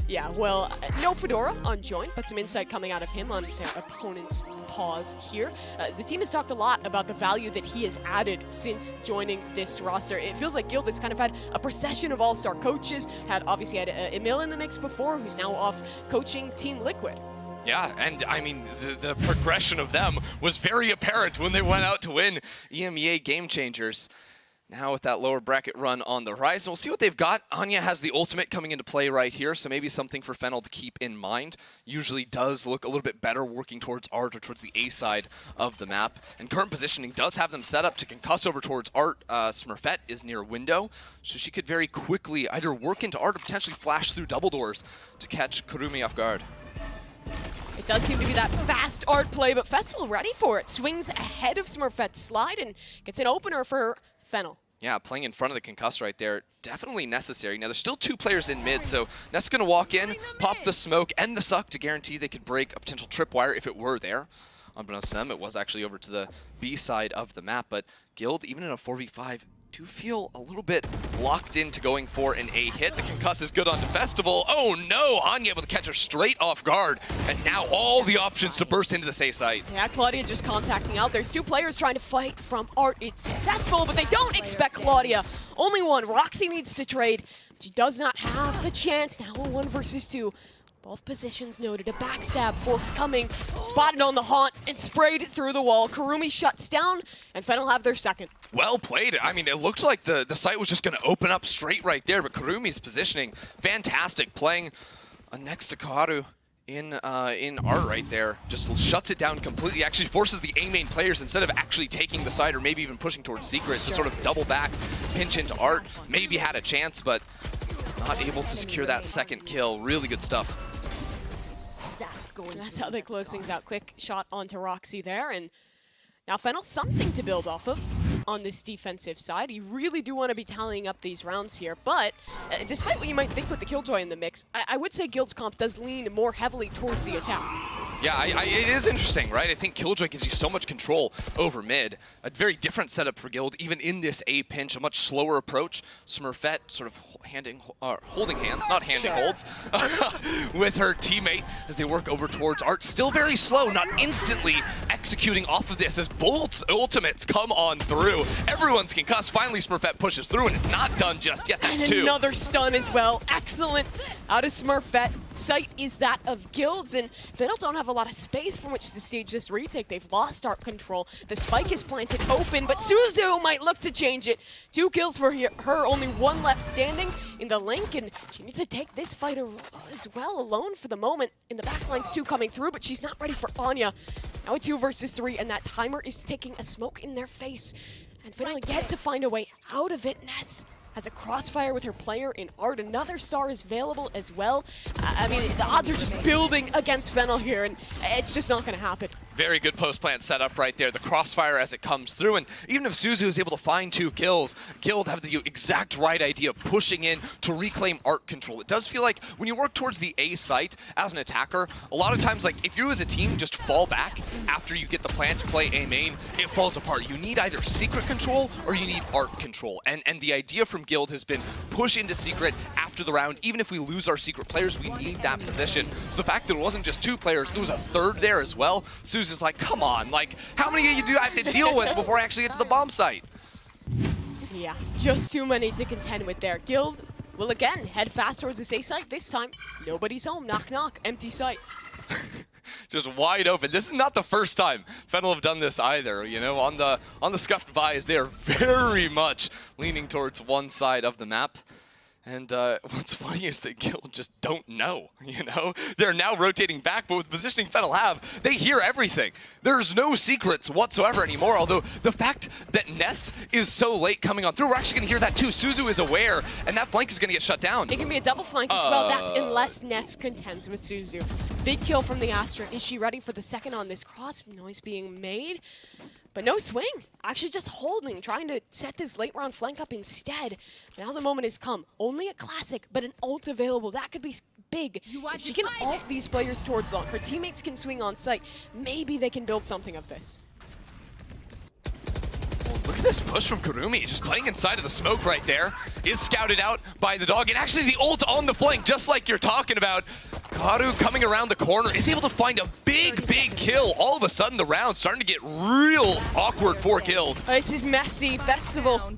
Yeah, well, no fedora on joint, but some insight coming out of him on their opponent's pause here. The team has talked a lot about the value that he has added since joining this roster. It feels like Guild has kind of had a procession of all-star coaches, obviously had Emil in the mix before, who's now off coaching Team Liquid. Yeah, and I mean, the progression of them was very apparent when they went out to win EMEA Game Changers. Now with that lower bracket run on the horizon, we'll see what they've got. Anya has the ultimate coming into play right here, so maybe something for Fennel to keep in mind. Usually does look a little bit better working towards Art or towards the A side of the map. And current positioning does have them set up to concuss over towards Art. Smurfette is near window, so she could very quickly either work into Art or potentially flash through double doors to catch Kurumi off guard. It does seem to be that fast Art play, but Festival ready for it. Swings ahead of Smurfette's slide and gets an opener for Fennel. Yeah, playing in front of the concuss right there, definitely necessary. Now, there's still 2 players in mid, so Ness going to walk in, pop the smoke and the suck to guarantee they could break a potential tripwire if it were there. Unbeknownst to them, it was actually over to the B side of the map, but Guild, even in a 4v5, do feel a little bit locked into going for an A hit. The concuss is good onto Festival. Oh no, Anya able to catch her straight off guard, and now all the options to burst into the safe site. Yeah, Claudia just contacting out. There's 2 players trying to fight from Art. It's successful, but they don't expect Claudia. Only one. Roxy needs to trade. She does not have the chance. Now a 1 versus 2. Both positions noted. A backstab forthcoming. Spotted on the haunt and sprayed through the wall. Kurumi shuts down, and Fennel have their second. Well played. I mean, it looked like the site was just going to open up straight right there, but Kurumi's positioning fantastic. Playing next to Kaharu in Art right there. Just shuts it down completely. Actually forces the A main players, instead of actually taking the side or maybe even pushing towards Secret, to sort of double back, pinch into Art. Maybe had a chance, but not able to secure that second kill. Really good stuff. That's how they close things out. Quick shot onto Roxy there, and now Fennel something to build off of on this defensive side. You really do want to be tallying up these rounds here, but despite what you might think with the Killjoy in the mix, I would say Guild's comp does lean more heavily towards the attack. Yeah, it is interesting, right? I think Killjoy gives you so much control over mid. A very different setup for Guild, even in this A pinch, a much slower approach. Smurfette sort of holding hands, not handing holds, with her teammate as they work over towards Art. Still very slow, not instantly executing off of this as both ultimates come on through. Everyone's concussed. Finally, Smurfette pushes through and is not done just yet. That's and 2. Another stun as well. Excellent out of Smurfette. Site is that of Guilds, and Fennel don't have a lot of space from which to stage this retake. They've lost Art control. The spike is planted open, but Suzu might look to change it. 2 kills for her, only 1 left standing in the link, and she needs to take this fight as well alone for the moment. In the backlines 2 coming through, but she's not ready for Anya. Now a 2 versus 3, and that timer is taking a smoke in their face. And Fennel yet to find a way out of it. Ness has a crossfire with her player in Art. Another star is available as well. I mean, the odds are just building against Fennel here, and it's just not going to happen. Very good post-plant setup right there. The crossfire as it comes through, and even if Suzu is able to find 2 kills, Guild have the exact right idea of pushing in to reclaim Art control. It does feel like when you work towards the A site as an attacker, a lot of times, like, if you as a team just fall back after you get the plant to play A main, it falls apart. You need either Secret control or you need Art control, and the idea from Guild has been push into Secret after the round. Even if we lose our Secret players, we need that position. So the fact that it wasn't just 2 players, it was a 3rd there as well. Suzu's like, come on, like, how many of you do I have to deal with before I actually get to the bomb site? Yeah, just too many to contend with there. Guild will again head fast towards the safe site. This time, nobody's home. Knock, knock. Empty site. Just wide open. This is not the first time Fennel have done this either. You know, on the scuffed buys, they are very much leaning towards one side of the map. And what's funny is that Guild just don't know, you know? They're now rotating back, but with the positioning Fennel have, they hear everything. There's no secrets whatsoever anymore, although the fact that Ness is so late coming on through, we're actually going to hear that too. Suzu is aware, and that flank is going to get shut down. It can be a double flank as well. That's unless Ness contends with Suzu. Big kill from the Astra. Is she ready for the second on this cross? Noise being made. But no swing, actually just holding, trying to set this late round flank up instead. Now the moment has come. Only a classic, but an ult available. That could be big. If she can ult these players towards long, her teammates can swing on site. Maybe they can build something of this. Look at this push from Kurumi, just playing inside of the smoke right there. Is scouted out by the dog, and actually the ult on the flank, just like you're talking about. Kaharu coming around the corner is able to find a big kill. All of a sudden, the round's starting to get real awkward for Guild. This is messy. Festival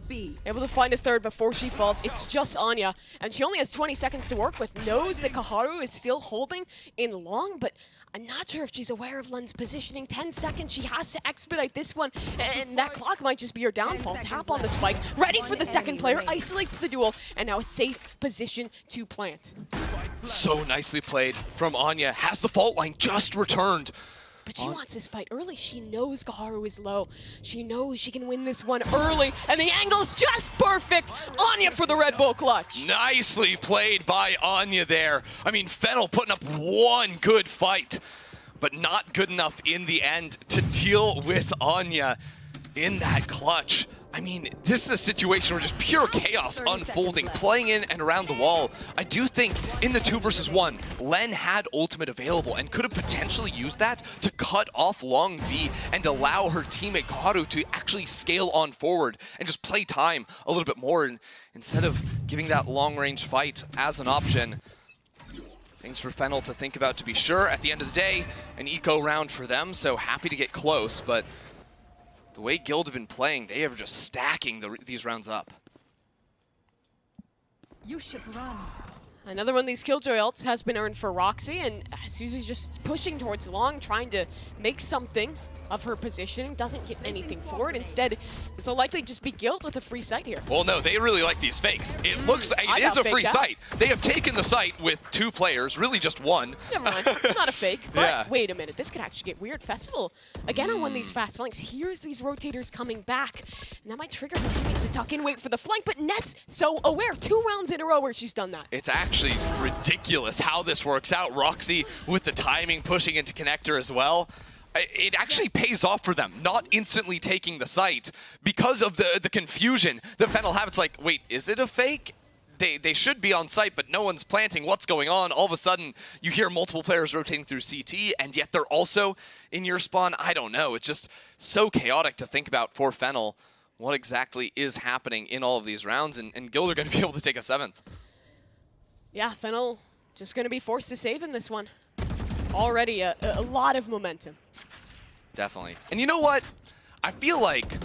able to find a 3rd before she falls. It's just Anya, and she only has 20 seconds to work with. Knows that Kaharu is still holding in long, but I'm not sure if she's aware of Len's positioning. 10 seconds, she has to expedite this one, and that clock might just be her downfall. Tap on the spike, ready for the second player, isolates the duel, and now a safe position to plant. So nicely played from Anya. Has the fault line just returned. But she wants this fight early. She knows Kaharu is low. She knows she can win this one early, and the angle's just perfect. Anya for the Red Bull clutch. Nicely played by Anya there. I mean, Fennel putting up one good fight, but not good enough in the end to deal with Anya in that clutch. I mean, this is a situation where just pure chaos unfolding, playing in and around the wall. I do think in the 2 versus 1, Len had ultimate available and could have potentially used that to cut off Long V and allow her teammate Kaharu to actually scale on forward and just play time a little bit more instead of giving that long-range fight as an option. Things for Fennel to think about, to be sure. At the end of the day, an eco round for them, so happy to get close, but the way Guild have been playing, they are just stacking these rounds up. You should run. Another one of these Killjoy ults has been earned for Roxy, and Suzu's just pushing towards Long, trying to make something of her positioning, doesn't get anything for it. Instead, this will likely just be Guild with a free site here. Well, no, they really like these fakes. It looks like it is a free site. They have taken the site with 2 players, really just 1. Never mind, it's not a fake. But Yeah. wait a minute, this could actually get weird. Festival, again on one of these fast flanks. Here's these rotators coming back. And that might trigger her teammates to tuck in, wait for the flank, but Ness so aware. 2 rounds in a row where she's done that. It's actually ridiculous how this works out. Roxy with the timing, pushing into connector as well. It actually pays off for them, not instantly taking the site because of the confusion that Fennel have. It's like, wait, is it a fake? They should be on site, but no one's planting. What's going on? All of a sudden, you hear multiple players rotating through CT, and yet they're also in your spawn. I don't know. It's just so chaotic to think about for Fennel. What exactly is happening in all of these rounds, and Guild are going to be able to take a 7th. Yeah, Fennel just going to be forced to save in this one. Already a lot of momentum. Definitely. And you know what? I feel like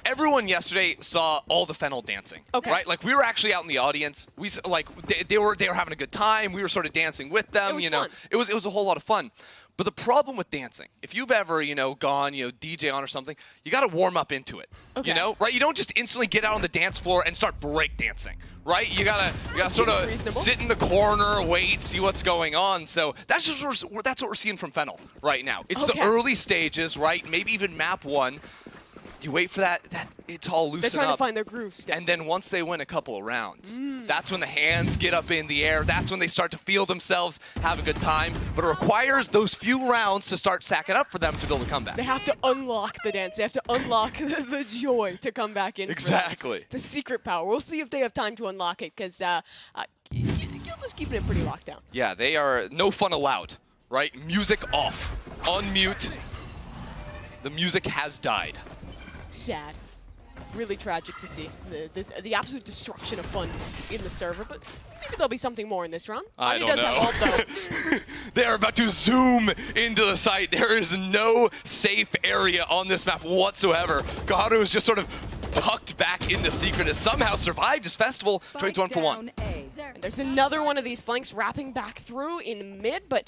everyone yesterday saw all the Fennel dancing. Okay. Right? Like, we were actually out in the audience. They were having a good time. We were sort of dancing with them. It was you know, fun. It was a whole lot of fun. But the problem with dancing, if you've ever, gone, DJ on or something, you got to warm up into it. Okay. Right? You don't just instantly get out on the dance floor and start break dancing. Right? You gotta sort of sit in the corner, wait, see what's going on. So that's what we're seeing from Fennel right now. It's the early stages, right? Maybe even map 1. You wait for that it's all loosen up. They're trying to find their groove still. And then once they win a couple of rounds, that's when the hands get up in the air. That's when they start to feel themselves, have a good time. But it requires those few rounds to start stacking up for them to build a comeback. They have to unlock the dance. They have to unlock the joy to come back in. Exactly. The secret power. We'll see if they have time to unlock it, because Guild is keeping it pretty locked down. Yeah, they are no fun allowed, right? Music off. Unmute. The music has died. Sad. Really tragic to see the absolute destruction of fun in the server, but maybe there'll be something more in this round. I don't does know. Have ult, though. They are about to zoom into the site. There is no safe area on this map whatsoever. Kaharu is just sort of tucked back into secret, has somehow survived his festival. Trades 1 for 1. And there's another one of these flanks wrapping back through in mid, but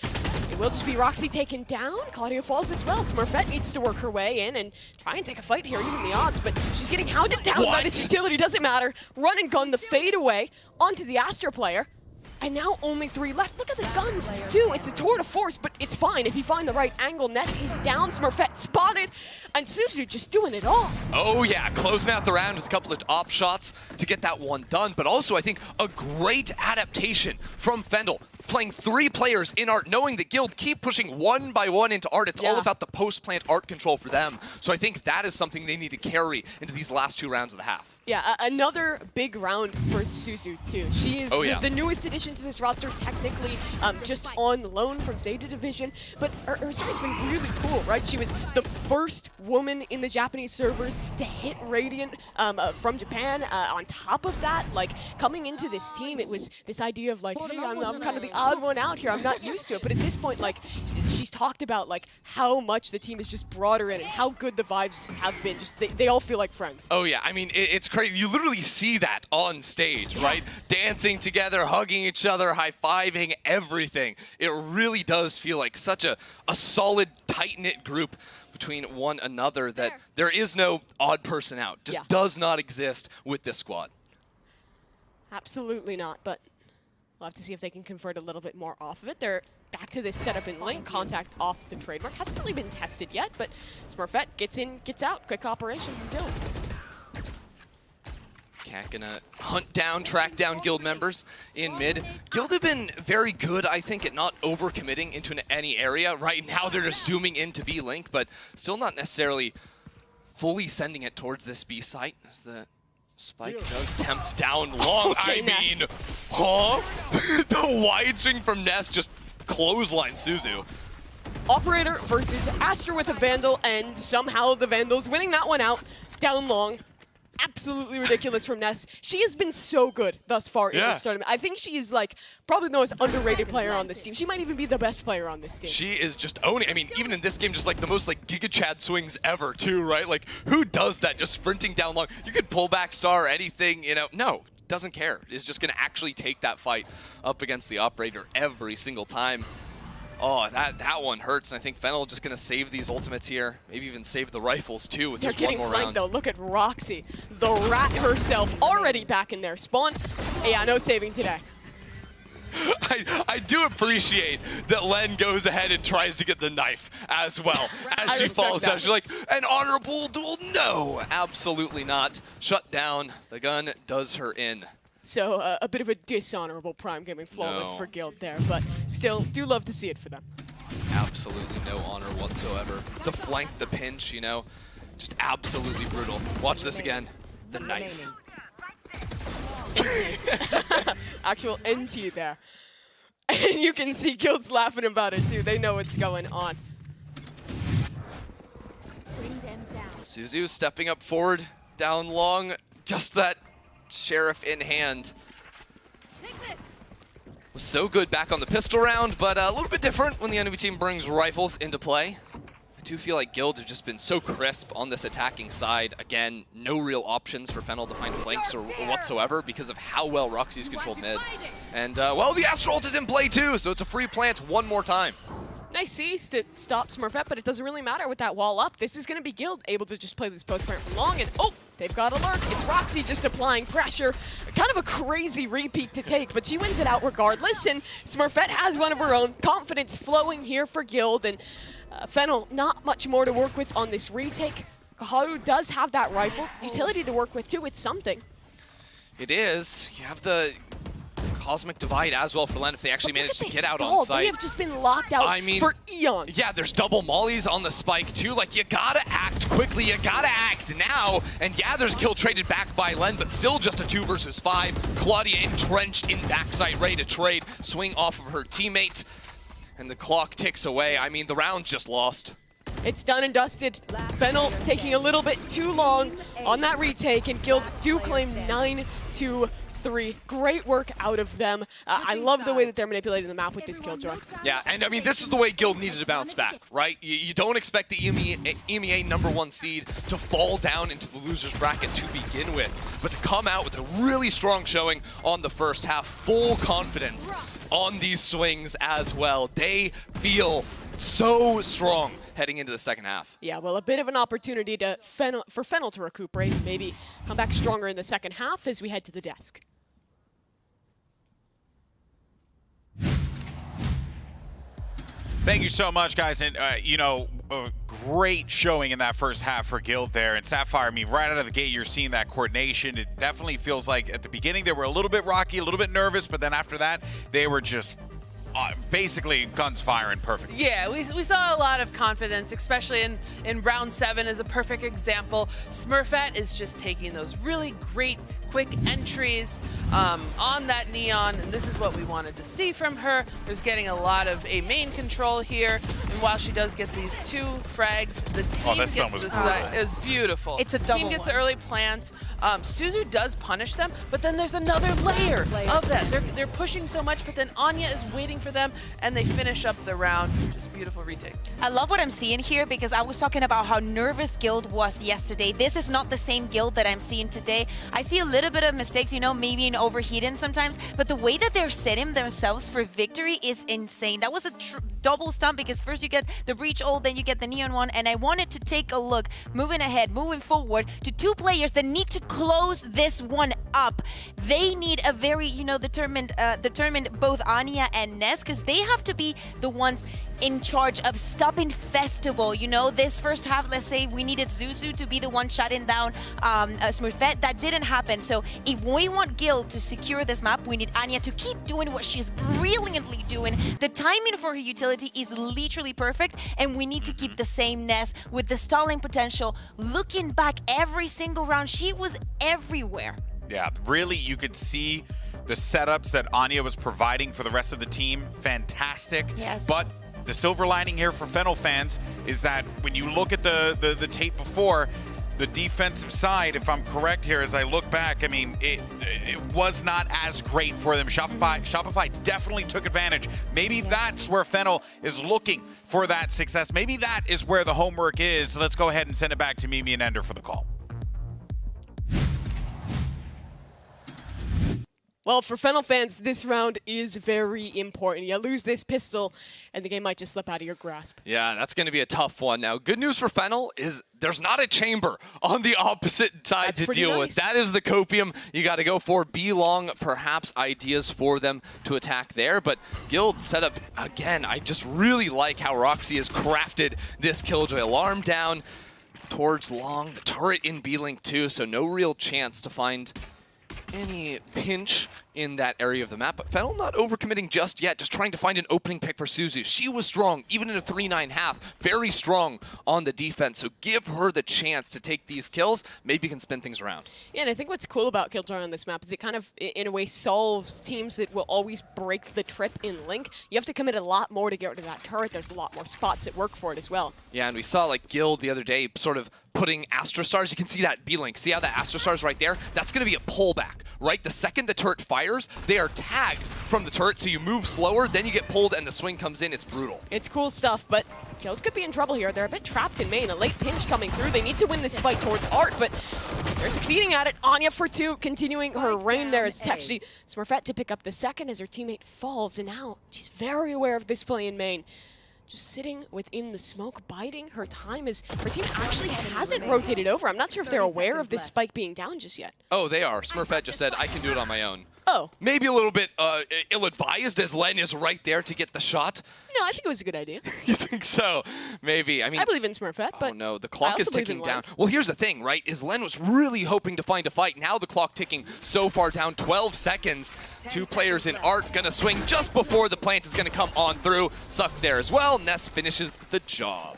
it will just be Roxy taken down. Claudia falls as well. Smurfette needs to work her way in and try and take a fight here, even the odds, but she's getting hounded down by this utility. Doesn't matter. Run and gun the fade away onto the Astra player. And now only 3 left. Look at the guns, too. It's a tour de force, but it's fine. If you find the right angle, Ness is down. Smurfette spotted. And Suzu just doing it all. Oh, yeah. Closing out the round with a couple of op shots to get that one done. But also, I think, a great adaptation from Fendel. Playing 3 players in art, knowing that Guild keep pushing 1 by 1 into art. It's all about the post-plant art control for them. So I think that is something they need to carry into these last 2 rounds of the half. Yeah, another big round for Suzu, too. She is the newest addition to this roster, technically just on loan from Zeta Division, but her story's been really cool, right? She was the first woman in the Japanese servers to hit Radiant from Japan. On top of that, like, coming into this team, it was this idea of, like, hey, I'm kind of the odd one out here. I'm not used to it. But at this point, like, she's talked about, like, how much the team is just brought her in and how good the vibes have been. Just they all feel like friends. Oh, yeah. I mean, it's crazy. You literally see that on stage, right? Dancing together, hugging each other, high-fiving, everything. It really does feel like such a solid, tight-knit group between one another that there is no odd person out. Just does not exist with this squad. Absolutely not, but we'll have to see if they can convert a little bit more off of it. They're back to this setup in lane, contact off the trademark. Hasn't really been tested yet, but Smurfette gets in, gets out. Quick operation from Guild. Cat gonna hunt down, track down Guild members in mid. Guild have been very good, I think, at not overcommitting into any area. Right now, they're just zooming in to B-Link, but still not necessarily fully sending it towards this B site as the spike does tempt down long. Okay, I mean, huh? The wide swing from Ness just clothesline Suzu. Operator versus Astra with a Vandal, and somehow the Vandal's winning that one out. Down long. Absolutely ridiculous from Ness. She has been so good thus far in this tournament. I think she is like probably the most underrated player on this team. She might even be the best player on this team. She is just owning. I mean, even in this game, just like the most like Giga Chad swings ever too, right? Like who does that? Just sprinting down long. You could pull back star or anything, you know. No, doesn't care. Is just gonna actually take that fight up against the operator every single time. Oh, that one hurts, and I think Fennel just gonna save these ultimates here. Maybe even save the rifles too with just one more round. Though. Look at Roxy, the rat herself, already back in their spawn. Yeah, no saving today. I do appreciate that Len goes ahead and tries to get the knife as well as she falls down. She's like, an honorable duel? No, absolutely not. Shut down. The gun does her in. So a bit of a dishonorable Prime Gaming flawless for Guild there, but still do love to see it for them. Absolutely no honor whatsoever. The flank, the pinch, you know, just absolutely brutal. Watch this again. The knife. Actual NT there. And you can see Guild's laughing about it too. They know what's going on. Suzu stepping up forward, down long, just that Sheriff in hand. Was so good back on the pistol round, but a little bit different when the enemy team brings rifles into play. I do feel like Guild have just been so crisp on this attacking side. Again, no real options for Fennel to find flanks or whatsoever because of how well Roxy's controlled mid. And, well, the Astral ult is in play too, so it's a free plant one more time. Nice sees to stop Smurfette, but it doesn't really matter with that wall up. This is going to be Guild able to just play this post plant from long, and oh, they've got a lurk. It's Roxy just applying pressure. Kind of a crazy repeat to take, but she wins it out regardless, and Smurfette has one of her own. Confidence flowing here for Guild, and Fennel, not much more to work with on this retake. Kaharu does have that rifle. Utility to work with too, it's something. It is. You have the Cosmic Divide as well for Len if they actually manage to get out on site. They have just been locked out for eons. Yeah, there's double mollies on the spike too. Like, you gotta act quickly, you gotta act now. And yeah, there's a kill traded back by Len, but still just a 2 versus 5. Claudia entrenched in backside, ready to trade, swing off of her teammate. And the clock ticks away. I mean, the round's just lost. It's done and dusted. Fennel taking a little bit too long on that retake, and Guild do claim 9-2. Great work out of them. I love the way that they're manipulating the map with this Killjoy. Yeah, and I mean, this is the way Guild needed to bounce back, right? You don't expect the EMEA #1 seed to fall down into the loser's bracket to begin with, but to come out with a really strong showing on the first half, full confidence on these swings as well. They feel so strong heading into the second half. Yeah, well, a bit of an opportunity for Fennel to recuperate, maybe come back stronger in the second half as we head to the desk. Thank you so much, guys. And, you know, a great showing in that first half for Guild there. And Sapphire, I mean, right out of the gate, you're seeing that coordination. It definitely feels like at the beginning they were a little bit rocky, a little bit nervous, but then after that, they were just basically guns firing perfectly. Yeah, we saw a lot of confidence, especially in round 7 is a perfect example. Smurfette is just taking those really great quick entries on that Neon, and this is what we wanted to see from her. There's getting a lot of A main control here, and while she does get these 2 frags, the team gets the side. It was beautiful. It's a double team gets the early plant. Suzu does punish them, but then there's another layer of that. They're pushing so much, but then Anya is waiting for them, and they finish up the round. Just beautiful retake. I love what I'm seeing here because I was talking about how nervous Guild was yesterday. This is not the same Guild that I'm seeing today. I see a little bit of mistakes, you know, maybe in overheating sometimes, but the way that they're setting themselves for victory is insane. That was a double stump because first you get the breach ult, then you get the Neon one, and I wanted to take a look, moving ahead, moving forward, to 2 players that need to close this one up. They need a very, you know, determined both Anya and Ness, because they have to be the ones in charge of stopping Festival. You know, this first half, let's say we needed Zuzu to be the one shutting down Smurfette. That didn't happen. So if we want Guild to secure this map, we need Anya to keep doing what she's brilliantly doing. The timing for her utility is literally perfect, and we need to keep the sameness with the stalling potential. Looking back every single round, she was everywhere. Yeah, really, you could see the setups that Anya was providing for the rest of the team. Fantastic. Yes. But the silver lining here for Fennel fans is that when you look at the tape before, the defensive side, if I'm correct here, as I look back, I mean, it was not as great for them. Shopify definitely took advantage. Maybe that's where Fennel is looking for that success. Maybe that is where the homework is. Let's go ahead and send it back to Mimi and Ender for the call. Well, for Fennel fans, this round is very important. You lose this pistol, and the game might just slip out of your grasp. Yeah, that's going to be a tough one. Now, good news for Fennel is there's not a chamber on the opposite side to deal with. That is the copium you got to go for. B long, perhaps ideas for them to attack there, but Guild set up again. I just really like how Roxy has crafted this Killjoy. Alarm down towards long, the turret in B-Link too, so no real chance to find any pinch in that area of the map, but Fennel not overcommitting just yet, just trying to find an opening pick for Suzu. She was strong, even in a 3-9 half, very strong on the defense, so give her the chance to take these kills, maybe you can spin things around. Yeah, and I think what's cool about Killjoy on this map is it kind of, in a way, solves teams that will always break the trip in Link. You have to commit a lot more to get rid of that turret. There's a lot more spots that work for it as well. Yeah, and we saw like Guild the other day sort of putting Astra Stars. You can see that B-Link. See how that Astra Stars right there? That's going to be a pullback, right? The second the turret fires, they are tagged from the turret, so you move slower, then you get pulled, and the swing comes in. It's brutal. It's cool stuff, but Guild could be in trouble here. They're a bit trapped in main. A late pinch coming through. They need to win this fight towards Art, but they're succeeding at it. Anya for 2, continuing her reign there. It's actually Smurfette to pick up the second as her teammate falls, and now she's very aware of this play in main. Just sitting within the smoke, biding her time as her team actually hasn't rotated over. I'm not sure if they're aware of this spike being down just yet. Oh, they are. Smurfette just said, I can do it on my own. Oh. Maybe a little bit ill-advised as Len is right there to get the shot. No, I think it was a good idea. You think so? Maybe. I mean, I believe in Smurfette, but oh no, the clock is ticking down. Well, here's the thing, right? Is Len was really hoping to find a fight. Now the clock ticking so far down, 12 seconds. 2 players in Art gonna swing just before the plant is gonna come on through. Suck there as well. Ness finishes the job.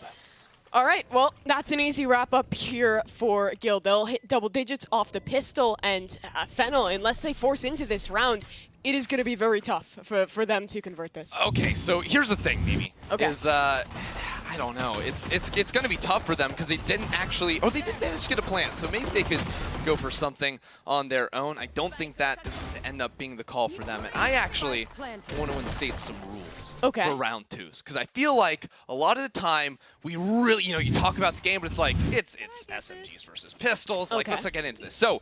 All right, well, that's an easy wrap-up here for Guild. They'll hit double digits off the pistol, and Fennel, unless they force into this round, it is going to be very tough for them to convert this. Okay, so here's the thing, Mimi. Okay. Is, I don't know. It's going to be tough for them because they didn't actually, or they did manage to get a plant, so maybe they could go for something on their own. I don't think that is going to end up being the call for them. And I actually want to instate some rules for round 2s because I feel like a lot of the time we really, you talk about the game, but it's like, it's SMGs versus pistols. Like, let's not get into this. So,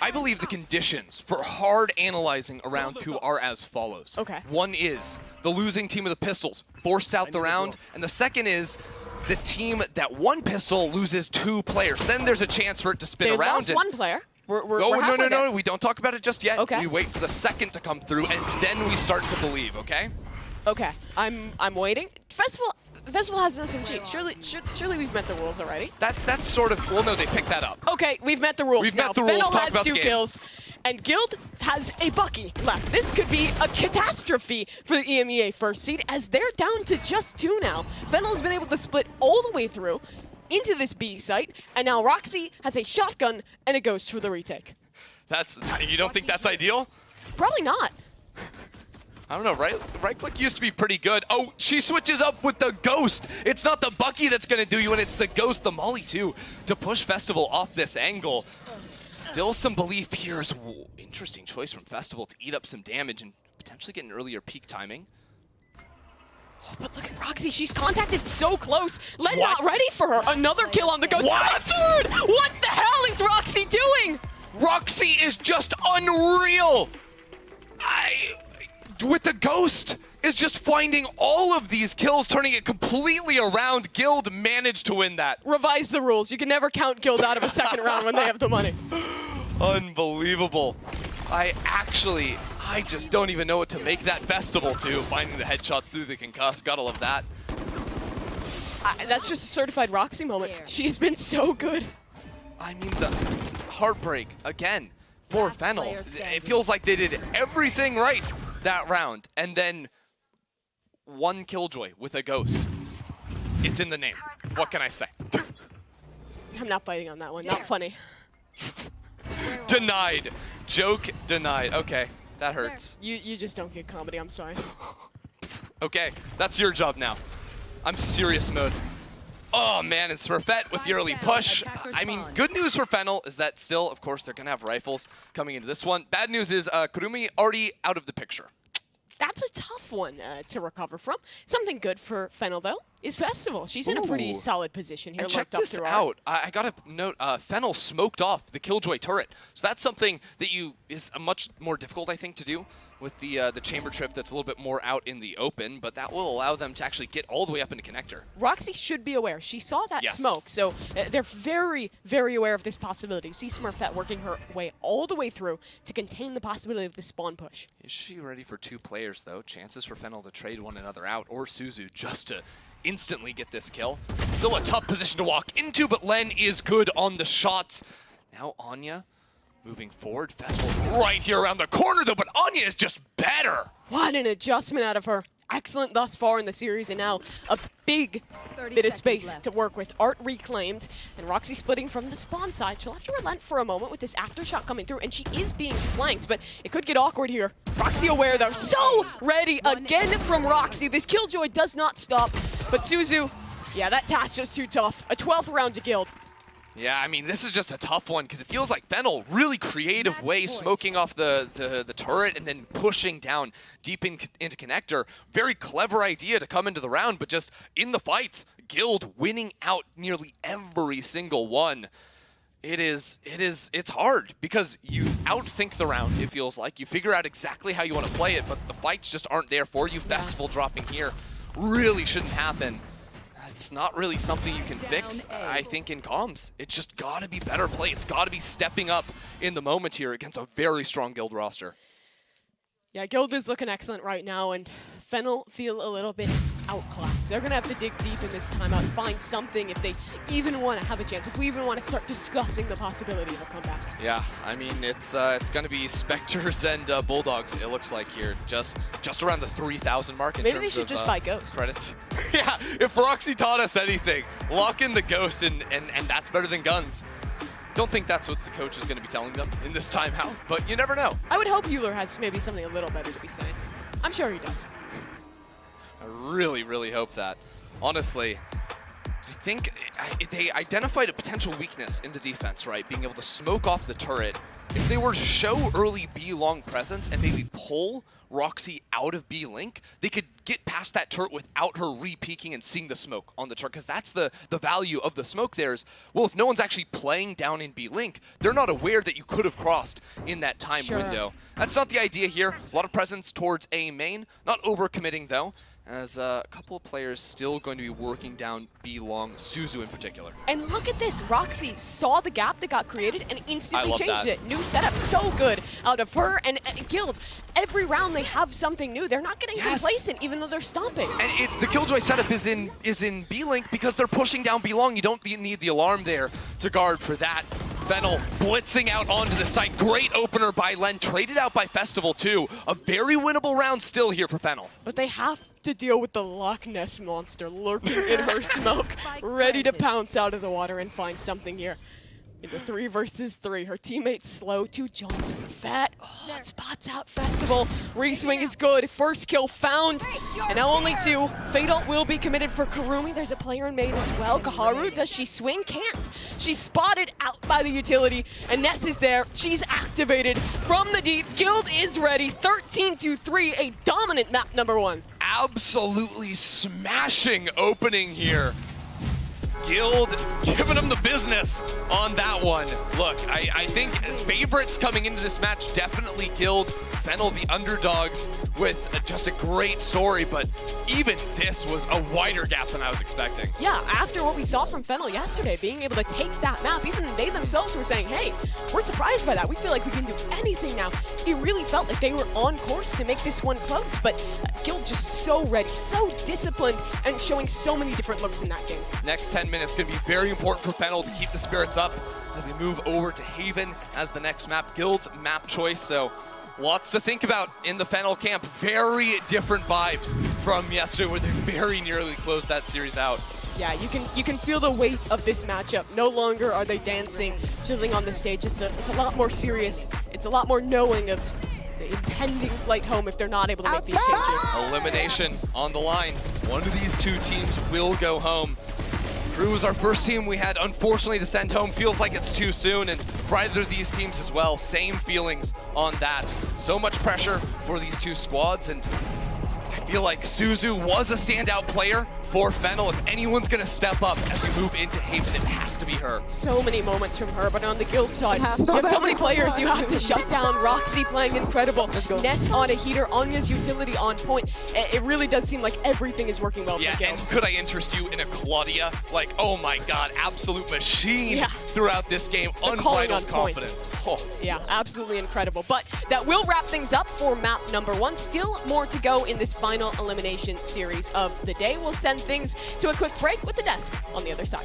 I believe the conditions for hard analyzing a round 2 are as follows. Okay. One is the losing team of the pistols forced out the round, and the second is the team that one pistol loses 2 players. Then there's a chance for it to spin They around. lost 1 player. We're no, we don't talk about it just yet. Okay. We wait for the second to come through, and then we start to believe, okay? Okay, I'm waiting. Festival has an SMG. Surely we've met the rules already. That's sort of, well, no, they picked that up. Okay, we've met the rules. We've now, met the rules. Fennel Talk has about 2 the game. kills, and Guild has a Bucky left. This could be a catastrophe for the EMEA first seed, as they're down to just 2 now. Fennel's been able to split all the way through into this B site, and now Roxy has a shotgun, and it goes for the retake. You don't think that's ideal? Probably not. I don't know, right click used to be pretty good. Oh, she switches up with the Ghost. It's not the Bucky that's going to do you, and it's the Ghost, the Molly too, to push Festival off this angle. Still some belief here. Interesting choice from Festival to eat up some damage and potentially get an earlier peak timing. Oh, but look at Roxy, she's contacted so close. Len not ready for her. Another kill on the Ghost. What? Dude, what the hell is Roxy doing? Roxy is just unreal. With the Ghost, is just finding all of these kills, turning it completely around. Guild managed to win that. Revise the rules. You can never count Guild out of a second round when they have the money. Unbelievable. I just don't even know what to make that Festival too. Finding the headshots through the concuss, gotta love that. That's just a certified Roxy moment. She's been so good. I mean, the heartbreak, again, for Fennel. It feels like they did everything right that round. And then one Killjoy with a ghost. It's in the name. What can I say? I'm not biting on that one. Not funny. Denied. Joke denied. Okay, that hurts. You just don't get comedy. I'm sorry. Okay, that's your job now. I'm serious mode. Oh man, and Smurfette with the early push. I mean, good news for Fennel is that still, of course, they're going to have rifles coming into this one. Bad news is Kurumi already out of the picture. That's a tough one to recover from. Something good for Fennel, though, is Festival. She's in a pretty solid position here. And check this out. I got to note, Fennel smoked off the Killjoy turret. So that's something that is a much more difficult, I think, to do with the chamber trip that's a little bit more out in the open, but that will allow them to actually get all the way up into connector. Roxy should be aware. She saw that smoke, so they're very, very aware of this possibility. You see Smurfette working her way all the way through to contain the possibility of the spawn push. Is she ready for two players, though? Chances for Fennel to trade one another out, or Suzu just to instantly get this kill. Still a tough position to walk into, but Len is good on the shots. Now Anya moving forward. Festival right here around the corner, though, but Anya is just better. What an adjustment out of her. Excellent thus far in the series, and now a big bit of space to work with. Art reclaimed, and Roxy splitting from the spawn side. She'll have to relent for a moment with this aftershock coming through, and she is being flanked, but it could get awkward here. Roxy aware, though. So ready again from Roxy. This Killjoy does not stop, but Suzu, yeah, that task just too tough. A 12th round to Guild. Yeah, I mean, this is just a tough one because it feels like Fennel, really creative way, smoking off the turret and then pushing down deep into connector. Very clever idea to come into the round, but just in the fights, Guild winning out nearly every single one. It's hard because you outthink the round, it feels like. You figure out exactly how you want to play it, but the fights just aren't there for you. Festival dropping here really shouldn't happen. It's not really something you can fix, I think, in comms. It's just got to be better play. It's got to be stepping up in the moment here against a very strong Guild roster. Yeah, Guild is looking excellent right now, and Fennel feel a little bit outclassed. They're going to have to dig deep in this timeout and find something if they even want to have a chance, if we even want to start discussing the possibility of a comeback. Yeah, I mean, it's going to be Spectres and Bulldogs, it looks like here, just around the 3,000 mark in Maybe terms they should of, just buy Ghost. Credits. Yeah, if Roxy taught us anything, lock in the Ghost, and that's better than guns. Don't think that's what the coach is going to be telling them in this timeout, but you never know. I would hope Euler has maybe something a little better to be saying. I'm sure he does. I really, really hope that. Honestly, I think they identified a potential weakness in the defense, right? Being able to smoke off the turret. If they were to show early B-long presence and maybe pull Roxy out of B-Link, they could get past that turret without her re-peeking and seeing the smoke on the turret, because that's the value of the smoke there is, well, if no one's actually playing down in B-Link, they're not aware that you could have crossed in that time window. That's not the idea here. A lot of presence towards A main, not over-committing though, as a couple of players still going to be working down B-long, Suzu in particular. And look at this, Roxy saw the gap that got created and instantly changed it. New setup, so good out of her and Guild. Every round they have something new. They're not getting complacent even though they're stomping. And the Killjoy setup is in B-Link because they're pushing down B-long. You don't need the alarm there to guard for that. Fennel blitzing out onto the site. Great opener by Len, traded out by Festival too. A very winnable round still here for Fennel. But they have to deal with the Loch Ness monster lurking in her smoke, ready to pounce out of the water and find something here. In the 3 versus 3, her teammates slow to John Smurfette. Oh, spots out Festival. Reswing is good. First kill found. And now only 2. Fatal will be committed for Kurumi. There's a player in main as well. Kaharu, does she swing? Can't. She's spotted out by the utility. And Ness is there. She's activated from the deep. Guild is ready. 13-3, a dominant map number 1. Absolutely smashing opening here. Guild giving them the business on that one. Look, I think favorites coming into this match, definitely Guild. Fennel, the underdogs, with just a great story, but even this was a wider gap than I was expecting. Yeah, after what we saw from Fennel yesterday, being able to take that map, even they themselves were saying, hey, we're surprised by that. We feel like we can do anything now. It really felt like they were on course to make this one close, but Guild just so ready, so disciplined, and showing so many different looks in that game. Next 10 minutes going to be very important for Fennel to keep the spirits up as they move over to Haven as the next map. Guild's map choice, so lots to think about in the Fennel camp. Very different vibes from yesterday where they very nearly closed that series out. Yeah, you can feel the weight of this matchup. No longer are they dancing, chilling on the stage. It's a lot more serious. It's a lot more knowing of the impending flight home if they're not able to make these changes. Elimination on the line. One of these two teams will go home. Crew was our first team we had, unfortunately, to send home. Feels like it's too soon, and for either of these teams as well, same feelings on that. So much pressure for these two squads, and I feel like Suzu was a standout player for Fennel. If anyone's gonna step up as we move into Haven, it has to be her. So many moments from her, but on the Guild side, you have so many players you have to shut down. Roxy playing incredible. Ness on a heater, Anya's utility on point. It really does seem like everything is working well for the Guild. And could I interest you in a Claudia? Like, oh my god, absolute machine throughout this game. Unbridled confidence. Oh. Yeah, absolutely incredible. But that will wrap things up for map number 1. Still more to go in this final elimination series of the day. We'll send things to a quick break with the desk on the other side.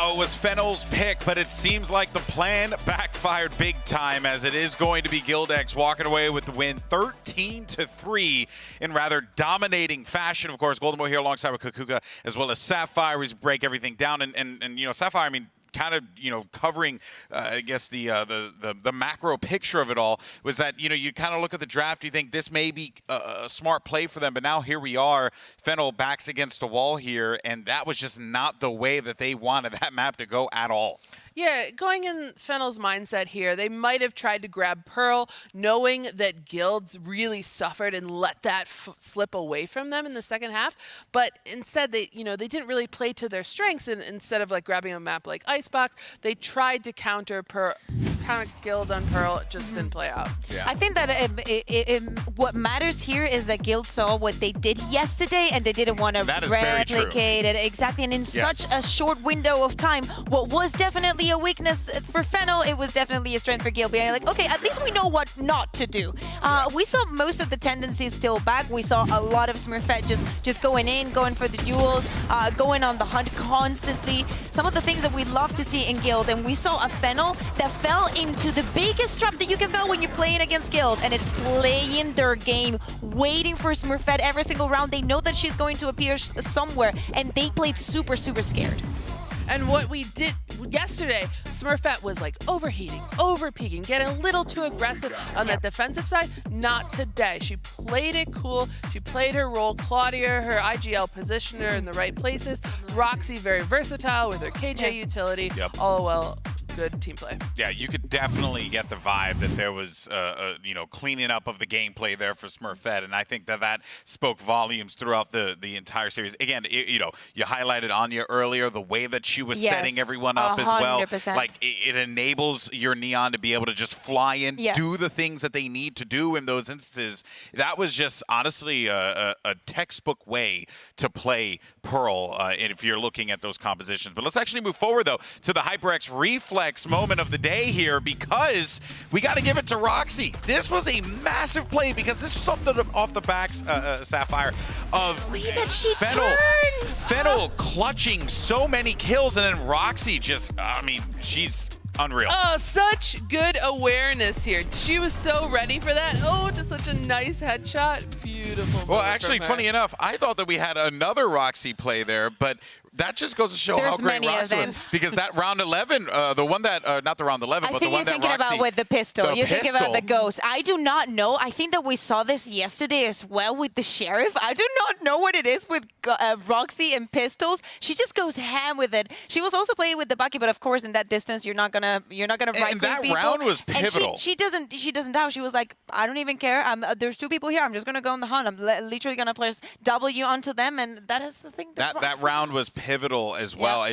It was Fennel's pick, but it seems like the plan backfired big time, as it is going to be Gildex walking away with the win 13-3 in rather dominating fashion. Of course, Golden Boy here alongside with Kukuka, as well as Sapphire. We break everything down, and you know, Sapphire, I mean, kind of, you know, covering, I guess, the macro picture of it all was that, you know, you kind of look at the draft, you think this may be a smart play for them, but now here we are, Fennel backs against the wall here, and that was just not the way that they wanted that map to go at all. Yeah, going in Fennel's mindset here, they might have tried to grab Pearl, knowing that Guilds really suffered and let that slip away from them in the second half. But instead, they didn't really play to their strengths. And instead of like grabbing a map like Icebox, they tried to counter Guild on Pearl. It just didn't play out. Yeah. I think that what matters here is that Guild saw what they did yesterday, and they didn't want to replicate it exactly. And in such a short window of time, what was definitely a weakness for Fennel, it was definitely a strength for Guild. Being like, okay, at least we know what not to do. We saw most of the tendencies still back. We saw a lot of Smurfette just going in, going for the duels, going on the hunt constantly. Some of the things that we love to see in Guild, and we saw a Fennel that fell into the biggest trap that you can fall when you're playing against Guild, and it's playing their game, waiting for Smurfette every single round. They know that she's going to appear somewhere, and they played super, super scared. And what we did yesterday, Smurfette was like overheating, over-peaking, getting a little too aggressive on that defensive side. Not today. She played it cool. She played her role. Claudia, her IGL, positioned her in the right places. Roxy, very versatile with her KJ utility. All well. Good team play. Yeah, you could definitely get the vibe that there was, cleaning up of the gameplay there for Smurfette, and I think that spoke volumes throughout the entire series. Again, you highlighted Anya earlier, the way that she was setting everyone up 100%. As well. Like, it enables your Neon to be able to just fly in, do the things that they need to do in those instances. That was just, honestly, a textbook way to play Pearl if you're looking at those compositions. But let's actually move forward, though, to the HyperX Reflex moment of the day here, because we got to give it to Roxy. This was a massive play, because this was off the backs, Sapphire, of Fennel clutching so many kills, and then Roxy just, she's unreal. Oh, such good awareness here. She was so ready for that. Oh, just such a nice headshot. Beautiful. Well, actually, funny enough, I thought that we had another Roxy play there, but that just goes to show how great Roxy was. Because that round 11, the one that, not the round 11, but the one that Roxy... I think you're thinking about with the pistol. You're thinking about the ghost. I do not know. I think that we saw this yesterday as well with the Sheriff. I do not know what it is with Roxy and pistols. She just goes ham with it. She was also playing with the Bucky, but of course in that distance you're not gonna right click people. And that round was pivotal. And she doesn't doubt. She was like, I don't even care. There's two people here. I'm just gonna go on the hunt. I'm literally gonna press W onto them, and that is the thing. That round was pivotal as well.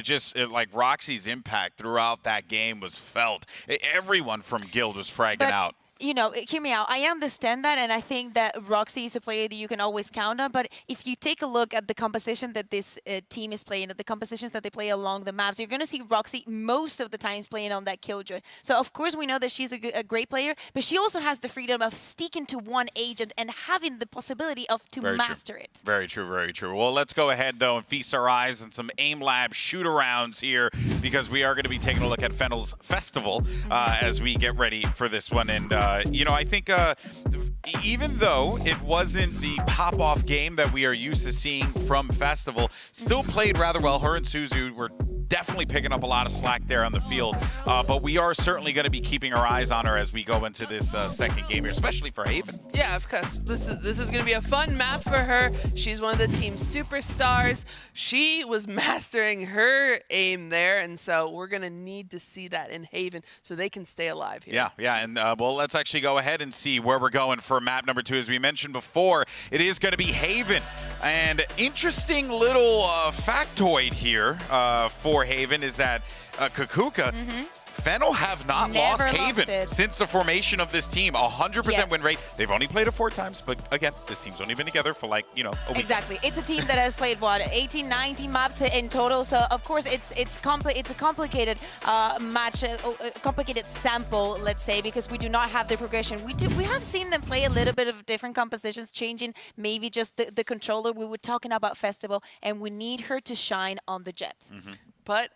Like Roxy's impact throughout that game was felt. Everyone from Guild was fragging out. Hear me out. I understand that, and I think that Roxy is a player that you can always count on. But if you take a look at the composition that this team is playing, at the compositions that they play along the maps, you're going to see Roxy most of the times playing on that Killjoy. So, of course, we know that she's a great player, but she also has the freedom of sticking to one agent and having the possibility of master it. Very true, very true. Well, let's go ahead, though, and feast our eyes on some aim lab shoot-arounds here, because we are going to be taking a look at Fennel's Festival as we get ready for this one. And I think even though it wasn't the pop-off game that we are used to seeing from Festival, still played rather well. Her and Suzu were definitely picking up a lot of slack there on the field, but we are certainly going to be keeping our eyes on her as we go into this second game here, especially for Haven. Yeah, of course. This is going to be a fun map for her. She's one of the team's superstars. She was mastering her aim there, and so we're going to need to see that in Haven so they can stay alive here. Yeah, and well, let's actually go ahead and see where we're going for map number 2. As we mentioned before, it is going to be Haven. And interesting little factoid here for Haven is that Kukuka, Fennel have not lost Haven since the formation of this team. 100% win rate. They've only played it 4 times, but again, this team's only been together for a week. Exactly. It's a team that has played, 18, 19 maps in total. So, of course, it's a complicated match, a complicated sample, let's say, because we do not have the progression. We have seen them play a little bit of different compositions, changing maybe just the controller. We were talking about Festival, and we need her to shine on the Jet. But,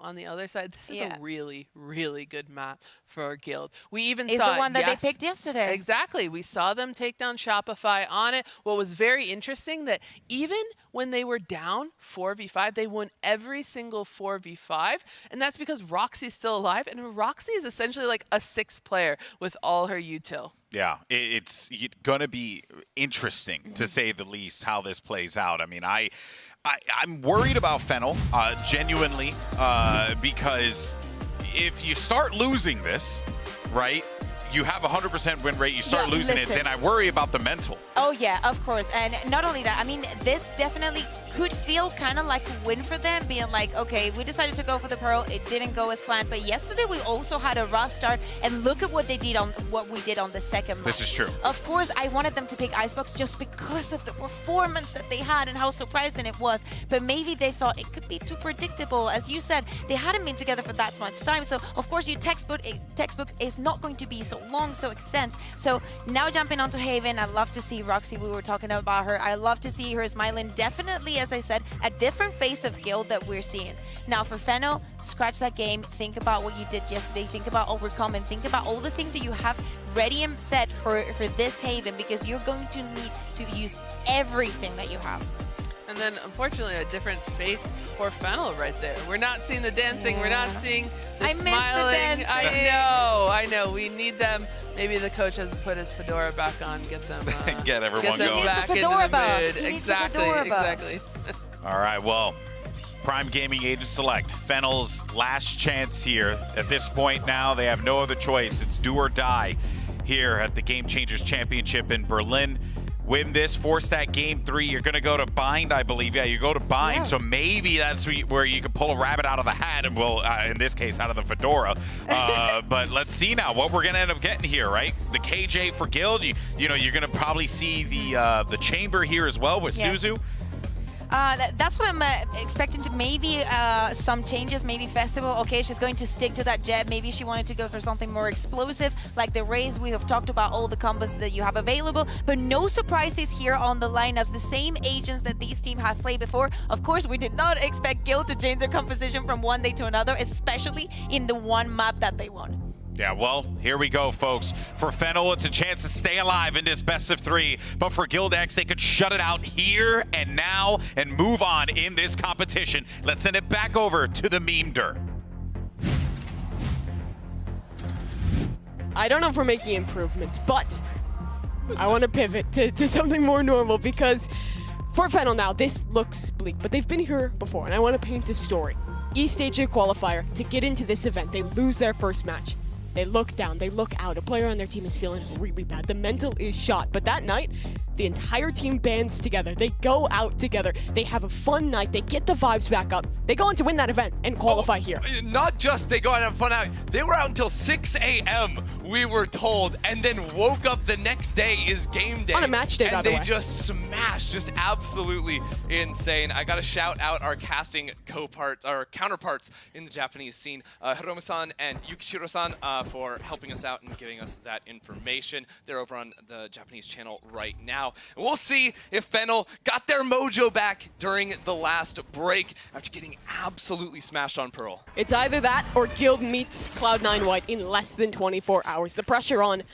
on the other side, this is a really, really good map for Guild. We even saw the one that they picked yesterday. Exactly. We saw them take down Shopify on it. What was very interesting, that even when they were down 4v5, they won every single 4v5. And that's because Roxy's still alive. And Roxy is essentially like a 6th player with all her util. Yeah, it's going to be interesting, to say the least, how this plays out. I mean, I'm worried about Fennel, genuinely, because if you start losing this, right, you have 100% win rate, you start losing it, then I worry about the mental. Oh yeah, of course. And not only that, I mean, this definitely could feel kind of like a win for them, being like, okay, we decided to go for the Pearl. It didn't go as planned. But yesterday we also had a rough start, and look at what they did on what we did on the second match. This is true. Of course, I wanted them to pick Icebox just because of the performance that they had and how surprising it was. But maybe they thought it could be too predictable. As you said, they hadn't been together for that much time. So of course, your textbook is not going to be so long, so extensive. So now jumping onto Haven, I love to see Roxy. We were talking about her. I love to see her smiling. Definitely, as I said, a different face of Guild that we're seeing. Now for Fennel, scratch that game. Think about what you did yesterday. Think about overcome and think about all the things that you have ready and set for this Haven, because you're going to need to use everything that you have. And then, unfortunately, a different face for Fennel right there. We're not seeing the dancing. We're not seeing the smiling. I know. We need them. Maybe the coach has to put his fedora back on, get them, get everyone going. Back into the mood. Exactly. All right, well, Prime Gaming Agent Select, Fennel's last chance here. At this point now, they have no other choice. It's do or die here at the Game Changers Championship in Berlin. Win this, force that game 3. You're going to go to bind, I believe. Yeah, you go to bind. Yeah. So maybe that's where you can pull a rabbit out of the hat, and well, in this case, out of the fedora. But let's see now what we're going to end up getting here, right? The KJ for Guild. You know, you're going to probably see the chamber here as well with Suzu. That's what I'm expecting to maybe some changes, maybe Festival. Okay, she's going to stick to that jet. Maybe she wanted to go for something more explosive, like the Raze. We have talked about all the combos that you have available, but no surprises here on the lineups. The same agents that these teams have played before. Of course, we did not expect Guild to change their composition from one day to another, especially in the one map that they won. Yeah, well, here we go, folks. For Fennel, it's a chance to stay alive in this best of 3. But for Guild X, they could shut it out here and now and move on in this competition. Let's send it back over to the meme-der. I don't know if we're making improvements, but I want to pivot to something more normal, because for Fennel now, this looks bleak, but they've been here before, and I want to paint a story. East Asia qualifier, to get into this event, they lose their first match. They look down, they look out. A player on their team is feeling really bad. The mental is shot. But that night, the entire team bands together. They go out together. They have a fun night. They get the vibes back up. They go on to win that event and qualify here. Not just they go out and have fun out. They were out until 6 a.m., we were told, and then woke up the next day is game day. On a match day, by the way. And they just smashed, just absolutely insane. I got to shout out our casting counterparts in the Japanese scene, Hiromu-san and Yukishiro-san, for helping us out and giving us that information. They're over on the Japanese channel right now. And we'll see if Fennel got their mojo back during the last break after getting absolutely smashed on Pearl. It's either that or Guild meets Cloud9 White in less than 24 hours. The pressure on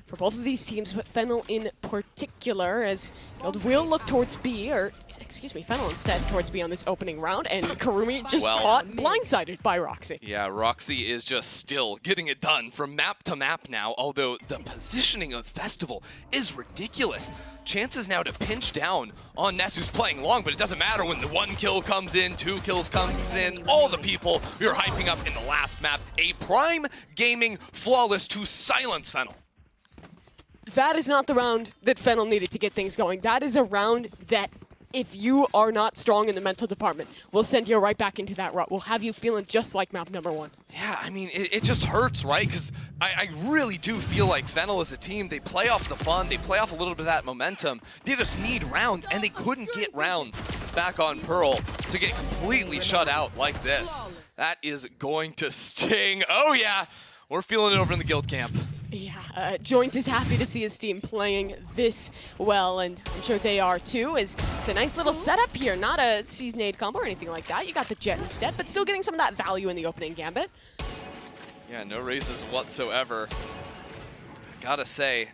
for both of these teams, but Fennel in particular, as Guild will look towards B, or excuse me, Fennel instead towards B on this opening round, and Karumi just caught blindsided by Roxy. Yeah, Roxy is just still getting it done from map to map now, although the positioning of Festival is ridiculous. Chances now to pinch down on Ness, who's playing long, but it doesn't matter when the 1 kill comes in, 2 kills comes in, all the people we were hyping up in the last map. A Prime Gaming flawless to silence Fennel. That is not the round that Fennel needed to get things going. That is a round that, if you are not strong in the mental department, we'll send you right back into that rut. We'll have you feeling just like map number 1. Yeah, I mean, it just hurts, right? Because I really do feel like Fennel as a team, they play off the fun, they play off a little bit of that momentum. They just need rounds, and they couldn't get rounds back on Pearl to get completely shut out like this. That is going to sting. Oh yeah, we're feeling it over in the Guild camp. Yeah, Joint is happy to see his team playing this well, and I'm sure they are too, as it's a nice little setup here. Not a Seasonade combo or anything like that. You got the Jet instead, but still getting some of that value in the opening gambit. Yeah, no raises whatsoever. Gotta say,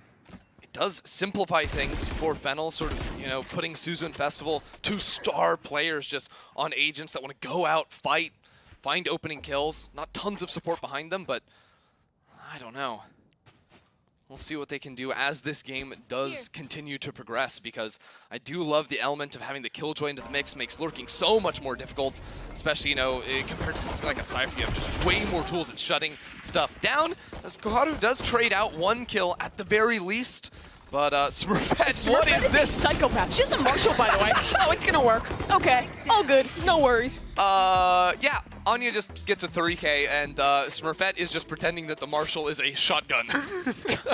it does simplify things for Fennel, sort of, you know, putting Suzu and Festival, 2 star players just on agents that want to go out, fight, find opening kills. Not tons of support behind them, but I don't know. We'll see what they can do as this game does continue to progress, because I do love the element of having the Killjoy into the mix. Makes lurking so much more difficult, especially, you know, compared to something like a Cypher. You have just way more tools at shutting stuff down, as Koharu does trade out 1 kill at the very least. But Smurfette, what is this? Psychopath. She has a Marshall, by the way. Oh, it's gonna work. Okay, all good. No worries. Yeah, Anya just gets a 3K, and Smurfette is just pretending that the Marshall is a shotgun.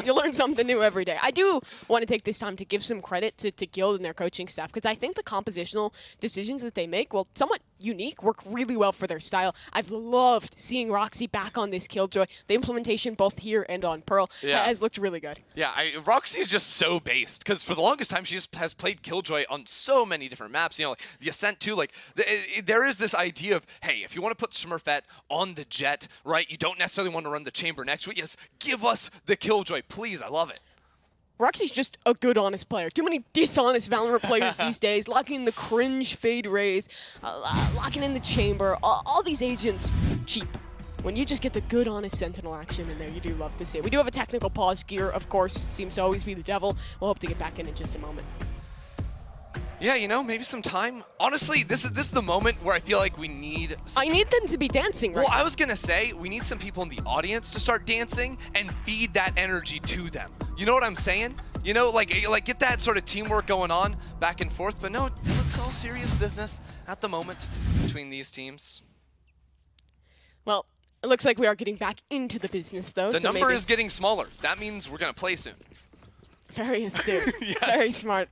You learn something new every day. I do want to take this time to give some credit to Guild and their coaching staff, because I think the compositional decisions that they make, well, somewhat unique, work really well for their style. I've loved seeing Roxy back on this Killjoy. The implementation both here and on Pearl has looked really good. Yeah, Roxy is just so based, because for the longest time she just has played Killjoy on so many different maps. You know, like the Ascent too. Like there is this idea of, hey, if you want to put Smurfette on the Jet, right? You don't necessarily want to run the Chamber next to it. Yes, give us the Killjoy, please. I love it. Roxy's just a good, honest player. Too many dishonest Valorant players these days, locking in the cringe fade raise, locking in the Chamber, all these agents cheap. When you just get the good, honest Sentinel action in there, you do love to see it. We do have a technical pause. Gear, of course, seems to always be the devil. We'll hope to get back in just a moment. Yeah, you know, maybe some time. Honestly, this is the moment where I feel like we need... I need them to be dancing right Well, now. I was going to say, we need some people in the audience to start dancing and feed that energy to them. You know what I'm saying? You know, like get that sort of teamwork going on back and forth. But no, it looks all serious business at the moment between these teams. Well, it looks like we are getting back into the business, though. The so number maybe... is getting smaller. That means we're going to play soon. Very astute. Yes. Very smart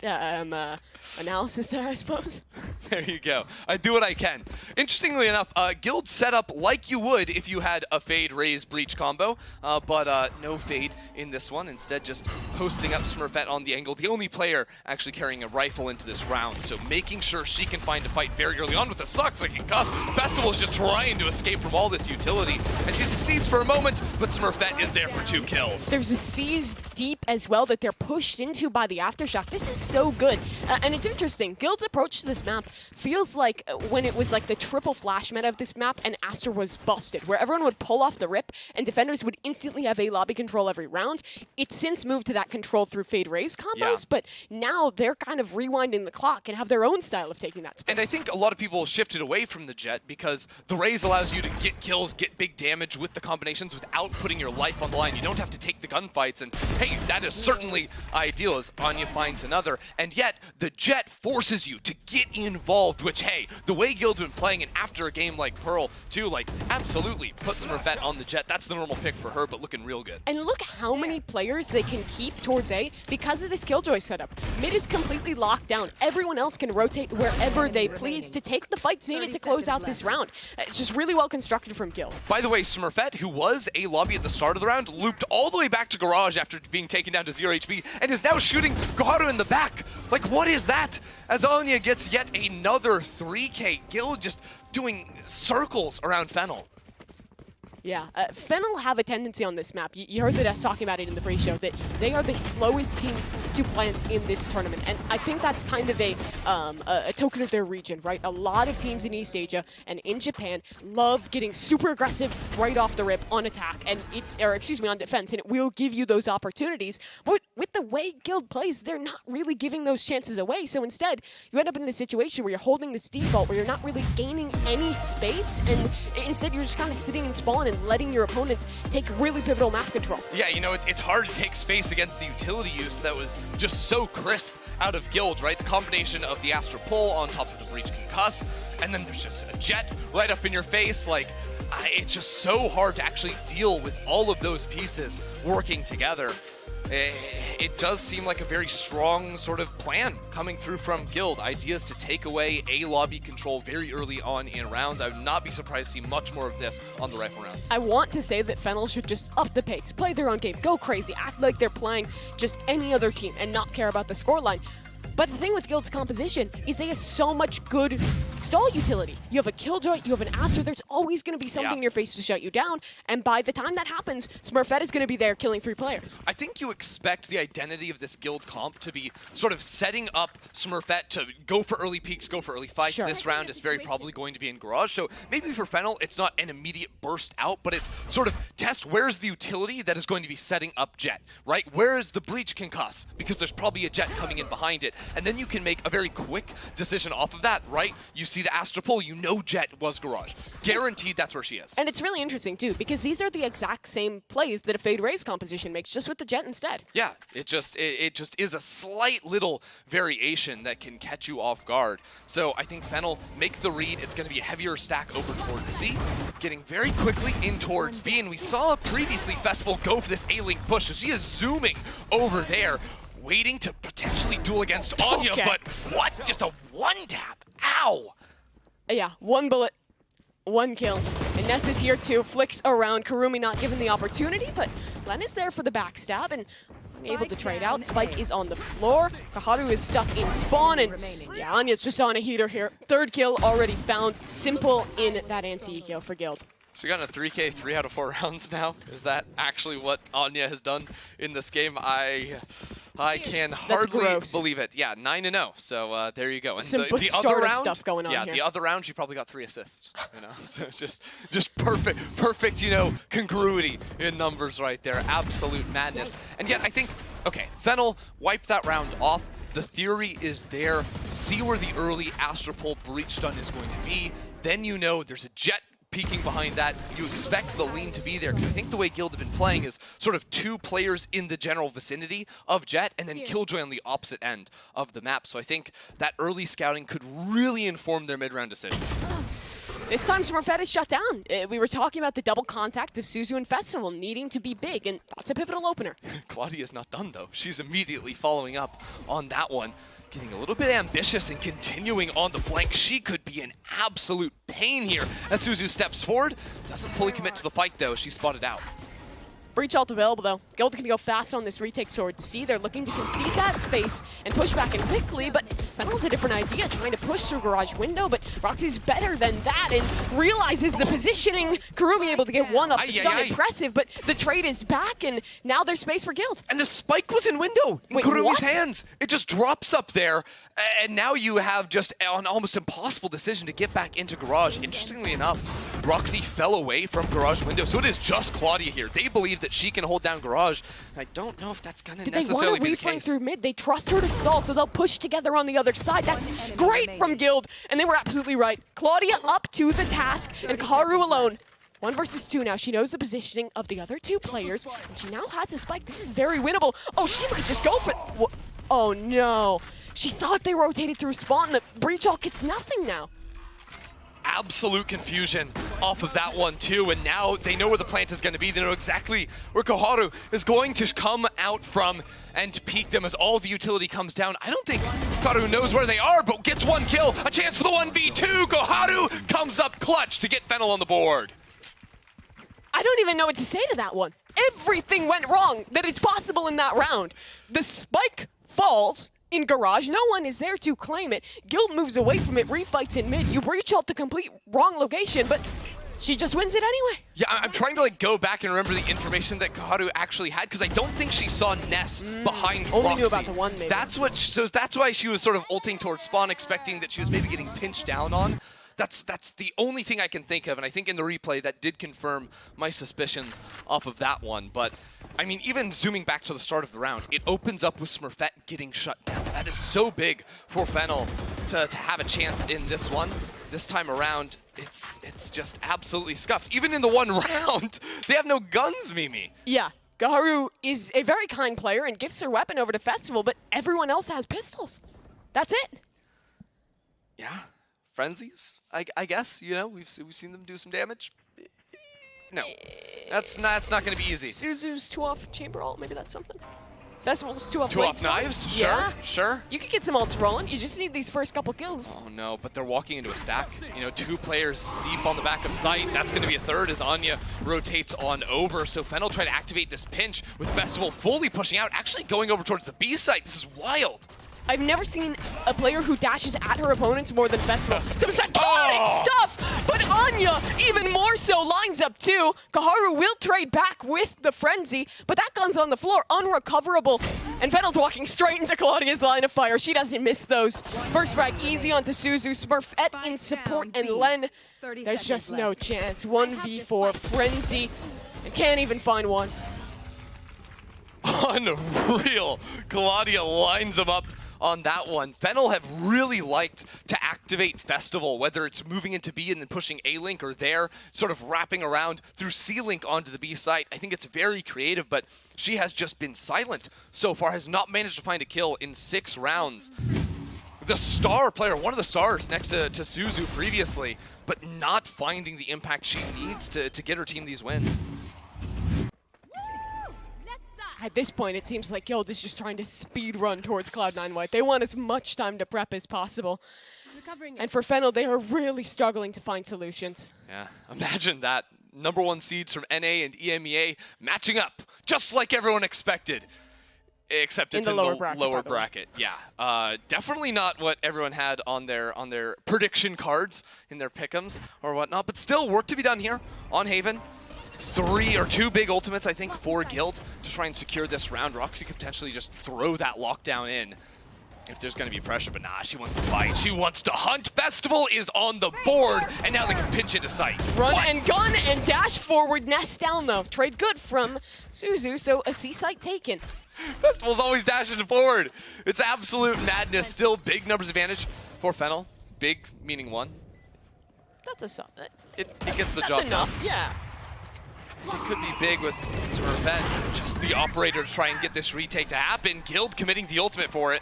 analysis there, I suppose. There you go. I do what I can. Interestingly enough, Guild set up like you would if you had a Fade, Raise, Breach combo, but no Fade in this one. Instead, just posting up Smurfette on the angle. The only player actually carrying a rifle into this round, so making sure she can find a fight very early on with the suck-clicking Cuss. Festival is just trying to escape from all this utility, and she succeeds for a moment, but Smurfette is there for 2 kills. There's a C's deep as well that they're pushed into by the Aftershock. This is so good. And it's interesting. Guild's approach to this map feels like when it was like the triple flash meta of this map and Aster was busted, where everyone would pull off the rip and defenders would instantly have a lobby control every round. It's since moved to that control through Fade Raise combos, but now they're kind of rewinding the clock and have their own style of taking that space. And I think a lot of people shifted away from the Jet because the Raise allows you to get kills, get big damage with the combinations without putting your life on the line. You don't have to take the gunfights, and hey, that is certainly ideal as Anya finds another. And yet, the Jet forces you to get involved, which, hey, the way Guild's been playing, and after a game like Pearl, too, like, absolutely put Smurfette on the Jet. That's the normal pick for her, but looking real good. And look how many players they can keep towards A because of this Killjoy setup. Mid is completely locked down. Everyone else can rotate wherever they please to take the fights needed to close out this round. It's just really well constructed from Guild. By the way, Smurfette, who was a lobby at the start of the round, looped all the way back to Garage after being taken down to 0 HP, and is now shooting Koharu in the back. Like, what is that? As Anya gets yet another 3K. Guild just doing circles around Fennel. Yeah, Fennel have a tendency on this map. You heard that us talking about it in the pre-show, that they are the slowest team to plant in this tournament. And I think that's kind of a token of their region, right? A lot of teams in East Asia and in Japan love getting super aggressive right off the rip on attack, and on defense, and it will give you those opportunities. But with the way Guild plays, they're not really giving those chances away. So instead, you end up in this situation where you're holding this default, where you're not really gaining any space, and instead you're just kind of sitting in spawn and letting your opponents take really pivotal map control. Yeah, you know, it's hard to take space against the utility use that was just so crisp out of Guild, right? The combination of the Astra pull on top of the Breach Concuss, and then there's just a Jet right up in your face. Like, it's just so hard to actually deal with all of those pieces working together. It does seem like a very strong sort of plan coming through from Guild. Ideas to take away A lobby control very early on in rounds. I would not be surprised to see much more of this on the rifle rounds. I want to say that Fennel should just up the pace, play their own game, go crazy, act like they're playing just any other team and not care about the scoreline. But the thing with Guild's composition is they have so much good stall utility. You have a Killjoy, you have an Aster, there's always going to be something in your face to shut you down, and by the time that happens, Smurfette is going to be there killing 3 players. I think you expect the identity of this guild comp to be sort of setting up Smurfette to go for early peaks, go for early fights. Sure. This round is very probably going to be in Garage, so maybe for Fennel, it's not an immediate burst out, but it's sort of test where's the utility that is going to be setting up Jet, right? Where is the breach concuss? Because there's probably a Jet coming in behind it, and then you can make a very quick decision off of that, right? You see the Astra pull, you know Jet was Garage. Guaranteed that's where she is. And it's really interesting too, because these are the exact same plays that a Fade Raise composition makes, just with the Jet instead. Yeah, it just is a slight little variation that can catch you off guard. So I think Fennel make the read. It's going to be a heavier stack over towards C, getting very quickly in towards B. And we saw previously Festival go for this A-Link push. So she is zooming over there, waiting to potentially duel against Anya. Okay. But what? Just a one tap. Ow! Yeah, 1 bullet, 1 kill. And Ness is here too, flicks around. Karumi not given the opportunity, but Len is there for the backstab and able to trade out. Spike is on the floor. Kaharu is stuck in spawn, and yeah, Anya's just on a heater here. 3rd kill already found. Simple in that anti-eco for Guild. She got a 3K 3 out of 4 rounds now. Is that actually what Anya has done in this game? I can hardly believe it. Yeah, 9-0. So there you go. And some the other round, stuff going on here. The other round, she probably got 3 assists. You know, so it's just perfect. You know, congruity in numbers right there. Absolute madness. And yet, I think, okay, Fennel wiped that round off. The theory is there. See where the early Astra Pole breach stun is going to be. Then you know there's a Jet peeking behind that. You expect the lean to be there, because I think the way Guild have been playing is sort of 2 players in the general vicinity of Jet and then Killjoy on the opposite end of the map. So I think that early scouting could really inform their mid-round decisions. This time Smurfette is shut down. We were talking about the double contact of Suzu and Festival needing to be big, and that's a pivotal opener. Claudia's not done though. She's immediately following up on that one. Getting a little bit ambitious and continuing on the flank. She could be an absolute pain here as Suzu steps forward. Doesn't fully commit to the fight though. She's spotted out. Breach ult available though. Guild can go fast on this retake sword C. They're looking to concede that space and push back in quickly, but Fennel's a different idea, trying to push through garage window, but Roxy's better than that and realizes the positioning. Karumi able to get one up. It's not impressive, but the trade is back, and now there's space for Guild. And the spike was in window in Kurumi's hands. It just drops up there, and now you have just an almost impossible decision to get back into garage. Interestingly enough, Roxy fell away from garage window, so it is just Claudia here. They believe that she can hold down garage. I don't know if that's going to necessarily be the case. They want to reflank through mid. They trust her to stall, so they'll push together on the other side. That's great from Guild, and they were absolutely right. Claudia up to the task, and Karu alone. 1 versus 2 now. She knows the positioning of the other 2 players, and she now has a spike. This is very winnable. Oh, she might just go for it. Oh, no. She thought they rotated through spawn. The breach ult gets nothing now. Absolute confusion off of that one too, and now they know where the plant is going to be. They know exactly where Koharu is going to come out from and peek them as all the utility comes down. I don't think Koharu knows where they are, but gets 1 kill. A chance for the 1v2. Koharu comes up clutch to get Fennel on the board. I don't even know what to say to that one. Everything went wrong that is possible in that round. The spike falls in garage. No one is there to claim it. Guild moves away from it, refights in mid. You breach out the complete wrong location, but she just wins it anyway. Yeah, I'm trying to go back and remember the information that Koharu actually had, because I don't think she saw Ness behind Only Roxy. knew about the one, maybe. That's why she was sort of ulting towards spawn, expecting that she was maybe getting pinched down on. That's the only thing I can think of, and I think in the replay that did confirm my suspicions off of that one. But I mean, even zooming back to the start of the round, it opens up with Smurfette getting shut down. That is so big for Fennel to have a chance in this one. This time around, it's just absolutely scuffed. Even in the 1 round, they have no guns, Mimi. Yeah, Kaharu is a very kind player and gives her weapon over to Festival, but everyone else has pistols. That's it. Yeah. Frenzies, I guess, you know, we've seen them do some damage. No, that's not going to be easy. Suzu's 2-off chamber ult, maybe that's something. Festival's 2-off 2-off knives, sure, yeah. Sure. You could get some ults rolling, you just need these first couple kills. Oh no, but they're walking into a stack. You know, 2 players deep on the back of site. That's going to be a 3rd as Anya rotates on over. So Fennel try to activate this pinch with Festival fully pushing out, actually going over towards the B site. This is wild. I've never seen a player who dashes at her opponents more than Festival. Some psychotic stuff, but Anya even more so lines up too. Kaharu will trade back with the Frenzy, but that gun's on the floor, unrecoverable. And Vettel's walking straight into Claudia's line of fire. She doesn't miss those. First frag easy onto Suzu, Smurfette in support, and Len. There's just no chance. 1v4 Frenzy, and can't even find one. Unreal. Claudia lines them up on that one. Fennel have really liked to activate Festival, whether it's moving into B and then pushing A-Link or there, sort of wrapping around through C-Link onto the B site. I think it's very creative, but she has just been silent so far, has not managed to find a kill in 6 rounds. The star player, one of the stars next to Suzu previously, but not finding the impact she needs to get her team these wins. At this point, it seems like Guild is just trying to speed run towards Cloud9 White. They want as much time to prep as possible. And for Fennel, they are really struggling to find solutions. Yeah, imagine that. #1 seeds from NA and EMEA matching up, just like everyone expected. Except it's in the lower bracket. Yeah, definitely not what everyone had on their prediction cards in their pick'ems or whatnot, but still work to be done here on Haven. 2 big ultimates, I think, for Guild to try and secure this round. Roxy could potentially just throw that lockdown in if there's going to be pressure, but nah, she wants to fight. She wants to hunt. Festival is on the board, and now they can pinch into sight. Run and gun and dash forward. Nest down, though. Trade good from Suzu, so a C site taken. Festival's always dashing forward. It's absolute madness. Still big numbers advantage for Fennel. Big meaning 1. That's a it gets the job done. Yeah. It could be big with Smurfette, just the operator to try and get this retake to happen. Guild committing the ultimate for it.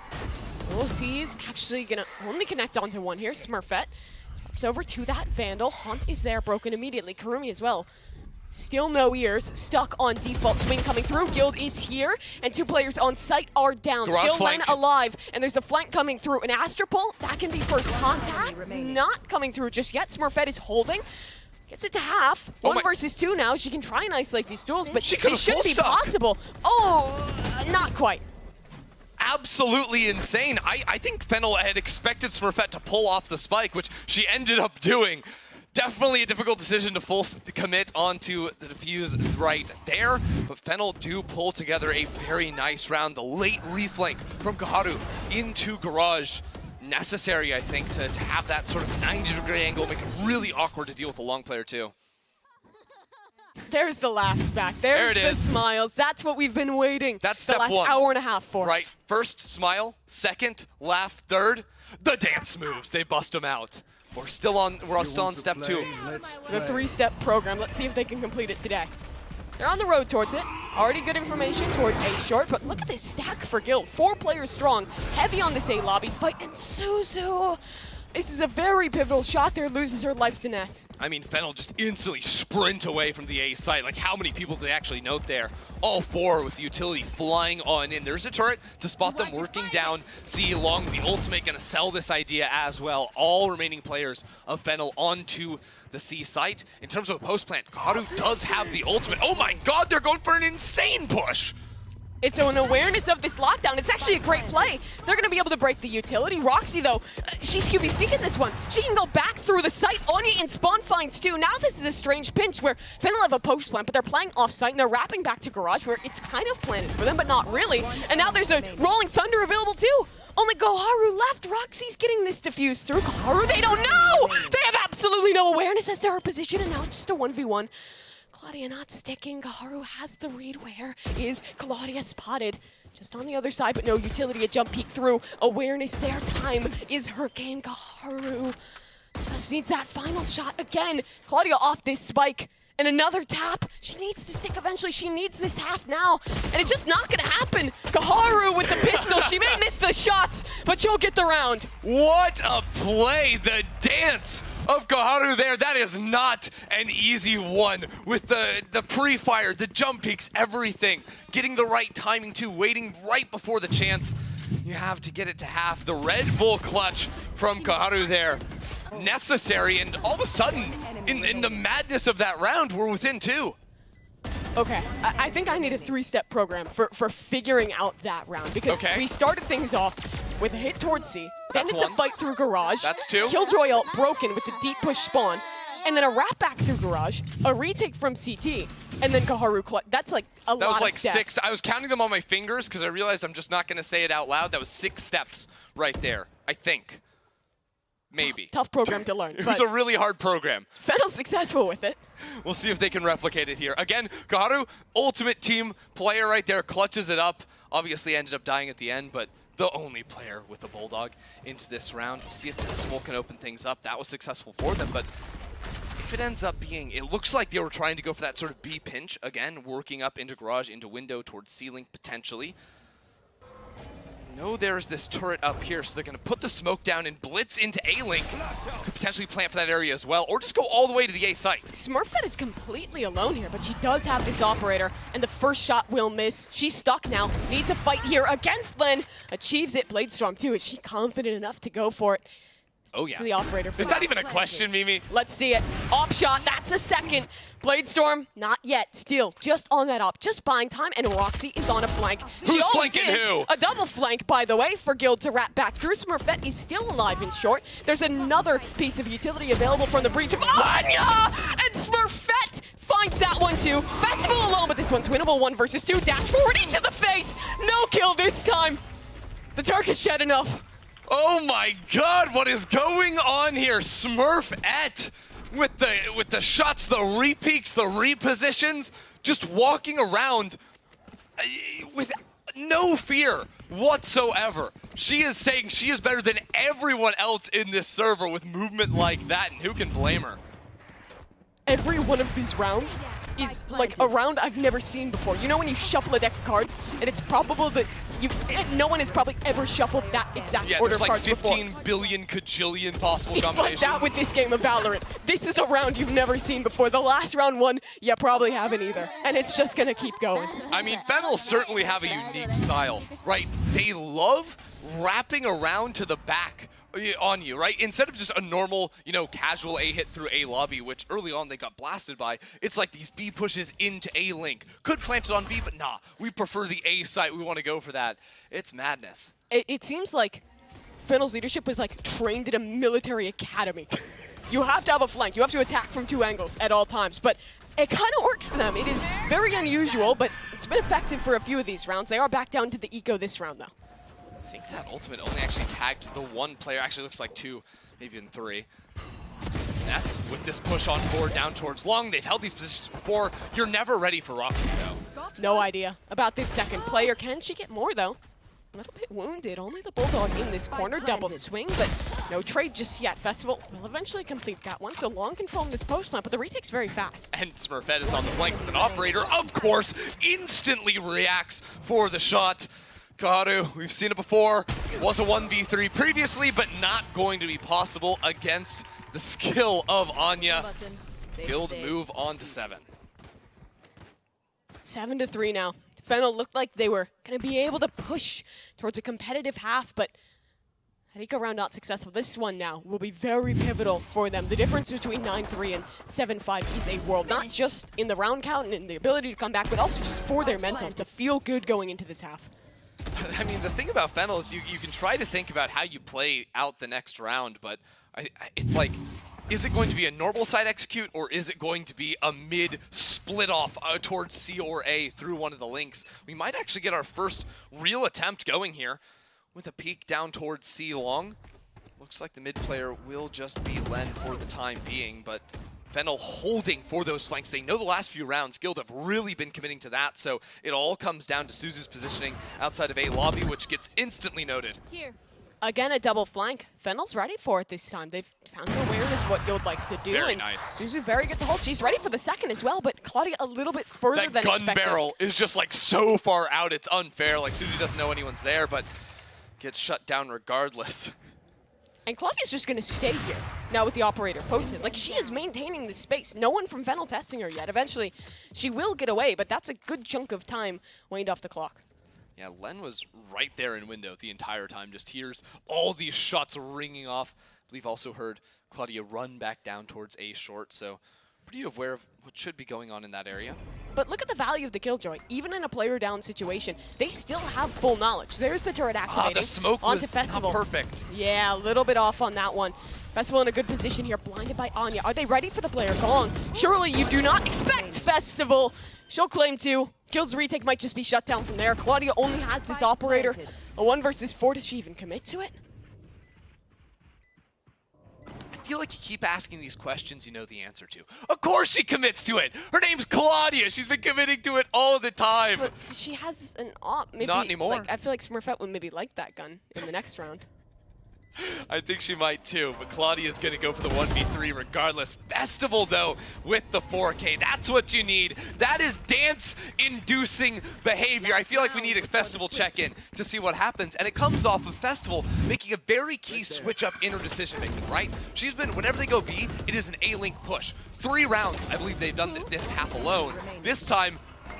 We'll see, he's actually gonna only connect onto one here. Smurfette swaps over to that Vandal. Hunt is there, broken immediately. Karumi as well. Still no ears, stuck on default. Swing coming through. Guild is here, and 2 players on site are down. Garage Still flank. Len alive, and there's a flank coming through. An Astropole, that can be first contact. Not coming through just yet. Smurfette is holding. Gets it to half. 1 versus 2 now. She can try and isolate these duels, but it should be possible. Oh, not quite. Absolutely insane. I think Fennel had expected Smurfette to pull off the spike, which she ended up doing. Definitely a difficult decision to full commit onto the defuse right there, but Fennel do pull together a very nice round. The late reflank from Kaharu into Garage. Necessary, I think, to have that sort of 90-degree angle, make it really awkward to deal with a long player too. There's the laughs back. There's the smiles. That's what we've been waiting. That's the step last 1. hour and a half for. Right. First, smile. Second, laugh. Third, the dance moves. They bust them out. We're still on step 2. The 3-step program. Let's see if they can complete it today. They're on the road towards it. Already good information towards A short, but look at this stack for Guild. 4 players strong, heavy on this A lobby fight, and Suzu. This is a very pivotal shot there, loses her life to Ness. I mean, Fennel just instantly sprint away from the A site. Like, how many people do they actually note there? All 4 with the utility flying on in. There's a turret to spot them working down. See along the ultimate, gonna sell this idea as well. All remaining players of Fennel onto the C site. In terms of a post plant, Kaharu does have the ultimate. Oh my god, they're going for an insane push! It's an awareness of this lockdown. It's actually a great play. They're going to be able to break the utility. Roxy, though, she's QB sneaking this one. She can go back through the site. Anya in spawn finds too. Now this is a strange pinch where Fennel have a post plant, but they're playing off-site, and they're wrapping back to Garage, where it's kind of planted for them, but not really. And now there's a Rolling Thunder available too. Only Goharu left. Roxy's getting this diffused through. Goharu, they don't know! They have absolutely no awareness as to her position, and now it's just a 1v1. Claudia not sticking. Kaharu has the read. Where is Claudia spotted? Just on the other side, but no utility. A jump peek through. Awareness there. Time is her game. Kaharu just needs that final shot again. Claudia off this spike. And another tap. She needs to stick eventually. She needs this half now. And it's just not going to happen. Kaharu with the pistol. She may miss the shots, but she'll get the round. What a play. The dance of Kaharu there. That is not an easy one. With the pre-fire, the jump peaks, everything. Getting the right timing too. Waiting right before the chance. You have to get it to half. The Red Bull clutch from Kaharu there. Necessary, and all of a sudden, in the madness of that round, we're within 2. Okay, I think I need a 3-step program for figuring out that round, because we started things off with a hit towards C, then it's a fight through garage. That's 2. Killjoy ult broken with the deep push spawn, and then a wrap back through garage, a retake from CT, and then Kaharu clutch. That's like a lot of steps. That was like 6. I was counting them on my fingers because I realized I'm just not going to say it out loud. That was 6 steps right there, I think. Maybe. Tough program to learn. It was a really hard program. Fennel's successful with it. We'll see if they can replicate it here. Again, Kaharu, ultimate team player right there, clutches it up. Obviously ended up dying at the end, but the only player with the Bulldog into this round. We'll see if the smoke can open things up. That was successful for them, but if it ends up being, it looks like they were trying to go for that sort of B pinch. Again, working up into garage, into window, towards ceiling, potentially. No, there's this turret up here, so they're going to put the smoke down and blitz into A-Link. Could potentially plant for that area as well, or just go all the way to the A site. Smurfette is completely alone here, but she does have this operator, and the first shot will miss. She's stuck now, needs a fight here against Len. Achieves it, Bladestorm too. Is she confident enough to go for it? Oh yeah. To the operator. Is that even a question, Mimi? Let's see it. Op shot, that's a second. Bladestorm, not yet. Still, just on that op, just buying time, and Roxy is on a flank. Who's flanking who? A double flank, by the way, for Guild to wrap back through. Smurfette is still alive in short. There's another piece of utility available from the breach of Anya! And Smurfette finds that one too. Festival alone, but this one's winnable 1 versus 2. Dash forward into the face. No kill this time. The Turkish shed enough. Oh my god, what is going on here? Smurfette with the shots, the repeaks, the repositions, just walking around with no fear whatsoever. She is saying she is better than everyone else in this server with movement like that, and who can blame her? Every one of these rounds is like a round I've never seen before. You know when you shuffle a deck of cards, and it's probable that no one has probably ever shuffled that exact order of cards before. Yeah, there's like 15 billion cajillion possible it's combinations. Like that with this game of Valorant. This is a round you've never seen before. The last round one, you probably haven't either. And it's just gonna keep going. I mean, Fennel certainly have a unique style, right? They love wrapping around to the back on you, right? Instead of just a normal, you know, casual A hit through A lobby, which early on they got blasted by, it's like these B pushes into A link. Could plant it on B, but nah, we prefer the A site. We want to go for that. It's madness. It seems like Fennel's leadership was like trained at a military academy. You have to have a flank. You have to attack from 2 angles at all times, but it kind of works for them. It is very unusual, but it's been effective for a few of these rounds. They are back down to the eco this round, though. I think that ultimate only actually tagged the 1 player. Actually looks like 2, maybe even 3. Ness with this push on board down towards long. They've held these positions before. You're never ready for Roxy, though. No idea about this second player. Can she get more, though? A little bit wounded. Only the Bulldog in this corner. Double swing, but no trade just yet. Festival will eventually complete that one, so long controlling this post plant, but the retake's very fast. And Smurfette is on the flank with an operator, of course, instantly reacts for the shot. Kaharu, we've seen it before. It was a 1v3 previously, but not going to be possible against the skill of Anya. Guild move on to 7. 7-3 now. Fennel looked like they were going to be able to push towards a competitive half, but Harika round not successful. This one now will be very pivotal for them. The difference between 9-3 and 7-5 is a world, not just in the round count and in the ability to come back, but also just for their mental, to feel good going into this half. I mean, the thing about Fennel is you can try to think about how you play out the next round, but it's like, is it going to be a normal side execute, or is it going to be a mid split off towards C or A through one of the links? We might actually get our first real attempt going here with a peek down towards C long. Looks like the mid player will just be Len for the time being, but Fennel holding for those flanks. They know the last few rounds, Guild have really been committing to that, so it all comes down to Suzu's positioning outside of A lobby, which gets instantly noted. Here. Again, a double flank. Fennel's ready for it this time. They've found awareness what Guild likes to do. Very and nice. Suzu very good to hold. She's ready for the second as well, but Claudia a little bit further That than gun expected. barrel is just like so far out, it's unfair. Like Suzu doesn't know anyone's there, but gets shut down regardless. And Claudia's just going to stay here now with the operator posted. Like, she is maintaining the space. No one from Fennel testing her yet. Eventually, she will get away, but that's a good chunk of time waned off the clock. Yeah, Len was right there in window the entire time. Just hears all these shots ringing off. I believe also heard Claudia run back down towards A short, so Pretty aware of what should be going on in that area. But look at the value of the Killjoy. Even in a player down situation, they still have full knowledge. There's the turret activating. The smoke onto was Festival. not perfect. Yeah, a little bit off on that one. Festival in a good position here, blinded by Anya. Are they ready for the player gong? Surely you do not expect Festival. She'll claim to. Guild's retake might just be shut down from there. Claudia only has this operator. A 1 versus 4. Does she even commit to it? I feel like you keep asking these questions you know the answer to. Of course she commits to it. Her name's Claudia. She's been committing to it all the time. But she has an op. Maybe, not anymore. Like, I feel like Smurfette would maybe like that gun in the next round. I think she might too, but Claudia's gonna go for the 1v3 regardless. Festival though, with the 4K, that's what you need. That is dance-inducing behavior. I feel like we need a Festival check-in to see what happens, and it comes off of Festival making a very key switch up in her decision-making, right? She's been, whenever they go B, it is an A-link push. 3 rounds, I believe they've done this half alone. This time,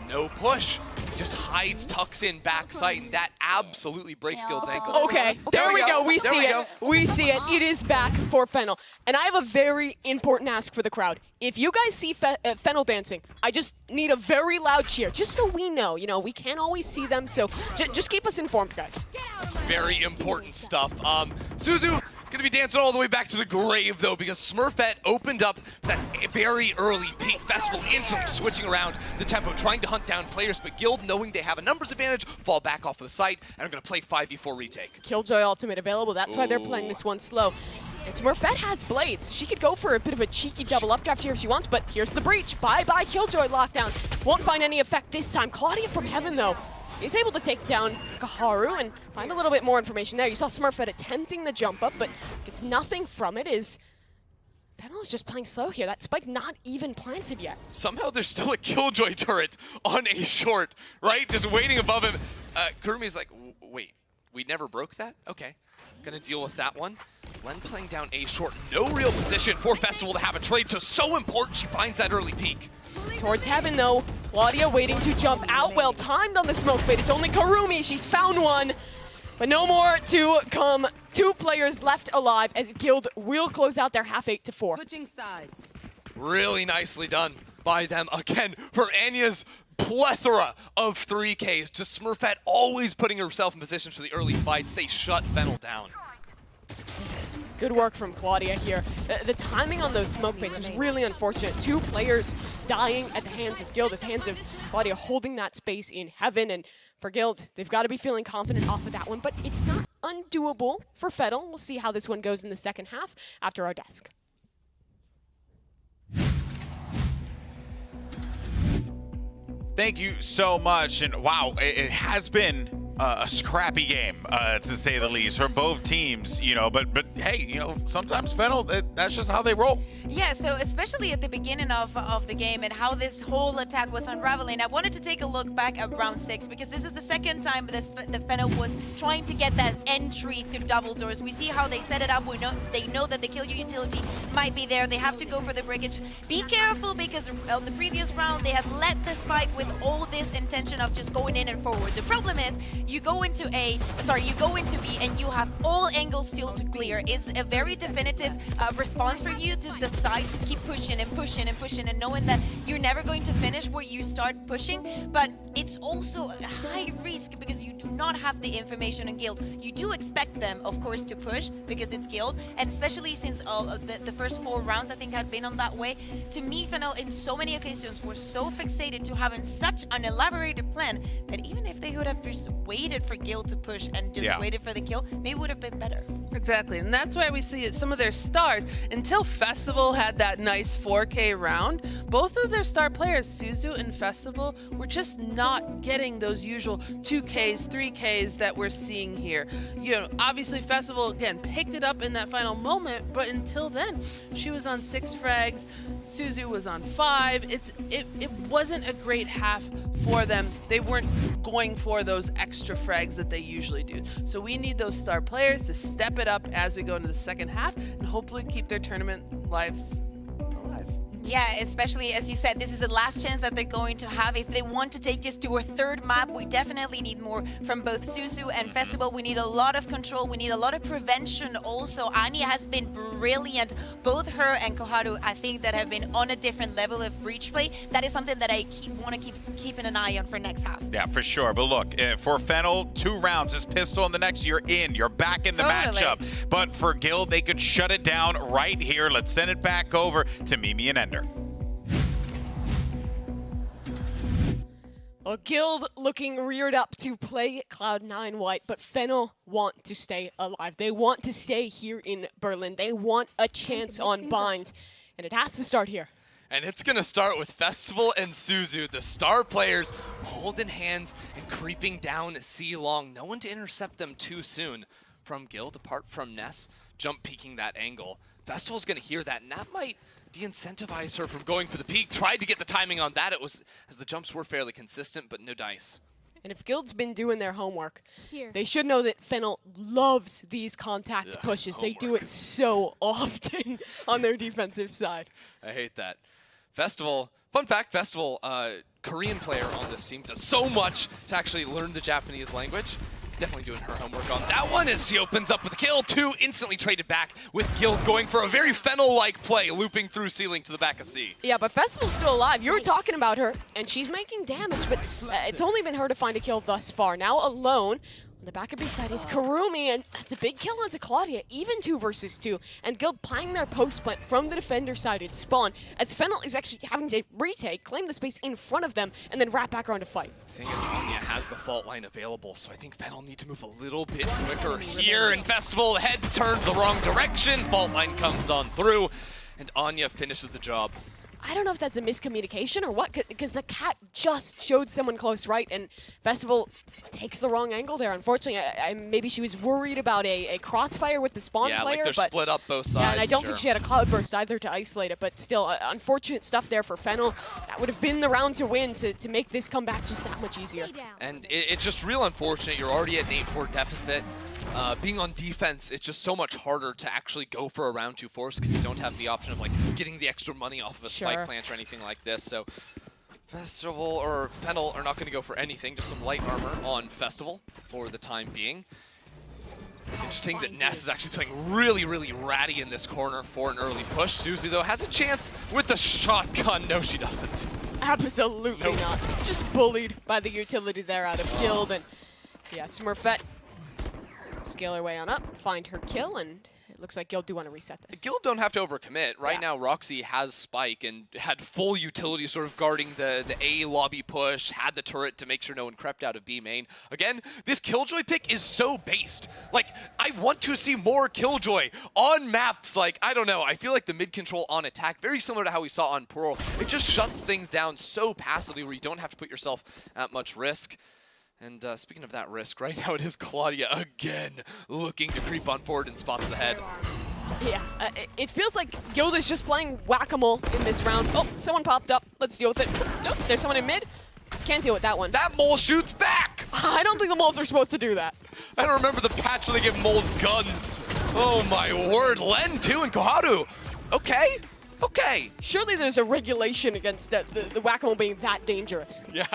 no push. Just hides, tucks in backside, and that absolutely breaks Guild's ankle. Okay, there we go. We see it. We see it. It is back for Fennel. And I have a very important ask for the crowd. If you guys see Fennel dancing, I just need a very loud cheer, just so we know. You know, we can't always see them, so just keep us informed, guys. That's very important stuff. Suzu gonna be dancing all the way back to the grave, though, because Smurfette opened up that very early peak. Festival instantly switching around the tempo, trying to hunt down players, but Guild, knowing they have a numbers advantage, fall back off of the site and are gonna play 5v4 retake. Killjoy ultimate available. That's why they're playing this one slow. And Smurfette has blades. She could go for a bit of a cheeky double updraft here if she wants, but here's the breach. Bye-bye Killjoy lockdown. Won't find any effect this time. Claudia from Heaven, though, is able to take down Kaharu and find a little bit more information there. You saw Smurfette attempting the jump up, but gets nothing from it. Fennel is just playing slow here. That spike not even planted yet. Somehow there's still a Killjoy turret on A short, right? Just waiting above him. Kurumi's like, wait, we never broke that? Okay, gonna deal with that one. Len playing down A short. No real position for Festival to have a trade, so important she finds that early peak. Towards Heaven, though. Claudia waiting to jump out. Well timed on the smoke bait. It's only Kurumi. She's found one. But no more to come. 2 players left alive as Guild will close out their half 8 to 4. Switching sides. Really nicely done by them again for Anya's plethora of 3Ks. To Smurfette always putting herself in position for the early fights. They shut Fennel down. Good work from Claudia here. The timing on those smoke baits was really unfortunate. 2 players dying at the hands of Guild, at the hands of Claudia holding that space in Heaven. And for Guild, they've got to be feeling confident off of that one, but it's not undoable for Fennel. We'll see how this one goes in the second half after our desk. Thank you so much. And wow, it has been a scrappy game, to say the least, from both teams, you know, but hey, you know, sometimes Fennel, that's just how they roll. Yeah, so especially at the beginning of the game and how this whole attack was unraveling, I wanted to take a look back at round 6 because this is the second time the Fennel was trying to get that entry through double doors. We see how they set it up. They know that the kill utility might be there. They have to go for the breakage. Be careful because on the previous round they had let the spike with all this intention of just going in and forward. The problem is you go into B and you have all angles still to clear. It's a very definitive response for you to decide to keep pushing and pushing and pushing and knowing that you're never going to finish where you start pushing, but it's also a high risk because you do not have the information on Guild. You do expect them, of course, to push because it's Guild, and especially since the first 4 rounds I think had been on that way. To me, Fennel in so many occasions were so fixated to having such an elaborated plan that even if they would have just waited for Guild to push and just waited for the kill, maybe it would have been better. Exactly, and that's why we see some of their stars. Until Festival had that nice 4K round, both of their star players, Suzu and Festival, were just not getting those usual 2Ks, 3Ks that we're seeing here. You know, obviously Festival, again, picked it up in that final moment, but until then, she was on 6 frags, Suzu was on 5. It wasn't a great half for them. They weren't going for those extra frags that they usually do. So we need those star players to step it up as we go into the second half and hopefully keep their tournament lives alive. Yeah, especially as you said, this is the last chance that they're going to have. If they want to take this to a third map, we definitely need more from both Suzu and Festival. We need a lot of control. We need a lot of prevention also. Anya has been brilliant. Both her and Koharu, I think, that have been on a different level of breach play. That is something that I want to keep an eye on for next half. Yeah, for sure. But look, for Fennel, 2 rounds, this pistol, and the next you're in. You're back in the matchup. But for Guild, they could shut it down right here. Let's send it back over to Mimi and Ender. Well, Guild looking reared up to play Cloud9 white, but Fennel want to stay alive. They want to stay here in Berlin. They want a chance on Bind, and it has to start here. And it's going to start with Festival and Suzu, the star players, holding hands and creeping down C-Long. No one to intercept them too soon from Guild, apart from Ness, jump peeking that angle. Festival's going to hear that, and that might de-incentivize her from going for the peak. Tried to get the timing on that. It was, as the jumps were fairly consistent, but no dice. And if Guild's been doing their homework, they should know that Fennel loves these contact pushes. They do it so often on their defensive side. I hate that. Festival, fun fact, Festival, Korean player on this team, does so much to actually learn the Japanese language. Definitely doing her homework on that one as she opens up with a kill. 2 instantly traded back with Guild going for a very Fennel-like play, looping through ceiling to the back of C. Yeah, but Festival's still alive. You were talking about her, and she's making damage, but it's only been her to find a kill thus far. Now alone. On the back of B side is Karumi, and that's a big kill onto Claudia, even 2 versus 2. And Guild playing their post plant from the defender side at spawn, as Fennel is actually having to retake, claim the space in front of them, and then wrap back around to fight. The thing is, Anya has the fault line available, so I think Fennel need to move a little bit quicker here. And Festival, head turned the wrong direction, fault line comes on through, and Anya finishes the job. I don't know if that's a miscommunication or what, because the cat just showed someone close right, and Festival takes the wrong angle there. Unfortunately, maybe she was worried about a crossfire with the spawn player. Yeah, like they're split up both sides. Yeah, and I don't think she had a cloud burst either to isolate it, but still, unfortunate stuff there for Fennel. That would have been the round to win to make this comeback just that much easier. And it's just real unfortunate. You're already at an 8-4 deficit. Being on defense, it's just so much harder to actually go for a round 2 force because you don't have the option of like getting the extra money off of a spike plant or anything like this. So Festival or Fennel are not going to go for anything, just some light armor on Festival for the time being. Interesting that Ness is actually playing really, really ratty in this corner for an early push. Suzy, though, has a chance with the shotgun. No, she doesn't. Absolutely not. Just bullied by the utility there out of Guild. And yeah, Smurfette scale her way on up, find her kill, and it looks like Guild do want to reset this. Guild don't have to overcommit. Right now, Roxy has Spike and had full utility sort of guarding the A lobby push, had the turret to make sure no one crept out of B main. Again, this Killjoy pick is so based. Like, I want to see more Killjoy on maps. Like, I don't know. I feel like the mid control on attack, very similar to how we saw on Pearl, it just shuts things down so passively where you don't have to put yourself at much risk. And speaking of that risk, right now it is Claudia again looking to creep on forward and spots the head. Yeah, it feels like Guild is just playing whack-a-mole in this round. Oh, someone popped up. Let's deal with it. Nope, there's someone in mid. Can't deal with that one. That mole shoots back! I don't think the moles are supposed to do that. I don't remember the patch where they give moles guns. Oh my word, Len too and Koharu. Okay. Okay. Surely there's a regulation against the whack-a-mole being that dangerous. Yeah,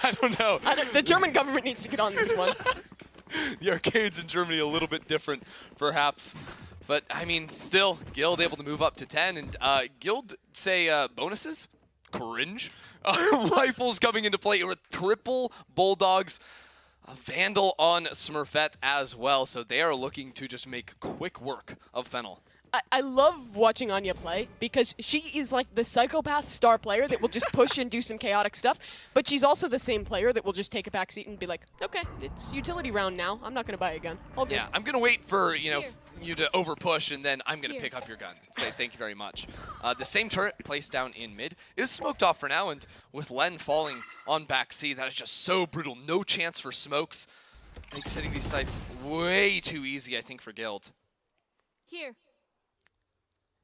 I don't know. The German government needs to get on this one. The arcades in Germany a little bit different, perhaps. But, I mean, still, Guild able to move up to 10. And Guild, say, bonuses? Cringe. Rifles coming into play with triple Bulldogs. A Vandal on Smurfette as well. So they are looking to just make quick work of Fennel. I love watching Anya play because she is like the psychopath star player that will just push and do some chaotic stuff, but she's also the same player that will just take a back seat and be like, okay, it's utility round now. I'm not going to buy a gun. All good. Yeah, I'm going to wait for, you to over push, and then I'm going to pick up your gun and say thank you very much. The same turret placed down in mid is smoked off for now, and with Len falling on back C, that is just so brutal. No chance for smokes. Makes hitting these sites way too easy, I think, for Guild. Here.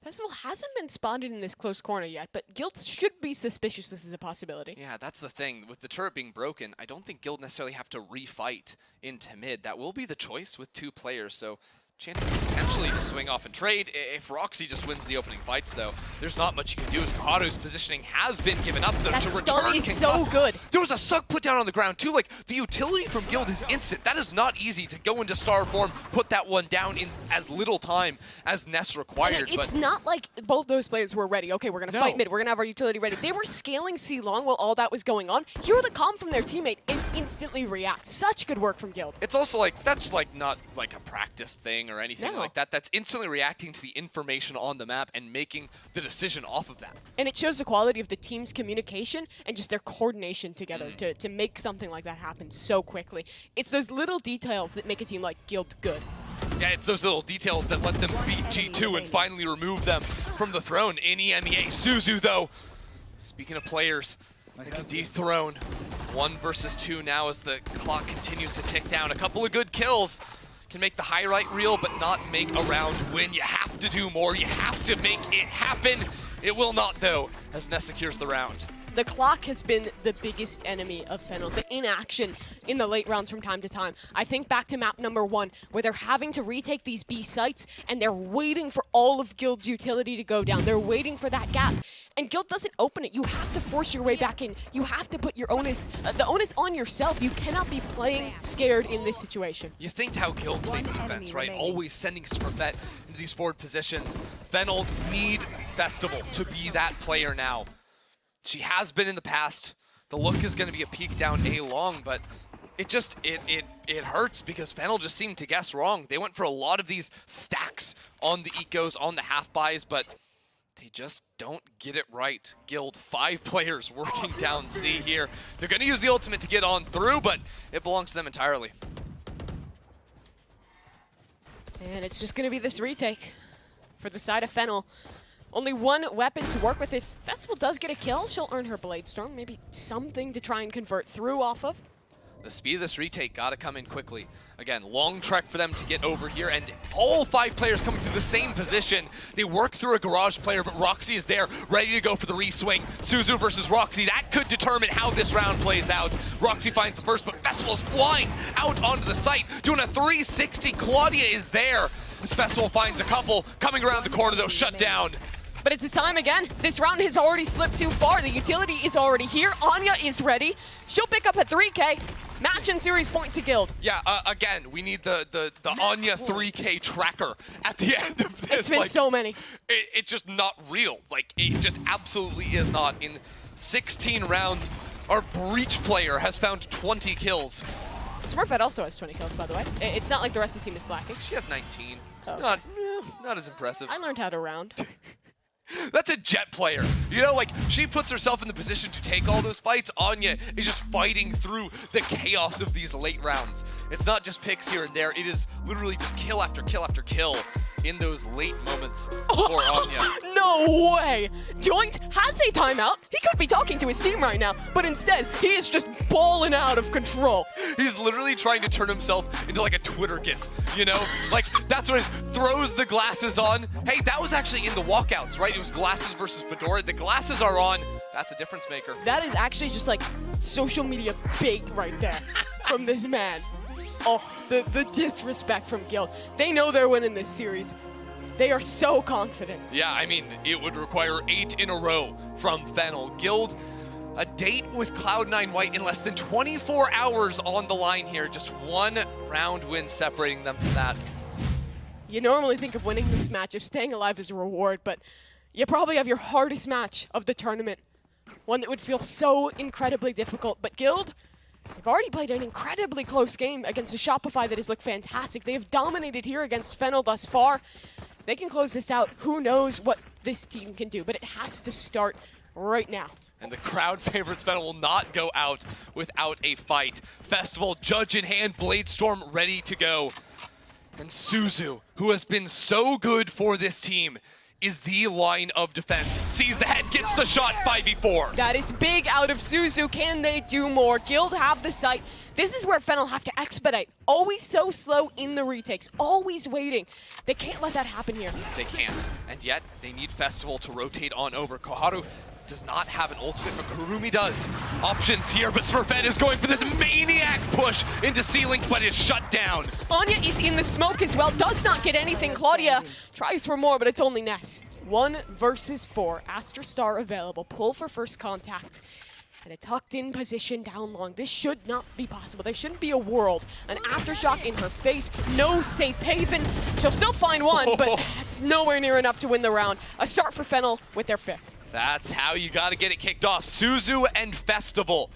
Festival hasn't been spotted in this close corner yet, but Guild should be suspicious this is a possibility. Yeah, that's the thing. With the turret being broken, I don't think Guild necessarily have to refight into mid. That will be the choice with 2 players, so chances potentially to swing off and trade. If Roxy just wins the opening fights, though, there's not much you can do as Kaharu's positioning has been given up, though, That to stun return is King so Plus. good. There was a suck put down on the ground, too. Like, the utility from Guild is instant. That is not easy to go into star form, put that one down in as little time as Ness required. It's but not like both those players were ready. Okay, we're going to No. fight mid. We're going to have our utility ready. They were scaling C long while all that was going on. Hear the calm from their teammate and instantly react. Such good work from Guild. it's also like, that's like not like a practice thing or anything No. like that. That's instantly reacting to the information on the map and making the decision off of that. And it shows the quality of the team's communication and just their coordination together to make something like that happen so quickly. It's those little details that make a team like Guild good. Yeah, it's those little details that let them beat G2 and finally remove them from the throne in EMEA. Suzu, though, speaking of players that can dethrone, 1 versus 2 now as the clock continues to tick down. A couple of good kills can make the highlight reel, but not make a round win. You have to do more. You have to make it happen. It will not, though, as Ness secures the round. The clock has been the biggest enemy of Fennel, the inaction in the late rounds from time to time. I think back to map number 1, where they're having to retake these B sites, and they're waiting for all of Guild's utility to go down. They're waiting for that gap, and Guild doesn't open it. You have to force your way back in. You have to put your onus, the onus on yourself. You cannot be playing scared in this situation. You think how Guild played defense, right? Always sending Smurfette into these forward positions. Fennel need Festival to be that player now. She has been in the past. The look is going to be a peek down A long, but it just, it hurts because Fennel just seemed to guess wrong. They went for a lot of these stacks on the ecos, on the half buys, but they just don't get it right. Guild, 5 players working down C here. They're going to use the ultimate to get on through, but it belongs to them entirely. And it's just going to be this retake for the side of Fennel. Only 1 weapon to work with. If Festival does get a kill, she'll earn her Blade Storm. Maybe something to try and convert through off of. The speed of this retake got to come in quickly. Again, long trek for them to get over here, and all 5 players coming to the same position. They work through a garage player, but Roxy is there, ready to go for the re-swing. Suzu versus Roxy, that could determine how this round plays out. Roxy finds the first, but Festival's flying out onto the site, doing a 360. Claudia is there. This Festival finds a couple, coming around the corner though, shut down. But it's his time again. This round has already slipped too far. The utility is already here. Anya is ready. She'll pick up a 3K. Match and series point to Guild. Yeah, again, we need the Anya 3K tracker at the end of this. It's been like, so many. It's just not real. Like, it just absolutely is not. In 16 rounds, our Breach player has found 20 kills. Smurfette also has 20 kills, by the way. It's not like the rest of the team is slacking. She has 19. It's Oh, not as impressive. I learned how to round. That's a Jet player. You know, like, she puts herself in the position to take all those fights. Anya is just fighting through the chaos of these late rounds. It's not just picks here and there. It is literally just kill after kill after kill in those late moments for Anya. No way! Joint has a timeout. He could be talking to his team right now, but instead, he is just balling out of control. He's literally trying to turn himself into like a Twitter gif, you know? Like, that's what he throws the glasses on. Hey, that was actually in the walkouts, right? It was glasses versus fedora. The glasses are on. That's a difference maker. That is actually just like social media bait right there from this man. Oh, the disrespect from Guild. They know they're winning this series. They are so confident. Yeah, I mean, it would require 8 in a row from Fennel. Guild, a date with Cloud9 White in less than 24 hours on the line here. Just 1 round win separating them from that. You normally think of winning this match, of staying alive as a reward, but you probably have your hardest match of the tournament. One that would feel so incredibly difficult. But Guild, they've already played an incredibly close game against a Shopify that has looked fantastic. They have dominated here against Fennel thus far. They can close this out. Who knows what this team can do, but it has to start right now. And the crowd favorites Fennel will not go out without a fight. Festival, judge in hand, Blade Storm ready to go. And Suzu, who has been so good for this team, is the line of defense. Sees the head, gets the shot, 5v4. That is big out of Suzu. Can they do more? Guild have the site. This is where Fennel have to expedite. Always so slow in the retakes. Always waiting. They can't let that happen here. They can't. And yet, they need Festival to rotate on over. Koharu does not have an ultimate, but Kurumi does. Options here, but Smurfette is going for this maniac push into C-Link, but it's shut down. Anya is in the smoke as well, does not get anything. Claudia tries for more, but it's only Ness. 1 versus 4. Astra Star available. Pull for first contact. And a tucked in position down long. This should not be possible. There shouldn't be a world. An aftershock in her face. No safe haven. She'll still find one, but it's nowhere near enough to win the round. A start for Fennel with their 5th. That's how you got to get it kicked off. Suzu and Festival.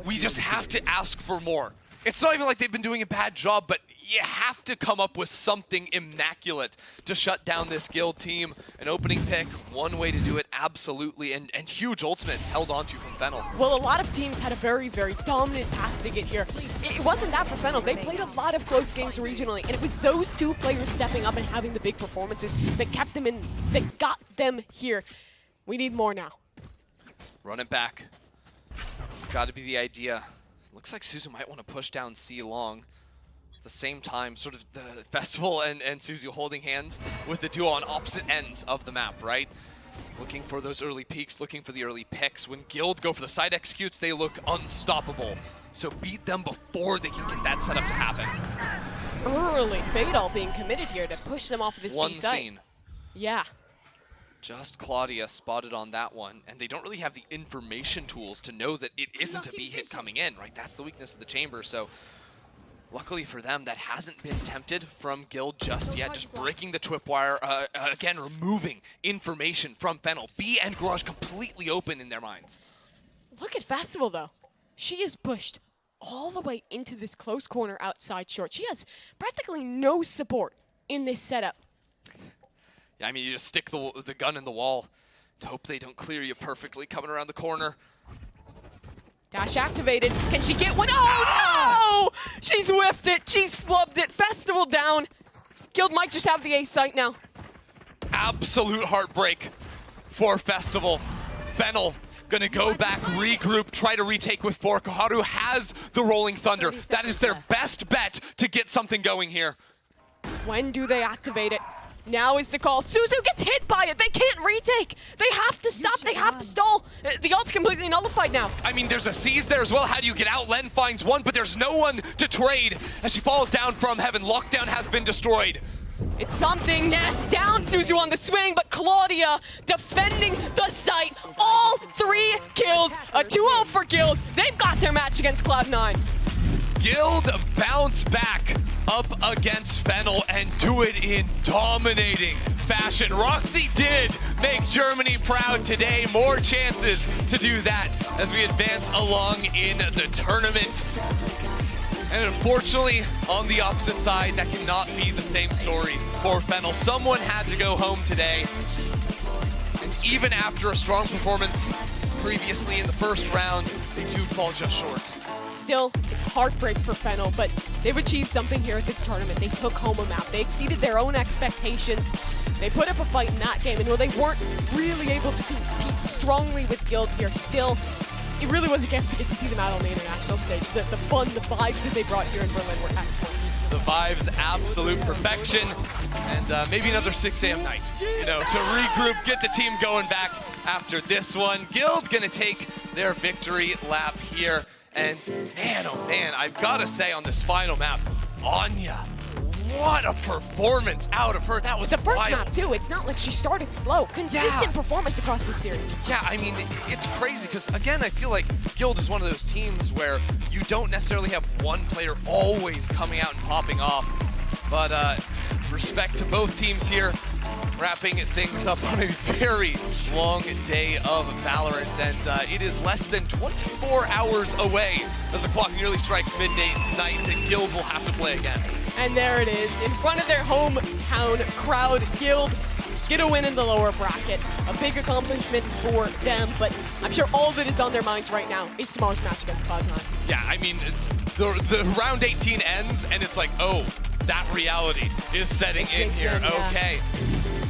We just have to ask for more. It's not even like they've been doing a bad job, but you have to come up with something immaculate to shut down this Guild team. An opening pick, one way to do it, absolutely, and huge ultimates held onto from Fennel. Well, a lot of teams had a very, very dominant path to get here. It wasn't that for Fennel. They played a lot of close games regionally, and it was those 2 players stepping up and having the big performances that kept them in, that got them here. We need more now. Run it back. It's got to be the idea. Looks like Suzu might want to push down C long. At the same time, sort of the Festival and Suzu holding hands with the duo on opposite ends of the map, right? Looking for those early peaks, looking for the early picks. When Guild go for the side executes, they look unstoppable. So beat them before they can get that setup to happen. Early Fatal being committed here to push them off of this One B site. scene. Yeah. Just Claudia spotted on that one, and they don't really have the information tools to know that it isn't a B hit coming in, right? That's the weakness of the chamber, so luckily for them, that hasn't been tempted from Guild just yet. Just breaking the tripwire, again, removing information from Fennel. B and Garage completely open in their minds. Look at Festival, though. She is pushed all the way into this close corner outside short. She has practically no support in this setup. Yeah, I mean, you just stick the gun in the wall to hope they don't clear you perfectly coming around the corner. Dash activated. Can she get one? Oh, no! She's whiffed it. She's flubbed it. Festival down. Guild might just have the A site now. Absolute heartbreak for Festival. Fennel gonna go back, regroup, try to retake with 4. Koharu has the Rolling Thunder. That is their best bet to get something going here. When do they activate it? Now is the call. Suzu gets hit by it. They can't retake. They have to stop. They have to stall. The ult's completely nullified now. I mean, there's a seize there as well. How do you get out? Len finds one, but there's no one to trade as she falls down from heaven. Lockdown has been destroyed. It's something. Ness down Suzu on the swing, but Claudia defending the site. All 3 kills. A 2-0 for Guild. They've got their match against Cloud9. Guild bounce back up against Fennel and do it in dominating fashion. Roxy did make Germany proud today. More chances to do that as we advance along in the tournament. And unfortunately, on the opposite side, that cannot be the same story for Fennel. Someone had to go home today. And even after a strong performance previously in the first round, they do fall just short. Still, it's heartbreak for Fennel, but they've achieved something here at this tournament. They took home a map. They exceeded their own expectations. They put up a fight in that game, and while they weren't really able to compete strongly with Guild here, still, it really was a gift to get to see them out on the international stage. The fun, the vibes that they brought here in Berlin were excellent. The vibes, absolute perfection, and maybe another 6 a.m. night, you know, to regroup, get the team going back after this one. Guild gonna take their victory lap here. And man, oh man, I've got to say on this final map, Anya, what a performance out of her. That was the first wild. map too. It's not like she started slow. Consistent performance across the series. Yeah, I mean, it's crazy because, again, I feel like Guild is one of those teams where you don't necessarily have one player always coming out and popping off. But respect to both teams here. Wrapping things up on a very long day of Valorant, and it is less than 24 hours away as the clock nearly strikes midnight that Guild will have to play again. And there it is, in front of their hometown crowd. Guild get a win in the lower bracket. A big accomplishment for them, but I'm sure all that is on their minds right now is tomorrow's match against Cloud9. Yeah, I mean, the round 18 ends, and it's like, oh, that reality is setting in here. Okay.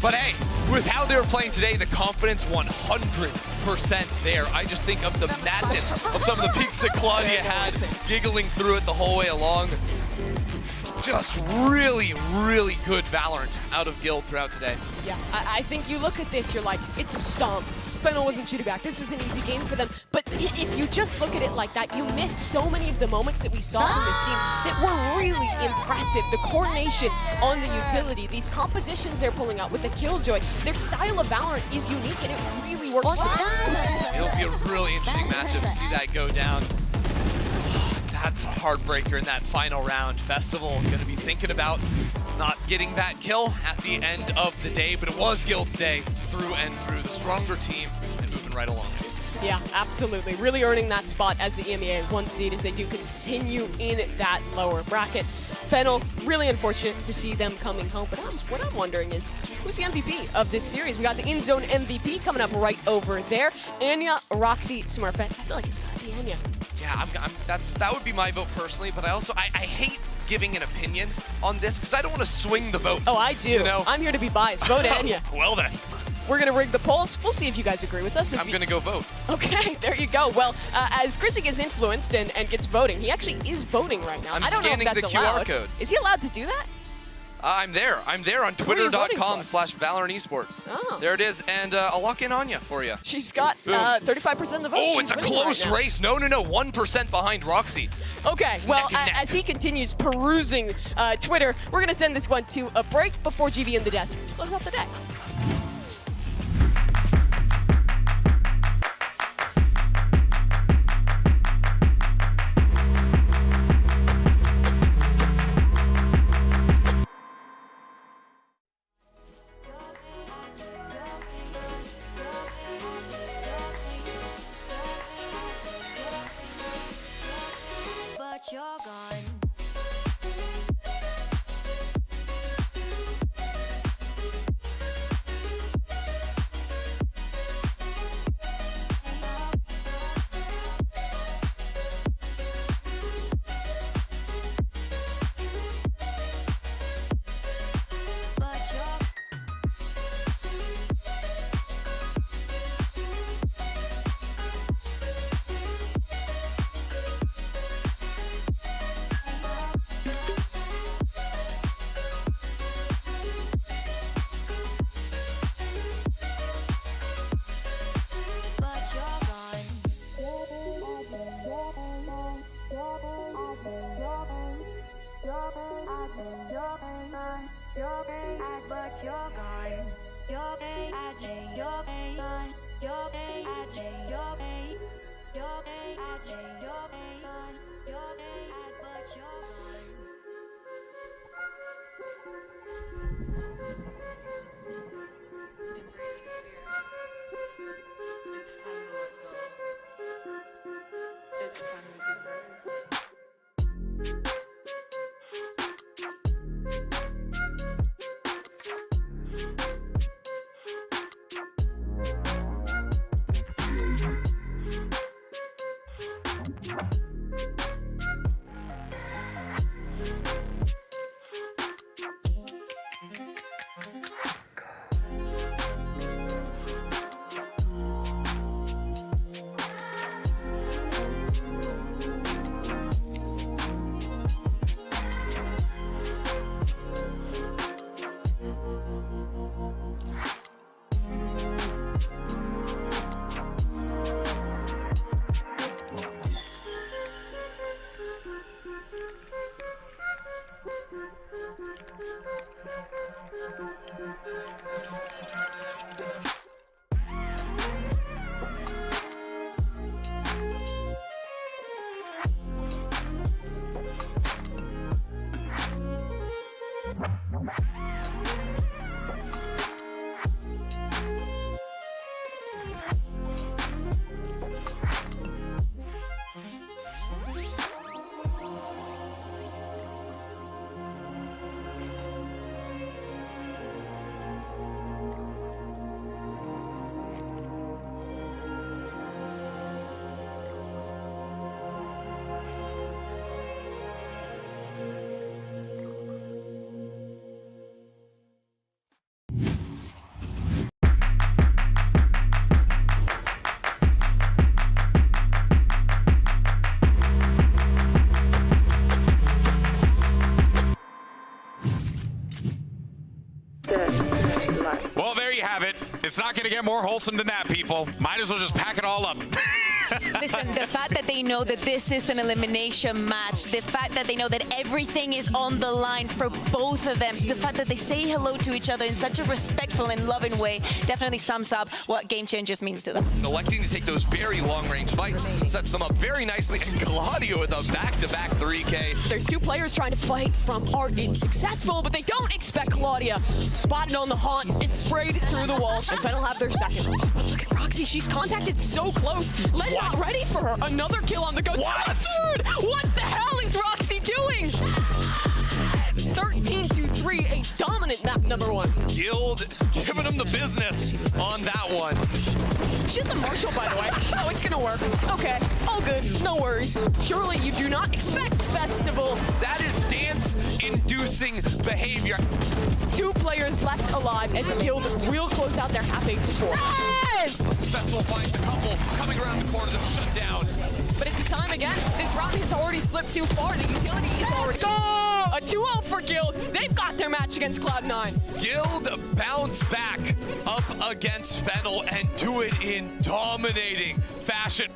But hey, with how they were playing today, the confidence 100% there. I just think of the madness of some of the peaks that Claudia had, giggling through it the whole way along. Just really, really good Valorant out of Guild throughout today. Yeah, I think you look at this, you're like, it's a stomp. Fennel wasn't shooting back. This was an easy game for them. But if you just look at it like that, you miss so many of the moments that we saw from this team that were really impressive. The coordination on the utility, these compositions they're pulling out with the Killjoy, their style of Valorant is unique and it really works. It'll be a really interesting matchup to see that go down. That's a heartbreaker in that final round. Festival going to be thinking about not getting that kill at the end of the day, but it was Guild's day through and through. The stronger team and moving right along. Yeah, absolutely. Really earning that spot as the EMEA 1 seed as they do continue in that lower bracket. Fennel, really unfortunate to see them coming home, but what I'm wondering is, who's the MVP of this series? We got the in-zone MVP coming up right over there. Anya, Roxy, Smurfette. I feel like it's gotta be Anya. Yeah, that would be my vote personally, but I hate giving an opinion on this because I don't want to swing the vote. Oh, I do. You know? I'm here to be biased. Vote Anya. Well then. We're going to rig the polls. We'll see if you guys agree with us. I'm going to go vote. Okay, there you go. Well, as Chrissy gets influenced and gets voting, he actually is voting right now. I'm I don't know if scanning that's the QR allowed. code. Is he allowed to do that? I'm there. I'm there on twitter.com/ValorantEsports. Esports. Oh. There it is, and I'll lock in Anya for you. She's got 35% of the vote. Oh, She's it's a winning close right now. race. No, 1% behind Roxy. Okay, It's well, neck and neck. as he continues perusing Twitter, we're going to send this one to a break before GV in the desk close out the day. But you're gone. It's not going to get more wholesome than that, people. Might as well just pack it all up. Listen, the fact that they know that this is an elimination match, the fact that they know that everything is on the line for both of them, the fact that they say hello to each other in such a respectful and loving way definitely sums up what Game Changers means to them. Electing to take those very long-range fights sets them up very nicely, and Gladio with a back-to-back 3K. There's two players trying to fight from heart. It's successful, but they don't expect Claudia. Spotted on the haunt, it's sprayed through the wall, and Fennel have their second. Look at Roxy, she's contacted so close. Len not ready for her. Another kill on the ghost. Dude, what the hell is Roxy doing? 13-3, a dominant map number 1. Guild giving them the business on that one. She's a marshal, by the way. Oh, it's gonna work. Okay, all good, no worries. Surely you do not expect Festival. That is dance-inducing behavior. 2 players left alive, and Guild will close out their half 8-4. Yes! Festival finds a couple coming around the corner, they're shut down. But it's the time again. This round has already slipped too far. The utility is already gone. A 2-0 for Guild. They've got their match against Cloud9. Guild bounce back up against Fennel and do it in dominating fashion.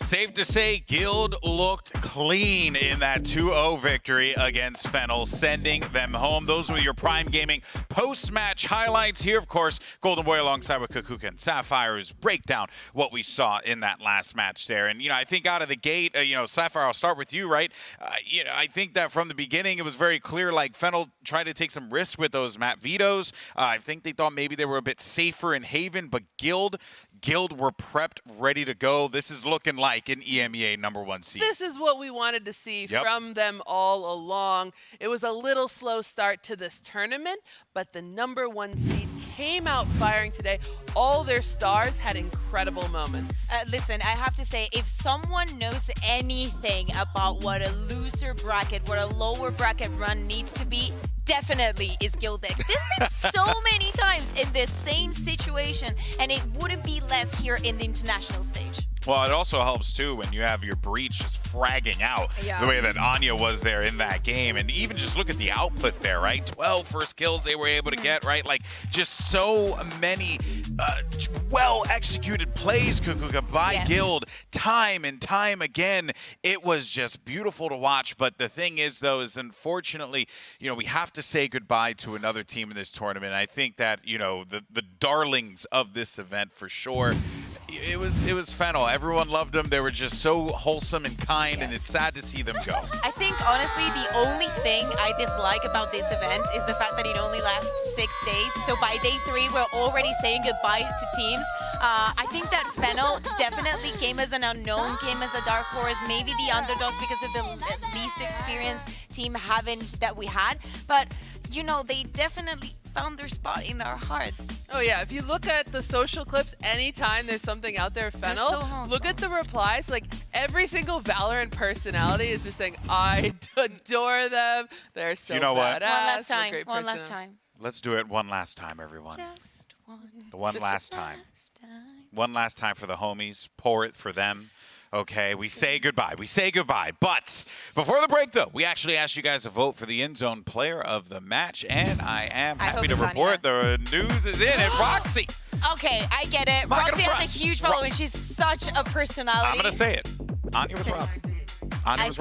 Safe to say, Guild looked clean in that 2-0 victory against Fennel, sending them home. Those were your Prime Gaming post-match highlights. Here, of course, Golden Boy alongside with Kukuka and Sapphire's break down what we saw in that last match there. And, I think out of the gate, Sapphire, I'll start with you, right? I think that from the beginning, it was very clear, like, Fennel tried to take some risks with those map vetoes. I think they thought maybe they were a bit safer in Haven, but Guild were prepped, ready to go. This is looking like an EMEA #1 seed. This is what we wanted to see from them all along. It was a little slow start to this tournament, but the #1 seed came out firing today. All their stars had incredible moments. Listen, I have to say, if someone knows anything about what a loser bracket, what a lower bracket run needs to be, definitely is Guildex. They've been so many times in this same situation, and it wouldn't be less here in the international stage. Well, it also helps, too, when you have your Breach just fragging out the way that Anya was there in that game. And even just look at the output there, right? 12 first kills they were able to get, right? Like, just so many well-executed plays, Kukuka, by Guild time and time again. It was just beautiful to watch. But the thing is, though, is unfortunately, we have to say goodbye to another team in this tournament. I think that, the darlings of this event for sure, it was Fennel. Everyone loved them. They were just so wholesome and kind, and it's sad to see them go. I think, honestly, the only thing I dislike about this event is the fact that it only lasts 6 days. So by day 3, we're already saying goodbye to teams. I think that Fennel definitely came as an unknown, came as a dark horse, maybe the underdogs because of the least experienced team that we had. But, they definitely found their spot in our hearts. Oh yeah, if you look at the social clips, anytime there's something out there, Fennel, look at the replies. Like, every single Valorant personality is just saying, I adore them. They're so You know what? badass. One last time. Let's do it one last time, everyone. Just one last time. One last time for the homies. Pour it for them. Okay, we say goodbye. We say goodbye. But before the break, though, we actually asked you guys to vote for the end zone player of the match, and I am happy to report the news is in at Roxy. Okay, I get it. Roxy has a huge following. She's such a personality. I'm going to say it. Anya was robbed.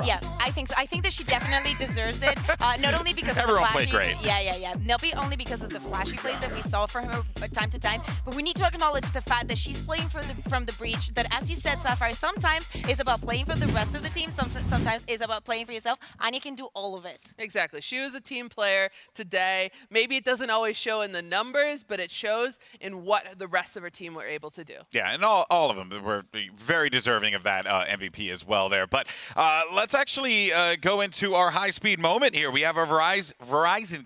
Yeah, I think so. I think that she definitely deserves it. Not only because of Everyone the flashy, played great. Yeah. Not only because of the flashy plays that we saw from her time to time, but we need to acknowledge the fact that she's playing from the breach. That, as you said, Sapphire, sometimes is about playing for the rest of the team. Sometimes is about playing for yourself. Anya can do all of it. Exactly. She was a team player today. Maybe it doesn't always show in the numbers, but it shows in what the rest of her team were able to do. Yeah, and all of them were very deserving of that MVP as well there. But let's actually go into our high-speed moment here. We have our Verizon,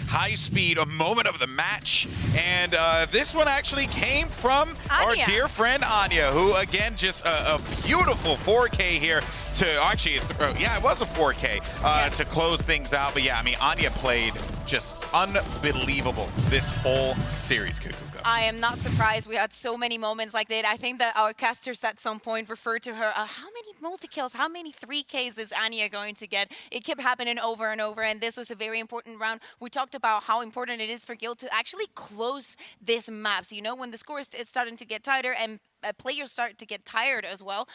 high-speed moment of the match. And this one actually came from our dear friend Anya, who, again, just a beautiful 4K here to actually, it was a 4K to close things out. But, yeah, I mean, Anya played just unbelievable this whole series, Kukuka. though. I am not surprised. We had so many moments like that. I think that our casters at some point referred to her, how many multi-kills, how many 3Ks is Anya going to get? It kept happening over and over, and this was a very important round. We talked about how important it is for Guild to actually close this map. So, you know, when the score is starting to get tighter and players start to get tired as well,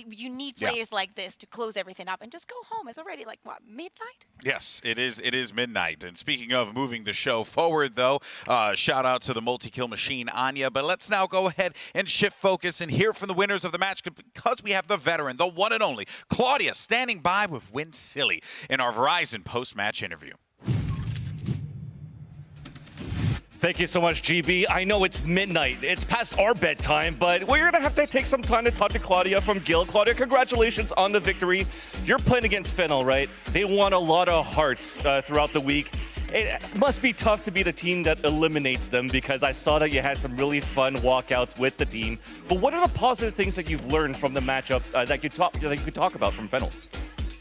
you need players like this to close everything up and just go home. It's already like, what, midnight? Yes, it is midnight. And speaking of moving the show forward, though, shout out to the multi-kill machine, Anya. But let's now go ahead and shift focus and hear from the winners of the match, because we have the veteran, the one and only, Claudia, standing by with Win Silly in our Verizon post-match interview. Thank you so much, GB. I know it's midnight. It's past our bedtime, but we're going to have to take some time to talk to Claudia from Guild. Claudia, congratulations on the victory. You're playing against Fennel, right? They won a lot of hearts throughout the week. It must be tough to be the team that eliminates them, because I saw that you had some really fun walkouts with the team. But what are the positive things that you've learned from the matchup that you could talk about from Fennel?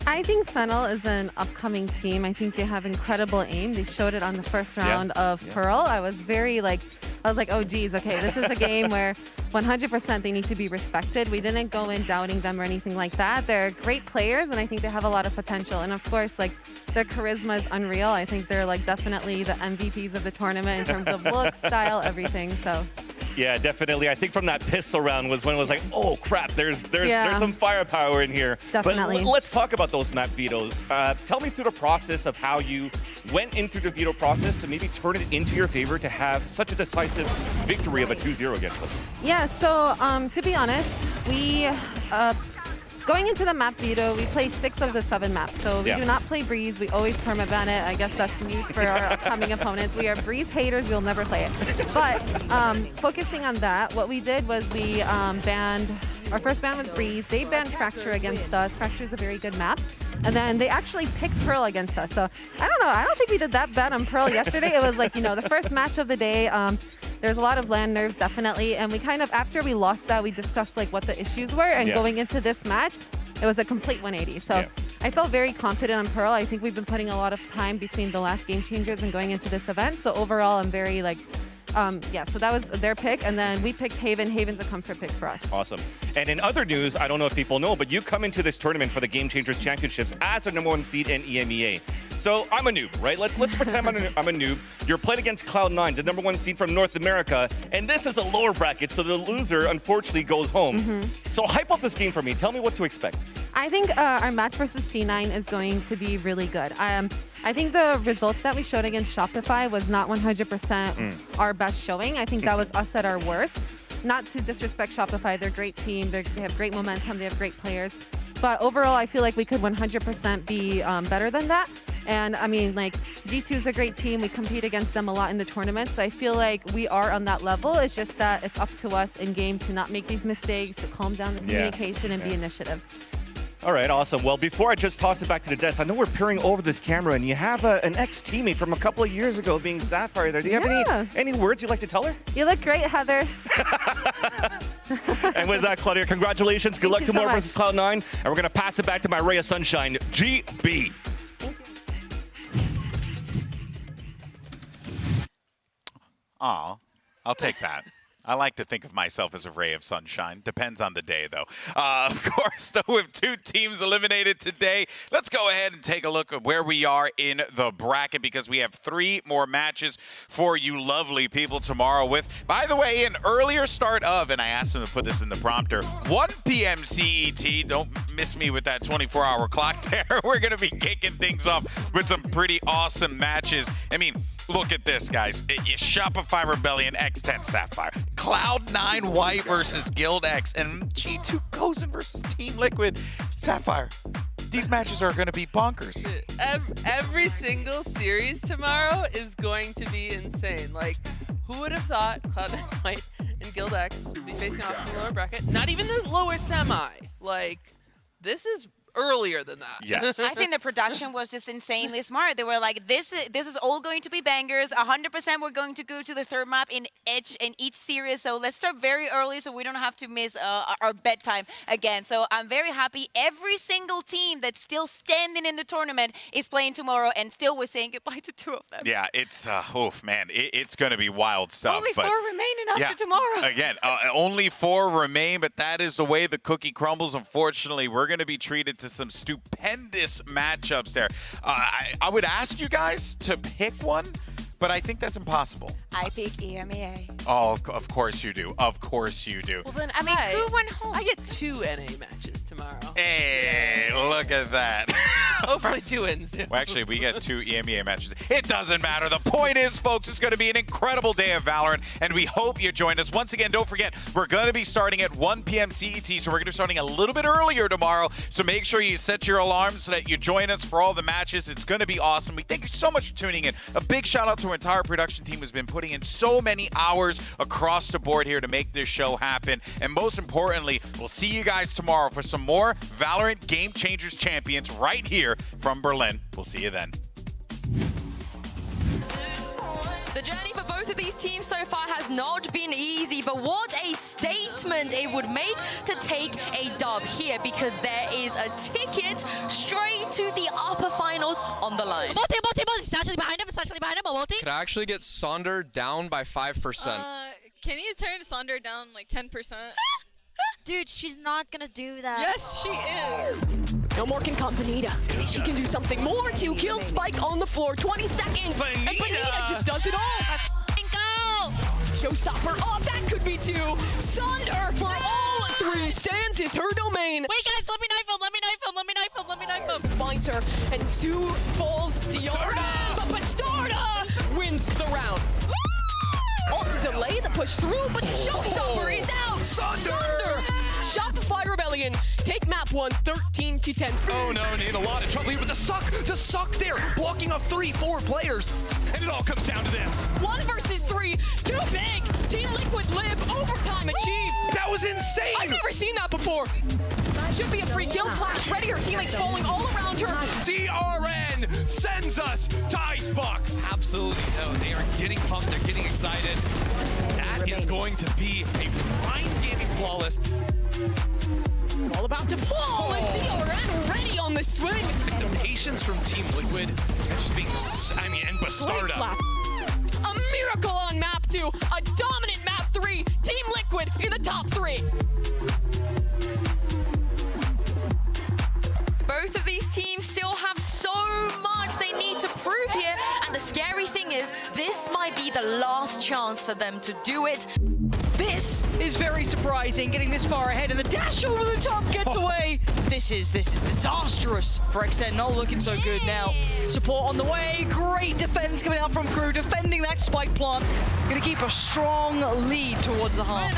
I think Fennel is an upcoming team. I think they have incredible aim. They showed it on the first round of Pearl. I was like, oh geez, okay, this is a game where 100% they need to be respected. We didn't go in doubting them or anything like that. They're great players, and I think they have a lot of potential. And of course, like, their charisma is unreal. I think they're like definitely the MVPs of the tournament in terms of look, style, everything. So. Yeah, definitely. I think from that pistol round was when it was like, oh crap, there's some firepower in here. Definitely. But let's talk about those map vetoes. Tell me through the process of how you went in through the veto process to maybe turn it into your favor to have such a decisive victory of a 2-0 against them. Yeah, so to be honest, we going into the map veto, we play 6 of the 7 maps. So we do not play Breeze. We always permaban it. I guess that's news for our upcoming opponents. We are Breeze haters. We'll never play it. But focusing on that, what we did was we banned, our first ban was Breeze. They banned Fracture against us. Fracture is a very good map. And then they actually picked Pearl against us. So I don't know. I don't think we did that bad on Pearl yesterday. It was like, you know, the first match of the day. There's a lot of land nerves, definitely. And we kind of, after we lost that, we discussed like what the issues were. And going into this match, it was a complete 180. So I felt very confident on Pearl. I think we've been putting a lot of time between the last Game Changers and going into this event. So overall, I'm very like, so that was their pick, and then we picked Haven. Haven's a comfort pick for us. Awesome. And in other news, I don't know if people know, but you come into this tournament for the Game Changers Championships as the #1 seed in EMEA. So I'm a noob, right? Let's pretend I'm a noob. You're playing against Cloud9, the #1 seed from North America, and this is a lower bracket, so the loser unfortunately goes home. So hype up this game for me. Tell me what to expect. I think our match versus C9 is going to be really good. I think the results that we showed against Shopify was not 100% our best showing. I think that was us at our worst. Not to disrespect Shopify, they're a great team. They have great momentum. They have great players. But overall, I feel like we could 100% be better than that. And I mean, like, G2 is a great team. We compete against them a lot in the tournament. So I feel like we are on that level. It's just that it's up to us in game to not make these mistakes, to calm down the communication and be initiative. All right, awesome. Well, before I just toss it back to the desk, I know we're peering over this camera, and you have an ex-teammate from a couple of years ago being Sapphire there. Do you have any words you'd like to tell her? You look great, Heather. And with that, Claudia, congratulations. Good luck tomorrow versus Cloud9. And we're going to pass it back to my ray of sunshine, GB. Aw, I'll take that. I like to think of myself as a ray of sunshine. Depends on the day, though. Of course, though, with 2 teams eliminated today, let's go ahead and take a look at where we are in the bracket, because we have 3 more matches for you lovely people tomorrow with, by the way, an earlier start of, and I asked them to put this in the prompter, 1 p.m. CET. Don't miss me with that 24-hour clock there. We're going to be kicking things off with some pretty awesome matches. I mean, look at this, guys. Shopify Rebellion, X10 Sapphire. Cloud9 White versus Guild X, and G2 Gozen versus Team Liquid. Sapphire, these matches are going to be bonkers. Every single series tomorrow is going to be insane. Like, who would have thought Cloud9 White and Guild X would be facing off in the lower bracket? Not even the lower semi. Like, this is earlier than that. Yes. I think the production was just insanely smart. They were like, this is all going to be bangers. 100% we're going to go to the third map in each series. So let's start very early so we don't have to miss our bedtime again. So I'm very happy. Every single team that's still standing in the tournament is playing tomorrow, and still we're saying goodbye to 2 of them. Yeah, it's, man, it's going to be wild stuff. Only but 4 remaining after tomorrow. Again, only 4 remain, but that is the way the cookie crumbles. Unfortunately, we're going to be treated to some stupendous matchups there. I would ask you guys to pick one, but I think that's impossible. I pick EMEA. Oh, of course you do. Of course you do. Well, then I mean, who went home? I get 2 NA matches tomorrow. Hey, look at that. Hopefully 2 wins. Well, actually, we get 2 EMEA matches. It doesn't matter. The point is, folks, it's going to be an incredible day of Valorant, and we hope you join us. Once again, don't forget, we're going to be starting at 1 p.m. CET, so we're going to be starting a little bit earlier tomorrow. So make sure you set your alarms so that you join us for all the matches. It's going to be awesome. We thank you so much for tuning in. A big shout out to our entire production team who's been putting in so many hours across the board here to make this show happen. And most importantly, we'll see you guys tomorrow for some more Valorant Game Changers Champions right here from Berlin. We'll see you then. The journey for both of these teams so far has not been easy, but what a statement it would make to take a dub here, because there is a ticket straight to the upper finals on the line. Could I actually get Sonder down by 5%? Can you turn Sonder down like 10%? Dude, she's not gonna do that. Yes, she is. No more can Campanita. She can do something more. 2 kills, Spike on the floor, 20 seconds. And Bonita just does it all. Let's go! Showstopper. Oh, that could be 2. Sonder for all 3. Sands is her domain. Wait, guys, let me knife him. Let me knife him. Let me knife him. Let me knife him. Finds her, and 2 falls to Yara. But Bastarda wins the round. Oh, to delay the push through, but Showstopper is out. Sonder! Shopify Rebellion take map 1, 13-10. Oh no, need a lot of trouble here with the suck there, blocking off 3-4 players, and it all comes down to this. 1 versus 3, too big. Team Liquid live, overtime achieved. That was insane. I've never seen that before. Should be a free kill. Flash ready. Her teammates falling all around her. DRN sends us to Icebox. Absolutely, no, they are getting pumped. They're getting excited. That is going to be a prime gaming flawless. All about to fall, and DRN ready on the swing. And the patience from Team Liquid, just being, and Bastarda. A miracle on map 2, a dominant map 3. Team Liquid in the top 3. Both of these teams still have so much they need to prove here, and the scary thing is this might be the last chance for them to do it. This is very surprising, getting this far ahead, and the dash over the top gets away. This is disastrous for X10, not looking so good now. Support on the way, great defense coming out from Crew, defending that spike plant. Gonna keep a strong lead towards the half.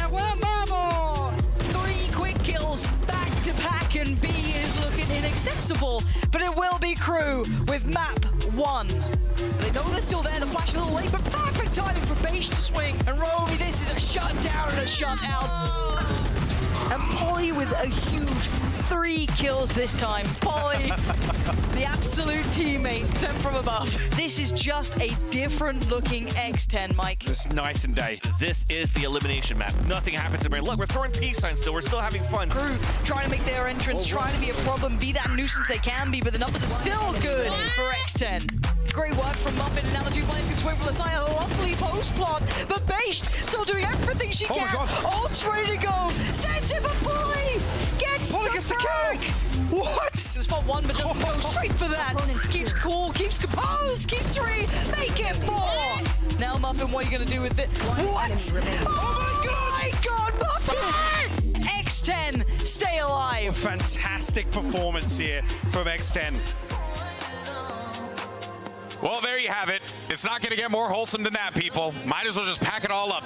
3 quick kills back to back, and B is looking inaccessible, but it will be Crew with map 1. They know they're still there, the flash a little late, but perfect timing for Beish to swing. And Romy, this is a shutdown and a shutout. And Polly with a huge 3 kills this time. Polly, the absolute teammate, sent from above. This is just a different looking X10, Mike. It's night and day. This is the elimination map. Nothing happens to me. Look, we're throwing peace signs still. We're still having fun. Crew trying to make their entrance, trying to be a problem, be that nuisance they can be, but the numbers are still good for X10. Great work from Muffin, and now the 2 players can swing from the side. A lovely post plot, but Beish still doing everything she can. Ult's ready to go. Sends it for Polly. Gets the kill. What? Spot 1, but doesn't go straight for that. Keeps cool, keeps composed, keeps 3. Make it 4. Now Muffin, what are you gonna do with it? What? Oh my God, Muffin! X10, stay alive. Fantastic performance here from X10. Well, there you have it. It's not going to get more wholesome than that, people. Might as well just pack it all up.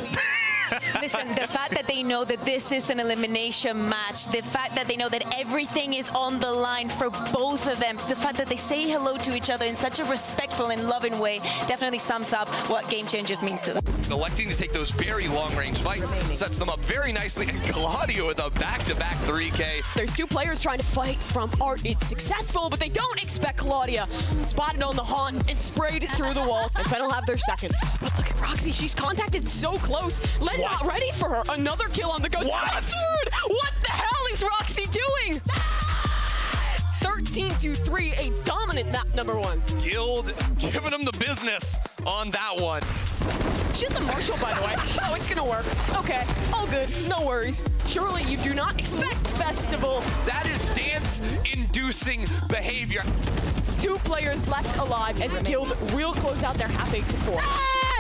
Listen, the fact that they know that this is an elimination match, the fact that they know that everything is on the line for both of them, the fact that they say hello to each other in such a respectful and loving way definitely sums up what Game Changers means to them. Electing to take those very long-range fights sets them up very nicely, and Claudio with a back-to-back 3K. There's two players trying to fight from Art. It's successful, but they don't expect Claudia. Spotted on the haunt and sprayed through the wall, and Fennel have their second. But look at Roxy, she's contacted so close. Len not ready for her. Another kill on the ghost. What? A third! What the hell is Roxy doing? 13-3, a dominant map number one. Guild giving them the business on that one. She's a Marshall, by the way. Oh, it's gonna work. Okay, all good, no worries. Surely you do not expect Festival. That is dance-inducing behavior. Two players left alive as Guild will close out their half 8-4.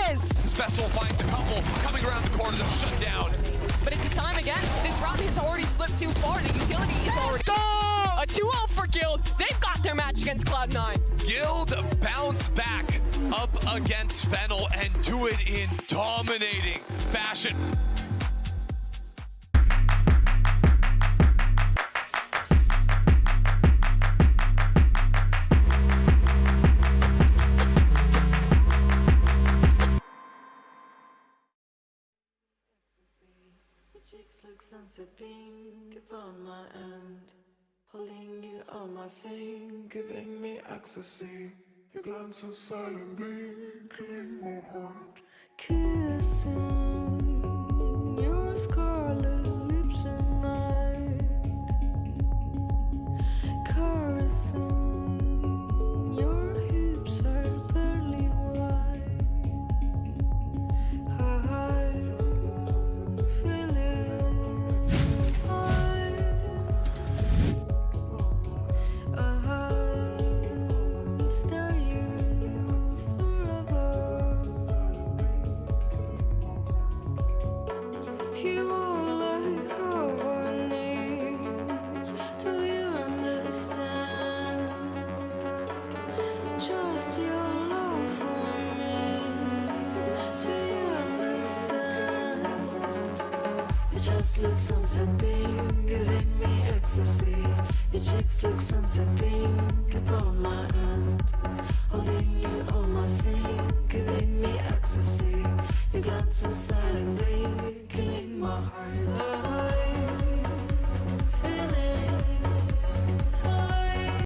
Yes! This Festival finds a couple coming around the corner, they're shut down. But it's time again. This round has already slipped too far. The utility is already... Go! A 2-0 for Guild. They've got their match against Cloud9. Guild bounce back up against Fennel and do it in dominating fashion. Sunset pink upon my end, holding you on my sink, giving me ecstasy. Your glance so silently, killing my heart. Kissing your scarlet lips at night, caressing your hips are barely wide. Just look sunset pink, giving me ecstasy. Your cheeks look sunset pink upon my hand, holding you on my sink, giving me ecstasy. Your glance is silently killing my heart.